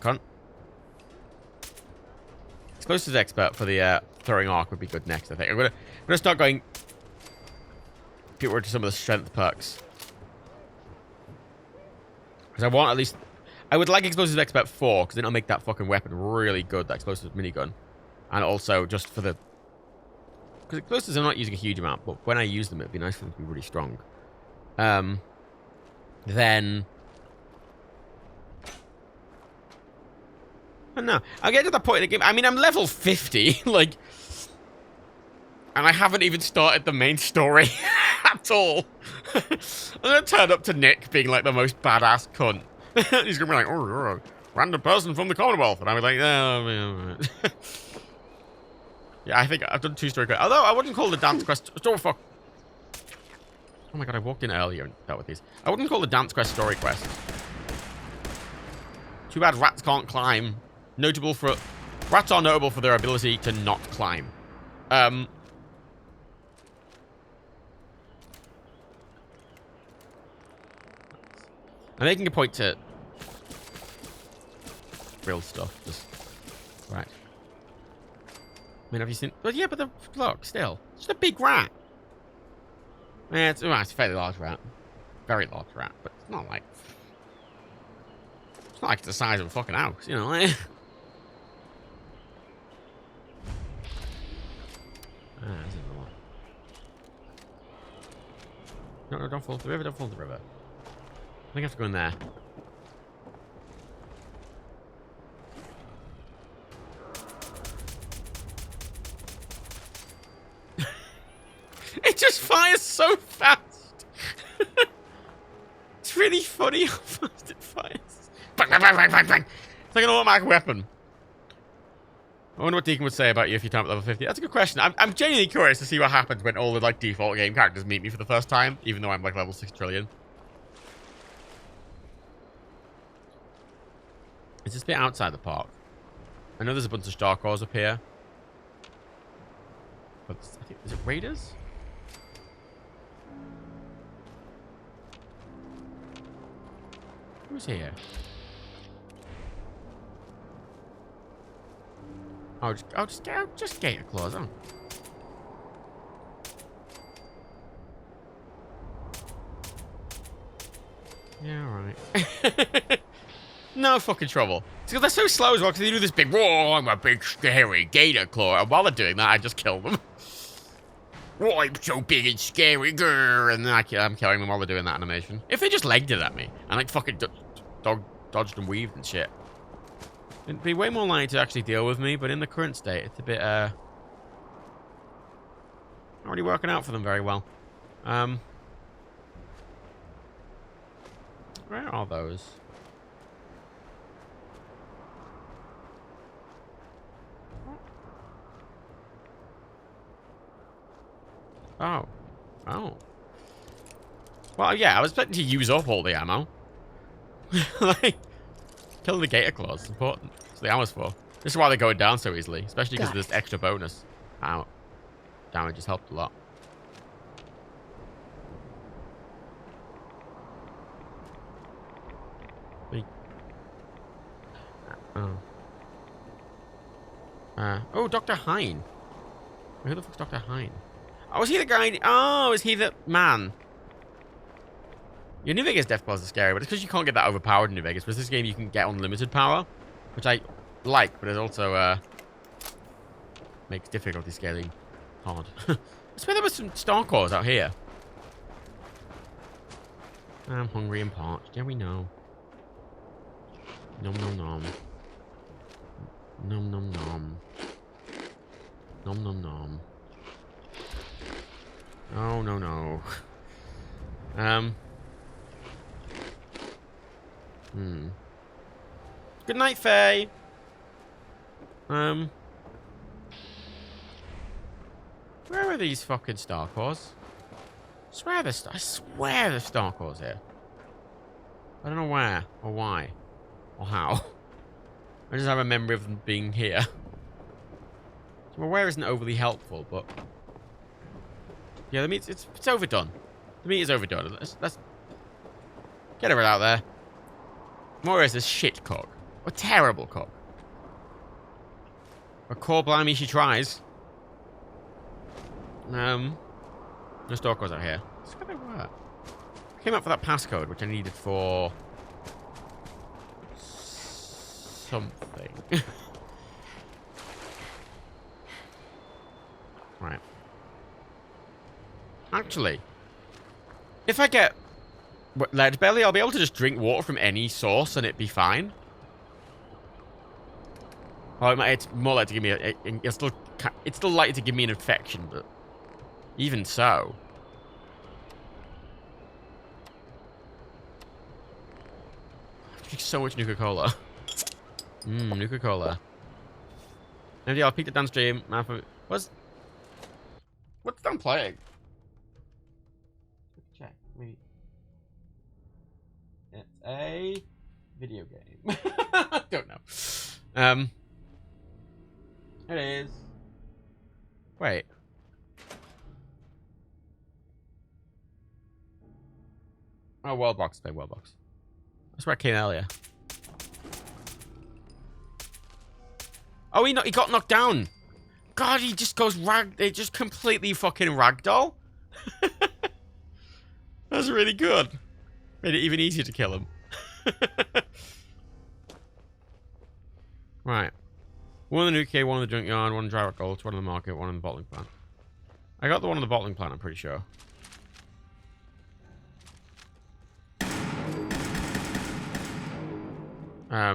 Cunt. Explosives expert for the throwing arc would be good next, I think. I'm gonna start going get rid of some of the strength perks. Because I want at least... I would like Explosives Expert 4, because then it'll make that fucking weapon really good, that Explosives minigun. And also, just for the... Because Explosives I'm not using a huge amount, but when I use them, it'd be nice for them to be really strong. Then... I don't know. I'll get to that point in the game. I mean, I'm level 50, like... And I haven't even started the main story at all. I'm going to turn up to Nick being like the most badass cunt. He's going to be like, oh, you're a random person from the Commonwealth. And I'll be like, oh, yeah, I think I've done 2 story quests. Although I wouldn't call the dance quest... Oh, fuck. Oh my god, I walked in earlier and dealt with these. I wouldn't call the dance quest story quest. Too bad rats can't climb. Notable for... Rats are notable for their ability to not climb. I'm making a point to real stuff. Just right. I mean, have you seen? But yeah, but look, still, it's just a big rat. Yeah, it's a fairly large rat, very large rat, but it's not like it's the size of a fucking house, you know. There's another one. No, don't fall into the river. Don't fall into the river. I think I have to go in there. It just fires so fast. It's really funny how fast it fires. Bang, bang, bang, bang, bang, bang. It's like an automatic weapon. I wonder what Deacon would say about you if you time at level 50. That's a good question. I'm genuinely curious to see what happens when all the like default game characters meet me for the first time, even though I'm like level 6 trillion. Is this bit outside the park? I know there's a bunch of star cores up here. But I think, is it raiders? Who's here? Oh, just gate it close on. Yeah, right. No fucking trouble. It's because they're so slow as well, because they do this big, whoa, I'm a big scary gator claw. And while they're doing that, I just kill them. Whoa, I'm so big and scary, grrr, and then I'm killing them while they're doing that animation. If they just legged it at me, and like fucking dodged and weaved and shit, it'd be way more likely to actually deal with me, but in the current state, it's a bit, not really working out for them very well. Where are those? Oh. Oh. Well, yeah, I was expecting to use up all the ammo. Like, killing the gator claws is important. That's what the ammo's for. This is why they're going down so easily, especially because of this extra bonus. Ow. Damage has helped a lot. Oh, Dr. Hine. Who the fuck's Dr. Hine? Oh, is he the guy? Oh, is he the man? Your New Vegas death claws are scary, but it's because you can't get that overpowered in New Vegas. Whereas this game, you can get unlimited power, which I like, but it also makes difficulty scaling hard. I swear there were some star cores out here. I'm hungry and parched. Yeah, we know. Nom nom nom. Nom nom nom. Nom nom nom. Oh no no. Good night, Faye. Where are these fucking star cores? I swear there's star cores here. I don't know where or why or how. I just have a memory of them being here. So my where isn't overly helpful, but yeah, the meat it's overdone. The meat is overdone. Let's get it out there. More is a shit cook. A terrible cook. But core blimey, she tries. No store goes out here. It's gonna work. I came up for that passcode, which I needed for something. Right. Actually, if I get lead belly, I'll be able to just drink water from any source and it'd be fine. Oh, it's more likely to give me it's still likely to give me an infection, but even so. I drink so much Nuka-Cola. Nuka-Cola. Maybe I'll peek it downstream. What's Dan playing? Check. Wait. It's a video game. I don't know. It is. Wait. Oh, World Box. Play World Box. That's where I came earlier. Oh, he got knocked down. God, he just goes it just completely fucking ragdoll. That's really good. Made it even easier to kill him. Right. One in the UK, one in the junkyard, one in Dry Rock Gulch, one in the market, one in the bottling plant. I got the one in the bottling plant, I'm pretty sure. I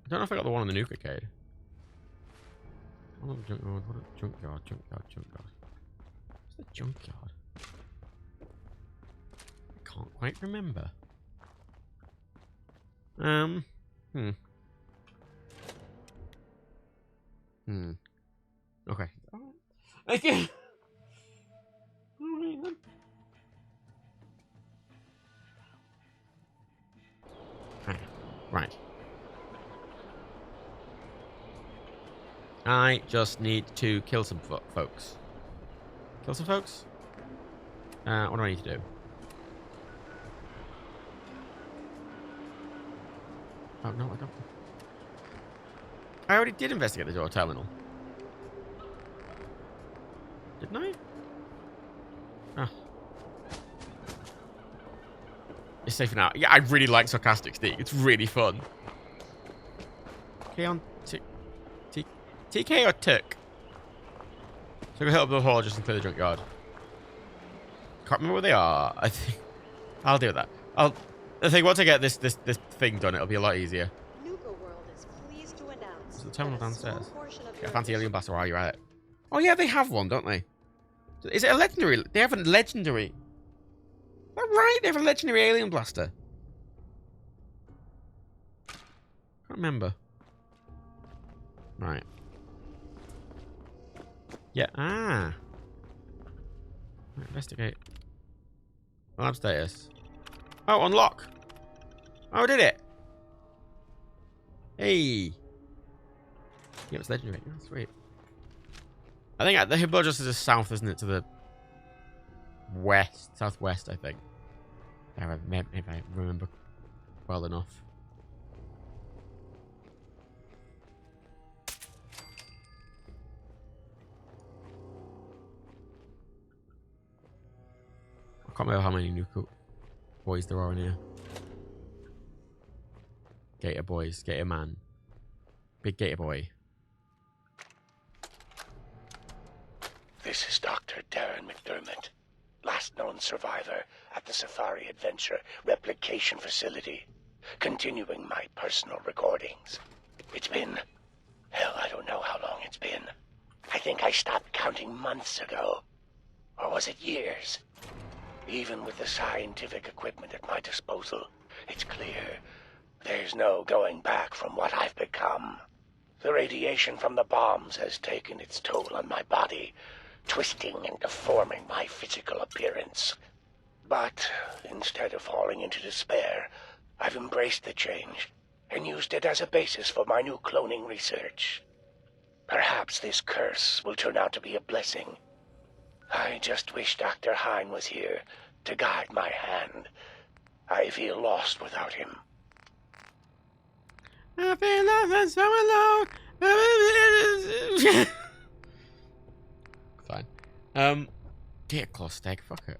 don't know if I got the one in the Nuke Arcade. What a junkyard. What's the junkyard? I can't quite remember. Okay. Okay. Alright then. Right. I just need to kill some folks. Kill some folks? What do I need to do? Oh, no, I don't. I already did investigate the door terminal. Didn't I? Oh. It's safe now. Yeah, I really like Sarcastic Steve. It's really fun. Okay, on TK or Tick? So we hit up the hall just to clear the junkyard. Can't remember where they are. I think I'll do that. I think once I get this thing done, it'll be a lot easier. Nuka World is pleased to announce It's the terminal downstairs. Get a fancy alien blaster while you're at it. Oh yeah, they have one, don't they? Is it a legendary? They have a legendary. Is that right? They have a legendary alien blaster. Can't remember. Right. Yeah. Ah. Right, investigate. Lab status. Oh, unlock. Oh, did it? Hey. Yeah, it's legendary. Oh, sweet. I think the Hibbo-Just is south, isn't it? To the west. Southwest, I think. If I remember well enough. I can't remember how many new boys there are in here. Gator boys, Gator man. Big Gator boy. This is Dr. Darren McDermott, last known survivor at the Safari Adventure Replication Facility, continuing my personal recordings. It's been... hell, I don't know how long it's been. I think I stopped counting months ago. Or was it years? Even with the scientific equipment at my disposal, it's clear there's no going back from what I've become. The radiation from the bombs has taken its toll on my body, twisting and deforming my physical appearance. But instead of falling into despair, I've embraced the change and used it as a basis for my new cloning research. Perhaps this curse will turn out to be a blessing. I just wish Dr. Hine was here to guide my hand. I feel lost without him. I've been lost and so alone. Fine. Dear claw steak, fuck it.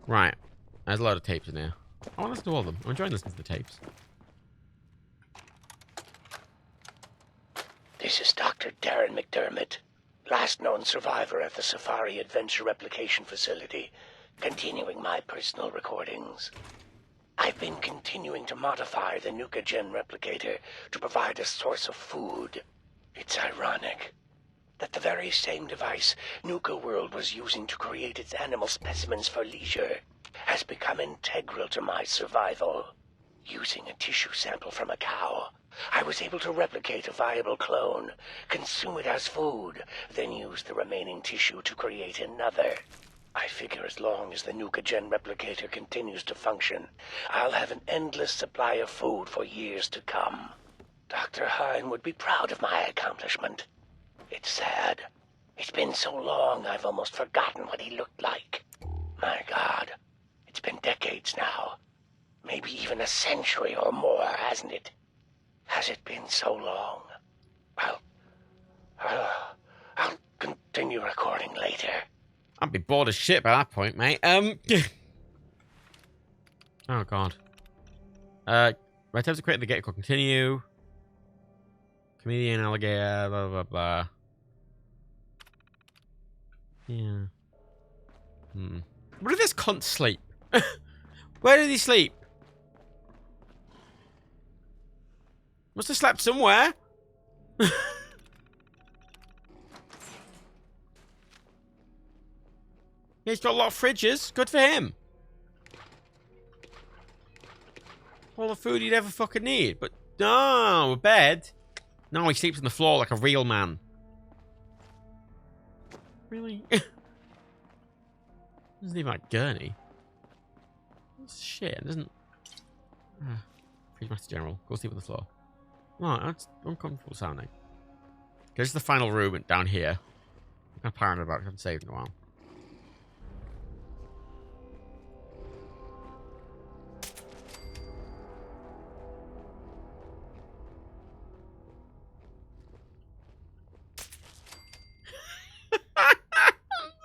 Right. There's a lot of tapes in here. I want to listen to all of them. I'm enjoying listening to the tapes. This is Dr. Darren McDermott, last known survivor at the Safari Adventure Replication Facility, continuing my personal recordings. I've been continuing to modify the Nuka Gen replicator to provide a source of food. It's ironic that the very same device Nuka World was using to create its animal specimens for leisure has become integral to my survival. Using a tissue sample from a cow, I was able to replicate a viable clone, consume it as food, then use the remaining tissue to create another. I figure as long as the Nuka Gen replicator continues to function, I'll have an endless supply of food for years to come. Dr. Hine would be proud of my accomplishment. It's sad. It's been so long I've almost forgotten what he looked like. My God, it's been decades now. Maybe even a century or more, hasn't it? Has it been so long? I'll continue recording later. I'd be bored as shit by that point, mate. Oh, God. My attempts to create the gate will continue. Comedian, alligator, blah, blah, blah. Yeah. Where did this cunt sleep? Where did he sleep? Must have slept somewhere. He's got a lot of fridges. Good for him. All the food he'd ever fucking need. But no, a bed. No, he sleeps on the floor like a real man. Really? Doesn't even like gurney. That's shit, doesn't. Fridge Master General. Go sleep on the floor. Oh, that's uncomfortable sounding. Okay, this is the final room down here. I'm kind of paranoid about it. I haven't saved in a while.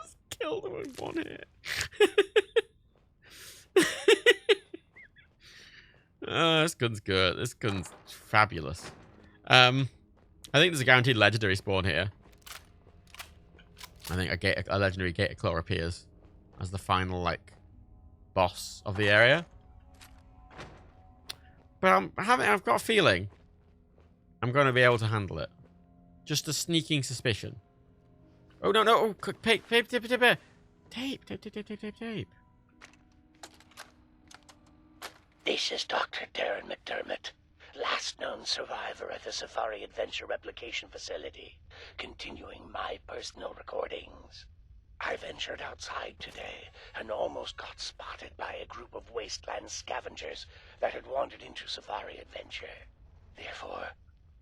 Just killed him with one hit. Oh, this gun's good. This gun's fabulous. I think there's a guaranteed legendary spawn here. I think a legendary Gator Claw appears as the final, like, boss of the area. But I've got a feeling I'm going to be able to handle it. Just a sneaking suspicion. Oh, no, no. Oh, quick, tape. This is Dr. Darren McDermott, last known survivor at the Safari Adventure Replication Facility, continuing my personal recordings. I ventured outside today and almost got spotted by a group of wasteland scavengers that had wandered into Safari Adventure. Therefore,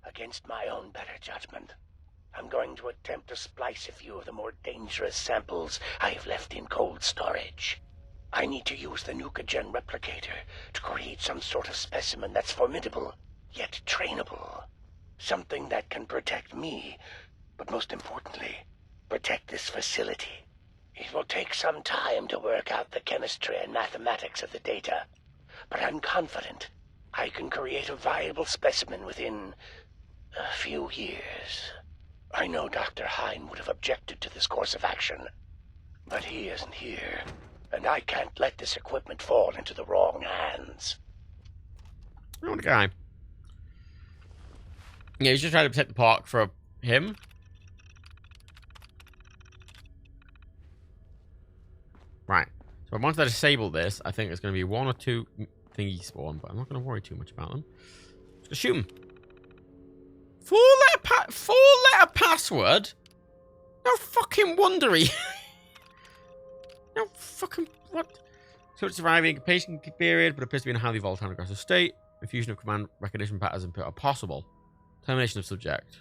against my own better judgment, I'm going to attempt to splice a few of the more dangerous samples I have left in cold storage. I need to use the Nuka Gen replicator to create some sort of specimen that's formidable, yet trainable. Something that can protect me, but most importantly, protect this facility. It will take some time to work out the chemistry and mathematics of the data, but I'm confident I can create a viable specimen within a few years. I know Dr. Hine would have objected to this course of action, but he isn't here. And I can't let this equipment fall into the wrong hands. What a guy. Yeah, he's just trying to protect the park for him. Right. So once I disable this, I think there's going to be one or two thingy spawn, but I'm not going to worry too much about them. Just shoot them. Four-letter password? No fucking wondery. No fucking what? So it's surviving incubation period, but appears to be in a highly volatile and aggressive state. Infusion of command recognition patterns are possible. Termination of subject.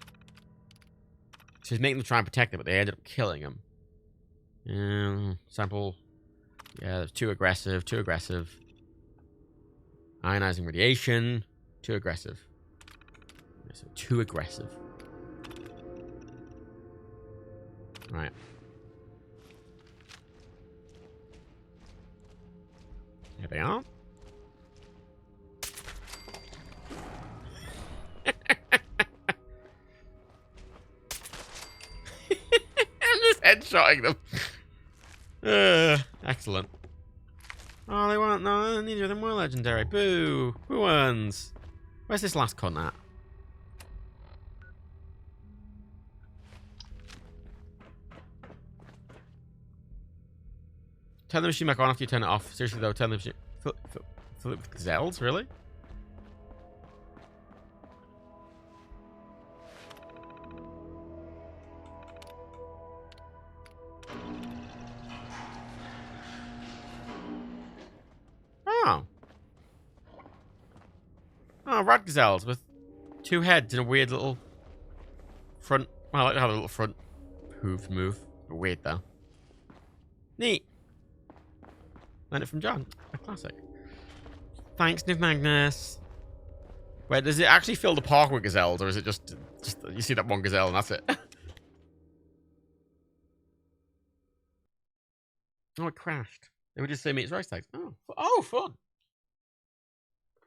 So he's making them try and protect it, but they ended up killing him. Sample. Yeah, that's too aggressive. Ionizing radiation. Too aggressive. So too aggressive. Right. Here they are. I'm just headshotting them. Excellent. Oh, they weren't. No, neither of them were legendary. Boo. Who wins? Where's this last cunt at? Turn the machine back on after you turn it off. Seriously though, turn the machine. Philip Zells, really? Oh. Oh, rat gazelles with 2 heads and a weird little front. Well, I like to have a little front hoof move. Weird though. Neat. Learned it from John. A classic. Thanks, Niv Magnus. Wait, does it actually fill the park with gazelles, or is it just you see that one gazelle and that's it? Oh, it crashed. They would just say meet its race tags. Oh, fun.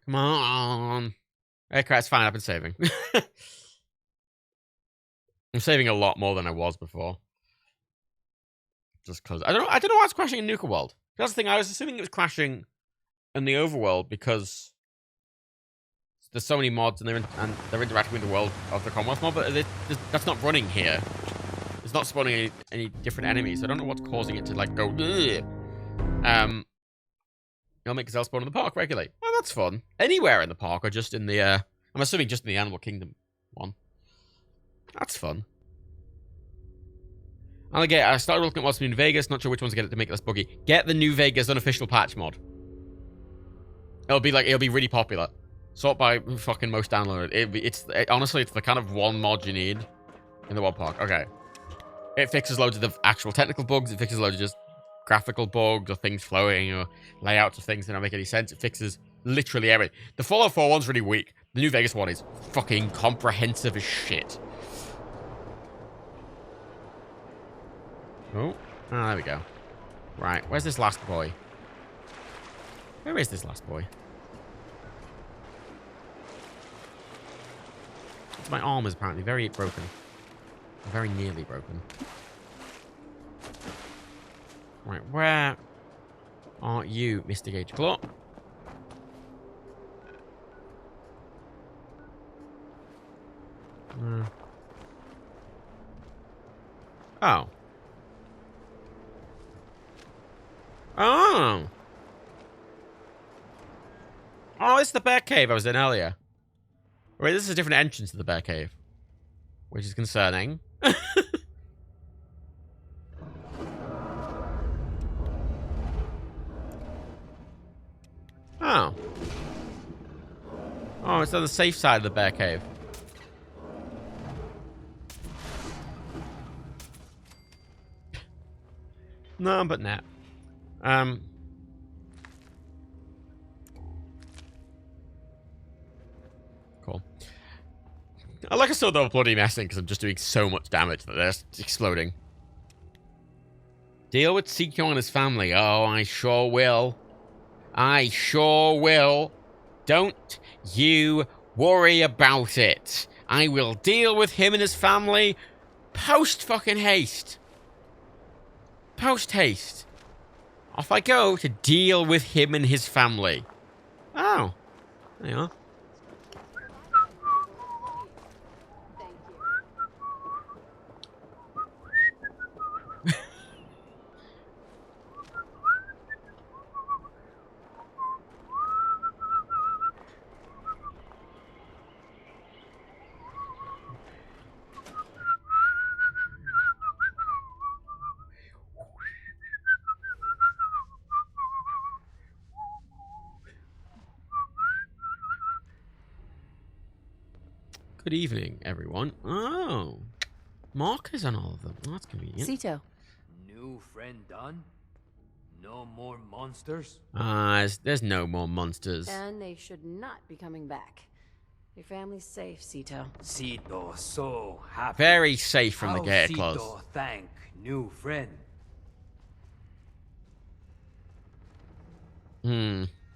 Come on. Okay, it's fine. I've been saving. I'm saving a lot more than I was before. Just because I don't know why it's crashing in Nuka World. That's the thing. I was assuming it was crashing in the overworld because there's so many mods and they're interacting with the world of the Commonwealth mod, but that's not running here. It's not spawning any different enemies. So I don't know what's causing it to like go. Ugh. It'll make gazelle spawn in the park regularly. Oh, that's fun. Anywhere in the park or just in the I'm assuming just in the Animal Kingdom one. That's fun. I started looking at what's in Vegas. Not sure which ones to get it to make it less buggy. Get the New Vegas unofficial patch mod. It'll be really popular. Sort by fucking most downloaded. Honestly, it's the kind of one mod you need in the world park. Okay. It fixes loads of the actual technical bugs. It fixes loads of just graphical bugs or things flowing or layouts of things that don't make any sense. It fixes literally everything. The Fallout 4 one's really weak. The New Vegas one is fucking comprehensive as shit. Oh, there we go. Right, where's this last boy? Where is this last boy? My arm is apparently very broken. Very nearly broken. Right, where are you, Mr. Gage Claw? Oh. Oh! Oh, it's the bear cave I was in earlier. Wait, this is a different entrance to the bear cave. Which is concerning. Oh. Oh, it's on the safe side of the bear cave. No, but nah. Cool. I like I still don't bloody messing because I'm just doing so much damage that they're exploding. Deal with Seekyo and his family. Oh, I sure will. I sure will. Don't you worry about it. I will deal with him and his family post fucking haste. Post haste. Off I go to deal with him and his family. Oh. There you are. Good evening, everyone. Oh. Markers on all of them. Oh, that's convenient. Sito. New friend done? No more monsters? There's no more monsters. And they should not be coming back. Your family's safe, Sito. Sito so happy. Very safe from the How gated Sito clause. thank new friend.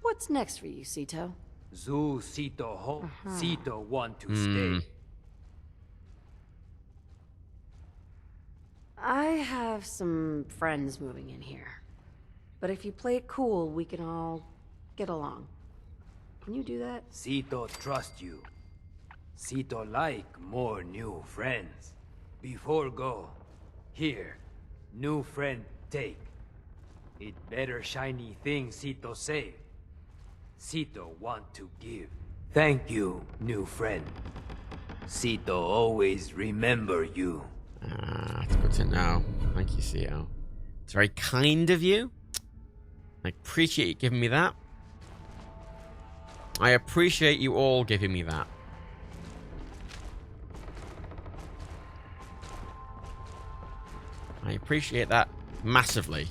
What's next for you, Sito? Zoo Sito home. Sito want to stay. I have some friends moving in here. But if you play it cool, we can all get along. Can you do that? Sito trust you. Sito like more new friends. Before go, here, new friend take. It better shiny thing Sito say. Sito want to give. Thank you, new friend. Sito always remember you. That's good to know. Thank you, Sito. It's very kind of you. I appreciate you giving me that. I appreciate you all giving me that. I appreciate that massively.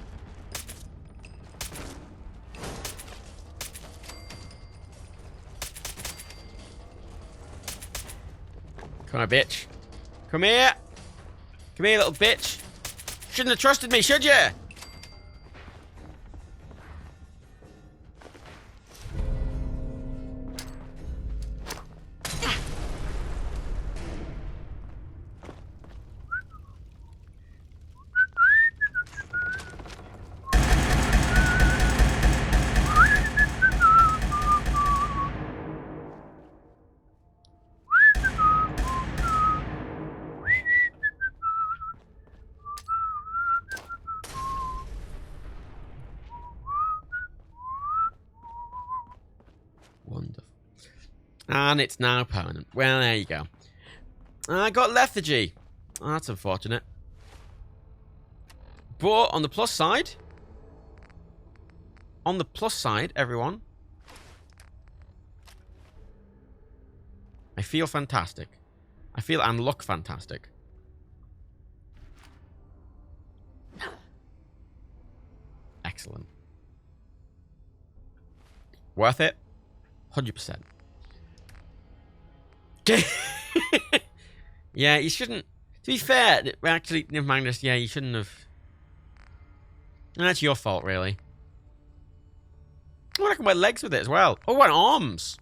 Come on, bitch. Come here. Come here, little bitch. Shouldn't have trusted me, should you? Wonderful. And it's now permanent. Well, there you go. I got lethargy. Oh, that's unfortunate. But on the plus side, everyone, I feel fantastic. I feel and look fantastic. Excellent. Worth it? 100%. Yeah, you shouldn't. To be fair, actually, never mind this. Yeah, you shouldn't have. That's your fault, really. Oh, I can wear legs with it as well. Oh, and arms.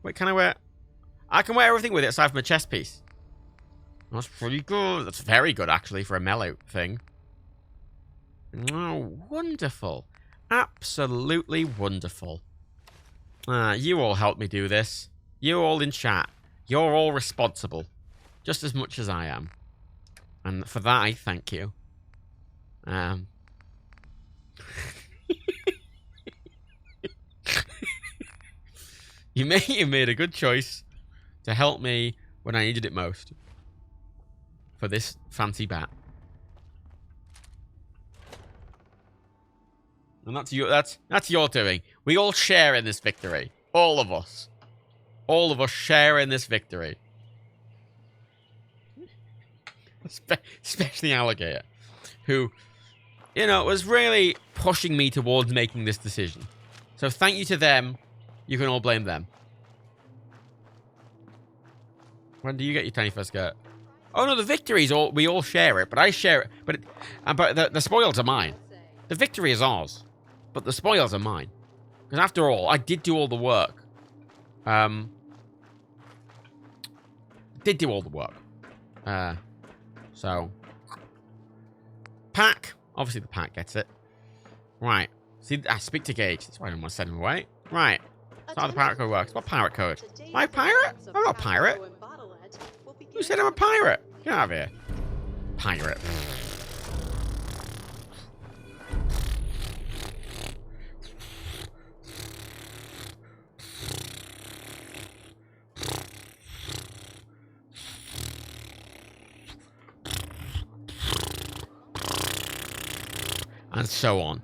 Wait, can I wear? I can wear everything with it aside from a chest piece. That's pretty good. That's very good, actually, for a melee thing. Oh, wonderful. Absolutely wonderful. You all helped me do this. You all in chat. You're all responsible. Just as much as I am. And for that, I thank you. You made a good choice to help me when I needed it most. For this fancy bat. And that's your doing. We all share in this victory. All of us. All of us share in this victory. Especially Alligator. Who, you know, was really pushing me towards making this decision. So thank you to them. You can all blame them. When do you get your tiny first skirt? Oh no, the victory's all, we all share it, but I share it. But the spoils are mine. The victory is ours. But the spoils are mine. Because after all, I did do all the work. Did do all the work. So. Pack. Obviously the pack gets it. Right. See, I speak to Gage. That's why I don't want to send him away. Right. That's how the pirate code works. What pirate code? Am I a pirate? I'm not a pirate. Who said I'm a pirate? Get out of here. Pirate. And so on.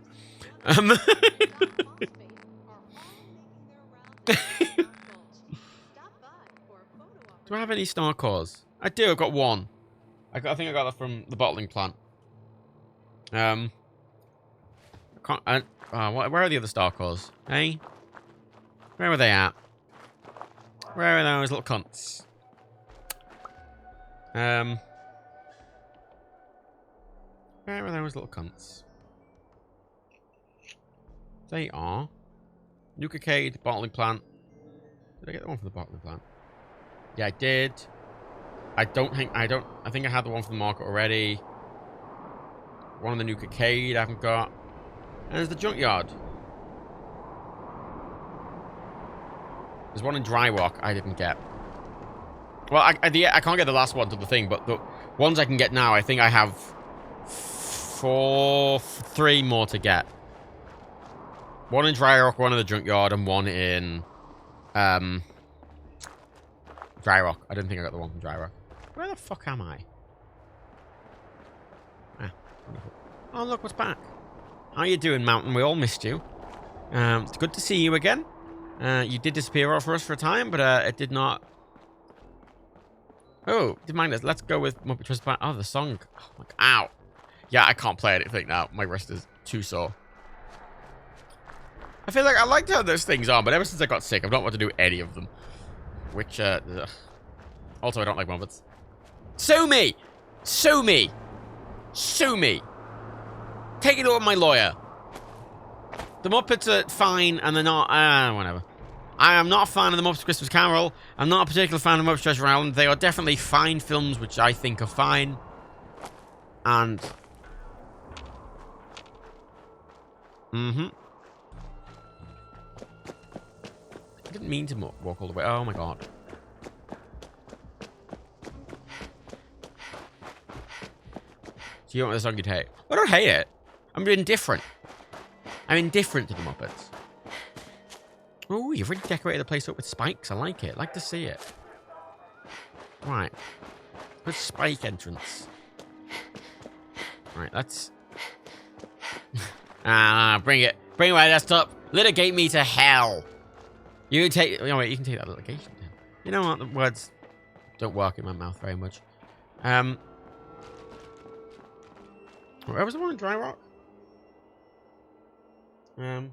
Do I have any star cores? I do. I've got one. I think I got that from the bottling plant. I can't. Where are the other star cores? Hey, where are they at? Where are those little cunts? Where are those little cunts? They are. Nuka-Cade, bottling plant. Did I get the one from the bottling plant? Yeah, I did. I think I had the one from the market already. One of the Nuka-Cade I haven't got. And there's the junkyard. There's one in Dry Rock I didn't get. Well, I can't get the last one to the thing, but the ones I can get now, I think I have 3 more to get. One in Dry Rock, one in the junkyard, and one in Dry Rock. I don't think I got the one from Dry Rock. Where the fuck am I? Ah, wonderful. Oh, look what's back. How you doing, Mountain? We all missed you. It's good to see you again. You did disappear off for us for a time, but it did not... Oh, didn't mind us. Let's go with Muppet Twist Back. Oh, the song. Oh, my... Ow. Yeah, I can't play anything now. My wrist is too sore. I feel like I like to have those things on, but ever since I got sick, I've not wanted to do any of them. Which, also, I don't like Muppets. Sue me! Sue me! Sue me! Take it over my lawyer. The Muppets are fine, and they're not... whatever. I am not a fan of the Muppets Christmas Carol. I'm not a particular fan of Muppets Treasure Island. They are definitely fine films, which I think are fine. And... I didn't mean to walk all the way. Oh my god. So you don't want the song you'd hate? I don't hate it. I'm indifferent. I'm indifferent to the Muppets. Oh, you've really decorated the place up with spikes. I like it. I like to see it. Right. Good spike entrance. Right, let's... bring it. Bring my desktop. Litigate me to hell. You can take... Oh, wait, you can take that litigation. You know what? The words don't work in my mouth very much. Where was the one in Dry Rock? Can't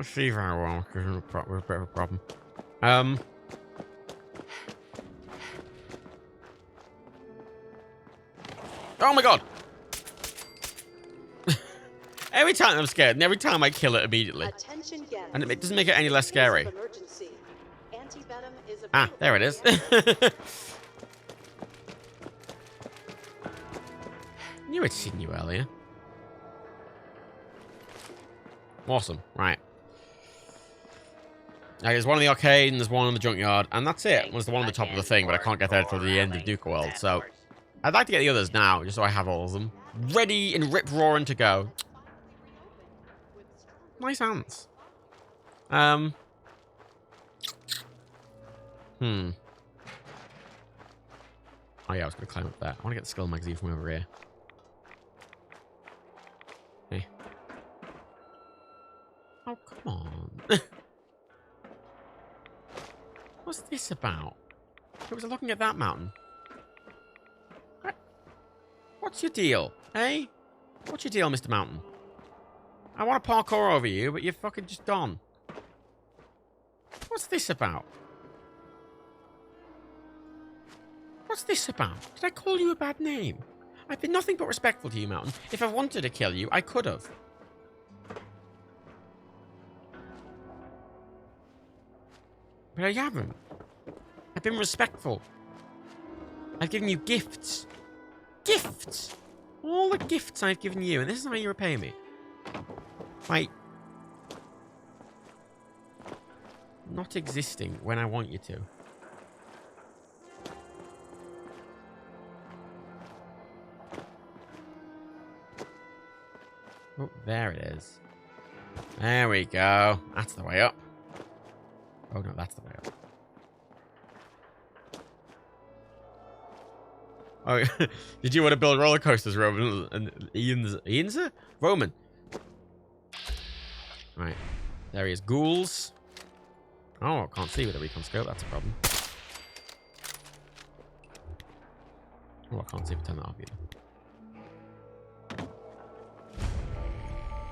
see very well because of a bit of a problem. Oh my god! Every time I'm scared, and every time I kill it immediately. And it doesn't make it any less scary. Ah, there it is. Knew I'd seen you earlier. Awesome, right. There's one in the arcade and there's one in the junkyard, and that's it. There's the one on the top of the thing, but I can't get there till the end of Duke World, so I'd like to get the others now, just so I have all of them ready and rip-roaring to go. Nice hands. Oh yeah, I was gonna climb up there. I want to get the skill magazine from over here. Hey. Oh, come on. What's this about? I was looking at that mountain. What's your deal? Hey? What's your deal, Mr. Mountain? I want to parkour over you, but you're fucking just gone. What's this about? What's this about? Did I call you a bad name? I've been nothing but respectful to you, Mountain. If I wanted to kill you, I could have. But I haven't. I've been respectful. I've given you gifts. Gifts! All the gifts I've given you, and this is how you repay me. By not existing when I want you to. Oh, there it is. There we go. That's the way up. Oh no, that's the way up. Oh, did you want to build roller coasters, Roman? And Ian's Roman. Right, there he is. Ghouls. Oh, I can't see with a recon scope. That's a problem. Oh, I can't see if I turn that off either.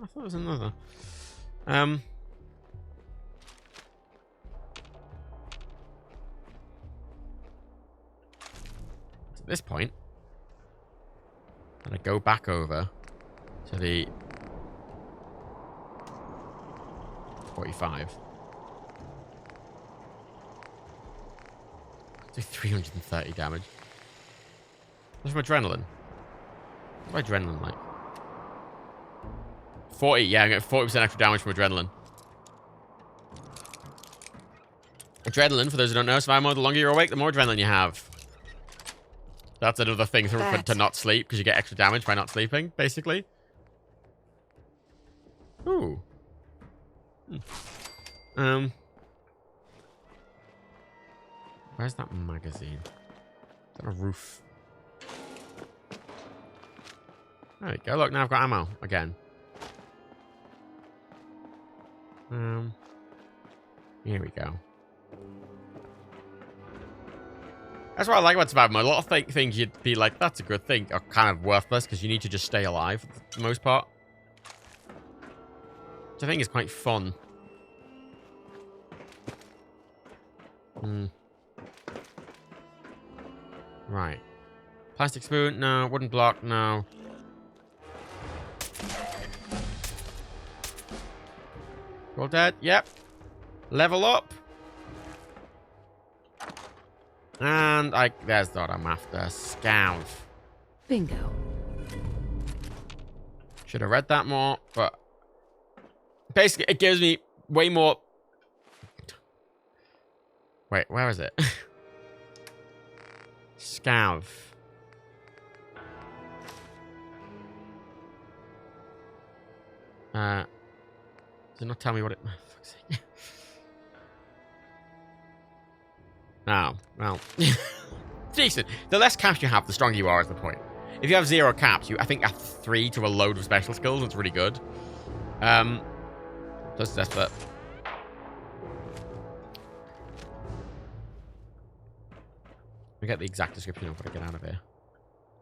I thought there was another. At this point, and I go back over to the 45. Do 330 damage. That's from adrenaline. What's adrenaline like? 40, yeah, I get 40% extra damage from adrenaline. Adrenaline, for those who don't know, survival mode, the longer you're awake, the more adrenaline you have. That's another thing to not sleep, because you get extra damage by not sleeping, basically. Ooh. Where's that magazine? Is that a roof? There we go. Look, now I've got ammo again. Here we go. That's what I like about survival mode. A lot of things you'd be like, that's a good thing, are kind of worthless because you need to just stay alive for the most part. Which I think is quite fun. Right. Plastic spoon, no. Wooden block, no. All dead, yep. Level up. And there's what I'm after. Scav. Bingo. Should have read that more, but basically it gives me way more. Wait, where is it? Scav. Does it not tell me what it... Oh, fuck's sake. Oh, well. Decent. The less caps you have, the stronger you are is the point. If you have 0 caps, I think add 3 to a load of special skills. It's really good. That's that. I get the exact description of what I get out of here.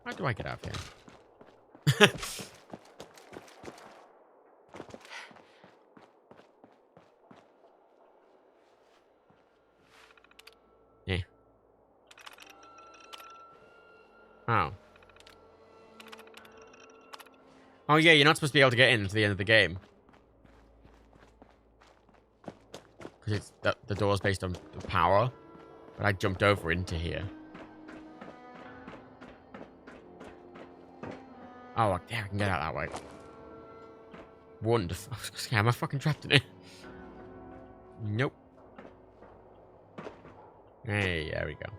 How do I get out of here? Yeah. Oh. Oh yeah, you're not supposed to be able to get in to the end of the game. Because it's the door's based on the power. But I jumped over into here. Oh, yeah, I can get out that way. Wonderful. Am I fucking trapped in it? Nope. Hey, there we go.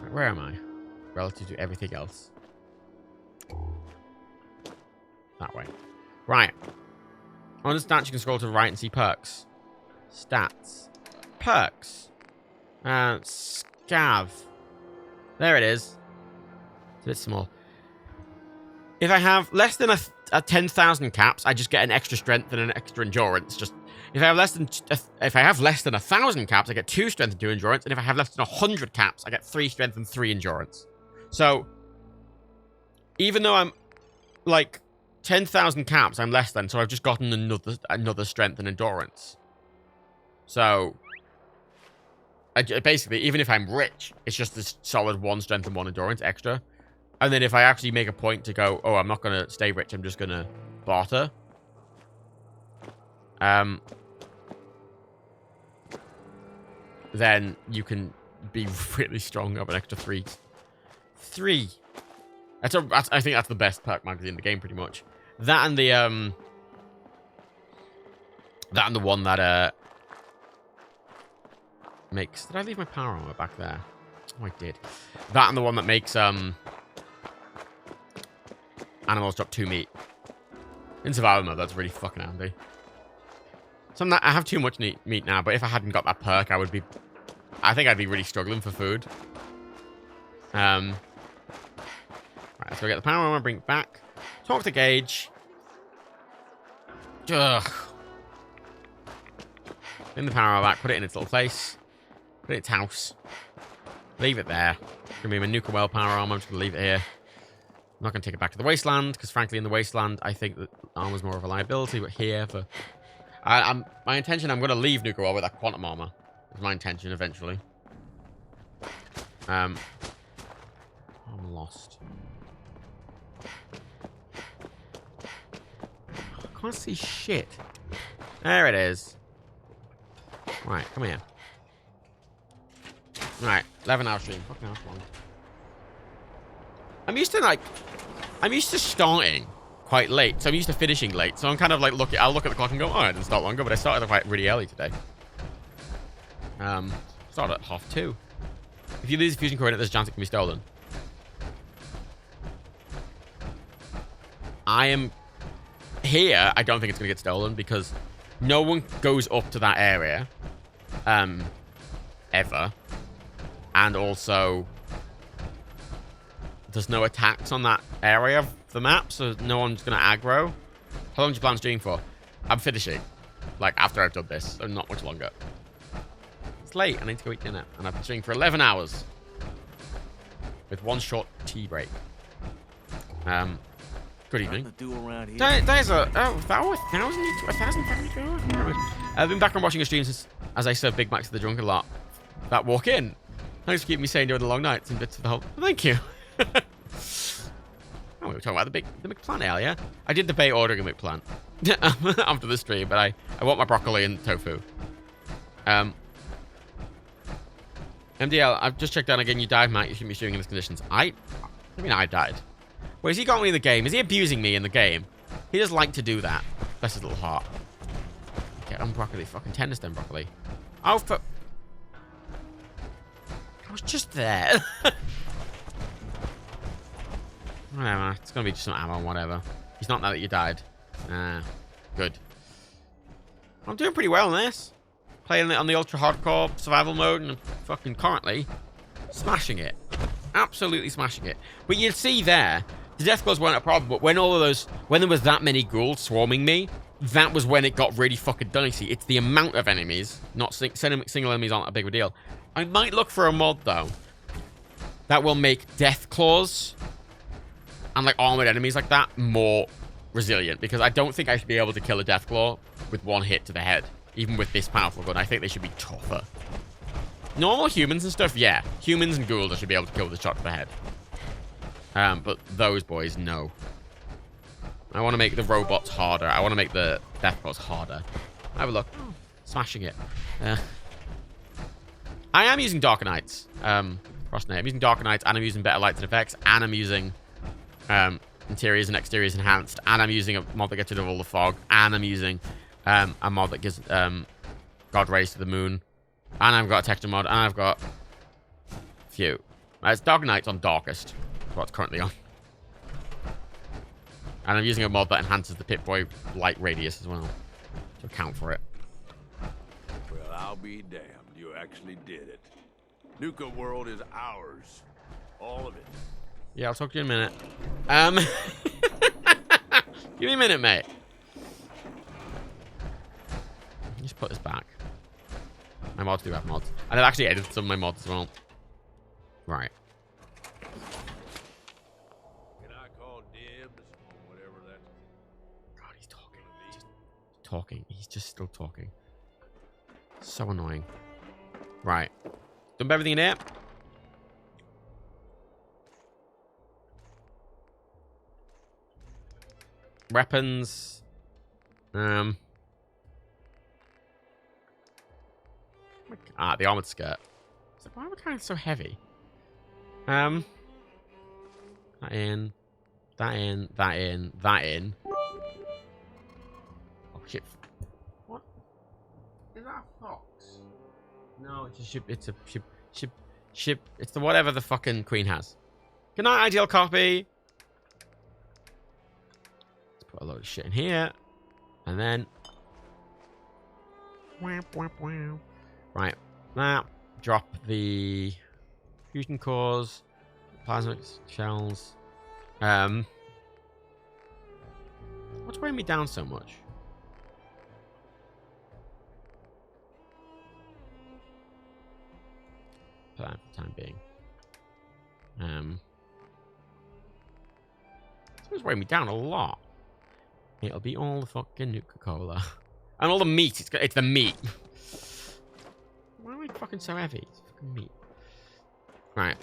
Right, where am I? Relative to everything else. That way. Right. On the stats, you can scroll to the right and see perks. Stats. Perks. Scav. There it is. It's a bit small. If I have less than a 10,000 caps, I just get an extra strength and an extra endurance. Just if I have less than 1,000 caps, I get 2 strength and 2 endurance. And if I have less than 100 caps, I get 3 strength and 3 endurance. So even though I'm like 10,000 caps, I'm less than. So I've just gotten another strength and endurance. So basically, even if I'm rich, it's just this solid 1 strength and 1 endurance extra. And then if I actually make a point to go, oh, I'm not going to stay rich, I'm just going to barter. Then you can be really strong, have an extra 3. 3. I think that's the best perk magazine in the game, pretty much. That and the one that makes... Did I leave my power armor back there? Oh, I did. That and the one that makes animals drop 2 meat. In survival mode, that's really fucking handy. I have too much meat now, but if I hadn't got that perk, I think I'd be really struggling for food. Right, let's go get the power armor, bring it back. Talk to Gage. Ugh. Bring the power armor back, put it in its little place. Put it in its house. Leave it there. It's gonna be my nuclear well power armor, I'm just gonna leave it here. I'm not going to take it back to the Wasteland, because frankly, in the Wasteland, I think that armor's more of a liability, but here, for... my intention, I'm going to leave Nuka World with that quantum armor. Is my intention, eventually. I'm lost. I can't see shit. There it is. Right, come here. Right, 11-hour stream. Fucking hell, long. I'm used to starting quite late, so I'm used to finishing late. So I'm kind of like, I'll look at the clock and go, oh, I didn't start longer, but I started quite really early today. Started at 2:30. If you lose a fusion coordinate, there's a chance it can be stolen. I am here. I don't think it's going to get stolen because no one goes up to that area, ever. And also, there's no attacks on that area of the map, so no one's going to aggro. How long do you plan streaming for? I'm finishing. Like, after I've done this, so not much longer. It's late. I need to go eat dinner. And I've been streaming for 11 hours. With one short tea break. Good evening. There's a... Oh, 1,000? I've been back on watching your streams since, as I serve Big Macs to the drunk a lot. That walk in. Thanks for keeping me sane during the long nights and bits of the whole... Thank you. We were talking about the McPlant earlier. I did debate ordering a McPlant after the stream, but I want my broccoli and tofu. MDL, I've just checked down again. You died, Matt. You shouldn't be shooting in these conditions. I mean, I died. Wait, has he got me in the game? Is he abusing me in the game? He does like to do that. Bless his little heart. Get on broccoli. Fucking tender stem broccoli. Oh, for... I was just there. Whatever. It's gonna be just some ammo, whatever. He's not now that you died. Good. I'm doing pretty well on this. Playing it on the ultra hardcore survival mode and fucking currently smashing it. Absolutely smashing it. But you'd see there, the death claws weren't a problem, but when there was that many ghouls swarming me, that was when it got really fucking dicey. It's the amount of enemies, not single enemies aren't a big of a deal. I might look for a mod though that will make death claws and like armored enemies like that more resilient, because I don't think I should be able to kill a death claw with one hit to the head, even with this powerful gun. I think they should be tougher. Normal humans and stuff, yeah. Humans and ghouls I should be able to kill with a shot to the head. But those boys, no. I want to make the robots harder. I want to make the death claws harder. Have a look. Oh, smashing it. I am using Darker Knights. Frostnate. I'm using Darker Knights, and I'm using better lights and effects, and I'm using interiors and exteriors enhanced, and I'm using a mod that gets rid of all the fog, and I'm using a mod that gives God rays to the moon, and I've got a texture mod, and I've got a few. It's Darker Knights on darkest. That's what's currently on. And I'm using a mod that enhances the Pip-Boy light radius as well to account for it. Well, I'll be damned. You actually did it. Nuka World is ours. All of it. Yeah, I'll talk to you in a minute. Give me a minute, mate. Just put this back. My mods do have mods. And I've actually edited some of my mods as well. Right. Can I call dibs or whatever that's... God, he's talking. He's just talking. He's just still talking. So annoying. Right. Dump everything in here. Weapons. The armored skirt. Why are the kind so heavy? That in. That in. That in. That in. Oh shit. What? Is that a fox? No, it's a ship. It's a ship. It's the whatever the fucking queen has. Good night, ideal copy. Let's put a load of shit in here. And then. Right. That. Drop the fusion cores. Plasma shells. What's weighing me down so much? For the time being. It's weighing me down a lot. It'll be all the fucking Nuka-Cola. And all the meat. It's the meat. Why am I fucking so heavy? It's fucking meat. Right.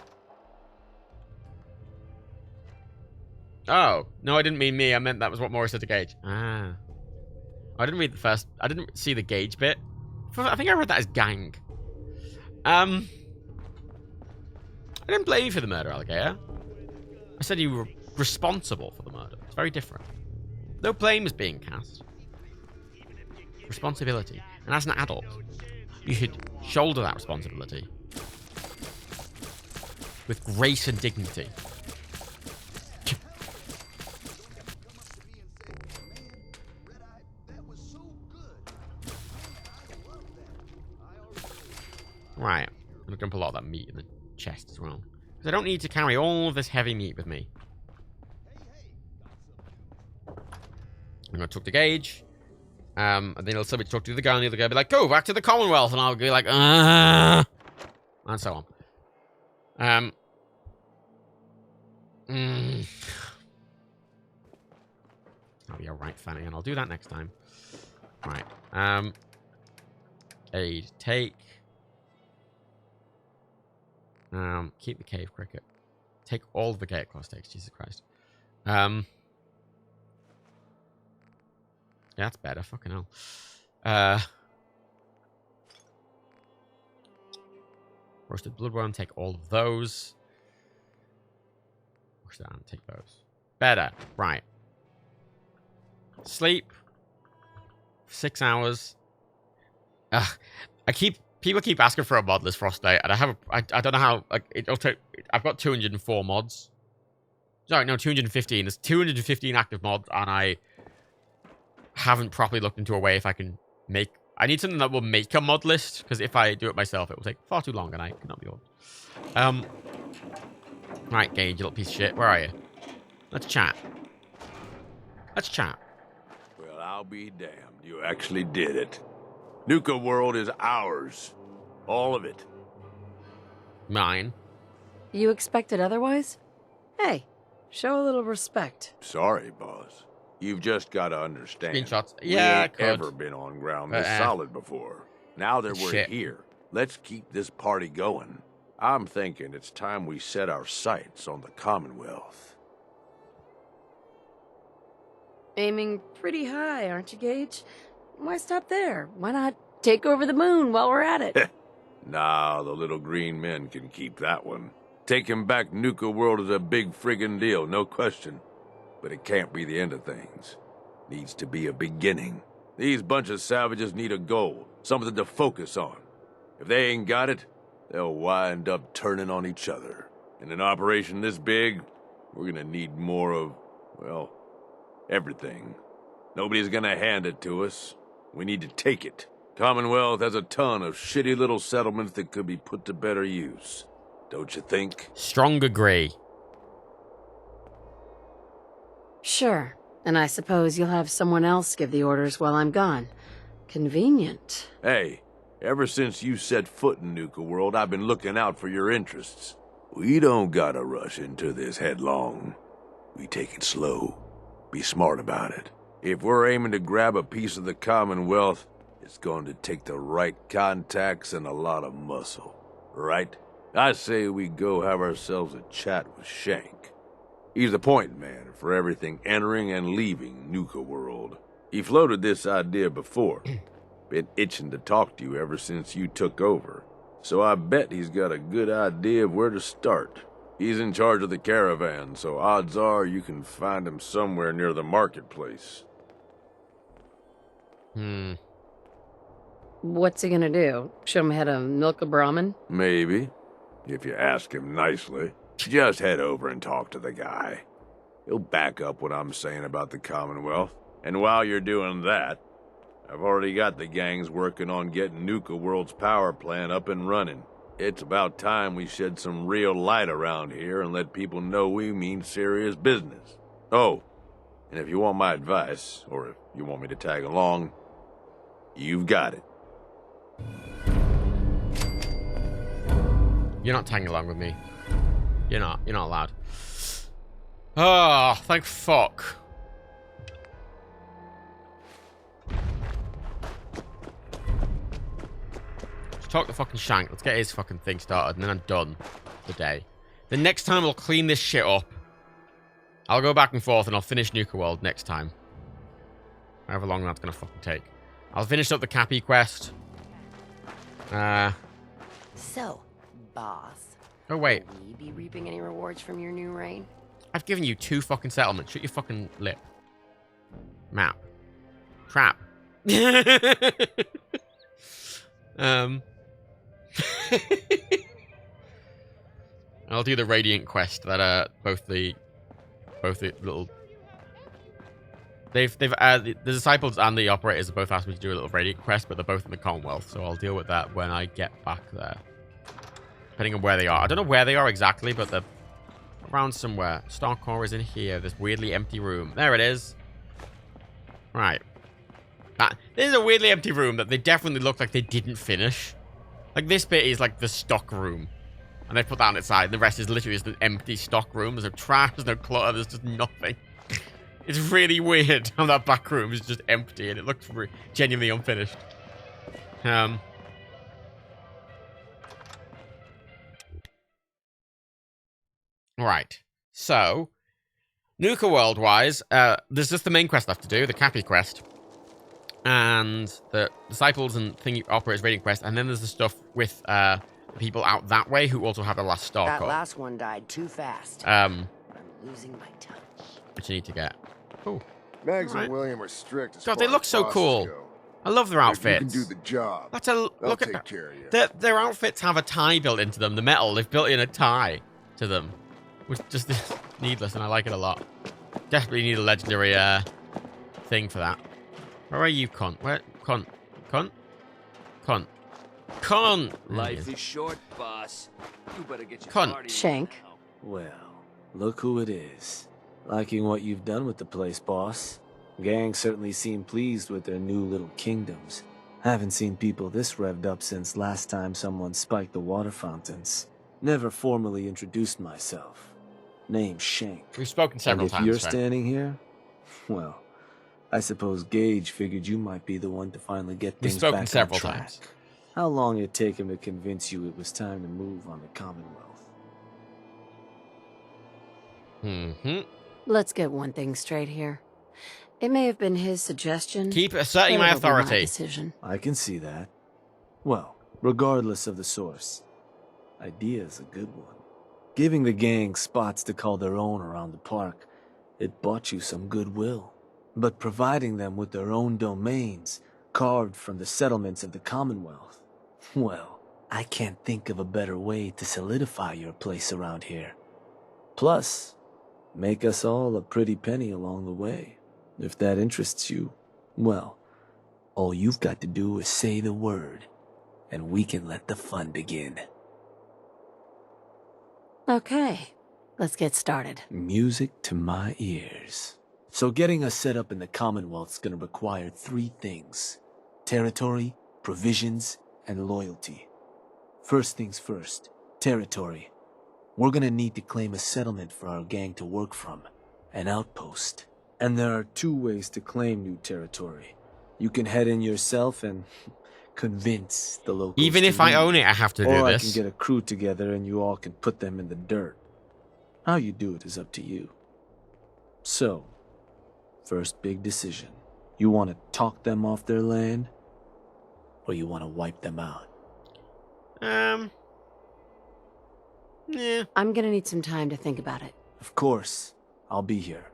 Oh. No, I didn't mean me. I meant that was what Morris said to Gage. Ah. I didn't read the first... I didn't see the Gage bit. I think I read that as gang. I didn't blame you for the murder, Alligator. I said you were responsible for the murder. It's very different. No blame is being cast. Responsibility. And as an adult, you should shoulder that responsibility with grace and dignity. Right. I'm going to dump a lot of that meat in the chest as well. Because I don't need to carry all of this heavy meat with me. I'm going to talk to Gage. And then he'll still be to talk to the guy, and the other guy will be like, go back to the Commonwealth. And I'll be like, and so on. I'll be alright, Fanny, and I'll do that next time. Right. Aid, take. Keep the cave cricket. Take all of the gate claw stakes, Jesus Christ. Yeah, that's better, fucking hell. Roasted bloodworm, take all of those. Push that and take those. Better, right. Sleep. 6 hours. People keep asking for a mod list Frostbite, and I don't know how, like, it'll take, I've got 204 mods. Sorry, no, 215. There's 215 active mods, and I haven't properly looked into a way if I can make, I need something that will make a mod list, because if I do it myself, it will take far too long, and I cannot be bothered. Right, Gage, you little piece of shit, where are you? Let's chat. Let's chat. Well, I'll be damned. You actually did it. Nuka World is ours. All of it. Mine. You expected otherwise? Hey, show a little respect. Sorry, boss. You've just got to understand. Screenshots. Yeah, we ain't ever been on ground this solid before. Now that we're here, let's keep this party going. I'm thinking it's time we set our sights on the Commonwealth. Aiming pretty high, aren't you, Gage? Why stop there? Why not take over the moon while we're at it? Nah, the little green men can keep that one. Taking back Nuka World is a big friggin' deal, no question. But it can't be the end of things. Needs to be a beginning. These bunch of savages need a goal, something to focus on. If they ain't got it, they'll wind up turning on each other. In an operation this big, we're gonna need more of, well, everything. Nobody's gonna hand it to us. We need to take it. Commonwealth has a ton of shitty little settlements that could be put to better use. Don't you think? Strong agree. Sure. And I suppose you'll have someone else give the orders while I'm gone. Convenient. Hey, ever since you set foot in Nuka World, I've been looking out for your interests. We don't gotta rush into this headlong. We take it slow. Be smart about it. If we're aiming to grab a piece of the Commonwealth, it's going to take the right contacts and a lot of muscle, right? I say we go have ourselves a chat with Shank. He's the point man for everything entering and leaving Nuka World. He floated this idea before. Been itching to talk to you ever since you took over. So I bet he's got a good idea of where to start. He's in charge of the caravan, so odds are you can find him somewhere near the marketplace. What's he gonna do? Show him how to milk a Brahmin? Maybe. If you ask him nicely. Just head over and talk to the guy. He'll back up what I'm saying about the Commonwealth. And while you're doing that, I've already got the gangs working on getting Nuka World's power plant up and running. It's about time we shed some real light around here and let people know we mean serious business. Oh, and if you want my advice, or if you want me to tag along, you've got it. You're not tagging along with me. You're not allowed. Oh, thank fuck. Let's talk to fucking Shank. Let's get his fucking thing started, and then I'm done for the day. The next time I'll clean this shit up. I'll go back and forth, and I'll finish Nuka World next time. However long that's gonna fucking take. I'll finish up the Cappy quest. So, boss. Oh, wait. Will we be reaping any rewards from your new reign? I've given you 2 fucking settlements. Shut your fucking lip. Map. Trap. I'll do the Radiant quest that both the little the disciples and the operators have both asked me to do a little Radiant quest, but they're both in the Commonwealth, so I'll deal with that when I get back there. Depending on where they are. I don't know where they are exactly, but they're around somewhere. Starcore is in here. This weirdly empty room. There it is. Right. This is a weirdly empty room that they definitely look like they didn't finish. Like, this bit is like the stock room. And they put that on its side. The rest is literally just an empty stock room. There's no trash, there's no clutter, there's just nothing. It's really weird how that back room is just empty and it looks genuinely unfinished. Right. So, Nuka World-wise, there's just the main quest left to do, the Cappy quest. And the Disciples and Thingy Operators Raiding quest. And then there's the stuff with people out that way who also have the last star That code. last one died too fast. I'm losing my touch. Which you need to get. Oh. Mags Right. and William are strict as God, far they as look so bosses cool. go. I love their If outfits. you can do the job, That's a they'll look take at care of you. their outfits have a tie built into them. The metal, they've built in a tie to them, which just is needless, and I like it a lot. Definitely need a legendary thing for that. Where are you, cunt? Where, cunt? Life is short, boss. You better get your Cunt. party. Shank. Well, look who it is. Liking what you've done with the place, boss. Gang certainly seem pleased with their new little kingdoms. Haven't seen people this revved up since last time someone spiked the water fountains. Never formally introduced myself. Name's Shank. We've spoken several and if times, you're right? standing here, well, I suppose Gage figured you might be the one to finally get We've things spoken back several on track. times. How long it take him to convince you it was time to move on the Commonwealth? Let's get one thing straight here. It may have been his suggestion. Keep asserting but my it'll be my authority. decision. I can see that. Well, regardless of the source, idea's a good one. Giving the gang spots to call their own around the park, it bought you some goodwill. But providing them with their own domains, carved from the settlements of the Commonwealth, well, I can't think of a better way to solidify your place around here. Plus, make us all a pretty penny along the way. If that interests you, well, all you've got to do is say the word, and we can let the fun begin. Okay, let's get started. Music to my ears. So getting us set up in the Commonwealth's gonna require 3 things: territory, provisions, and loyalty. First things first, territory. We're gonna need to claim a settlement for our gang to work from, an outpost. And there are 2 ways to claim new territory. You can head in yourself and convince the locals. Even to if I leave. own it, I have to do Or I this. can get a crew together and you all can put them in the dirt. How you do it is up to you. So, first big decision. You want to talk them off their land? Or you want to wipe them out? Yeah. I'm gonna need some time to think about it. Of course. I'll be here.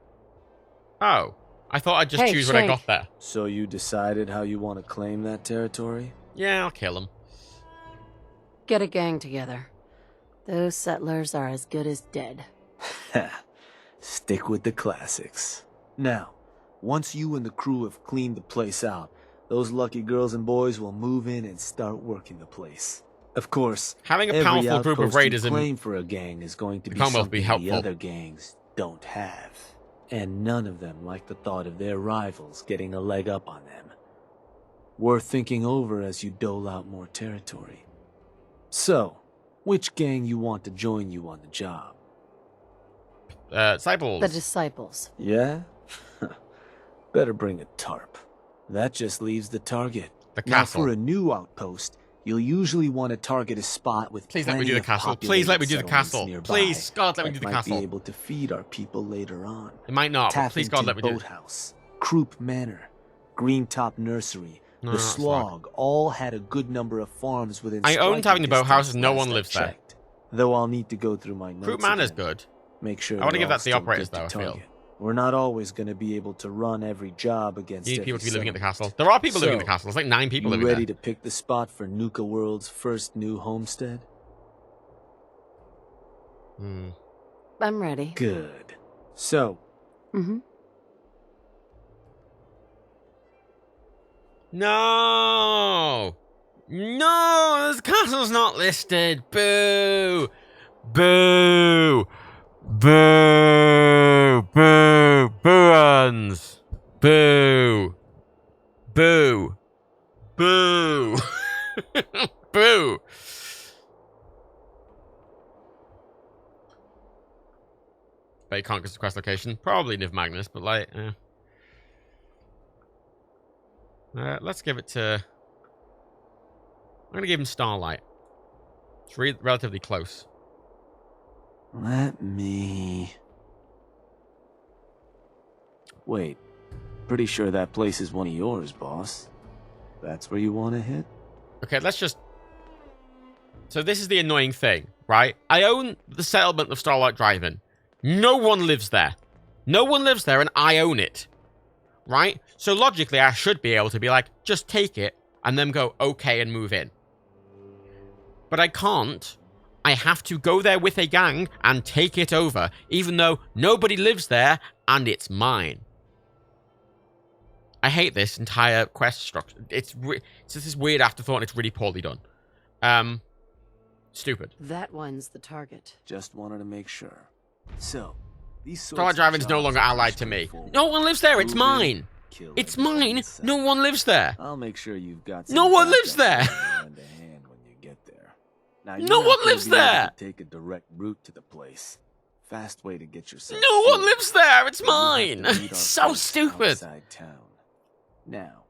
Oh. I thought I'd just Hey, choose when I Shank. got there. So you decided how you want to claim that territory? Yeah, I'll kill him. Get a gang together. Those settlers are as good as dead. Stick with the classics. Now, once you and the crew have cleaned the place out, those lucky girls and boys will move in and start working the place. Of course, Having a every powerful group of outpost raiders you in claim for a gang is going to the be Commonwealth something be helpful. the other gangs don't have. And none of them like the thought of their rivals getting a leg up on them. Worth thinking over as you dole out more territory. So, which gang you want to join you on the job? Disciples. The disciples. Yeah? Better bring a tarp. That just leaves the target. The Now, castle. for a new outpost, you'll usually want to target a spot with Please let me plenty do the of castle. Please let me do the populated castle. settlements Please, God, let me that do the might castle. be able to feed our people later on. It might not, but please, God, let me do it. Boathouse, Croup Manor, Greentop Nursery, No, the no, Slog all had a good number of farms within I owned having the striking boathouses, distance no last one I lives there. checked. Though I'll need to go through my notes Croup Manor's again. good. Make sure I want to they're give all that to the still operators, good to though, I feel. target. We're not always going to be able to run every job against You need people to every be living at the settlement. castle. There are people living in the So, castle. There's like 9 people you living ready there. to pick the spot for Nuka World's first new homestead? I'm ready. Good. So, No! No! This castle's not listed. Boo! Boo! Boo! Boo! Boo-uns! Boo! Boo! Boo! Boo! Bet you can't get the quest location. Probably Niv Magnus, but like, let's give it to... I'm going to give him Starlight. It's relatively close. let me... Wait. Pretty sure that place is one of yours, boss. That's where you want to hit? Okay, let's just... So this is the annoying thing, right? I own the settlement of Starlight Drive-In. No one lives there. No one lives there, and I own it. Right? So logically, I should be able to be like, just take it, and then go, okay, and move in. But I can't. I have to go there with a gang and take it over, even though nobody lives there, and it's mine. I hate this entire quest structure. It's just this weird afterthought, and it's really poorly done. Stupid. That one's the target. Just wanted to make sure. So, these Starlight Drive-In is no longer allied to me. No one lives there. It's mine. It's mine. No one lives there. I'll make sure you've got no one lives there. Now, no one lives there. Take a direct route to the place. Fast way to get yourself. No one lives there. It's mine. It's so stupid. Outside town. Now,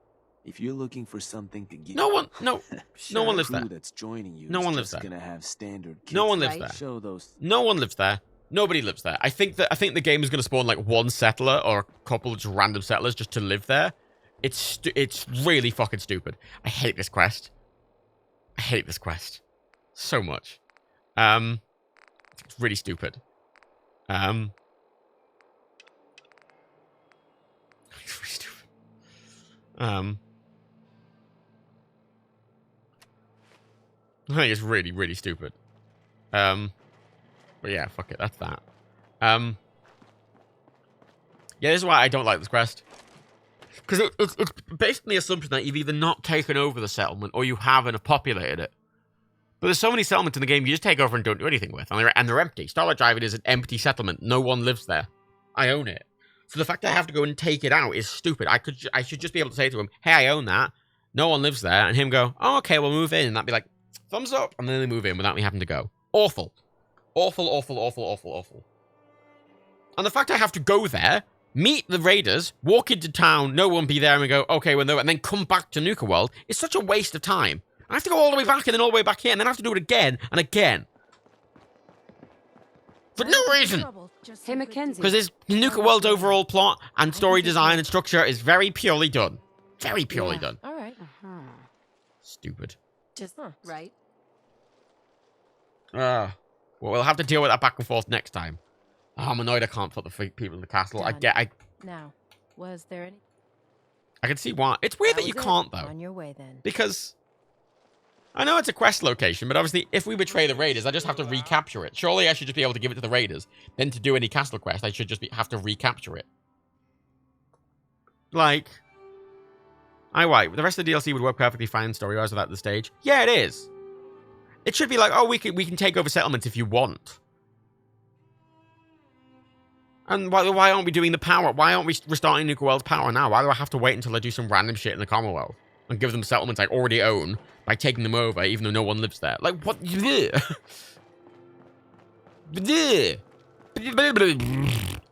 if you're looking for something to get no one lives there. That's joining you no one lives there. Gonna have standard kits, no one lives right? there. Show those. No one lives there. Nobody lives there. I think the game is going to spawn like one settler or a couple of just random settlers just to live there. It's really fucking stupid. I hate this quest. I hate this quest so much. It's really stupid. It's really stupid. I think it's really, really stupid. But yeah, fuck it, that's that. Yeah, this is why I don't like this quest. Because it's basically the assumption that you've either not taken over the settlement or you haven't populated it. But there's so many settlements in the game you just take over and don't do anything with. And they're empty. Starlight Drive-In is an empty settlement. No one lives there. I own it. So the fact that I have to go and take it out is stupid. I should just be able to say to him, hey, I own that. No one lives there. And him go, oh, okay, we'll move in. And that'd be like, thumbs up. And then they move in without me having to go. Awful. Awful, awful, awful, awful, awful. And the fact I have to go there, meet the raiders, walk into town, no one be there, and we go, okay, well, no, and then come back to Nuka World is such a waste of time. I have to go all the way back and then all the way back here, and then I have to do it again and again. For no reason. Hey, Mackenzie. Because this Nuka World's overall plot and story design and structure is very purely done. Very purely done. All right. Stupid. Just right. Well, we'll have to deal with that back and forth next time. Oh, I'm annoyed I can't put the people in the castle. Now, was there any? I can see why. It's weird that you can't, though. On your way, then. Because I know it's a quest location, but obviously, if we betray the raiders, I just have to recapture it. Surely I should just be able to give it to the raiders. Then to do any castle quest, I should just have to recapture it. Like, the rest of the DLC would work perfectly fine story-wise without the stage. Yeah, it is. It should be like, oh, we can take over settlements if you want. And why aren't we doing the power? Why aren't we restarting Nuka World's power now? Why do I have to wait until I do some random shit in the Commonwealth and give them settlements I already own by taking them over, even though no one lives there? Like, what?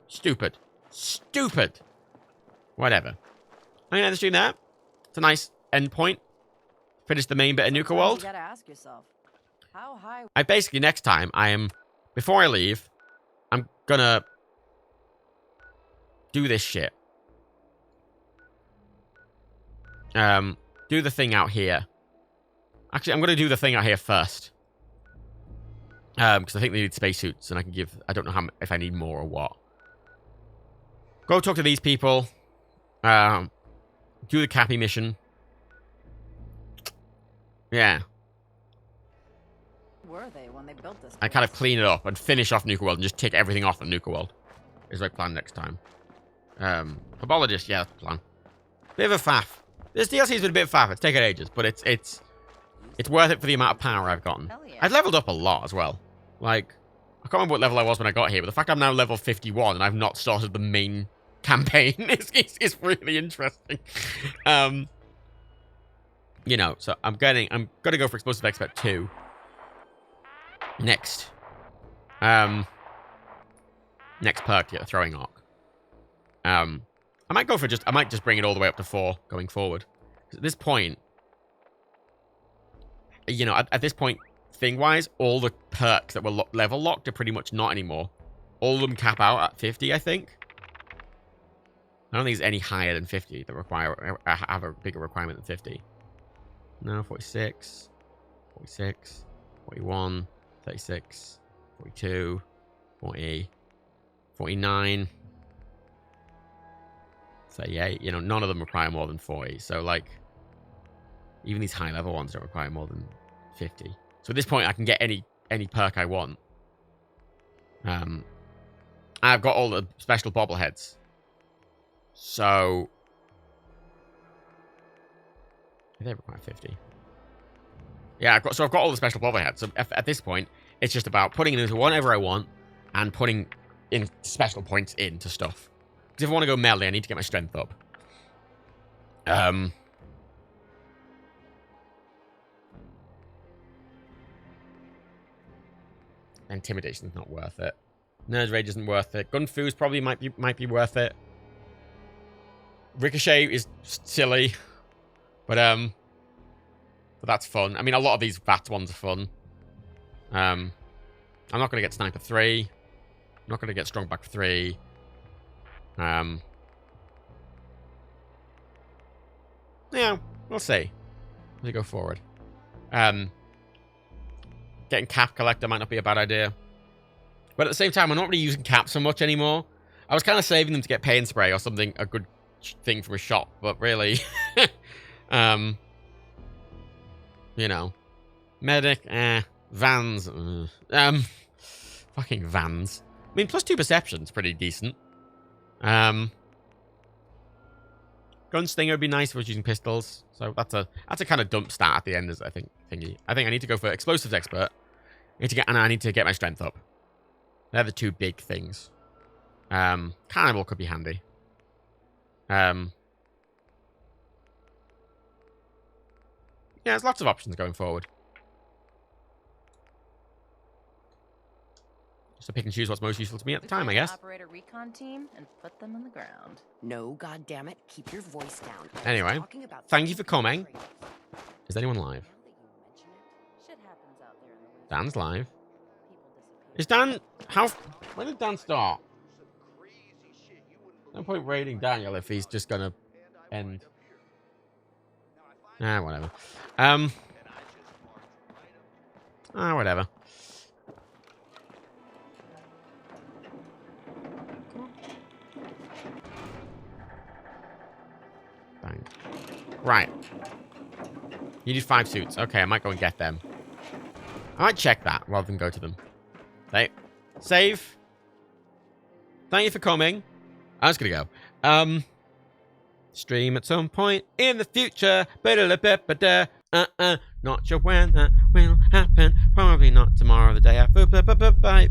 Stupid. Stupid. Whatever. I'm gonna end the stream there. It's a nice end point. Finish the main bit of Nuka World. You gotta ask yourself, how high? I basically, next time, before I leave, I'm gonna do this shit. Do the thing out here. Actually, I'm gonna do the thing out here first. Because I think they need spacesuits, and I don't know if I need more or what. Go talk to these people. Do the Cappy mission. Yeah. Were they when they built this? I kind of clean it up and finish off Nuka World and just take everything off of Nuka World. Is my plan next time. Herbologist, yeah, that's the plan. Bit of a faff. This DLC's been a bit faff. It's taken ages, but it's worth it for the amount of power I've gotten. Yeah. I've leveled up a lot as well. Like, I can't remember what level I was when I got here, but the fact I'm now level 51 and I've not started the main campaign is really interesting. You know, so I'm gonna go for Explosive Expert 2 next. Next perk to get the throwing arc. I might just bring it all the way up to 4 going forward. At this point, you know, at this point, thing-wise, all the perks that were level locked are pretty much not anymore. All of them cap out at 50, I think. I don't think there's any higher than 50 that have a bigger requirement than 50. No, 46, 46, 41, 36, 42, 40, 49, 38. You know, none of them require more than 40. So, like, even these high-level ones don't require more than 50. So at this point, I can get any perk I want. I've got all the special bobbleheads. So they require 50. Yeah, I've got all the special bobbleheads. So at this point, it's just about putting it into whatever I want and putting in special points into stuff. Because if I want to go melee, I need to get my strength up. Intimidation's not worth it. Nerd Rage isn't worth it. Gun Fu's probably might be worth it. Ricochet is silly, but that's fun. I mean, a lot of these VAT ones are fun. I'm not gonna get Sniper 3. I'm not gonna get Strong Back 3. Yeah, we'll see as we go forward. Getting Cap Collector might not be a bad idea. But at the same time, I'm not really using Cap so much anymore. I was kind of saving them to get Pain Spray or something, a good thing from a shop. But really, you know. Medic, Vans, fucking Vans. I mean, plus 2 Perception's pretty decent. Gunstinger would be nice if I was using pistols. So that's a kind of dump stat at the end, I think I need to go for Explosives Expert. I need to get my strength up. They're the 2 big things. Cannibal could be handy. Yeah, there's lots of options going forward. Just to pick and choose what's most useful to me at the time, I guess. Operate a recon team and put them on the ground. No, goddammit, keep your voice down. Anyway, thank you for coming. Is anyone live? Dan's live. Is Dan... When did Dan start? No point raiding Daniel if he's just gonna end. Whatever. Whatever. Bang. Right. You need 5 suits. Okay, I might go and get them. I might check that rather than go to them. Okay. Save. Thank you for coming. I'm just gonna go. Stream at some point in the future. Not sure when that will happen. Probably not tomorrow or the day after. Bye.